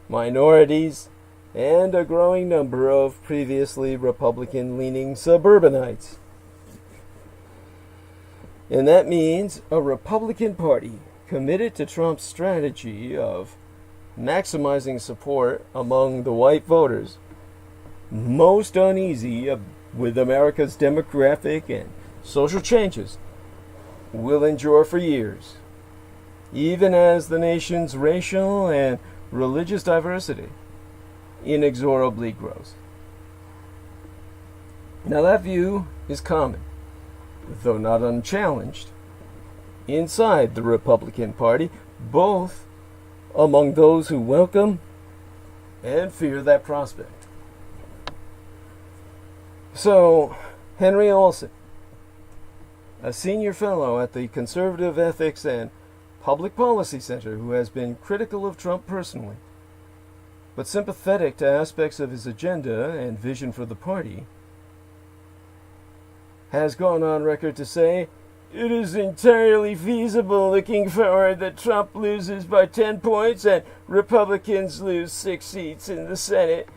minorities, and a growing number of previously Republican-leaning suburbanites. And that means a Republican Party committed to Trump's strategy of maximizing support among the white voters, most uneasy with America's demographic and social changes, will endure for years, even as the nation's racial and religious diversity inexorably grows. Now that view is common, though not unchallenged, inside the Republican Party, both among those who welcome and fear that prospect. So, Henry Olson, a senior fellow at the Conservative Ethics and Public Policy Center who has been critical of Trump personally, but sympathetic to aspects of his agenda and vision for the party, has gone on record to say, "It is entirely feasible looking forward that Trump loses by 10 points and Republicans lose 6 seats in the Senate.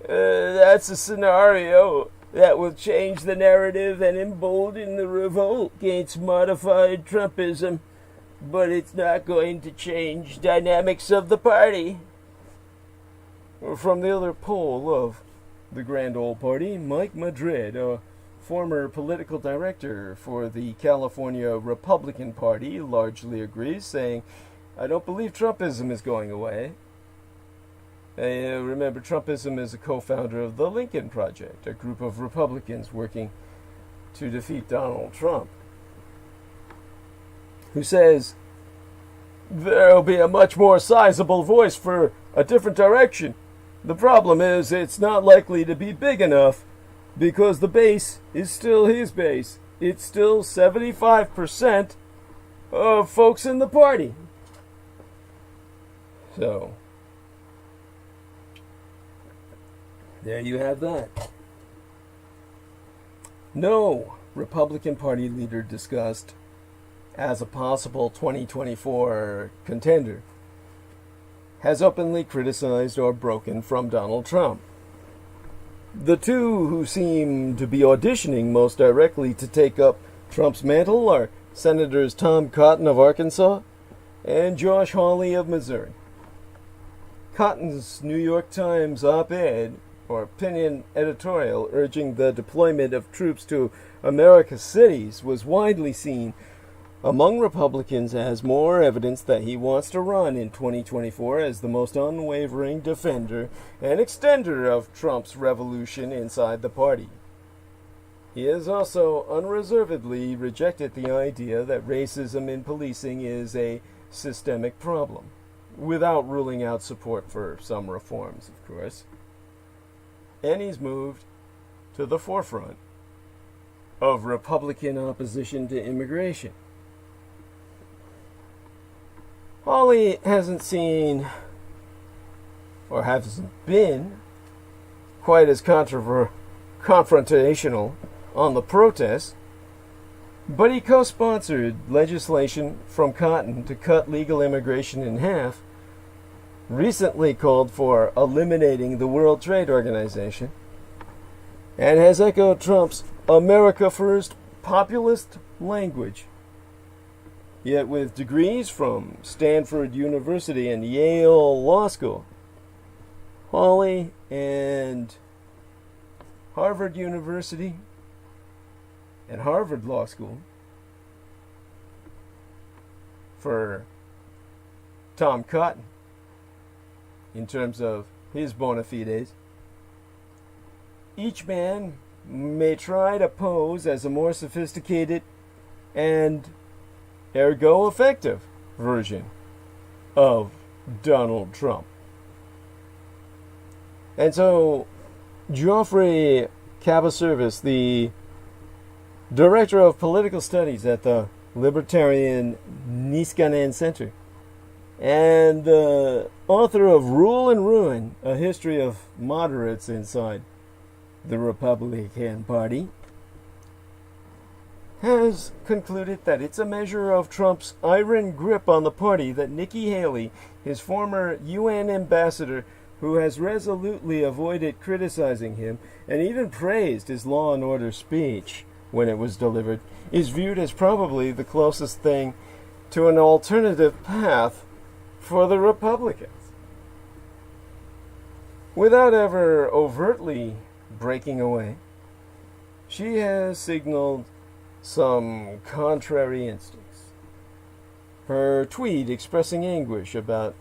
That's a scenario that will change the narrative and embolden the revolt against modified Trumpism, but it's not going to change dynamics of the party." From the other pole of the Grand Old Party, Mike Madrid, a former political director for the California Republican Party, largely agrees, saying, "I don't believe Trumpism is going away." Remember, Trumpism is a co-founder of the Lincoln Project, a group of Republicans working to defeat Donald Trump, who says, "There'll be a much more sizable voice for a different direction. The problem is it's not likely to be big enough because the base is still his base. It's still 75% of folks in the party." So, there you have that. No Republican Party leader discussed as a possible 2024 contender has openly criticized or broken from Donald Trump. The two who seem to be auditioning most directly to take up Trump's mantle are Senators Tom Cotton of Arkansas and Josh Hawley of Missouri. Cotton's New York Times op-ed, or opinion editorial, urging the deployment of troops to America's cities was widely seen among Republicans as more evidence that he wants to run in 2024 as the most unwavering defender and extender of Trump's revolution inside the party. He has also unreservedly rejected the idea that racism in policing is a systemic problem, without ruling out support for some reforms, of course. And he's moved to the forefront of Republican opposition to immigration. Hawley hasn't seen, or hasn't been, quite as confrontational on the protests, but he co-sponsored legislation from Cotton to cut legal immigration in half, recently called for eliminating the World Trade Organization, and has echoed Trump's America First populist language. Yet with degrees from Stanford University and Yale Law School, Hawley and Harvard University and Harvard Law School, for Tom Cotton, in terms of his bona fides, each man may try to pose as a more sophisticated and ergo effective version of Donald Trump. And so Geoffrey Cabaservice, the Director of Political Studies at the Libertarian Niskanen Center, and the author of Rule and Ruin, A History of Moderates Inside the Republican Party, has concluded that it's a measure of Trump's iron grip on the party that Nikki Haley, his former UN ambassador, who has resolutely avoided criticizing him and even praised his law and order speech when it was delivered, is viewed as probably the closest thing to an alternative path for the Republicans. Without ever overtly breaking away, she has signaled some contrary instincts. Her tweet expressing anguish about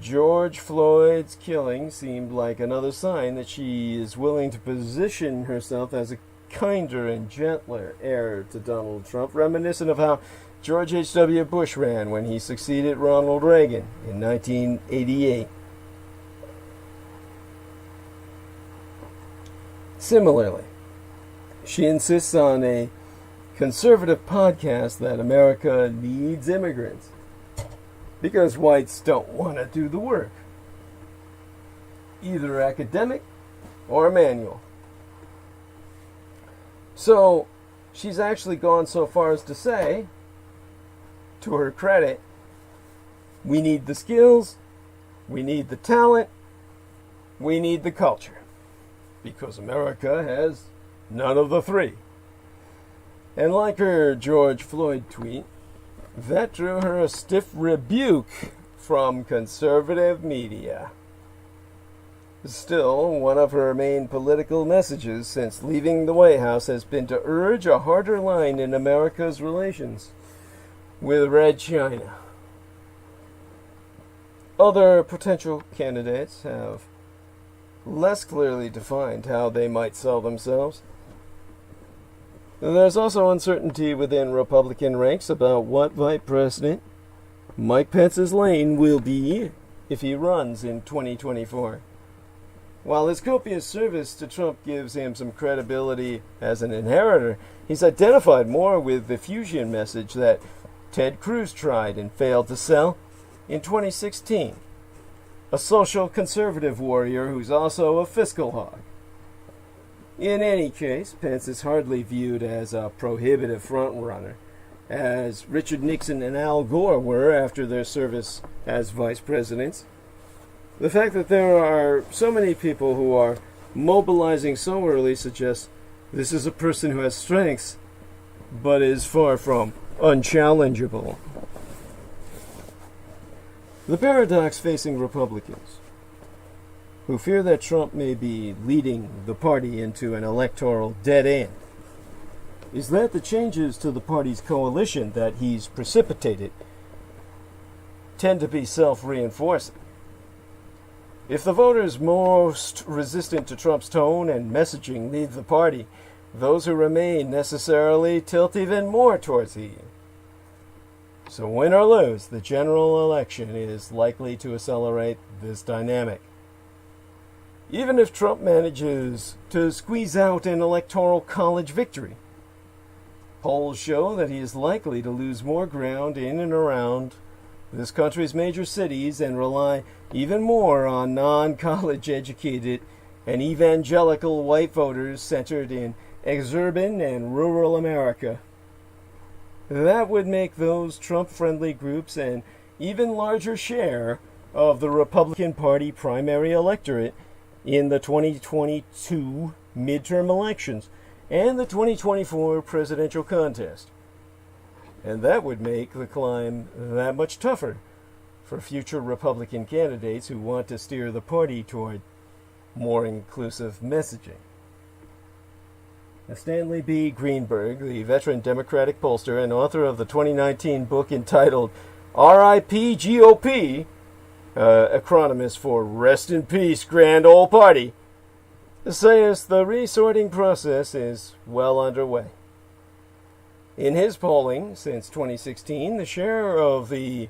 George Floyd's killing seemed like another sign that she is willing to position herself as a kinder and gentler heir to Donald Trump, reminiscent of how George H.W. Bush ran when he succeeded Ronald Reagan in 1988. Similarly, she insists on a conservative podcast that America needs immigrants because whites don't want to do the work, either academic or manual. So she's actually gone so far as to say, to her credit, we need the skills, we need the talent, we need the culture, because America has none of the three. And like her George Floyd tweet, that drew her a stiff rebuke from conservative media. Still, one of her main political messages since leaving the White House has been to urge a harder line in America's relations with Red China. Other potential candidates have less clearly defined how they might sell themselves. There's also uncertainty within Republican ranks about what Vice President Mike Pence's lane will be if he runs in 2024. While his copious service to Trump gives him some credibility as an inheritor, he's identified more with the fusion message that Ted Cruz tried and failed to sell in 2016. A social conservative warrior who's also a fiscal hog. In any case, Pence is hardly viewed as a prohibitive frontrunner, as Richard Nixon and Al Gore were after their service as vice presidents. The fact that there are so many people who are mobilizing so early suggests this is a person who has strengths, but is far from unchallengeable. The paradox facing Republicans, who fear that Trump may be leading the party into an electoral dead end, is that the changes to the party's coalition that he's precipitated tend to be self-reinforcing. If the voters most resistant to Trump's tone and messaging leave the party, those who remain necessarily tilt even more towards him. So win or lose, the general election is likely to accelerate this dynamic. Even if Trump manages to squeeze out an electoral college victory, polls show that he is likely to lose more ground in and around this country's major cities and rely even more on non-college educated and evangelical white voters centered in exurban and rural America. That would make those Trump-friendly groups an even larger share of the Republican Party primary electorate in the 2022 midterm elections and the 2024 presidential contest. And that would make the climb that much tougher for future Republican candidates who want to steer the party toward more inclusive messaging. Now, Stanley B. Greenberg, the veteran Democratic pollster and author of the 2019 book entitled R.I.P. GOP, acronymous for Rest in Peace, Grand Old Party, says the resorting process is well underway. In his polling since 2016, the share of the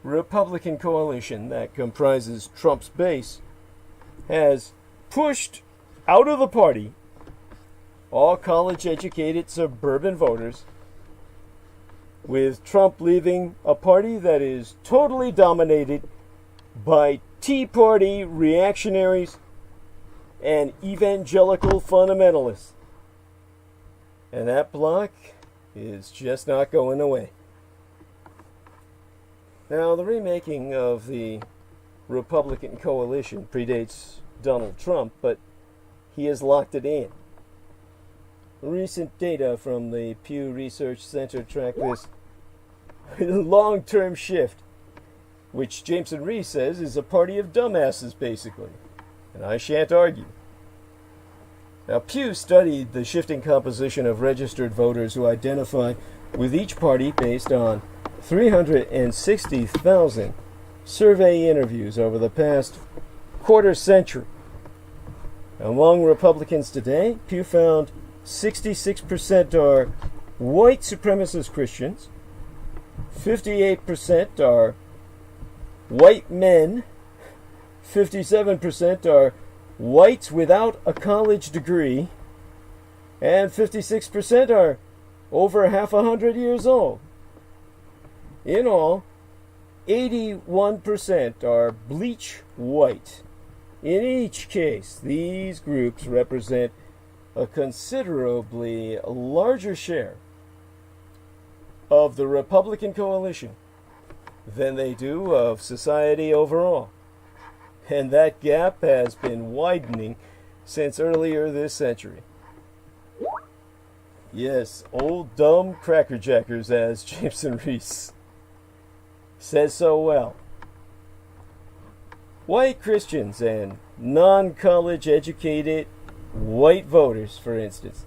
Republican coalition that comprises Trump's base has pushed out of the party all college-educated suburban voters, with Trump leaving a party that is totally dominated by Tea Party reactionaries and evangelical fundamentalists. And that bloc is just not going away. Now, the remaking of the Republican coalition predates Donald Trump, but he has locked it in. Recent data from the Pew Research Center track this long-term shift, which Jameson Rees says is a party of dumbasses, basically. And I shan't argue. Now, Pew studied the shifting composition of registered voters who identify with each party based on 360,000 survey interviews over the past quarter century. Among Republicans today, Pew found 66% are white supremacist Christians, 58% are white men, 57% are whites without a college degree, and 56% are over half 100 years old. In all, 81% are bleach white. In each case, these groups represent a considerably larger share of the Republican coalition than they do of society overall. And that gap has been widening since earlier this century. Yes, old dumb crackerjackers, as Jameson Rees says so well. White Christians and non-college educated white voters, for instance,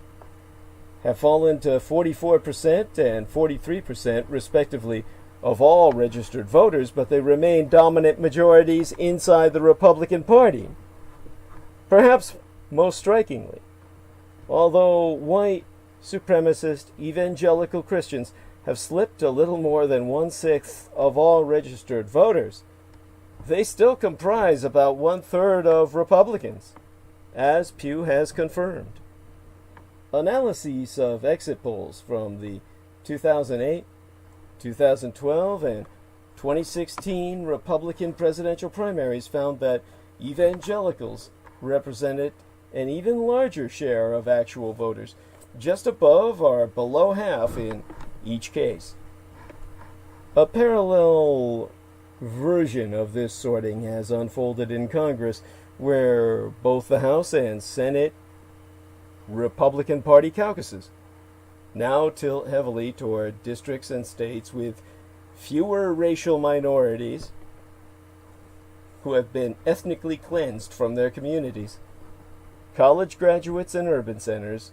have fallen to 44% and 43%, respectively, of all registered voters, but they remain dominant majorities inside the Republican Party. Perhaps most strikingly, although white supremacist evangelical Christians have slipped a little more than 1/6 of all registered voters, they still comprise about 1/3 of Republicans, as Pew has confirmed. Analyses of exit polls from the 2008, 2012, and 2016 Republican presidential primaries found that evangelicals represented an even larger share of actual voters, just above or below half in each case. A parallel version of this sorting has unfolded in Congress, where both the House and Senate Republican Party caucuses now tilt heavily toward districts and states with fewer racial minorities who have been ethnically cleansed from their communities, college graduates in urban centers.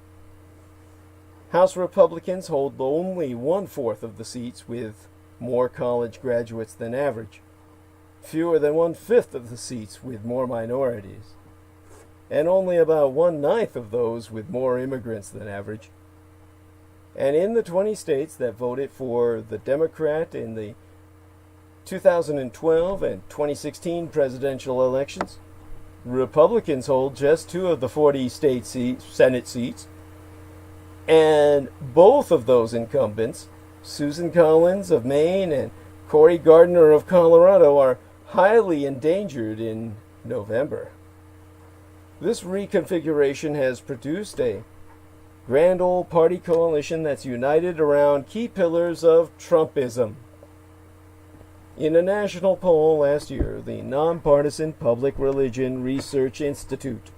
House Republicans hold only 1/4 of the seats with more college graduates than average, fewer than 1/5 of the seats with more minorities, and only about 1/9 of those with more immigrants than average. And in the 20 states that voted for the Democrat in the 2012 and 2016 presidential elections, Republicans hold just 2 of the 40 state Senate seats, and both of those incumbents, Susan Collins of Maine and Cory Gardner of Colorado, are highly endangered in November. This reconfiguration has produced a grand old party coalition that's united around key pillars of Trumpism. In a national poll last year, the Nonpartisan Public Religion Research Institute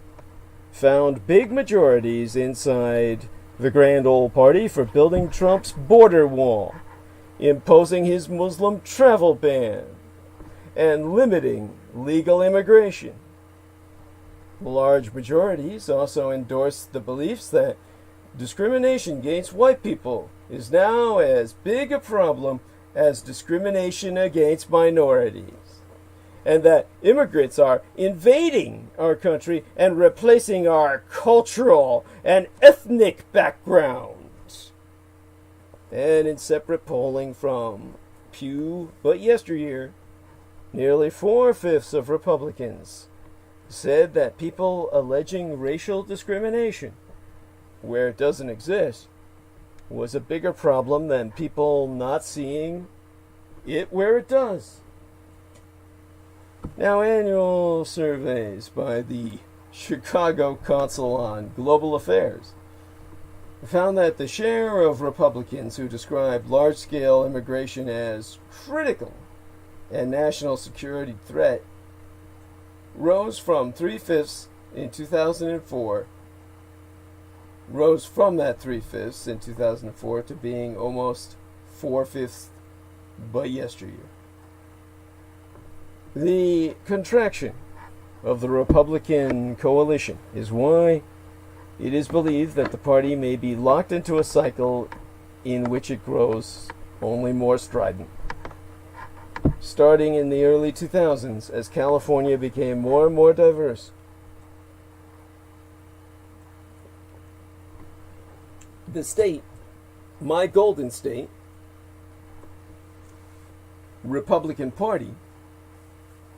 found big majorities inside the grand old party for building Trump's border wall, imposing his Muslim travel ban, and limiting legal immigration. Large majorities also endorsed the beliefs that discrimination against white people is now as big a problem as discrimination against minorities, and that immigrants are invading our country and replacing our cultural and ethnic backgrounds. And in separate polling from Pew, but yesteryear, nearly 4/5 of Republicans said that people alleging racial discrimination where it doesn't exist was a bigger problem than people not seeing it where it does. Now, annual surveys by the Chicago Council on Global Affairs found that the share of Republicans who described large-scale immigration as critical and national security threat rose from 3/5 in 2004 to being almost 4/5 by yesteryear. The contraction of the Republican coalition is why it is believed that the party may be locked into a cycle in which it grows only more strident. Starting in the early 2000s, as California became more and more diverse, the state, my golden state, Republican Party,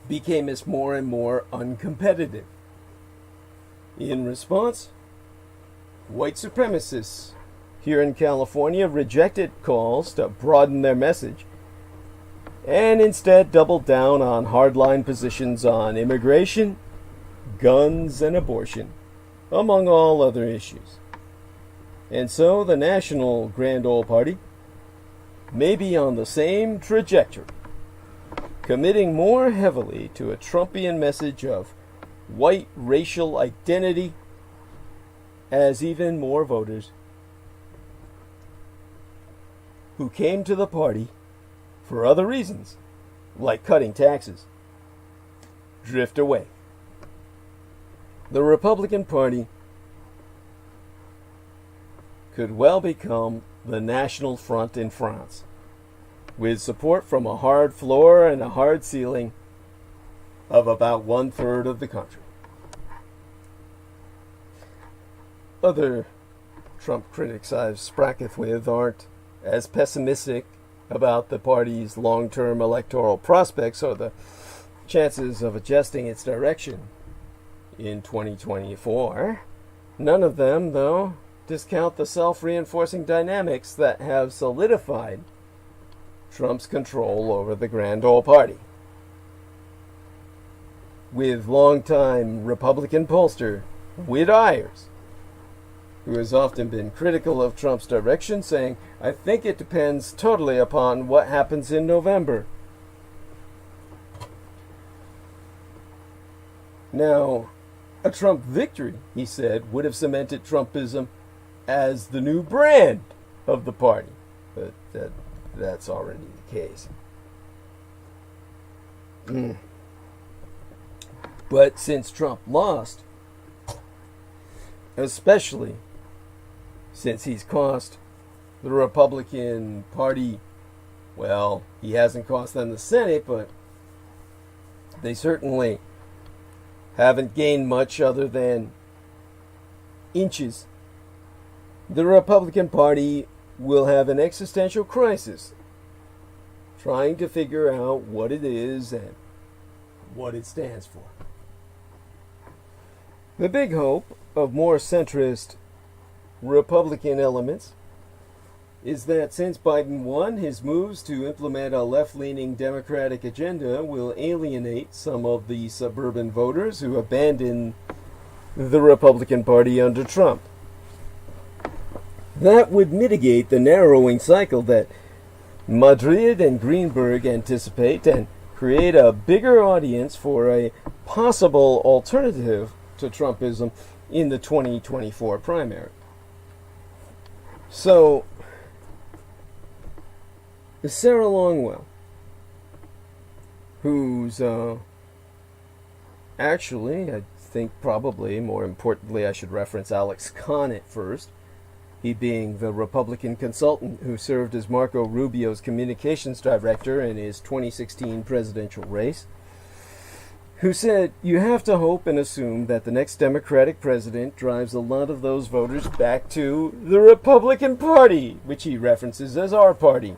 became as more and more uncompetitive. In response, white supremacists here in California rejected calls to broaden their message and instead doubled down on hardline positions on immigration, guns, and abortion, among all other issues. And so the National Grand Old Party may be on the same trajectory, committing more heavily to a Trumpian message of white racial identity as even more voters who came to the party for other reasons, like cutting taxes, drift away. The Republican Party could well become the National Front in France, with support from a hard floor and a hard ceiling of about 1/3 of the country. Other Trump critics I've spracketh with aren't as pessimistic about the party's long-term electoral prospects or the chances of adjusting its direction in 2024. None of them, though, discount the self-reinforcing dynamics that have solidified Trump's control over the Grand Old Party. With longtime Republican pollster Whit Ayers, who has often been critical of Trump's direction, saying, "I think it depends totally upon what happens in November." Now, a Trump victory, he said, would have cemented Trumpism as the new brand of the party. But that's already the case. But since Trump lost, especially since he's cost the Republican Party, well, he hasn't cost them the Senate, but they certainly haven't gained much other than inches. The Republican Party will have an existential crisis trying to figure out what it is and what it stands for. The big hope of more centrist Republican elements is that since Biden won, his moves to implement a left-leaning Democratic agenda will alienate some of the suburban voters who abandoned the Republican Party under Trump. That would mitigate the narrowing cycle that Madrid and Greenberg anticipate and create a bigger audience for a possible alternative to Trumpism in the 2024 primary. So, Sarah Longwell, who's actually, I think probably more importantly I should reference Alex Conant first, he being the Republican consultant who served as Marco Rubio's communications director in his 2016 presidential race, who said, "You have to hope and assume that the next Democratic president drives a lot of those voters back to the Republican Party," which he references as our party,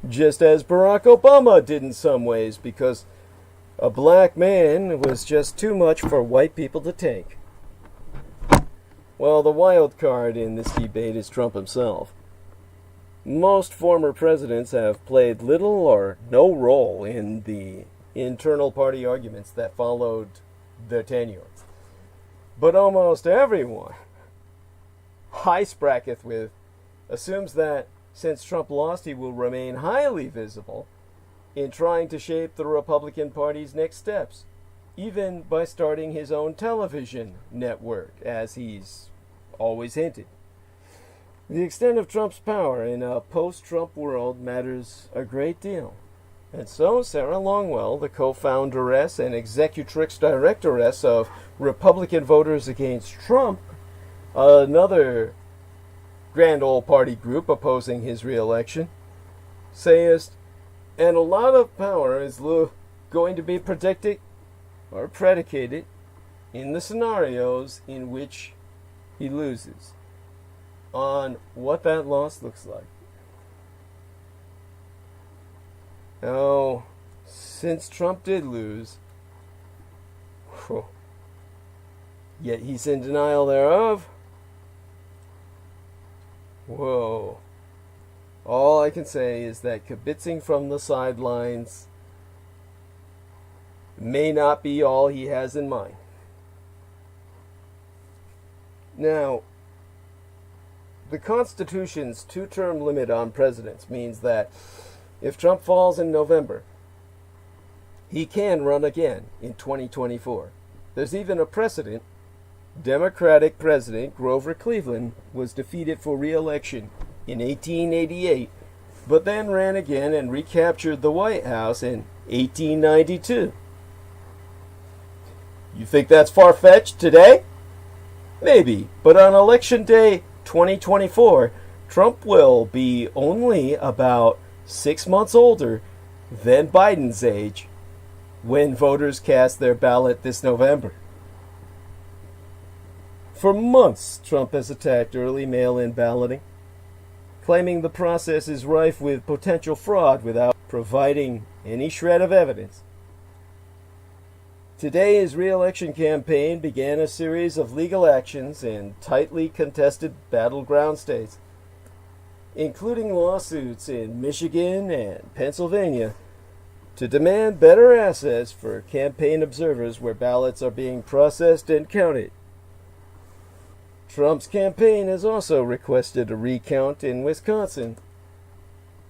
just as Barack Obama did in some ways, because A black man was just too much for white people to take. Well, the wild card in this debate is Trump himself. Most former presidents have played little or no role in the internal party arguments that followed their tenure. But almost everyone I spracketh with assumes that since Trump lost, he will remain highly visible in trying to shape the Republican Party's next steps, even by starting his own television network, as he's always hinted. The extent of Trump's power in a post-Trump world matters a great deal. And so Sarah Longwell, the co-founderess and executrix directoress of Republican Voters Against Trump, another grand old party group opposing his re-election, sayest, and a lot of power is going to be predicted or predicated in the scenarios in which he loses, on what that loss looks like. Now, since Trump did lose, yet he's in denial thereof, whoa. All I can say is that kibitzing from the sidelines may not be all he has in mind. Now, the Constitution's two-term limit on presidents means that if Trump falls in November, he can run again in 2024. There's even a precedent. Democratic President Grover Cleveland was defeated for re-election in 1888, but then ran again and recaptured the White House in 1892. You think that's far-fetched today? Maybe, but on Election Day 2024, Trump will be only about 6 months older than Biden's age when voters cast their ballot this November. For months, Trump has attacked early mail-in balloting, claiming the process is rife with potential fraud without providing any shred of evidence. Today, his re-election campaign began a series of legal actions in tightly contested battleground states, including lawsuits in Michigan and Pennsylvania, to demand better access for campaign observers where ballots are being processed and counted. Trump's campaign has also requested a recount in Wisconsin,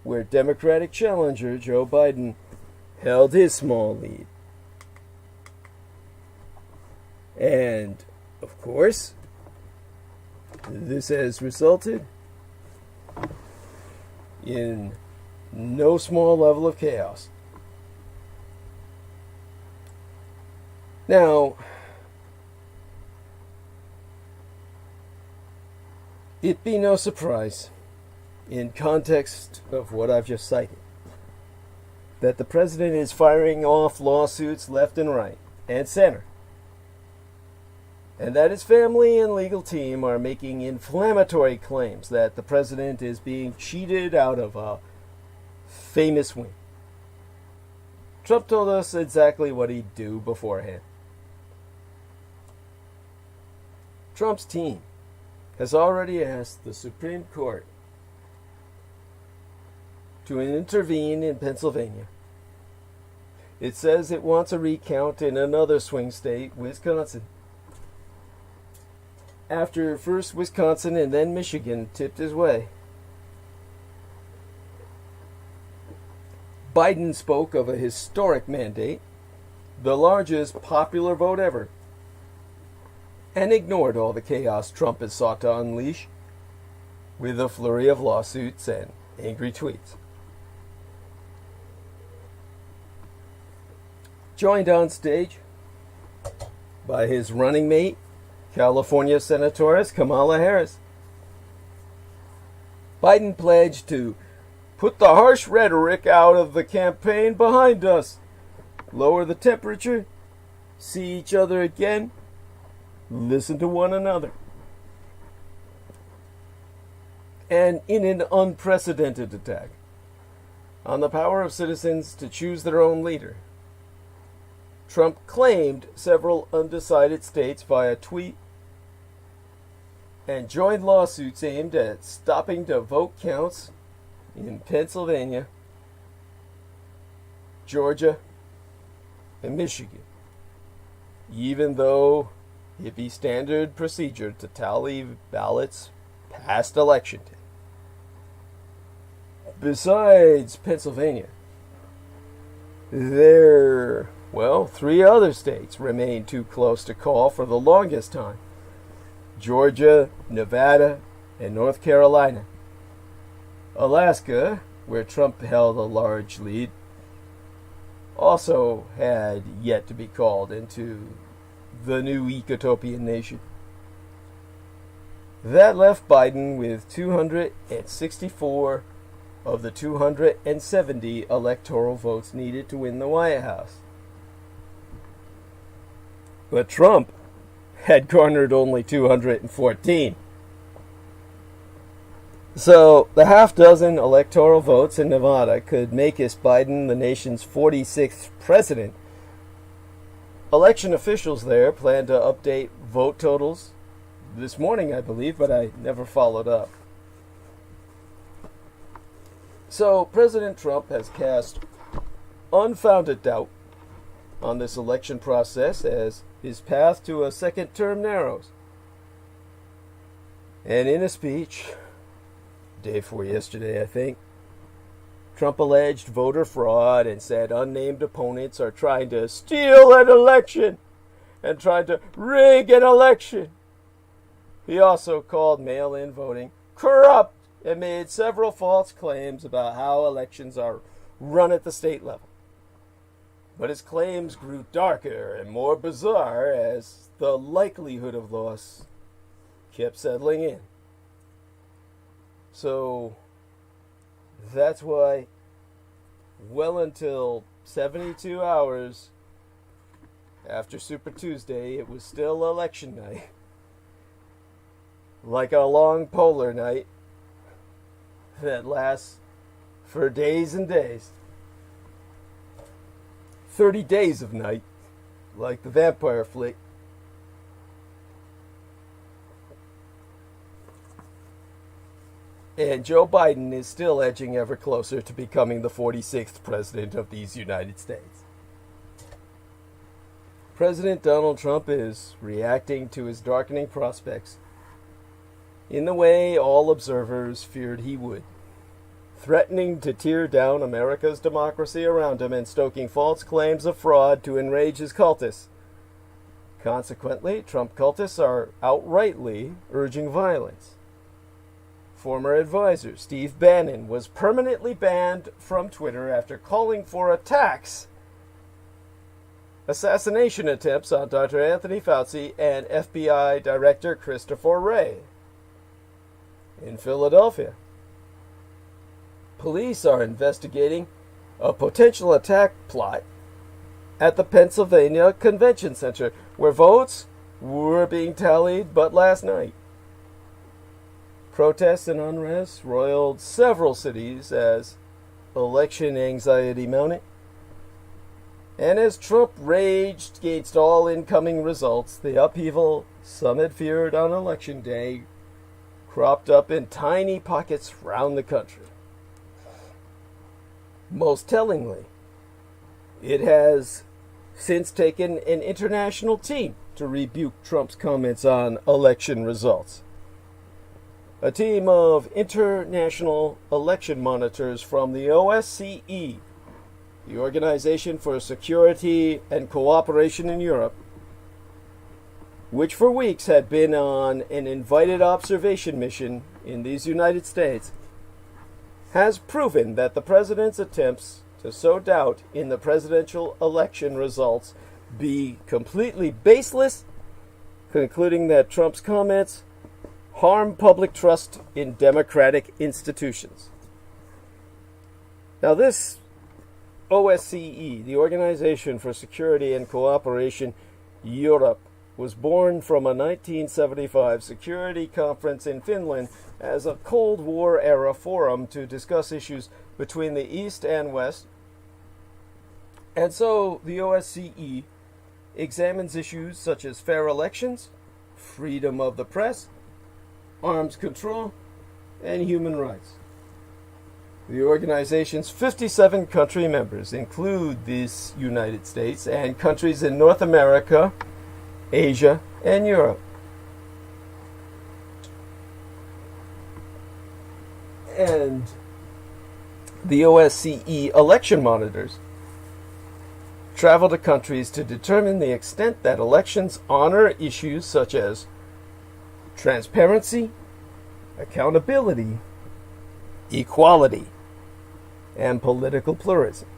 where Democratic challenger Joe Biden held his small lead. And, of course, this has resulted in no small level of chaos. Now, it be no surprise, in context of what I've just cited, that the president is firing off lawsuits left and right and center, and that his family and legal team are making inflammatory claims that the president is being cheated out of a famous win. Trump told us exactly what he'd do beforehand. Trump's team has already asked the Supreme Court to intervene in Pennsylvania. It says it wants a recount in another swing state, Wisconsin, after first Wisconsin and then Michigan tipped his way. Biden spoke of a historic mandate, the largest popular vote ever, and ignored all the chaos Trump has sought to unleash with a flurry of lawsuits and angry tweets. Joined on stage by his running mate, California Senatoress Kamala Harris, Biden pledged to put the harsh rhetoric out of the campaign behind us, lower the temperature, see each other again, listen to one another. And in an unprecedented attack on the power of citizens to choose their own leader, Trump claimed several undecided states via tweet and joined lawsuits aimed at stopping the vote counts in Pennsylvania, Georgia, and Michigan, even though it be standard procedure to tally ballots past election day. Besides Pennsylvania, three other states remained too close to call for the longest time: Georgia, Nevada, and North Carolina. Alaska, where Trump held a large lead, also had yet to be called into the new ecotopian nation. That left Biden with 264 of the 270 electoral votes needed to win the White House. But Trump had garnered only 214. So the half dozen electoral votes in Nevada could make Biden the nation's 46th president. Election officials there plan to update vote totals this morning, I believe, but I never followed up. So President Trump has cast unfounded doubt on this election process as his path to a second term narrows. And in a speech, day before yesterday, I think, Trump alleged voter fraud and said unnamed opponents are trying to steal an election and trying to rig an election. He also called mail-in voting corrupt and made several false claims about how elections are run at the state level. But his claims grew darker and more bizarre as the likelihood of loss kept settling in. So that's why, well until 72 hours after Super Tuesday, it was still election night. Like a long polar night that lasts for days and days. 30 days of night, like the vampire flick. And Joe Biden is still edging ever closer to becoming the 46th president of these United States. President Donald Trump is reacting to his darkening prospects in the way all observers feared he would, threatening to tear down America's democracy around him and stoking false claims of fraud to enrage his cultists. Consequently, Trump cultists are outrightly urging violence. Former advisor Steve Bannon was permanently banned from Twitter after calling for assassination attempts on Dr. Anthony Fauci and FBI Director Christopher Wray. In Philadelphia, police are investigating a potential attack plot at the Pennsylvania Convention Center, where votes were being tallied but last night. Protests and unrest roiled several cities as election anxiety mounted. And as Trump raged against all incoming results, the upheaval some had feared on Election Day cropped up in tiny pockets round the country. Most tellingly, it has since taken an international team to rebuke Trump's comments on election results. A team of international election monitors from the OSCE, the Organization for Security and Cooperation in Europe, which for weeks had been on an invited observation mission in these United States, has proven that the president's attempts to sow doubt in the presidential election results be completely baseless, concluding that Trump's comments harm public trust in democratic institutions. Now, this OSCE, the Organization for Security and Cooperation Europe, was born from a 1975 security conference in Finland as a Cold War-era forum to discuss issues between the East and West. And so the OSCE examines issues such as fair elections, freedom of the press, arms control, and human rights. The organization's 57 country members include the United States and countries in North America, Asia, and Europe. And the OSCE election monitors travel to countries to determine the extent that elections honor issues such as transparency, accountability, equality, and political pluralism.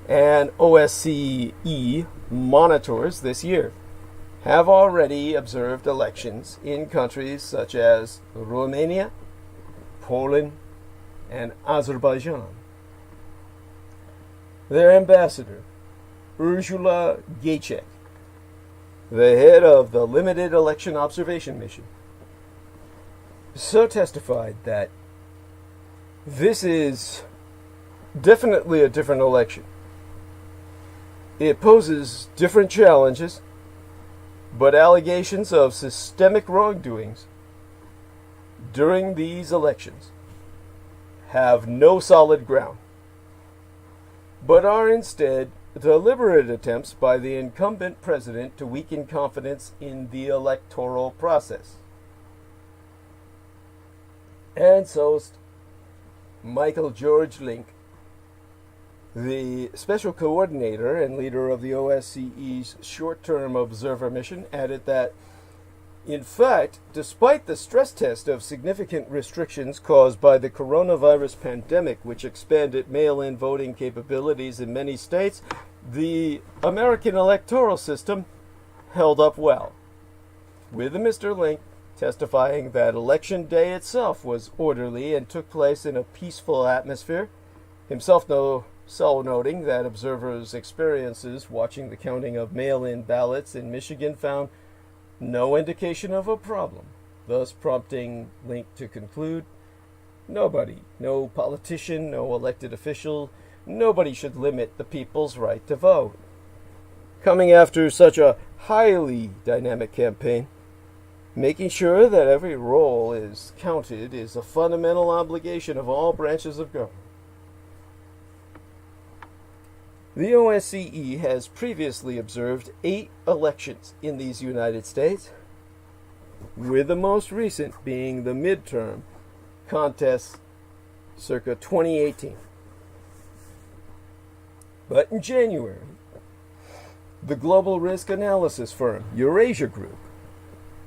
And OSCE monitors this year have already observed elections in countries such as Romania, Poland, and Azerbaijan. Their ambassador, Ursula Gacek, the head of the Limited Election Observation Mission, so testified that this is definitely a different election. It poses different challenges, but allegations of systemic wrongdoings during these elections have no solid ground, but are instead deliberate attempts by the incumbent president to weaken confidence in the electoral process. And so Michael George Link, the special coordinator and leader of the OSCE's short-term observer mission, added that, in fact, despite the stress test of significant restrictions caused by the coronavirus pandemic, which expanded mail-in voting capabilities in many states, the American electoral system held up well, with Mr. Link testifying that Election Day itself was orderly and took place in a peaceful atmosphere, himself noting that observers' experiences watching the counting of mail-in ballots in Michigan found no indication of a problem, thus prompting Link to conclude, nobody, no politician, no elected official, nobody should limit the people's right to vote. Coming after such a highly dynamic campaign, making sure that every role is counted is a fundamental obligation of all branches of government. The OSCE has previously observed 8 elections in these United States, with the most recent being the midterm contest circa 2018. But in January, the global risk analysis firm Eurasia Group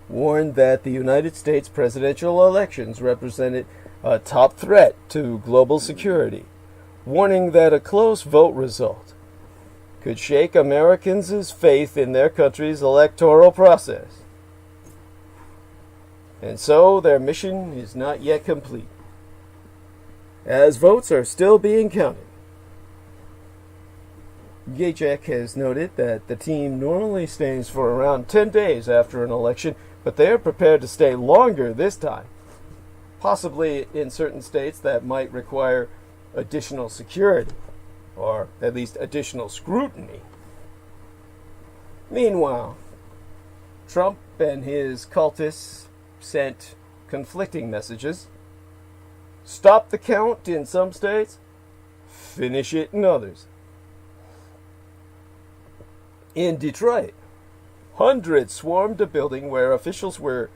warned that the United States presidential elections represented a top threat to global security, warning that a close vote result could shake Americans' faith in their country's electoral process. And so their mission is not yet complete, as votes are still being counted. Gacek has noted that the team normally stays for around 10 days after an election, but they are prepared to stay longer this time, possibly in certain states that might require additional security, or at least additional scrutiny. Meanwhile, Trump and his cultists sent conflicting messages. Stop the count in some states, finish it in others. In Detroit, hundreds swarmed a building where officials were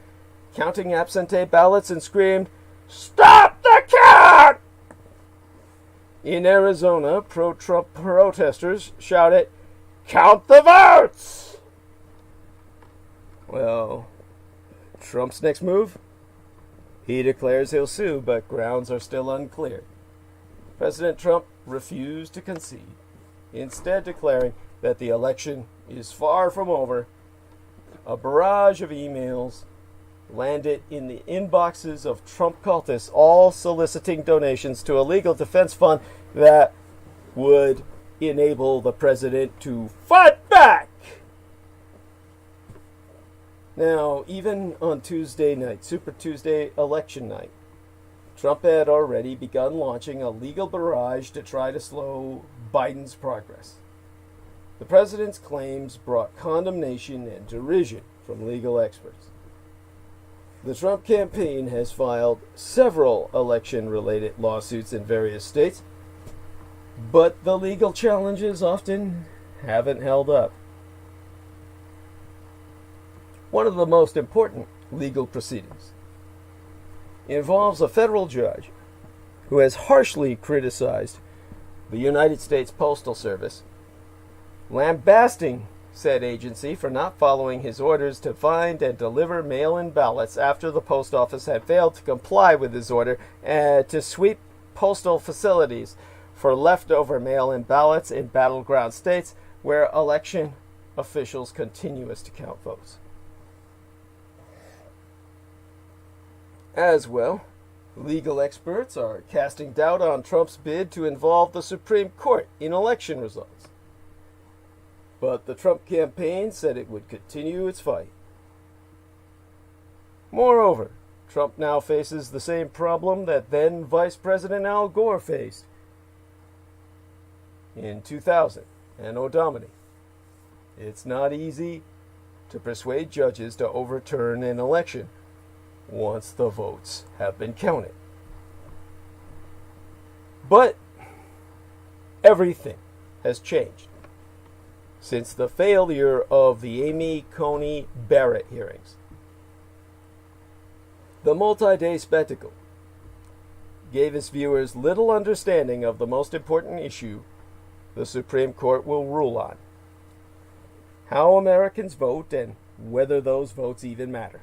counting absentee ballots and screamed, "Stop the count!" In Arizona, pro-Trump protesters shouted, "Count the votes!" Well, Trump's next move? He declares he'll sue, but grounds are still unclear. President Trump refused to concede, instead declaring that the election is far from over. A barrage of emails landed in the inboxes of Trump cultists, all soliciting donations to a legal defense fund that would enable the president to fight back. Now, even on Tuesday night, Super Tuesday election night, Trump had already begun launching a legal barrage to try to slow Biden's progress. The president's claims brought condemnation and derision from legal experts. The Trump campaign has filed several election-related lawsuits in various states, but the legal challenges often haven't held up. One of the most important legal proceedings involves a federal judge who has harshly criticized the United States Postal Service, lambasting said agency for not following his orders to find and deliver mail-in ballots after the post office had failed to comply with his order to sweep postal facilities for leftover mail-in ballots in battleground states where election officials continue to count votes. As well, legal experts are casting doubt on Trump's bid to involve the Supreme Court in election results. But the Trump campaign said it would continue its fight. Moreover, Trump now faces the same problem that then Vice President Al Gore faced in 2000 and Domini. It's not easy to persuade judges to overturn an election once the votes have been counted. But everything has changed since the failure of the Amy Coney Barrett hearings. The multi-day spectacle gave its viewers little understanding of the most important issue the Supreme Court will rule on: how Americans vote and whether those votes even matter.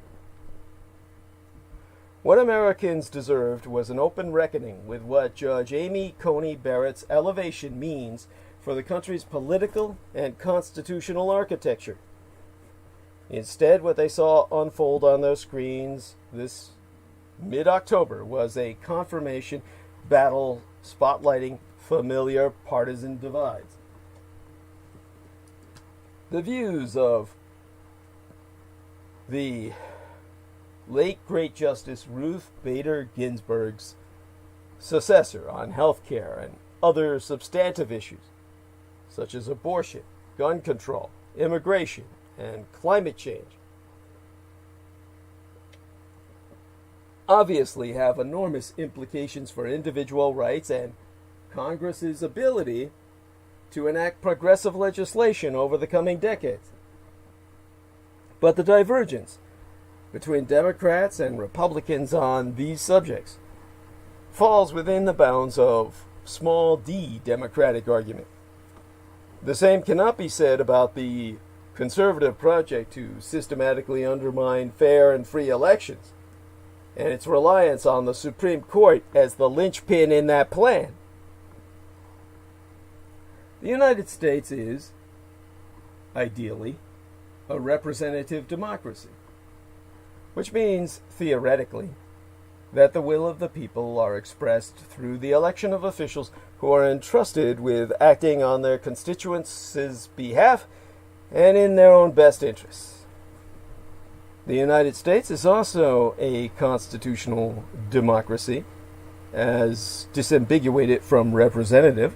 What Americans deserved was an open reckoning with what Judge Amy Coney Barrett's elevation means for the country's political and constitutional architecture. Instead, what they saw unfold on those screens this mid-October was a confirmation battle spotlighting familiar partisan divides. The views of the late great Justice Ruth Bader Ginsburg's successor on health care and other substantive issues, such as abortion, gun control, immigration, and climate change, obviously have enormous implications for individual rights and Congress's ability to enact progressive legislation over the coming decades. But the divergence between Democrats and Republicans on these subjects falls within the bounds of small d democratic argument. The same cannot be said about the conservative project to systematically undermine fair and free elections and its reliance on the Supreme Court as the linchpin in that plan. The United States is, ideally, a representative democracy, which means, theoretically, that the will of the people are expressed through the election of officials who are entrusted with acting on their constituents' behalf and in their own best interests. The United States is also a constitutional democracy, as disambiguated from representative,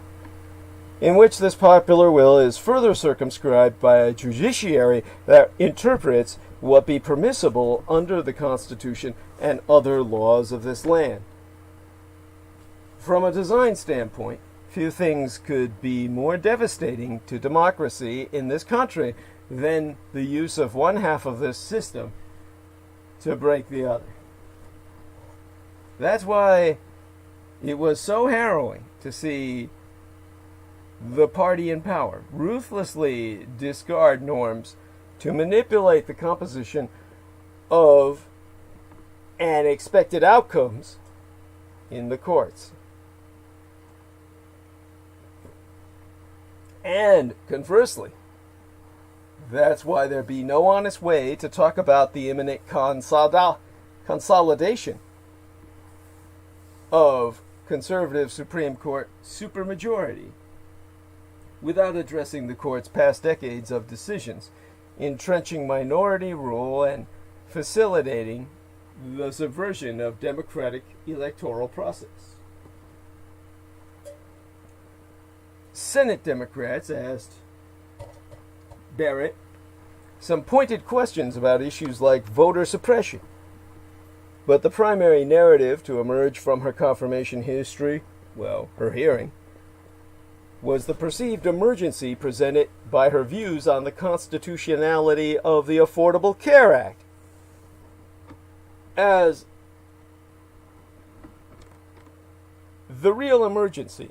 in which this popular will is further circumscribed by a judiciary that interprets what be permissible under the Constitution and other laws of this land. From a design standpoint, few things could be more devastating to democracy in this country than the use of one half of this system to break the other. That's why it was so harrowing to see the party in power ruthlessly discard norms to manipulate the composition of and expected outcomes in the courts. And conversely, that's why there be no honest way to talk about the imminent consolidation of conservative Supreme Court supermajority without addressing the court's past decades of decisions, entrenching minority rule and facilitating the subversion of democratic electoral process. Senate Democrats asked Barrett some pointed questions about issues like voter suppression. But the primary narrative to emerge from her confirmation history, well, her hearing, was the perceived emergency presented by her views on the constitutionality of the Affordable Care Act. As the real emergency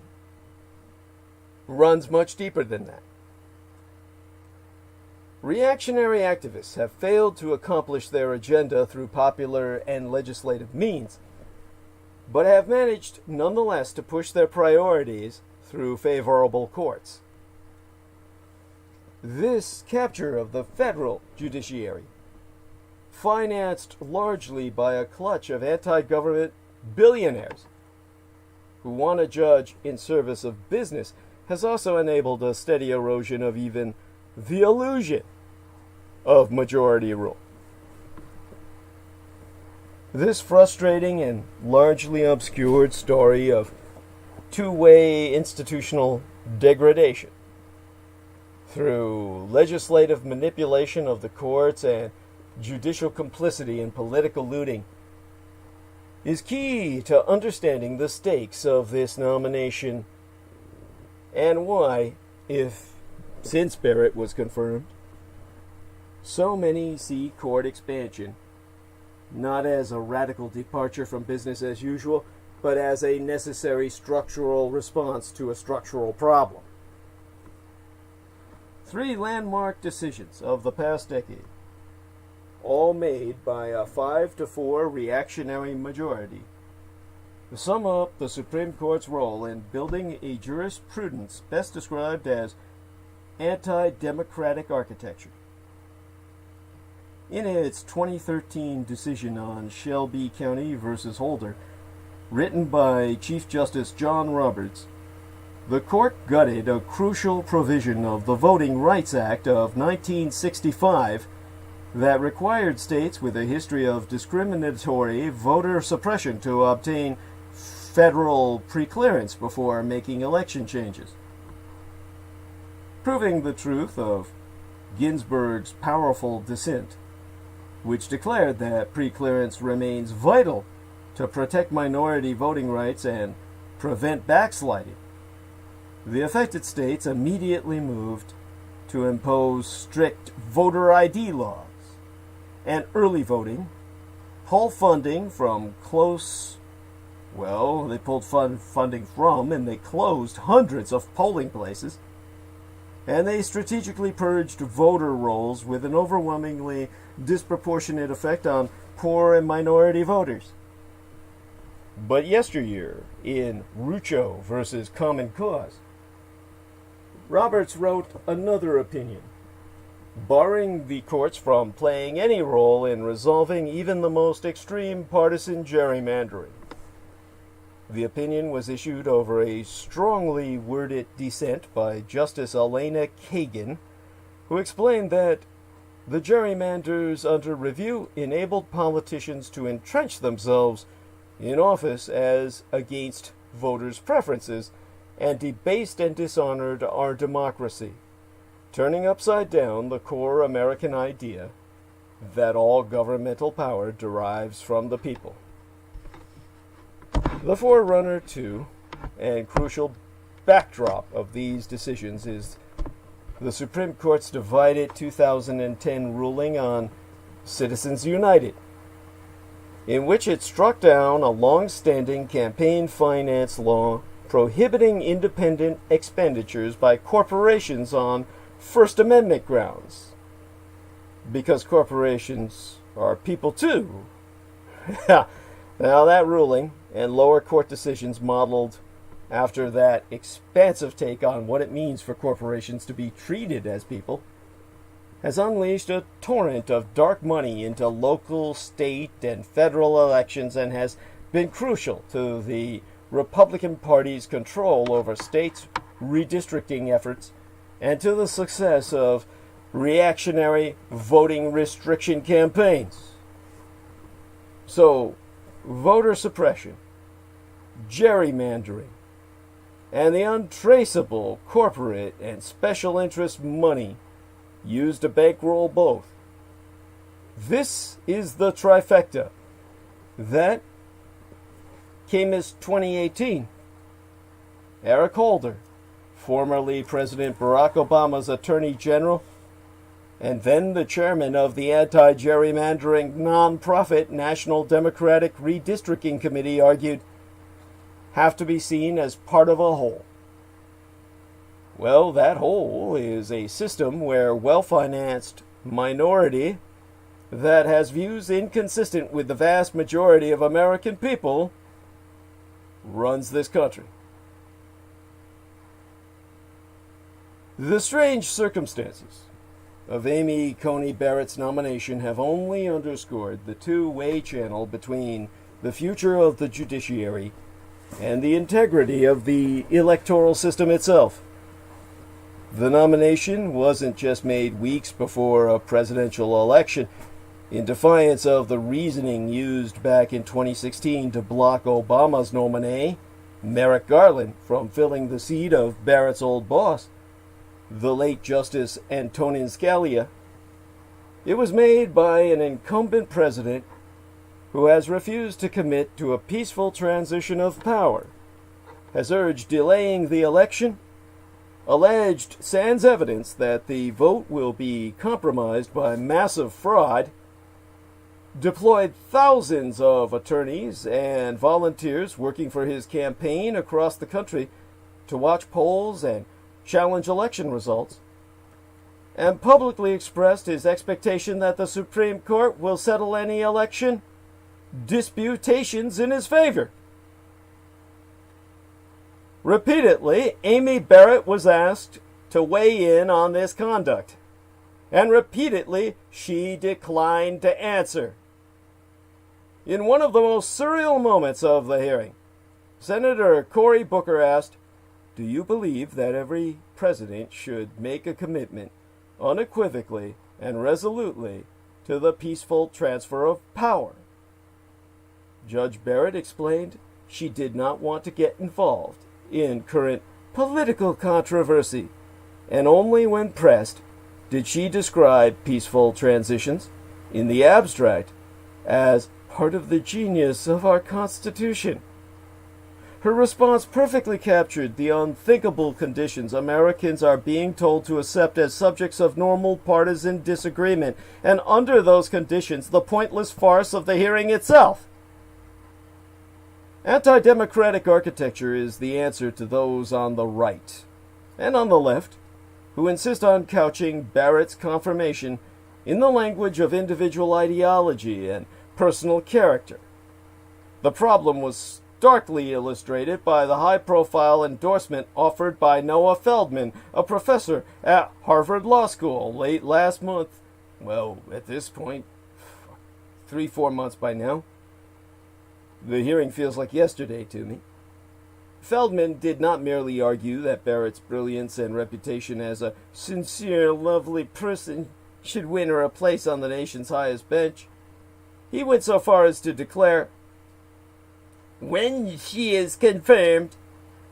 runs much deeper than that. Reactionary activists have failed to accomplish their agenda through popular and legislative means, but have managed nonetheless to push their priorities through favorable courts. This capture of the federal judiciary, financed largely by a clutch of anti-government billionaires who want to judge in service of business, has also enabled a steady erosion of even the illusion of majority rule. This frustrating and largely obscured story of two-way institutional degradation through legislative manipulation of the courts and judicial complicity in political looting is key to understanding the stakes of this nomination and why, since Barrett was confirmed, so many see court expansion not as a radical departure from business as usual, but as a necessary structural response to a structural problem. 3 landmark decisions of the past decade, all made by a 5-4 reactionary majority, sum up the Supreme Court's role in building a jurisprudence best described as anti-democratic architecture. In its 2013 decision on Shelby County versus Holder, written by Chief Justice John Roberts, the court gutted a crucial provision of the Voting Rights Act of 1965 that required states with a history of discriminatory voter suppression to obtain federal preclearance before making election changes, proving the truth of Ginsburg's powerful dissent, which declared that preclearance remains vital to protect minority voting rights and prevent backsliding. The affected states immediately moved to impose strict voter ID laws and early voting, pull funding from they pulled funding from and they closed hundreds of polling places, and they strategically purged voter rolls with an overwhelmingly disproportionate effect on poor and minority voters. But yesteryear, in Rucho versus Common Cause, Roberts wrote another opinion, barring the courts from playing any role in resolving even the most extreme partisan gerrymandering. The opinion was issued over a strongly worded dissent by Justice Elena Kagan, who explained that the gerrymanders under review enabled politicians to entrench themselves in office as against voters' preferences and debased and dishonored our democracy, turning upside down the core American idea that all governmental power derives from the people. The forerunner to and crucial backdrop of these decisions is the Supreme Court's divided 2010 ruling on Citizens United, in which it struck down a long-standing campaign finance law prohibiting independent expenditures by corporations on First Amendment grounds. Because corporations are people too. Now that ruling and lower court decisions modeled after that expansive take on what it means for corporations to be treated as people has unleashed a torrent of dark money into local, state, and federal elections and has been crucial to the Republican Party's control over states' redistricting efforts and to the success of reactionary voting restriction campaigns. So, voter suppression, gerrymandering, and the untraceable corporate and special interest money used to bankroll both. This is the trifecta. That came as 2018. Eric Holder, formerly President Barack Obama's Attorney General, and then the chairman of the anti-gerrymandering non-profit National Democratic Redistricting Committee, argued, have to be seen as part of a whole. Well, that whole is a system where well-financed minority that has views inconsistent with the vast majority of American people runs this country. The strange circumstances of Amy Coney Barrett's nomination have only underscored the two-way channel between the future of the judiciary and the integrity of the electoral system itself. The nomination wasn't just made weeks before a presidential election. In defiance of the reasoning used back in 2016 to block Obama's nominee, Merrick Garland, from filling the seat of Barrett's old boss, the late Justice Antonin Scalia, it was made by an incumbent president who has refused to commit to a peaceful transition of power, has urged delaying the election, alleged sans evidence that the vote will be compromised by massive fraud, deployed thousands of attorneys and volunteers working for his campaign across the country to watch polls and challenge election results, and publicly expressed his expectation that the Supreme Court will settle any election disputations in his favor. Repeatedly, Amy Barrett was asked to weigh in on this conduct, and repeatedly she declined to answer. In one of the most surreal moments of the hearing, Senator Cory Booker asked, "Do you believe that every president should make a commitment unequivocally and resolutely to the peaceful transfer of power?" Judge Barrett explained she did not want to get involved in current political controversy, and only when pressed did she describe peaceful transitions in the abstract as part of the genius of our Constitution. Her response perfectly captured the unthinkable conditions Americans are being told to accept as subjects of normal partisan disagreement, and under those conditions, the pointless farce of the hearing itself. Anti-democratic architecture is the answer to those on the right and on the left who insist on couching Barrett's confirmation in the language of individual ideology and personal character. The problem was starkly illustrated by the high-profile endorsement offered by Noah Feldman, a professor at Harvard Law School, late last month. Well, at this point, 3-4 months by now. The hearing feels like yesterday to me. Feldman did not merely argue that Barrett's brilliance and reputation as a sincere, lovely person should win her a place on the nation's highest bench. He went so far as to declare, "When she is confirmed,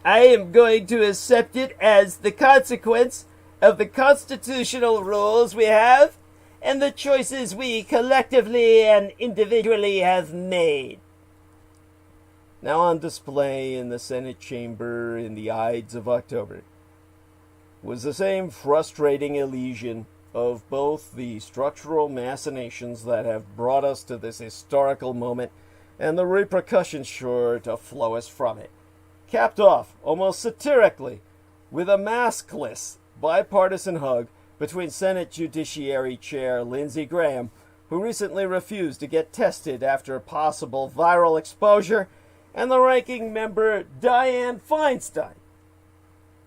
I am going to accept it as the consequence of the constitutional rules we have and the choices we collectively and individually have made." Now on display in the Senate chamber in the Ides of October was the same frustrating illusion of both the structural machinations that have brought us to this historical moment and the repercussions sure to flow us from it, capped off almost satirically with a maskless bipartisan hug between Senate Judiciary Chair Lindsey Graham, who recently refused to get tested after possible viral exposure, and the ranking member Dianne Feinstein.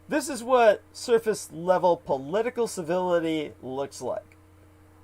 This is what surface-level political civility looks like.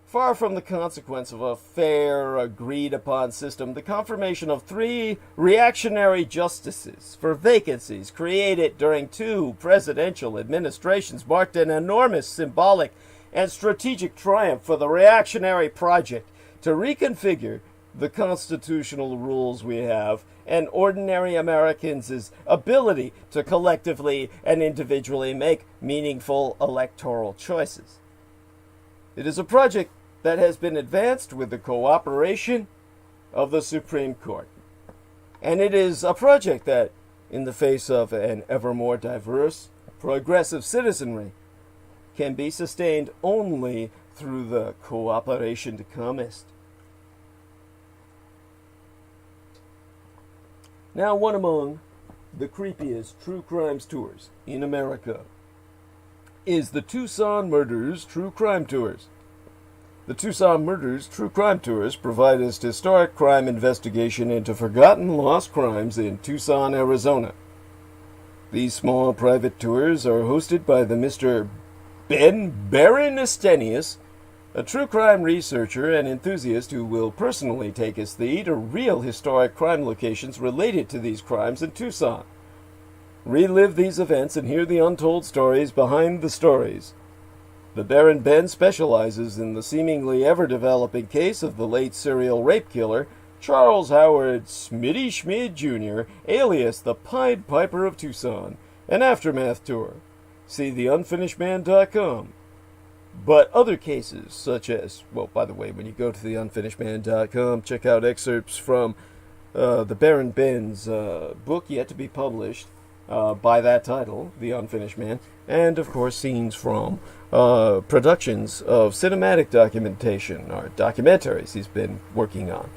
Far from the consequence of a fair, agreed-upon system, the confirmation of 3 reactionary justices for vacancies created during 2 presidential administrations marked an enormous symbolic and strategic triumph for the reactionary project to reconfigure the constitutional rules we have and ordinary Americans' ability to collectively and individually make meaningful electoral choices. It is a project that has been advanced with the cooperation of the Supreme Court. And it is a project that, in the face of an ever more diverse, progressive citizenry, can be sustained only through the cooperation to comest. Now, one among the creepiest true crimes tours in America is the Tucson Murders True Crime Tours. The Tucson Murders True Crime Tours provide us historic crime investigation into forgotten lost crimes in Tucson, Arizona. These small private tours are hosted by the Mr. Ben Baron Estenius, a true crime researcher and enthusiast who will personally take us to real historic crime locations related to these crimes in Tucson. Relive these events and hear the untold stories behind the stories. The Baron Ben specializes in the seemingly ever-developing case of the late serial rape killer, Charles Howard Smitty Schmid Jr., alias the Pied Piper of Tucson, an aftermath tour. See theunfinishedman.com. But other cases, such as, well, by the way, when you go to theunfinishedman.com, check out excerpts from the Baron Ben's book yet to be published by that title, The Unfinished Man, and, of course, scenes from productions of cinematic documentation, or documentaries he's been working on.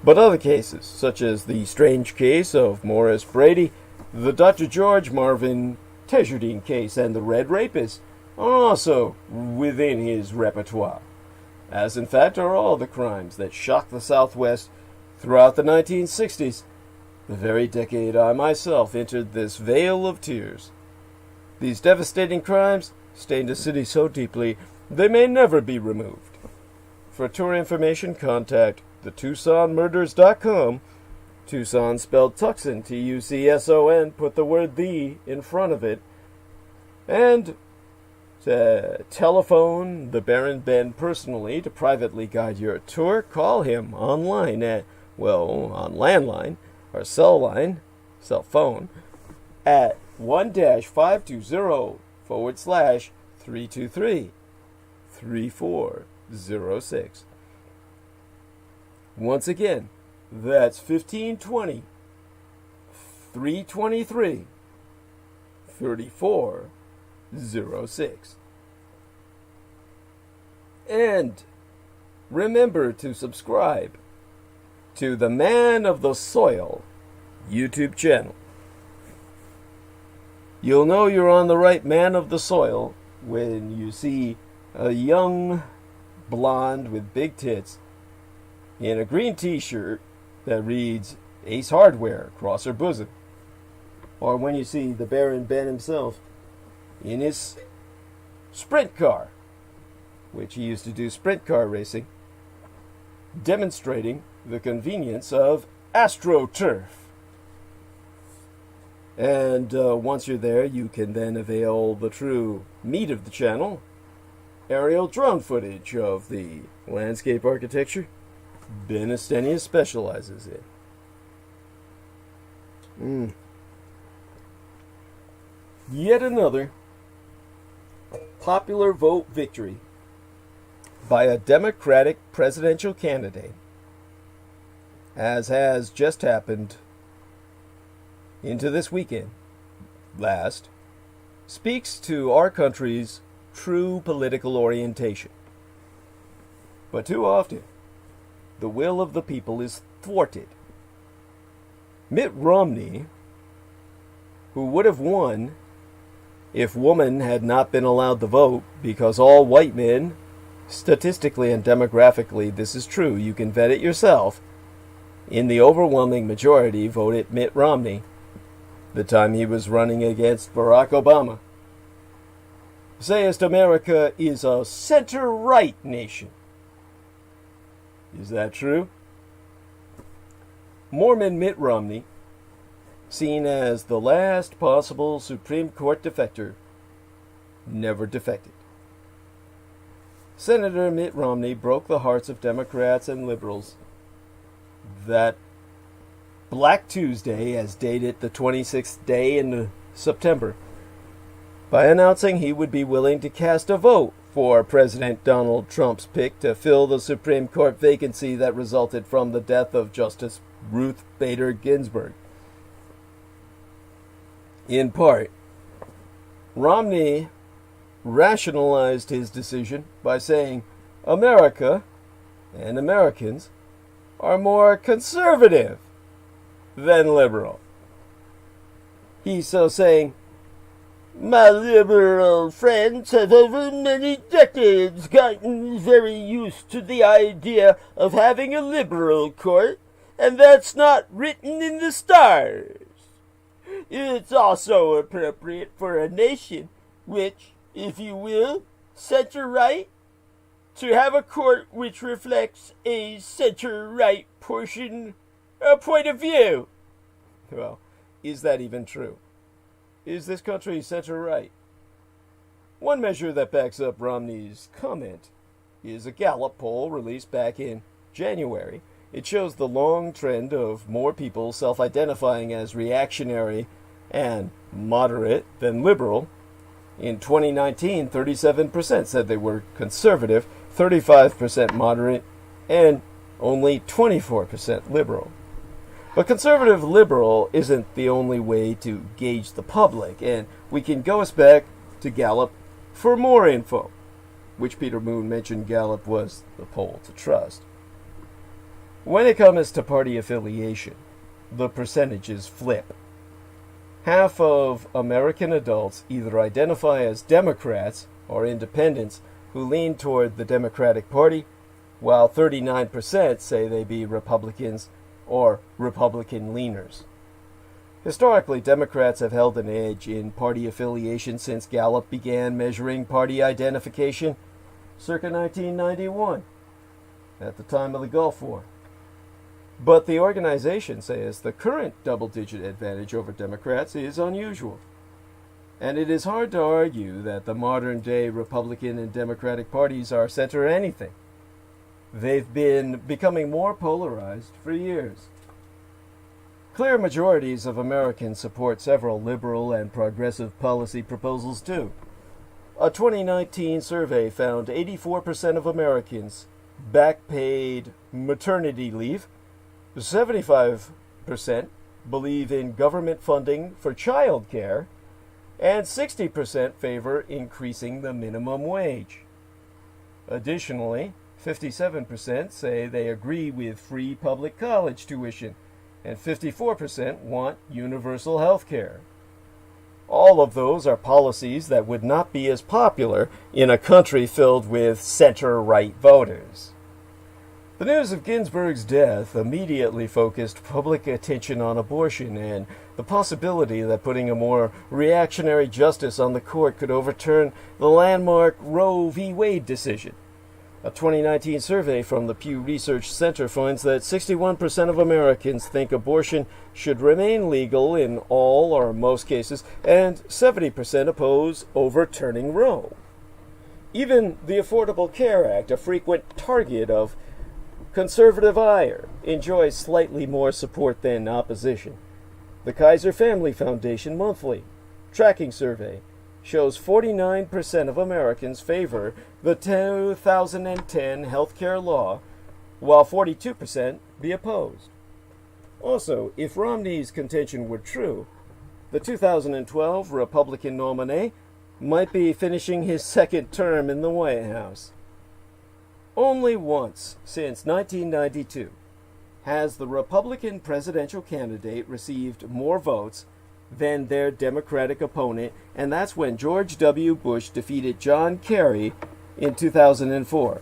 But other cases, such as the strange case of Morris Brady, the Dr. George Marvin Tejardine case, and the Red Rapist, are also within his repertoire, as in fact are all the crimes that shocked the Southwest throughout the 1960s, the very decade I myself entered this vale of tears. These devastating crimes stained a city so deeply they may never be removed. For tour information, contact theTucsonMurders.com. Tucson spelled Tucson, Tucson, put the word "the" in front of it. And telephone the Baron Ben personally to privately guide your tour. Call him online on landline or cell phone at 1-520/323-3406. Once again, that's 1520 323 3406. And remember to subscribe to the Man of the Soil YouTube channel. You'll know you're on the right Man of the Soil when you see a young blonde with big tits in a green t-shirt that reads Ace Hardware across her bosom. Or when you see the Baron Ben himself in his sprint car, which he used to do sprint car racing, demonstrating the convenience of AstroTurf. And once you're there, you can then avail the true meat of the channel, aerial drone footage of the landscape architecture Ben Estenius specializes in. Yet another popular vote victory by a Democratic presidential candidate, as has just happened into this weekend last, speaks to our country's true political orientation. But too often, the will of the people is thwarted. Mitt Romney, who would have won if women had not been allowed to vote, because all white men, statistically and demographically, this is true, you can vet it yourself, in the overwhelming majority voted Mitt Romney the time he was running against Barack Obama. Sayest America is a center-right nation. Is that true? Mormon Mitt Romney, seen as the last possible Supreme Court defector, never defected. Senator Mitt Romney broke the hearts of Democrats and liberals that Black Tuesday, as dated the 26th day in September, by announcing he would be willing to cast a vote for President Donald Trump's pick to fill the Supreme Court vacancy that resulted from the death of Justice Ruth Bader Ginsburg. In part, Romney rationalized his decision by saying America and Americans are more conservative than liberal. He's so saying, my liberal friends have over many decades gotten very used to the idea of having a liberal court, and that's not written in the stars. It's also appropriate for a nation which, if you will, center-right, to have a court which reflects a center-right point of view. Well, is that even true? Is this country center-right? One measure that backs up Romney's comment is a Gallup poll released back in January. It shows the long trend of more people self-identifying as reactionary and moderate than liberal. In 2019, 37% said they were conservative, 35% moderate, and only 24% liberal. But conservative liberal isn't the only way to gauge the public, and we can go us back to Gallup for more info, which Peter Moon mentioned Gallup was the poll to trust. When it comes to party affiliation, the percentages flip. Half of American adults either identify as Democrats or independents who lean toward the Democratic Party, while 39% say they be Republicans or Republican leaners. Historically, Democrats have held an edge in party affiliation since Gallup began measuring party identification circa 1991, at the time of the Gulf War. But the organization says the current double-digit advantage over Democrats is unusual. And it is hard to argue that the modern-day Republican and Democratic parties are center anything. They've been becoming more polarized for years. Clear majorities of Americans support several liberal and progressive policy proposals too. A 2019 survey found 84% of Americans back-paid maternity leave, 75% believe in government funding for child care, and 60% favor increasing the minimum wage. Additionally, 57% say they agree with free public college tuition, and 54% want universal health care. All of those are policies that would not be as popular in a country filled with center-right voters. The news of Ginsburg's death immediately focused public attention on abortion and the possibility that putting a more reactionary justice on the court could overturn the landmark Roe v. Wade decision. A 2019 survey from the Pew Research Center finds that 61% of Americans think abortion should remain legal in all or most cases, and 70% oppose overturning Roe. Even the Affordable Care Act, a frequent target of conservative ire, enjoys slightly more support than opposition. The Kaiser Family Foundation monthly tracking survey shows 49% of Americans favor the 2010 health care law, while 42% be opposed. Also, if Romney's contention were true, the 2012 Republican nominee might be finishing his second term in the White House. Only once since 1992 has the Republican presidential candidate received more votes than their Democratic opponent, and that's when George W. Bush defeated John Kerry in 2004.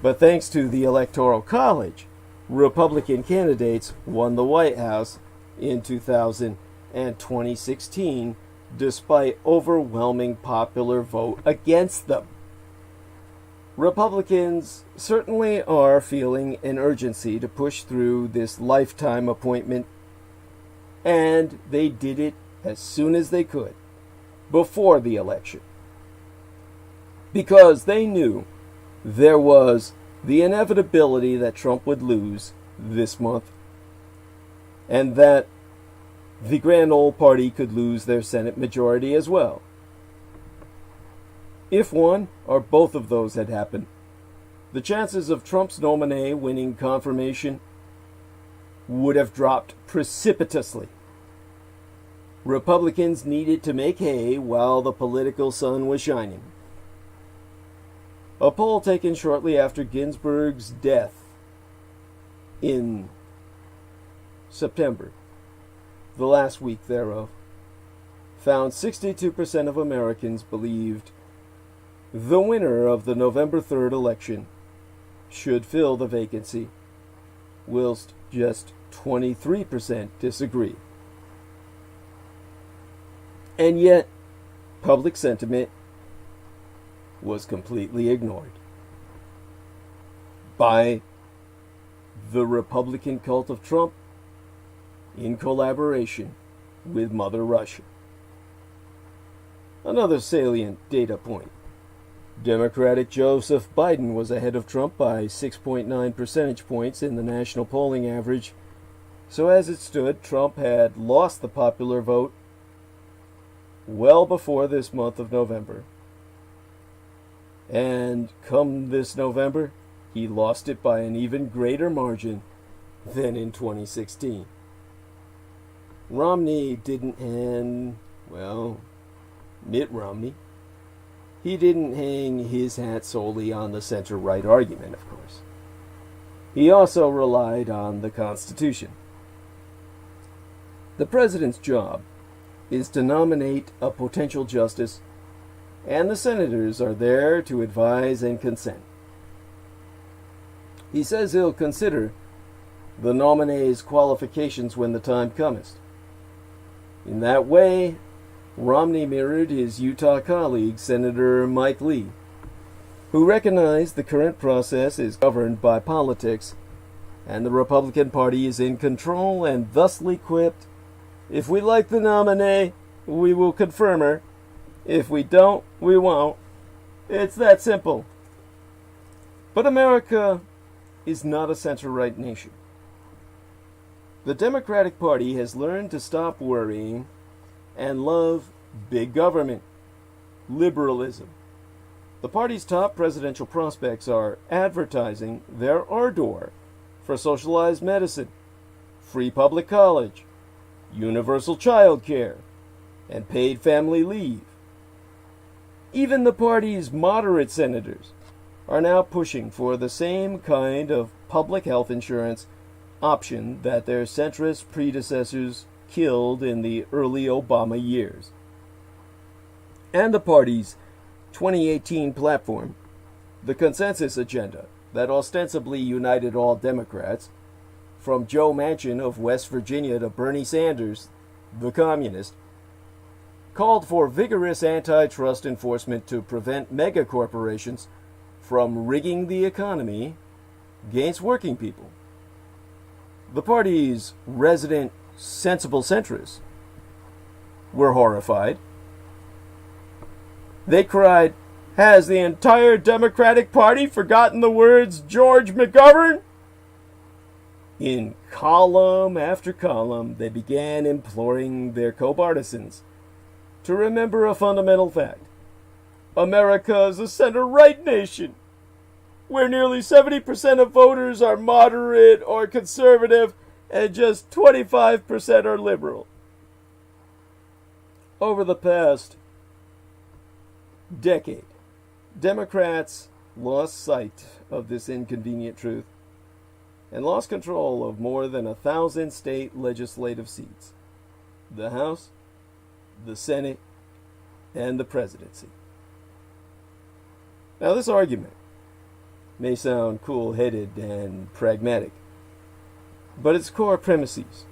But thanks to the Electoral College, Republican candidates won the White House in 2000 and 2016, despite overwhelming popular vote against them. Republicans certainly are feeling an urgency to push through this lifetime appointment, and they did it as soon as they could, before the election, because they knew there was the inevitability that Trump would lose this month, and that the Grand Old Party could lose their Senate majority as well. If one or both of those had happened, the chances of Trump's nominee winning confirmation would have dropped precipitously. Republicans needed to make hay while the political sun was shining. A poll taken shortly after Ginsburg's death in September, the last week thereof, found 62% of Americans believed the winner of the November 3rd election should fill the vacancy, whilst just 23% disagree. And yet, public sentiment was completely ignored by the Republican cult of Trump in collaboration with Mother Russia. Another salient data point. Democratic Joseph Biden was ahead of Trump by 6.9 percentage points in the national polling average. So as it stood, Trump had lost the popular vote well before this month of November. And come this November, he lost it by an even greater margin than in 2016. Romney didn't hang, Mitt Romney, he didn't hang his hat solely on the center-right argument, of course. He also relied on the Constitution. The president's job is to nominate a potential justice, and the senators are there to advise and consent. He says he'll consider the nominee's qualifications when the time comes. In that way, Romney mirrored his Utah colleague, Senator Mike Lee, who recognized the current process is governed by politics, and the Republican Party is in control and thusly quipped, "If we like the nominee, we will confirm her. If we don't, we won't. It's that simple." But America is not a center-right nation. The Democratic Party has learned to stop worrying and love big government, liberalism. The party's top presidential prospects are advertising their ardor for socialized medicine, free public college, universal child care, and paid family leave. Even the party's moderate senators are now pushing for the same kind of public health insurance option that their centrist predecessors killed in the early Obama years. And the party's 2018 platform, the consensus agenda that ostensibly united all Democrats, from Joe Manchin of West Virginia to Bernie Sanders, the communist, called for vigorous antitrust enforcement to prevent megacorporations from rigging the economy against working people. The party's resident sensible centrists were horrified. They cried, "Has the entire Democratic Party forgotten the words George McGovern?" In column after column, they began imploring their co-partisans to remember a fundamental fact. America is a center-right nation, where nearly 70% of voters are moderate or conservative and just 25% are liberal. Over the past decade, Democrats lost sight of this inconvenient truth and lost control of more than 1,000 state legislative seats, the House, the Senate, and the presidency. Now, this argument may sound cool-headed and pragmatic, but its core premises,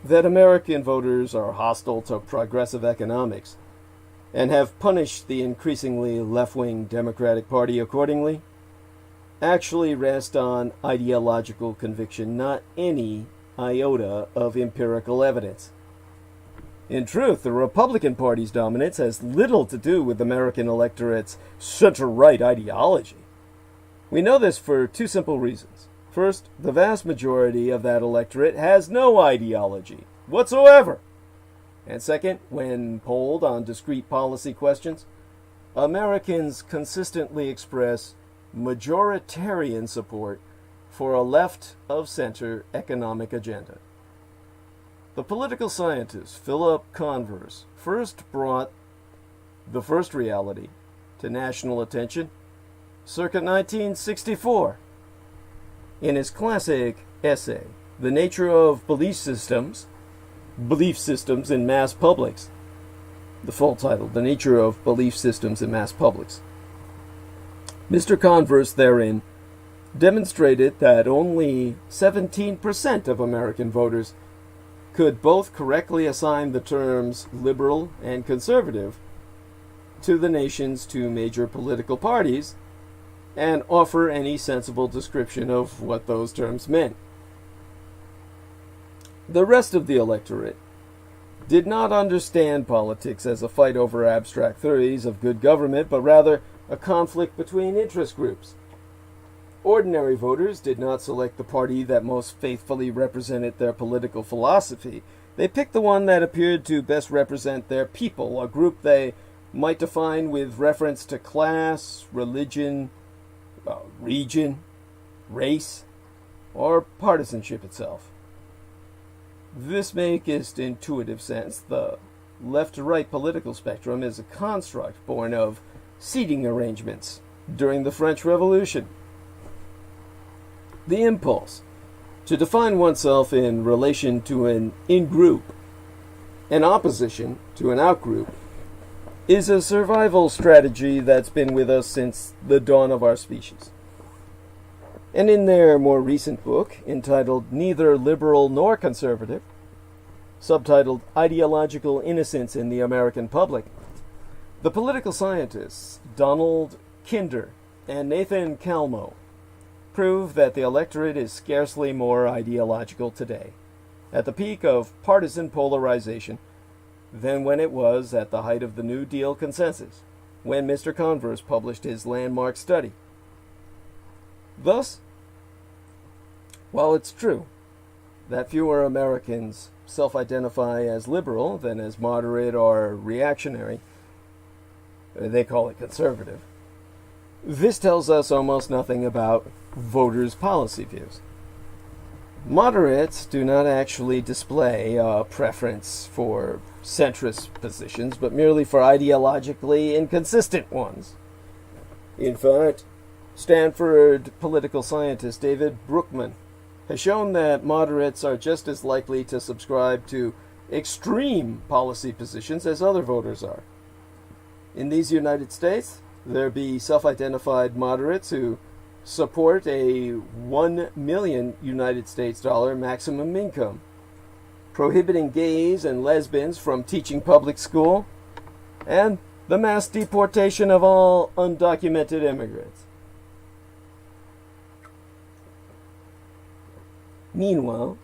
that American voters are hostile to progressive economics and have punished the increasingly left-wing Democratic Party accordingly, actually rest on ideological conviction, not any iota of empirical evidence. In truth, the Republican Party's dominance has little to do with the American electorate's center-right ideology. We know this for two simple reasons. First, the vast majority of that electorate has no ideology whatsoever. And second, when polled on discrete policy questions, Americans consistently express majoritarian support for a left-of-center economic agenda. The political scientist Philip Converse first brought the first reality to national attention circa 1964 in his classic essay, The Nature of Belief Systems in Mass Publics. The full title, The Nature of Belief Systems in Mass Publics. Mr. Converse therein demonstrated that only 17% of American voters could both correctly assign the terms liberal and conservative to the nation's two major political parties and offer any sensible description of what those terms meant. The rest of the electorate did not understand politics as a fight over abstract theories of good government, but rather a conflict between interest groups. Ordinary voters did not select the party that most faithfully represented their political philosophy. They picked the one that appeared to best represent their people, a group they might define with reference to class, religion, region, race, or partisanship itself. This makest intuitive sense, the left-to-right political spectrum is a construct born of seating arrangements during the French Revolution. The impulse to define oneself in relation to an in-group, an opposition to an out-group, is a survival strategy that's been with us since the dawn of our species. And in their more recent book, entitled Neither Liberal Nor Conservative, subtitled Ideological Innocence in the American Public, the political scientists Donald Kinder and Nathan Kalmo prove that the electorate is scarcely more ideological today, at the peak of partisan polarization, than when it was at the height of the New Deal consensus, when Mr. Converse published his landmark study. Thus, while it's true that fewer Americans self-identify as liberal than as moderate or reactionary, they call it conservative, this tells us almost nothing about voters' policy views. Moderates do not actually display a preference for centrist positions, but merely for ideologically inconsistent ones. In fact, Stanford political scientist David Brookman has shown that moderates are just as likely to subscribe to extreme policy positions as other voters are. In these United States, there be self-identified moderates who support a 1 million United States dollar maximum income, prohibiting gays and lesbians from teaching public school, and the mass deportation of all undocumented immigrants. Meanwhile,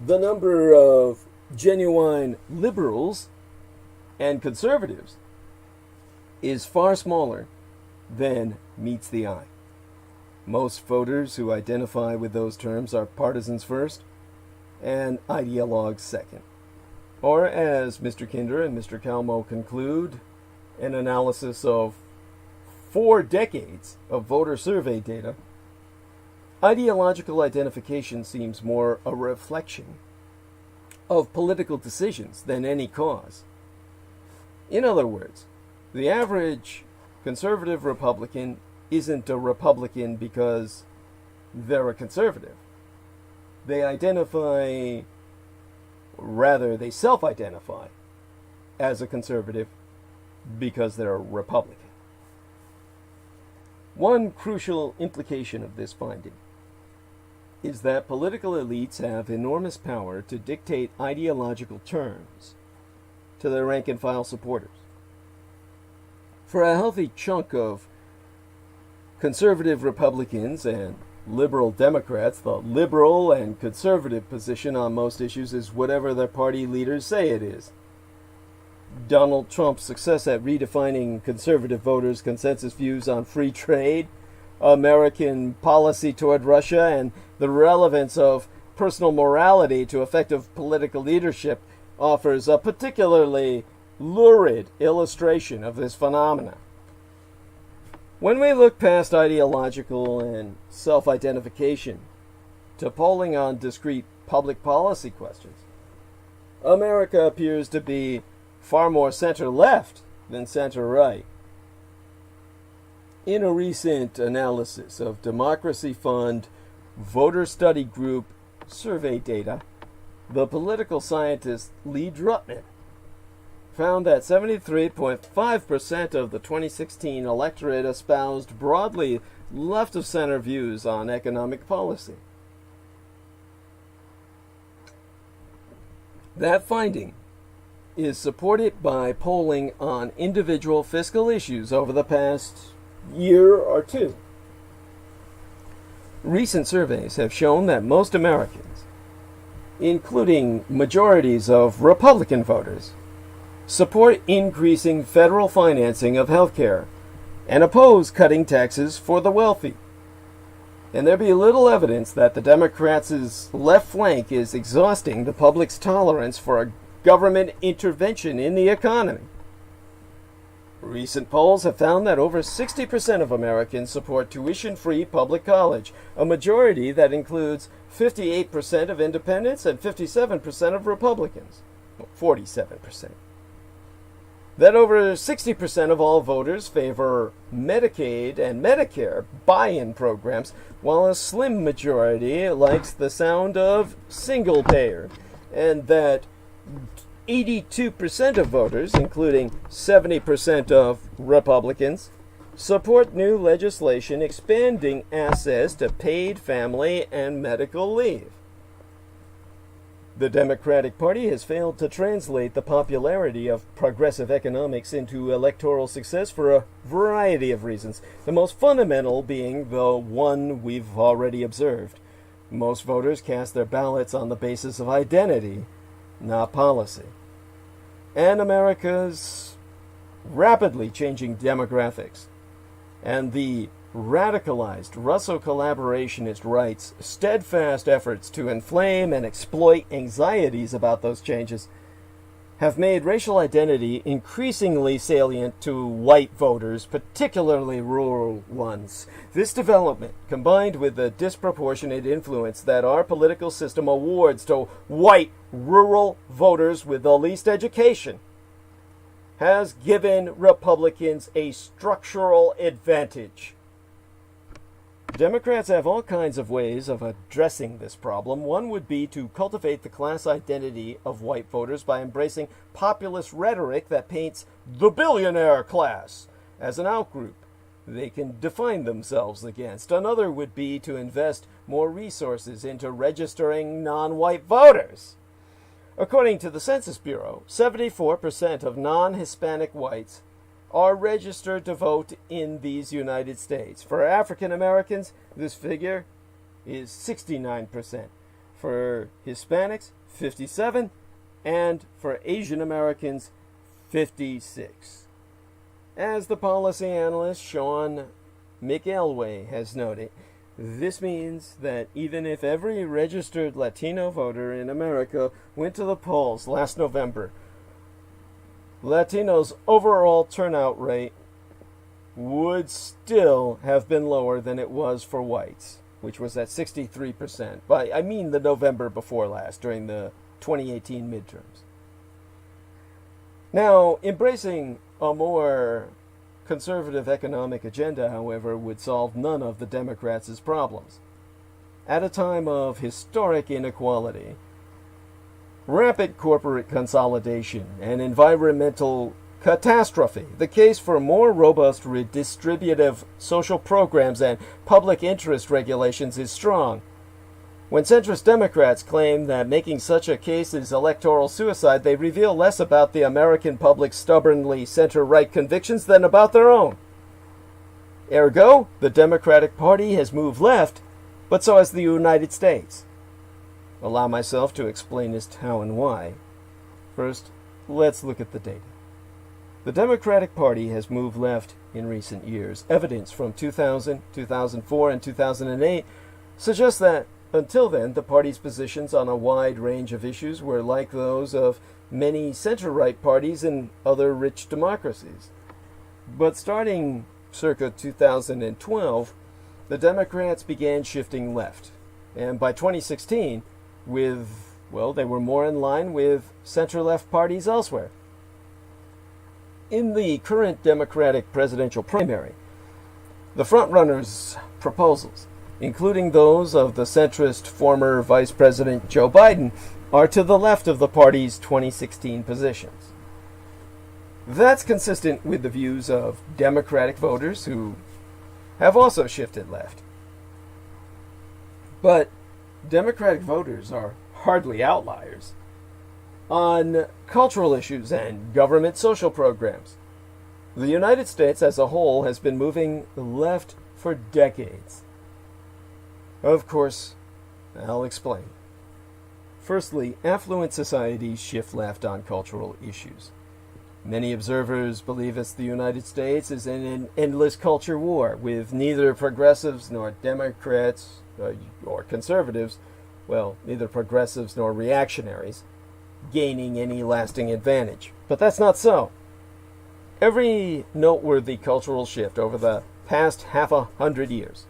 the number of genuine liberals and conservatives is far smaller than meets the eye. Most voters who identify with those terms are partisans first and ideologues second. Or, as Mr. Kinder and Mr. Kalmo conclude, an analysis of 4 decades of voter survey data, ideological identification seems more a reflection of political decisions than any cause. In other words, the average conservative Republican isn't a Republican because they're a conservative. They self-identify as a conservative because they're a Republican. One crucial implication of this finding is that political elites have enormous power to dictate ideological terms to their rank-and-file supporters. For a healthy chunk of conservative Republicans and liberal Democrats, the liberal and conservative position on most issues is whatever their party leaders say it is. Donald Trump's success at redefining conservative voters' consensus views on free trade, American policy toward Russia, and the relevance of personal morality to effective political leadership offers a particularly lurid illustration of this phenomenon. When we look past ideological and self-identification to polling on discrete public policy questions, America appears to be far more center-left than center-right. In a recent analysis of Democracy Fund Voter Study Group survey data, the political scientist Lee Drutman found that 73.5% of the 2016 electorate espoused broadly left-of-center views on economic policy. That finding is supported by polling on individual fiscal issues over the past year or two. Recent surveys have shown that most Americans, including majorities of Republican voters, support increasing federal financing of health care and oppose cutting taxes for the wealthy. And there be little evidence that the Democrats' left flank is exhausting the public's tolerance for a government intervention in the economy. Recent polls have found that over 60% of Americans support tuition-free public college, a majority that includes 58% of independents and 57% of Republicans, 47%. That over 60% of all voters favor Medicaid and Medicare buy-in programs, while a slim majority likes the sound of single-payer, and that 82% of voters, including 70% of Republicans, support new legislation expanding access to paid family and medical leave. The Democratic Party has failed to translate the popularity of progressive economics into electoral success for a variety of reasons, the most fundamental being the one we've already observed. Most voters cast their ballots on the basis of identity, not policy. And America's rapidly changing demographics and the radicalized Russo-collaborationist right's steadfast efforts to inflame and exploit anxieties about those changes have made racial identity increasingly salient to white voters, particularly rural ones. This development, combined with the disproportionate influence that our political system awards to white rural voters with the least education, has given Republicans a structural advantage. Democrats have all kinds of ways of addressing this problem. One would be to cultivate the class identity of white voters by embracing populist rhetoric that paints the billionaire class as an outgroup they can define themselves against. Another would be to invest more resources into registering non-white voters. According to the Census Bureau, 74% of non-Hispanic whites are registered to vote in these United States. For African Americans, this figure is 69%. For Hispanics, 57%, and for Asian Americans, 56%. As the policy analyst Sean McElway has noted, this means that even if every registered Latino voter in America went to the polls last November, Latinos' overall turnout rate would still have been lower than it was for whites, which was at 63%. But I mean the November before last, during the 2018 midterms. Now, embracing a more conservative economic agenda, however, would solve none of the Democrats' problems. At a time of historic inequality, rapid corporate consolidation, and environmental catastrophe, the case for more robust redistributive social programs and public interest regulations is strong. When centrist Democrats claim that making such a case is electoral suicide, they reveal less about the American public's stubbornly center-right convictions than about their own. Ergo, the Democratic Party has moved left, but so has the United States. Allow myself to explain just how and why. First, let's look at the data. The Democratic Party has moved left in recent years. Evidence from 2000, 2004, and 2008 suggests that until then, the party's positions on a wide range of issues were like those of many center-right parties in other rich democracies. But starting circa 2012, the Democrats began shifting left. And by 2016, they were more in line with center-left parties elsewhere. In the current Democratic presidential primary, the frontrunners' proposals, including those of the centrist former Vice President Joe Biden, are to the left of the party's 2016 positions. That's consistent with the views of Democratic voters who have also shifted left. But Democratic voters are hardly outliers. On cultural issues and government social programs, the United States as a whole has been moving left for decades. Of course, I'll explain. Firstly, affluent societies shift left on cultural issues. Many observers believe the United States is in an endless culture war, with neither progressives nor Democrats or conservatives, neither progressives nor reactionaries, gaining any lasting advantage. But that's not so. Every noteworthy cultural shift over the past 100 years,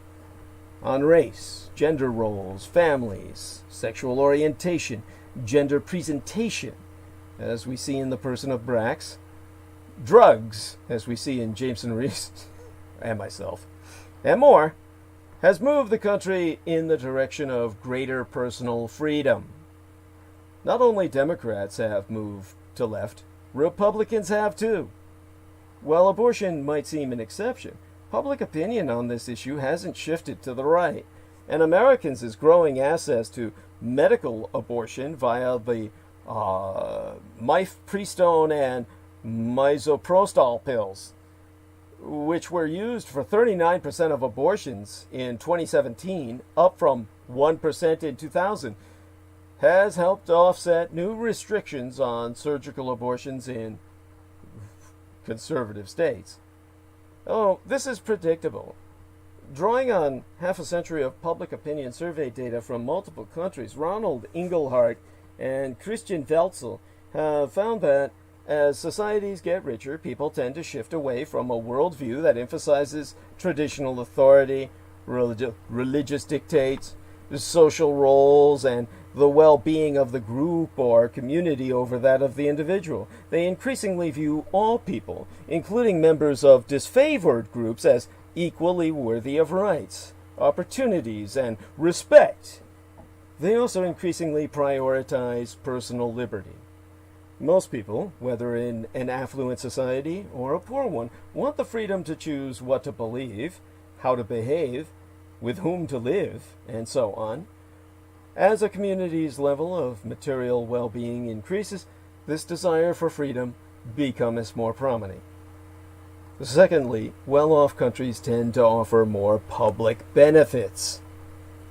on race, gender roles, families, sexual orientation, gender presentation, as we see in the person of Brax, drugs, as we see in Jameson Reese and myself, and more, has moved the country in the direction of greater personal freedom. Not only Democrats have moved to left, Republicans have too. While abortion might seem an exception, public opinion on this issue hasn't shifted to the right, and Americans is growing access to medical abortion via the mifepristone and misoprostol pills, which were used for 39% of abortions in 2017, up from 1% in 2000, has helped offset new restrictions on surgical abortions in conservative states. Oh, this is predictable. Drawing on half a century of public opinion survey data from multiple countries, Ronald Inglehart and Christian Welzel have found that as societies get richer, people tend to shift away from a worldview that emphasizes traditional authority, religious dictates, social roles, and the well-being of the group or community over that of the individual. They increasingly view all people, including members of disfavored groups, as equally worthy of rights, opportunities, and respect. They also increasingly prioritize personal liberty. Most people, whether in an affluent society or a poor one, want the freedom to choose what to believe, how to behave, with whom to live, and so on. As a community's level of material well-being increases, this desire for freedom becomes more prominent. Secondly, well-off countries tend to offer more public benefits.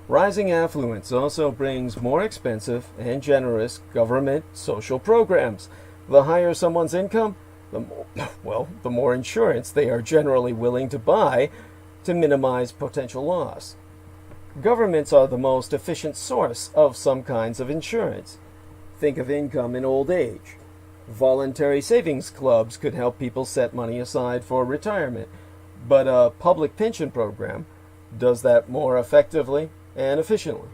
Rising affluence also brings more expensive and generous government social programs. The higher someone's income, the more insurance they are generally willing to buy to minimize potential loss. Governments are the most efficient source of some kinds of insurance. Think of income in old age. Voluntary savings clubs could help people set money aside for retirement, but a public pension program does that more effectively and efficiently.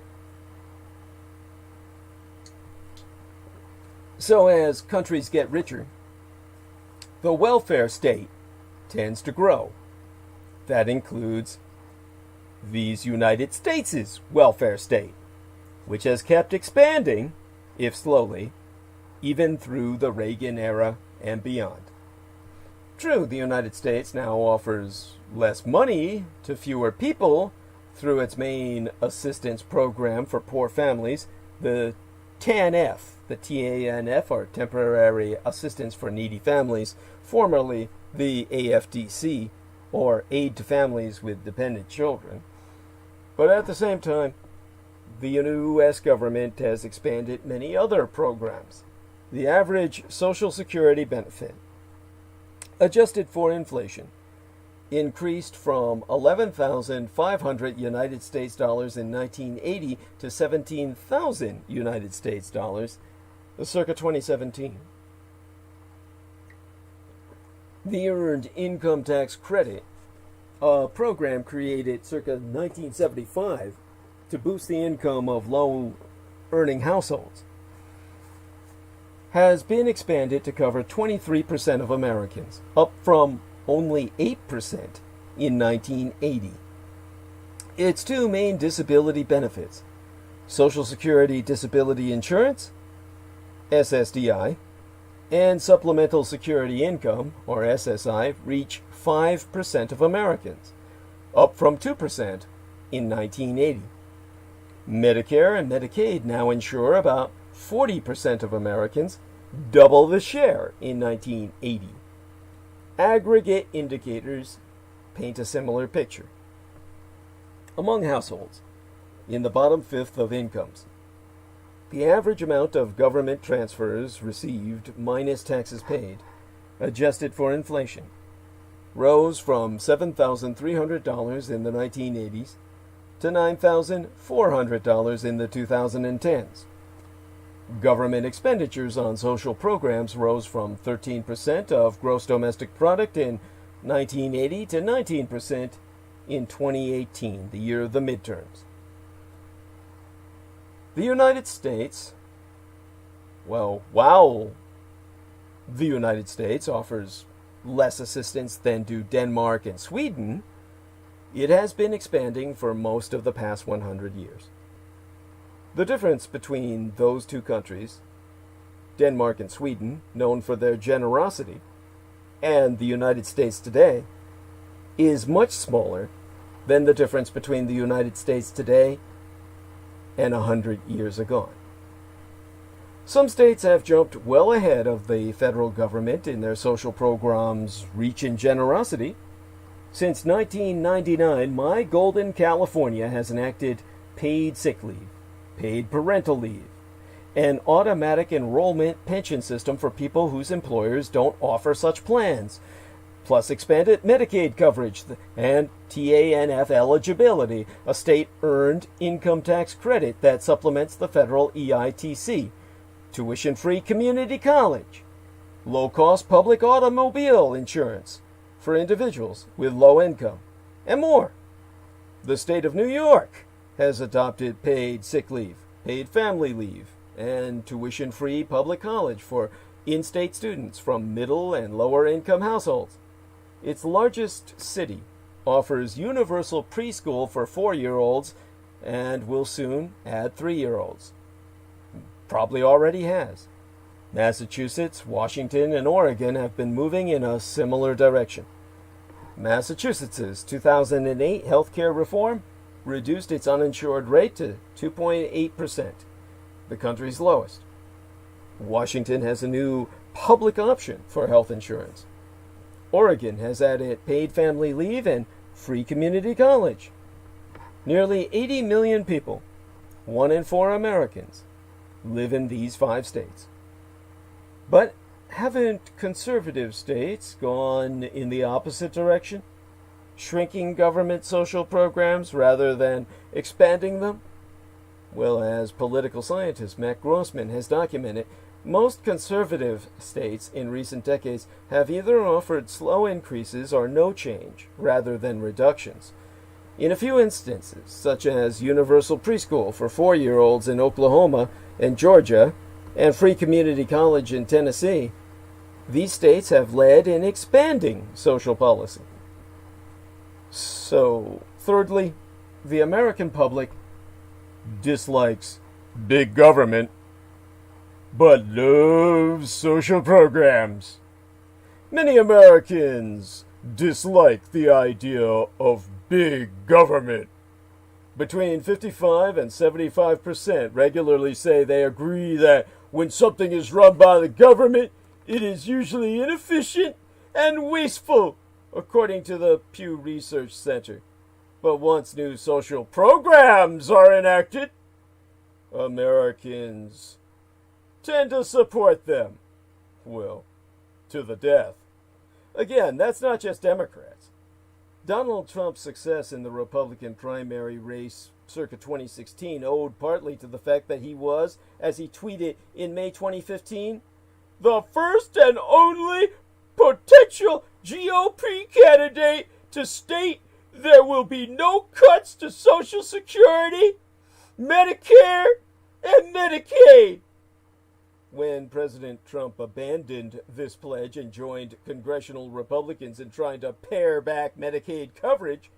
So as countries get richer, the welfare state tends to grow. That includes these United States' welfare state, which has kept expanding, if slowly, even through the Reagan era and beyond. True, the United States now offers less money to fewer people through its main assistance program for poor families, the TANF, the TANF, or Temporary Assistance for Needy Families, formerly the AFDC, or Aid to Families with Dependent Children. But at the same time, the U.S. government has expanded many other programs. The average Social Security benefit, adjusted for inflation, increased from 11,500 United States dollars in 1980 to 17,000 United States dollars circa 2017. The Earned Income Tax Credit, a program created circa 1975 to boost the income of low-earning households, has been expanded to cover 23% of Americans, up from only 8% in 1980. Its two main disability benefits, Social Security Disability Insurance, SSDI, and Supplemental Security Income, or SSI, reach 5% of Americans, up from 2% in 1980. Medicare and Medicaid now insure about 40% of Americans, double the share in 1980. Aggregate indicators paint a similar picture. Among households, in the bottom fifth of incomes, the average amount of government transfers received minus taxes paid, adjusted for inflation, rose from $7,300 in the 1980s to $9,400 in the 2010s. Government expenditures on social programs rose from 13% of gross domestic product in 1980 to 19% in 2018, the year of the midterms. The United States, while the United States offers less assistance than do Denmark and Sweden, it has been expanding for most of the past 100 years. The difference between those two countries, Denmark and Sweden, known for their generosity, and the United States today, is much smaller than the difference between the United States today and 100 years ago. Some states have jumped well ahead of the federal government in their social programs' reach and generosity. Since 1999, my golden California has enacted paid sick leave, paid parental leave, an automatic enrollment pension system for people whose employers don't offer such plans, plus expanded Medicaid coverage and TANF eligibility, a state-earned income tax credit that supplements the federal EITC, tuition-free community college, low-cost public automobile insurance for individuals with low income, and more. The state of New York has adopted paid sick leave, paid family leave, and tuition-free public college for in-state students from middle and lower-income households. Its largest city offers universal preschool for 4-year-olds and will soon add 3-year-olds. Probably already has. Massachusetts, Washington, and Oregon have been moving in a similar direction. Massachusetts' 2008 healthcare reform reduced its uninsured rate to 2.8%, the country's lowest. Washington has a new public option for health insurance. Oregon has added paid family leave and free community college. Nearly 80 million people, 1 in 4 Americans, live in these 5 states. But haven't conservative states gone in the opposite direction, shrinking government social programs rather than expanding them? Well, as political scientist Matt Grossman has documented, most conservative states in recent decades have either offered slow increases or no change, rather than reductions. In a few instances, such as universal preschool for 4-year-olds in Oklahoma and Georgia, and free community college in Tennessee, these states have led in expanding social policy. So, thirdly, the American public dislikes big government, but loves social programs. Many Americans dislike the idea of big government. Between 55 and 75% regularly say they agree that when something is run by the government, it is usually inefficient and wasteful, according to the Pew Research Center. But once new social programs are enacted, Americans tend to support them. Well, to the death. Again, that's not just Democrats. Donald Trump's success in the Republican primary race circa 2016 owed partly to the fact that he was, as he tweeted in May 2015, the first and only potential GOP candidate to state there will be no cuts to Social Security, Medicare, and Medicaid. When President Trump abandoned this pledge and joined congressional Republicans in trying to pare back Medicaid coverage,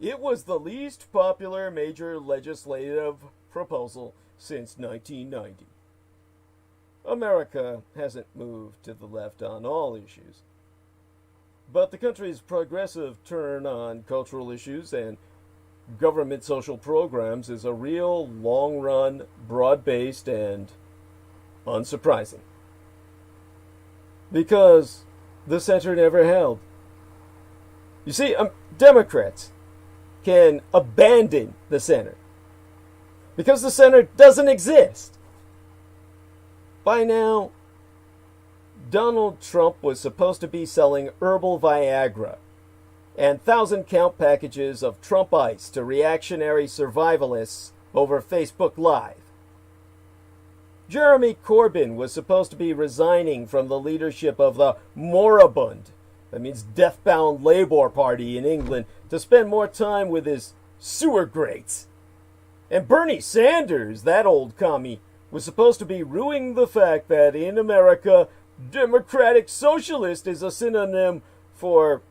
it was the least popular major legislative proposal since 1990. America hasn't moved to the left on all issues, but the country's progressive turn on cultural issues and government social programs is a real long-run, broad-based, and unsurprising. Because the center never held. You see, Democrats can abandon the center because the center doesn't exist. By now, Donald Trump was supposed to be selling herbal Viagra and 1,000-count packages of Trump Ice to reactionary survivalists over Facebook Live. Jeremy Corbyn was supposed to be resigning from the leadership of the moribund, that means death-bound Labour Party in England, to spend more time with his sewer grates. And Bernie Sanders, that old commie, was supposed to be ruining the fact that in America, democratic socialist is a synonym for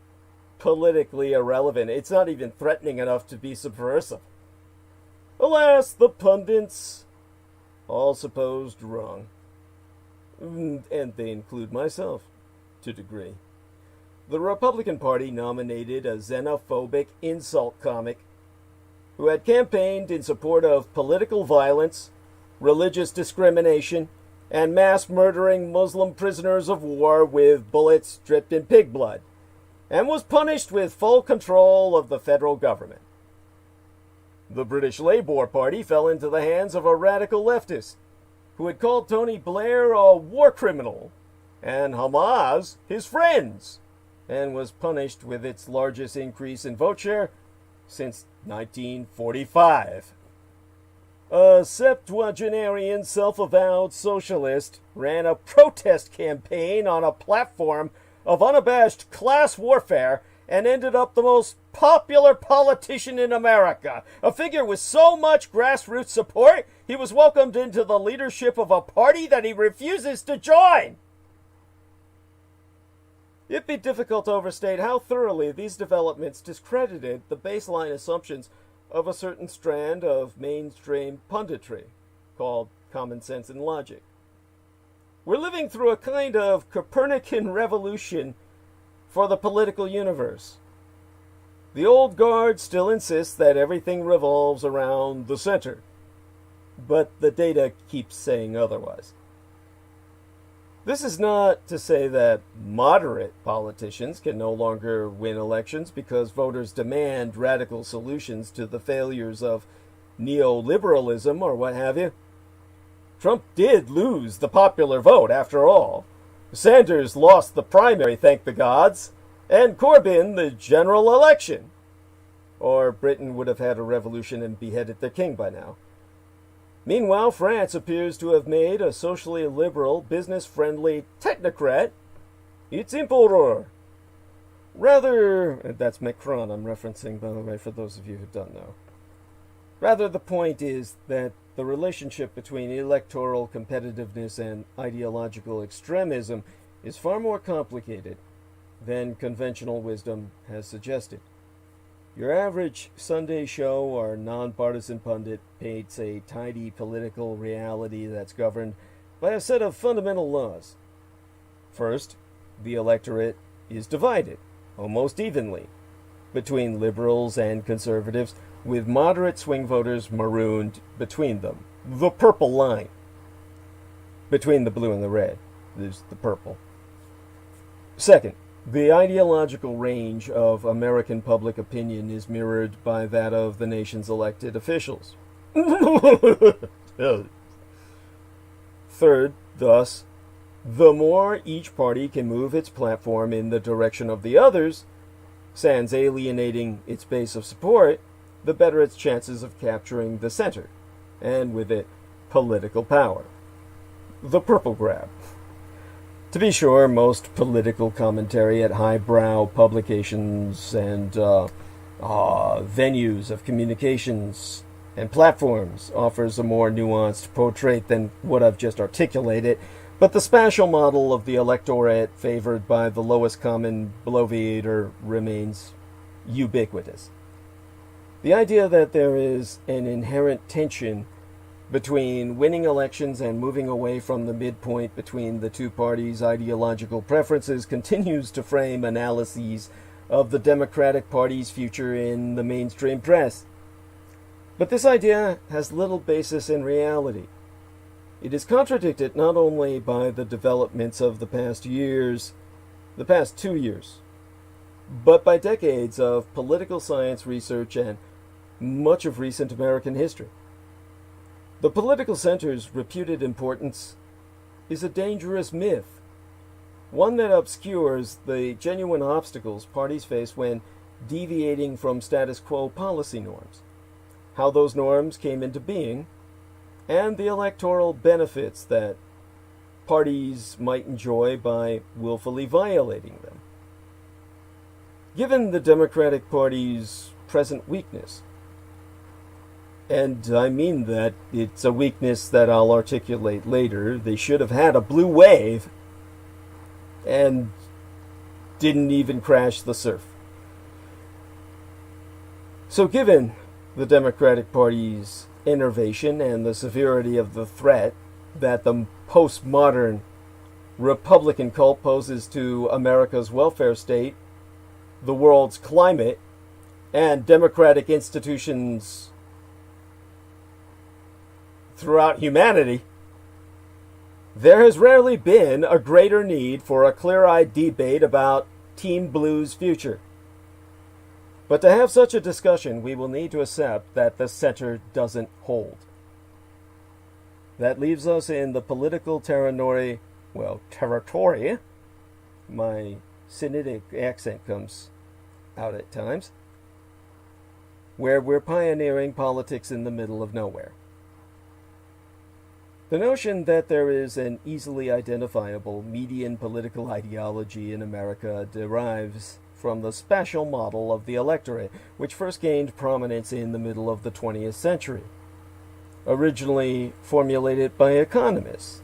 politically irrelevant. It's not even threatening enough to be subversive. Alas, the pundits all supposed wrong. And they include myself, to a degree. The Republican Party nominated a xenophobic insult comic who had campaigned in support of political violence, religious discrimination, and mass murdering Muslim prisoners of war with bullets dripped in pig blood, and was punished with full control of the federal government. The British Labour Party fell into the hands of a radical leftist who had called Tony Blair a war criminal and Hamas his friends, and was punished with its largest increase in vote share since 1945. A septuagenarian self-avowed socialist ran a protest campaign on a platform of unabashed class warfare and ended up the most popular politician in America. A figure with so much grassroots support, he was welcomed into the leadership of a party that he refuses to join. It'd be difficult to overstate how thoroughly these developments discredited the baseline assumptions of a certain strand of mainstream punditry called common sense and logic. We're living through a kind of Copernican revolution for the political universe. The old guard still insists that everything revolves around the center, but the data keeps saying otherwise. This is not to say that moderate politicians can no longer win elections because voters demand radical solutions to the failures of neoliberalism or what have you. Trump did lose the popular vote, after all. Sanders lost the primary, thank the gods, and Corbyn the general election. Or Britain would have had a revolution and beheaded their king by now. Meanwhile, France appears to have made a socially liberal, business-friendly technocrat its emperor. Rather, that's Macron I'm referencing, by the way, for those of you who don't know. Rather, the point is that the relationship between electoral competitiveness and ideological extremism is far more complicated than conventional wisdom has suggested. Your average Sunday show or nonpartisan pundit paints a tidy political reality that's governed by a set of fundamental laws. First, the electorate is divided, almost evenly, between liberals and conservatives, with moderate swing voters marooned between them. The purple line. Between the blue and the red, there's the purple. Second, the ideological range of American public opinion is mirrored by that of the nation's elected officials. Third, thus, the more each party can move its platform in the direction of the others, sans alienating its base of support, the better its chances of capturing the center, and with it, political power. The purple grab. To be sure, most political commentary at highbrow publications and venues of communications and platforms offers a more nuanced portrait than what I've just articulated, but the spatial model of the electorate favored by the lowest common bloviator remains ubiquitous. The idea that there is an inherent tension between winning elections and moving away from the midpoint between the two parties' ideological preferences continues to frame analyses of the Democratic Party's future in the mainstream press. But this idea has little basis in reality. It is contradicted not only by the developments of the past 2 years, but by decades of political science research and much of recent American history. The political center's reputed importance is a dangerous myth, one that obscures the genuine obstacles parties face when deviating from status quo policy norms, how those norms came into being, and the electoral benefits that parties might enjoy by willfully violating them. Given the Democratic Party's present weakness, and I mean that it's a weakness that I'll articulate later, they should have had a blue wave and didn't even crash the surf. So given the Democratic Party's enervation and the severity of the threat that the postmodern Republican cult poses to America's welfare state, the world's climate, and democratic institutions throughout humanity, there has rarely been a greater need for a clear-eyed debate about Team Blue's future. But to have such a discussion, we will need to accept that the center doesn't hold. That leaves us in the political territory, my Sinitic accent comes out at times, where we're pioneering politics in the middle of nowhere. The notion that there is an easily identifiable median political ideology in America derives from the spatial model of the electorate, which first gained prominence in the middle of the 20th century. Originally formulated by economists,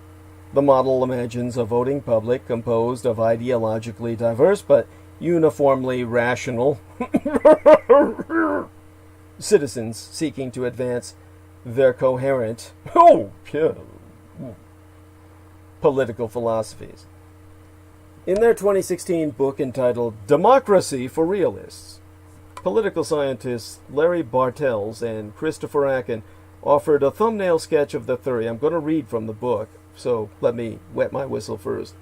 the model imagines a voting public composed of ideologically diverse but uniformly rational citizens seeking to advance their coherent political philosophies. In their 2016 book entitled Democracy for Realists, political scientists Larry Bartels and Christopher Akin offered a thumbnail sketch of the theory. I'm going to read from the book, so let me wet my whistle first.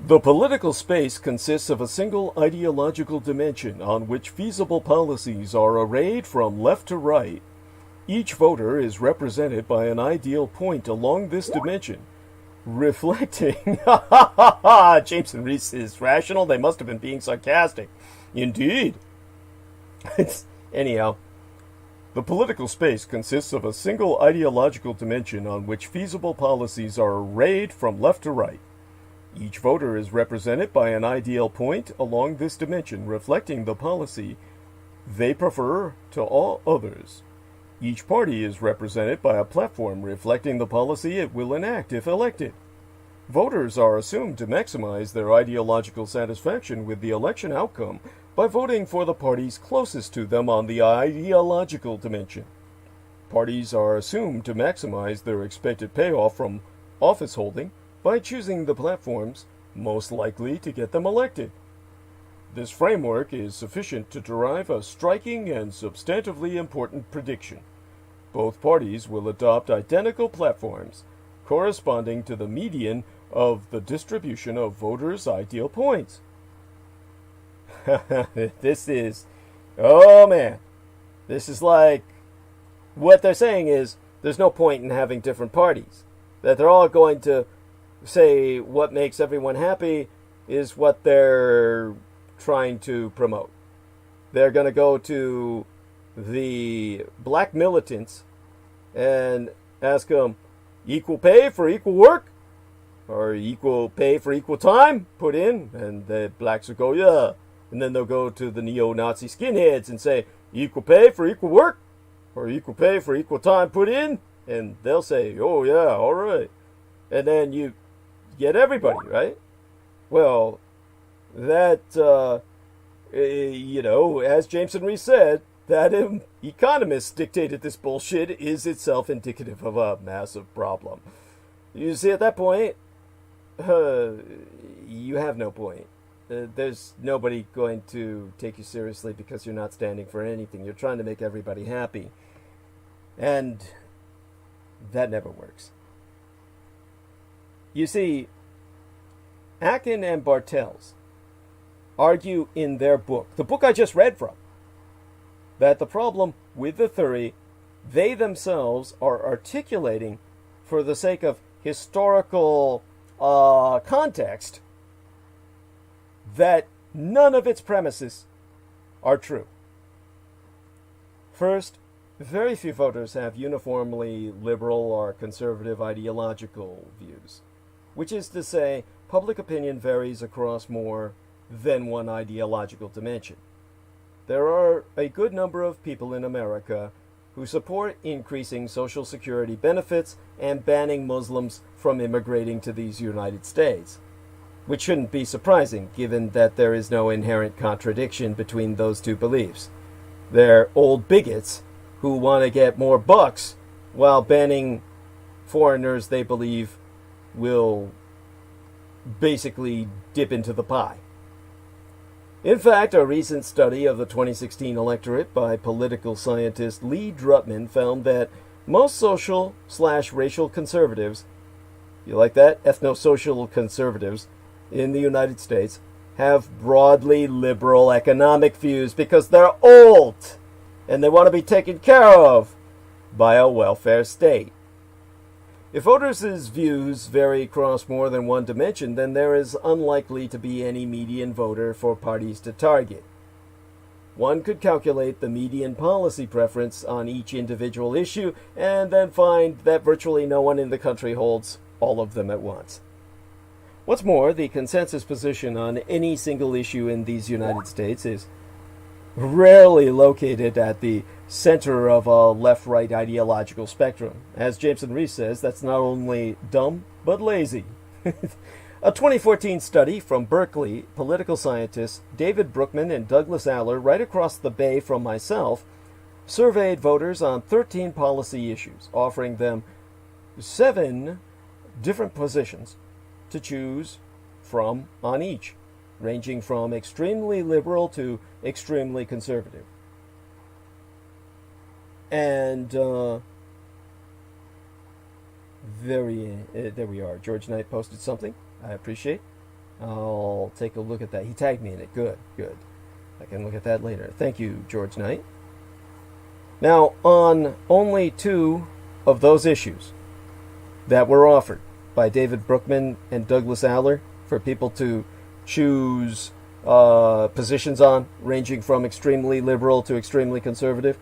The political space consists of a single ideological dimension on which feasible policies are arrayed from left to right. Each voter is represented by an ideal point along this dimension, reflecting... Jameson Reese is rational. They must have been being sarcastic. Indeed. Anyhow, the political space consists of a single ideological dimension on which feasible policies are arrayed from left to right. Each voter is represented by an ideal point along this dimension, reflecting the policy they prefer to all others. Each party is represented by a platform reflecting the policy it will enact if elected. Voters are assumed to maximize their ideological satisfaction with the election outcome by voting for the parties closest to them on the ideological dimension. Parties are assumed to maximize their expected payoff from office holding by choosing the platforms most likely to get them elected. This framework is sufficient to derive a striking and substantively important prediction. Both parties will adopt identical platforms corresponding to the median of the distribution of voters' ideal points. This is, oh man, this is like, what they're saying is there's no point in having different parties, that they're all going to say what makes everyone happy, is what they're trying to promote. They're going to go to the black militants and ask them, equal pay for equal work? Or equal pay for equal time put in? And the blacks will go, yeah. And then they'll go to the neo-Nazi skinheads and say, equal pay for equal work? Or equal pay for equal time put in? And they'll say, oh yeah, all right. And then you get everybody, right? Well, that, as Jameson Reese said, that economists dictated this bullshit is itself indicative of a massive problem. You see, at that point, you have no point. There's nobody going to take you seriously because you're not standing for anything. You're trying to make everybody happy. And that never works. You see, Akin and Bartels argue in their book, the book I just read from, that the problem with the theory they themselves are articulating for the sake of historical context, that none of its premises are true. First, very few voters have uniformly liberal or conservative ideological views, which is to say, public opinion varies across more than one ideological dimension. There are a good number of people in America who support increasing Social Security benefits and banning Muslims from immigrating to these United States, which shouldn't be surprising given that there is no inherent contradiction between those two beliefs. They're old bigots who want to get more bucks while banning foreigners they believe will basically dip into the pie. In fact, a recent study of the 2016 electorate by political scientist Lee Drutman found that most social/racial conservatives, you like that? Ethno-social conservatives in the United States have broadly liberal economic views because they're old and they want to be taken care of by a welfare state. If voters' views vary across more than one dimension, then there is unlikely to be any median voter for parties to target. One could calculate the median policy preference on each individual issue and then find that virtually no one in the country holds all of them at once. What's more, the consensus position on any single issue in these United States is rarely located at the center of a left-right ideological spectrum. As Jameson Reese says, that's not only dumb, but lazy. A 2014 study from Berkeley political scientists David Brookman and Douglas Aller, right across the bay from myself, surveyed voters on 13 policy issues, offering them 7 different positions to choose from on each, ranging from extremely liberal to extremely conservative. And there we are. George Knight posted something I appreciate. I'll take a look at that. He tagged me in it. Good. I can look at that later. Thank you, George Knight. Now, on only 2 of those issues that were offered by David Brookman and Douglas Aller for people to choose positions on, ranging from extremely liberal to extremely conservative,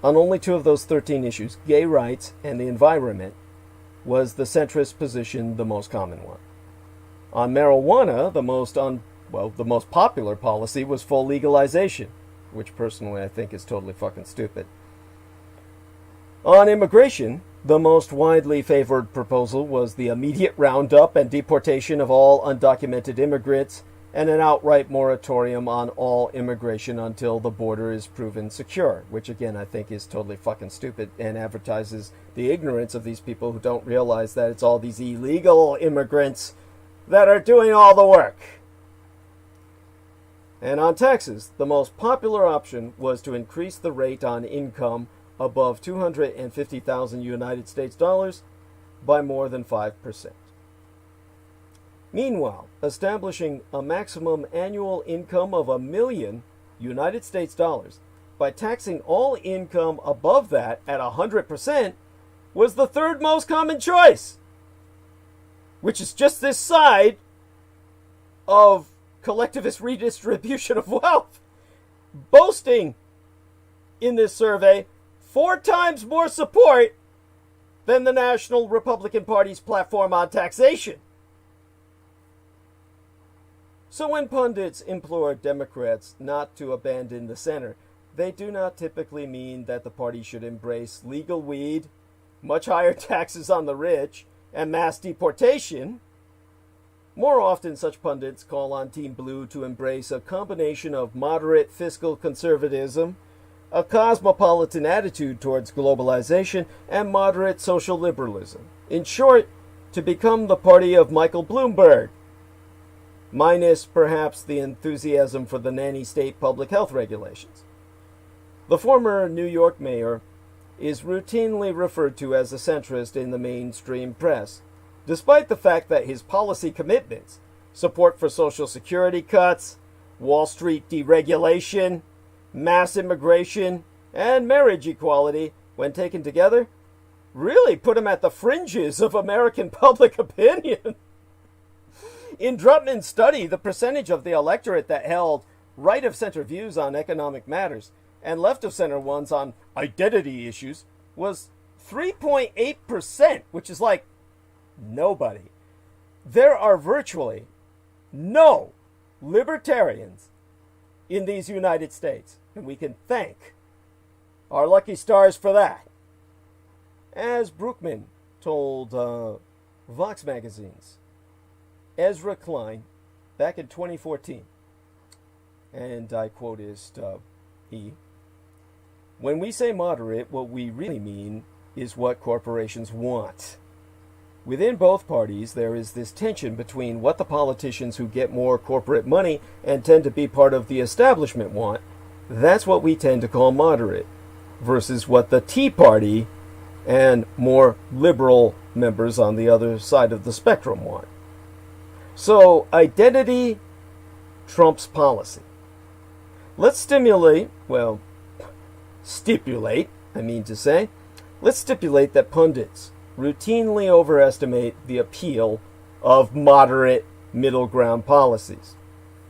on only 2 of those 13 issues, gay rights and the environment, was the centrist position the most common one. On marijuana, the most popular policy was full legalization, which personally I think is totally fucking stupid. On immigration, the most widely favored proposal was the immediate roundup and deportation of all undocumented immigrants and an outright moratorium on all immigration until the border is proven secure, which again I think is totally fucking stupid and advertises the ignorance of these people who don't realize that it's all these illegal immigrants that are doing all the work. And on taxes, the most popular option was to increase the rate on income above $250,000 United States dollars by more than 5%. Meanwhile, establishing a maximum annual income of $1 million United States dollars by taxing all income above that at 100% was the 3rd most common choice, which is just this side of collectivist redistribution of wealth, boasting in this survey 4 times more support than the National Republican Party's platform on taxation. So when pundits implore Democrats not to abandon the center, they do not typically mean that the party should embrace legal weed, much higher taxes on the rich, and mass deportation. More often, such pundits call on Team Blue to embrace a combination of moderate fiscal conservatism, a cosmopolitan attitude towards globalization, and moderate social liberalism. In short, to become the party of Michael Bloomberg, minus perhaps the enthusiasm for the nanny state public health regulations. The former New York mayor is routinely referred to as a centrist in the mainstream press, despite the fact that his policy commitments, support for Social Security cuts, Wall Street deregulation, mass immigration, and marriage equality, when taken together, really put him at the fringes of American public opinion. In Drutman's study, the percentage of the electorate that held right-of-center views on economic matters and left-of-center ones on identity issues was 3.8%, which is like nobody. There are virtually no libertarians in these United States, and we can thank our lucky stars for that. As Bruckman told Vox Magazine's Ezra Klein back in 2014, and I quote his when we say moderate, what we really mean is what corporations want. Within both parties, there is this tension between what the politicians who get more corporate money and tend to be part of the establishment want. That's what we tend to call moderate, versus what the Tea Party and more liberal members on the other side of the spectrum want. So, identity trumps policy. Let's stipulate that pundits routinely overestimate the appeal of moderate middle ground policies,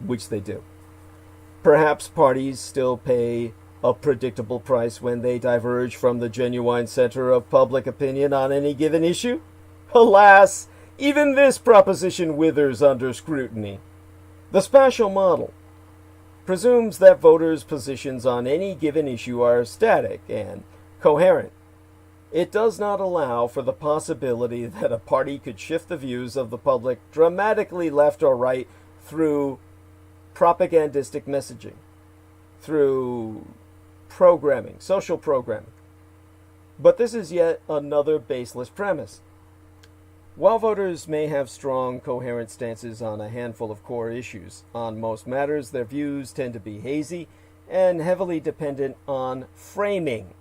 which they do. Perhaps parties still pay a predictable price when they diverge from the genuine center of public opinion on any given issue. Alas, even this proposition withers under scrutiny. The spatial model presumes that voters' positions on any given issue are static and coherent. It does not allow for the possibility that a party could shift the views of the public dramatically left or right through propagandistic messaging, through programming, social programming. But this is yet another baseless premise. While voters may have strong, coherent stances on a handful of core issues, on most matters their views tend to be hazy and heavily dependent on framing,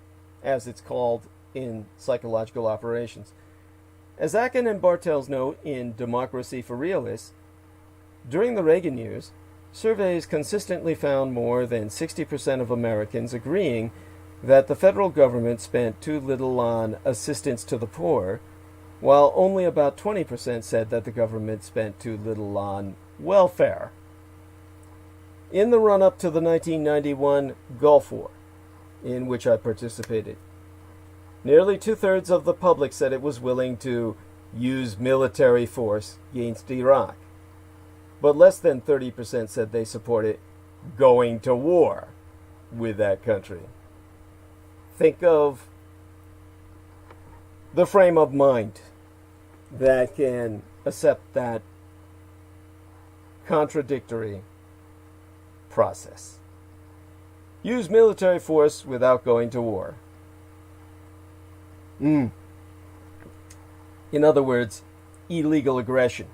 as it's called in psychological operations. As Akin and Bartels note in Democracy for Realists, during the Reagan years, surveys consistently found more than 60% of Americans agreeing that the federal government spent too little on assistance to the poor, while only about 20% said that the government spent too little on welfare. In the run-up to the 1991 Gulf War, in which I participated, nearly 2/3 of the public said it was willing to use military force against Iraq, but less than 30% said they supported going to war with that country. Think of the frame of mind that can accept that contradictory process. Use military force without going to war. In other words, illegal aggression.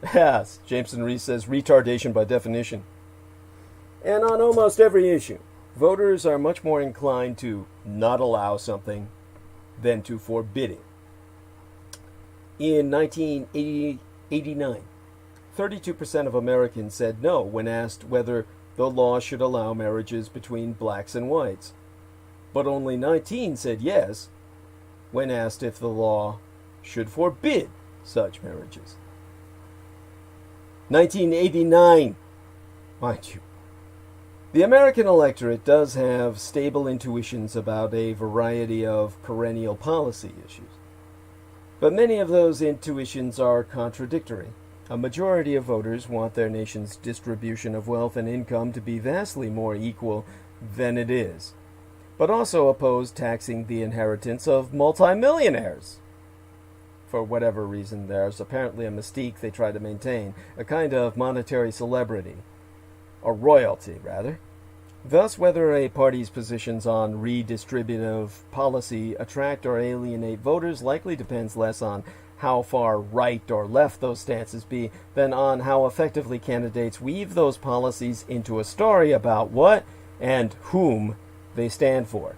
Yes, Jameson Reese says retardation by definition. And on almost every issue, voters are much more inclined to not allow something than to forbid it. In 1989, 32% of Americans said no when asked whether the law should allow marriages between blacks and whites, but only 19% said yes when asked if the law should forbid such marriages. 1989, mind you. The American electorate does have stable intuitions about a variety of perennial policy issues. But many of those intuitions are contradictory. A majority of voters want their nation's distribution of wealth and income to be vastly more equal than it is, but also oppose taxing the inheritance of multimillionaires. For whatever reason, there's apparently a mystique they try to maintain, a kind of monetary celebrity. A royalty, rather. Thus, whether a party's positions on redistributive policy attract or alienate voters likely depends less on how far right or left those stances be than on how effectively candidates weave those policies into a story about what and whom they stand for.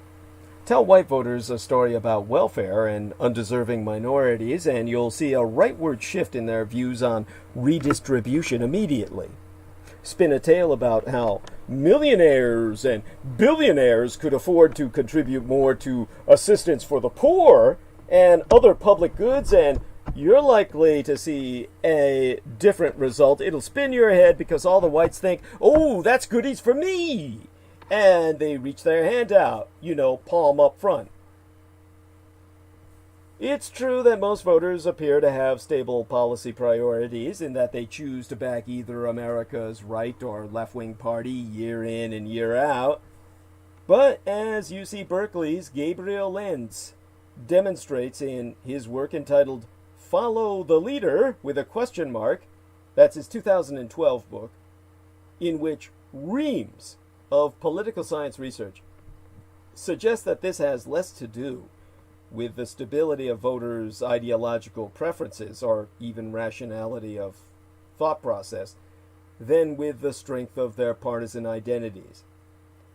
Tell white voters a story about welfare and undeserving minorities, and you'll see a rightward shift in their views on redistribution immediately. Spin a tale about how millionaires and billionaires could afford to contribute more to assistance for the poor and other public goods, and you're likely to see a different result. It'll spin your head because all the whites think, oh, that's goodies for me. And they reach their hand out, palm up front. It's true that most voters appear to have stable policy priorities in that they choose to back either America's right or left-wing party year in and year out. But as UC Berkeley's Gabriel Lenz demonstrates in his work entitled Follow the Leader with a question mark, that's his 2012 book, in which reams of political science research suggests that this has less to do with the stability of voters' ideological preferences or even rationality of thought process than with the strength of their partisan identities.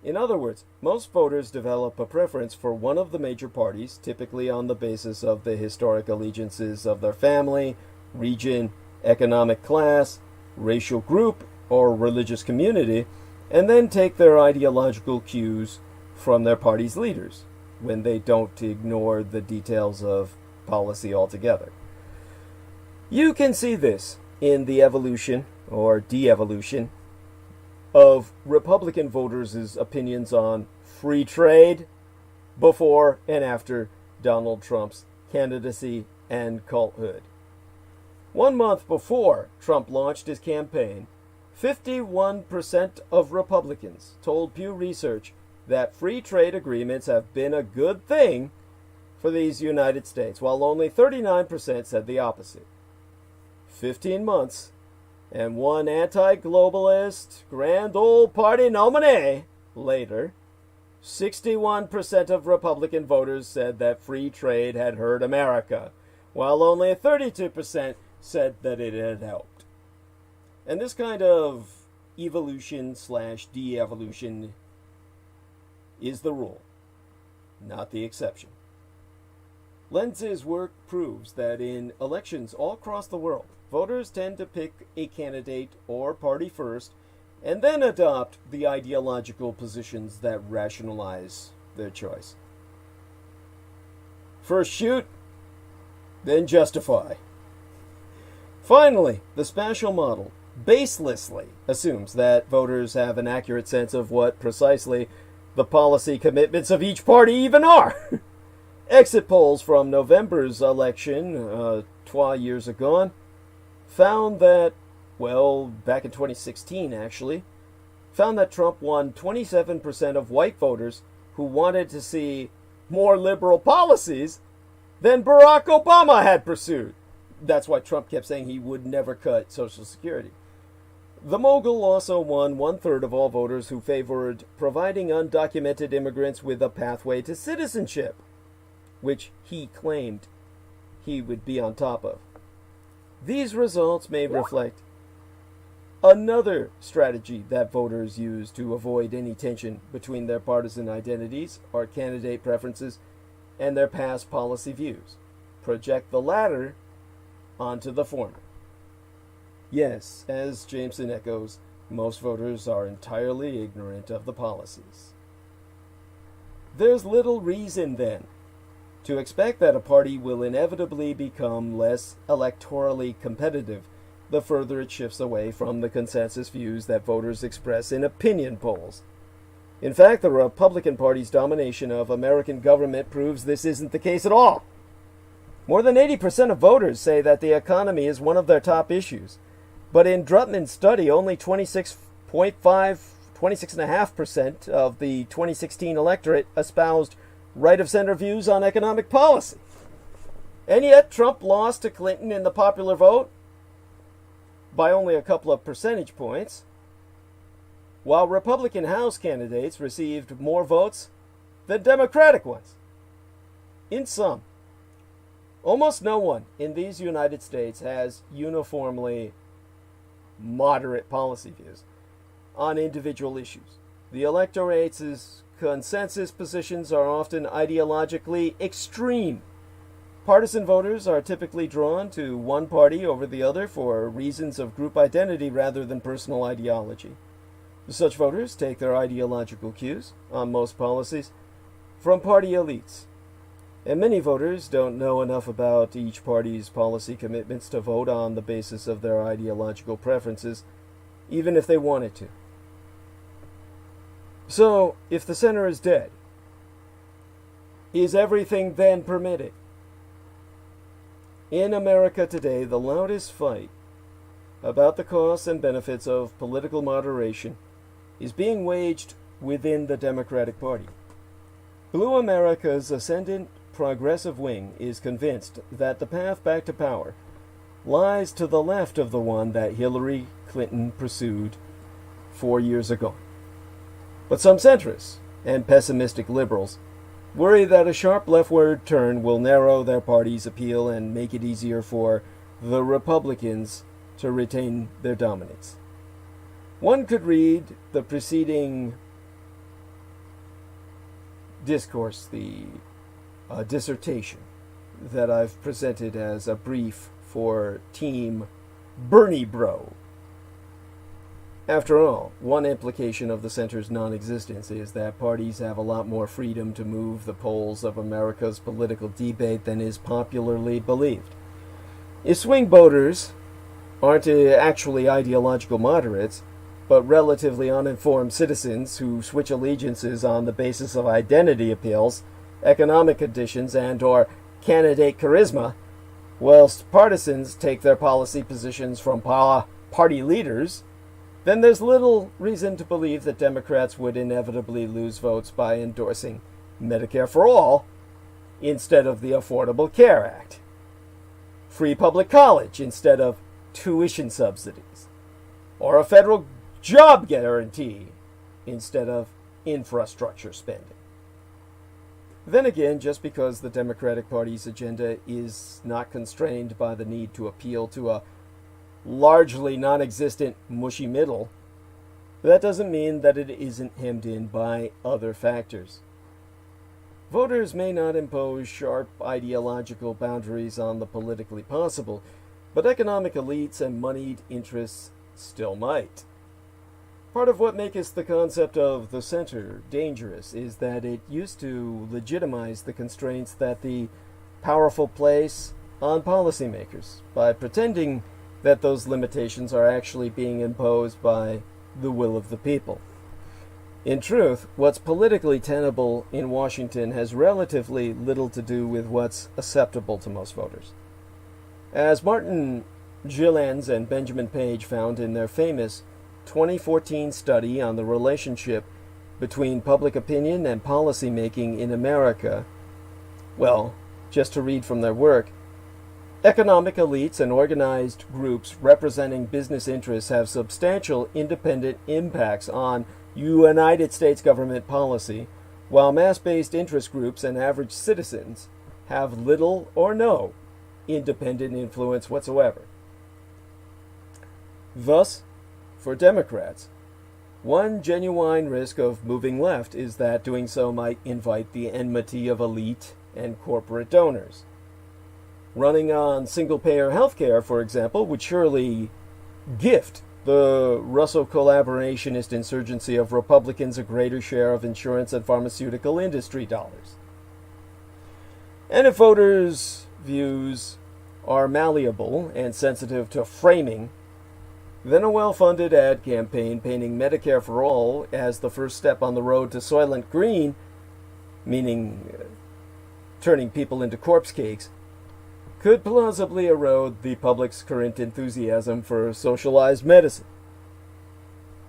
In other words, most voters develop a preference for one of the major parties, typically on the basis of the historic allegiances of their family, region, economic class, racial group, or religious community, and then take their ideological cues from their party's leaders, when they don't ignore the details of policy altogether. You can see this in the evolution, or de-evolution, of Republican voters' opinions on free trade before and after Donald Trump's candidacy and culthood. 1 month before Trump launched his campaign, 51% of Republicans told Pew Research that free trade agreements have been a good thing for these United States, while only 39% said the opposite. 15 months, and one anti-globalist, grand old party nominee later, 61% of Republican voters said that free trade had hurt America, while only 32% said that it had helped. And this kind of evolution/de-evolution is the rule, not the exception. Lenz's work proves that in elections all across the world, voters tend to pick a candidate or party first, and then adopt the ideological positions that rationalize their choice. First shoot, then justify. Finally, the spatial model baselessly assumes that voters have an accurate sense of what precisely the policy commitments of each party even are. Exit polls from November's election, 12 years ago, found that, back in 2016 actually, found that Trump won 27% of white voters who wanted to see more liberal policies than Barack Obama had pursued. That's why Trump kept saying he would never cut Social Security. The mogul also won 1/3 of all voters who favored providing undocumented immigrants with a pathway to citizenship, which he claimed he would be on top of. These results may reflect another strategy that voters use to avoid any tension between their partisan identities or candidate preferences and their past policy views. Project the latter onto the former. Yes, as Jameson echoes, most voters are entirely ignorant of the policies. There's little reason, then, to expect that a party will inevitably become less electorally competitive the further it shifts away from the consensus views that voters express in opinion polls. In fact, the Republican Party's domination of American government proves this isn't the case at all. More than 80% of voters say that the economy is one of their top issues. But in Drutman's study, only 26.5% of the 2016 electorate espoused right-of-center views on economic policy. And yet, Trump lost to Clinton in the popular vote by only a couple of percentage points, while Republican House candidates received more votes than Democratic ones. In sum, almost no one in these United States has uniformly moderate policy views on individual issues. The electorate's consensus positions are often ideologically extreme. Partisan voters are typically drawn to one party over the other for reasons of group identity rather than personal ideology. Such voters take their ideological cues on most policies from party elites. And many voters don't know enough about each party's policy commitments to vote on the basis of their ideological preferences, even if they wanted to. So, if the center is dead, is everything then permitted? In America today, the loudest fight about the costs and benefits of political moderation is being waged within the Democratic Party. Blue America's ascendant progressive wing is convinced that the path back to power lies to the left of the one that Hillary Clinton pursued 4 years ago. But some centrists and pessimistic liberals worry that a sharp leftward turn will narrow their party's appeal and make it easier for the Republicans to retain their dominance. One could read the preceding discourse, the dissertation that I've presented as a brief for Team Bernie Bro. After all, one implication of the center's non-existence is that parties have a lot more freedom to move the poles of America's political debate than is popularly believed. If swing voters aren't actually ideological moderates, but relatively uninformed citizens who switch allegiances on the basis of identity appeals, economic conditions, and/or candidate charisma, whilst partisans take their policy positions from party leaders, then there's little reason to believe that Democrats would inevitably lose votes by endorsing Medicare for all instead of the Affordable Care Act, free public college instead of tuition subsidies, or a federal job guarantee instead of infrastructure spending. Then again, just because the Democratic Party's agenda is not constrained by the need to appeal to a largely non-existent mushy middle, that doesn't mean that it isn't hemmed in by other factors. Voters may not impose sharp ideological boundaries on the politically possible, but economic elites and moneyed interests still might. Part of what makes the concept of the center dangerous is that it used to legitimize the constraints that the powerful place on policymakers by pretending that those limitations are actually being imposed by the will of the people. In truth, what's politically tenable in Washington has relatively little to do with what's acceptable to most voters. As Martin Gilens and Benjamin Page found in their famous 2014 study on the relationship between public opinion and policy making in America, well, just to read from their work, economic elites and organized groups representing business interests have substantial independent impacts on United States government policy, while mass-based interest groups and average citizens have little or no independent influence whatsoever. Thus, for Democrats, one genuine risk of moving left is that doing so might invite the enmity of elite and corporate donors. Running on single-payer healthcare, for example, would surely gift the Russo collaborationist insurgency of Republicans a greater share of insurance and pharmaceutical industry dollars. And if voters' views are malleable and sensitive to framing, then a well-funded ad campaign painting Medicare for all as the first step on the road to Soylent Green, meaning turning people into corpse cakes, could plausibly erode the public's current enthusiasm for socialized medicine.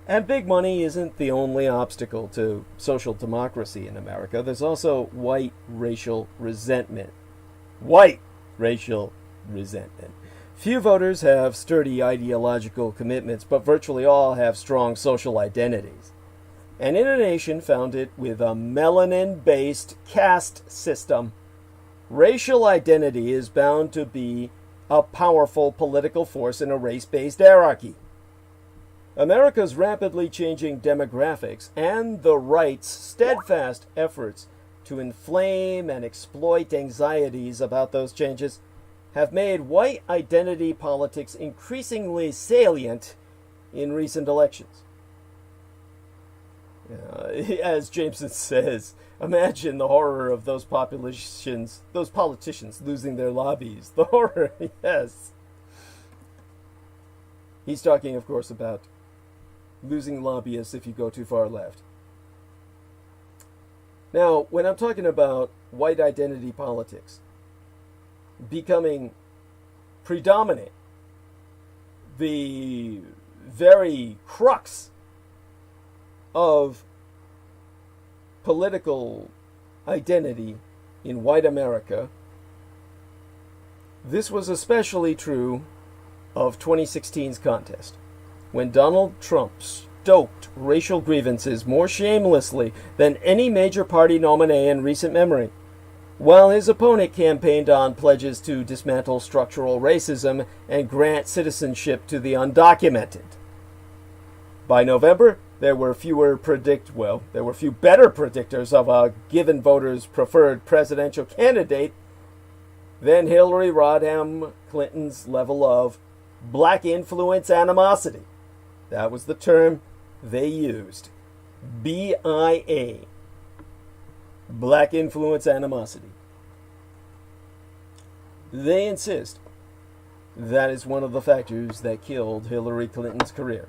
And big money isn't the only obstacle to social democracy in America. There's also white racial resentment. White racial resentment. Few voters have sturdy ideological commitments, but virtually all have strong social identities. And in a nation founded with a melanin-based caste system, racial identity is bound to be a powerful political force in a race-based hierarchy. America's rapidly changing demographics and the right's steadfast efforts to inflame and exploit anxieties about those changes have made white identity politics increasingly salient in recent elections. As Jameson says, imagine the horror of those politicians losing their lobbies. The horror, yes. He's talking, of course, about losing lobbyists if you go too far left. Now, when I'm talking about white identity politics becoming predominant, the very crux of political identity in white America, this was especially true of 2016's contest, when Donald Trump stoked racial grievances more shamelessly than any major party nominee in recent memory, while his opponent campaigned on pledges to dismantle structural racism and grant citizenship to the undocumented. By November, there were few better predictors of a given voter's preferred presidential candidate than Hillary Rodham Clinton's level of black influence animosity. That was the term they used. BIA. Black influence animosity. They insist that is one of the factors that killed Hillary Clinton's career.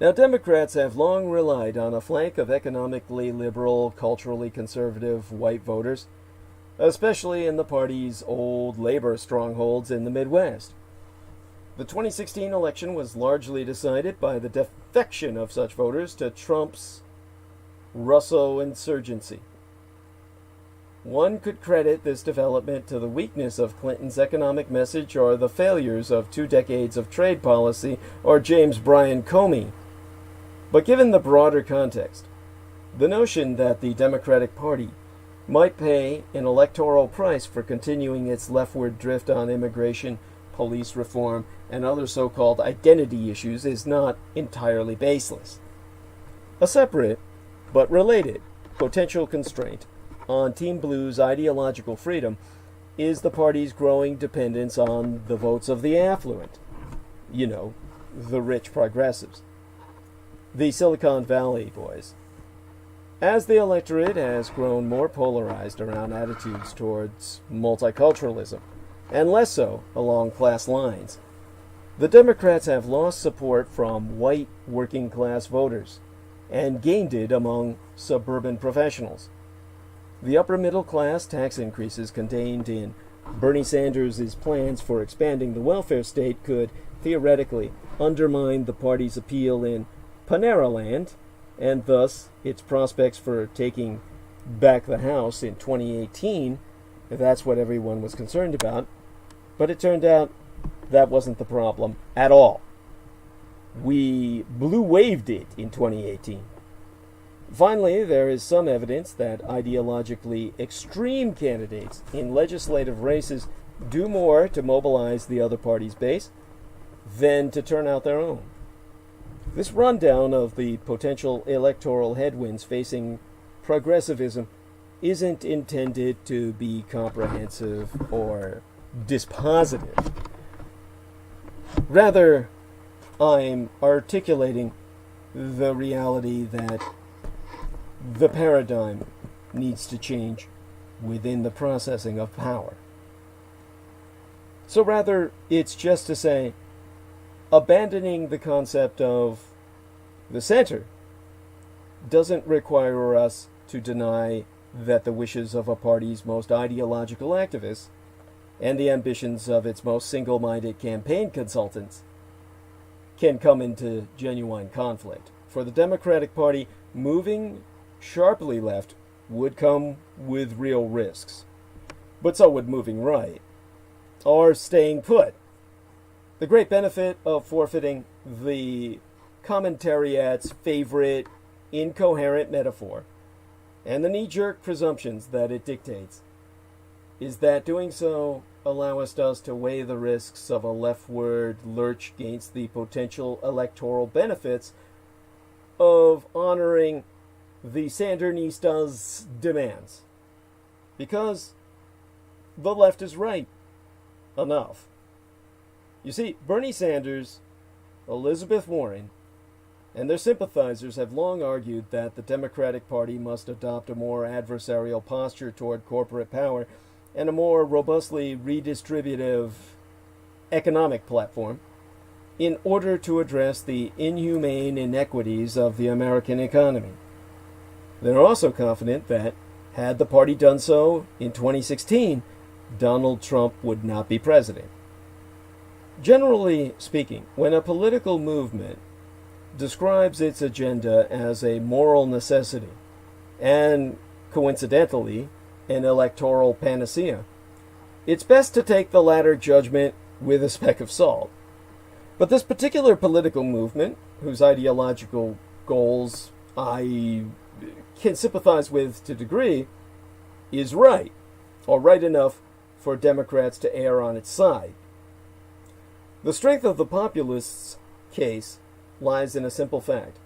Now, Democrats have long relied on a flank of economically liberal, culturally conservative white voters, especially in the party's old labor strongholds in the Midwest. The 2016 election was largely decided by the defection of such voters to Trump's Russo insurgency. One could credit this development to the weakness of Clinton's economic message or the failures of 2 decades of trade policy or James Bryan Comey. But given the broader context, the notion that the Democratic Party might pay an electoral price for continuing its leftward drift on immigration, police reform, and other so-called identity issues is not entirely baseless. A separate, but related, potential constraint on Team Blue's ideological freedom is the party's growing dependence on the votes of the affluent. You know, the rich progressives. The Silicon Valley boys. As the electorate has grown more polarized around attitudes towards multiculturalism, and less so along class lines, the Democrats have lost support from white working-class voters and gained it among suburban professionals. The upper-middle-class tax increases contained in Bernie Sanders' plans for expanding the welfare state could theoretically undermine the party's appeal in Panera Land, and thus its prospects for taking back the House in 2018, if that's what everyone was concerned about. But it turned out that wasn't the problem at all. We blue-waved it in 2018. Finally, there is some evidence that ideologically extreme candidates in legislative races do more to mobilize the other party's base than to turn out their own. This rundown of the potential electoral headwinds facing progressivism isn't intended to be comprehensive or dispositive. Rather, I'm articulating the reality that the paradigm needs to change within the processing of power. So rather, it's just to say, abandoning the concept of the center doesn't require us to deny that the wishes of a party's most ideological activists and the ambitions of its most single-minded campaign consultants can come into genuine conflict. For the Democratic Party, moving sharply left would come with real risks. But so would moving right, or staying put. The great benefit of forfeiting the commentariat's favorite incoherent metaphor and the knee-jerk presumptions that it dictates is that doing so allows us to weigh the risks of a leftward lurch against the potential electoral benefits of honoring the Sandernistas' demands. Because the left is right enough. You see, Bernie Sanders, Elizabeth Warren, and their sympathizers have long argued that the Democratic Party must adopt a more adversarial posture toward corporate power and a more robustly redistributive economic platform in order to address the inhumane inequities of the American economy. They're also confident that, had the party done so in 2016, Donald Trump would not be president. Generally speaking, when a political movement describes its agenda as a moral necessity and, coincidentally, an electoral panacea, it's best to take the latter judgment with a speck of salt. But this particular political movement, whose ideological goals I can sympathize with to a degree, is right, or right enough for Democrats to err on its side. The strength of the populists' case lies in a simple fact.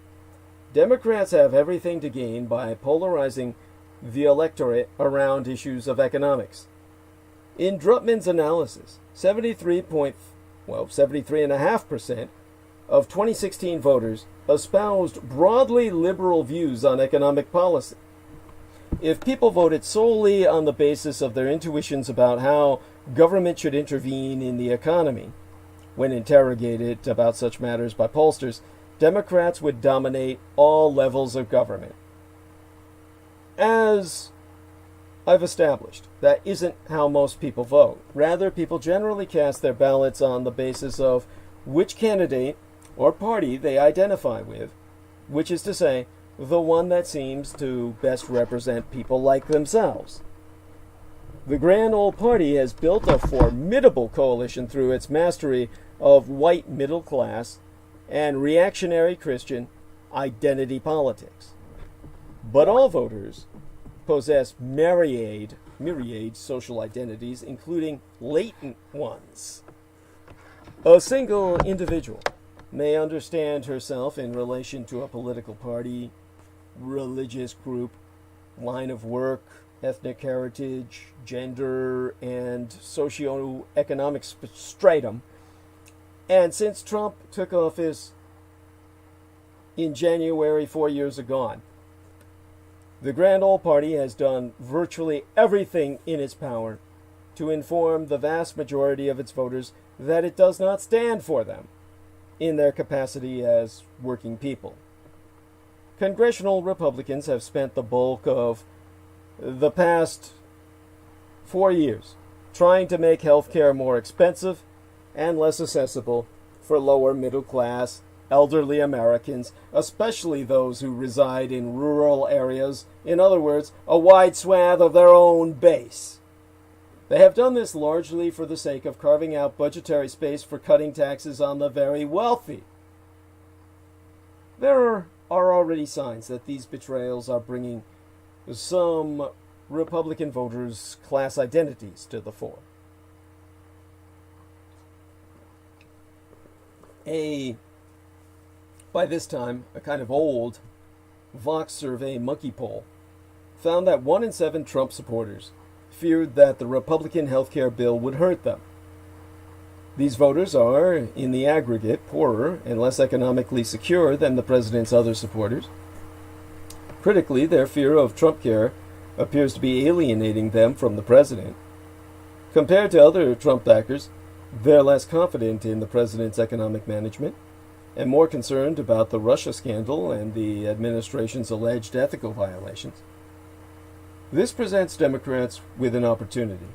Democrats have everything to gain by polarizing the electorate around issues of economics. In Drutman's analysis, 73.5% of 2016 voters espoused broadly liberal views on economic policy. If people voted solely on the basis of their intuitions about how government should intervene in the economy, when interrogated about such matters by pollsters, Democrats would dominate all levels of government. As I've established, that isn't how most people vote. Rather, people generally cast their ballots on the basis of which candidate or party they identify with, which is to say, the one that seems to best represent people like themselves. The Grand Old Party has built a formidable coalition through its mastery of white middle class and reactionary Christian identity politics. But all voters possess myriad social identities, including latent ones. A single individual may understand herself in relation to a political party, religious group, line of work, ethnic heritage, gender, and socio-economic stratum. And since Trump took office in January 4 years ago, the Grand Old Party has done virtually everything in its power to inform the vast majority of its voters that it does not stand for them in their capacity as working people. Congressional Republicans have spent the bulk of the past 4 years trying to make health care more expensive and less accessible for lower middle class, elderly Americans, especially those who reside in rural areas, in other words, a wide swath of their own base. They have done this largely for the sake of carving out budgetary space for cutting taxes on the very wealthy. There are already signs that these betrayals are bringing some Republican voters' class identities to the fore. By this time, a kind of old Vox survey monkey poll found that 1 in 7 Trump supporters feared that the Republican health care bill would hurt them. These voters are, in the aggregate, poorer and less economically secure than the president's other supporters. Critically, their fear of Trump care appears to be alienating them from the president. Compared to other Trump backers, They're less confident in the president's economic management and more concerned about the Russia scandal and the administration's alleged ethical violations. This presents Democrats with an opportunity.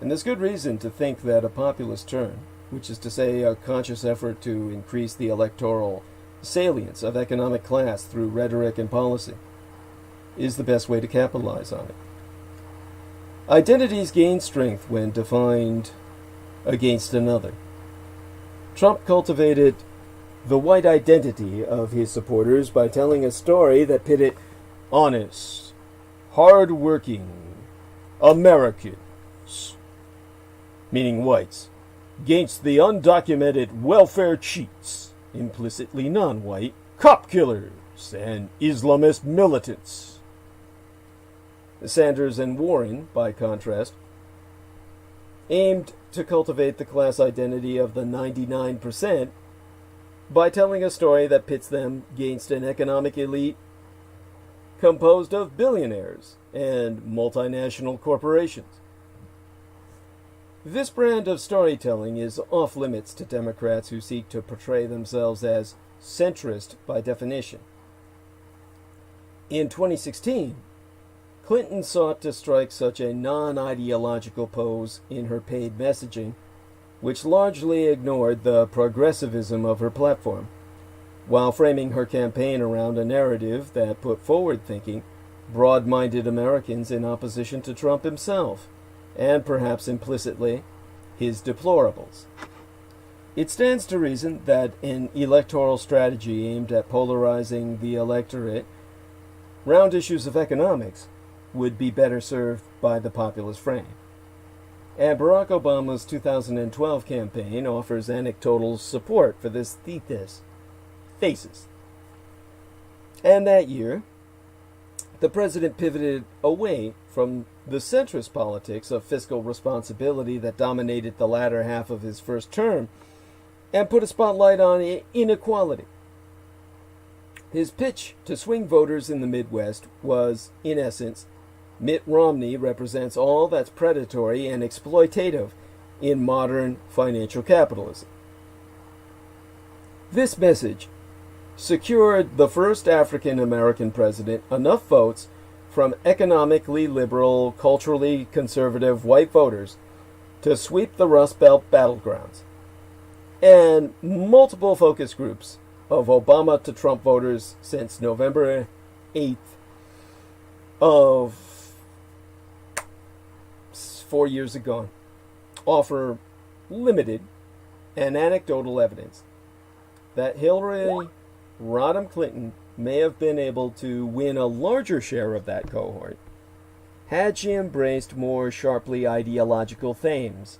And there's good reason to think that a populist turn, which is to say a conscious effort to increase the electoral salience of economic class through rhetoric and policy, is the best way to capitalize on it. Identities gain strength when defined against another. Trump cultivated the white identity of his supporters by telling a story that pitted honest, hard-working Americans, meaning whites, against the undocumented welfare cheats, implicitly non-white, cop killers, and Islamist militants. Sanders and Warren, by contrast, aimed to cultivate the class identity of the 99% by telling a story that pits them against an economic elite composed of billionaires and multinational corporations. This brand of storytelling is off limits to Democrats who seek to portray themselves as centrist by definition. In 2016, Clinton sought to strike such a non-ideological pose in her paid messaging, which largely ignored the progressivism of her platform, while framing her campaign around a narrative that put forward-thinking, broad-minded Americans in opposition to Trump himself, and perhaps implicitly, his deplorables. It stands to reason that an electoral strategy aimed at polarizing the electorate round issues of economics would be better served by the populist frame. And Barack Obama's 2012 campaign offers anecdotal support for this thesis. And that year, the president pivoted away from the centrist politics of fiscal responsibility that dominated the latter half of his first term and put a spotlight on inequality. His pitch to swing voters in the Midwest was, in essence, Mitt Romney represents all that's predatory and exploitative in modern financial capitalism. This message secured the first African-American president enough votes from economically liberal, culturally conservative white voters to sweep the Rust Belt battlegrounds, and multiple focus groups of Obama to Trump voters since November 8th of 4 years ago offer limited and anecdotal evidence that Hillary Rodham Clinton may have been able to win a larger share of that cohort had she embraced more sharply ideological themes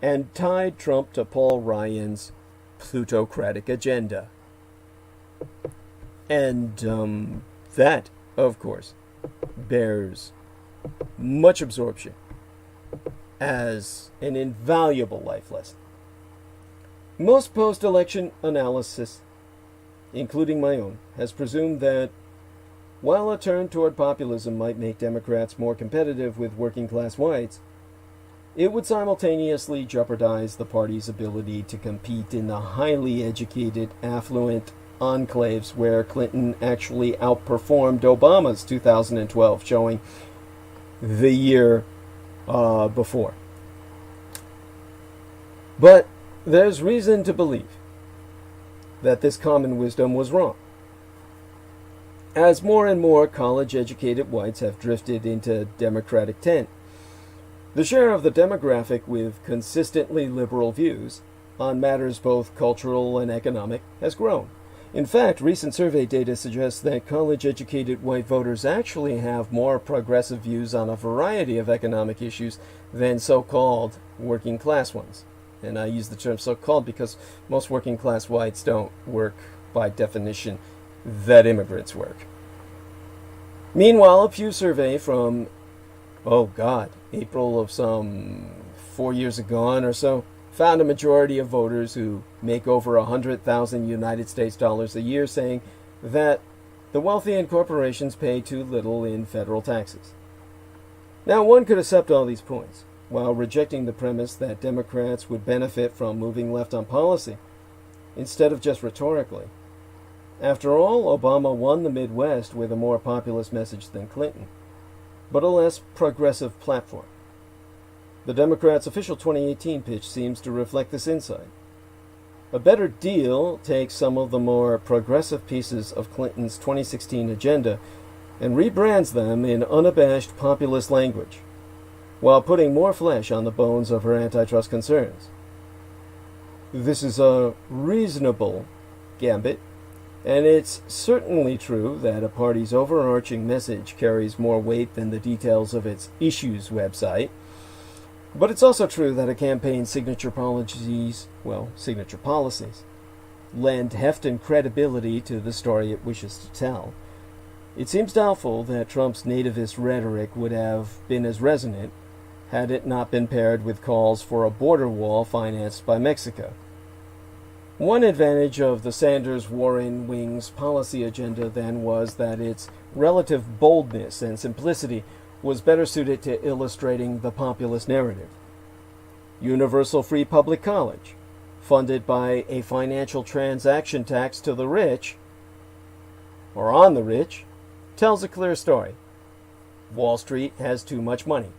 and tied Trump to Paul Ryan's plutocratic agenda. And that, of course, bears much absorption as an invaluable life lesson. Most post-election analysis, including my own, has presumed that while a turn toward populism might make Democrats more competitive with working-class whites, it would simultaneously jeopardize the party's ability to compete in the highly educated, affluent enclaves where Clinton actually outperformed Obama's 2012 showing the year before. But there's reason to believe that this common wisdom was wrong. As more and more college-educated whites have drifted into Democratic tent, the share of the demographic with consistently liberal views on matters both cultural and economic has grown. In fact, recent survey data suggests that college-educated white voters actually have more progressive views on a variety of economic issues than so-called working-class ones. And I use the term so-called because most working-class whites don't work by definition that immigrants work. Meanwhile, a Pew survey from, April of some 4 years ago or so, found a majority of voters who make over 100,000 United States dollars a year saying that the wealthy and corporations pay too little in federal taxes. Now, one could accept all these points, while rejecting the premise that Democrats would benefit from moving left on policy, instead of just rhetorically. After all, Obama won the Midwest with a more populist message than Clinton, but a less progressive platform. The Democrats' official 2018 pitch seems to reflect this insight. A better deal takes some of the more progressive pieces of Clinton's 2016 agenda and rebrands them in unabashed populist language, while putting more flesh on the bones of her antitrust concerns. This is a reasonable gambit, and it's certainly true that a party's overarching message carries more weight than the details of its issues website. But it's also true that a campaign's signature policies, lend heft and credibility to the story it wishes to tell. It seems doubtful that Trump's nativist rhetoric would have been as resonant had it not been paired with calls for a border wall financed by Mexico. One advantage of the Sanders-Warren wing's policy agenda then was that its relative boldness and simplicity was better suited to illustrating the populist narrative. Universal free public college, funded by a financial transaction tax to the rich, or on the rich, tells a clear story. Wall Street has too much money.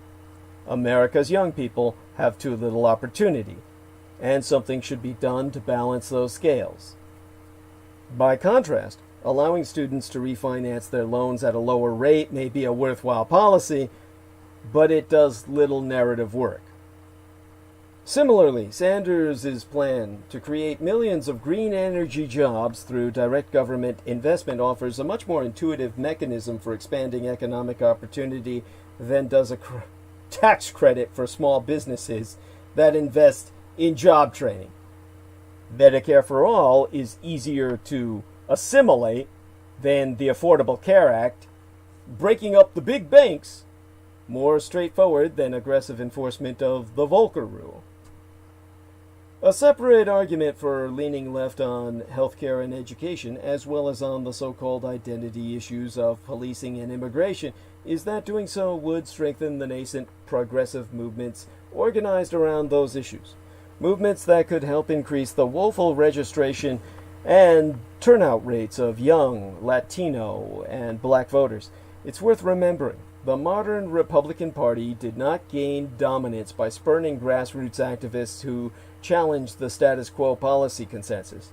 America's young people have too little opportunity, and something should be done to balance those scales. By contrast, allowing students to refinance their loans at a lower rate may be a worthwhile policy, but it does little narrative work. Similarly, Sanders' plan to create millions of green energy jobs through direct government investment offers a much more intuitive mechanism for expanding economic opportunity than does a tax credit for small businesses that invest in job training. Medicare for all is easier to assimilate than the Affordable Care Act. Breaking up the big banks, more straightforward than aggressive enforcement of the Volcker Rule. A separate argument for leaning left on healthcare and education, as well as on the so-called identity issues of policing and immigration, is that doing so would strengthen the nascent progressive movements organized around those issues. Movements that could help increase the woeful registration and turnout rates of young, Latino, and black voters. It's worth remembering, the modern Republican Party did not gain dominance by spurning grassroots activists who challenged the status quo policy consensus,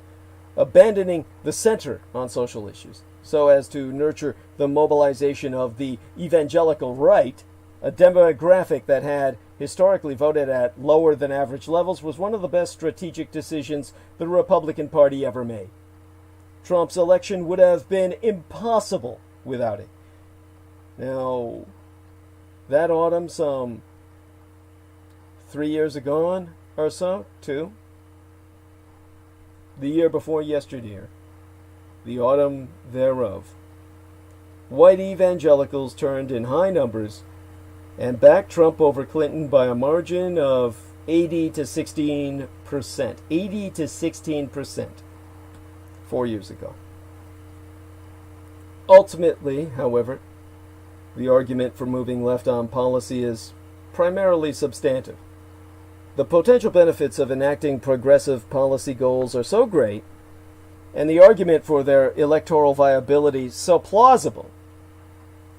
abandoning the center on social issues, so as to nurture the mobilization of the evangelical right, a demographic that had historically voted at lower than average levels, was one of the best strategic decisions the Republican Party ever made. Trump's election would have been impossible without it. Now, that autumn, some 3 years ago or so, 2, the year before yesterday, the autumn thereof, white evangelicals turned in high numbers and backed Trump over Clinton by a margin of 80 to 16%. 80 to 16% 4 years ago. Ultimately, however, the argument for moving left on policy is primarily substantive. The potential benefits of enacting progressive policy goals are so great, and the argument for their electoral viability so plausible,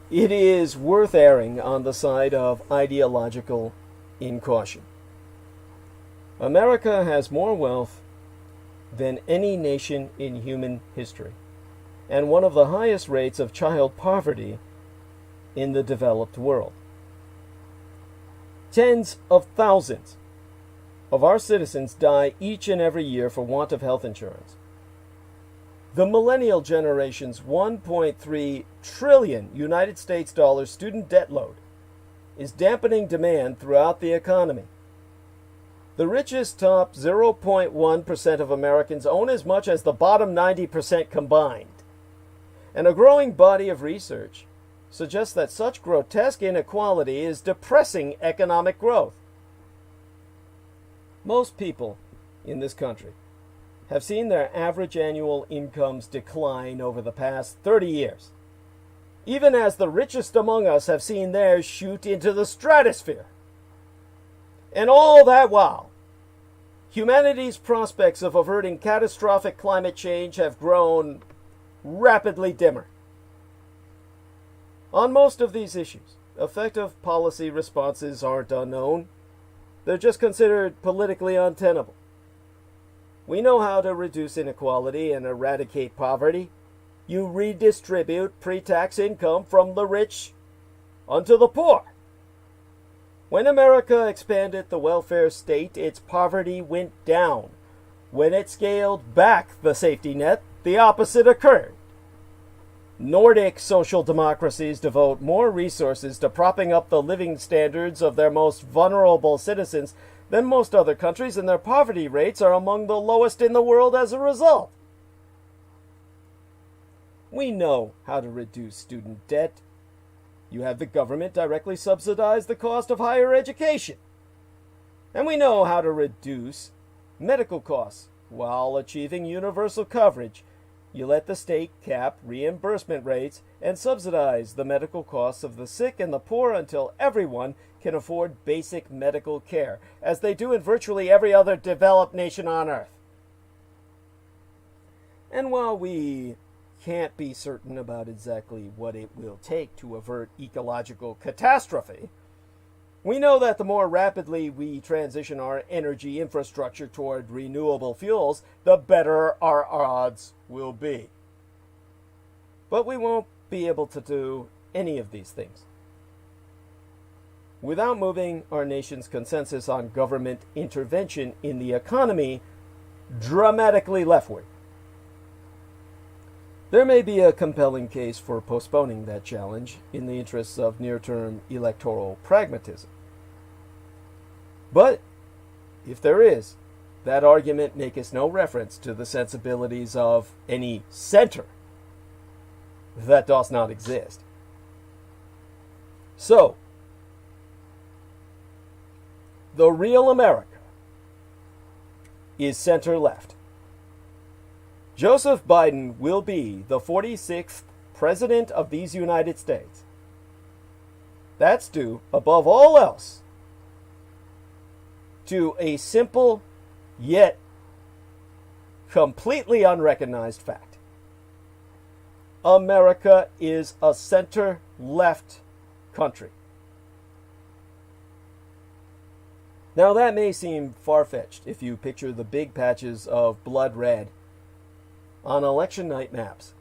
it is worth erring on the side of ideological incaution. America has more wealth than any nation in human history, and one of the highest rates of child poverty in the developed world. Tens of thousands of our citizens die each and every year for want of health insurance. The millennial generation's 1.3 trillion United States dollars student debt load is dampening demand throughout the economy. The richest top 0.1% of Americans own as much as the bottom 90% combined. And a growing body of research suggests that such grotesque inequality is depressing economic growth. Most people in this country have seen their average annual incomes decline over the past 30 years, even as the richest among us have seen theirs shoot into the stratosphere. And all that while, humanity's prospects of averting catastrophic climate change have grown rapidly dimmer. On most of these issues, effective policy responses aren't unknown. They're just considered politically untenable. We know how to reduce inequality and eradicate poverty. You redistribute pre-tax income from the rich unto the poor. When America expanded the welfare state, its poverty went down. When it scaled back the safety net, the opposite occurred. Nordic social democracies devote more resources to propping up the living standards of their most vulnerable citizens than most other countries, and their poverty rates are among the lowest in the world as a result. We know how to reduce student debt. You have the government directly subsidize the cost of higher education. And we know how to reduce medical costs while achieving universal coverage. You let the state cap reimbursement rates and subsidize the medical costs of the sick and the poor until everyone can afford basic medical care, as they do in virtually every other developed nation on earth. And while we can't be certain about exactly what it will take to avert ecological catastrophe, we know that the more rapidly we transition our energy infrastructure toward renewable fuels, the better our odds will be. But we won't be able to do any of these things without moving our nation's consensus on government intervention in the economy dramatically leftward. There may be a compelling case for postponing that challenge in the interests of near-term electoral pragmatism. But if there is, that argument maketh no reference to the sensibilities of any center that does not exist. So, the real America is center-left. Joseph Biden will be the 46th President of these United States. That's due, above all else, to a simple yet completely unrecognized fact. America is a center-left country. Now that may seem far-fetched if you picture the big patches of blood red on election night maps.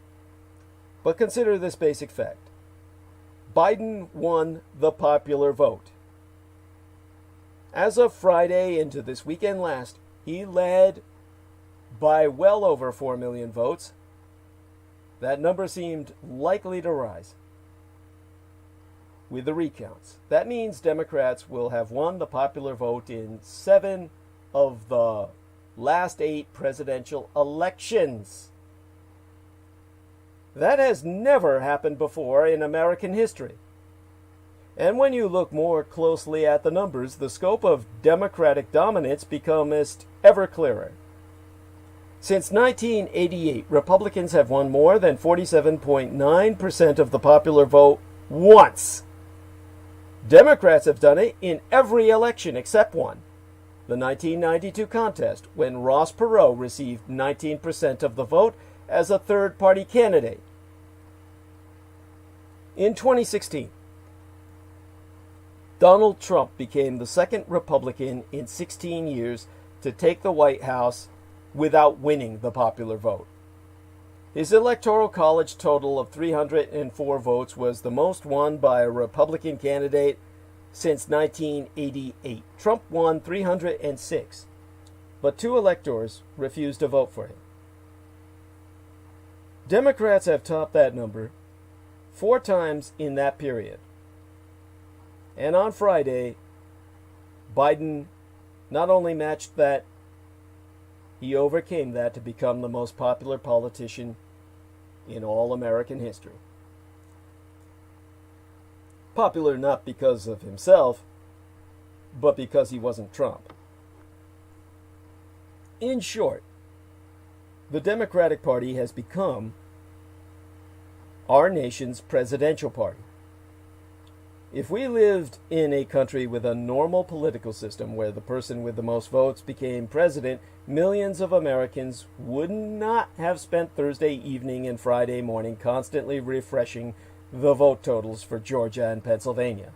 But consider this basic fact. Biden won the popular vote. As of Friday into this weekend last, he led by well over 4 million votes. That number seemed likely to rise with the recounts. That means Democrats will have won the popular vote in 7 of the last 8 presidential elections. That has never happened before in American history. And when you look more closely at the numbers, the scope of Democratic dominance becomes ever clearer. Since 1988, Republicans have won more than 47.9% of the popular vote once. Democrats have done it in every election except one, the 1992 contest, when Ross Perot received 19% of the vote as a third-party candidate. In 2016, Donald Trump became the second Republican in 16 years to take the White House without winning the popular vote. His Electoral College total of 304 votes was the most won by a Republican candidate since 1988. Trump won 306, but 2 electors refused to vote for him. Democrats have topped that number 4 times in that period. And on Friday, Biden not only matched that, he overcame that to become the most popular politician in all American history. Popular not because of himself, but because he wasn't Trump. In short, the Democratic Party has become our nation's presidential party. If we lived in a country with a normal political system where the person with the most votes became president, millions of Americans would not have spent Thursday evening and Friday morning constantly refreshing the vote totals for Georgia and Pennsylvania.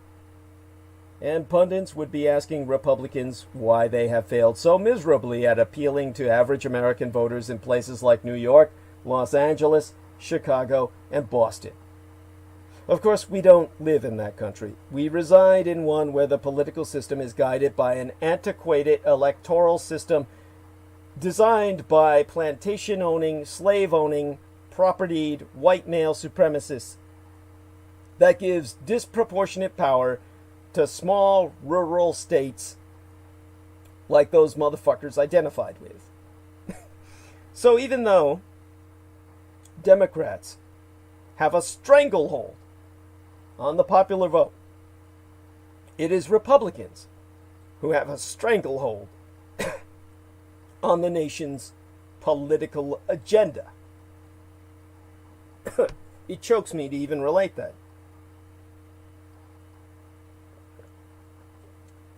And pundits would be asking Republicans why they have failed so miserably at appealing to average American voters in places like New York, Los Angeles, Chicago, and Boston. Of course, we don't live in that country. We reside in one where the political system is guided by an antiquated electoral system designed by plantation-owning, slave-owning, propertied white male supremacists that gives disproportionate power to small rural states like those motherfuckers identified with. So even though Democrats have a stranglehold on the popular vote, it is Republicans who have a stranglehold on the nation's political agenda. It chokes me to even relate that.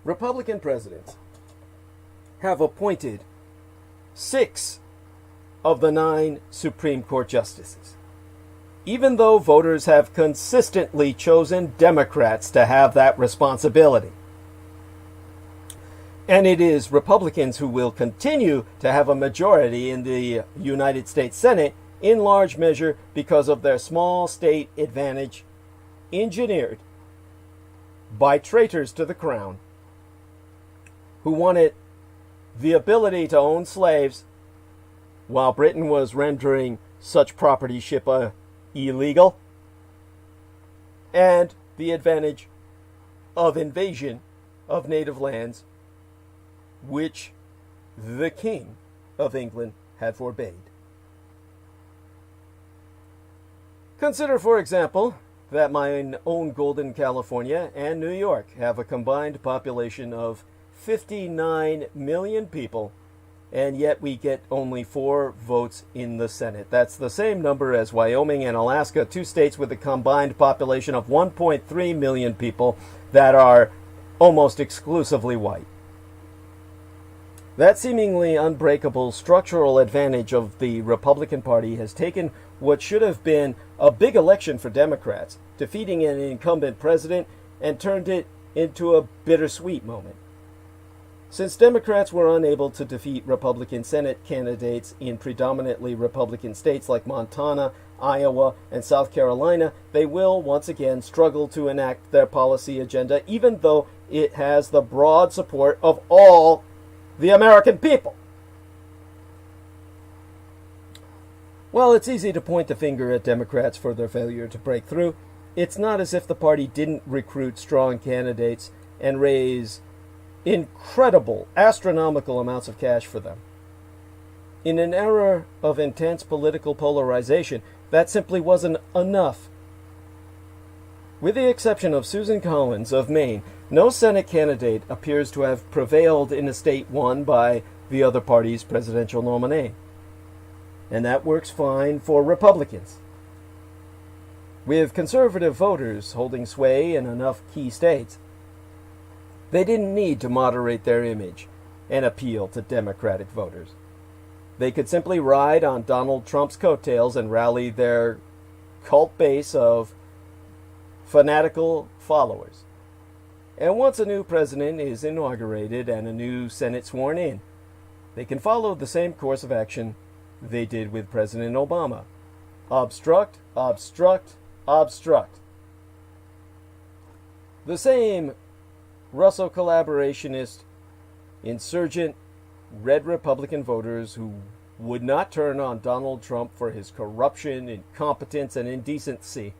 Republican presidents have appointed 6 of the 9 Supreme Court justices, even though voters have consistently chosen Democrats to have that responsibility. And it is Republicans who will continue to have a majority in the United States Senate, in large measure because of their small state advantage engineered by traitors to the crown who wanted the ability to own slaves while Britain was rendering such propertyship illegal, and the advantage of invasion of native lands, which the King of England had forbade. Consider, for example, that my own Golden, California and New York have a combined population of 59 million people, and yet we get only 4 votes in the Senate. That's the same number as Wyoming and Alaska, 2 states with a combined population of 1.3 million people that are almost exclusively white. That seemingly unbreakable structural advantage of the Republican Party has taken what should have been a big election for Democrats, defeating an incumbent president, and turned it into a bittersweet moment. Since Democrats were unable to defeat Republican Senate candidates in predominantly Republican states like Montana, Iowa, and South Carolina, they will once again struggle to enact their policy agenda, even though it has the broad support of all the American people. While it's easy to point the finger at Democrats for their failure to break through, it's not as if the party didn't recruit strong candidates and raise incredible, astronomical amounts of cash for them. In an era of intense political polarization, that simply wasn't enough. With the exception of Susan Collins of Maine, no Senate candidate appears to have prevailed in a state won by the other party's presidential nominee. And that works fine for Republicans. With conservative voters holding sway in enough key states, they didn't need to moderate their image and appeal to Democratic voters. They could simply ride on Donald Trump's coattails and rally their cult base of fanatical followers. And once a new president is inaugurated and a new Senate sworn in, they can follow the same course of action they did with President Obama. Obstruct, obstruct, obstruct. The same Russo collaborationist, insurgent, red Republican voters who would not turn on Donald Trump for his corruption, incompetence, and indecency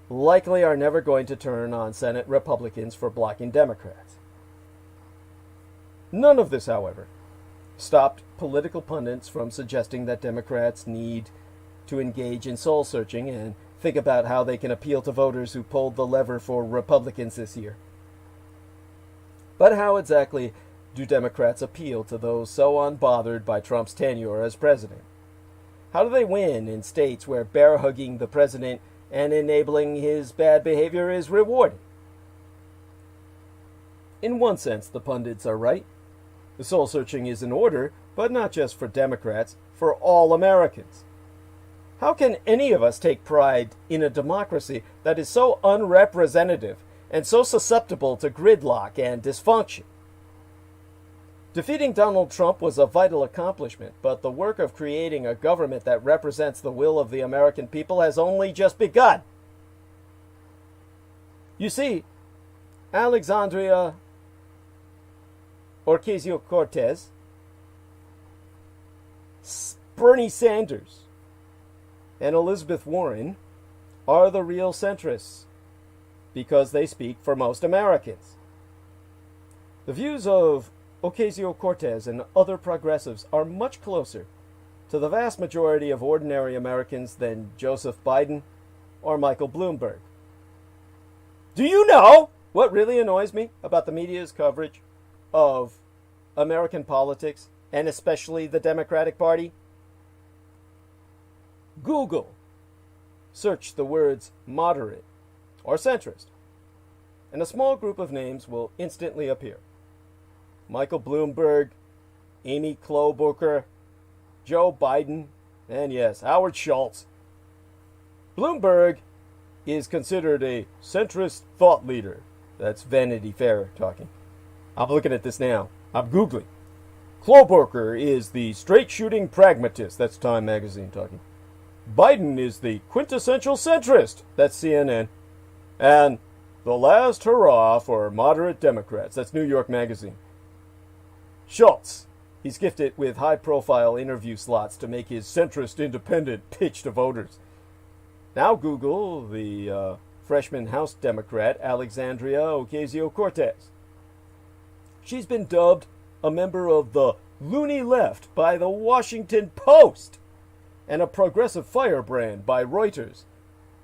likely are never going to turn on Senate Republicans for blocking Democrats. None of this, however, stopped political pundits from suggesting that Democrats need to engage in soul-searching and think about how they can appeal to voters who pulled the lever for Republicans this year. But how exactly do Democrats appeal to those so unbothered by Trump's tenure as president? How do they win in states where bear-hugging the president and enabling his bad behavior is rewarded. In one sense, the pundits are right. The soul-searching is in order, but not just for Democrats, for all Americans. How can any of us take pride in a democracy that is so unrepresentative and so susceptible to gridlock and dysfunction? Defeating Donald Trump was a vital accomplishment, but the work of creating a government that represents the will of the American people has only just begun. You see, Alexandria Ocasio-Cortez, Bernie Sanders, and Elizabeth Warren are the real centrists because they speak for most Americans. The views of Ocasio-Cortez and other progressives are much closer to the vast majority of ordinary Americans than Joseph Biden or Michael Bloomberg. Do you know what really annoys me about the media's coverage of American politics, and especially the Democratic Party? Google, search the words moderate or centrist, and a small group of names will instantly appear. Michael Bloomberg, Amy Klobuchar, Joe Biden, and yes, Howard Schultz. Bloomberg is considered a centrist thought leader. That's Vanity Fair talking. I'm looking at this now. I'm Googling. Klobuchar is the straight-shooting pragmatist. That's Time magazine talking. Biden is the quintessential centrist. That's CNN. And the last hurrah for moderate Democrats. That's New York Magazine. Schultz. He's gifted with high-profile interview slots to make his centrist independent pitch to voters. Now Google the freshman House Democrat Alexandria Ocasio-Cortez. She's been dubbed a member of the loony left by the Washington Post, and a progressive firebrand by Reuters,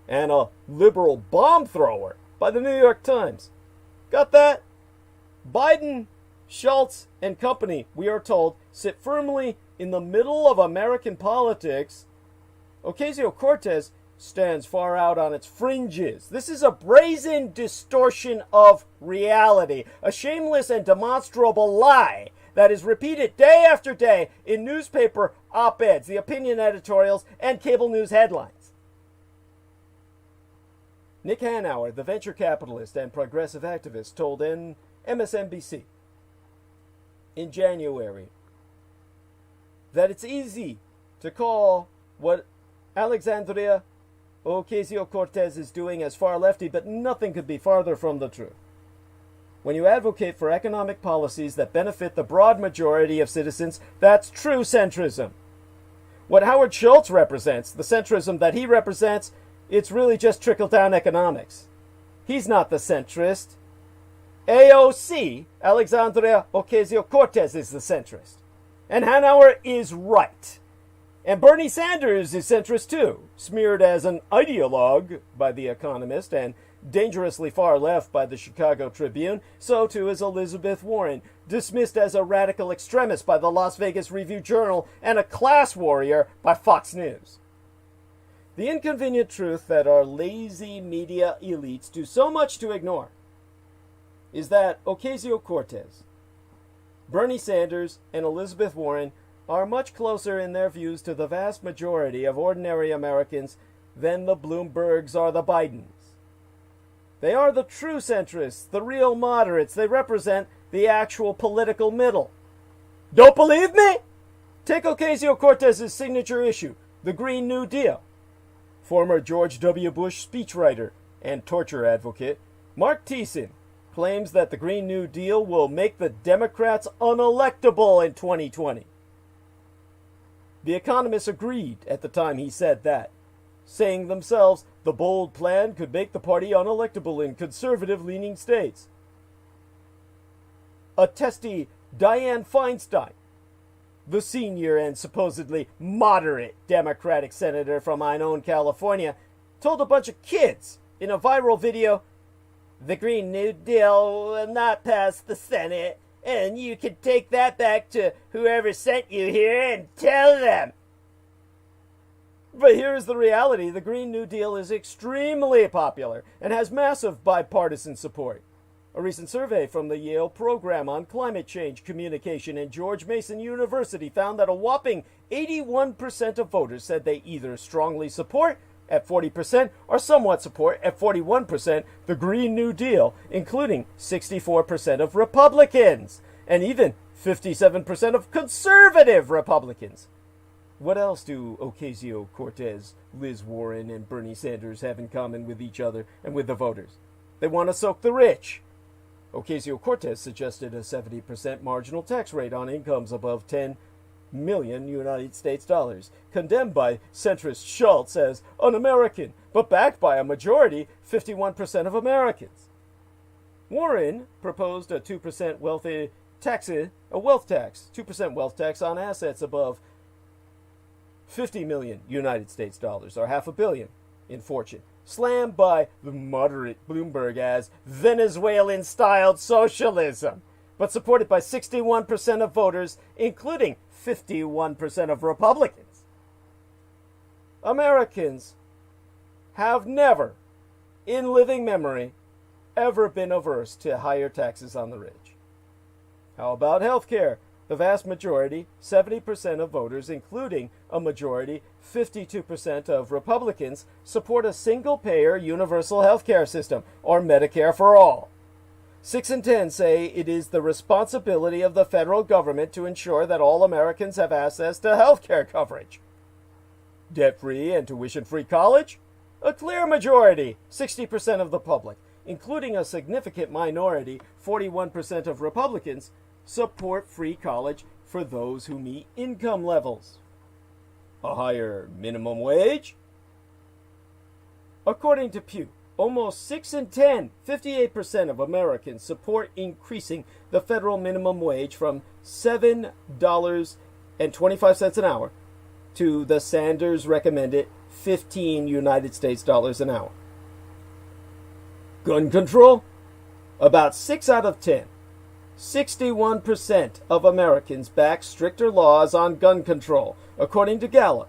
and a liberal bomb thrower by the New York Times. Got that? Biden, Schultz, and company, we are told, sit firmly in the middle of American politics. Ocasio-Cortez stands far out on its fringes. This is a brazen distortion of reality, a shameless and demonstrable lie that is repeated day after day in newspaper op-eds, the opinion editorials, and cable news headlines. Nick Hanauer, the venture capitalist and progressive activist, told MSNBC in January that it's easy to call what Alexandria Ocasio-Cortez is doing as far lefty, but nothing could be farther from the truth. When you advocate for economic policies that benefit the broad majority of citizens, that's true centrism. What Howard Schultz represents, the centrism that he represents, it's really just trickle-down economics. He's not the centrist. AOC, Alexandria Ocasio-Cortez, is the centrist. And Hanauer is right. And Bernie Sanders is centrist too, smeared as an ideologue by The Economist and dangerously far left by the Chicago Tribune. So too is Elizabeth Warren, dismissed as a radical extremist by the Las Vegas Review-Journal and a class warrior by Fox News. The inconvenient truth that our lazy media elites do so much to ignore is that Ocasio-Cortez, Bernie Sanders, and Elizabeth Warren are much closer in their views to the vast majority of ordinary Americans than the Bloombergs or the Bidens. They are the true centrists, the real moderates. They represent the actual political middle. Don't believe me? Take Ocasio-Cortez's signature issue, the Green New Deal. Former George W. Bush speechwriter and torture advocate Mark Thiessen claims that the Green New Deal will make the Democrats unelectable in 2020. The economists agreed at the time he said that, saying themselves the bold plan could make the party unelectable in conservative-leaning states. A testy Dianne Feinstein, the senior and supposedly moderate Democratic senator from Ione, California, told a bunch of kids in a viral video, "The Green New Deal will not pass the Senate, and you can take that back to whoever sent you here and tell them." But here's the reality. The Green New Deal is extremely popular and has massive bipartisan support. A recent survey from the Yale Program on Climate Change Communication and George Mason University found that a whopping 81% of voters said they either strongly support, at 40%, or somewhat support, at 41%, the Green New Deal, including 64% of Republicans, and even 57% of conservative Republicans. What else do Ocasio-Cortez, Liz Warren, and Bernie Sanders have in common with each other and with the voters? They want to soak the rich. Ocasio-Cortez suggested a 70% marginal tax rate on incomes above 10 million United States dollars, condemned by centrist Schultz as un-American, but backed by a majority, 51% of Americans. Warren proposed a 2% wealth tax, 2% wealth tax on assets above 50 million United States dollars, or $500 million in fortune, slammed by the moderate Bloomberg as Venezuelan-styled socialism, but supported by 61% of voters, including 51% of Republicans. Americans have never, in living memory, ever been averse to higher taxes on the rich. How about health care? The vast majority, 70% of voters, including a majority, 52% of Republicans, support a single-payer universal health care system, or Medicare for all. 6 in 10 say it is the responsibility of the federal government to ensure that all Americans have access to health care coverage. Debt-free and tuition-free college? A clear majority, 60% of the public, including a significant minority, 41% of Republicans, support free college for those who meet income levels. A higher minimum wage? According to Pew, almost 6 in 10, 58% of Americans support increasing the federal minimum wage from $7.25 an hour to the Sanders recommended 15 United States dollars an hour. Gun control? About 6 out of 10. 61% of Americans back stricter laws on gun control, according to Gallup,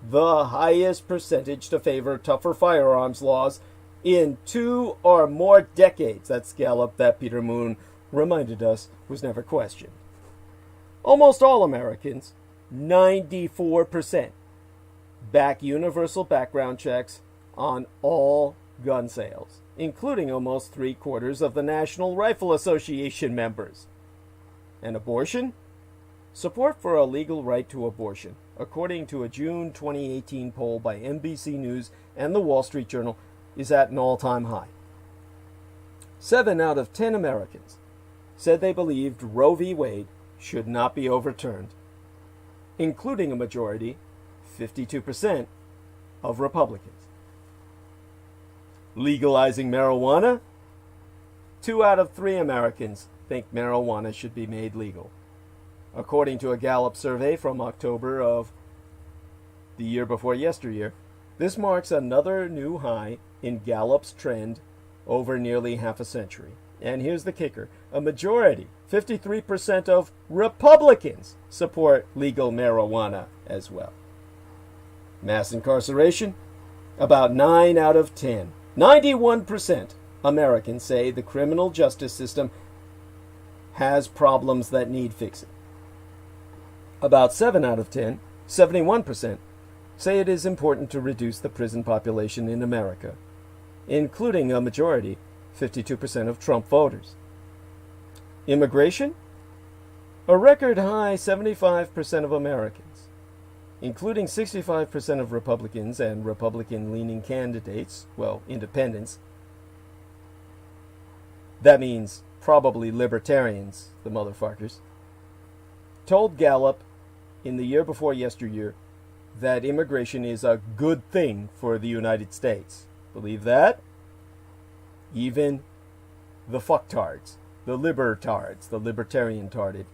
the highest percentage to favor tougher firearms laws in 2 or more decades. That's Gallup that Peter Moon reminded us was never questioned. Almost all Americans, 94%, back universal background checks on all gun sales, including almost 3/4 of the National Rifle Association members. And abortion? Support for a legal right to abortion, according to a June 2018 poll by NBC News and the Wall Street Journal, is at an all-time high. 7 out of 10 Americans said they believed Roe v. Wade should not be overturned, including a majority, 52%, of Republicans. Legalizing marijuana? 2 out of 3 Americans think marijuana should be made legal. According to a Gallup survey from October of the year before yesteryear, this marks another new high in Gallup's trend over nearly half a century. And here's the kicker. A majority, 53% of Republicans, support legal marijuana as well. Mass incarceration? About 9 out of 10. 91% Americans say the criminal justice system has problems that need fixing. About 7 out of 10, 71%, say it is important to reduce the prison population in America, including a majority, 52% of Trump voters. Immigration? A record high 75% of Americans, including 65% of Republicans and Republican-leaning candidates, well, independents. That means probably libertarians, the motherfuckers, told Gallup in the year before yesteryear that immigration is a good thing for the United States. Believe that? Even the fucktards, the libertards, the libertarian-tarded,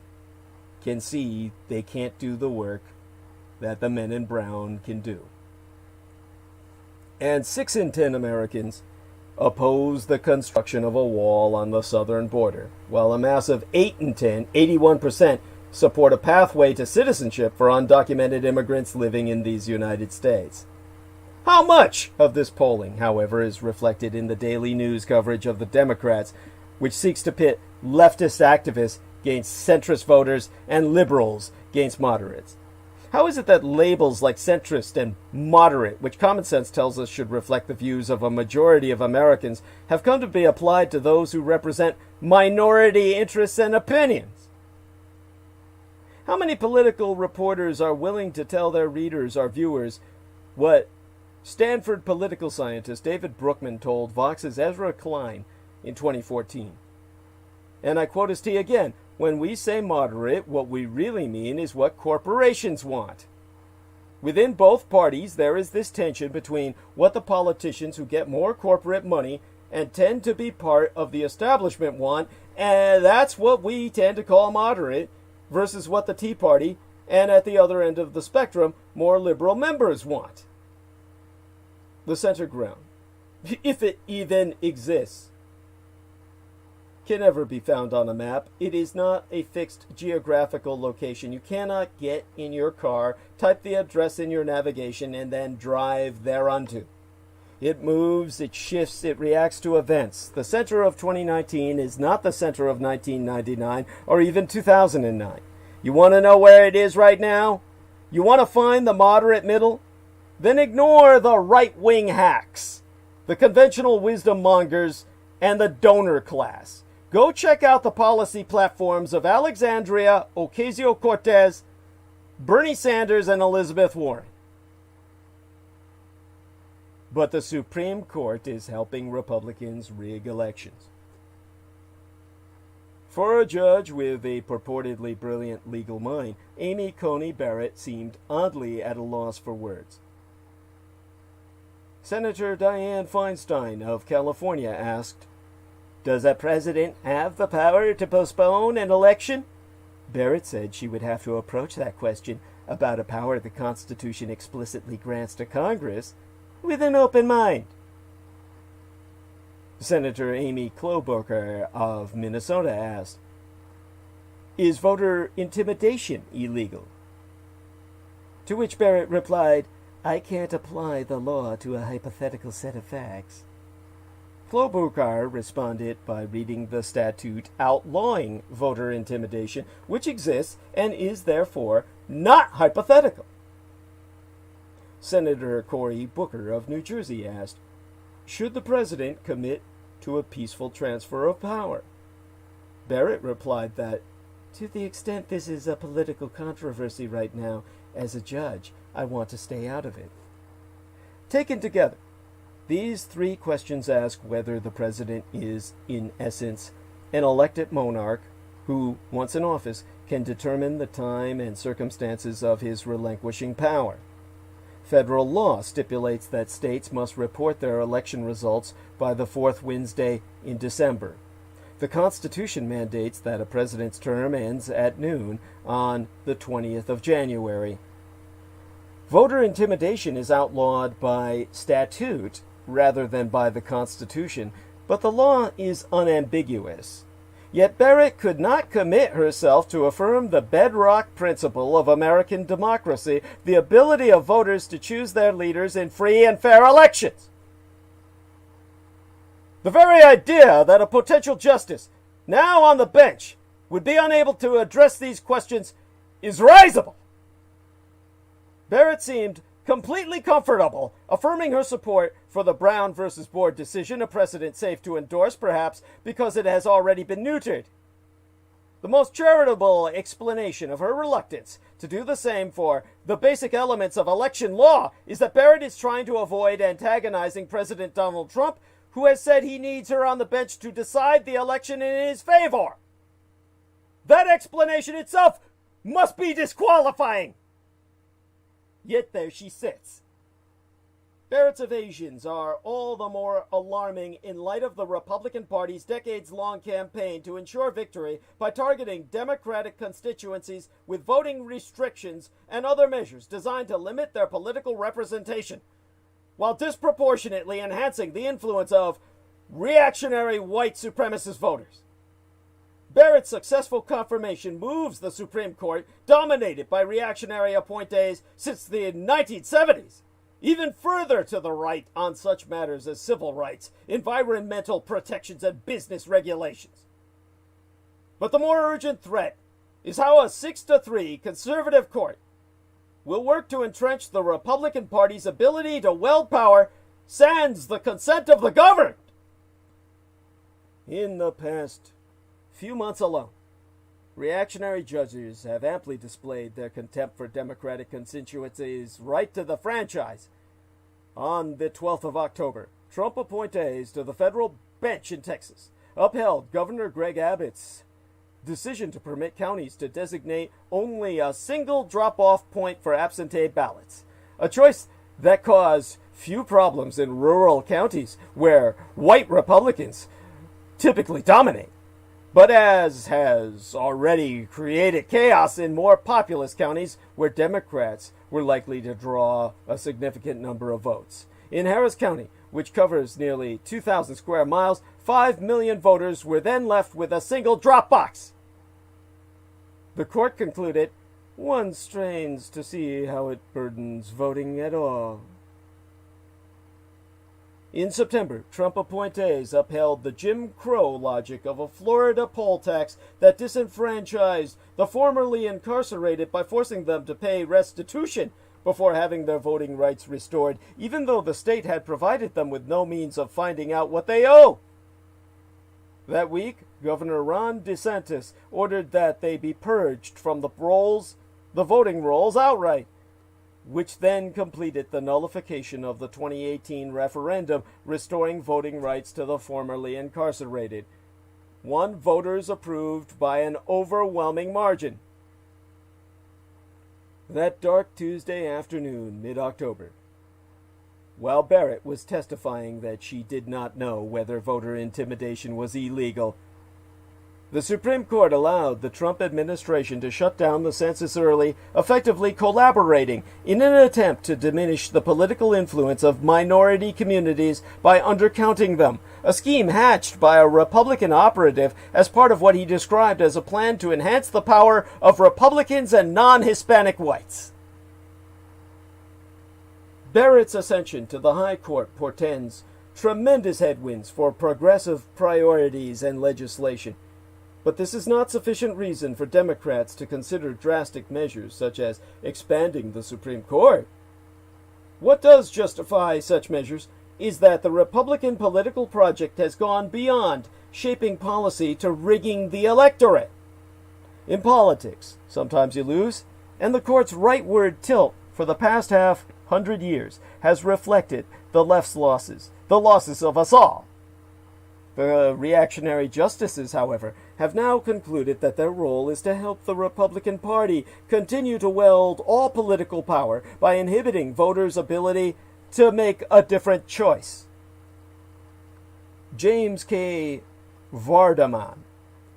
can see they can't do the work that the men in brown can do. And 6 in 10 Americans oppose the construction of a wall on the southern border, while a massive 8 in 10, 81%, support a pathway to citizenship for undocumented immigrants living in these United States. How much of this polling, however, is reflected in the daily news coverage of the Democrats, which seeks to pit leftist activists against centrist voters and liberals against moderates? How is it that labels like centrist and moderate, which common sense tells us should reflect the views of a majority of Americans, have come to be applied to those who represent minority interests and opinions? How many political reporters are willing to tell their readers or viewers what Stanford political scientist David Brookman told Vox's Ezra Klein in 2014? And I quote his T again, "When we say moderate, what we really mean is what corporations want." Within both parties, there is this tension between what the politicians who get more corporate money and tend to be part of the establishment want, and that's what we tend to call moderate, versus what the Tea Party, and at the other end of the spectrum, more liberal members want. The center ground, if it even exists, can never be found on a map. It is not a fixed geographical location. You cannot get in your car, type the address in your navigation, and then drive thereunto. It moves, it shifts, it reacts to events. The center of 2019 is not the center of 1999 or even 2009. You want to know where it is right now? You want to find the moderate middle? Then ignore the right-wing hacks, the conventional wisdom mongers, and the donor class. Go check out the policy platforms of Alexandria Ocasio-Cortez, Bernie Sanders, and Elizabeth Warren. But the Supreme Court is helping Republicans rig elections. For a judge with a purportedly brilliant legal mind, Amy Coney Barrett seemed oddly at a loss for words. Senator Dianne Feinstein of California asked, "Does a president have the power to postpone an election?" Barrett said she would have to approach that question about a power the Constitution explicitly grants to Congress with an open mind. Senator Amy Klobuchar of Minnesota asked, "Is voter intimidation illegal?" To which Barrett replied, "I can't apply the law to a hypothetical set of facts." Klobuchar responded by reading the statute outlawing voter intimidation, which exists and is therefore not hypothetical. Senator Cory Booker of New Jersey asked, "Should the president commit to a peaceful transfer of power?" Barrett replied that, "To the extent this is a political controversy right now, as a judge, I want to stay out of it." Taken together, these three questions ask whether the president is, in essence, an elected monarch who, once in office, can determine the time and circumstances of his relinquishing power. Federal law stipulates that states must report their election results by the fourth Wednesday in December. The Constitution mandates that a president's term ends at noon on the 20th of January. Voter intimidation is outlawed by statute rather than by the Constitution, but the law is unambiguous. Yet Barrett could not commit herself to affirm the bedrock principle of American democracy, the ability of voters to choose their leaders in free and fair elections. The very idea that a potential justice, now on the bench, would be unable to address these questions is risible. Barrett seemed completely comfortable affirming her support for the Brown versus Board decision, a precedent safe to endorse, perhaps because it has already been neutered. The most charitable explanation of her reluctance to do the same for the basic elements of election law is that Barrett is trying to avoid antagonizing President Donald Trump, who has said he needs her on the bench to decide the election in his favor. That explanation itself must be disqualifying. Yet there she sits. Barrett's evasions are all the more alarming in light of the Republican Party's decades-long campaign to ensure victory by targeting Democratic constituencies with voting restrictions and other measures designed to limit their political representation, while disproportionately enhancing the influence of reactionary white supremacist voters. Barrett's successful confirmation moves the Supreme Court, dominated by reactionary appointees since the 1970s, even further to the right on such matters as civil rights, environmental protections, and business regulations. But the more urgent threat is how a 6-3 conservative court will work to entrench the Republican Party's ability to wield power sans the consent of the governed. In the past few months alone, reactionary judges have amply displayed their contempt for Democratic constituencies' right to the franchise. On the 12th of October, Trump appointees to the federal bench in Texas upheld Governor Greg Abbott's decision to permit counties to designate only a single drop-off point for absentee ballots, a choice that caused few problems in rural counties where white Republicans typically dominate, but as has already created chaos in more populous counties where Democrats were likely to draw a significant number of votes. In Harris County, which covers nearly 2,000 square miles, 5 million voters were then left with a single drop box. The court concluded, one strains to see how it burdens voting at all. In September, Trump appointees upheld the Jim Crow logic of a Florida poll tax that disenfranchised the formerly incarcerated by forcing them to pay restitution before having their voting rights restored, even though the state had provided them with no means of finding out what they owe. That week, Governor Ron DeSantis ordered that they be purged from the voting rolls outright, which then completed the nullification of the 2018 referendum restoring voting rights to the formerly incarcerated. One voters approved by an overwhelming margin. That dark Tuesday afternoon, mid-October, while Barrett was testifying that she did not know whether voter intimidation was illegal, the Supreme Court allowed the Trump administration to shut down the census early, effectively collaborating in an attempt to diminish the political influence of minority communities by undercounting them, a scheme hatched by a Republican operative as part of what he described as a plan to enhance the power of Republicans and non-Hispanic whites. Barrett's ascension to the High Court portends tremendous headwinds for progressive priorities and legislation. But this is not sufficient reason for Democrats to consider drastic measures such as expanding the Supreme Court. What does justify such measures is that the Republican political project has gone beyond shaping policy to rigging the electorate. In politics, sometimes you lose, and the court's rightward tilt for the past 100 years has reflected the left's losses, the losses of us all. The reactionary justices, however, have now concluded that their role is to help the Republican Party continue to wield all political power by inhibiting voters' ability to make a different choice. James K. Vardaman,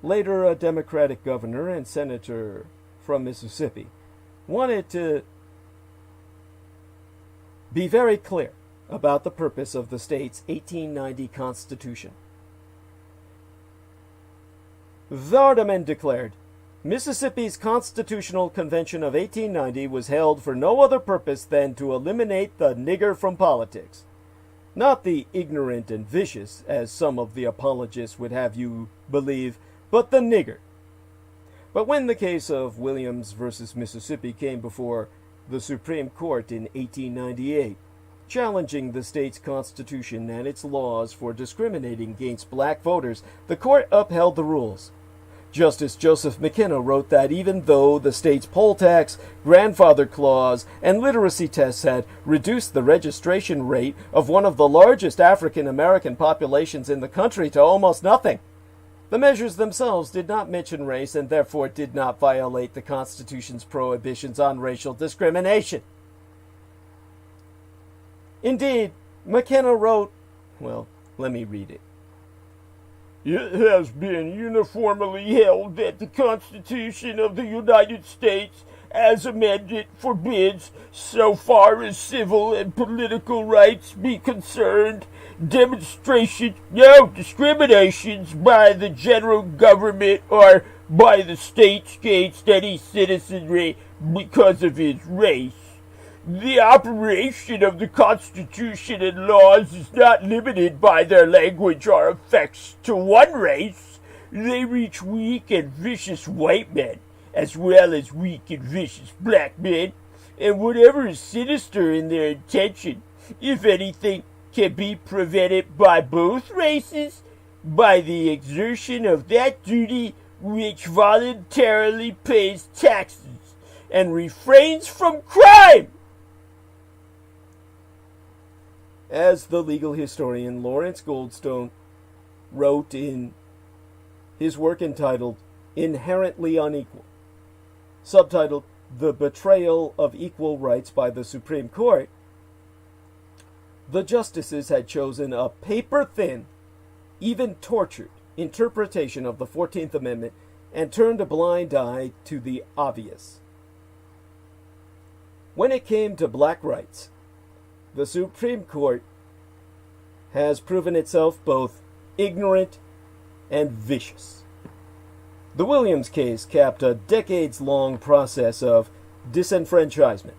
later a Democratic governor and senator from Mississippi, wanted to be very clear about the purpose of the state's 1890 Constitution. Vardaman declared, Mississippi's Constitutional Convention of 1890 was held for no other purpose than to eliminate the nigger from politics. Not the ignorant and vicious, as some of the apologists would have you believe, but the nigger. But when the case of Williams versus Mississippi came before the Supreme Court in 1898, challenging the state's constitution and its laws for discriminating against black voters, the court upheld the rules. Justice Joseph McKenna wrote that even though the state's poll tax, grandfather clause, and literacy tests had reduced the registration rate of one of the largest African American populations in the country to almost nothing, the measures themselves did not mention race and therefore did not violate the Constitution's prohibitions on racial discrimination. Indeed, McKenna wrote, well, let me read it. It has been uniformly held that the Constitution of the United States, as amended, forbids, so far as civil and political rights be concerned, demonstrations, no discriminations by the general government or by the states against any citizenry because of his race. The operation of the Constitution and laws is not limited by their language or effects to one race. They reach weak and vicious white men, as well as weak and vicious black men, and whatever is sinister in their intention, if anything, can be prevented by both races by the exertion of that duty which voluntarily pays taxes and refrains from crime. As the legal historian Lawrence Goldstone wrote in his work entitled Inherently Unequal, subtitled The Betrayal of Equal Rights by the Supreme Court, the justices had chosen a paper-thin, even tortured interpretation of the 14th Amendment and turned a blind eye to the obvious. When it came to black rights, the Supreme Court has proven itself both ignorant and vicious. The Williams case capped a decades-long process of disenfranchisement.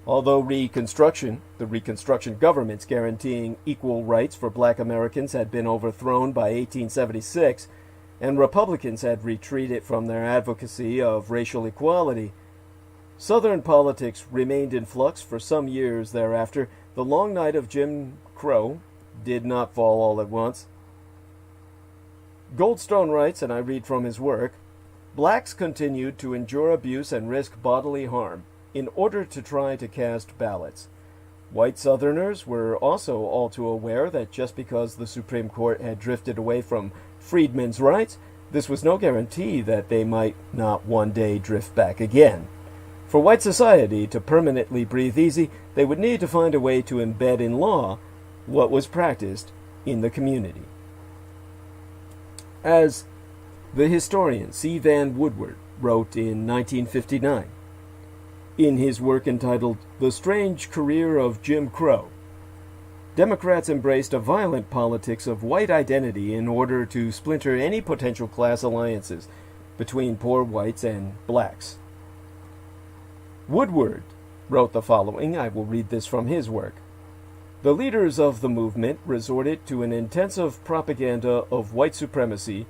Although the Reconstruction governments guaranteeing equal rights for black Americans had been overthrown by 1876, and Republicans had retreated from their advocacy of racial equality, Southern politics remained in flux for some years thereafter. The long night of Jim Crow did not fall all at once. Goldstone writes, and I read from his work, blacks continued to endure abuse and risk bodily harm in order to try to cast ballots. White Southerners were also all too aware that just because the Supreme Court had drifted away from freedmen's rights, this was no guarantee that they might not one day drift back again. For white society to permanently breathe easy, they would need to find a way to embed in law what was practiced in the community. As the historian C. Van Woodward wrote in 1959, in his work entitled The Strange Career of Jim Crow, Democrats embraced a violent politics of white identity in order to splinter any potential class alliances between poor whites and blacks. Woodward wrote the following. I will read this from his work. The leaders of the movement resorted to an intensive propaganda of white supremacy,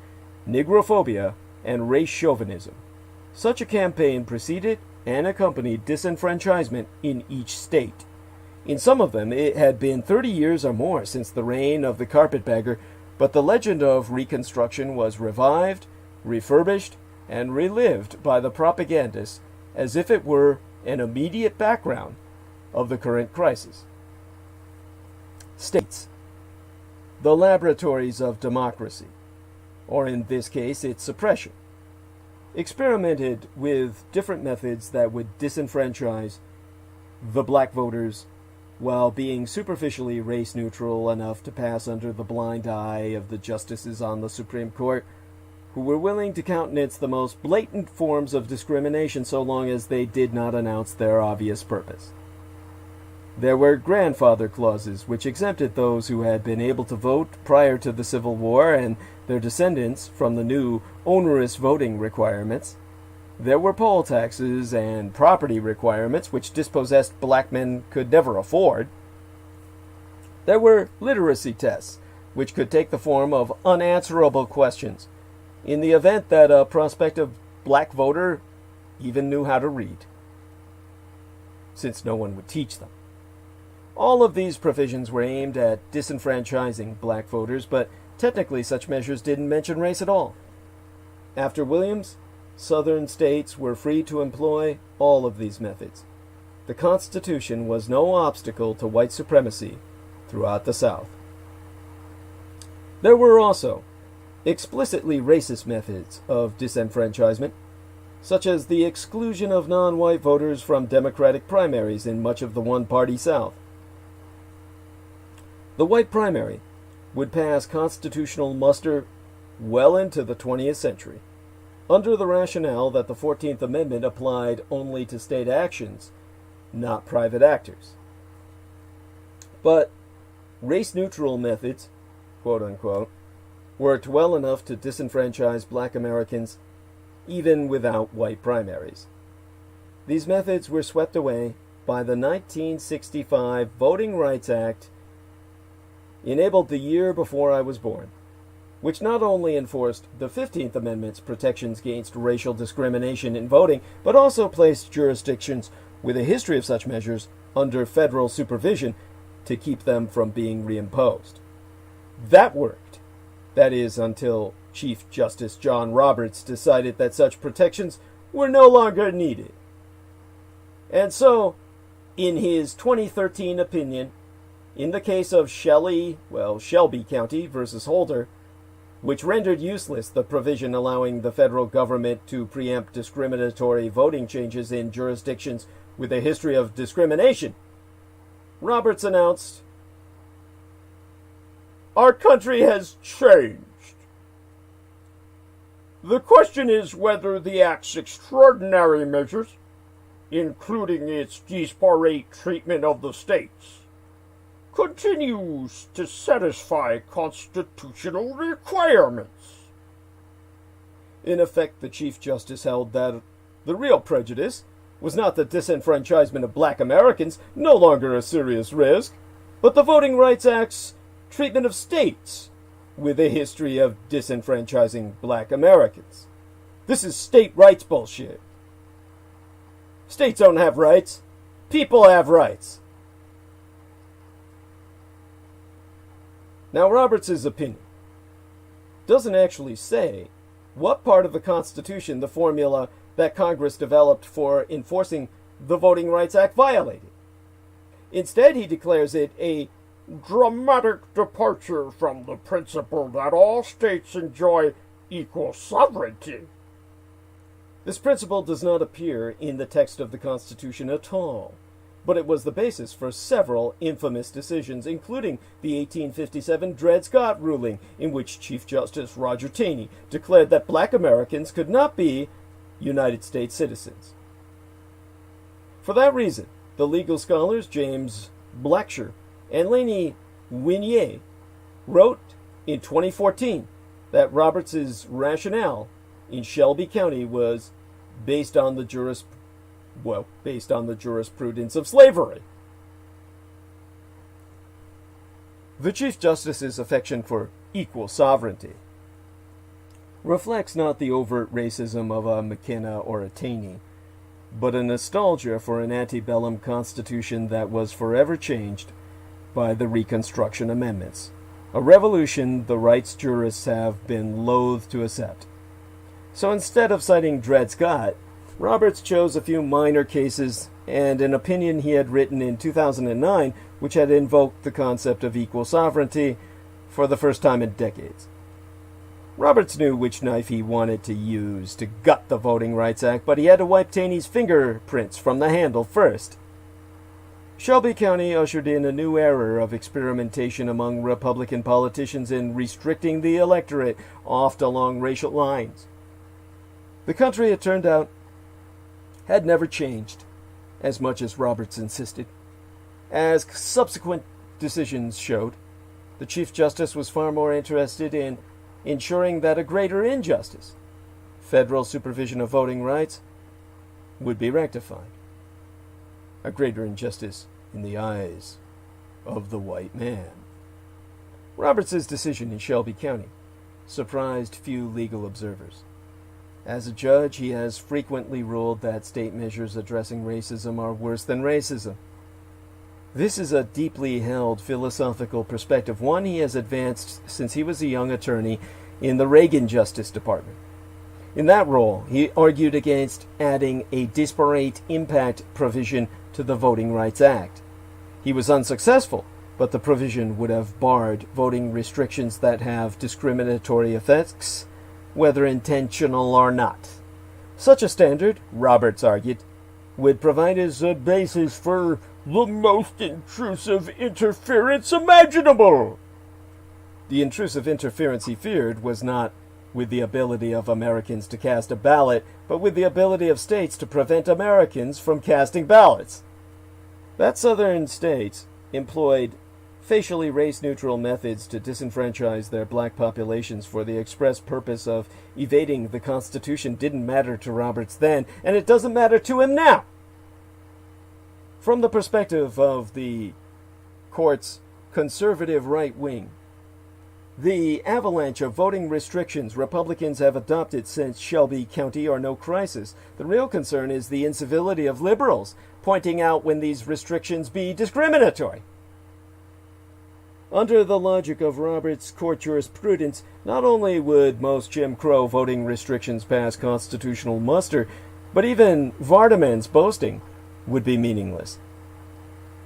negrophobia, and race chauvinism. Such a campaign preceded and accompanied disenfranchisement in each state. In some of them, it had been 30 years or more since the reign of the carpetbagger, but the legend of Reconstruction was revived, refurbished, and relived by the propagandists as if it were an immediate background of the current crisis. States, the laboratories of democracy, or in this case, its suppression, experimented with different methods that would disenfranchise the black voters while being superficially race neutral enough to pass under the blind eye of the justices on the Supreme Court, who were willing to countenance the most blatant forms of discrimination so long as they did not announce their obvious purpose. There were grandfather clauses which exempted those who had been able to vote prior to the Civil War and their descendants from the new onerous voting requirements. There were poll taxes and property requirements which dispossessed black men could never afford. There were literacy tests which could take the form of unanswerable questions in the event that a prospective black voter even knew how to read, since no one would teach them. All of these provisions were aimed at disenfranchising black voters, but technically such measures didn't mention race at all. After Williams, Southern states were free to employ all of these methods. The Constitution was no obstacle to white supremacy throughout the South. There were also explicitly racist methods of disenfranchisement, such as the exclusion of non-white voters from Democratic primaries in much of the one-party South. The white primary would pass constitutional muster well into the 20th century, under the rationale that the 14th Amendment applied only to state actions, not private actors. But race-neutral methods, quote-unquote, worked well enough to disenfranchise black Americans even without white primaries. These methods were swept away by the 1965 Voting Rights Act, enabled the year before I was born, which not only enforced the 15th Amendment's protections against racial discrimination in voting, but also placed jurisdictions with a history of such measures under federal supervision to keep them from being reimposed. That worked. That is, until Chief Justice John Roberts decided that such protections were no longer needed. And so, in his 2013 opinion, in the case of Shelby County versus Holder, which rendered useless the provision allowing the federal government to preempt discriminatory voting changes in jurisdictions with a history of discrimination, Roberts announced, "Our country has changed. The question is whether the Act's extraordinary measures, including its disparate treatment of the states, continues to satisfy constitutional requirements." In effect, the Chief Justice held that the real prejudice was not the disenfranchisement of black Americans, no longer a serious risk, but the Voting Rights Act's treatment of states with a history of disenfranchising black Americans. This is state rights bullshit. States don't have rights. People have rights. Now, Roberts' opinion doesn't actually say what part of the Constitution the formula that Congress developed for enforcing the Voting Rights Act violated. Instead, he declares it a dramatic departure from the principle that all states enjoy equal sovereignty. This principle does not appear in the text of the Constitution at all, but it was the basis for several infamous decisions, including the 1857 Dred Scott ruling, in which Chief Justice Roger Taney declared that black Americans could not be United States citizens. For that reason, the legal scholars James Blacksher and Laney Winier wrote in 2014 that Roberts' rationale in Shelby County was based on the jurisprudence of slavery. The Chief Justice's affection for equal sovereignty reflects not the overt racism of a McKenna or a Taney, but a nostalgia for an antebellum constitution that was forever changed by the Reconstruction Amendments, a revolution the rights jurists have been loath to accept. So instead of citing Dred Scott, Roberts chose a few minor cases and an opinion he had written in 2009, which had invoked the concept of equal sovereignty for the first time in decades. Roberts knew which knife he wanted to use to gut the Voting Rights Act, but he had to wipe Taney's fingerprints from the handle first. Shelby County ushered in a new era of experimentation among Republican politicians in restricting the electorate oft along racial lines. The country, it turned out, had never changed, as much as Roberts insisted. As subsequent decisions showed, the Chief Justice was far more interested in ensuring that a greater injustice, federal supervision of voting rights, would be rectified. A greater injustice in the eyes of the white man. Roberts' decision in Shelby County surprised few legal observers. As a judge, he has frequently ruled that state measures addressing racism are worse than racism. This is a deeply held philosophical perspective, one he has advanced since he was a young attorney in the Reagan Justice Department. In that role, he argued against adding a disparate impact provision to the Voting Rights Act. He was unsuccessful, but the provision would have barred voting restrictions that have discriminatory effects, whether intentional or not. Such a standard, Roberts argued, would provide as a basis for the most intrusive interference imaginable. The intrusive interference he feared was not with the ability of Americans to cast a ballot, but with the ability of states to prevent Americans from casting ballots. That southern states employed facially race-neutral methods to disenfranchise their black populations for the express purpose of evading the Constitution didn't matter to Roberts then, and it doesn't matter to him now. From the perspective of the court's conservative right wing, the avalanche of voting restrictions Republicans have adopted since Shelby County are no crisis. The real concern is the incivility of liberals, pointing out when these restrictions be discriminatory. Under the logic of Roberts' court jurisprudence, not only would most Jim Crow voting restrictions pass constitutional muster, but even Vardaman's boasting would be meaningless.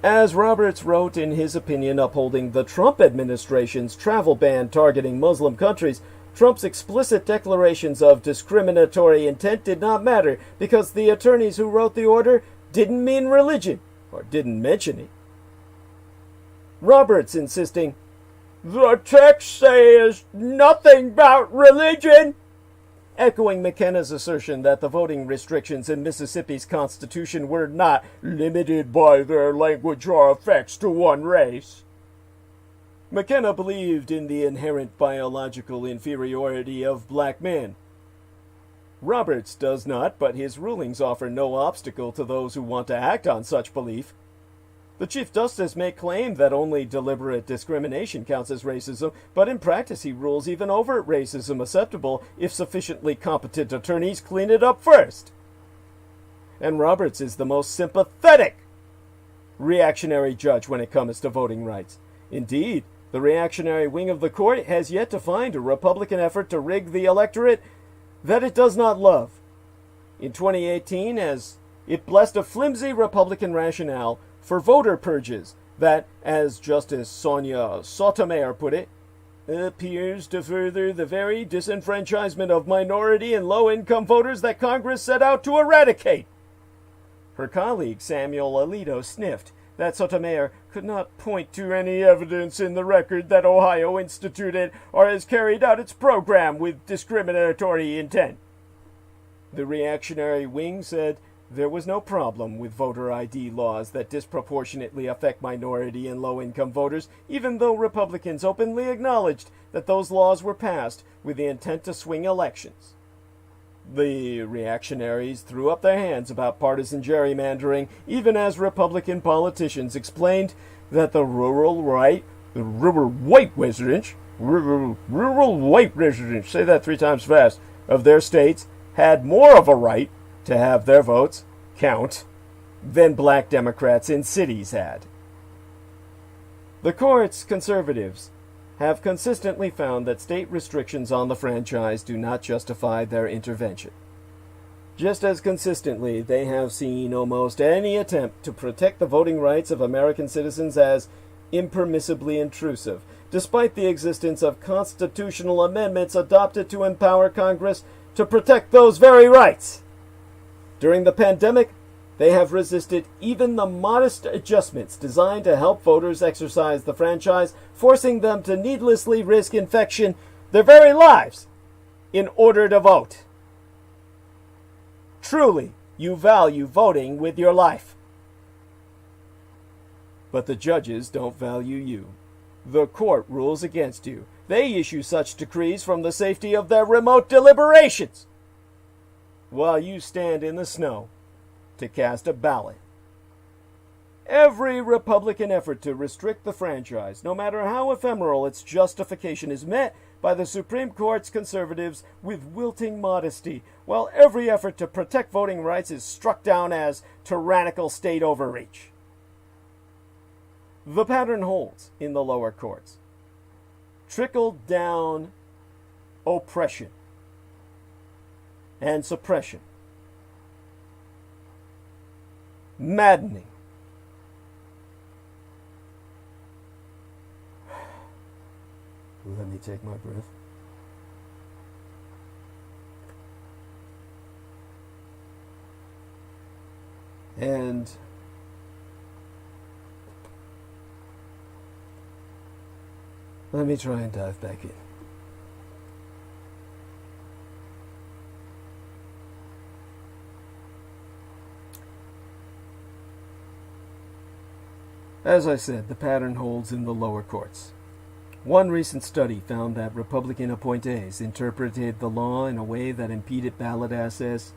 As Roberts wrote in his opinion upholding the Trump administration's travel ban targeting Muslim countries, Trump's explicit declarations of discriminatory intent did not matter because the attorneys who wrote the order didn't mean religion, or didn't mention it. Roberts insisting, "The text says nothing about religion," echoing McKenna's assertion that the voting restrictions in Mississippi's Constitution were not limited by their language or effects to one race. McKenna believed in the inherent biological inferiority of black men. Roberts does not, but his rulings offer no obstacle to those who want to act on such belief. The Chief Justice may claim that only deliberate discrimination counts as racism, but in practice he rules even overt racism acceptable if sufficiently competent attorneys clean it up first. And Roberts is the most sympathetic reactionary judge when it comes to voting rights. Indeed, the reactionary wing of the court has yet to find a Republican effort to rig the electorate that it does not love. In 2018, as it blessed a flimsy Republican rationale for voter purges that, as Justice Sonia Sotomayor put it, appears to further the very disenfranchisement of minority and low-income voters that Congress set out to eradicate. Her colleague Samuel Alito sniffed that Sotomayor could not point to any evidence in the record that Ohio instituted or has carried out its program with discriminatory intent. The reactionary wing said there was no problem with voter ID laws that disproportionately affect minority and low-income voters, even though Republicans openly acknowledged that those laws were passed with the intent to swing elections. The reactionaries threw up their hands about partisan gerrymandering, even as Republican politicians explained that the rural white residents, say that 3 times fast, of their states had more of a right to have their votes count than black Democrats in cities had. The court's conservatives have consistently found that state restrictions on the franchise do not justify their intervention. Just as consistently, they have seen almost any attempt to protect the voting rights of American citizens as impermissibly intrusive, despite the existence of constitutional amendments adopted to empower Congress to protect those very rights. During the pandemic, they have resisted even the modest adjustments designed to help voters exercise the franchise, forcing them to needlessly risk infection, their very lives, in order to vote. Truly, you value voting with your life. But the judges don't value you. The court rules against you. They issue such decrees from the safety of their remote deliberations, while you stand in the snow to cast a ballot. Every Republican effort to restrict the franchise, no matter how ephemeral its justification, is met by the Supreme Court's conservatives with wilting modesty, while every effort to protect voting rights is struck down as tyrannical state overreach. The pattern holds in the lower courts. Trickle-down oppression and suppression. Maddening. Let me take my breath. And let me try and dive back in. As I said, the pattern holds in the lower courts. One recent study found that Republican appointees interpreted the law in a way that impeded ballot access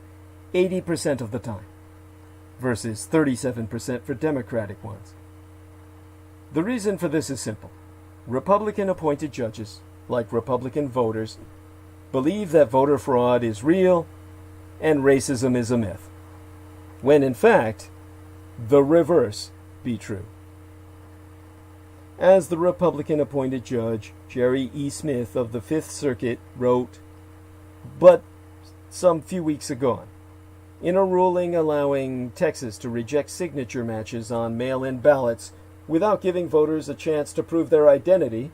80% of the time, versus 37% for Democratic ones. The reason for this is simple. Republican-appointed judges, like Republican voters, believe that voter fraud is real and racism is a myth, when in fact, the reverse be true. As the Republican-appointed judge Jerry E. Smith of the Fifth Circuit wrote, but some few weeks ago, in a ruling allowing Texas to reject signature matches on mail-in ballots without giving voters a chance to prove their identity,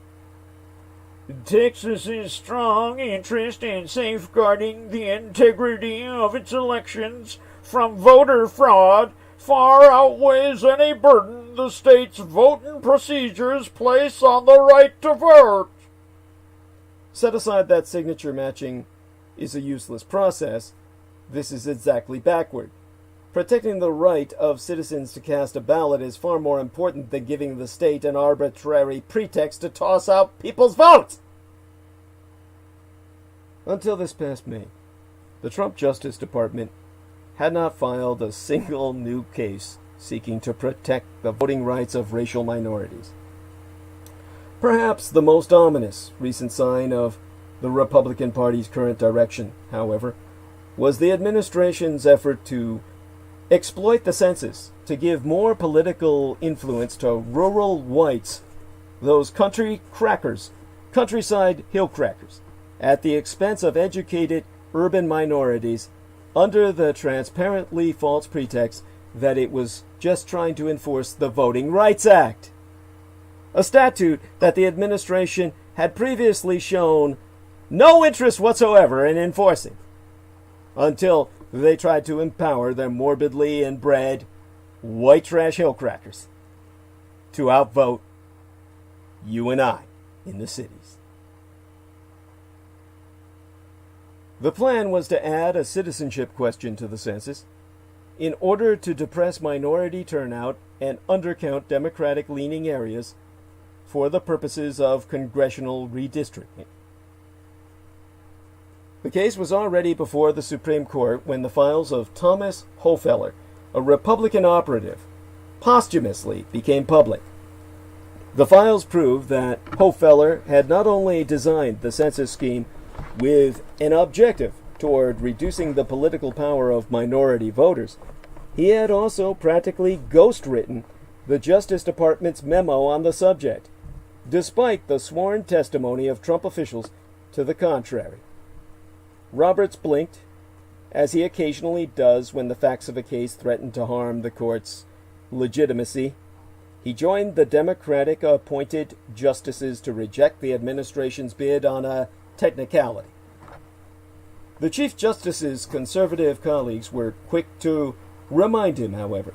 Texas's strong interest in safeguarding the integrity of its elections from voter fraud far outweighs any burden the state's voting procedures place on the right to vote. Set aside that signature matching is a useless process. This is exactly backward. Protecting the right of citizens to cast a ballot is far more important than giving the state an arbitrary pretext to toss out people's votes. Until this past May, the Trump Justice Department had not filed a single new case seeking to protect the voting rights of racial minorities. Perhaps the most ominous recent sign of the Republican Party's current direction, however, was the administration's effort to exploit the census to give more political influence to rural whites, those country crackers, countryside hill crackers, at the expense of educated urban minorities under the transparently false pretext that it was just trying to enforce the Voting Rights Act, a statute that the administration had previously shown no interest whatsoever in enforcing, until they tried to empower their morbidly inbred white trash hillcrackers to outvote you and I in the cities. The plan was to add a citizenship question to the census in order to depress minority turnout and undercount Democratic-leaning areas for the purposes of congressional redistricting. The case was already before the Supreme Court when the files of Thomas Hofeller, a Republican operative, posthumously became public. The files prove that Hofeller had not only designed the census scheme with an objective toward reducing the political power of minority voters, he had also practically ghostwritten the Justice Department's memo on the subject, despite the sworn testimony of Trump officials to the contrary. Roberts blinked, as he occasionally does when the facts of a case threaten to harm the court's legitimacy. He joined the Democratic-appointed justices to reject the administration's bid on a technicality. The Chief Justice's conservative colleagues were quick to remind him, however,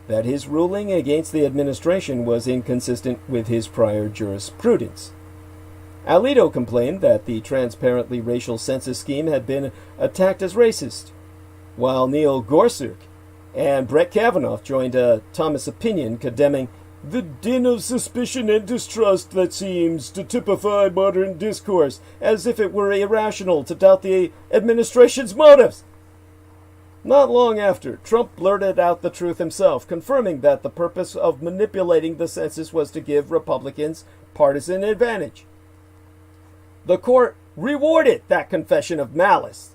that his ruling against the administration was inconsistent with his prior jurisprudence. Alito complained that the transparently racial census scheme had been attacked as racist, while Neil Gorsuch and Brett Kavanaugh joined a Thomas opinion condemning the din of suspicion and distrust that seems to typify modern discourse, as if it were irrational to doubt the administration's motives. Not long after, Trump blurted out the truth himself, confirming that the purpose of manipulating the census was to give Republicans partisan advantage. The court rewarded that confession of malice.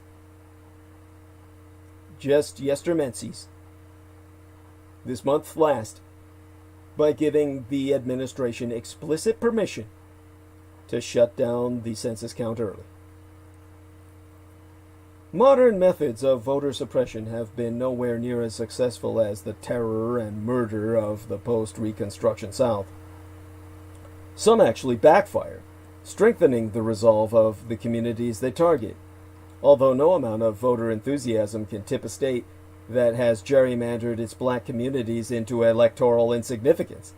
Just yestermencies, this month last, by giving the administration explicit permission to shut down the census count early. Modern methods of voter suppression have been nowhere near as successful as the terror and murder of the post-Reconstruction South. Some actually backfire, strengthening the resolve of the communities they target, although no amount of voter enthusiasm can tip a state that has gerrymandered its black communities into electoral insignificance.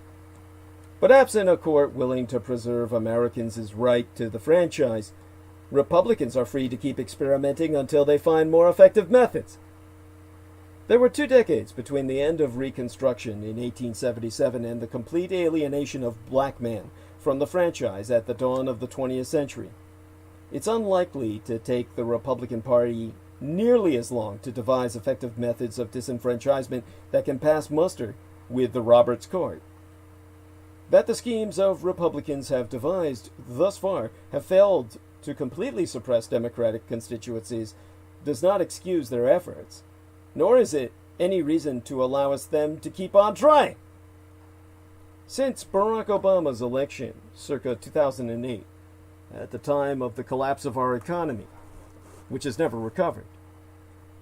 But absent a court willing to preserve Americans' right to the franchise, Republicans are free to keep experimenting until they find more effective methods. There were 2 decades between the end of Reconstruction in 1877 and the complete alienation of black men from the franchise at the dawn of the 20th century. It's unlikely to take the Republican Party nearly as long to devise effective methods of disenfranchisement that can pass muster with the Roberts Court. That the schemes of Republicans have devised thus far have failed to completely suppress Democratic constituencies does not excuse their efforts, nor is it any reason to allow them to keep on trying. Since Barack Obama's election, circa 2008, at the time of the collapse of our economy, which has never recovered,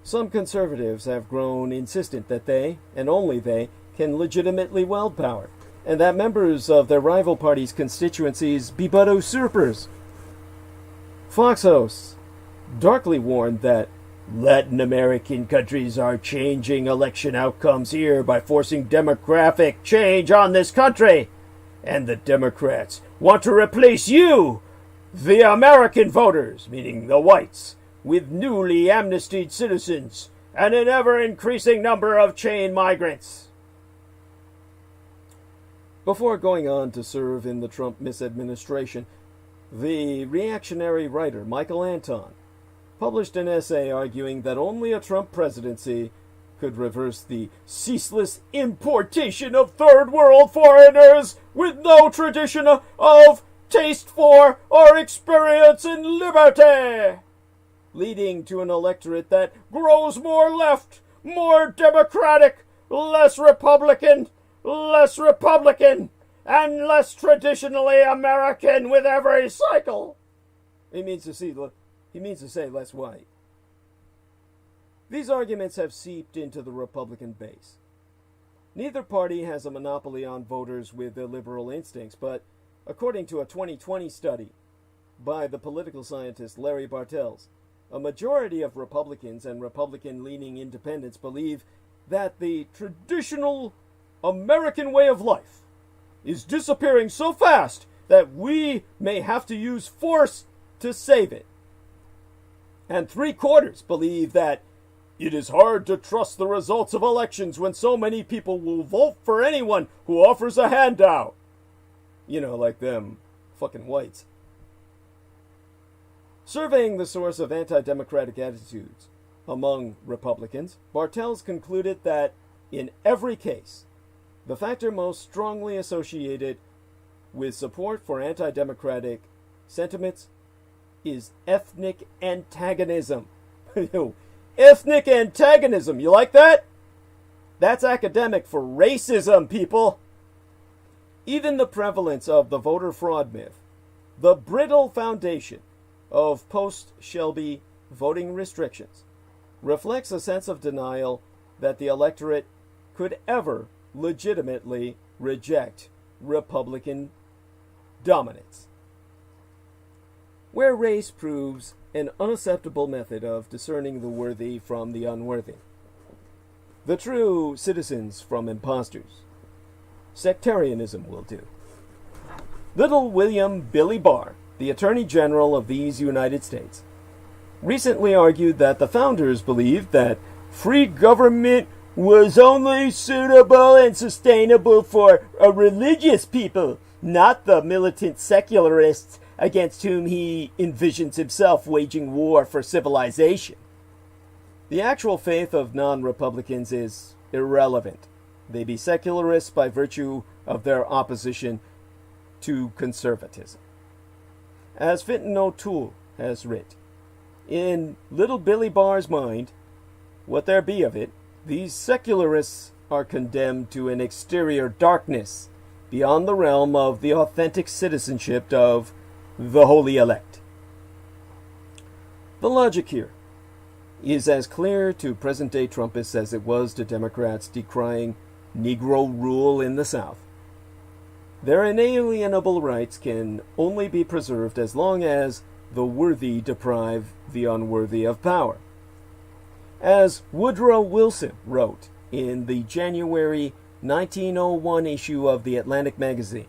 some conservatives have grown insistent that they, and only they, can legitimately wield power, and that members of their rival parties' constituencies be but usurpers. Fox hosts darkly warned that Latin American countries are changing election outcomes here by forcing demographic change on this country, and the Democrats want to replace you, the American voters, meaning the whites, with newly amnestied citizens and an ever-increasing number of chain migrants. Before going on to serve in the Trump misadministration, the reactionary writer Michael Anton published an essay arguing that only a Trump presidency could reverse the ceaseless importation of third world foreigners with no tradition of taste for or experience in liberty, leading to an electorate that grows more left, more democratic, less Republican, and less traditionally American with every cycle. He means to say less white. These arguments have seeped into the Republican base. Neither party has a monopoly on voters with illiberal instincts, but according to a 2020 study by the political scientist Larry Bartels, a majority of Republicans and Republican-leaning independents believe that the traditional American way of life is disappearing so fast that we may have to use force to save it. And 3/4 believe that it is hard to trust the results of elections when so many people will vote for anyone who offers a handout. You know, like them fucking whites. Surveying the source of anti-democratic attitudes among Republicans, Bartels concluded that in every case, the factor most strongly associated with support for anti-democratic sentiments is ethnic antagonism. Ethnic antagonism, you like that? That's academic for racism, people. Even the prevalence of the voter fraud myth, the brittle foundation of post-Shelby voting restrictions, reflects a sense of denial that the electorate could ever legitimately reject Republican dominance. Where race proves an unacceptable method of discerning the worthy from the unworthy, the true citizens from imposters, sectarianism will do. Little William Billy Barr, the Attorney General of these United States, recently argued that the founders believed that free government was only suitable and sustainable for a religious people, not the militant secularists against whom he envisions himself waging war for civilization. The actual faith of non-Republicans is irrelevant. They be secularists by virtue of their opposition to conservatism. As Finton O'Toole has writ, in little Billy Barr's mind, what there be of it, these secularists are condemned to an exterior darkness beyond the realm of the authentic citizenship of the holy elect. The logic here is as clear to present-day Trumpists as it was to Democrats decrying Negro rule in the South. Their inalienable rights can only be preserved as long as the worthy deprive the unworthy of power. As Woodrow Wilson wrote in the January 1901 issue of the Atlantic magazine,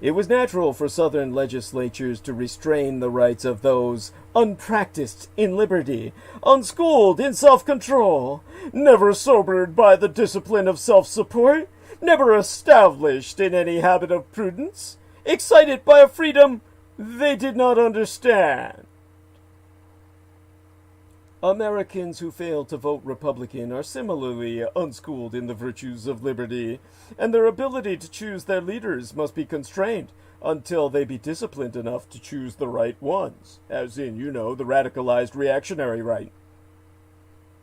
It was natural for Southern legislatures to restrain the rights of those unpracticed in liberty, unschooled in self-control, never sobered by the discipline of self-support, never established in any habit of prudence, excited by a freedom they did not understand. Americans who fail to vote Republican are similarly unschooled in the virtues of liberty, and their ability to choose their leaders must be constrained until they be disciplined enough to choose the right ones, as in, the radicalized reactionary right.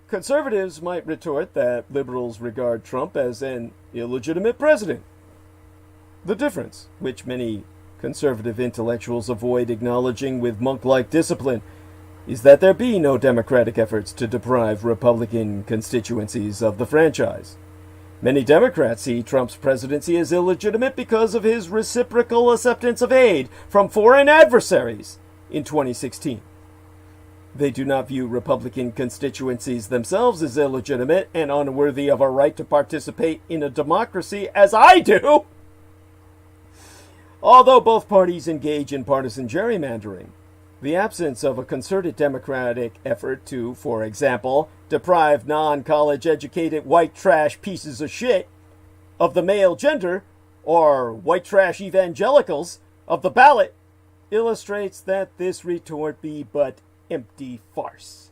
Conservatives might retort that liberals regard Trump as an illegitimate president. The difference, which many conservative intellectuals avoid acknowledging with monk-like discipline, is that there be no democratic efforts to deprive Republican constituencies of the franchise. Many Democrats see Trump's presidency as illegitimate because of his reciprocal acceptance of aid from foreign adversaries in 2016. They do not view Republican constituencies themselves as illegitimate and unworthy of a right to participate in a democracy, as I do. Although both parties engage in partisan gerrymandering, the absence of a concerted democratic effort to, for example, deprive non-college educated white trash pieces of shit of the male gender, or white trash evangelicals of the ballot, illustrates that this retort be but empty farce.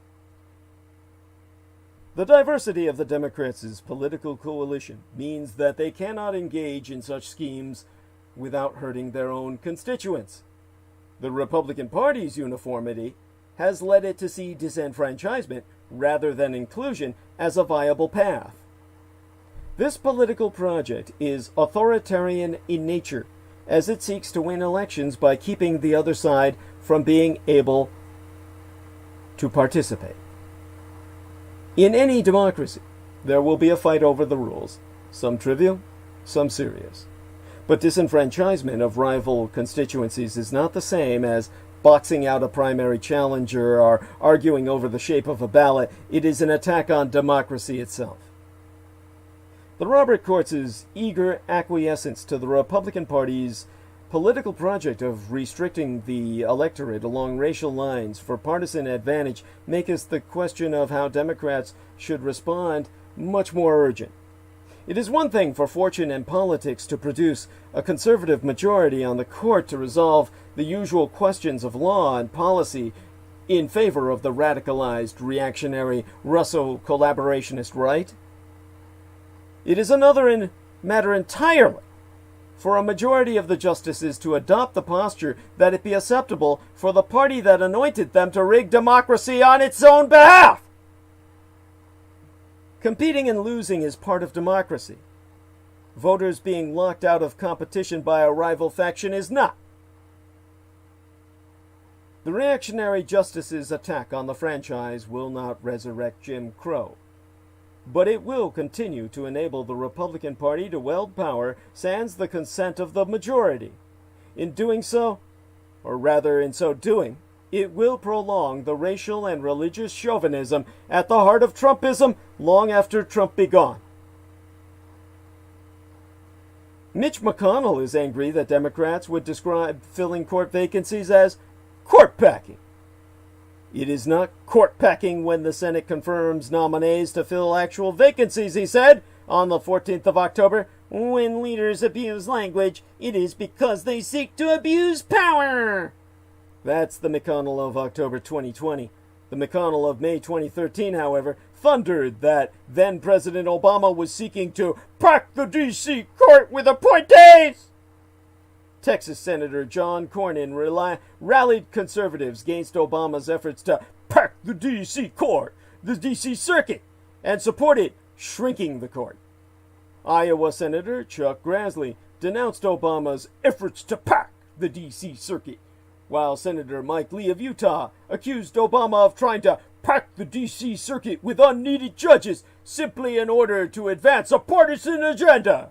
The diversity of the Democrats' political coalition means that they cannot engage in such schemes without hurting their own constituents. The Republican Party's uniformity has led it to see disenfranchisement rather than inclusion as a viable path. This political project is authoritarian in nature, as it seeks to win elections by keeping the other side from being able to participate. In any democracy, there will be a fight over the rules, some trivial, some serious. But disenfranchisement of rival constituencies is not the same as boxing out a primary challenger or arguing over the shape of a ballot. It is an attack on democracy itself. The Robert Courts' eager acquiescence to the Republican Party's political project of restricting the electorate along racial lines for partisan advantage makes the question of how Democrats should respond much more urgent. It is one thing for fortune and politics to produce a conservative majority on the court to resolve the usual questions of law and policy in favor of the radicalized, reactionary, Russo-collaborationist right. It is another matter entirely for a majority of the justices to adopt the posture that it be acceptable for the party that anointed them to rig democracy on its own behalf. Competing and losing is part of democracy. Voters being locked out of competition by a rival faction is not. The reactionary justices' attack on the franchise will not resurrect Jim Crow, but it will continue to enable the Republican Party to wield power sans the consent of the majority. In doing so, or rather in so doing, it will prolong the racial and religious chauvinism at the heart of Trumpism long after Trump be gone. Mitch McConnell is angry that Democrats would describe filling court vacancies as court packing. It is not court packing when the Senate confirms nominees to fill actual vacancies, he said on the 14th of October. When leaders abuse language, it is because they seek to abuse power. That's the McConnell of October 2020. The McConnell of May 2013, however, thundered that then-President Obama was seeking to pack the D.C. court with appointees. Texas Senator John Cornyn rallied conservatives against Obama's efforts to pack the D.C. court, the D.C. circuit, and supported shrinking the court. Iowa Senator Chuck Grassley denounced Obama's efforts to pack the D.C. circuit, while Senator Mike Lee of Utah accused Obama of trying to pack the D.C. circuit with unneeded judges simply in order to advance a partisan agenda.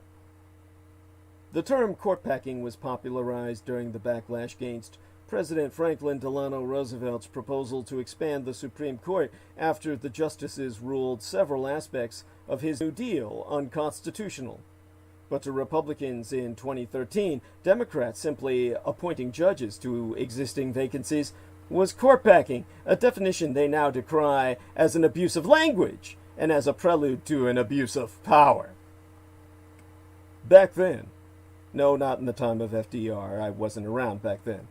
The term court packing was popularized during the backlash against President Franklin Delano Roosevelt's proposal to expand the Supreme Court after the justices ruled several aspects of his New Deal unconstitutional. But to Republicans in 2013, Democrats simply appointing judges to existing vacancies was court packing, a definition they now decry as an abuse of language and as a prelude to an abuse of power. Back then, no, not in the time of FDR, I wasn't around back then,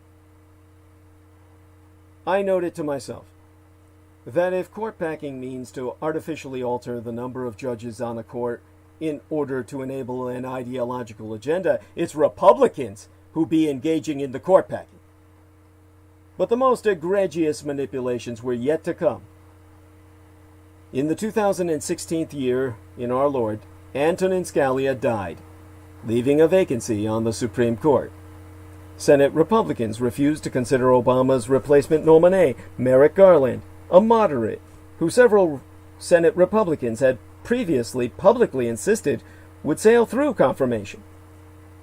I noted to myself that if court packing means to artificially alter the number of judges on a court in order to enable an ideological agenda, it's Republicans who be engaging in the court packing. But the most egregious manipulations were yet to come. In the 2016 year in our Lord, Antonin Scalia died, leaving a vacancy on the Supreme Court. Senate Republicans refused to consider Obama's replacement nominee, Merrick Garland, a moderate, who several Senate Republicans had previously publicly insisted would sail through confirmation.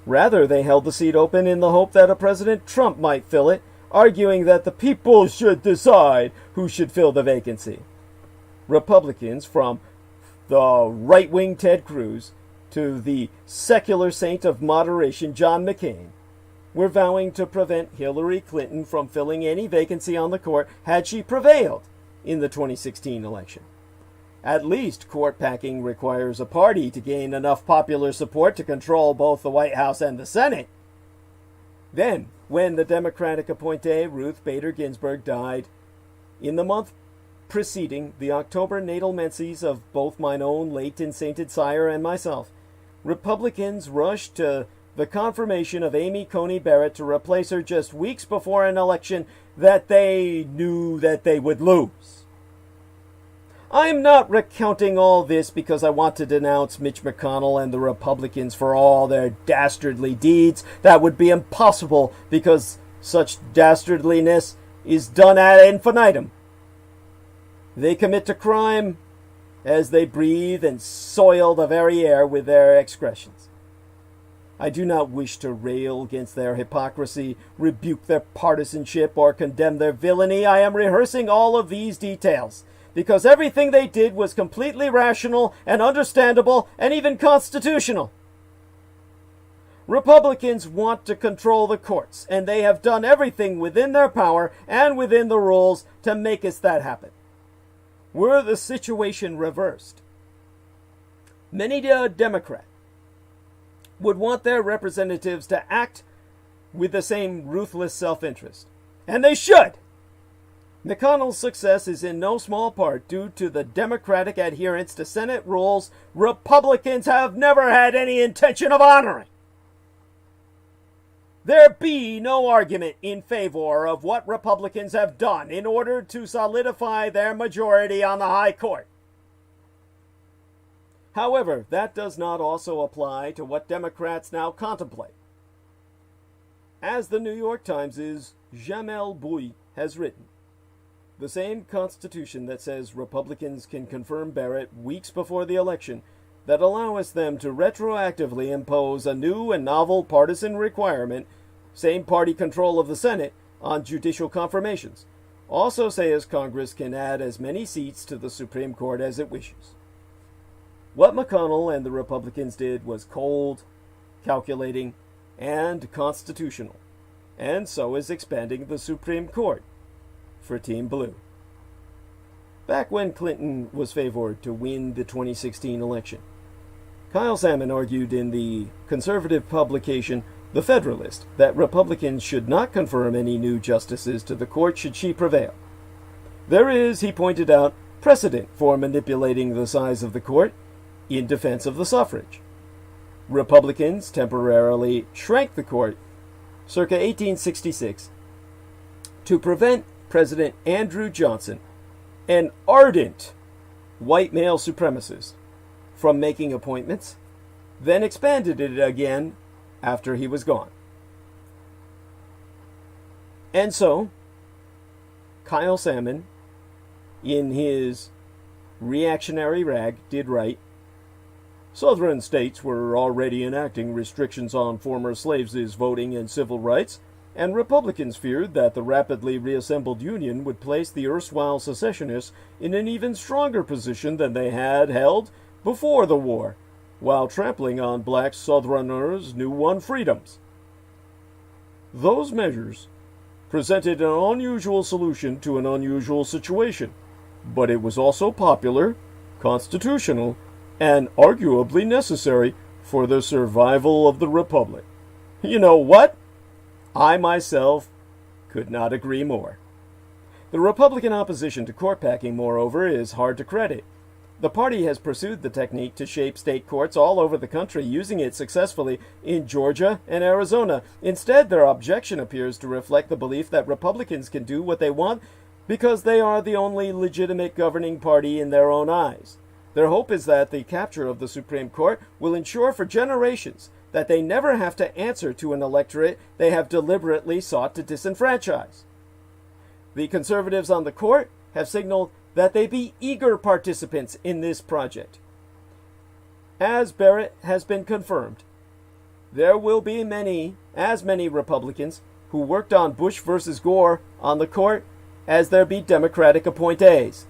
Rather, they held the seat open in the hope that a President Trump might fill it, arguing that the people should decide who should fill the vacancy. Republicans, from the right-wing Ted Cruz to the secular saint of moderation John McCain, were vowing to prevent Hillary Clinton from filling any vacancy on the court had she prevailed in the 2016 election. At least court packing requires a party to gain enough popular support to control both the White House and the Senate. Then, when the Democratic appointee Ruth Bader Ginsburg died, in the month preceding the October natal menses of both mine own late and sainted sire and myself, Republicans rushed to the confirmation of Amy Coney Barrett to replace her just weeks before an election that they knew that they would lose. I'm not recounting all this because I want to denounce Mitch McConnell and the Republicans for all their dastardly deeds. That would be impossible because such dastardliness is done ad infinitum. They commit to crime as they breathe and soil the very air with their excretions. I do not wish to rail against their hypocrisy, rebuke their partisanship, or condemn their villainy. I am rehearsing all of these details because everything they did was completely rational and understandable and even constitutional. Republicans want to control the courts, and they have done everything within their power and within the rules to make us that happen. Were the situation reversed, many Democrats would want their representatives to act with the same ruthless self-interest. And they should! McConnell's success is in no small part due to the Democratic adherence to Senate rules Republicans have never had any intention of honoring. There be no argument in favor of what Republicans have done in order to solidify their majority on the high court. However, that does not also apply to what Democrats now contemplate. As the New York Times' Jamel Bouie has written, the same Constitution that says Republicans can confirm Barrett weeks before the election that allows them to retroactively impose a new and novel partisan requirement, same party control of the Senate, on judicial confirmations, also says Congress can add as many seats to the Supreme Court as it wishes. What McConnell and the Republicans did was cold, calculating, and constitutional, and so is expanding the Supreme Court for Team Blue. Back when Clinton was favored to win the 2016 election, Kyle Salmon argued in the conservative publication The Federalist that Republicans should not confirm any new justices to the court should she prevail. There is, he pointed out, precedent for manipulating the size of the court in defense of the suffrage. Republicans temporarily shrank the court circa 1866 to prevent President Andrew Johnson, an ardent white male supremacist, from making appointments, then expanded it again after he was gone. And so, Kyle Salmon, in his reactionary rag, did write, Southern states were already enacting restrictions on former slaves' voting and civil rights, and Republicans feared that the rapidly reassembled Union would place the erstwhile secessionists in an even stronger position than they had held before the war, while trampling on black Southerners' new-won freedoms. Those measures presented an unusual solution to an unusual situation, but it was also popular, constitutional, and arguably necessary for the survival of the Republic. You know what? I myself could not agree more. The Republican opposition to court packing, moreover, is hard to credit. The party has pursued the technique to shape state courts all over the country, using it successfully in Georgia and Arizona. Instead, their objection appears to reflect the belief that Republicans can do what they want because they are the only legitimate governing party in their own eyes. Their hope is that the capture of the Supreme Court will ensure for generations that they never have to answer to an electorate they have deliberately sought to disenfranchise. The conservatives on the court have signaled that they be eager participants in this project. As Barrett has been confirmed, there will be as many Republicans who worked on Bush versus Gore on the court as there be Democratic appointees.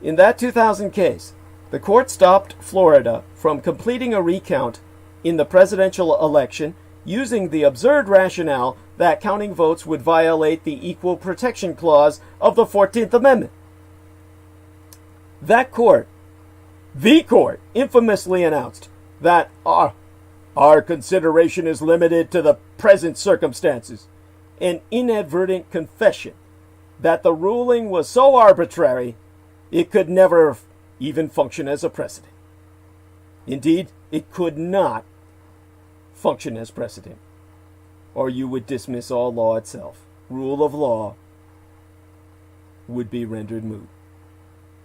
In that 2000 case, the court stopped Florida from completing a recount in the presidential election using the absurd rationale that counting votes would violate the Equal Protection Clause of the 14th Amendment. That court, the court, infamously announced that our consideration is limited to the present circumstances, an inadvertent confession that the ruling was so arbitrary it could never even function as a precedent. Indeed, it could not function as precedent, or you would dismiss all law itself. Rule of law would be rendered moot.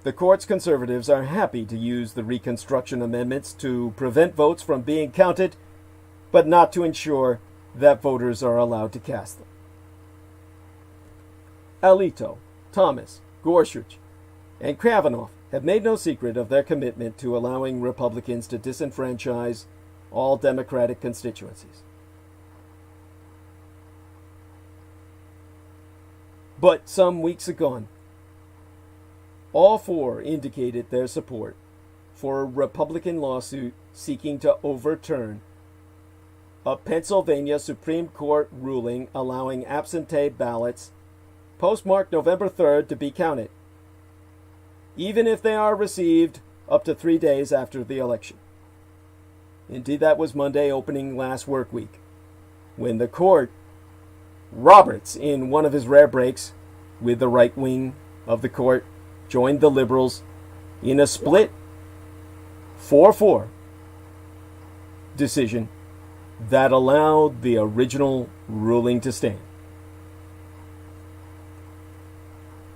The court's conservatives are happy to use the Reconstruction amendments to prevent votes from being counted, but not to ensure that voters are allowed to cast them. Alito, Thomas, Gorsuch, and Kavanaugh have made no secret of their commitment to allowing Republicans to disenfranchise all Democratic constituencies. But some weeks ago, all four indicated their support for a Republican lawsuit seeking to overturn a Pennsylvania Supreme Court ruling allowing absentee ballots postmarked November 3rd to be counted, even if they are received up to 3 days after the election. Indeed, that was Monday opening last work week, when the court, Roberts, in one of his rare breaks with the right wing of the court, joined the liberals in a split 4-4 decision that allowed the original ruling to stand.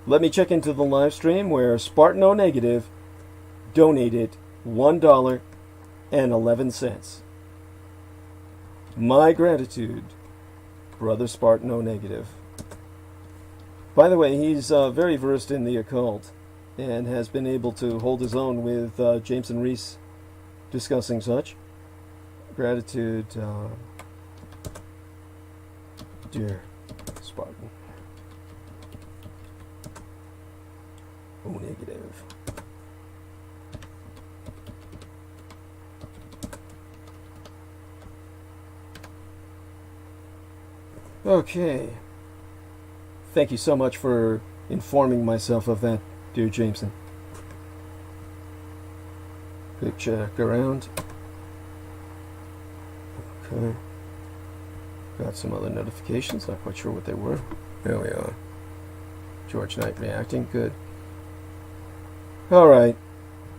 Let me check into the live stream where Spartan O Negative donated $1.11. My gratitude, Brother Spartan O Negative. By the way, he's very versed in the occult and has been able to hold his own with Jameson Reese discussing such. Gratitude, dear Spartan. O Negative. Okay. Thank you so much for informing myself of that, dear Jameson. Quick check around. Okay. Got some other notifications, not quite sure what they were. There we are. George Knight reacting, good. Alright.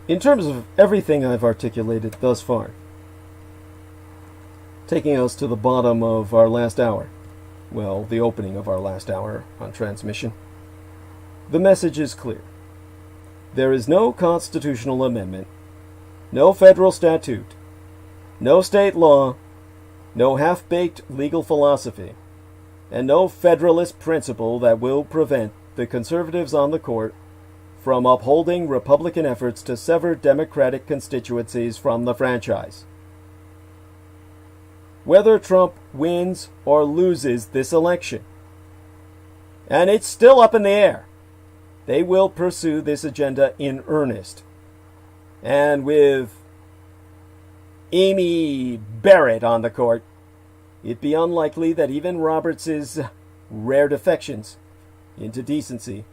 In terms of everything I've articulated thus far, taking us to the bottom of our last hour, well, the opening of our last hour on transmission, the message is clear. There is no constitutional amendment, no federal statute, no state law, no half-baked legal philosophy, and no federalist principle that will prevent the conservatives on the court from upholding Republican efforts to sever Democratic constituencies from the franchise. Whether Trump wins or loses this election, and it's still up in the air, they will pursue this agenda in earnest, and with Amy Barrett on the court, it'd be unlikely that even Roberts's rare defections into decency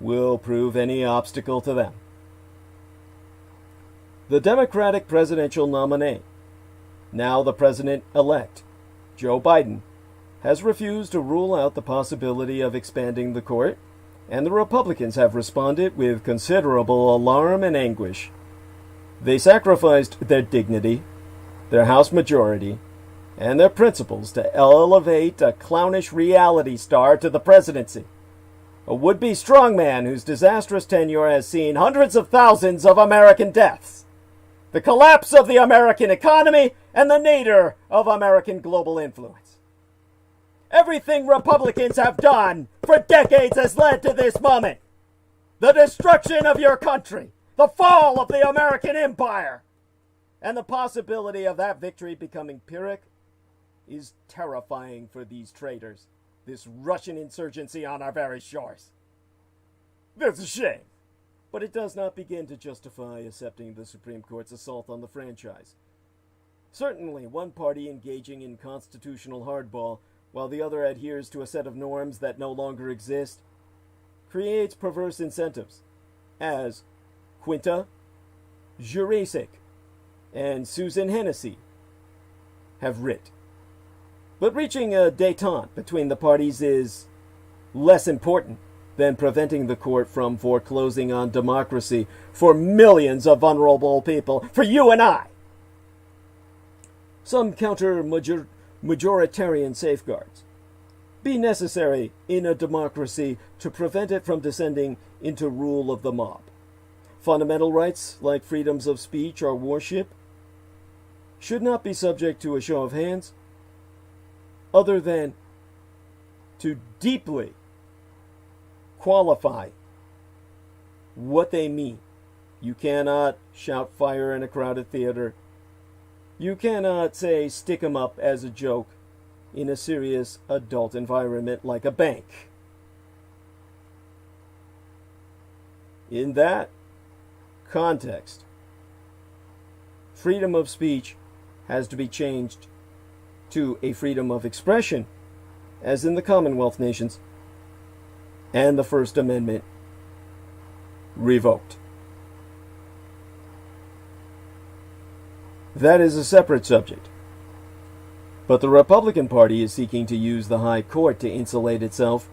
will prove any obstacle to them. The Democratic presidential nominee, now the president-elect, Joe Biden, has refused to rule out the possibility of expanding the court, and the Republicans have responded with considerable alarm and anguish. They sacrificed their dignity, their House majority, and their principles to elevate a clownish reality star to the presidency, a would-be strongman whose disastrous tenure has seen hundreds of thousands of American deaths, the collapse of the American economy, and the nadir of American global influence. Everything Republicans have done for decades has led to this moment. The destruction of your country, the fall of the American empire, and the possibility of that victory becoming Pyrrhic is terrifying for these traitors, this Russian insurgency on our very shores. That's a shame, but it does not begin to justify accepting the Supreme Court's assault on the franchise. Certainly, one party engaging in constitutional hardball while the other adheres to a set of norms that no longer exist, creates perverse incentives, as Quinta Jurecic and Susan Hennessy have writ. But reaching a détente between the parties is less important than preventing the court from foreclosing on democracy for millions of vulnerable people, for you and I. Some counter-majoritarian safeguards be necessary in a democracy to prevent it from descending into rule of the mob. Fundamental rights, like freedoms of speech or worship, should not be subject to a show of hands, other than to deeply qualify what they mean. You cannot shout fire in a crowded theater. You cannot say stick 'em up as a joke in a serious adult environment like a bank. In that context, freedom of speech has to be changed to a freedom of expression, as in the Commonwealth nations, and the First Amendment revoked. That is a separate subject. But the Republican Party is seeking to use the High Court to insulate itself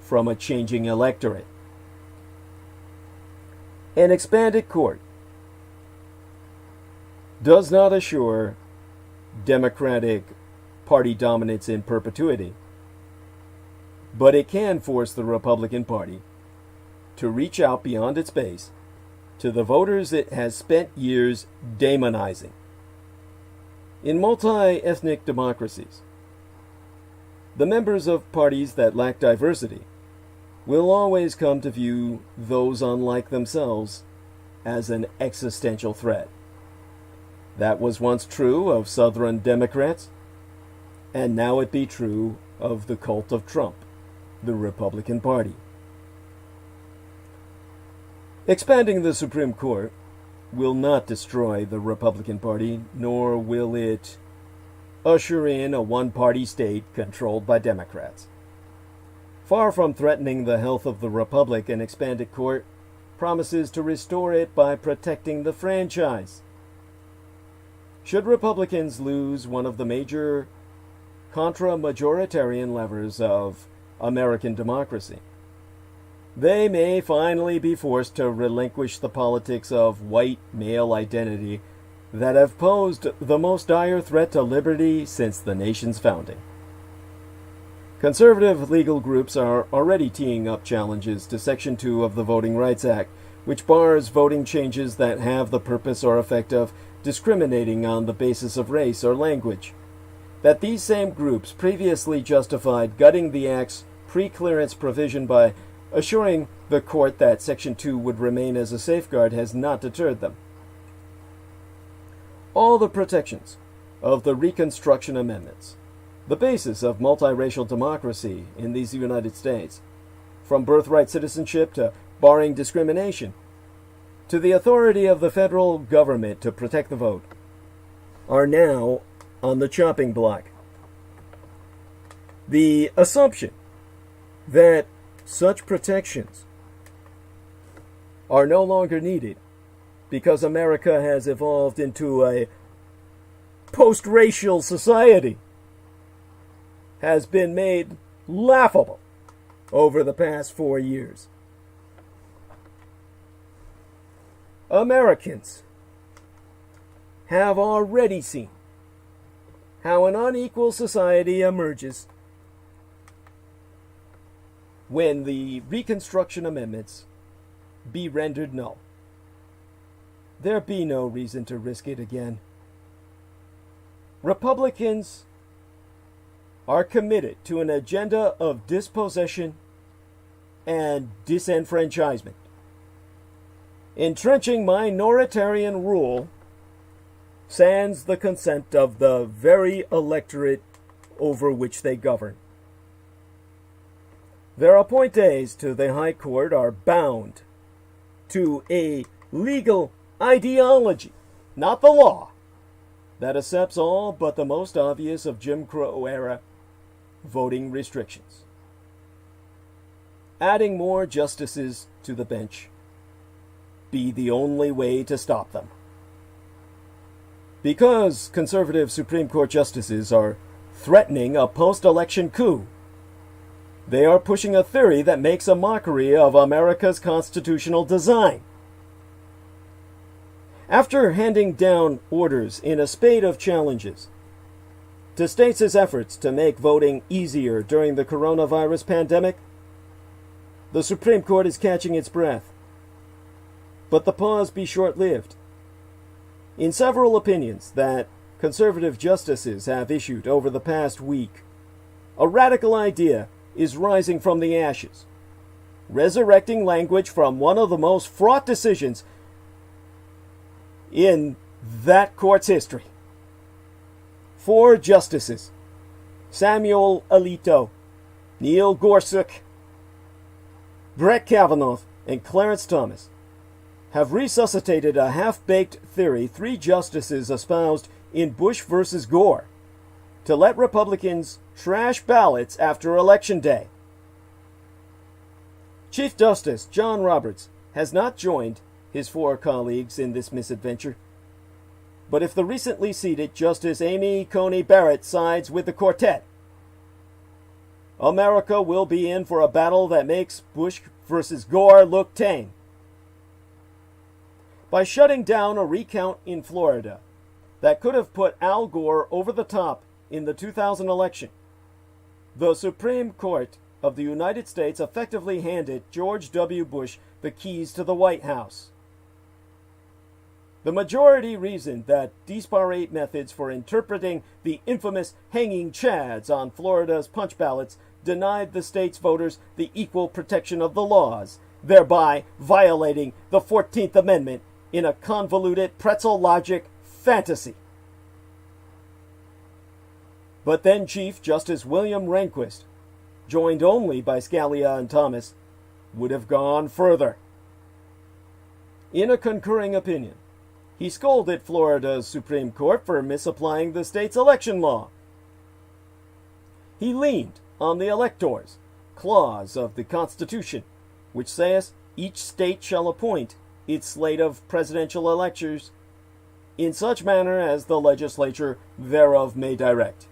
from a changing electorate. An expanded court does not assure Democratic Party dominance in perpetuity, but it can force the Republican Party to reach out beyond its base to the voters it has spent years demonizing. In multi-ethnic democracies, the members of parties that lack diversity will always come to view those unlike themselves as an existential threat. That was once true of Southern Democrats, and now it be true of the cult of Trump, the Republican Party. Expanding the Supreme Court will not destroy the Republican Party, nor will it usher in a one-party state controlled by Democrats. Far from threatening the health of the Republic, an expanded court promises to restore it by protecting the franchise. Should Republicans lose one of the major contra-majoritarian levers of American democracy, they may finally be forced to relinquish the politics of white male identity that have posed the most dire threat to liberty since the nation's founding. Conservative legal groups are already teeing up challenges to Section 2 of the Voting Rights Act, which bars voting changes that have the purpose or effect of discriminating on the basis of race or language. That these same groups previously justified gutting the Act's pre-clearance provision by assuring the court that Section 2 would remain as a safeguard has not deterred them. All the protections of the Reconstruction Amendments, the basis of multiracial democracy in these United States, from birthright citizenship to barring discrimination, to the authority of the federal government to protect the vote, are now on the chopping block. The assumption that such protections are no longer needed because America has evolved into a post-racial society has been made laughable over the past 4 years. Americans have already seen how an unequal society emerges when the Reconstruction Amendments be rendered null. There be no reason to risk it again. Republicans are committed to an agenda of dispossession and disenfranchisement, entrenching minoritarian rule sans the consent of the very electorate over which they govern. Their appointees to the High Court are bound to a legal ideology, not the law, that accepts all but the most obvious of Jim Crow-era voting restrictions. Adding more justices to the bench be the only way to stop them. Because conservative Supreme Court justices are threatening a post-election coup, they are pushing a theory that makes a mockery of America's constitutional design. After handing down orders in a spate of challenges to states' efforts to make voting easier during the coronavirus pandemic, the Supreme Court is catching its breath. But the pause be short-lived. In several opinions that conservative justices have issued over the past week, a radical idea is rising from the ashes, resurrecting language from one of the most fraught decisions in that court's history. 4 justices, Samuel Alito, Neil Gorsuch, Brett Kavanaugh, and Clarence Thomas, have resuscitated a half-baked theory 3 justices espoused in Bush versus Gore to let Republicans trash ballots after Election Day. Chief Justice John Roberts has not joined his 4 colleagues in this misadventure. But if the recently seated Justice Amy Coney Barrett sides with the quartet, America will be in for a battle that makes Bush versus Gore look tame. By shutting down a recount in Florida that could have put Al Gore over the top in the 2000 election, the Supreme Court of the United States effectively handed George W. Bush the keys to the White House. The majority reasoned that disparate methods for interpreting the infamous hanging chads on Florida's punch ballots denied the state's voters the equal protection of the laws, thereby violating the 14th Amendment in a convoluted pretzel logic fantasy. But then Chief Justice William Rehnquist, joined only by Scalia and Thomas, would have gone further. In a concurring opinion, he scolded Florida's Supreme Court for misapplying the state's election law. He leaned on the electors clause of the Constitution, which says each state shall appoint its slate of presidential electors in such manner as the legislature thereof may direct.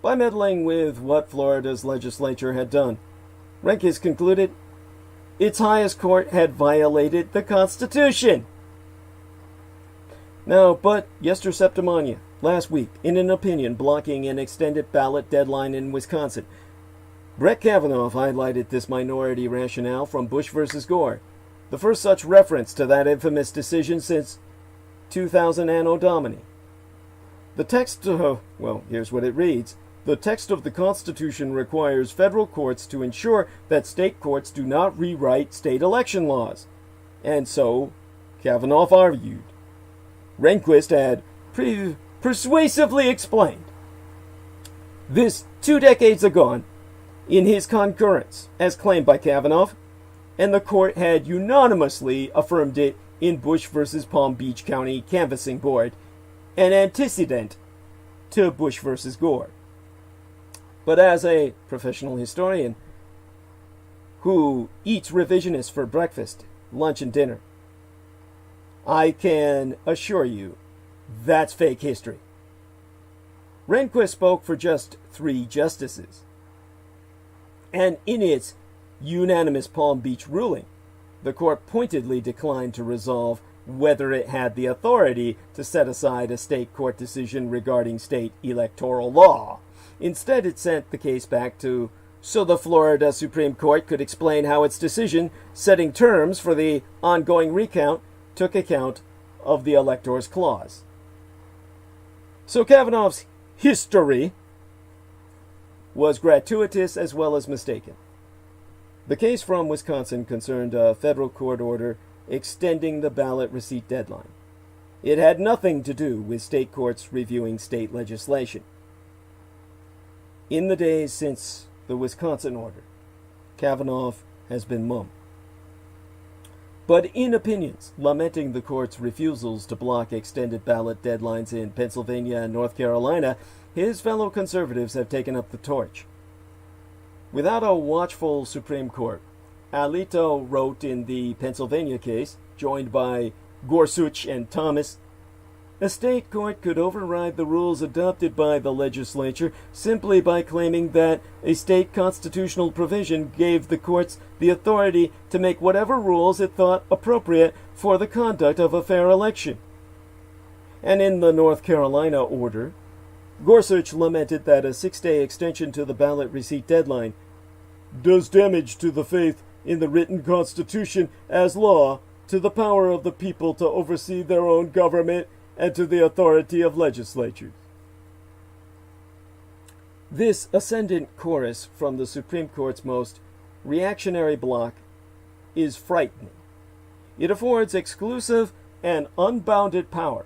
By meddling with what Florida's legislature had done, Rehnquist concluded its highest court had violated the Constitution. Now, but Yester Septimania, last week, in an opinion blocking an extended ballot deadline in Wisconsin, Brett Kavanaugh highlighted this minority rationale from Bush versus Gore, the first such reference to that infamous decision since 2000 Anno Domini. The text, here's what it reads. The text of the Constitution requires federal courts to ensure that state courts do not rewrite state election laws. And so, Kavanaugh argued. Rehnquist had persuasively explained this 2 decades ago in his concurrence, as claimed by Kavanaugh, and the court had unanimously affirmed it in Bush versus Palm Beach County Canvassing Board an antecedent to Bush versus Gore. But as a professional historian who eats revisionists for breakfast, lunch, and dinner, I can assure you that's fake history. Rehnquist spoke for just 3 justices. And in its unanimous Palm Beach ruling, the court pointedly declined to resolve whether it had the authority to set aside a state court decision regarding state electoral law. Instead, it sent the case back so the Florida Supreme Court could explain how its decision setting terms for the ongoing recount took account of the Electors Clause. So Kavanaugh's history was gratuitous as well as mistaken. The case from Wisconsin concerned a federal court order extending the ballot receipt deadline. It had nothing to do with state courts reviewing state legislation. In the days since the Wisconsin order, Kavanaugh has been mum. But in opinions lamenting the court's refusals to block extended ballot deadlines in Pennsylvania and North Carolina, his fellow conservatives have taken up the torch. Without a watchful Supreme Court, Alito wrote in the Pennsylvania case, joined by Gorsuch and Thomas, a state court could override the rules adopted by the legislature simply by claiming that a state constitutional provision gave the courts the authority to make whatever rules it thought appropriate for the conduct of a fair election. And in the North Carolina order, Gorsuch lamented that a 6-day extension to the ballot receipt deadline does damage to the faith in the written Constitution as law, to the power of the people to oversee their own government, and to the authority of legislatures. This ascendant chorus from the Supreme Court's most reactionary bloc is frightening. It affords exclusive and unbounded power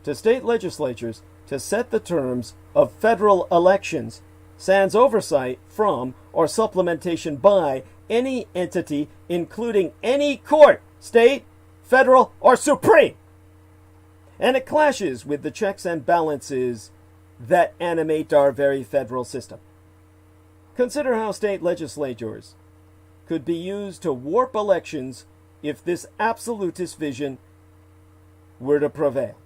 to state legislatures to set the terms of federal elections, sans oversight from or supplementation by any entity, including any court, state, federal, or supreme. And it clashes with the checks and balances that animate our very federal system. Consider how state legislatures could be used to warp elections if this absolutist vision were to prevail.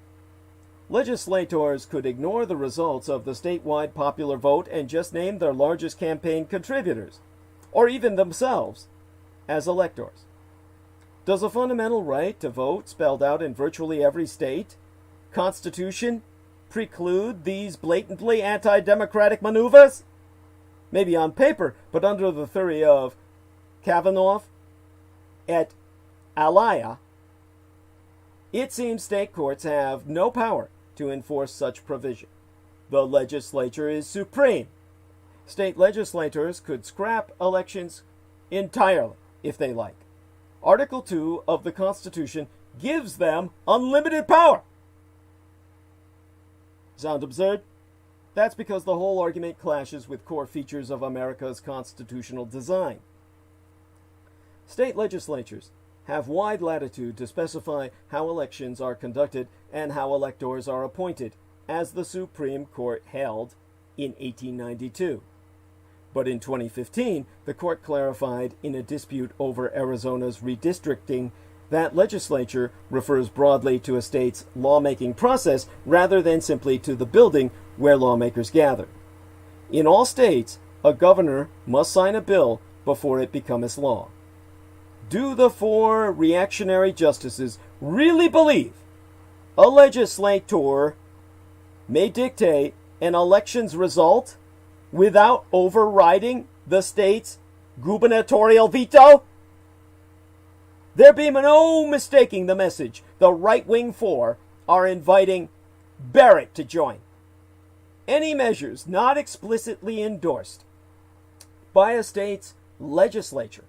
Legislators could ignore the results of the statewide popular vote and just name their largest campaign contributors, or even themselves, as electors. Does a fundamental right to vote, spelled out in virtually every state, Constitution, preclude these blatantly anti-democratic maneuvers? Maybe on paper, but under the theory of Kavanaugh et alia, it seems state courts have no power to enforce such provision. The legislature is supreme. State legislators could scrap elections entirely if they like. Article 2 of the Constitution gives them unlimited power. Sound absurd? That's because the whole argument clashes with core features of America's constitutional design. State legislatures have wide latitude to specify how elections are conducted and how electors are appointed, as the Supreme Court held in 1892. But in 2015, the court clarified in a dispute over Arizona's redistricting that legislature refers broadly to a state's lawmaking process rather than simply to the building where lawmakers gather. In all states, a governor must sign a bill before it becomes law. Do the 4 reactionary justices really believe a legislator may dictate an election's result without overriding the state's gubernatorial veto? There be no mistaking the message the right-wing 4 are inviting Barrett to join. Any measures not explicitly endorsed by a state's legislature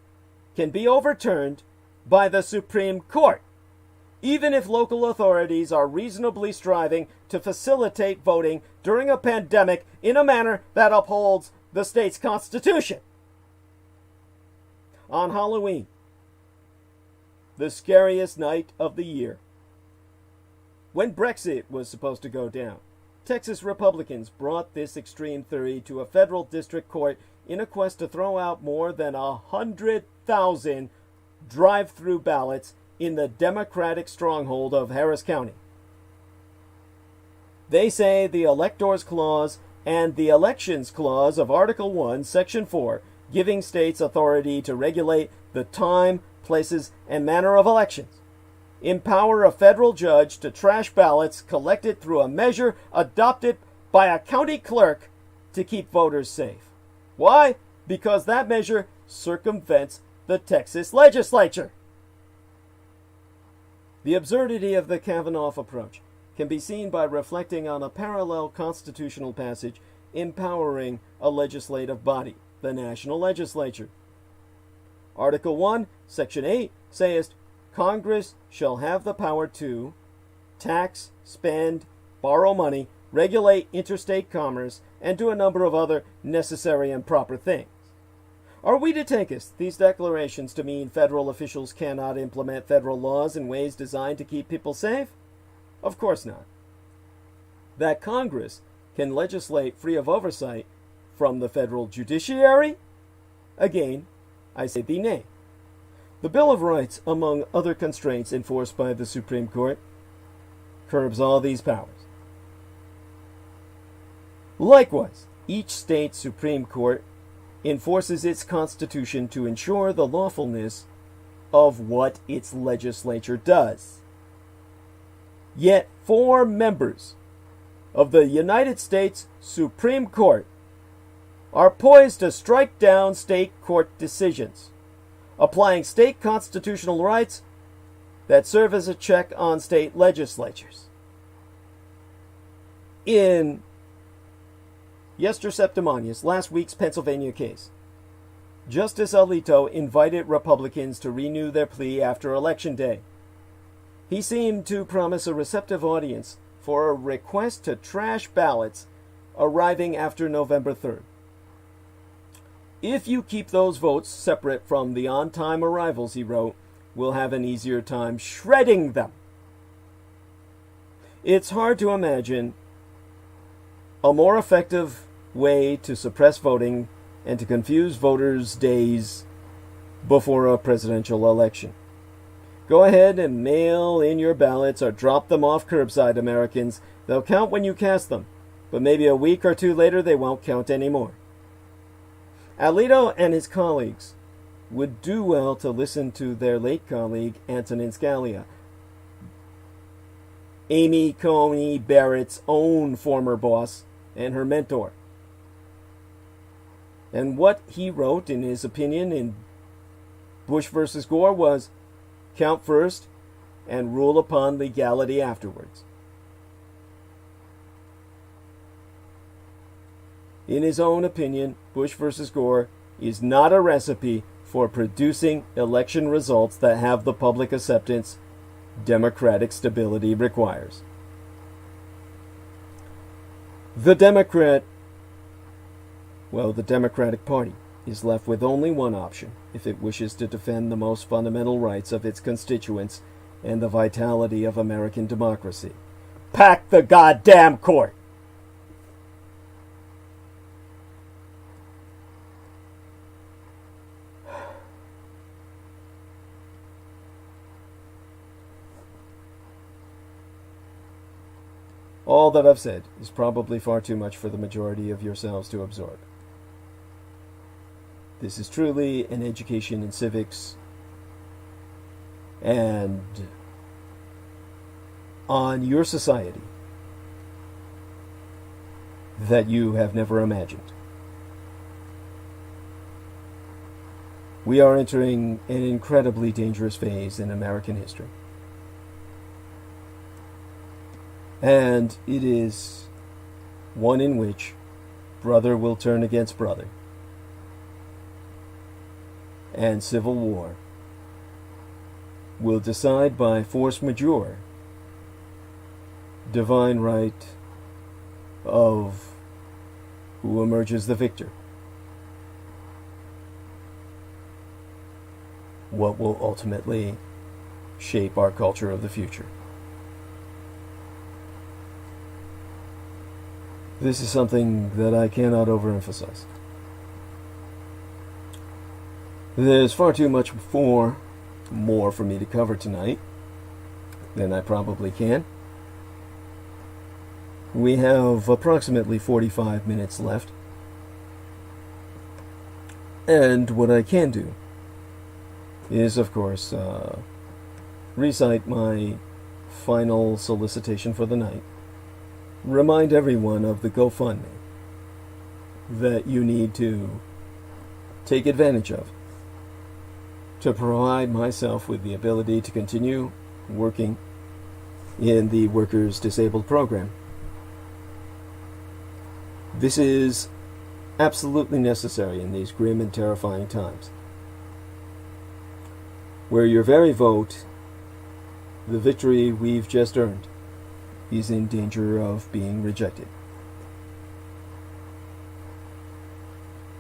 can be overturned by the Supreme Court, even if local authorities are reasonably striving to facilitate voting during a pandemic in a manner that upholds the state's constitution. On Halloween, the scariest night of the year, When Brexit was supposed to go down, Texas Republicans brought this extreme theory to a federal district court in a quest to throw out more than 100,000 drive-through ballots in the Democratic stronghold of Harris County. They say the Electors Clause and the Elections Clause of Article 1, Section 4, giving states authority to regulate the time, places, and manner of elections, empower a federal judge to trash ballots collected through a measure adopted by a county clerk to keep voters safe. Why? Because that measure circumvents the Texas legislature. The absurdity of the Kavanaugh approach can be seen by reflecting on a parallel constitutional passage empowering a legislative body, the national legislature. Article 1, Section 8 says, Congress shall have the power to tax, spend, borrow money, regulate interstate commerce, and do a number of other necessary and proper things. Are we to take these declarations to mean federal officials cannot implement federal laws in ways designed to keep people safe? Of course not. That Congress can legislate free of oversight from the federal judiciary? Again, I say the nay. The Bill of Rights, among other constraints enforced by the Supreme Court, curbs all these powers. Likewise, each state Supreme Court enforces its constitution to ensure the lawfulness of what its legislature does. Yet 4 members of the United States Supreme Court are poised to strike down state court decisions, applying state constitutional rights that serve as a check on state legislatures. In Yester Septimanius, last week's Pennsylvania case, Justice Alito invited Republicans to renew their plea after Election Day. He seemed to promise a receptive audience for a request to trash ballots arriving after November 3rd. If you keep those votes separate from the on-time arrivals, he wrote, we'll have an easier time shredding them. It's hard to imagine a more effective way to suppress voting and to confuse voters' days before a presidential election. Go ahead and mail in your ballots or drop them off curbside, Americans. They'll count when you cast them, but maybe a week or 2 later they won't count anymore. Alito and his colleagues would do well to listen to their late colleague, Antonin Scalia, Amy Coney Barrett's own former boss and her mentor. And what he wrote in his opinion in Bush versus Gore was, count first and rule upon legality afterwards. In his own opinion, Bush versus Gore is not a recipe for producing election results that have the public acceptance democratic stability requires. The Democratic Party is left with only one option if it wishes to defend the most fundamental rights of its constituents and the vitality of American democracy. Pack the goddamn court! All that I've said is probably far too much for the majority of yourselves to absorb. This is truly an education in civics and on your society that you have never imagined. We are entering an incredibly dangerous phase in American history. And it is one in which brother will turn against brother, and civil war will decide by force majeure divine right of who emerges the victor. What will ultimately shape our culture of the future. This is something that I cannot overemphasize. There's far too much more for me to cover tonight than I probably can. We have approximately 45 minutes left. And what I can do is, of course, recite my final solicitation for the night. Remind everyone of the GoFundMe that you need to take advantage of to provide myself with the ability to continue working in the Workers Disabled program. This is absolutely necessary in these grim and terrifying times, where your very vote, the victory we've just earned, is in danger of being rejected.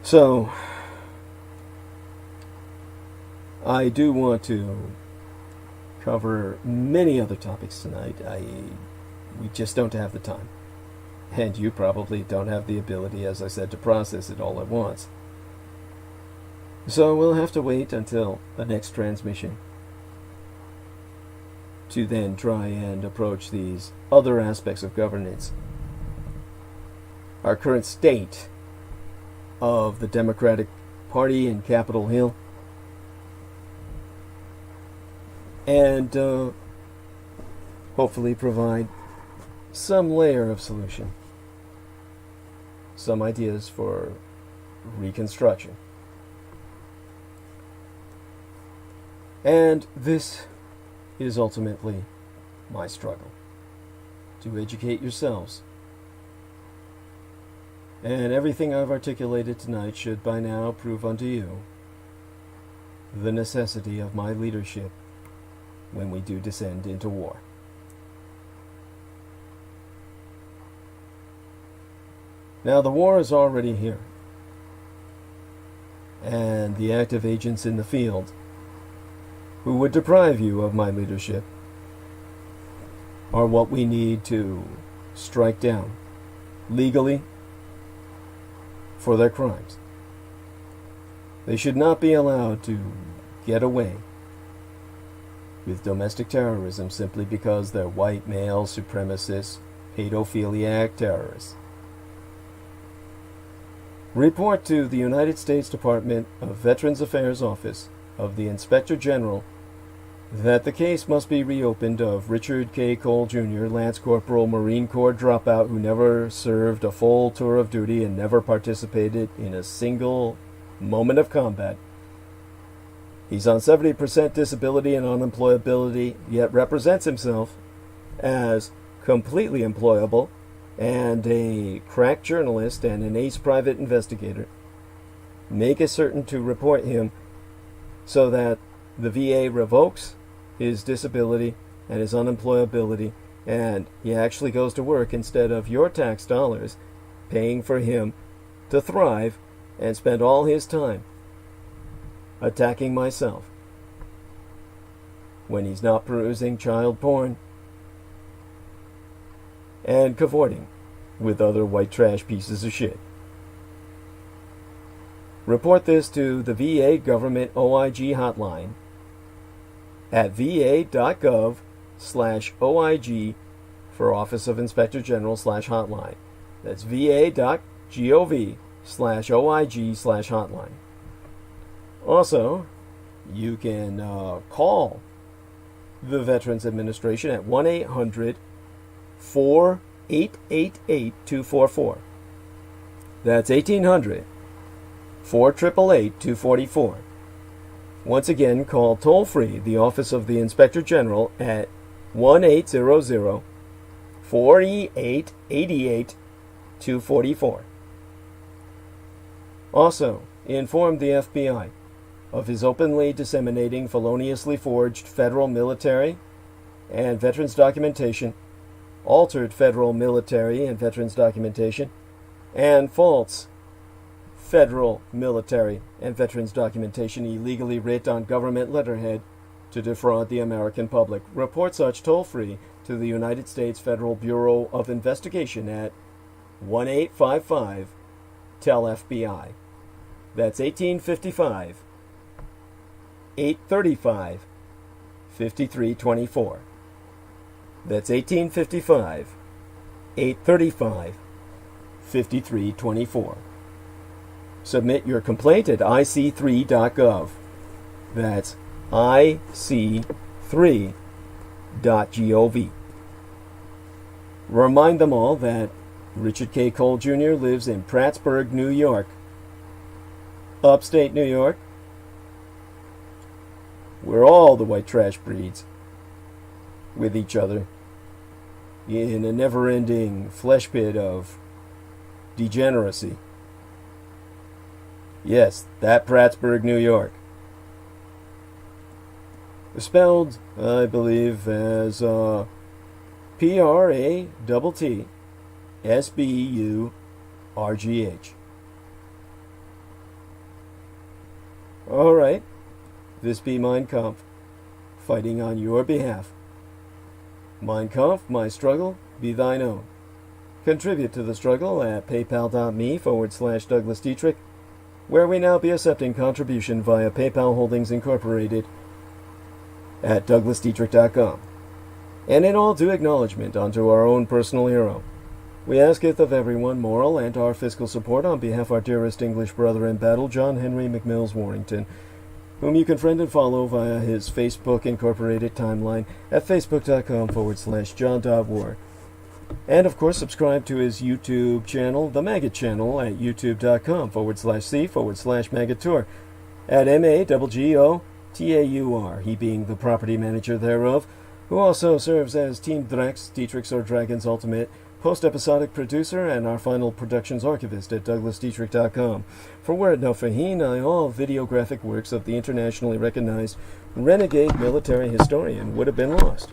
So, I do want to cover many other topics tonight. We just don't have the time. And you probably don't have the ability, as I said, to process it all at once. So we'll have to wait until the next transmission to then try and approach these other aspects of governance. Our current state of the Democratic Party in Capitol Hill, and hopefully provide some layer of solution, some ideas for reconstruction. And this is ultimately my struggle, to educate yourselves. And everything I've articulated tonight should by now prove unto you the necessity of my leadership when we do descend into war. Now, the war is already here, and the active agents in the field who would deprive you of my leadership are what we need to strike down legally for their crimes. They should not be allowed to get away with domestic terrorism simply because they're white, male, supremacist, pedophiliac terrorists. Report to the United States Department of Veterans Affairs Office of the Inspector General that the case must be reopened of Richard K. Cole Jr., Lance Corporal, Marine Corps dropout who never served a full tour of duty and never participated in a single moment of combat. He's on 70% disability and unemployability, yet represents himself as completely employable and a crack journalist and an ace private investigator. Make it certain to report him so that the VA revokes his disability and his unemployability, and he actually goes to work instead of your tax dollars paying for him to thrive and spend all his time attacking myself when he's not perusing child porn and cavorting with other white trash pieces of shit. Report this to the VA Government OIG hotline at va.gov/OIG for Office of Inspector General/hotline. That's va.gov/OIG/hotline. Also, you can call the Veterans Administration at 1-800-488-8244. That's 1800-488-244. Once again, call toll-free the Office of the Inspector General at 1-800-488-244. Also, inform the FBI of his openly disseminating feloniously forged federal military and veterans documentation, altered federal military and veterans documentation, and false federal military and veterans documentation illegally writ on government letterhead to defraud the American public. Report such toll-free to the United States Federal Bureau of Investigation at 1-855-TEL-FBI. That's 1855-835-5324. That's 1855-835-5324. Submit your complaint at ic3.gov. That's ic3.gov. Remind them all that Richard K. Cole Jr. lives in Prattsburgh, New York. Upstate New York, where all the white trash breeds with each other in a never-ending flesh pit of degeneracy. Yes, that Prattsburgh, New York. Spelled, I believe, as Prattsburgh. All right, this be Mein Kampf, fighting on your behalf. Mein Kampf, my struggle, be thine own. Contribute to the struggle at paypal.me/Douglas Dietrich, where we now be accepting contribution via PayPal Holdings Incorporated at douglasdietrich.com. And in all due acknowledgement unto our own personal hero, we asketh of everyone moral and our fiscal support on behalf of our dearest English brother in battle, John Henry McMills Warrington, whom you can friend and follow via his Facebook Incorporated timeline at facebook.com/John.War. And of course, subscribe to his YouTube channel, The Maggot Channel, at youtube.com/C/Maggotour, at MAGGOTAUR, he being the property manager thereof, who also serves as Team Drax, Dietrich's or Dragon's Ultimate, post-episodic producer, and our final productions archivist at douglasdietrich.com. For were it not for he, nigh all videographic works of the internationally recognized renegade military historian would have been lost.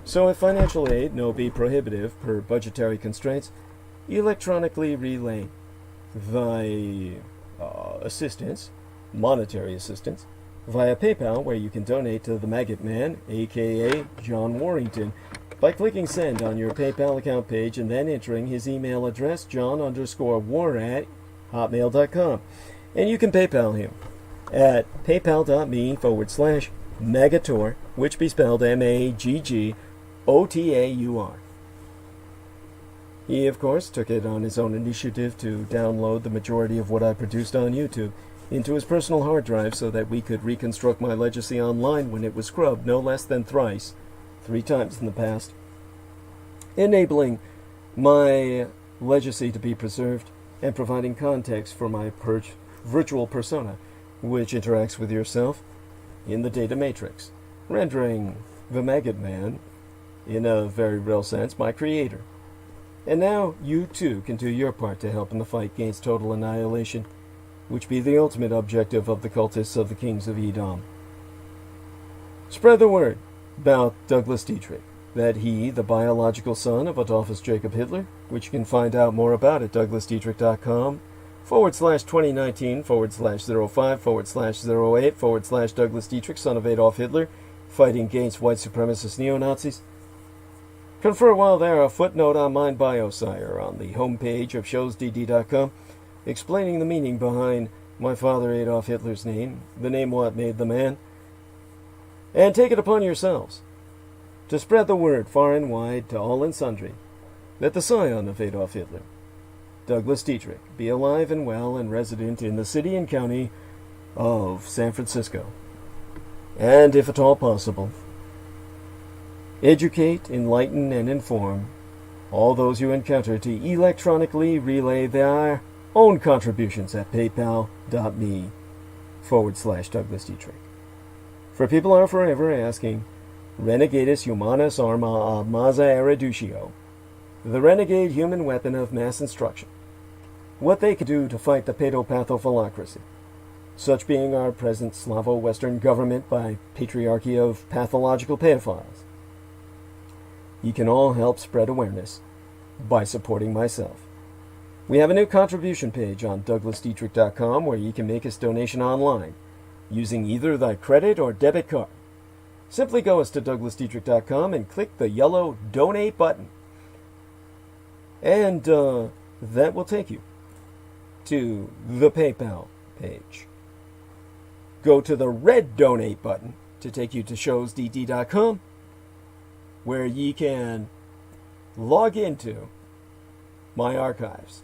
So if financial aid no be prohibitive per budgetary constraints, electronically relay thy assistance, monetary assistance, via PayPal, where you can donate to the Maggot Man, aka John Warrington, by clicking send on your PayPal account page and then entering his email address, john_war@hotmail.com. And you can PayPal him at paypal.me/Maggotour, which be spelled MAGGOTAUR. He, of course, took it on his own initiative to download the majority of what I produced on YouTube into his personal hard drive so that we could reconstruct my legacy online when it was scrubbed no less than thrice, 3 times in the past, enabling my legacy to be preserved and providing context for my virtual persona, which interacts with yourself in the data matrix, rendering the Maggot Man, in a very real sense, my creator. And now you too can do your part to help in the fight against total annihilation, which be the ultimate objective of the cultists of the kings of Edom. Spread the word about Douglas Dietrich, that he, the biological son of Adolphus Jacob Hitler, which you can find out more about at douglasdietrich.com/2019/05/08/Douglas Dietrich, son of Adolf Hitler, fighting against white supremacist neo-Nazis. Confer while there a footnote on mine bio, sire, on the homepage of showsdd.com, explaining the meaning behind my father Adolf Hitler's name, the name what made the man, and take it upon yourselves to spread the word far and wide to all and sundry that the scion of Adolf Hitler, Douglas Dietrich, be alive and well and resident in the city and county of San Francisco, and, if at all possible, educate, enlighten, and inform all those you encounter to electronically relay their own contributions at paypal.me/Douglas Dietrich. For people are forever asking, Renegadus humanus arma maza erudicio, the renegade human weapon of mass instruction, what they could do to fight the pedopathophalacracy, such being our present Slavo-Western government by patriarchy of pathological pedophiles. You can all help spread awareness by supporting myself. We have a new contribution page on douglasdietrich.com where you can make a donation online using either thy credit or debit card. Simply go us to douglasdietrich.com and click the yellow donate button. And that will take you to the PayPal page. Go to the red donate button to take you to showsdd.com, where ye can log into my archives.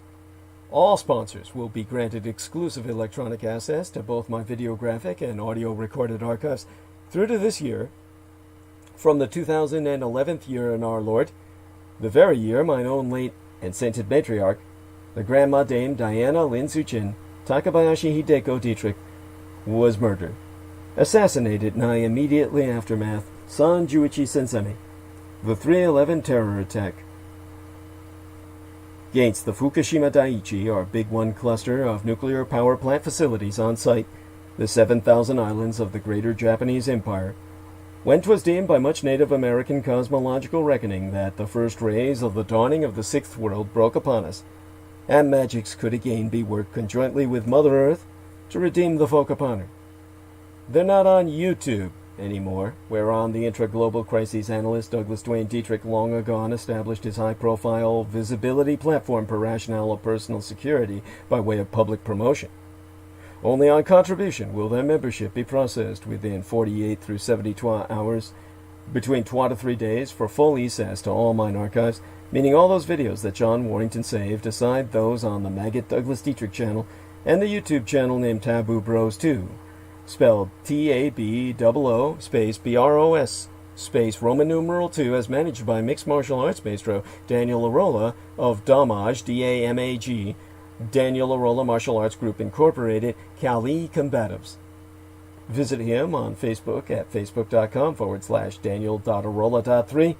All sponsors will be granted exclusive electronic access to both my videographic and audio recorded archives through to this year, from the 2011th year in our Lord, the very year mine own late and sainted matriarch, the Grandma Dame Diana Lin Suchin Takabayashi Hideko Dietrich, was murdered, assassinated nigh immediately aftermath San Juichi Sensemi, the 3/11 terror attack against the Fukushima Daiichi, or Big One cluster of nuclear power plant facilities on site, the 7,000 islands of the Greater Japanese Empire, when 'twas deemed by much Native American cosmological reckoning that the first rays of the dawning of the sixth world broke upon us, and magics could again be worked conjointly with Mother Earth to redeem the folk upon her. They're not on YouTube anymore, whereon the intra-global crises analyst Douglas Duane Dietrich long ago established his high-profile visibility platform per rationale of personal security by way of public promotion. Only on contribution will their membership be processed within 48 through 72 hours, between 2 to 3 days, for full access to all mine archives, meaning all those videos that John Warrington saved, aside those on the Maggot Douglas Dietrich channel and the YouTube channel named Taboo Bros 2, spelled TABOO space BROS space Roman numeral 2, as managed by mixed martial arts maestro Daniel Arola of Damage, DAMAG, Daniel Arola Martial Arts Group Incorporated, Cali Combatives. Visit him on Facebook at facebook.com/Daniel.Arola.3,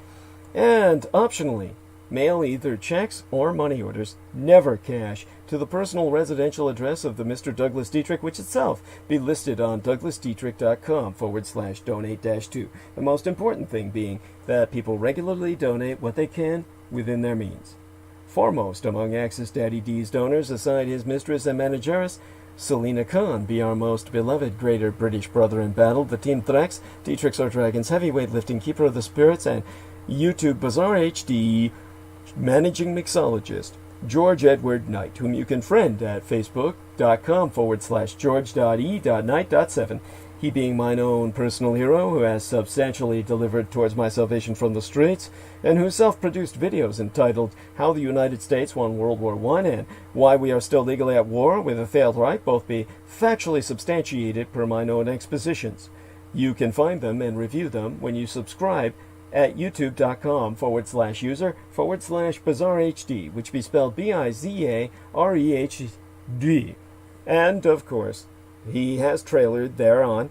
and optionally mail either checks or money orders, never cash, to the personal residential address of the Mr. Douglas Dietrich, which itself be listed on douglasdietrich.com/donate-2. The most important thing being that people regularly donate what they can within their means. Foremost among Axis Daddy D's donors, aside his mistress and manageress, Selena Khan, be our most beloved greater British brother in battle, the Team Thrax, Dietrich's or Dragons heavyweight lifting keeper of the spirits, and YouTube Bazaar HD managing mixologist, George Edward Knight, whom you can friend at facebook.com/George.E.Knight.7, he being mine own personal hero who has substantially delivered towards my salvation from the streets, and whose self-produced videos entitled How the United States Won World War I and Why We Are Still Legally at War with the Third Reich both be factually substantiated per mine own expositions. You can find them and review them when you subscribe at youtube.com/user/BazaarHD, which be spelled BIZAREHD. And, of course, he has trailered thereon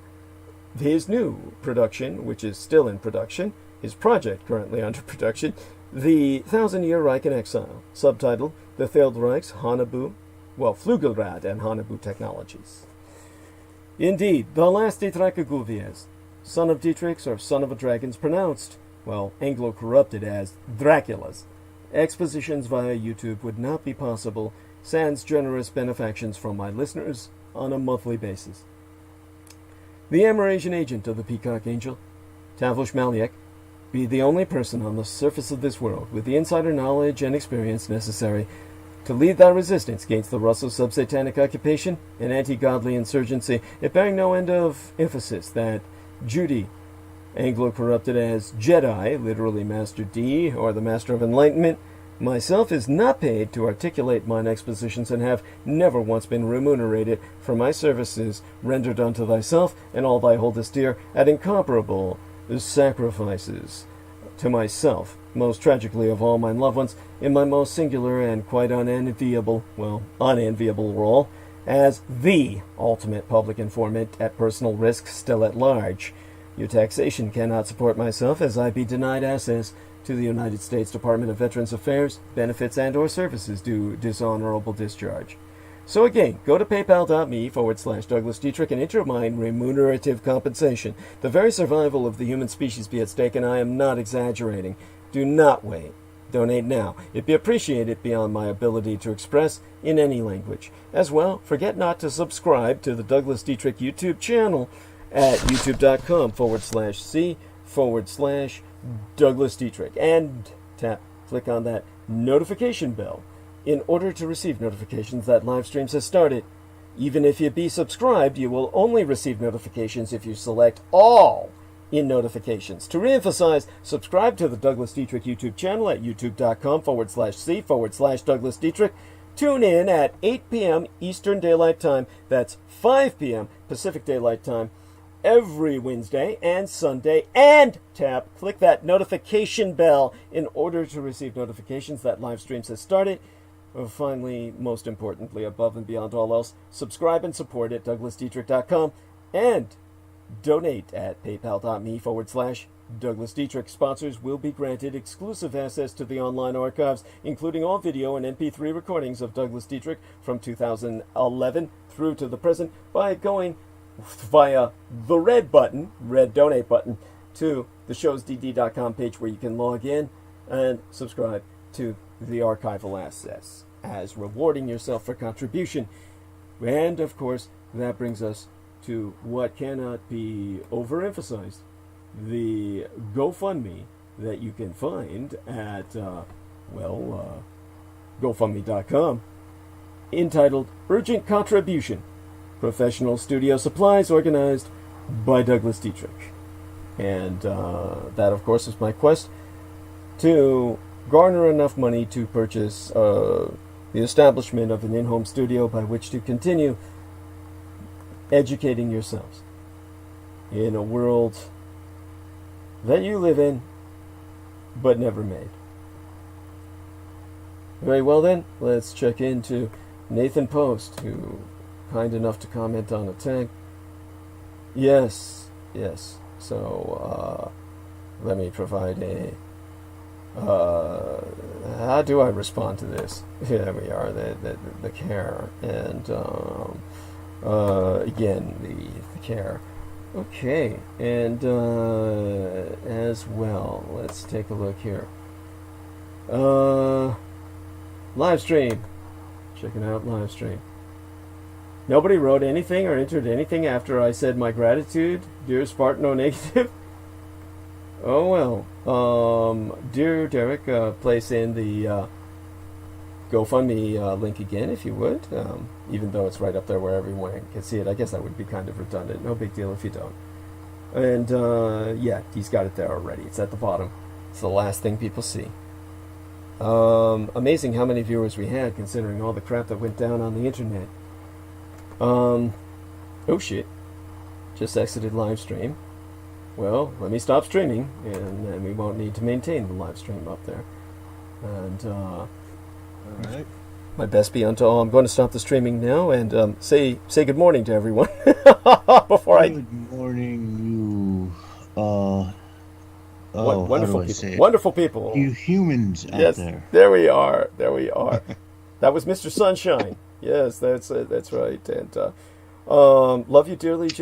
his new production, which is still in production, his project currently under production, The 1,000-Year Reich in Exile, subtitled The Third Reich's Flugelrad and Hanabu Technologies. Indeed, the last Dietrich Guvies, son of Dietrich's or son of a dragon's, pronounced, Anglo-corrupted as Dracula's. Expositions via YouTube would not be possible sans generous benefactions from my listeners on a monthly basis. The Amerasian agent of the Peacock Angel, Tavush Maliek, be the only person on the surface of this world with the insider knowledge and experience necessary to lead that resistance against the Russo sub-satanic occupation and anti-godly insurgency, it bearing no end of emphasis that Judy, Anglo-corrupted as Jedi, literally Master D, or the Master of Enlightenment, myself is not paid to articulate mine expositions and have never once been remunerated for my services rendered unto thyself and all thy holdest dear at incomparable sacrifices to myself, most tragically of all mine loved ones, in my most singular and quite unenviable role as the ultimate public informant at personal risk still at large. Your taxation cannot support myself, as I be denied access to the United States Department of Veterans Affairs, benefits and or services due dishonorable discharge. So again, go to paypal.me/Douglas Dietrich and enter mine remunerative compensation. The very survival of the human species be at stake, and I am not exaggerating. Do not wait. Donate now. It be appreciated beyond my ability to express in any language. As well, forget not to subscribe to the Douglas Dietrich YouTube channel at youtube.com/C/Douglas Dietrich, and click on that notification bell in order to receive notifications that live streams have started. Even if you be subscribed, you will only receive notifications if you select all in notifications. To reemphasize, subscribe to the Douglas Dietrich YouTube channel at youtube.com/c/Douglas Dietrich. Tune in at 8 p.m. Eastern Daylight Time. That's 5 p.m. Pacific Daylight Time every Wednesday and Sunday. And click that notification bell in order to receive notifications that live streams have started. Finally, most importantly, above and beyond all else, subscribe and support at douglasdietrich.com and donate at paypal.me/Douglas Dietrich. Sponsors will be granted exclusive access to the online archives, including all video and MP3 recordings of Douglas Dietrich from 2011 through to the present by going via the red donate button, to the showsdd.com page where you can log in and subscribe to the archival access as rewarding yourself for contribution. And of course, that brings us to what cannot be overemphasized, the GoFundMe that you can find at GoFundMe.com, entitled Urgent Contribution, Professional Studio Supplies Organized by Douglas Dietrich. And that, of course, is my quest to garner enough money to purchase the establishment of an in-home studio by which to continue educating yourselves in a world that you live in but never made. Very well then, let's check into Nathan Post, who kind enough to comment on a tag. Yes. So let me provide a how do I respond to this? There we are, the care, and again, the care. Okay, and as well, let's take a look here. Live stream. Checking out live stream. Nobody wrote anything or entered anything after I said my gratitude, dear Spartan O Negative. Oh well. Dear Derek, place in the GoFundMe link again if you would, even though it's right up there where everyone can see it. I guess that would be kind of redundant. No big deal if you don't. And yeah, he's got it there already. It's at the bottom. It's the last thing people see. Amazing how many viewers we had, considering all the crap that went down on the internet. Oh shit. Just exited live stream. Well, let me stop streaming, and then we won't need to maintain the live stream up there. And Alright. my best be unto all. I'm going to stop the streaming now and say good morning to everyone before Good morning, you wonderful people. Wonderful people. You humans out yes, there. There we are. That was Mr. Sunshine. Yes, that's right. And love you dearly,